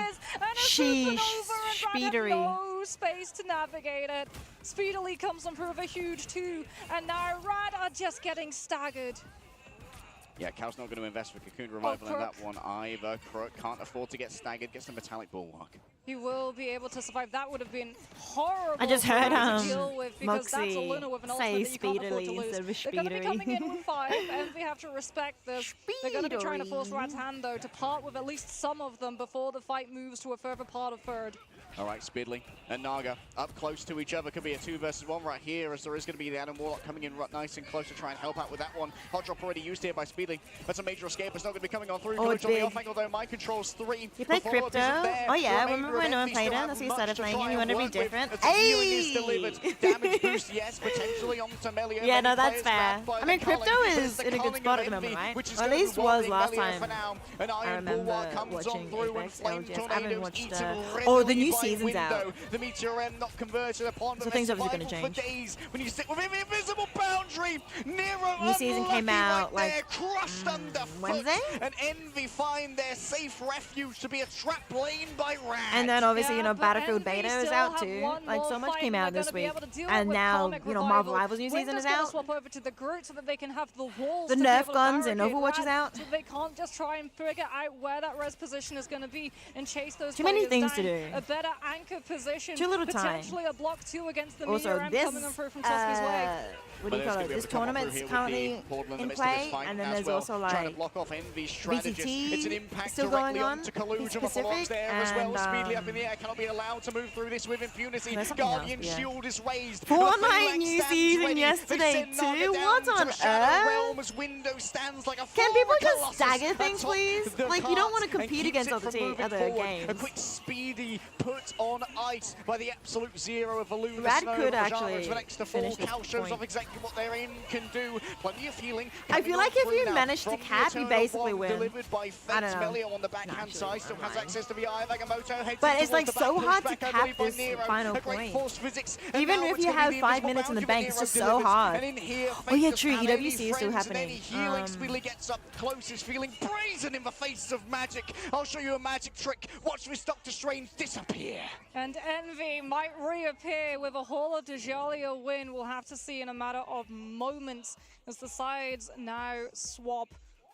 Sheesh, Speedery. No space to navigate it. Speedily comes on for a huge 2, and now Rad are just getting staggered. Yeah, Cal's not going to invest for Cocoon Revival in that one either. Crook can't afford to get staggered, gets the Metallic Bulwark. He will be able to survive. That would have been horrible. I just for heard him to deal with, because that's a Moxie Luna with an say ultimate that you can't afford Speedily to lose. instead of They're going to be coming in Speedery. with 5, and we have to respect this. They're going to be trying to force Rad's hand, though, to part with at least some of them before the fight moves to a further part of third. All right, Speedly and Naga up close to each other. Could be a 2 versus 1 right here, as there is going to be the Adam Warlock coming in nice and close to try and help out with that one. Hot drop already used here by Speedly. That's a major escape. It's not going to be coming on through. Oh, Coach on the big. off angle, though. Mind controls 3. You play Crypto? Oh yeah, remember when no one played it? That's what you started playing it. You want to be different. Hey! Damage boost, yes, potentially onto Melee. Yeah, no, that's fair. I mean, Crypto is in a good spot at the moment, right? Or at least was last time. I remember watching Apex LGS. I haven't watched oh, the new season's out. The Meteor M not converted upon, So things obviously going to change. days when you sit with him, invisible boundary. Nero New season came out right there, like crushed underfoot. Wednesday? And Envy find their safe refuge to be a trap lane by Rad. And then obviously, you know, but Battlefield Envy Beta is still out have too. one Like, more so much fight, came and out they're this gonna be week. able to deal And with now, Comic you know, Marvel Revival. Rivals new season Winter's is gonna out. swap over to the Groot so that they can have the walls The to be Nerf able to guns in barricade Overwatch is Rad, out. so they can't just try and figure out where that res position is going to be and chase those Too many players things to down. do. A better anchor position. Too little time. Potentially a block 2 against the Also, Meteor M this, coming on through from Toski's way. what do you call it? This tournament's currently in play, and then there's also trying to like block off Envy's strategist. It's an VCT impact still directly going on. onto Collusion. He's Bullocks Pacific, there as well. and Speedly up in the air, cannot be allowed to move through this with impunity. There's something else, Guardian yeah. Shield is raised. Fortnite new season yesterday too. What on earth? Window stands like a Can people just Colossus stagger things, atop please? the Like, you don't cart want to and compete keeps against it other from moving other forward. games. A quick speedy put on ice by the absolute zero of Valuna Rad Snow. could Pajama actually to the next to fall. finish this Cal shows point. off exactly what they're in can do. Plenty of healing. I feel like if you manage to cap, you basically win. Delivered by I don't Fates. know. Melio on the backhand side still has access to the eye. Vagamoto heads But in it's like towards the so back, hard pushed to back cap early by this Nero. final A great point. force physics. And Even now if it's you gonna have be 5 invisible minutes in the boundary bank, it's with just Nero so delivered. hard. And in here, Oh yeah, Fate true. doesn't have any EWC is still friends, and any happening. healing Speedly gets up closest, feeling brazen in the face of magic. I'll show you a magic trick. Watch this Doctor Strange disappear. And Envy might reappear with a Hall of Djalia win. We'll have to see in a matter of moments as the sides now swap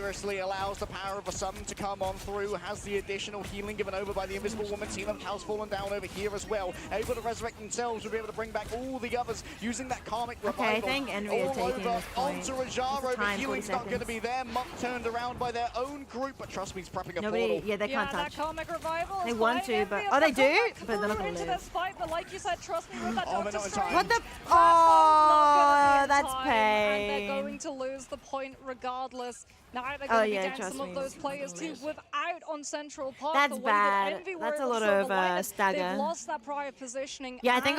mysteriously allows the power of the sun to come on through, has the additional healing given over by the Invisible Woman. Team of House fallen down over here as well, able to resurrect themselves, will be able to bring back all the others using that Karmic Revival. Okay, I think Envy are taking this point. Onto Rajaro, but healing's not going to be there. Monk turned around by their own group, but trust me, he's prepping a portal. Yeah, they can't touch. That Karmic Revival They is want flying to, but Envy oh, they up do, back but they're not through gonna into live. this fight, but like you said, trust me, with that Oh, Doctor no, Strange, What the? that one's not gonna be in That's time, pain. And they're going to lose the point regardless. Now they're Oh, going to yeah, be down trust some me, of those it's not players gonna too live. without on Central Park. That's the way that bad. Envy were That's a able lot to of align it. stagger. They've lost that prior positioning. Yeah, I think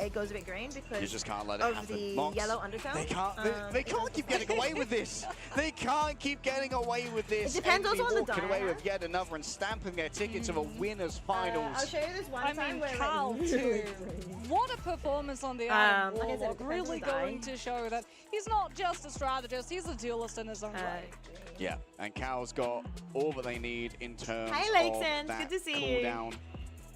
it goes a bit green because You just can't let it of happen. the Mox, yellow undertone. They can't keep getting away with this. They can't keep getting away with this. It depends Envy also on the walking away Diana. with yet another and stamping their ticket to the winners finals. I'll show you this one I time mean, where it Cal went too. really green. What a performance on the Adam like I said, it Warlock. depends Really on the going die. to show that he's not just a strategist, he's a duelist in his own right. Yeah, and Cal's got all that they need in terms Hi, of Lakesons. that Good to see you. cooldown.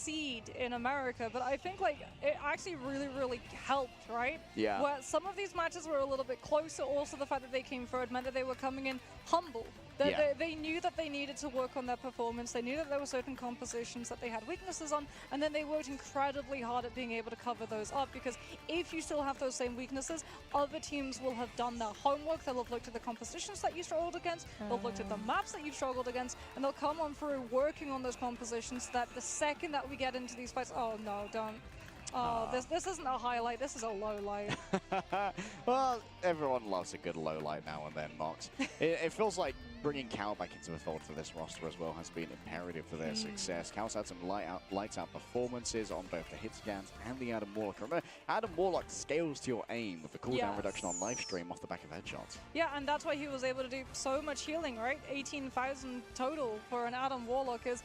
seed in America, but I think like it actually really helped, right? Yeah. Where some of these matches were a little bit closer. Also, the fact that they came third meant that they were coming in humble. That they knew that they needed to work on their performance. They knew that there were certain compositions that they had weaknesses on, and then they worked incredibly hard at being able to cover those up. Because if you still have those same weaknesses, other teams will have done their homework. They'll have looked at the compositions that you struggled against. They'll have looked at the maps that you've struggled against, and they'll come on through working on those compositions. So that the second that we get into these fights, oh no, don't. Oh, this isn't a highlight. This is a low light. Well, everyone loves a good low light now and then, Mox. It feels like bringing Cal back into the fold for this roster as well has been imperative for their success. Cal's had some lights out performances on both the hit scans and the Adam Warlock. Remember, Adam Warlock scales to your aim with the cooldown reduction on live stream off the back of headshots. Yeah, and that's why he was able to do so much healing, right? 18,000 total for an Adam Warlock is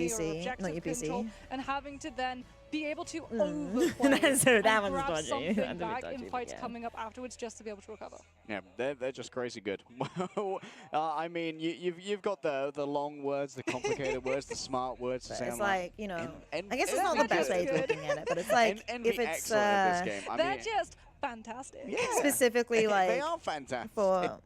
enemy or PC, objective not your PC. control, and having to then be able to overplay So that and one's grab dodgy. something That's a bit back dodgy, in but fights yeah. coming up afterwards just to be able to recover. Yeah, they're just crazy good. I mean, you've got the long words, the complicated words, the smart words to But say. it's I'm like, you know, I guess it's Envy not the best is way of good. looking at it, but it's like Envy if it's excellent at this game. I They're mean, just fantastic. specifically like they are fantastic. for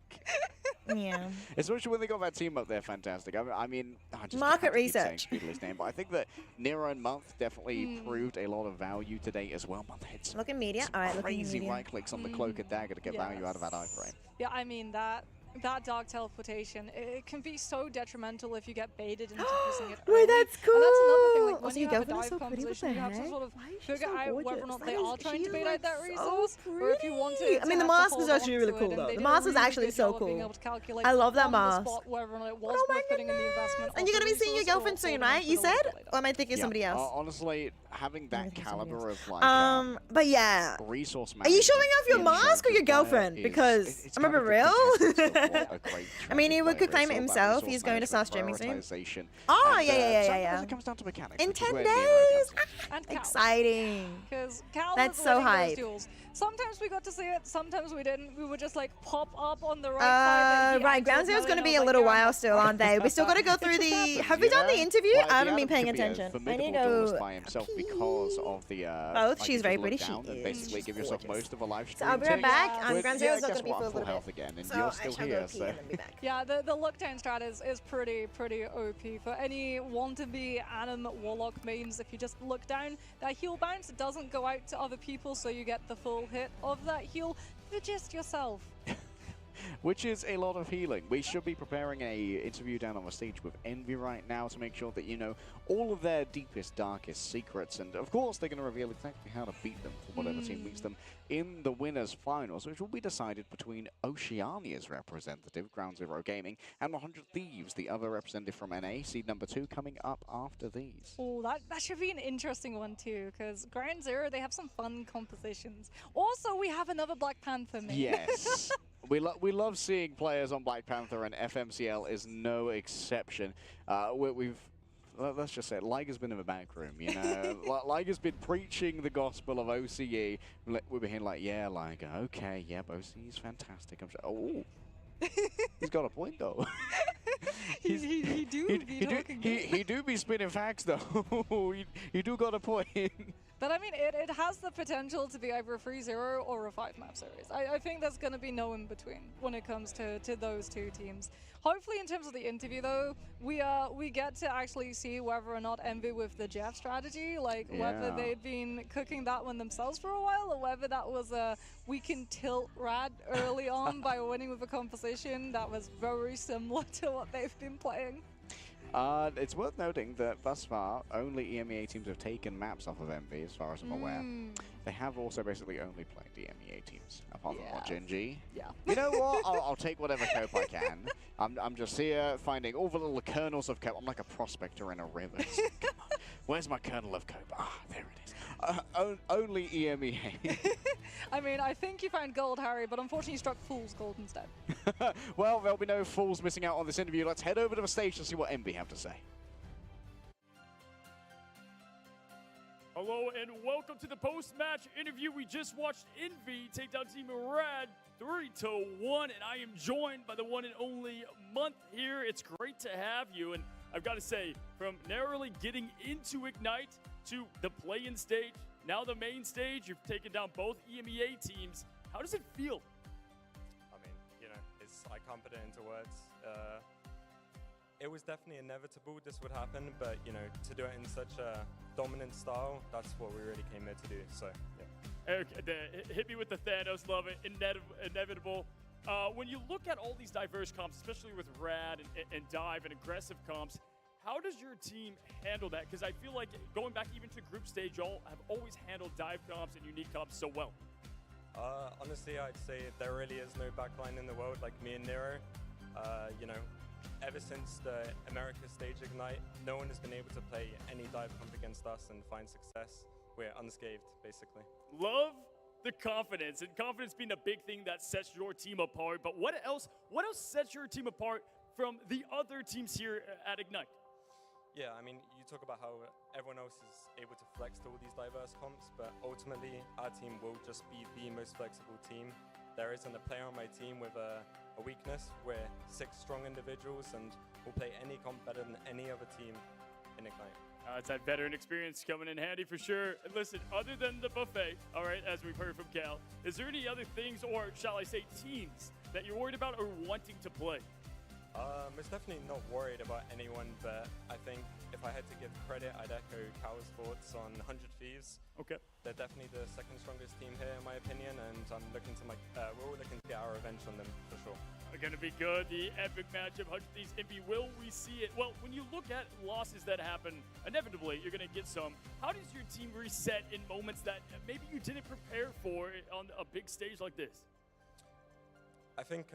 yeah. Especially when they got that team up there, fantastic. I mean, I just Market have to keep saying research. Speedless name, but I think that Nero and Month definitely proved a lot of value today as well. Month hits Looking media. All right, looking crazy media. right clicks on the cloak and dagger to get value out of that iframe. Yeah, I mean that that dark teleportation, it can be so detrimental if you get baited into using it. Wait, that's cool. And that's another thing. Like, when Also, you your have a girlfriend is dive so pretty. What composition, the you have to heck? sort of Why is she figure so out whether or gorgeous? not That they is- are trying she to is, bait like, out that so resource, or if you want to. I mean, the have to mask is hold actually on really to cool, it, though. and they The did a mask is really actually good so job of being cool. able to calculate I love that on the mask. spot whether or not it was worth putting in the investment. And you're gonna be seeing your girlfriend soon, right? You said? Or am I thinking Yeah, somebody else? honestly, having that caliber of like But yeah. resource Are you showing management off your in mask or your Showcase Player girlfriend? is- Because it's I'm a kind bit of the real. quintessence of what a great I mean, he Showcase could player claim it is, all about himself. resource He's going to start management, streaming soon. prioritization, Oh, and, yeah. sometimes it comes down to mechanics. In which is 10 where Nero days. comes in. And Cal. Exciting. Because Cal That's was so winning those hype. duels. Sometimes we got to see it, sometimes we didn't. We would just like pop up on the right side. Right, Ground Zero's going to be a little while still, aren't they? We still got to go through the... Have we done the interview? Like, I haven't the been paying Adam could be a attention. I formidable need duelist to... by himself because of the Both. like, She's you very could pretty. look down She and is. basically She's give yourself gorgeous. most of a live So stream. I'll be right too. back. But Ground yeah, Zero's not guess going to be what? for a I'm full little health bit. again, and So you're I still shall here. go pee So. and then be back. Yeah, the look down strat is pretty OP for any want-to-be Anim Warlock mains. If you just look down, that heal bounce doesn't go out to other people, so you get the full hit of that heal for just yourself. Which is a lot of healing. We should be preparing a interview down on the stage with Envy right now to make sure that you know all of their deepest, darkest secrets. And of course, they're going to reveal exactly how to beat them for whatever team meets them in the winners' finals, which will be decided between Oceania's representative, Ground Zero Gaming, and 100 Thieves, the other representative from NA, seed number 2, coming up after these. Oh, that should be an interesting one too, because Ground Zero, they have some fun compositions. Also, we have another Black Panther main. Yes. We love seeing players on Black Panther, and FMCL is no exception. Let's just say it, Liger's been in the back room, you know. Liger's been preaching the gospel of OCE. We've been like, yeah, Liger, okay, yep, OCE's fantastic. I'm sure. Oh, he's got a point though. he do be spinning facts though. he do got a point. But I mean, it has the potential to be either a 3-0 or a 5-map series. I think there's going to be no in between when it comes to those two teams. Hopefully, in terms of the interview, though, we get to actually see whether or not Envy with the Jeff strategy, like whether they'd been cooking that one themselves for a while, or whether that was a we can tilt Rad early on by winning with a composition that was very similar to what they've been playing. It's worth noting that thus far, only EMEA teams have taken maps off of Envy, as far as I'm aware. They have also basically only played the EMEA teams, apart from what, Gen G? Yeah. You know what? I'll take whatever cope I can. I'm just here finding all the little kernels of cope. I'm like a prospector in a river. Come on. Where's my kernel of cope? Ah, there it is. Only EMEA. I mean, I think you found gold, Harry, but unfortunately you struck fool's gold instead. Well, there'll be no fools missing out on this interview. Let's head over to the stage to see what Envy have to say. Hello and welcome to the post-match interview. We just watched Envy take down Team Rad 3-1, and I am joined by the one and only Month here. It's great to have you, and I've got to say, from narrowly getting into Ignite to the play-in stage, now the main stage, you've taken down both EMEA teams. How does it feel? I mean, you know, I can't put it into words. It was definitely inevitable this would happen, but, you know, to do it in such a dominant style, that's what we really came here to do, so, yeah. Okay, hit me with the Thanos, love it, inevitable. When you look at all these diverse comps, especially with Rad and Dive and aggressive comps, how does your team handle that? Because I feel like going back even to group stage, y'all have always handled dive comps and unique comps so well. Honestly, I'd say there really is no backline in the world like me and Nero. You know, ever since the America stage Ignite, no one has been able to play any dive comp against us and find success. We're unscathed, basically. Love the confidence, and confidence being a big thing that sets your team apart. But what else sets your team apart from the other teams here at Ignite? Yeah, I mean, you talk about how everyone else is able to flex to all these diverse comps, but ultimately, our team will just be the most flexible team. There isn't a player on my team with a weakness. We're 6 strong individuals, and we'll play any comp better than any other team in Ignite. It's that veteran experience coming in handy for sure. And listen, other than the buffet, all right, as we've heard from Cal, is there any other things, or shall I say teams, that you're worried about or wanting to play? Most definitely not worried about anyone, but I think if I had to give credit, I'd echo Cal's thoughts on 100 Thieves. Okay. They're definitely the second strongest team here, in my opinion, and I'm looking to we're all looking to get our revenge on them for sure. Going to be good. The epic matchup, 100 Thieves Envy. Will we see it? Well, when you look at losses that happen, inevitably you're going to get some. How does your team reset in moments that maybe you didn't prepare for on a big stage like this? I think,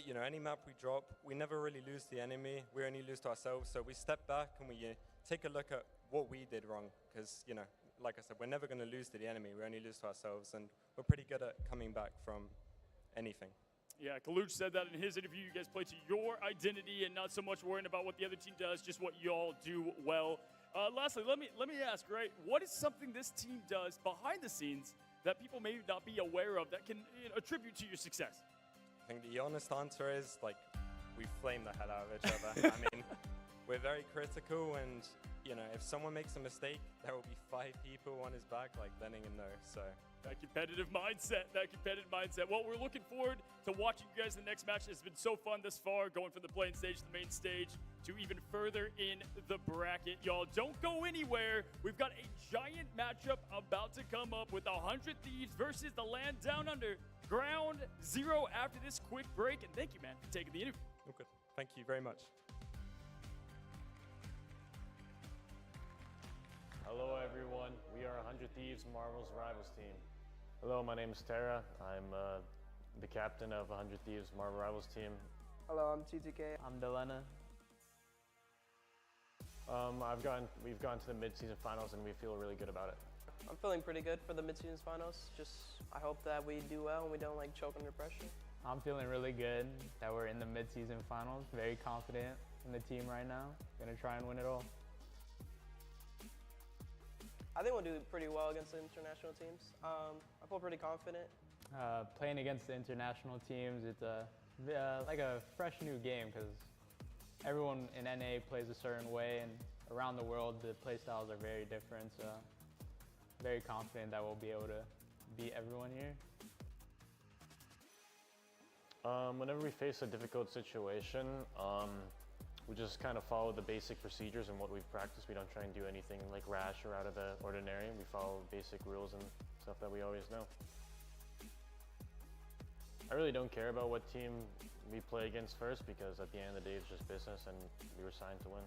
you know, any map we drop, we never really lose to the enemy. We only lose to ourselves. So we step back and we take a look at what we did wrong. Because, you know, like I said, we're never going to lose to the enemy. We only lose to ourselves. And we're pretty good at coming back from anything. Yeah, Kaluch said that in his interview. You guys play to your identity and not so much worrying about what the other team does, just what y'all do well. Lastly, let me ask, right, what is something this team does behind the scenes that people may not be aware of that can attribute to your success? I think the honest answer is, like, we flame the hell out of each other. I mean, we're very critical, and, you know, if someone makes a mistake, there will be 5 people on his back, like, letting him know, so. That competitive mindset, Well, we're looking forward to watching you guys in the next match. It's been so fun thus far, going from the playing stage to the main stage to even further in the bracket. Y'all, don't go anywhere. We've got a giant matchup about to come up with 100 Thieves versus the Land Down Under. Ground zero after this quick break. And thank you, man, for taking the interview. Okay, thank you very much. Hello, everyone. We are 100 Thieves Marvel's Rivals team. Hello, my name is Tara. I'm the captain of 100 Thieves Marvel Rivals team. Hello, I'm TTK. I'm Delena. We've gone to the mid-season finals and we feel really good about it. I'm feeling pretty good for the mid-season finals. I hope that we do well and we don't choke under pressure. I'm feeling really good that we're in the mid-season finals. Very confident in the team right now. Gonna try and win it all. I think we'll do pretty well against the international teams. I feel pretty confident. Playing against the international teams, it's like a fresh new game because everyone in NA plays a certain way, and around the world the play styles are very different. So very confident that we'll be able to beat everyone here. Whenever we face a difficult situation, we just kind of follow the basic procedures and what we've practiced. We don't try and do anything like rash or out of the ordinary. We follow basic rules and stuff that we always know. I really don't care about what team we play against first because at the end of the day it's just business and we were signed to win.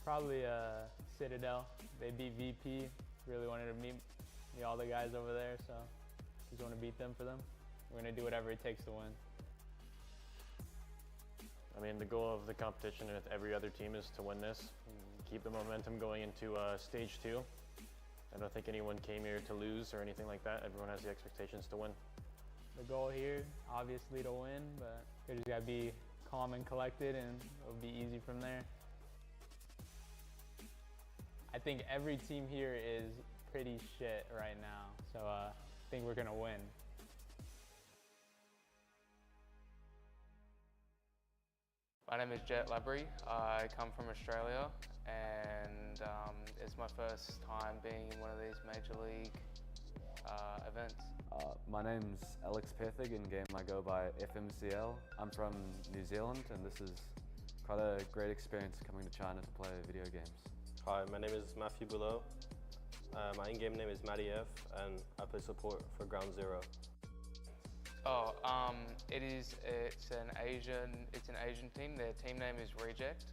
Probably Citadel. They beat VP. Really wanted to meet all the guys over there, so just want to beat them for them. We're going to do whatever it takes to win. I mean, the goal of the competition with every other team is to win this, keep the momentum going into stage 2. I don't think anyone came here to lose or anything like that. Everyone has the expectations to win. The goal here, obviously to win, but we just got to be calm and collected and it'll be easy from there. I think every team here is pretty shit right now, so I think we're going to win. My name is Jet Labrie. I come from Australia and it's my first time being in one of these major league events. My name's Alex Pethig. In game I go by FMCL. I'm from New Zealand and this is quite a great experience coming to China to play video games. Hi, my name is Matthew Below. My in-game name is Matty F and I play support for Ground Zero. It's an Asian team. Their team name is Reject.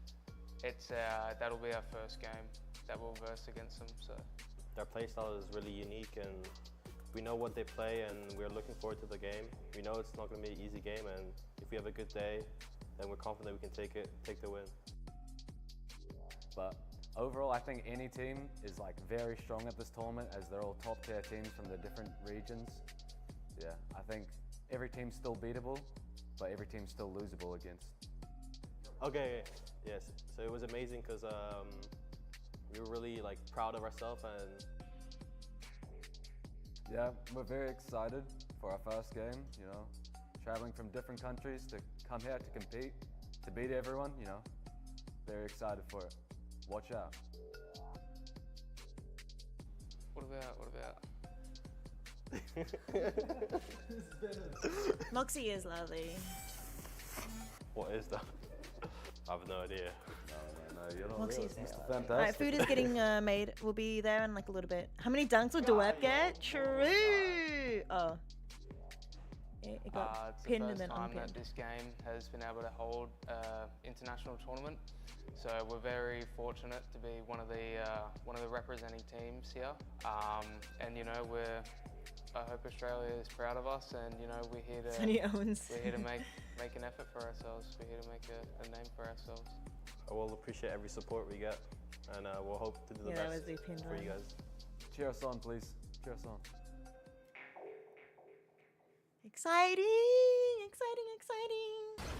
That'll be our first game that we'll verse against them. So their playstyle is really unique and we know what they play and we're looking forward to the game. We know it's not going to be an easy game and if we have a good day, then we're confident we can take the win. But overall, I think any team is very strong at this tournament as they're all top tier teams from the different regions. Yeah, I think every team's still beatable, but every team's still losable against. Okay, yes. So it was amazing because we were really proud of ourselves and. Yeah, we're very excited for our first game. Traveling from different countries to come here to compete, to beat everyone. Very excited for it. Watch out. What about? Moxie is lovely. What is that? I have no idea. No, you're not Moxie real. is It's there. Mr. Fantastic. Alright, food is getting made. We'll be there in like a little bit. How many dunks will Dweb get? True. Oh. It got It's the pinned and first then time unpinned. that this game has been able to hold international tournament, so we're very fortunate to be one of the representing teams here. And you know, I hope Australia is proud of us, and you know, we're here to Sonny Owens. we're here to make an effort for ourselves. We're here to make a name for ourselves. I will appreciate every support we get, and we'll hope to do the Yeah, that best was the pinned for you one. guys. Cheer us on, please. Cheer us on. Exciting! Exciting! Exciting!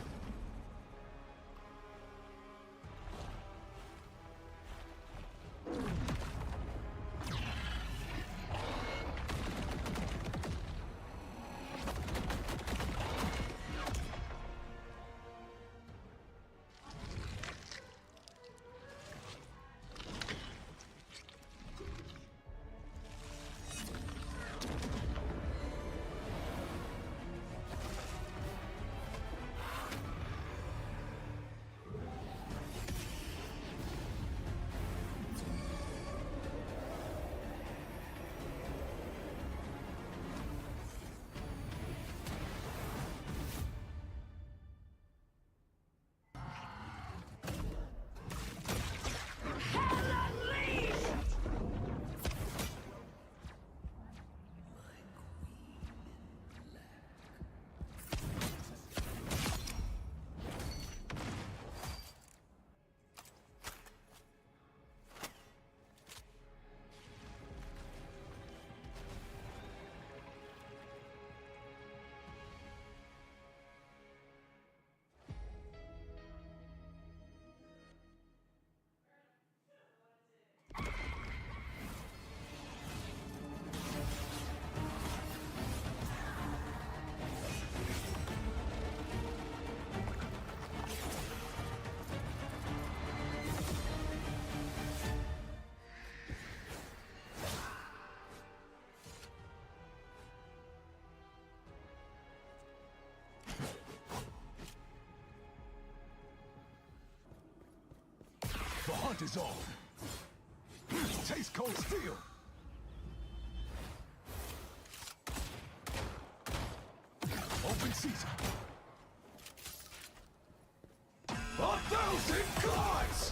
The hunt is on. Taste cold steel. Open season. 1,000 cards!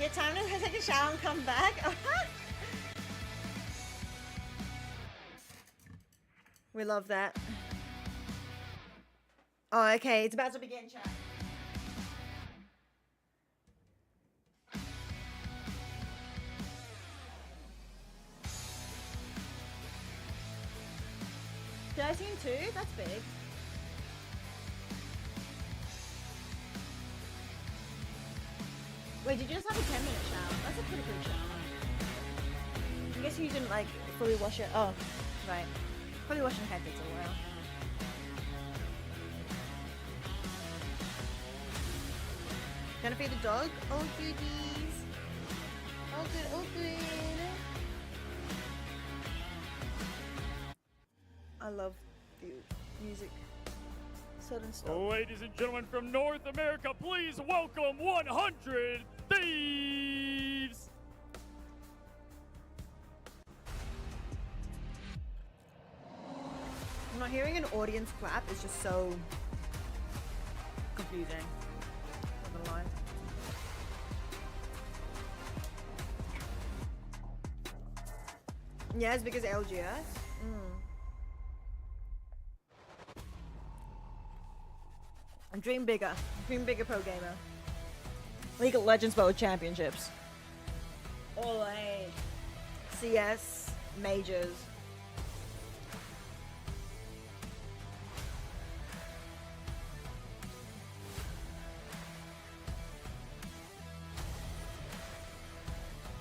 Get time to take a shower and come back. We love that. Oh, okay. It's about to begin, chat. Did I see him too? That's big. Wait, did you just have a 10-minute shower? That's a pretty good shower. I guess you didn't like fully wash it. Oh, right. Fully washing your head takes a while. Gonna feed the dog? Oh, goodies. Oh, good, oh, good. I love the music. Southern stuff. Ladies and gentlemen from North America, please welcome 100 Thieves! Not hearing an audience clap is just so confusing. Not gonna lie. Yeah, it's because LGS. Dream bigger. Dream bigger, pro gamer. League of Legends World Championships. All A. CS. Majors.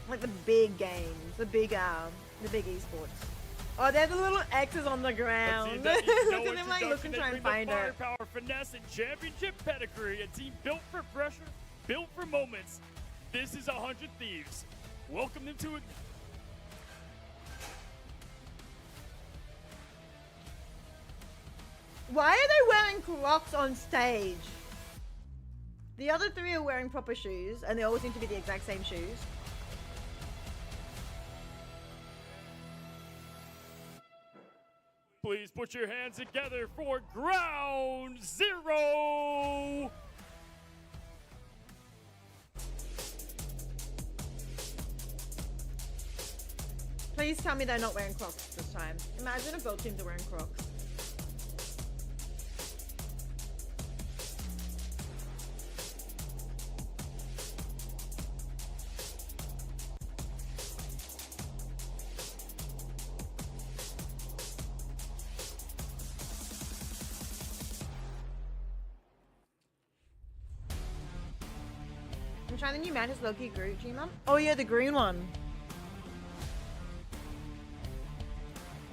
Like the big games. The big esports. Oh, there's the little X's on the ground. Look at them like looking, trying to find it. Firepower, finesse, and championship pedigree. A team built for pressure, built for moments. This is 100 Thieves. Welcome them to it. Why are they wearing Crocs on stage? The other three are wearing proper shoes, and they all seem to be the exact same shoes. Please put your hands together for Ground Zero! Please tell me they're not wearing Crocs this time. Imagine if both teams are wearing Crocs. I'm trying the new Mantis Loki Groot G-Mom. Oh yeah, the green one.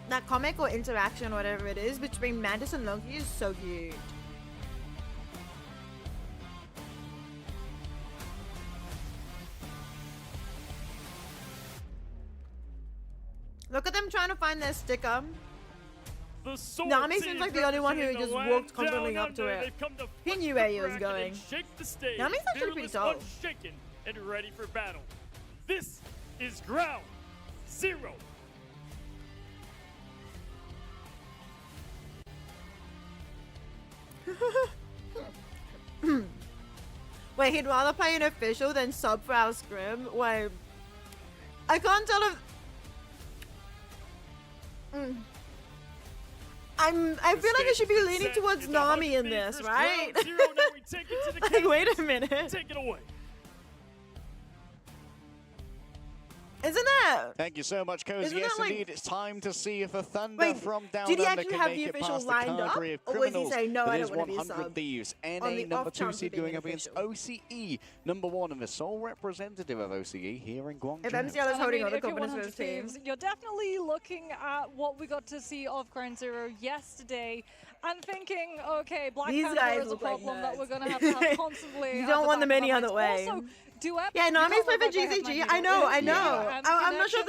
That comic or interaction or whatever it is between Mantis and Loki is so cute. Look at them trying to find their sticker. Nami seems like the only one who just walked confidently up to it. He knew where he was going. Nami's actually pretty tall. Unshaken and ready for battle. This is Ground Zero. Wait, he'd rather play an official than sub for our scrim? Wait, I can't tell if... I feel like I should be leaning towards Nami in this, right? Like, wait a minute. Take it away. Isn't it? Thank you so much, Cozy. Yes, like... indeed. It's time to see if a Thunder from Down did he Under actually can have make the it officials past the lined up? category of Or was he criminals. saying, no, That I is don't want to be a 100 sub? Thieves. On NA the number off 2 chance seed of being going an up against official. OCE number 1, and the sole representative of OCE here in Guangzhou. If MCL is holding all the if you're confidence for 100 his team. Thieves, you're definitely looking at what we got to see of Ground Zero yesterday and thinking, okay, Black These Panther guys is a look like problem that nerds. we're going to have constantly. You at don't the want them back of any our other minds. way. Also, Duet, Yeah, we Nami's don't play know for what they have GCG. Magneto I know. is. Yeah, and I'm not sure if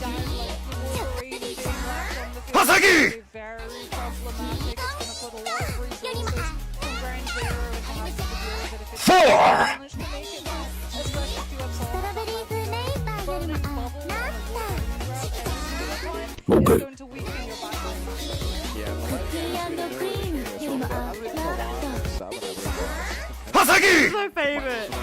down like the Wolverine being left on the field. Very, very problematic. It's going to put a lot of resources from Ground Zero and have to deal with it if it's managed to make it back, especially if you have someone like Bonnie's Bubble. is going to weaken your backline He's my favorite.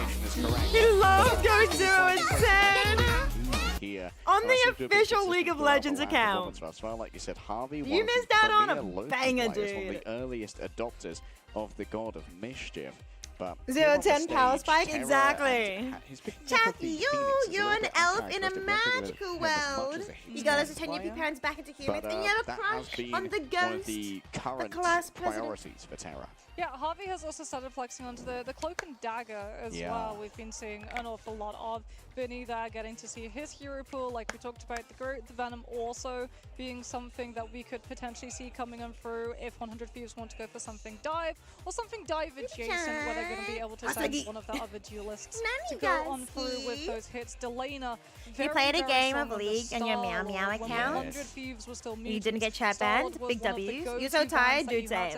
He loves going 0-10. Here. On the official League of Legends account. Well, like you said, Harvey. You missed out on a Loki banger, players, one of dude. the earliest adopters of the God of Mischief. But 0-10 power spike, Terra, exactly. he's picking up with the Chatty, Phoenix. you're an elf in a magical world. You gotta turn your parents back into humans, But and you have a that has crush been on the one of ghost, the current class president. priorities for Terra. Yeah, Harvey has also started flexing onto the cloak and dagger as Yeah. well. We've been seeing an awful lot of Vinny there, getting to see his hero pool, like we talked about, the Venom also being something that we could potentially see coming on through if 100 Thieves want to go for something dive, or something dive adjacent where they're going to be able to send one of the other duelists to go on through with those hits. Delana, You played a game of League on your Meow Meow account. 100 Thieves was still You didn't get chat banned. Big W's. You're so tired, dude. Say it.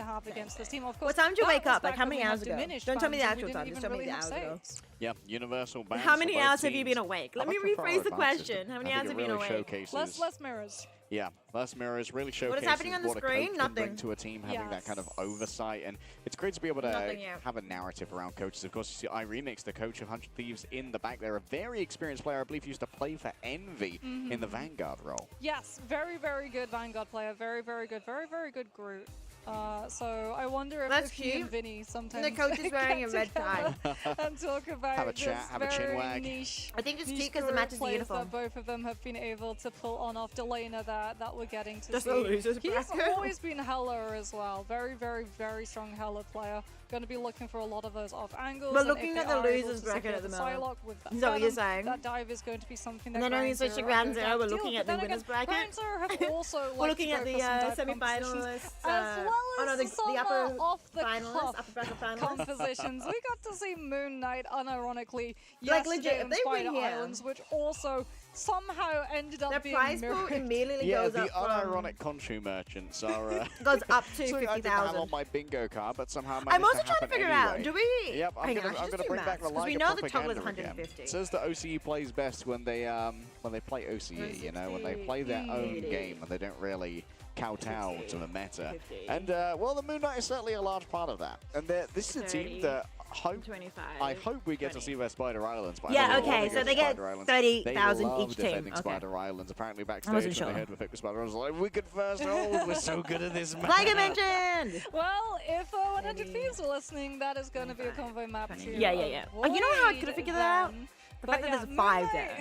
What time did you wake up? Like how many hours ago? Don't tell me the actual time. Just tell me the hours ago. Yeah, universal ban. How many hours have you been awake? Let me rephrase the question. How many hours have you been awake? Showcases, less mirrors. Yeah, less mirrors really showcases What is happening on the what a screen? coach can bring Nothing. to a team, having that kind of oversight, and it's great to be able to Nothing yet. have a narrative around coaches. Of course, you see Irenix, the coach of 100 Thieves, in the back there, a very experienced player. I believe he used to play for Envy in the Vanguard role. Yes, very, very good Vanguard player. Very, very good. Very, very good Groot. So I wonder if, That's he cute. and Vinny sometimes And the coach is wearing get a red tie. together and talk about Have a chat, this have a chin very wag. niche. I think it's niche cute 'cause it Groot matches the plays uniform. That both of them have been able to pull on off Delana that we're getting to Just see. a loser's He's bracket. always been Heller as well. Very, very, very strong Heller player. Going to be looking for a lot of those off angles. We're and if looking they at the are able losers to bracket secure at the the moment. Psylocke with that Is that what you're Venom, saying? That dive is going to be something that And then only Ground switch to Zero Ground are going Zero, to have we're to deal looking with. at But the then winners again, bracket. Ground Zero have also We're liked looking to at go the for some dive semi-finalists, compositions, as well no, as some the upper off the finalists, cuff upper bracket finalists. compositions. We got to see Moon Knight unironically Like, yesterday legit, if in they Spider win here- Islands, which also somehow ended up The being prize pool mirrored. immediately Yeah, goes the up from unironic Khonshu merchants are... goes up to something I didn't have 50,000. on my bingo card, but somehow I'm managed also to trying to happen figure anyway. out, do we... Yep, I'm Hang on, gonna let's do bring back the maths, 'cause we Liger know the total is propaganda again. 150. It says that OCE plays best when they play OCE, you know, when they play their own game and they don't really kowtow to the meta. And well, the Moon Knight is certainly a large part of that. And this is a team that I hope we get to see their Spider Islands. But I Yeah, know they okay, wanna so go to they get Spider Islands. 30,000 They love each team, defending okay. Spider Islands. Apparently wasn't backstage when sure. they heard with Victor Spider Islands, like, we could first hold. We're so good at this map. Like I mentioned! Well, if 100 Thieves are listening, that is going to be a convoy map too. Yeah. Oh, you know how I could have figured that out? The fact that there's 5 there.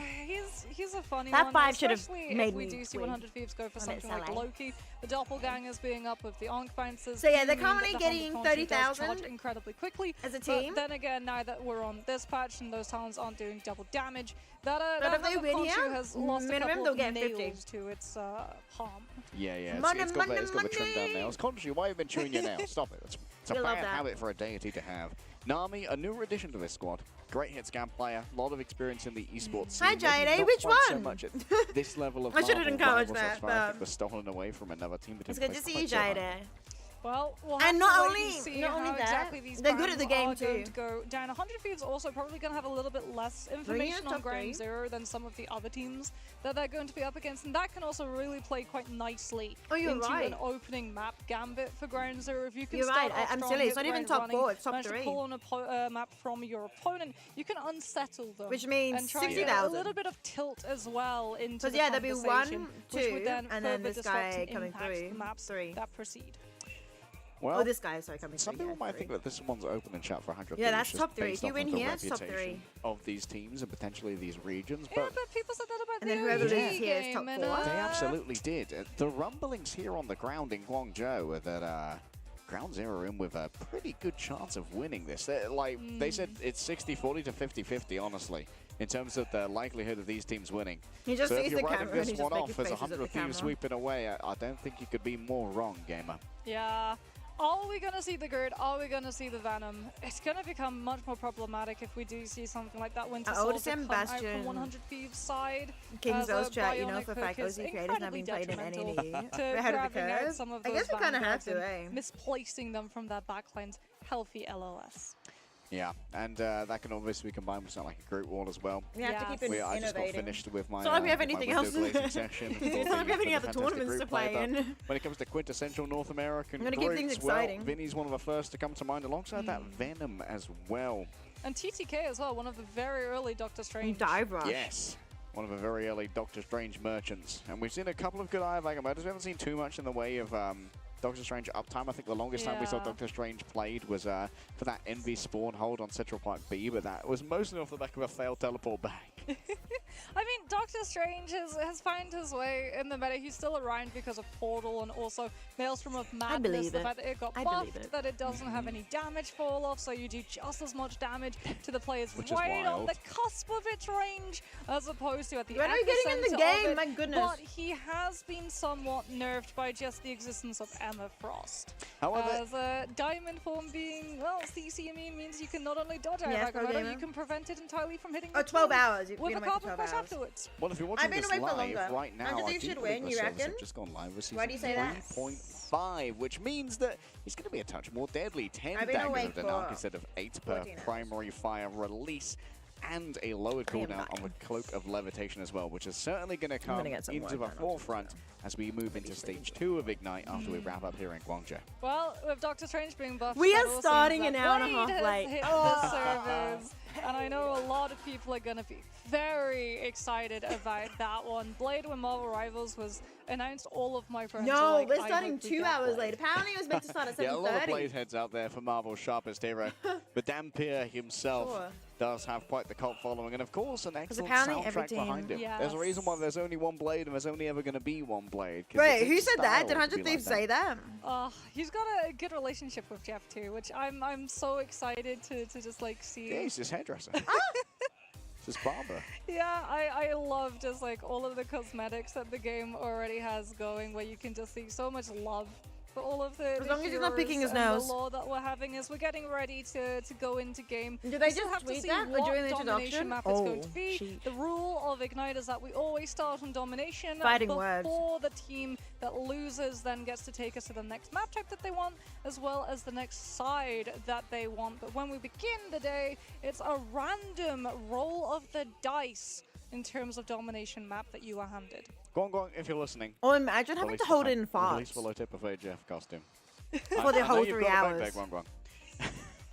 He's a funny That one. 5 should have especially made if we me do see win 100 Thieves go for when it's something like LA. Loki, the doppelgangers being up with the Ankh Bouncers. So yeah, they're do mean that currently the getting Humble Conchu does 30,000 charge incredibly quickly as a but team. then again, now that we're on this patch and those talents aren't doing double damage, that But if they Humble win Conchu here, has lost minimum a couple they'll of get 50. nails to its palm. Yeah, it's Money, got money, the trim down nails. Khonshu, why have you been chewing your nails? Stop it. It's a We love bad that. habit for a deity to have. Nami, a newer addition to this squad. Great hit scan player, a lot of experience in the esports scene. Hi, maybe Jade, not which quite So one? much at this level of I should've Marvel encouraged rivals that, thus far, I think but- was stolen away from another team. That It's didn't good to play see you, quite so Jade. hard. Well, we'll And have not to wait only- and see not how only that, exactly these they're good at the game bans are going too. to go down. 100 Thieves also probably going to have a little bit less information on top Ground 3. Zero than some of the other teams that they're going to be up against, and that can also really play quite nicely Oh, you're into right. an opening map gambit for Ground Zero. If you can You're start right, off I'm strong, silly, hit it's not the even ground top running, 4, it's top manage to 3. pull on a map from your opponent, you can unsettle them. Which means and try and get 60,000. a little bit of tilt as well into Because the yeah, there'll be conversation, 1, which 2, would then and then further this guy disrupt and coming impact through. the maps 3. that proceed. Well, Oh, this guy, sorry, coming some through. people Yeah, might 3. think that this one's open and shut for 100. Yeah, that's just top 3. based If you off win of the here, it's top reputation 3. of these teams and potentially these regions. Yeah, But but people said that about And the then whoever OG loses here is top game, 4. and, they absolutely did. The rumblings here on the ground in Guangzhou are that Ground Zero are in with a pretty good chance of winning this. They said it's 60-40 to 50-50, honestly, in terms of the likelihood of these teams winning. He just so sees if you're the writing camera and this he one just off makes as faces at 100 the Thieves camera. sweeping away, I don't think you could be more wrong, gamer. Yeah. Are we going to see the Grid? Are we going to see the Venom? It's going to become much more problematic if we do see something like that Winter Soldier Odysseum come out Bastion. from 100 Thieves' side. King's as Rose chat, you know Bionic for a fact Hook is OZ creators not been played in incredibly any detrimental to We're ahead of the grabbing out curve. some of I those guess we kind of have vanguards to, and eh? misplacing them from that backlines. Healthy LOS. Yeah, and that can obviously be combined with something like a group wall as well. We have to keep I just got innovating. finished with my. It's not like we have my anything window else. glazing session. It's not like we have any other tournaments to play in. When it comes to quintessential North American I'm gonna keep things groups, well, exciting. Vinny's one of the first to come to mind, alongside that Venom as well. And TTK as well, one of the very early Doctor Strange. Dive Rush. Yes. One of the very early Doctor Strange merchants. And we've seen a couple of good Ivag murders. We haven't seen too much in the way of Doctor Strange uptime. I think the longest time we saw Doctor Strange played was for that Envy spawn hold on Central Park B, but that was mostly off the back of a failed teleport back. I mean, Doctor Strange has found his way in the meta. He's still around because of Portal and also Maelstrom of Madness. believe The it. fact that it got I buffed, believe it. that it doesn't have any damage fall off, so you do just as much damage to the players Which is right on wild. the cusp of its range, as opposed to at the When are we getting in the epicenter of game? it. My goodness. But he has been somewhat nerfed by just the existence of Emma Frost. However, as Diamond form being, well, CC immune means you can not only dodge Yes, Ivag pro Murder, gamer. you can prevent it entirely from hitting Oh, the 12 team hours. You're with a gonna make it carbon 12 crush hours. afterwards. Well, if you're watching I've been this away for live longer. right now, Andrew I should do win, believe you ourselves reckon? have just gone live with season Why do you say that? 3.5, which means that it's going to be a touch more deadly. 10 I've been daggers awake of the Narc for instead of 8 per 14 hours. primary fire release, and a lowered cooldown on the Cloak of Levitation as well, which is certainly going to come get some into the work done forefront as we move into stage 2 of Ignite after we wrap up here in Guangzhou. Well, with Doctor Strange being buffed, We that are also starting means an that hour and a Blade half has late. hit Oh. the servers, and I know a lot of people are going to be very excited about that one. Blade with Marvel Rivals was announced. All of my friends are No, like, we're "I starting hope we 2 get hours Blade." late. Apparently it was meant to start at 7:30. Yeah, a lot of Blade heads out there for Marvel's sharpest hero. But Dampier himself Sure. does have quite the cult following, and of course an excellent apparently every soundtrack team- behind him. There's a reason why there's only one Blade and there's only ever going to be one Blade. 'cause Wait, it's who his said that? style Did to 100 be like Thieves that. say that? He's got a good relationship with Jeff too, which I'm so excited to just like see. Yeah, he's his hairdresser. It's his barber. Yeah, I love just like all of the cosmetics that the game already has going, where you can just see so much love for all of the As long as he's not picking his heroes and nose. the lore that we're having as we're getting ready to go into game. Did they We still just have to tweet see that what during the domination introduction? map it's going Oh, to be. sheesh. The rule of Ignite is that we always start on domination Fighting before words. the team that loses then gets to take us to the next map type that they want, as well as the next side that they want. But when we begin the day, it's a random roll of the dice in terms of domination map that you are handed. Go on, if you're listening. Or imagine having to hold it in Release farts below tip of a Jeff costume. for the I know whole you've 3 got a hours. backpack, Guang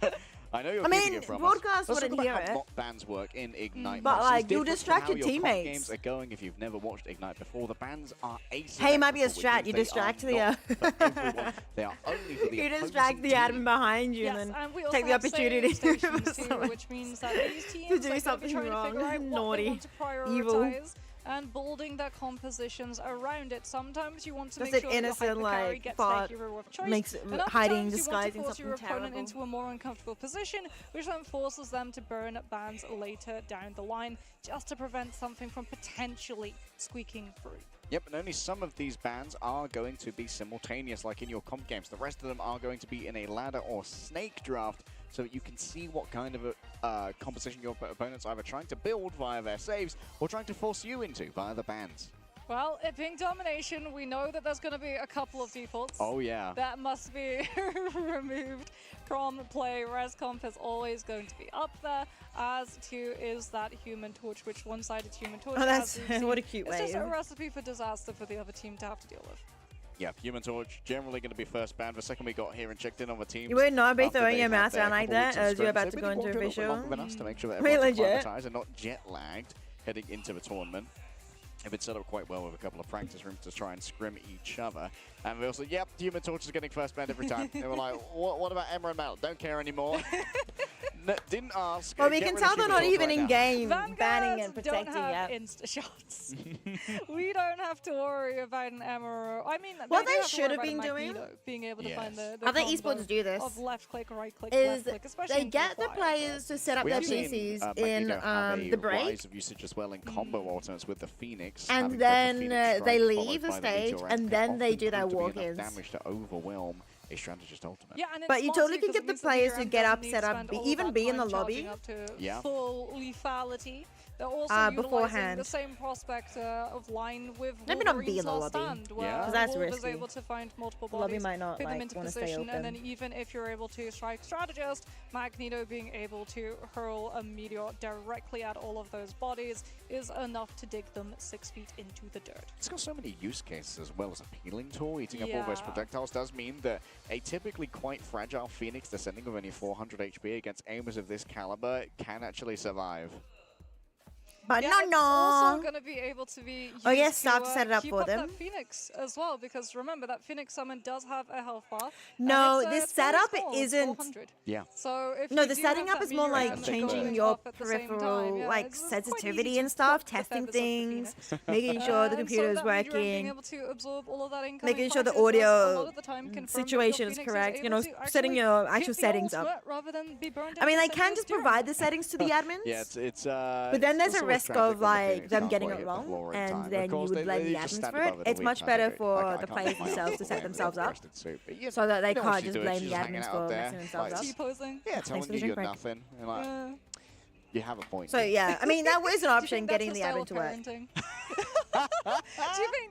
Guang. I know you're I keeping mean, it from broadcast us. Let's wouldn't talk hear about how it. bot bans work in Ignite. But, mods. like, It's you'll different distract from your how comp teammates. games are going if you've never watched Ignite before. The bans are asymmetrical. Hey, might be a which strat. means You they are distract the not for everyone. They are only for the you opposing distract the team. admin behind you Yes, and then we also take the have opportunity save to stations too, which means that these teams do are gonna be something trying to figure out wrong. what they Naughty. want to Evil. prioritize and building their compositions around it. Sometimes you want to Just make an sure innocent, your hyper carry like, gets thought their hero of choice. makes and other hiding, times disguising you want to force your something opponent terrible. into a more uncomfortable position, which then forces them to burn bans later down the line, just to prevent something from potentially squeaking through. Yep, and only some of these bans are going to be simultaneous, like in your comp games. The rest of them are going to be in a ladder or snake draft, so that you can see what kind of a composition your opponent's either trying to build via their saves or trying to force you into via the bans. Well, it being domination, we know that there's going to be a couple of defaults. Oh, yeah. That must be removed from play. Res comp is always going to be up there, as too is that Human Torch, which one-sided Human Torch. Oh, that's- as we've seen, what a cute It's way. just a recipe for disaster for the other team to have to deal with. Yeah, Human Torch generally going to be first ban. The second we got here and checked in on the team. You would not be throwing your mouse around like that as you're about to go into a visual. Longer than us to make sure that Wait, everyone's legit? acclimatized and not jet lagged heading into the tournament. If it's set up quite well with a couple of practice rooms to try and scrim each other. And we also, yep, Human Torch is getting first ban every time. They were like, what about Emma and Mal? Don't care anymore. Didn't ask. Well, we Get can rid of tell they're Human not Torch even right in now. game Vanguards banning and protecting. don't have Yeah. insta shots. We don't have to worry about an Emerald. I mean, What do they have to should worry have about a been doing Magneto being able to find the I think combo esports do this. of left click, right click, Is left click, especially they in get the Quiet. players to set up We their have seen, PCs in Magneto have a the break, rise of usage as well in combo alternates with the Phoenix. and having both the then Phoenix they strike leave followed the by stage, meteor and can then they often do their prove to be enough walk-ins. damage to overwhelm a strategist ultimate. Yeah, and it's But you smart totally too, can 'cause get it the means that players your to end get doesn't up, need set to up, spend all even that be in the time lobby. charging up to Yeah. full lethality they're also utilizing beforehand. the same prospect of line with Maybe not be in Wolverine's the lobby. stand, where Yeah. 'Cause that's Wolf is risky. able to find multiple The lobby bodies, might not, put them like, into wanna stay position, and open. then even if you're able to strike strategist, Magneto being able to hurl a meteor directly at all of those bodies is enough to dig them 6 feet into the dirt. It's got so many use cases as well as appealing tool. Eating up all those Yeah. projectiles does mean that a typically quite fragile Phoenix descending with only 400 HP against aimers of this caliber can actually survive. But yeah, no, it's no. also going to be able to be used Oh, yes, to, Staff to set it up keep for up them. that Phoenix as well, because remember that Phoenix summon does have a health bar. No, and this it's fairly setup small, it's isn't. 400. Yeah. So if No, you the do setting have up that is more meteor like damage changing going your off at the same peripheral time, yeah, like it's quite sensitivity easy and to stuff, pluck the testing feathers off the things, Phoenix. making sure the And computer is so that meteor being working, able to absorb all of that incoming making sure the fighters does a audio lot of the time confirm that situation your is Phoenix correct. You able know, to setting actually your hit actual the settings ultimate up. rather than be burned I mean, into they can seconds just during. provide the settings to the admins. Yeah, it's But then there's a it's risk tragic of when the like Phoenix them can't getting quite it hit the wrong, floor in and time. Of then you course, would blame they the just admins stand for above it. it a It's week, much and I better don't- for I the can't players blame themselves to them set for themselves being up, interested too. But you so that they you know what can't she's just doing. blame She's the hanging admins out for there, messing themselves like, up. T-posing. Yeah, telling for the you drink you're break. nothing. And like, you have a point. So yeah, I mean that was an Do you option, think getting that's the your admin to style work. of parenting?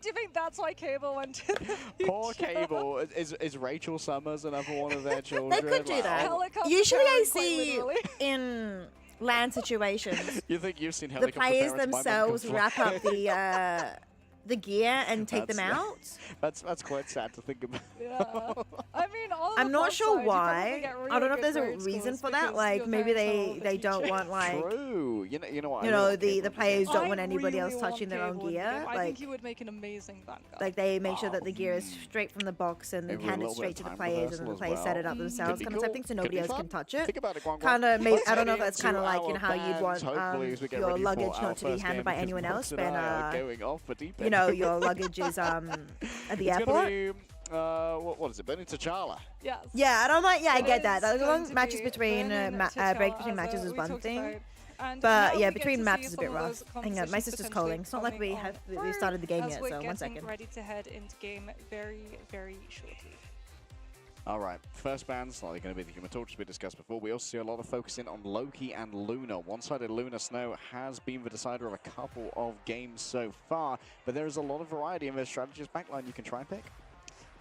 Do you think that's why Cable went to the Poor Cable. Is Rachel Summers another one of their children? They could do Like, that. Helicopter Usually I parent, quite see literally. in LAN situations, You think you've seen the helicopter players parents? My mum can themselves fly. wrap up the gear and take them That's- out. That's quite sad to think about. Yeah. I mean, on I'm the not plus sure side, you probably why. get I really don't know if good there's a grade reason scores for that. because Like your maybe parents they know they the don't future. want like True. You know what? I you know really the want players Cable don't want I anybody else really want touching their own Cable in the gear. game. I Like think he would make an amazing Vanguard. like they make sure that the gear is straight from the box and Maybe a hand it little bit straight of to the time players, reversal and the as players set it well. up Could themselves, be kind of cool. type thing, so Could nobody be else fun. can touch it. Think about it, Guang Guang. Kind of maybe Let's I don't know head if that's into kind of like our how you'd want bands. Hopefully, as we get your ready for luggage our not to be first handled game, by because anyone Mox else, and but I are going off for deep you end. know your luggage is at the It's airport. gonna be, what is it? Burning T'Challa. Yes. Yeah, I don't mind. Yeah, I It get that. is Like, going long to matches be between Burning break T'Challa, between as, matches is we one talked thing. about. And But now yeah, we get between to maps see is a some bit of rough. those Hang on, my conversations sister's potentially calling. It's not like we coming have on we started the game as yet, we're so one getting second. ready to head into game very, very shortly. All right, first band's likely going to be the Human Torch, as we discussed before. We also see a lot of focusing on Loki and Luna. One-sided Luna Snow has been the decider of a couple of games so far, but there is a lot of variety in their strategies backline you can try and pick.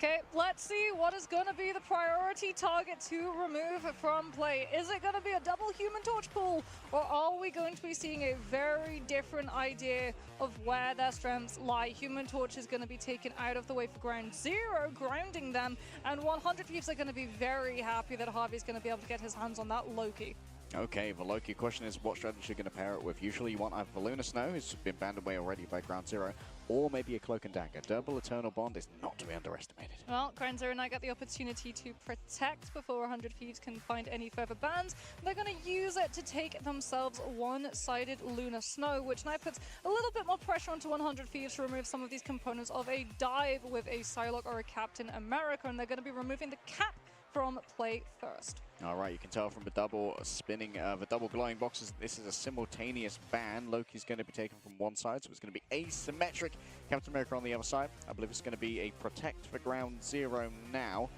Okay, let's see what is going to be the priority target to remove from play. Is it going to be a double Human Torch pool, or are we going to be seeing a very different idea of where their strengths lie? Human Torch is going to be taken out of the way for Ground Zero, grounding them, and 100 Thieves are going to be very happy that Harvey's going to be able to get his hands on that Loki. Okay, the Loki question is what strategy you're going to pair it with. Usually you want either the Luna Snow, who's been banned away already by Ground Zero, or maybe a Cloak and Dagger. Double Eternal Bond is not to be underestimated. Well, Ground Zero now get the opportunity to protect before 100 Thieves can find any further bans. They're going to use it to take themselves one-sided Luna Snow, which now puts a little bit more pressure onto 100 Thieves to remove some of these components of a dive with a Psylocke or a Captain America, and they're going to be removing the cap from play first. All right, you can tell from the double spinning, the double glowing boxes, this is a simultaneous ban. Loki's going to be taken from one side, so it's going to be asymmetric. Captain America on the other side. I believe it's going to be a protect for Ground Zero now.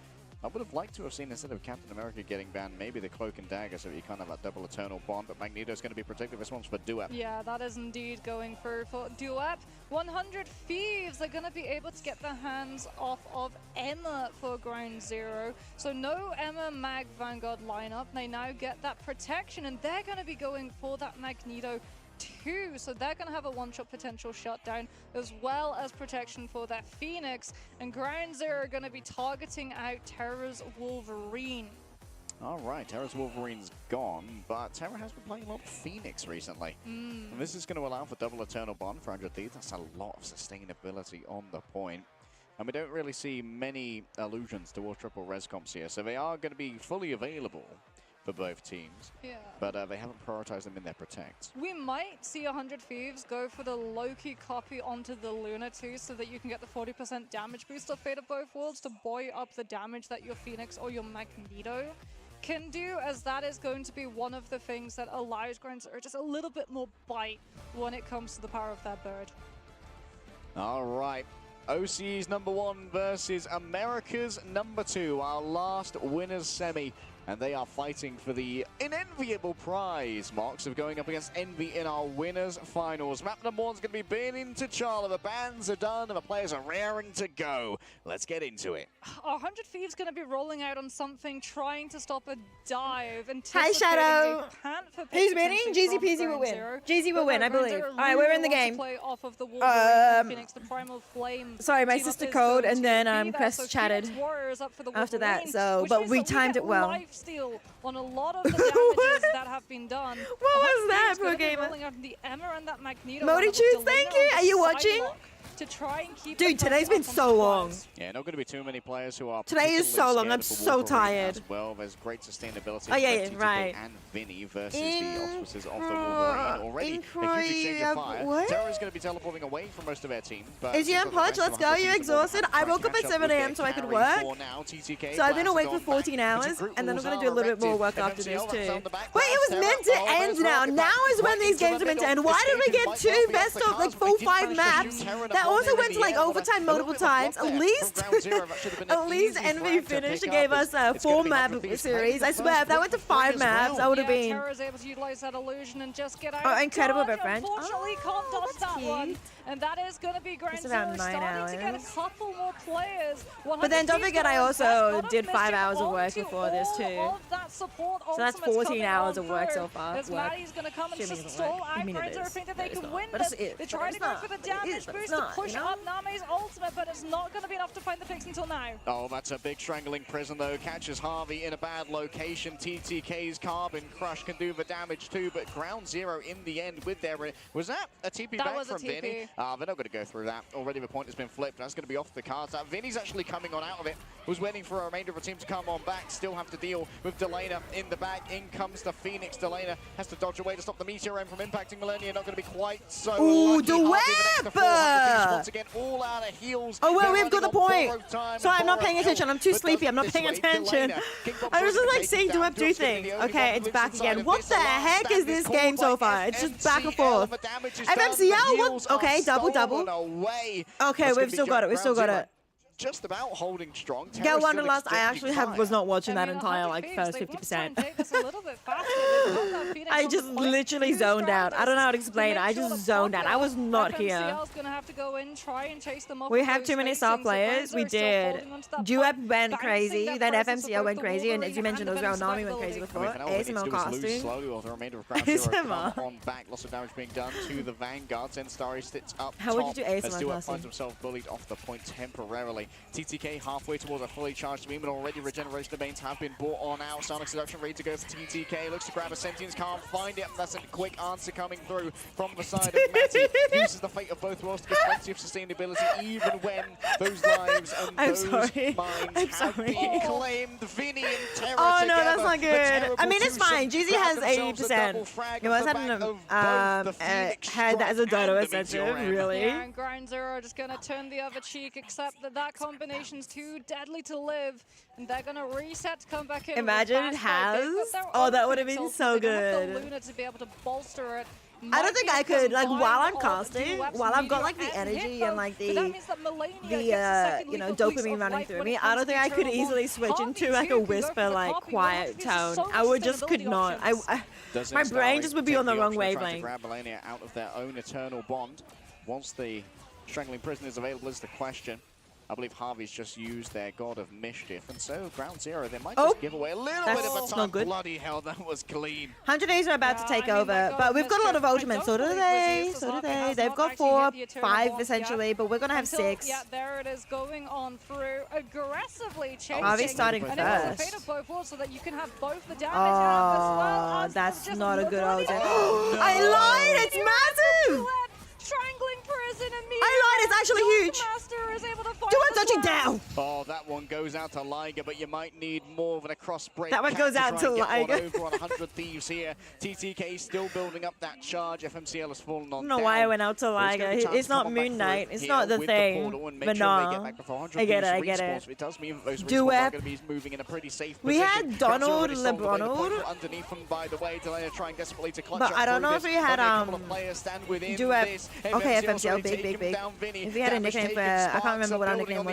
I would have liked to have seen, instead of Captain America getting banned, maybe the Cloak and Dagger, so you kind of have that double Eternal Bond, but Magneto's going to be protected. This one's for Duep. Yeah, that is indeed going for Duep. 100 Thieves are going to be able to get their hands off of Emma for Ground Zero. So no Emma Mag Vanguard lineup. They now get that protection, and they're going to be going for that Magneto too. So they're going to have a one-shot potential shutdown, as well as protection for that Phoenix. And Ground Zero are going to be targeting out Terra's Wolverine. All right, Terra's Wolverine's gone, but Terra has been playing a lot of Phoenix recently. And this is going to allow for double Eternal Bond for 100 Thieves. That's a lot of sustainability on the point. And we don't really see many allusions towards triple res comps here, so they are going to be fully available for both teams. Yeah. But they haven't prioritized them in their protects. We might see 100 Thieves go for the Loki copy onto the Luna too, so that you can get the 40% damage boost of Fate of Both Worlds to buoy up the damage that your Phoenix or your Magneto can do, as that is going to be one of the things that allows Ground Zero just a little bit more bite when it comes to the power of their bird. All right. OCE's #1 versus America's #2, our last winners semi. and they are fighting for the unenviable prize, Mox, of going up against Envy in our winners finals. Map number 1's going to be Burning T'Challa. The bands are done and the players are raring to go. Let's get into it. 100 Thieves going to be rolling out on something, trying to stop a dive. Hi, Shadow. Who's winning? Jeezy Peasy will win. Jeezy will win, I believe. All right, we're in the game. Sorry, my sister called and then Crest chatted after that. So, but we timed it well. On a lot of the damages that have been done. What was that, Pro Gamer? Modi Choose, thank you. Are you watching? To try and keep Dude, today's been so long. Yeah, not going to be too many players who are. Today is so long. I'm so tired. As well, there's great sustainability. Oh yeah, for right. And Vinny versus the auspices of the Wolverine. Already a huge exchange of fire. What? Terra is going to be teleporting away from most of their team. But is you on Podge? Let's go. You're exhausted. I woke up at 7 a.m. so I could work. So I've been awake for 14 hours, and then I'm going to do a little bit more work after this too. Wait, it was meant to end now. Now is when these games are meant to end. Why did we get 2 best of like full 5 maps? That also went to like overtime multiple times. At least Envy finished and gave us a 4 map series. I swear, if that went to 5 maps, I would have been. Terra's able to utilize that illusion and just get out. Oh, incredible, my friend. Unfortunately, can't dodge that one. And that is going to be Grand Zero around 9 starting to get a couple more players. But then don't forget, I also did 5 hours of work before this too. So that's 14 hours of work so far. Maddie's going to come and just stall out. Grand Zero think that they can win this. They're trying to go for the damage boost to push up Name's ultimate, but it's not going to be enough to find the picks until now. Oh, that's a big strangling prison though. Catches Harvey in a bad location. TTK's Carbon Crush can do the damage too, but Ground Zero in the end with their... Was that a TP back from Vinny? They're not going to go through that. Already the point has been flipped. That's going to be off the cards. Vinny's actually coming on out of it. Was waiting for a remainder of the team to come on back. Still have to deal with Delana in the back. In comes the Phoenix. Delana has to dodge away to stop the Meteor M from impacting Millennia. Not going to be quite so lucky. The web! Once again, all out of heals. Oh, well, we've got the point. So I'm not paying attention. I'm too sleepy. I'm not paying attention. I was just like seeing Dweb do things. Okay, it's back again. What the heck is this game so far? It's just back and forth. FMCL, what? Okay, double. Okay, we've still got it. Just about holding strong. Get Wanderlust, I actually was not watching that entire like first 50%. I just literally zoned out. I don't know how to explain it. I just zoned out. I was not here. We have too many star players. We did. Duep went crazy, then FMCL went crazy, and as you mentioned, as well, Nami went crazy before. ASMR casting. ASMR. On back, lots of damage being done to the Vanguard. Zenstarry sits up. How would you do ASMR casting? Duep finds himself bullied off the point temporarily. TTK halfway towards a fully charged beam, but already regeneration domains have been brought on out. Sonic Seduction ready to go for TTK. Looks to grab a sentience, can't find it. That's a quick answer coming through from the side of Matty. Uses the fate of both worlds to get plenty of sustainability, even when those lives and those minds have been claimed. Vinny and Terra oh no, together, that's not good. I mean, it's fine. Jeezy has 80%. He was had that as a dodo essential, really. Yeah, and Ground Zero just going to turn the other cheek, except that combination's too deadly to live, and they're going to reset to come back in. Imagine it has. Oh, that would have been so good. Luna to be able to bolster it. I don't think I could, like, while I'm casting, while I've got, like, the energy and, like, the you know, dopamine running through me, I don't think I could easily switch into, like, a whisper, like, quiet tone. I would just could not. My brain just would be on the wrong wavelength. Grab Millennia out of their own eternal bond. Once the strangling prison is available is the question. I believe Harvey's just used their God of Mischief, and so Ground Zero, they might just give away a little bit of a time. Bloody hell, that was clean. 100 Days are about to take over, but we've got a lot of ultimates. So do they. They've got 4, 5 essentially, but we're going to have 6. Yeah, there it is, going on through aggressively chasing. Harvey's starting first. And it's a fate of both worlds so that you can have both the damage and as well as that's not a good ultimate. I lied, it's massive! Strangling prison and me. I lied, it's actually huge. Do it, touching down. Oh, that one goes out to Liger, but you might need more than a cross break. That one goes out to Liger. Over on 100 Thieves here. TTK still building up that charge. FMCL has fallen on. I don't know why I went out to Liger. It's not Moon Knight. It's not the thing. But no, I get it. It does mean those Duep. are going to be moving in a pretty safe position. We had Donald LeBronald. Underneath them, by the way, Delana trying desperately to clutch but I don't know if we had Duep. Okay, FMCL, big. If we had a nickname for, I can't remember what our nickname was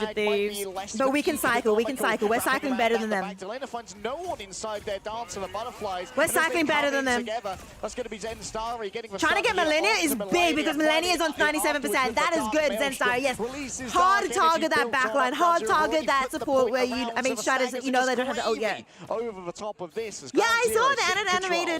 200 Thieves. But we can cycle. We can cycle. We're cycling better than them. Magdalena finds no one inside their dance of the butterflies. We're And as they cycling better come than in them. together, that's going to be Zensari getting the Trying to get start here Millennia is onto big because Millennia is on 97%. That is good, Zenstar. Yes. Hard to target that backline. Hard to target that support where you, I mean, Stratus, you know they don't have the ult yet. Over the top of this. Yeah, I saw that and animated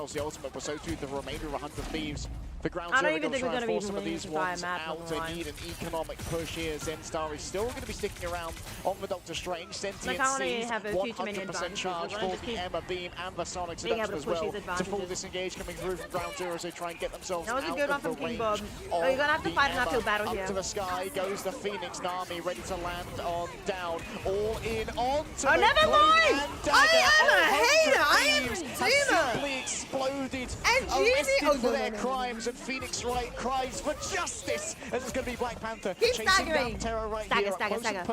themselves the ultimate, but so too the remainder of 100 Thieves. For Ground I don't Zero, even think they're we're going gonna to be force some of winning these this entire ones map, out. not They gonna lie. need an economic push here. Zenstar is still going to be sticking around on the Doctor Strange. Sentient I wanna Seas, have a few too many 100% advantages. charge We're for gonna just the keep Emma Beam and the Sonic being able Seduction to as push well. these To full advantages. disengage coming through from Ground Zero as they try and get themselves That was a out good one of from the King range Bob. of Oh, you're gonna have to the fight an Emma. uphill battle Up here. to the sky goes the Phoenix Nami, ready to land on down. All in on to Oh, the never Cloak mind! and Dagger. I am a 100 hater! I am Thieves a have Duma! simply exploded, And Jeezy- arrested oh, for no, their no, no, no. crimes, and Phoenix Wright cries for justice as it's going to be Black Panther Keep chasing staggering. down Terror right Stagger, here. stagger, Close and stagger.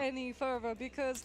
any further because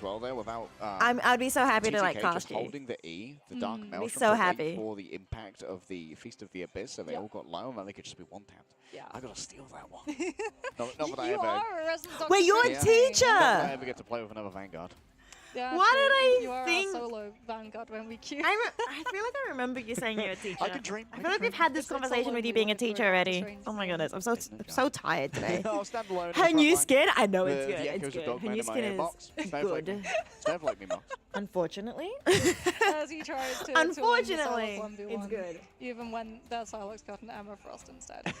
as well there without. I'd be so happy to like TTK cast just you. holding the E, the Dark Maelstrom, so to wait happy. for the impact of the Feast of the Abyss, so they all got low, and then they could just be one-tapped. Yeah. I gotta steal that one. not that I You ever. are a resident Wait, you're a Yeah. teacher! Not that I ever get to play with another Vanguard. Yeah, Why did you I are think? a solo Vanguard when we queue. I feel like I remember you saying you're a teacher. I can dream. I feel like we've had this conversation with you being a teacher already. Oh my goodness, I'm so tired today. Oh, standalone. Her in new frontline. skin, I know it's The good. It's echoes of good. Dogman Her new in my skin is inbox. Snowflake me. good. Snowflake me, Mox. Unfortunately. As he tries to Unfortunately, to win the it's 1v1, good. even when their Silex got an Emma Frost instead.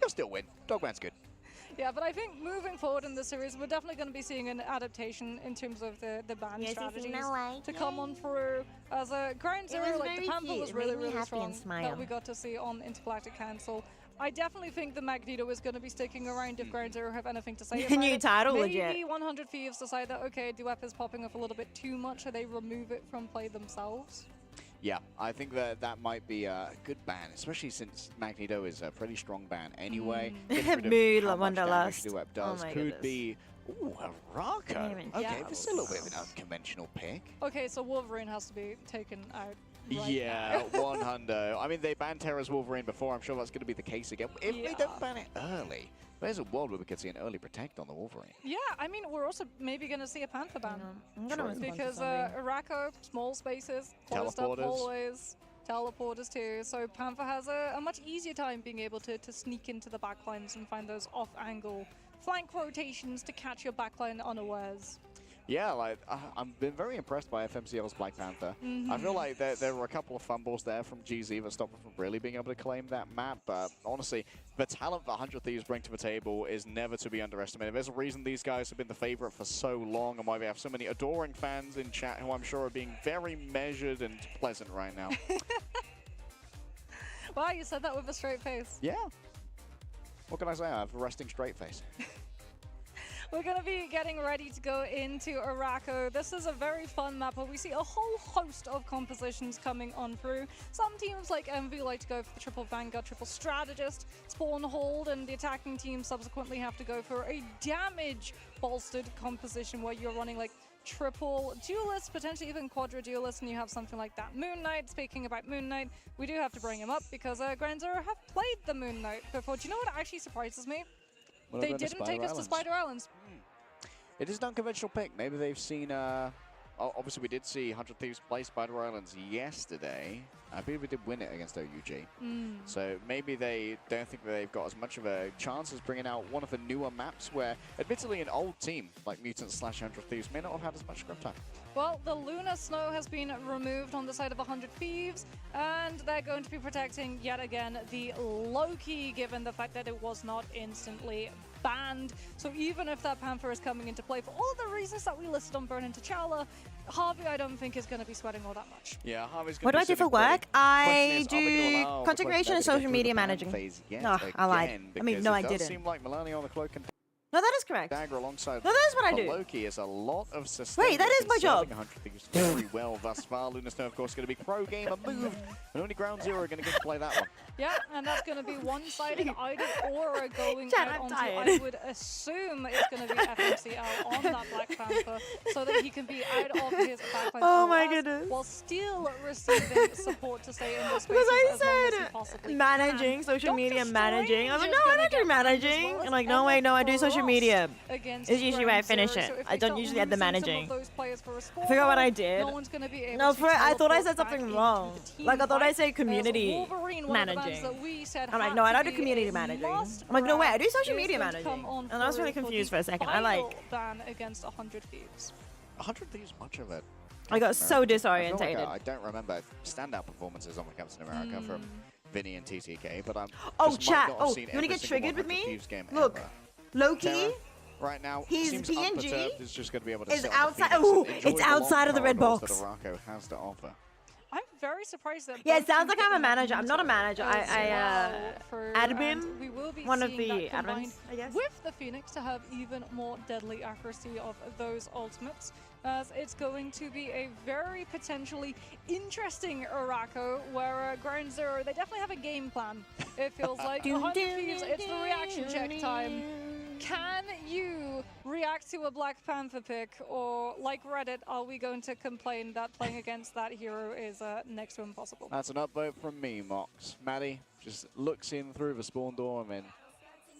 He'll still win. Dogman's good. Yeah, but I think moving forward in the series, we're definitely going to be seeing an adaptation in terms of the ban Yes, strategies no way. to come on through. As a Ground Zero, was like the very Panther cute. was It really, made me really happy strong and smile. that we got to see on Intergalactic Council. I definitely think the Magneto is going to be sticking around if Ground Zero have anything to say about New it. title, Maybe legit. 100 Thieves decide that, okay, Duep is popping off a little bit too much, so they remove it from play themselves. Yeah, I think that might be a good ban, especially since Magneto is a pretty strong ban anyway. Getting rid of Mood, how much damage Wanderlust. Duep Oh does my could goodness. be. Ooh, a Rocco. Okay, Yeah. this is a little bit of an unconventional pick. Okay, so Wolverine has to be taken out. Right Yeah, now. 100. I mean, they banned Terra's Wolverine before. I'm sure that's going to be the case again. If they don't ban it early, there's a world where we could see an early protect on the Wolverine. Yeah, I mean, we're also maybe going to see a Panther ban. I'm gonna respond to Because something. Araco, small spaces, closed up Teleporters. hallways, teleporters too. So Panther has a much easier time being able to sneak into the backlines and find those off-angle flank rotations to catch your backline unawares. Yeah, like I've been very impressed by FMCL's Black Panther. I feel like there were a couple of fumbles there from GZ that stopped them from really being able to claim that map. But honestly, the talent that 100 Thieves bring to the table is never to be underestimated. There's a reason these guys have been the favorite for so long, and why we have so many adoring fans in chat who I'm sure are being very measured and pleasant right now. Wow, you said that with a straight face. Yeah. What can I say? I have a resting straight face. We're going to be getting ready to go into Araco. This is a very fun map where we see a whole host of compositions coming on through. Some teams like Envy like to go for the triple Vanguard, triple Strategist, spawn hold, and the attacking team subsequently have to go for a damage bolstered composition where you're running like triple duelist, potentially even quadra duelist, and you have something like that. Moon Knight, speaking about Moon Knight, we do have to bring him up because Ground Zero have played the Moon Knight before. Do you know what actually surprises me? Well, They they're going to didn't take us to Spider Islands. It is an unconventional pick. Maybe they've seen. Obviously, we did see 100 Thieves play Spider Islands yesterday. I believe we did win it against OUG. So maybe they don't think that they've got as much of a chance as bringing out one of the newer maps where, admittedly, an old team like Mutants / 100 Thieves may not have had as much scrum time. Well, the Lunar Snow has been removed on the side of 100 Thieves, and they're going to be protecting, yet again, the Loki, given the fact that it was not instantly banned. So even if that Panther is coming into play for all the reasons that we listed on Burn into T'Challa, Harvey, I don't think is going to be sweating all that much. Yeah, Harvey's What do I do for work? I do content creation and social media managing. Oh, I lied. I mean, no, I It didn't. does seem like Melania on the cloak and No, that is correct. dagger alongside No, that is what I for do. Loki is a lot of sustain. Wait, that is my job. 100 Thieves very well thus far. Lunar Snow, of course, going to be pro gamer moved, and only Ground Zero are going to get to play that one. Yeah, and that's going to be one-sided either or going Chat, out I'm onto, tired. I would assume it's going to be FMCL on that Black Panther so that he can be out of his backline Oh my OS goodness. while still receiving support to stay in the spaces Because I as long as he said possibly managing, can. social media Dr. managing. I was like, Strange no, is I don't do gonna get managing. as well And as like, no, wait, no, I do social Emma media. Frost against It's usually where I Ground finish Zero. it. So if I they don't start usually add the losing some of managing. those players for a I forgot what I squad, did. No one's going to be able No, to I thought I said teleport back something into wrong. the team Like, I thought I fight. said community Wolverine, one of the bands managing. that we said I'm like, had no, I to don't do be community a managing. must I'm like, no, wait, I do grab social is media going to managing. come on And I was really through confused the for a second. I final like, ban against 100 Thieves. 100 Thieves much of it. I got so I disorientated. don't remember standout performances on the Captain America from Vinny and TTK, but I'm. Oh, just might chat. not have Oh, seen you want to every get single triggered with 100 me? Thieves game Look, ever. Loki Terra, right now, He's seems PNG, unperturbed, is just going to be able to is sit on the outside- Phoenix ooh, and enjoy it's the long outside of the red corridors box. that Araco has to offer. I'm very surprised that. Yeah, it both sounds teams like I'm a get manager. I'm not a manager. as I well for- admin, and we will be one of seeing the that combined admins, I guess. with the Phoenix to have even more deadly accuracy of those ultimates. As it's going to be a very potentially interesting Araco where Ground Zero, they definitely have a game plan. It feels like 100 Thieves, it's the reaction check time. Can you react to a Black Panther pick, or like Reddit, are we going to complain that playing against that hero is next to impossible? That's an upvote from me, Mox. Maddie just looks in through the spawn door and then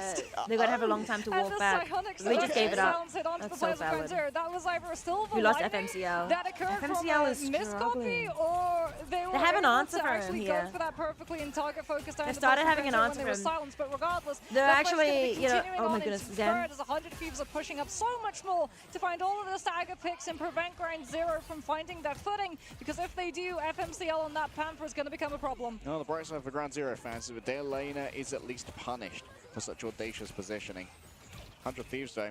lost. They're gonna have a long time to walk back. We just gave it up. That's so valid. That was either still We lost FMCL. that occurred FMCL from is a miscopy, struggling. or they were have an able answer to for him actually here. go for that perfectly and target focus down They the started bottom having an center answer when they for were him. silenced, but regardless, They're that fight's gonna be actually, you know, continuing oh my on goodness, into Zen. third as 100 Thieves are pushing up so much more to find all of the stagger picks and prevent Ground Zero from finding that footing, because if they do, FMCL on that Panther is going to become a problem. No, the bright side for Ground Zero fans is that their laner is at least punished for such audacious positioning. 100 Thieves though,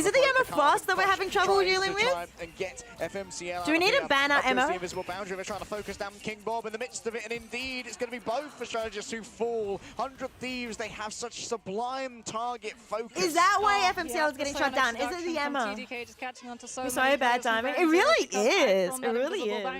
Is it the Emma Frost that we're having trouble dealing with? And get FMCL Do we need to ban out Emma? The invisible boundary, they're trying to focus down King Bob in the midst of it, and indeed, it's going to be both for strategists who fall. 100 Thieves, they have such sublime target focus. Is that why FMCL is getting shut down? Is it the Emma? TDK just catching on to So bad timing. It really is. It really is.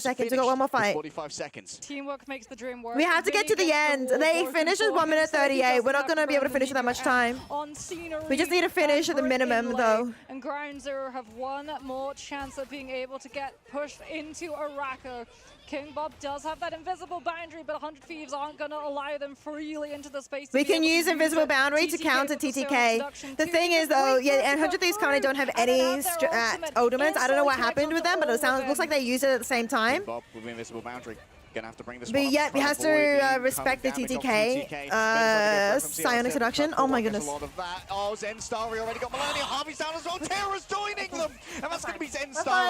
45 seconds. We got one more fight. 45 seconds. Teamwork makes the dream work. We have to get to the end. They finish at 1 minute 38. We're not going to be able to finish in that much time. We just need to finish at the minimum, though. And Ground Zero have one more chance of being able to get pushed into Arako. King Bob does have that invisible boundary, but 100 Thieves aren't going to allow them freely into the space. We can use invisible boundary to counter TTK. The thing is, though, yeah, and 100 Thieves currently don't have any ultimates. I don't know what happened with them, but it looks like they use it at the same time. Bob with the invisible boundary. Gonna have to bring this But yeah, he has to respect the TTK. Psionic Seduction. Oh my goodness. A lot of that. Oh, Zenstar already got Millennium. Harvey's down as well. Terra's joining them. And that's going to be Zenstar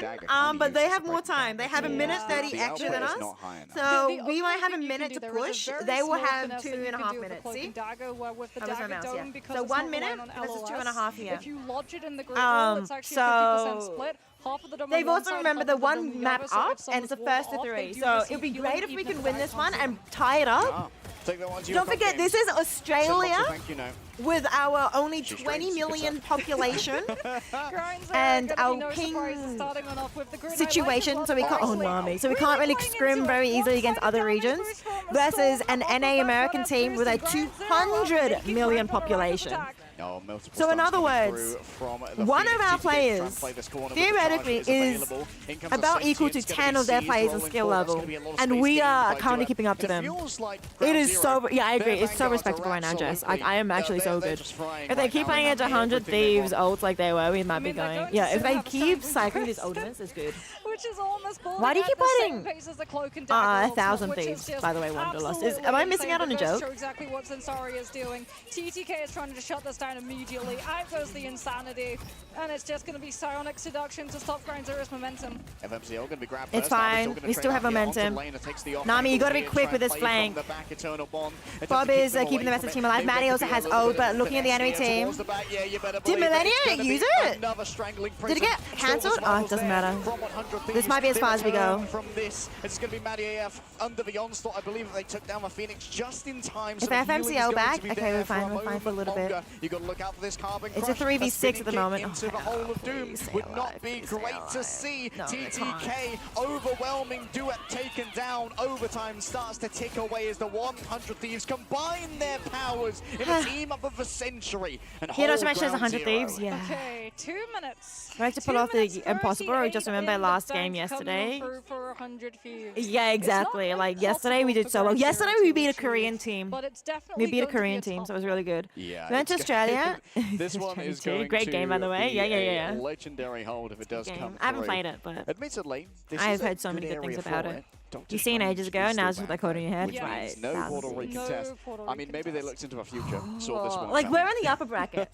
can, Dagger can't but use they to have more break time. They have a minute 30 The extra than output us. is not high enough. So The we might other have a thing you can minute do, to there is a push. very They will small have finesse that you can 2.5 do with the minutes. cloak See? and dagger, where with the That was my dagger mouse, dome, yeah. because So it's 1 not minute relying on versus LOS, 2.5 here. If you lodge it in the great wall, it's actually a 50% so split. Half of the dome on they've one also side, remembered half the of the dome one on map other, so up, if and it's the someone's first to walled off, they 3. do So receive it'd be healing great if we even can if win the this guy one comes and tie it up. Ah, take that one to Don't forget, this is Australia Thank you, no. with our only She's 20 straight, million it's population Grinds are and gonna be our no ping surprises starting on off with the Grid situation, Knight so we like can't as own well. Nami, so we can't really scrim very easily against other regions versus an NA American team with a 200 million population. Oh, multiple So in stunts other coming words, through from the one Phoenix of our team to try and players play this corner, but the theoretically charge is available. In comes about the equal safety, to it's gonna 10 be of their seized, players' rolling skill forward. That's level, gonna be a lot of and space we gained are by currently Duet. keeping up to It them. feels like It Ground is Zero. so, yeah, I agree. Their It's so vanguards respectable are right now, Jess. absolutely- I am actually so they're good. just flying If they right keep now playing and Edge having 100 everything they Thieves want. ults like they were, we might be mean, they're going. going to Yeah, if still they have a keep chance cycling these first. ultimates, it's good. Which is almost bowling Why do you at keep the playing? same pace as the Cloak and Dagger ultimate, 1,000 which is Thieves, just by the way, Wanderlust. absolutely Am I missing out on a insane. It does joke? show exactly what Zensari is doing. TTK is trying to shut this down immediately. Out goes the Insanity, and it's just going to be Psionic Seduction to stop Ground Zero's momentum. FMCL going to be grabbed It's first. Now they're fine. still gonna We still trade have out here onto momentum. Lane. It takes the off Nami, you angle got to be here, quick try with and this play flank. from the back, Eternal Bond. It Bob doesn't keep is them keeping the away rest of the from team it. alive. Maybe Maddie they also could be a has little ult, bit but of looking at the enemy finesse here team. towards the back. Yeah, you better Did believe Millennia it's gonna use be it? another strangling Did it prison. get Still cancelled? the Oh, it smiles doesn't there matter. from 100 This Thieves. might be as They far as we return go. From this, it's going to be Maddie AF under the onslaught. I believe that they took down the Phoenix just in time. So If the healing is FMCL going back, to be okay, there we're fine. for We're fine for a little bit. longer. You got to look out for this Carbon It's a Crush. 3v6 at the spinning moment. kick into Oh, the hole of doom would not be great to see. No, they TTK overwhelming Duet taken down. Overtime starts to tick away as the 100 Thieves combine their powers in a team up of a century. And Hero hold Smash has Ground 100 Zero. Thieves, yeah. Okay, 2 minutes. I like to pull 2 off the minutes impossible, or just 38 remember in the last bank game coming yesterday. through for 100 Thieves. Yeah, exactly. Like yesterday we did so well. Yesterday we beat a Korean team. But it's definitely We beat a going to be Korean team, so it was really good. Yeah, We went to it's Australia. This one is going Great to game, by the way. be Yeah, yeah, a yeah. legendary hold if it does Game. come I haven't through. played it, but Admittedly, this I've is a heard so many good area things about for it. Dr. You've seen Strange ages is ago, still now it's just back like holding your head. which Right. means no That's Portal easy. recontest. I mean, maybe they looked into a future, saw this one Like coming. we're in the upper bracket.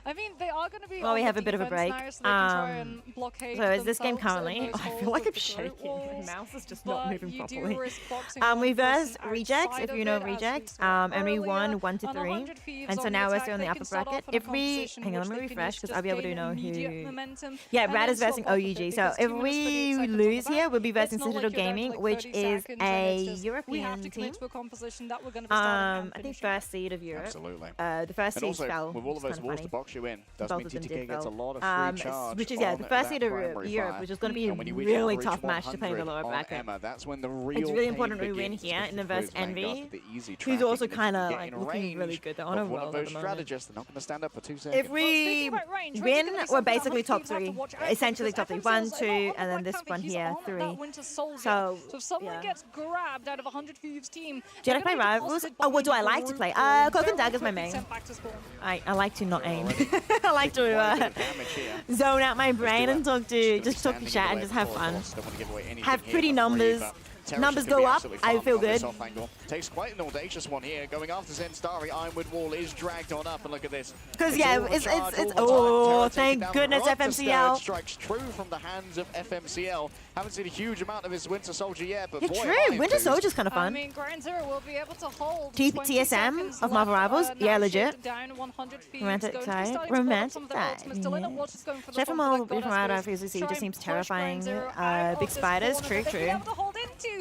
I mean, they are going to be Well, on we the have a bit of a defense break. now, so they can try and blockade So is this game themselves currently? in those I feel holes like with I'm the throat shaking. My walls, mouse is just not but moving you do properly. risk boxing We one versed person Rejects, outside if of you know it, as we Reject, saw and we earlier. won 1 to On 3. 100 Thieves And so on the now we're attack, still in the they upper can start bracket. off in a If we composition hang on, which let me they can refresh use because to I'll be able to gain know immediate who. momentum, Yeah, and Rad then is versing swap off of it, OUG. So because if 2 minutes, 38 we seconds on lose the here, back, we'll be versing it's not like Citadel you're down to, Gaming, like, which 30 is seconds, and a it's just, we have European to team. commit to a composition that we're going to be starting I think first seed of Europe. Absolutely. The first And seed also, fell. with all which of is those kinda walls to funny. box you in, does Both mean of them TTK did gets a fail. lot of free charge Which is, on the first that seed of primary Europe, fire. which is going to be And when you reach really average tough match to play in the 100 lower on bracket. Emma, that's when the real It's really pain important we win begins, here in the especially verse for those Vanguards Envy, with the easy who's tracking, also and if you kind of get like in looking really range good. They're on a of one roll of at those the moment. strategists, they're not going to stand up for 2 seconds. If we win, we're basically top 3. Essentially top 3. 1, 2, and then this one here, 3. So, if someone yeah. gets grabbed out of a 100 Thieves team, Do I play rivals? Oh, what do I like to play? Cloak and Dagger's my main. I like to not aim. I like to zone out my brain and talk to chat and just have fun. Have pretty numbers. Numbers go up, I feel good. Takes quite an audacious one here, going after Zensari. Ironwood Wall is dragged on up, and look at this. Because yeah, it's oh, thank goodness FMCL. Strikes true from the hands of FMCL. Haven't seen a huge amount of his Winter Soldier yet, but Yeah, boy, true. Winter Soldier's kind of I fun. mean, Ground Zero will be able to hold TSM of Marvel Rivals, yeah, legit. Romantic side, romantic side. Chef from all from right off he just seems terrifying. Big spiders, true.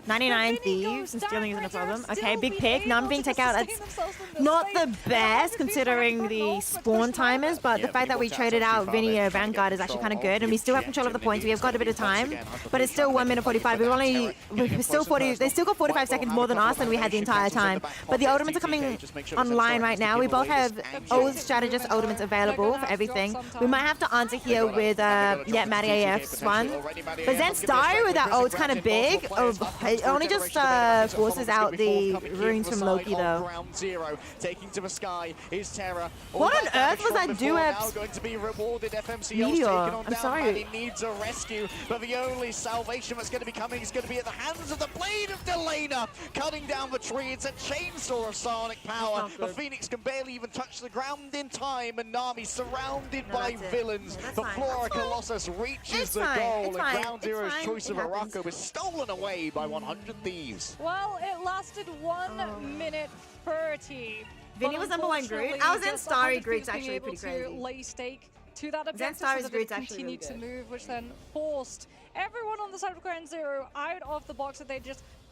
99 thieves and stealing isn't a problem. Okay, big pick, none being taken out. That's not the best considering the spawn timers, but the fact that we traded out Vinny or Vanguard is actually kind of good, and we still have control of the points. We have got a bit of time, but it's still 1 minute 45. We're still 40. They still got 45 seconds more than us, and we had the entire time. But the ultimates are coming online right now. We both have all strategist ultimates available for everything. We might have to answer here with Maddie AF's one. But Zensari with that ult's kind of big. It only just forces out the runes from Loki though. Taking to the sky is Terra. What on earth was that duet? Going to be rewarded. FMCL's Meteor. taken on I'm down. sorry. Maddie needs a rescue, but the only salvation that's going to be coming is going to be at the hands of the blade of Delana, cutting down the tree. It's a chainsaw of sonic power. The Phoenix can barely even touch the ground in time, and Nami surrounded by villains. The Flora Colossus reaches the goal, and Ground Zero's choice of Arako is stolen away by 100 Thieves. Well, it lasted 1 minute 30. Vinny was number 1 Groot. I was in Starry Groot's actually pretty to crazy. lay stake to that objective, Zensari's so that Groot's it actually continued really to move, which then forced everyone on the side of Ground Zero out of the box that they just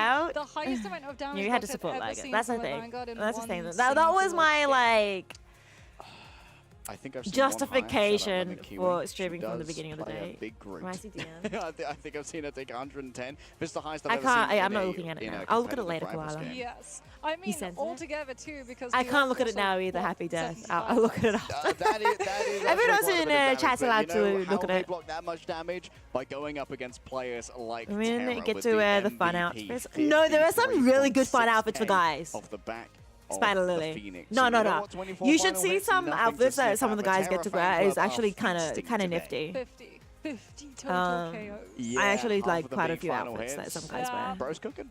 out. The highest amount of damage You had to I've support ever like seen it. That's the from a thing. Vanguard in That's the one thing. That single was my game. like I think I've seen justification one high. Shout out for Lemon Kiwi. streaming She from the does beginning of the play a day. Big group. When I see Deanne. I think I've seen her take 110. This is the highest I've I ever can't. seen. I'm in not a- looking at it in now. a I'll look at it competitive later, rivals Koala. game. Yes. I mean, sent it. altogether too, because I we can't are look at it also now either. what, Happy death. 75? I'll look at it after. That is Everyone actually else quite a in bit of damage, chat's but allowed you to know look how at they it. block that much damage by going up against players like We didn't Terra get with to the fun MVP, outfits. No, there are some really good fun 53.6K outfits for guys. Off the back of Spider the Lily. Phoenix. No, So no, you know no. what, 24 You should final see hits, some nothing to outfits that sniff some of the at, but guys get Terra to fan wear. Is club are actually kind feasting of today. nifty. 50 total KOs. Yeah, I actually half like of the quite a big few final outfits that hits. some guys wear. Bro's cooking.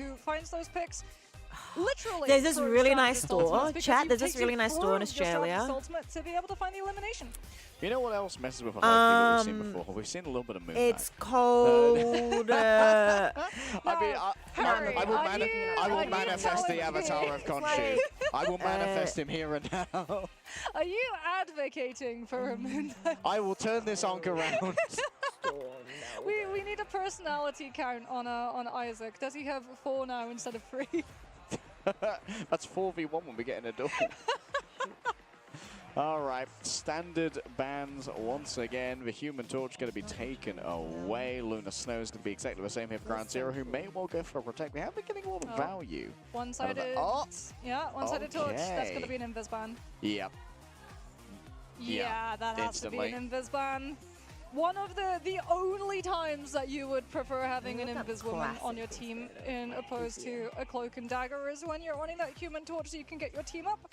who finds those picks. Literally, There's this through really standard nice store. ultimates, because Chat, you there's this take really it nice store in through your standard Australia. ultimate to be able to find the elimination. You know what else messes with a Loki that we've seen before? We've seen a little bit of Moon Knight. It's cold. I mean, Harry, I will are you manifest the telling avatar me- of Khonshu. I will manifest him here and now. Are you advocating for a Moon Knight? I will turn this onk around. We need a personality count on Isaac. Does he have 4 now instead of 3? That's 4v1 when we get in a duel. All right, standard bans once again. The Human Torch going to be taken away. Lunar Snow is going to be exactly the same here for Ground Zero, who may well go for a Protect. We have been getting a lot of value. One-sided. Oh. Yeah, one-sided torch. That's going to Okay. be an invis ban. Yep. Yeah, that has instantly. to be an invis ban. One of the only times that you would prefer having an invis woman on your team in opposed to a cloak and dagger is when you're running that Human Torch so you can get your team up.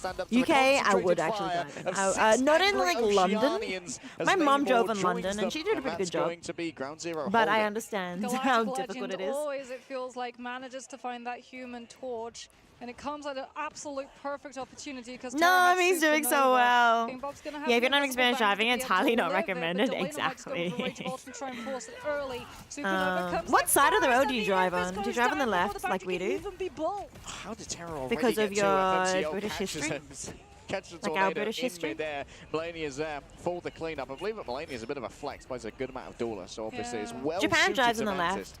stand up to the UK, I concentrated would actually fire drive of in. 6 Not in angry like London. Oceanians as My mom Namor drove in joins London them, and she did a pretty that's good job. going to be Ground Zero But I holding. understand Galactic how Legend difficult it is. always, it feels like, manages to find that human torch. And it comes at an absolute perfect opportunity because No, he's doing so well. King Bob's gonna have Yeah, if you're not the experienced invisible driving, bands it's to be able highly to not live it, but recommended. Delano might go with Exactly. the Rage Bolt and try and force it early. Supernova comes What back side of the road first, do you and drive Empress on? Do you goes drive on the down before left back like we can do? even be built. How did Terror already Because get of to your FMCL British catches history? him, catches the Like our tornado British in history? mid-air. Blaney is there for the cleanup. I believe that Blaney is a bit of a flex, plays a good amount of duelist, so obviously it's well Japan suited drives to on the Mantis. left.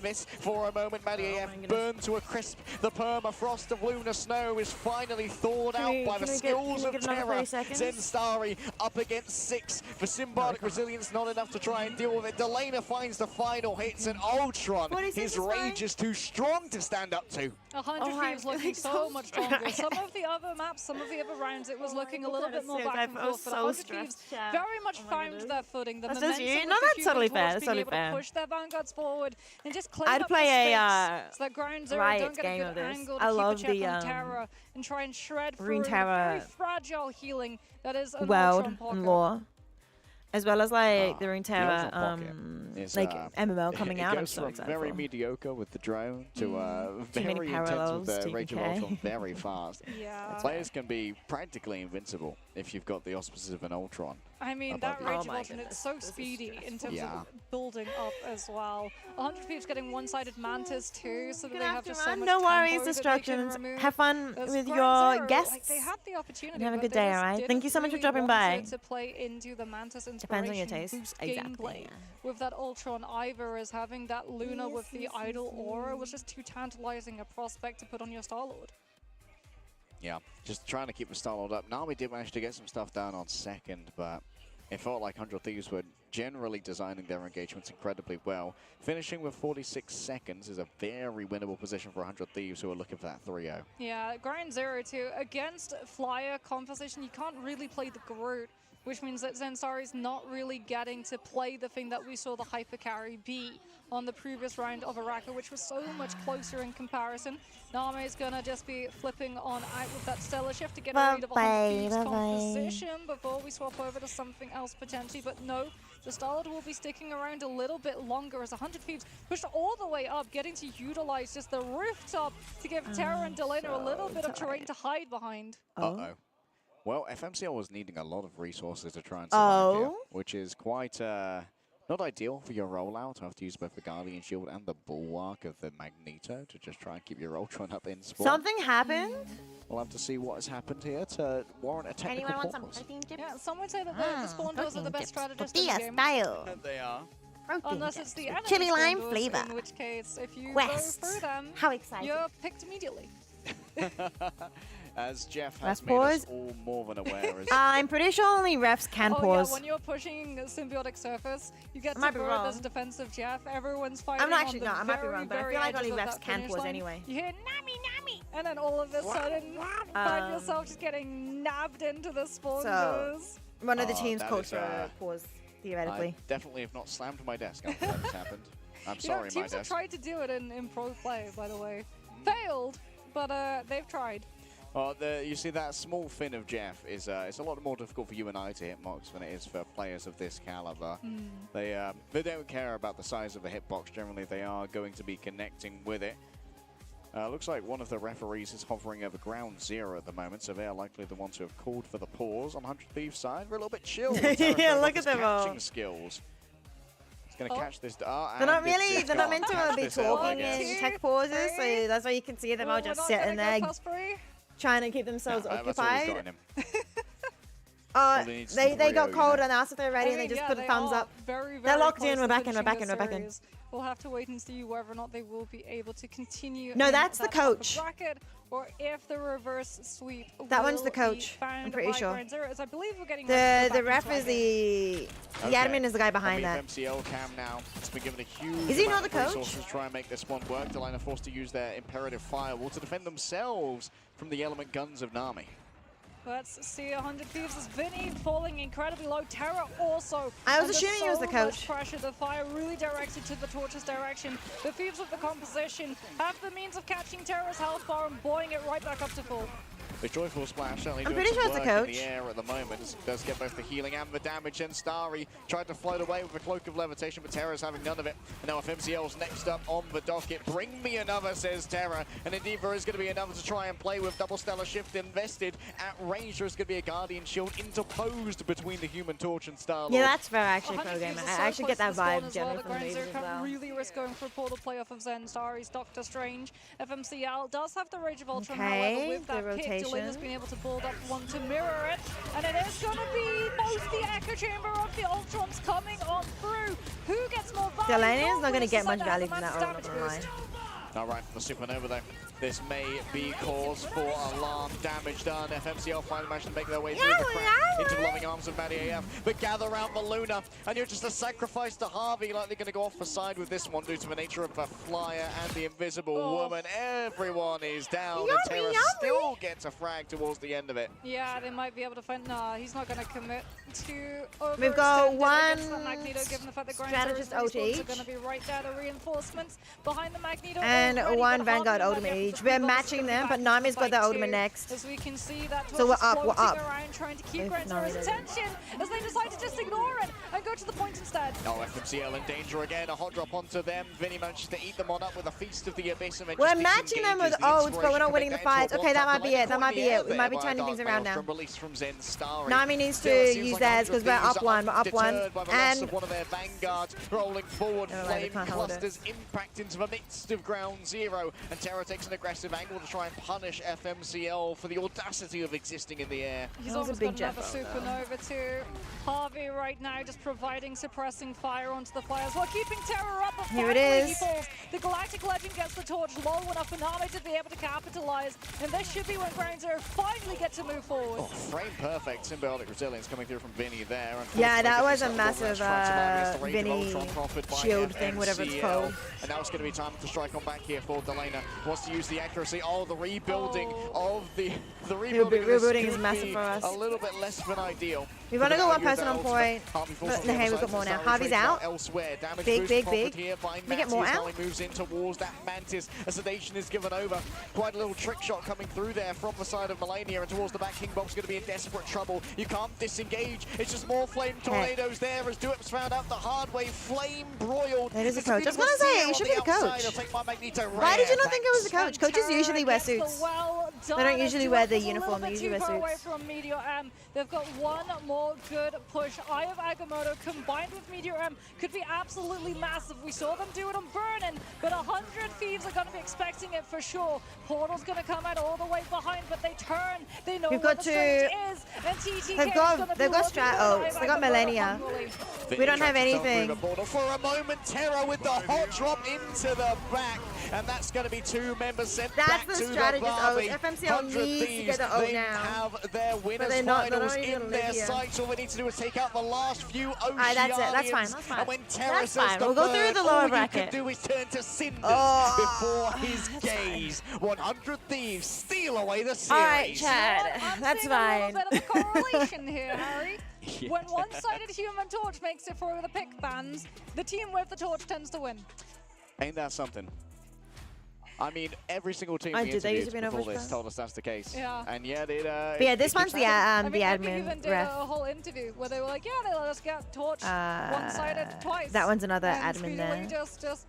miss for a moment. Mediev burned to a crisp. The permafrost of Lunar Snow is finally thawed out by the skills of Terra. Zenstari up against 6. For Symbiotic Resilience, not enough to try and deal with it. Delana finds the final hits, and Ultron, his rage is too strong to stand up to. 100 Thieves looking so much stronger. Some of the other maps, some of the other rounds, it was looking a little bit more back and forth. But 100 Thieves very much found their footing. The That's momentum just you. was No, the that's cue totally towards fair. That's being totally able to fair. push their vanguards forward and just clean I'd up play the a space so that Ground Zero Riot don't get a game good of this. angle to I keep love a check the on Terra and try and shred Rune through Terra very fragile healing that is an world Ultron pocket. and lore. As well as like the The Runeterra Ultron Pocket is, like MMO coming it out. I'm goes so from excited very for. mediocre with the drone to Too many very intense parallels with the to Rage of UK. Ultron very fast. Yeah. Players can be practically invincible if you've got the auspices of an Ultron. I mean, above that you. Rage Oh of my Ultron, it's so speedy in terms Yeah. of building up as well. 100 Thieves getting one-sided Mantis too, so that they have just so Run, much no tempo worries, that they can distractions. remove. Have fun As with Ground your Zero, guests. Like, they had the opportunity, And have a but good they day, just alright? didn't Thank you so much for really dropping want by. To play into the Mantis inspiration Depends on your taste. boost Exactly, gameplay. yeah. With that Ultron Ivor, as having that Luna with the idle aura was just too tantalizing a prospect to put on your Star-Lord. Yeah, just trying to keep the Star-Lord up. Nami did manage to get some stuff down on second, but it felt like 100 Thieves were generally designing their engagements incredibly well. Finishing with 46 seconds is a very winnable position for 100 Thieves who are looking for that 3-0. Yeah, Ground Zero too. Against Flyer composition, you can't really play the Groot, which means that Zensari is not really getting to play the thing that we saw the Hyper Carry be on the previous round of Araka, which was so much closer in comparison. Nami is going to just be flipping on out with that Stellar Shift to get a read of 100 Thieves composition before we swap over to something else potentially, but no. The Star-Lord will be sticking around a little bit longer as 100 Thieves pushed all the way up, getting to utilize just the rooftop to give Terra and Delena a little bit of terrain to hide behind. Uh-oh. Well, FMCL was needing a lot of resources to try and survive here, which is quite not ideal for your rollout. You have to use both the Guardian Shield and the Bulwark of the Magneto to just try and keep your Ultron up in spawn. Something happened. We'll have to see what has happened here to warrant a technical Anyone want some pause. protein chips? Yeah, some would say that the spawn doors are the best strategists in the Tortilla game. style. They are. Unless it's the enemy Chili spawn lime doors, flavor. in which case, if you Quest. go through them, How exciting. you're picked immediately. As Jeff has Last made us pause. all more than aware. As I'm pretty sure only refs can pause. Yeah, when you're pushing Symbiotic Surface, you get I might to be vote wrong. as a defensive Jeff. Everyone's fighting I'm not on actually the no, I might be very, wrong, but I very feel like edges only of refs that can finish pause line. anyway. You hear Nami, Nami, and then all of a sudden, find yourself just getting nabbed into the spawn So, doors. one of the teams that called is, for a pause, theoretically. I definitely have not slammed my desk after that has happened. I'm You know, sorry, my teams have desk. tried to do it in pro play, by the way. Failed, but they've tried. You see that small fin of Jeff is it's a lot more difficult for you and I to hit mocks than it is for players of this caliber. They don't care about the size of the hitbox. Generally, they are going to be connecting with it. Looks like one of the referees is hovering over Ground Zero at the moment, so they are likely the ones who have called for the pause on 100 Thieves' side. We're a little bit chilled. Yeah, look at them all. Catching skills. He's going to catch this. They're not really, they're not meant to be talking in in tech pauses, so that's why you can see them all just sitting there, trying to keep themselves occupied. They got cold and asked if they're ready, and they just put a thumbs up. They're locked in. We're back in. We're back in. We're back in. We'll have to wait and see whether or not they will be able to continue. No, in that's the that upper coach. bracket, or if the reverse sweep. That one's the will be coach. found I'm pretty by sure. Ground Zero, as I believe we're getting The ref is the admin is the guy behind Probably that. MCL cam now. It's been given a huge Is he amount not the of coach? resources to try and make this one work. Delina forced to use their Imperative Firewall to defend themselves from the element guns of Nami. Let's see 100 Thieves as Vinny falling incredibly low. Terra also. I was under assuming he was the so coach. much pressure. The fire really directed to the Torch's direction. The Thieves with the composition have the means of catching Terra's health bar and blowing it right back up to full. The Joyful Splash certainly I'm doing pretty some sure it's the work in coach. the air at the moment. It does get both the healing and the damage, and Starry tried to float away with a Cloak of Levitation, but Terra's having none of it. And now FMCL's next up on the docket. Bring me another, says Terra. And indeed there is going to be another to try and play with. Double Stellar Shift invested. At range, there's going to be a Guardian Shield interposed between the Human Torch and Star-Lord. Yeah, that's very actually 100 pro game. Thieves I are so actually close get that to the spawn vibe as generally well. from the Ground bases Zero as can't well. really risk going for a portal play off of Zen. Stari's Doctor Strange. FMCL does have the Rage of Ultron, Okay, however, with the that pick, rotation. Delena's been able to build up one to mirror it, and it is going to be most the Echo Chamber of the Ultrons coming on through. Who gets more value? Delena's not going to get much Decided value to from have that, the I'm not damage gonna lie. boost. All right, the Supernova though. This may be cause for alarm. Damage done. FMCL finally managed to make their way through the crack into the loving arms of Maddie AF. But gather around the Luna, and you're just a sacrifice to Harvey. Likely going to go off the side with this one due to the nature of the Flyer and the Invisible Woman. Everyone is down, and Terra still gets a frag towards the end of it. Yeah, they might be able to find. Nah, he's not going to commit to. We've got overextend it one against that Magneto, given the fact that Ground strategist Zero's ult response each. are going to be right there. The reinforcements behind the Magneto. And already, one but Vanguard Harvey might ultimate be able to Siege. We're matching them, but Nami's got the ultimate next. As we can see that So we're up, we're up. around trying to keep If Ground Nami Zero's doesn't. attention as they decide to just ignore it and go to the point instead. Oh, FMCL in danger again. A hot drop onto them. Vinny manages to eat them on up with a Feast of the Abyss. And We're matching them with ults, but we're not winning the fights. Okay, that might be it. That might be it. We might be turning things around now. Nami needs to use theirs because we're up one. We're up one. And one of their vanguards rolling forward. Never mind, we Flame can't hold it. clusters impact into the midst of Ground Zero. And Terra takes an aggressive angle to try and punish FMCL for the audacity of existing in the air. He's That was a almost big got another jet. supernova too. Harvey right now just providing suppressing fire onto the flyers while keeping Terror up. But Here it finally he is. falls. The Galactic Legend gets the torch low enough for Nami to be able to capitalize. And this should be when Ground Zero finally get to move forward. Oh, frame perfect symbiotic resilience coming through from Vinny there. yeah, that was a Unfortunately, massive Vinny Vinny shield thing, whatever it's called. And now it's going to be time to strike on back here for Delena. Wants to use the accuracy. Oh, the rebuilding of the rebuilding. of this Rebuilding is could massive be for us. A little bit less than ideal. We've only got one person on Ultimate. point. Harvey falls But on the hey, other we've side got more to now. Star Harvey's Retreat out. Elsewhere. Damage Big, boost big, profit big. Here by Can we get more Mantis. out? Molly moves in towards that Mantis. A sedation is given over. Quite a little trick shot coming through there from the side of Melania and towards the back. King Bob's going to be in desperate trouble. You can't disengage. It's just more flame tornadoes there as Duip's found out the hard way. Flame broiled. That is a It's coach. I was going to beautiful say, seal it should on be the outside. coach. I'll take my Magneto Why did you not back. think it was the coach? Coaches usually wear Gets the suits. well They done don't as usually Duet wear the was a uniform, little they bit usually too wear far away suits. from Meteor M. They've got one more good push. Eye of Agamotto combined with Meteor M could be absolutely massive. We saw them do it on Burnin, but 100 Thieves are going to be expecting it for sure. Portal's going to come out all the way behind, but they turn. They know We've where got the to- strength is, and TTK They've is got gonna be they've got looking strat for Eye ults. of They got Agamotto Millennia. hungrily. We don't have anything. For a moment, Terra with the hot drop into the back, and that's going to be two members sent That's back the to strategist the Barbie. ult. FMCL 100 needs to Thieves, get the ult they now. have their winners they're not finals even in gonna their live here. sights. All they need to do is take out the last few Oceanians. Alright, that's it. That's fine. That's fine. And when Terra That's says fine. the We'll go through word, the lower all you bracket. can do is turn to cinders Oh, before his gaze. 100 Thieves steal away the series. All right, Chad. I'm That's seeing fine. a little bit of a correlation here, Harry. When one-sided Human Torch makes it through the pick bans, the team with the torch tends to win. Ain't that something? I mean, every single team we did they use interviewed to be before an this overspan? told us that's the case. Yeah. And yet it. But yeah, this one's the I mean, the Epic even admin did ref. a whole interview where they were like, yeah, they let us get torch one-sided twice. That one's another and admin speedily there. Just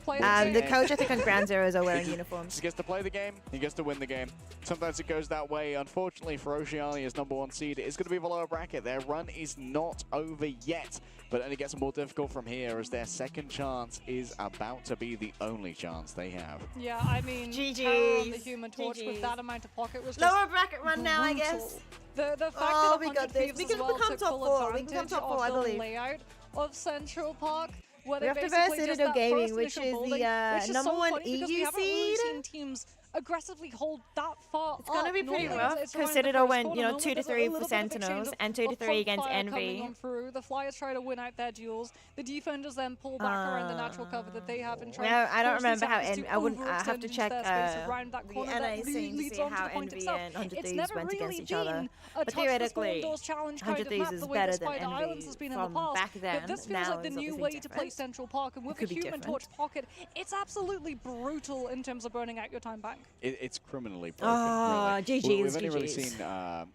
play The game. coach, I think, on Ground Zeroes are wearing uniforms. He gets to play the game, he gets to win the game. Sometimes it goes that way. Unfortunately for Oceania's #1 seed, it's going to be the lower bracket. Their run is not over yet, but it only gets more difficult from here as their second chance is about to be the only chance they have. Yeah, I mean, GGs. Terror on the Human Torch GGs. with that amount of pocket was just Lower bracket run now, I brutal. guess. The fact Oh, that we 100 got this. Thieves We as can well become took top full 4. We can advantage become top 4, of I the believe. layout of Central Park. Where We they have to basically verse just Citadel that Gaming, first which initial is building, the which is so #1 funny because we EU haven't really seed. seen teams aggressively hold that far It's going to up. be pretty Normally rough it's because around the Citadel first went, corner. you know, Normally 2 to there's a 3 little for bit of Sentinels exchange and 2 to of 3 front against fire coming Envy. on through. The Flyers try to win out their duels. The defenders then pull back around the natural cover that they have and try Yeah, to I don't force remember these how enemies I wouldn't. I overextend have to into check their space around that the corner NA that scene to leads see onto how the point Envy itself. and 100 It's Thieves never went against really each other. been a But touch the theoretically, Storm Doors challenge 100 kind of Thieves map is the way better that than Spider Envy Islands has been in the from past. back then. But this feels Now like the is new obviously way to play different. Central Park, and with the Could be Human different. Torch pocket, it's absolutely brutal in terms of burning out your time back. It's criminally broken. Oh, really. GGs, We've only really GGs. seen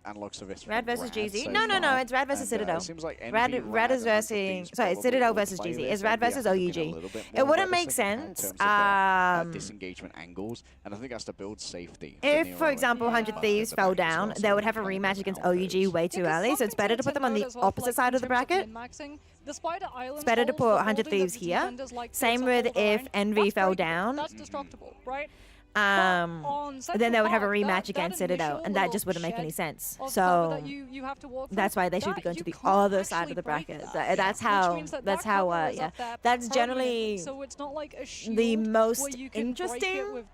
analogs of this. Rad from versus Rad GZ? so No, no, no. far. It's Rad versus And, Citadel. It seems like Rad Envy, is and 100 versing. Thieves Sorry, probably Citadel will versus play GZ. this. It's Rad Envy, I versus think, have been a OUG. little bit It more wouldn't make reticent in sense. terms of their, disengagement angles, and I think that's to build safety. If, for example, 100 Thieves fell down, they would have a rematch against OUG way too early, so it's better to put them on the opposite side of the bracket. It's better to put 100 Thieves here. Same with if Envy fell down. That's destructible, right? Then they would have a rematch against Citadel, and that just wouldn't make any sense. So that's why they should be going to the other side of the bracket. That's how. Yeah. That's generally the most interesting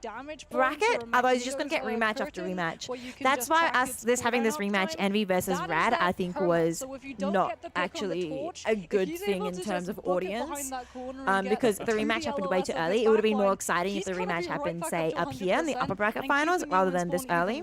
bracket. Otherwise, you're just gonna get rematch after rematch. That's why us having this rematch, Envy versus Rad, I think was not actually a good thing in terms of audience, because the rematch happened way too early. It would have been more exciting if the rematch happened, say, up here in the upper bracket finals rather than this early.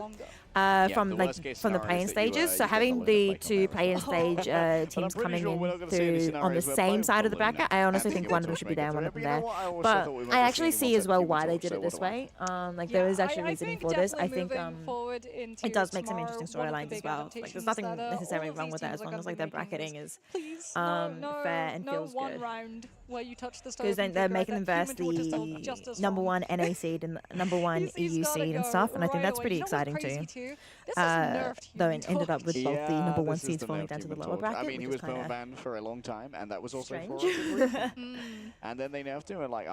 from the like worst case from the scenario playing is that you, stages. you So get the having loser the play two play-in stage teams pretty coming sure we're not gonna see any in on the scenarios where same both side of the will win bracket, that I honestly and think be one able of them to should be make there, it one through. of them You know there. what? I always But thought we weren't I gonna actually see see as well why they anyone did it top this six, way. Like Yeah, there is actually I reasoning think for this. I definitely think moving forward into it does make some tomorrow, interesting one of the storylines as big well. Like there's adaptations nothing that, all necessarily of wrong these with that teams as are long gonna as be like their making bracketing is, is please, fair and no feels one good. round where you touch the stove Because then and they're figure out making them that verse human torch is just the as number strong. one NA seed and the number one He's EU gotta seed and go stuff, and I think right that's away. pretty You know what's exciting crazy too. too? This is nerfed Though Human it ended up with both the number one this is seeds the falling nerfed down to the Human lower Torch. bracket, I mean, he which is was kind of banned for a long time, and that was also strange. for a good reason. And then they nerfed him, and like,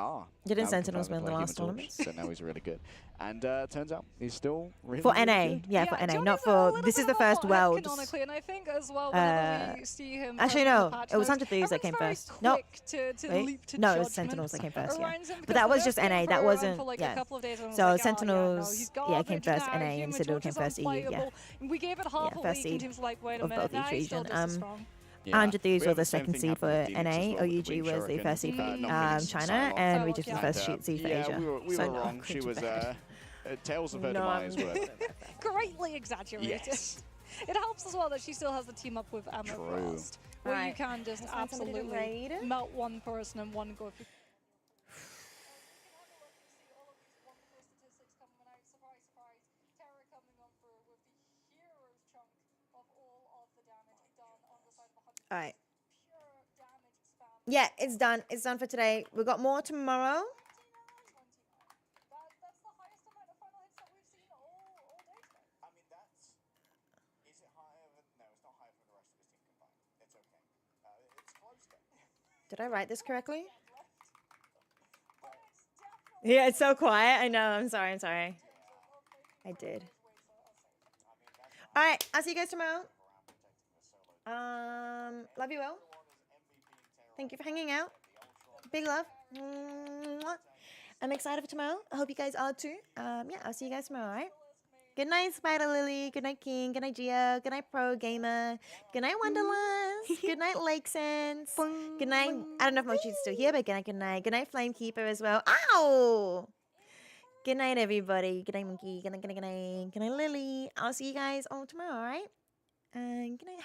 Didn't now we can Sentinels finally win the play last Human Torch. tournament? So now he's really good. And turns out he's still really, for really NA, good. yeah, for NA, not for. This is the first world. Canonically, and I think as well, whenever we see him Actually, present in no, the patch it was notes, 100 Thieves that came everyone's first. very No, quick to wait, leap to no, it was judgment Sentinels that came first. Yeah, around him but because that the was nerf just came NA. That for wasn't. like a Yeah. couple of days and I was So like, oh, Sentinels, he's yeah, came garbage first now. NA, and Human Citadel Torch came is first EU. Yeah, unplayable. And we gave it half a first week, and seed teams were like, wait a of minute, both nah, each he's still region. just as strong. 100 Thieves we was had the the same second thing seed happen for with Demons as NA. well, OUG between was the Shuriken, first seed for Numbers, China, Psylocke. and we just the And, first seed for yeah, Asia. we So were no, wrong. She too was bad. tales of her No, demise were. Greatly exaggerated. Yes. It helps as well that she still has the team up with Emma Frost, where you Alright, can just let's find somebody to absolutely raid. melt one person and one go. All right. Yeah, it's done. It's done for today. We got more tomorrow. Did I write this correctly? Yeah, it's so quiet. I know. I'm sorry. I'm sorry. I did. All right. I'll see you guys tomorrow. Love you all. Thank you for hanging out. Big love. Mwah. I'm excited for tomorrow. I hope you guys are too. Yeah, I'll see you guys tomorrow, all right? Good night, Spider Lily. Good night, King. Good night, Gio. Good night, Pro Gamer. Good night, Wonderlust. Good night, Lake Sense. Good night. I don't know if Mochi's still here, but good night, good night. Good night, Flamekeeper as well. Ow! Good night, everybody. Good night, Monkey. Good night, good night, good night. Good night, Lily. I'll see you guys all tomorrow, all right? And good night. Have a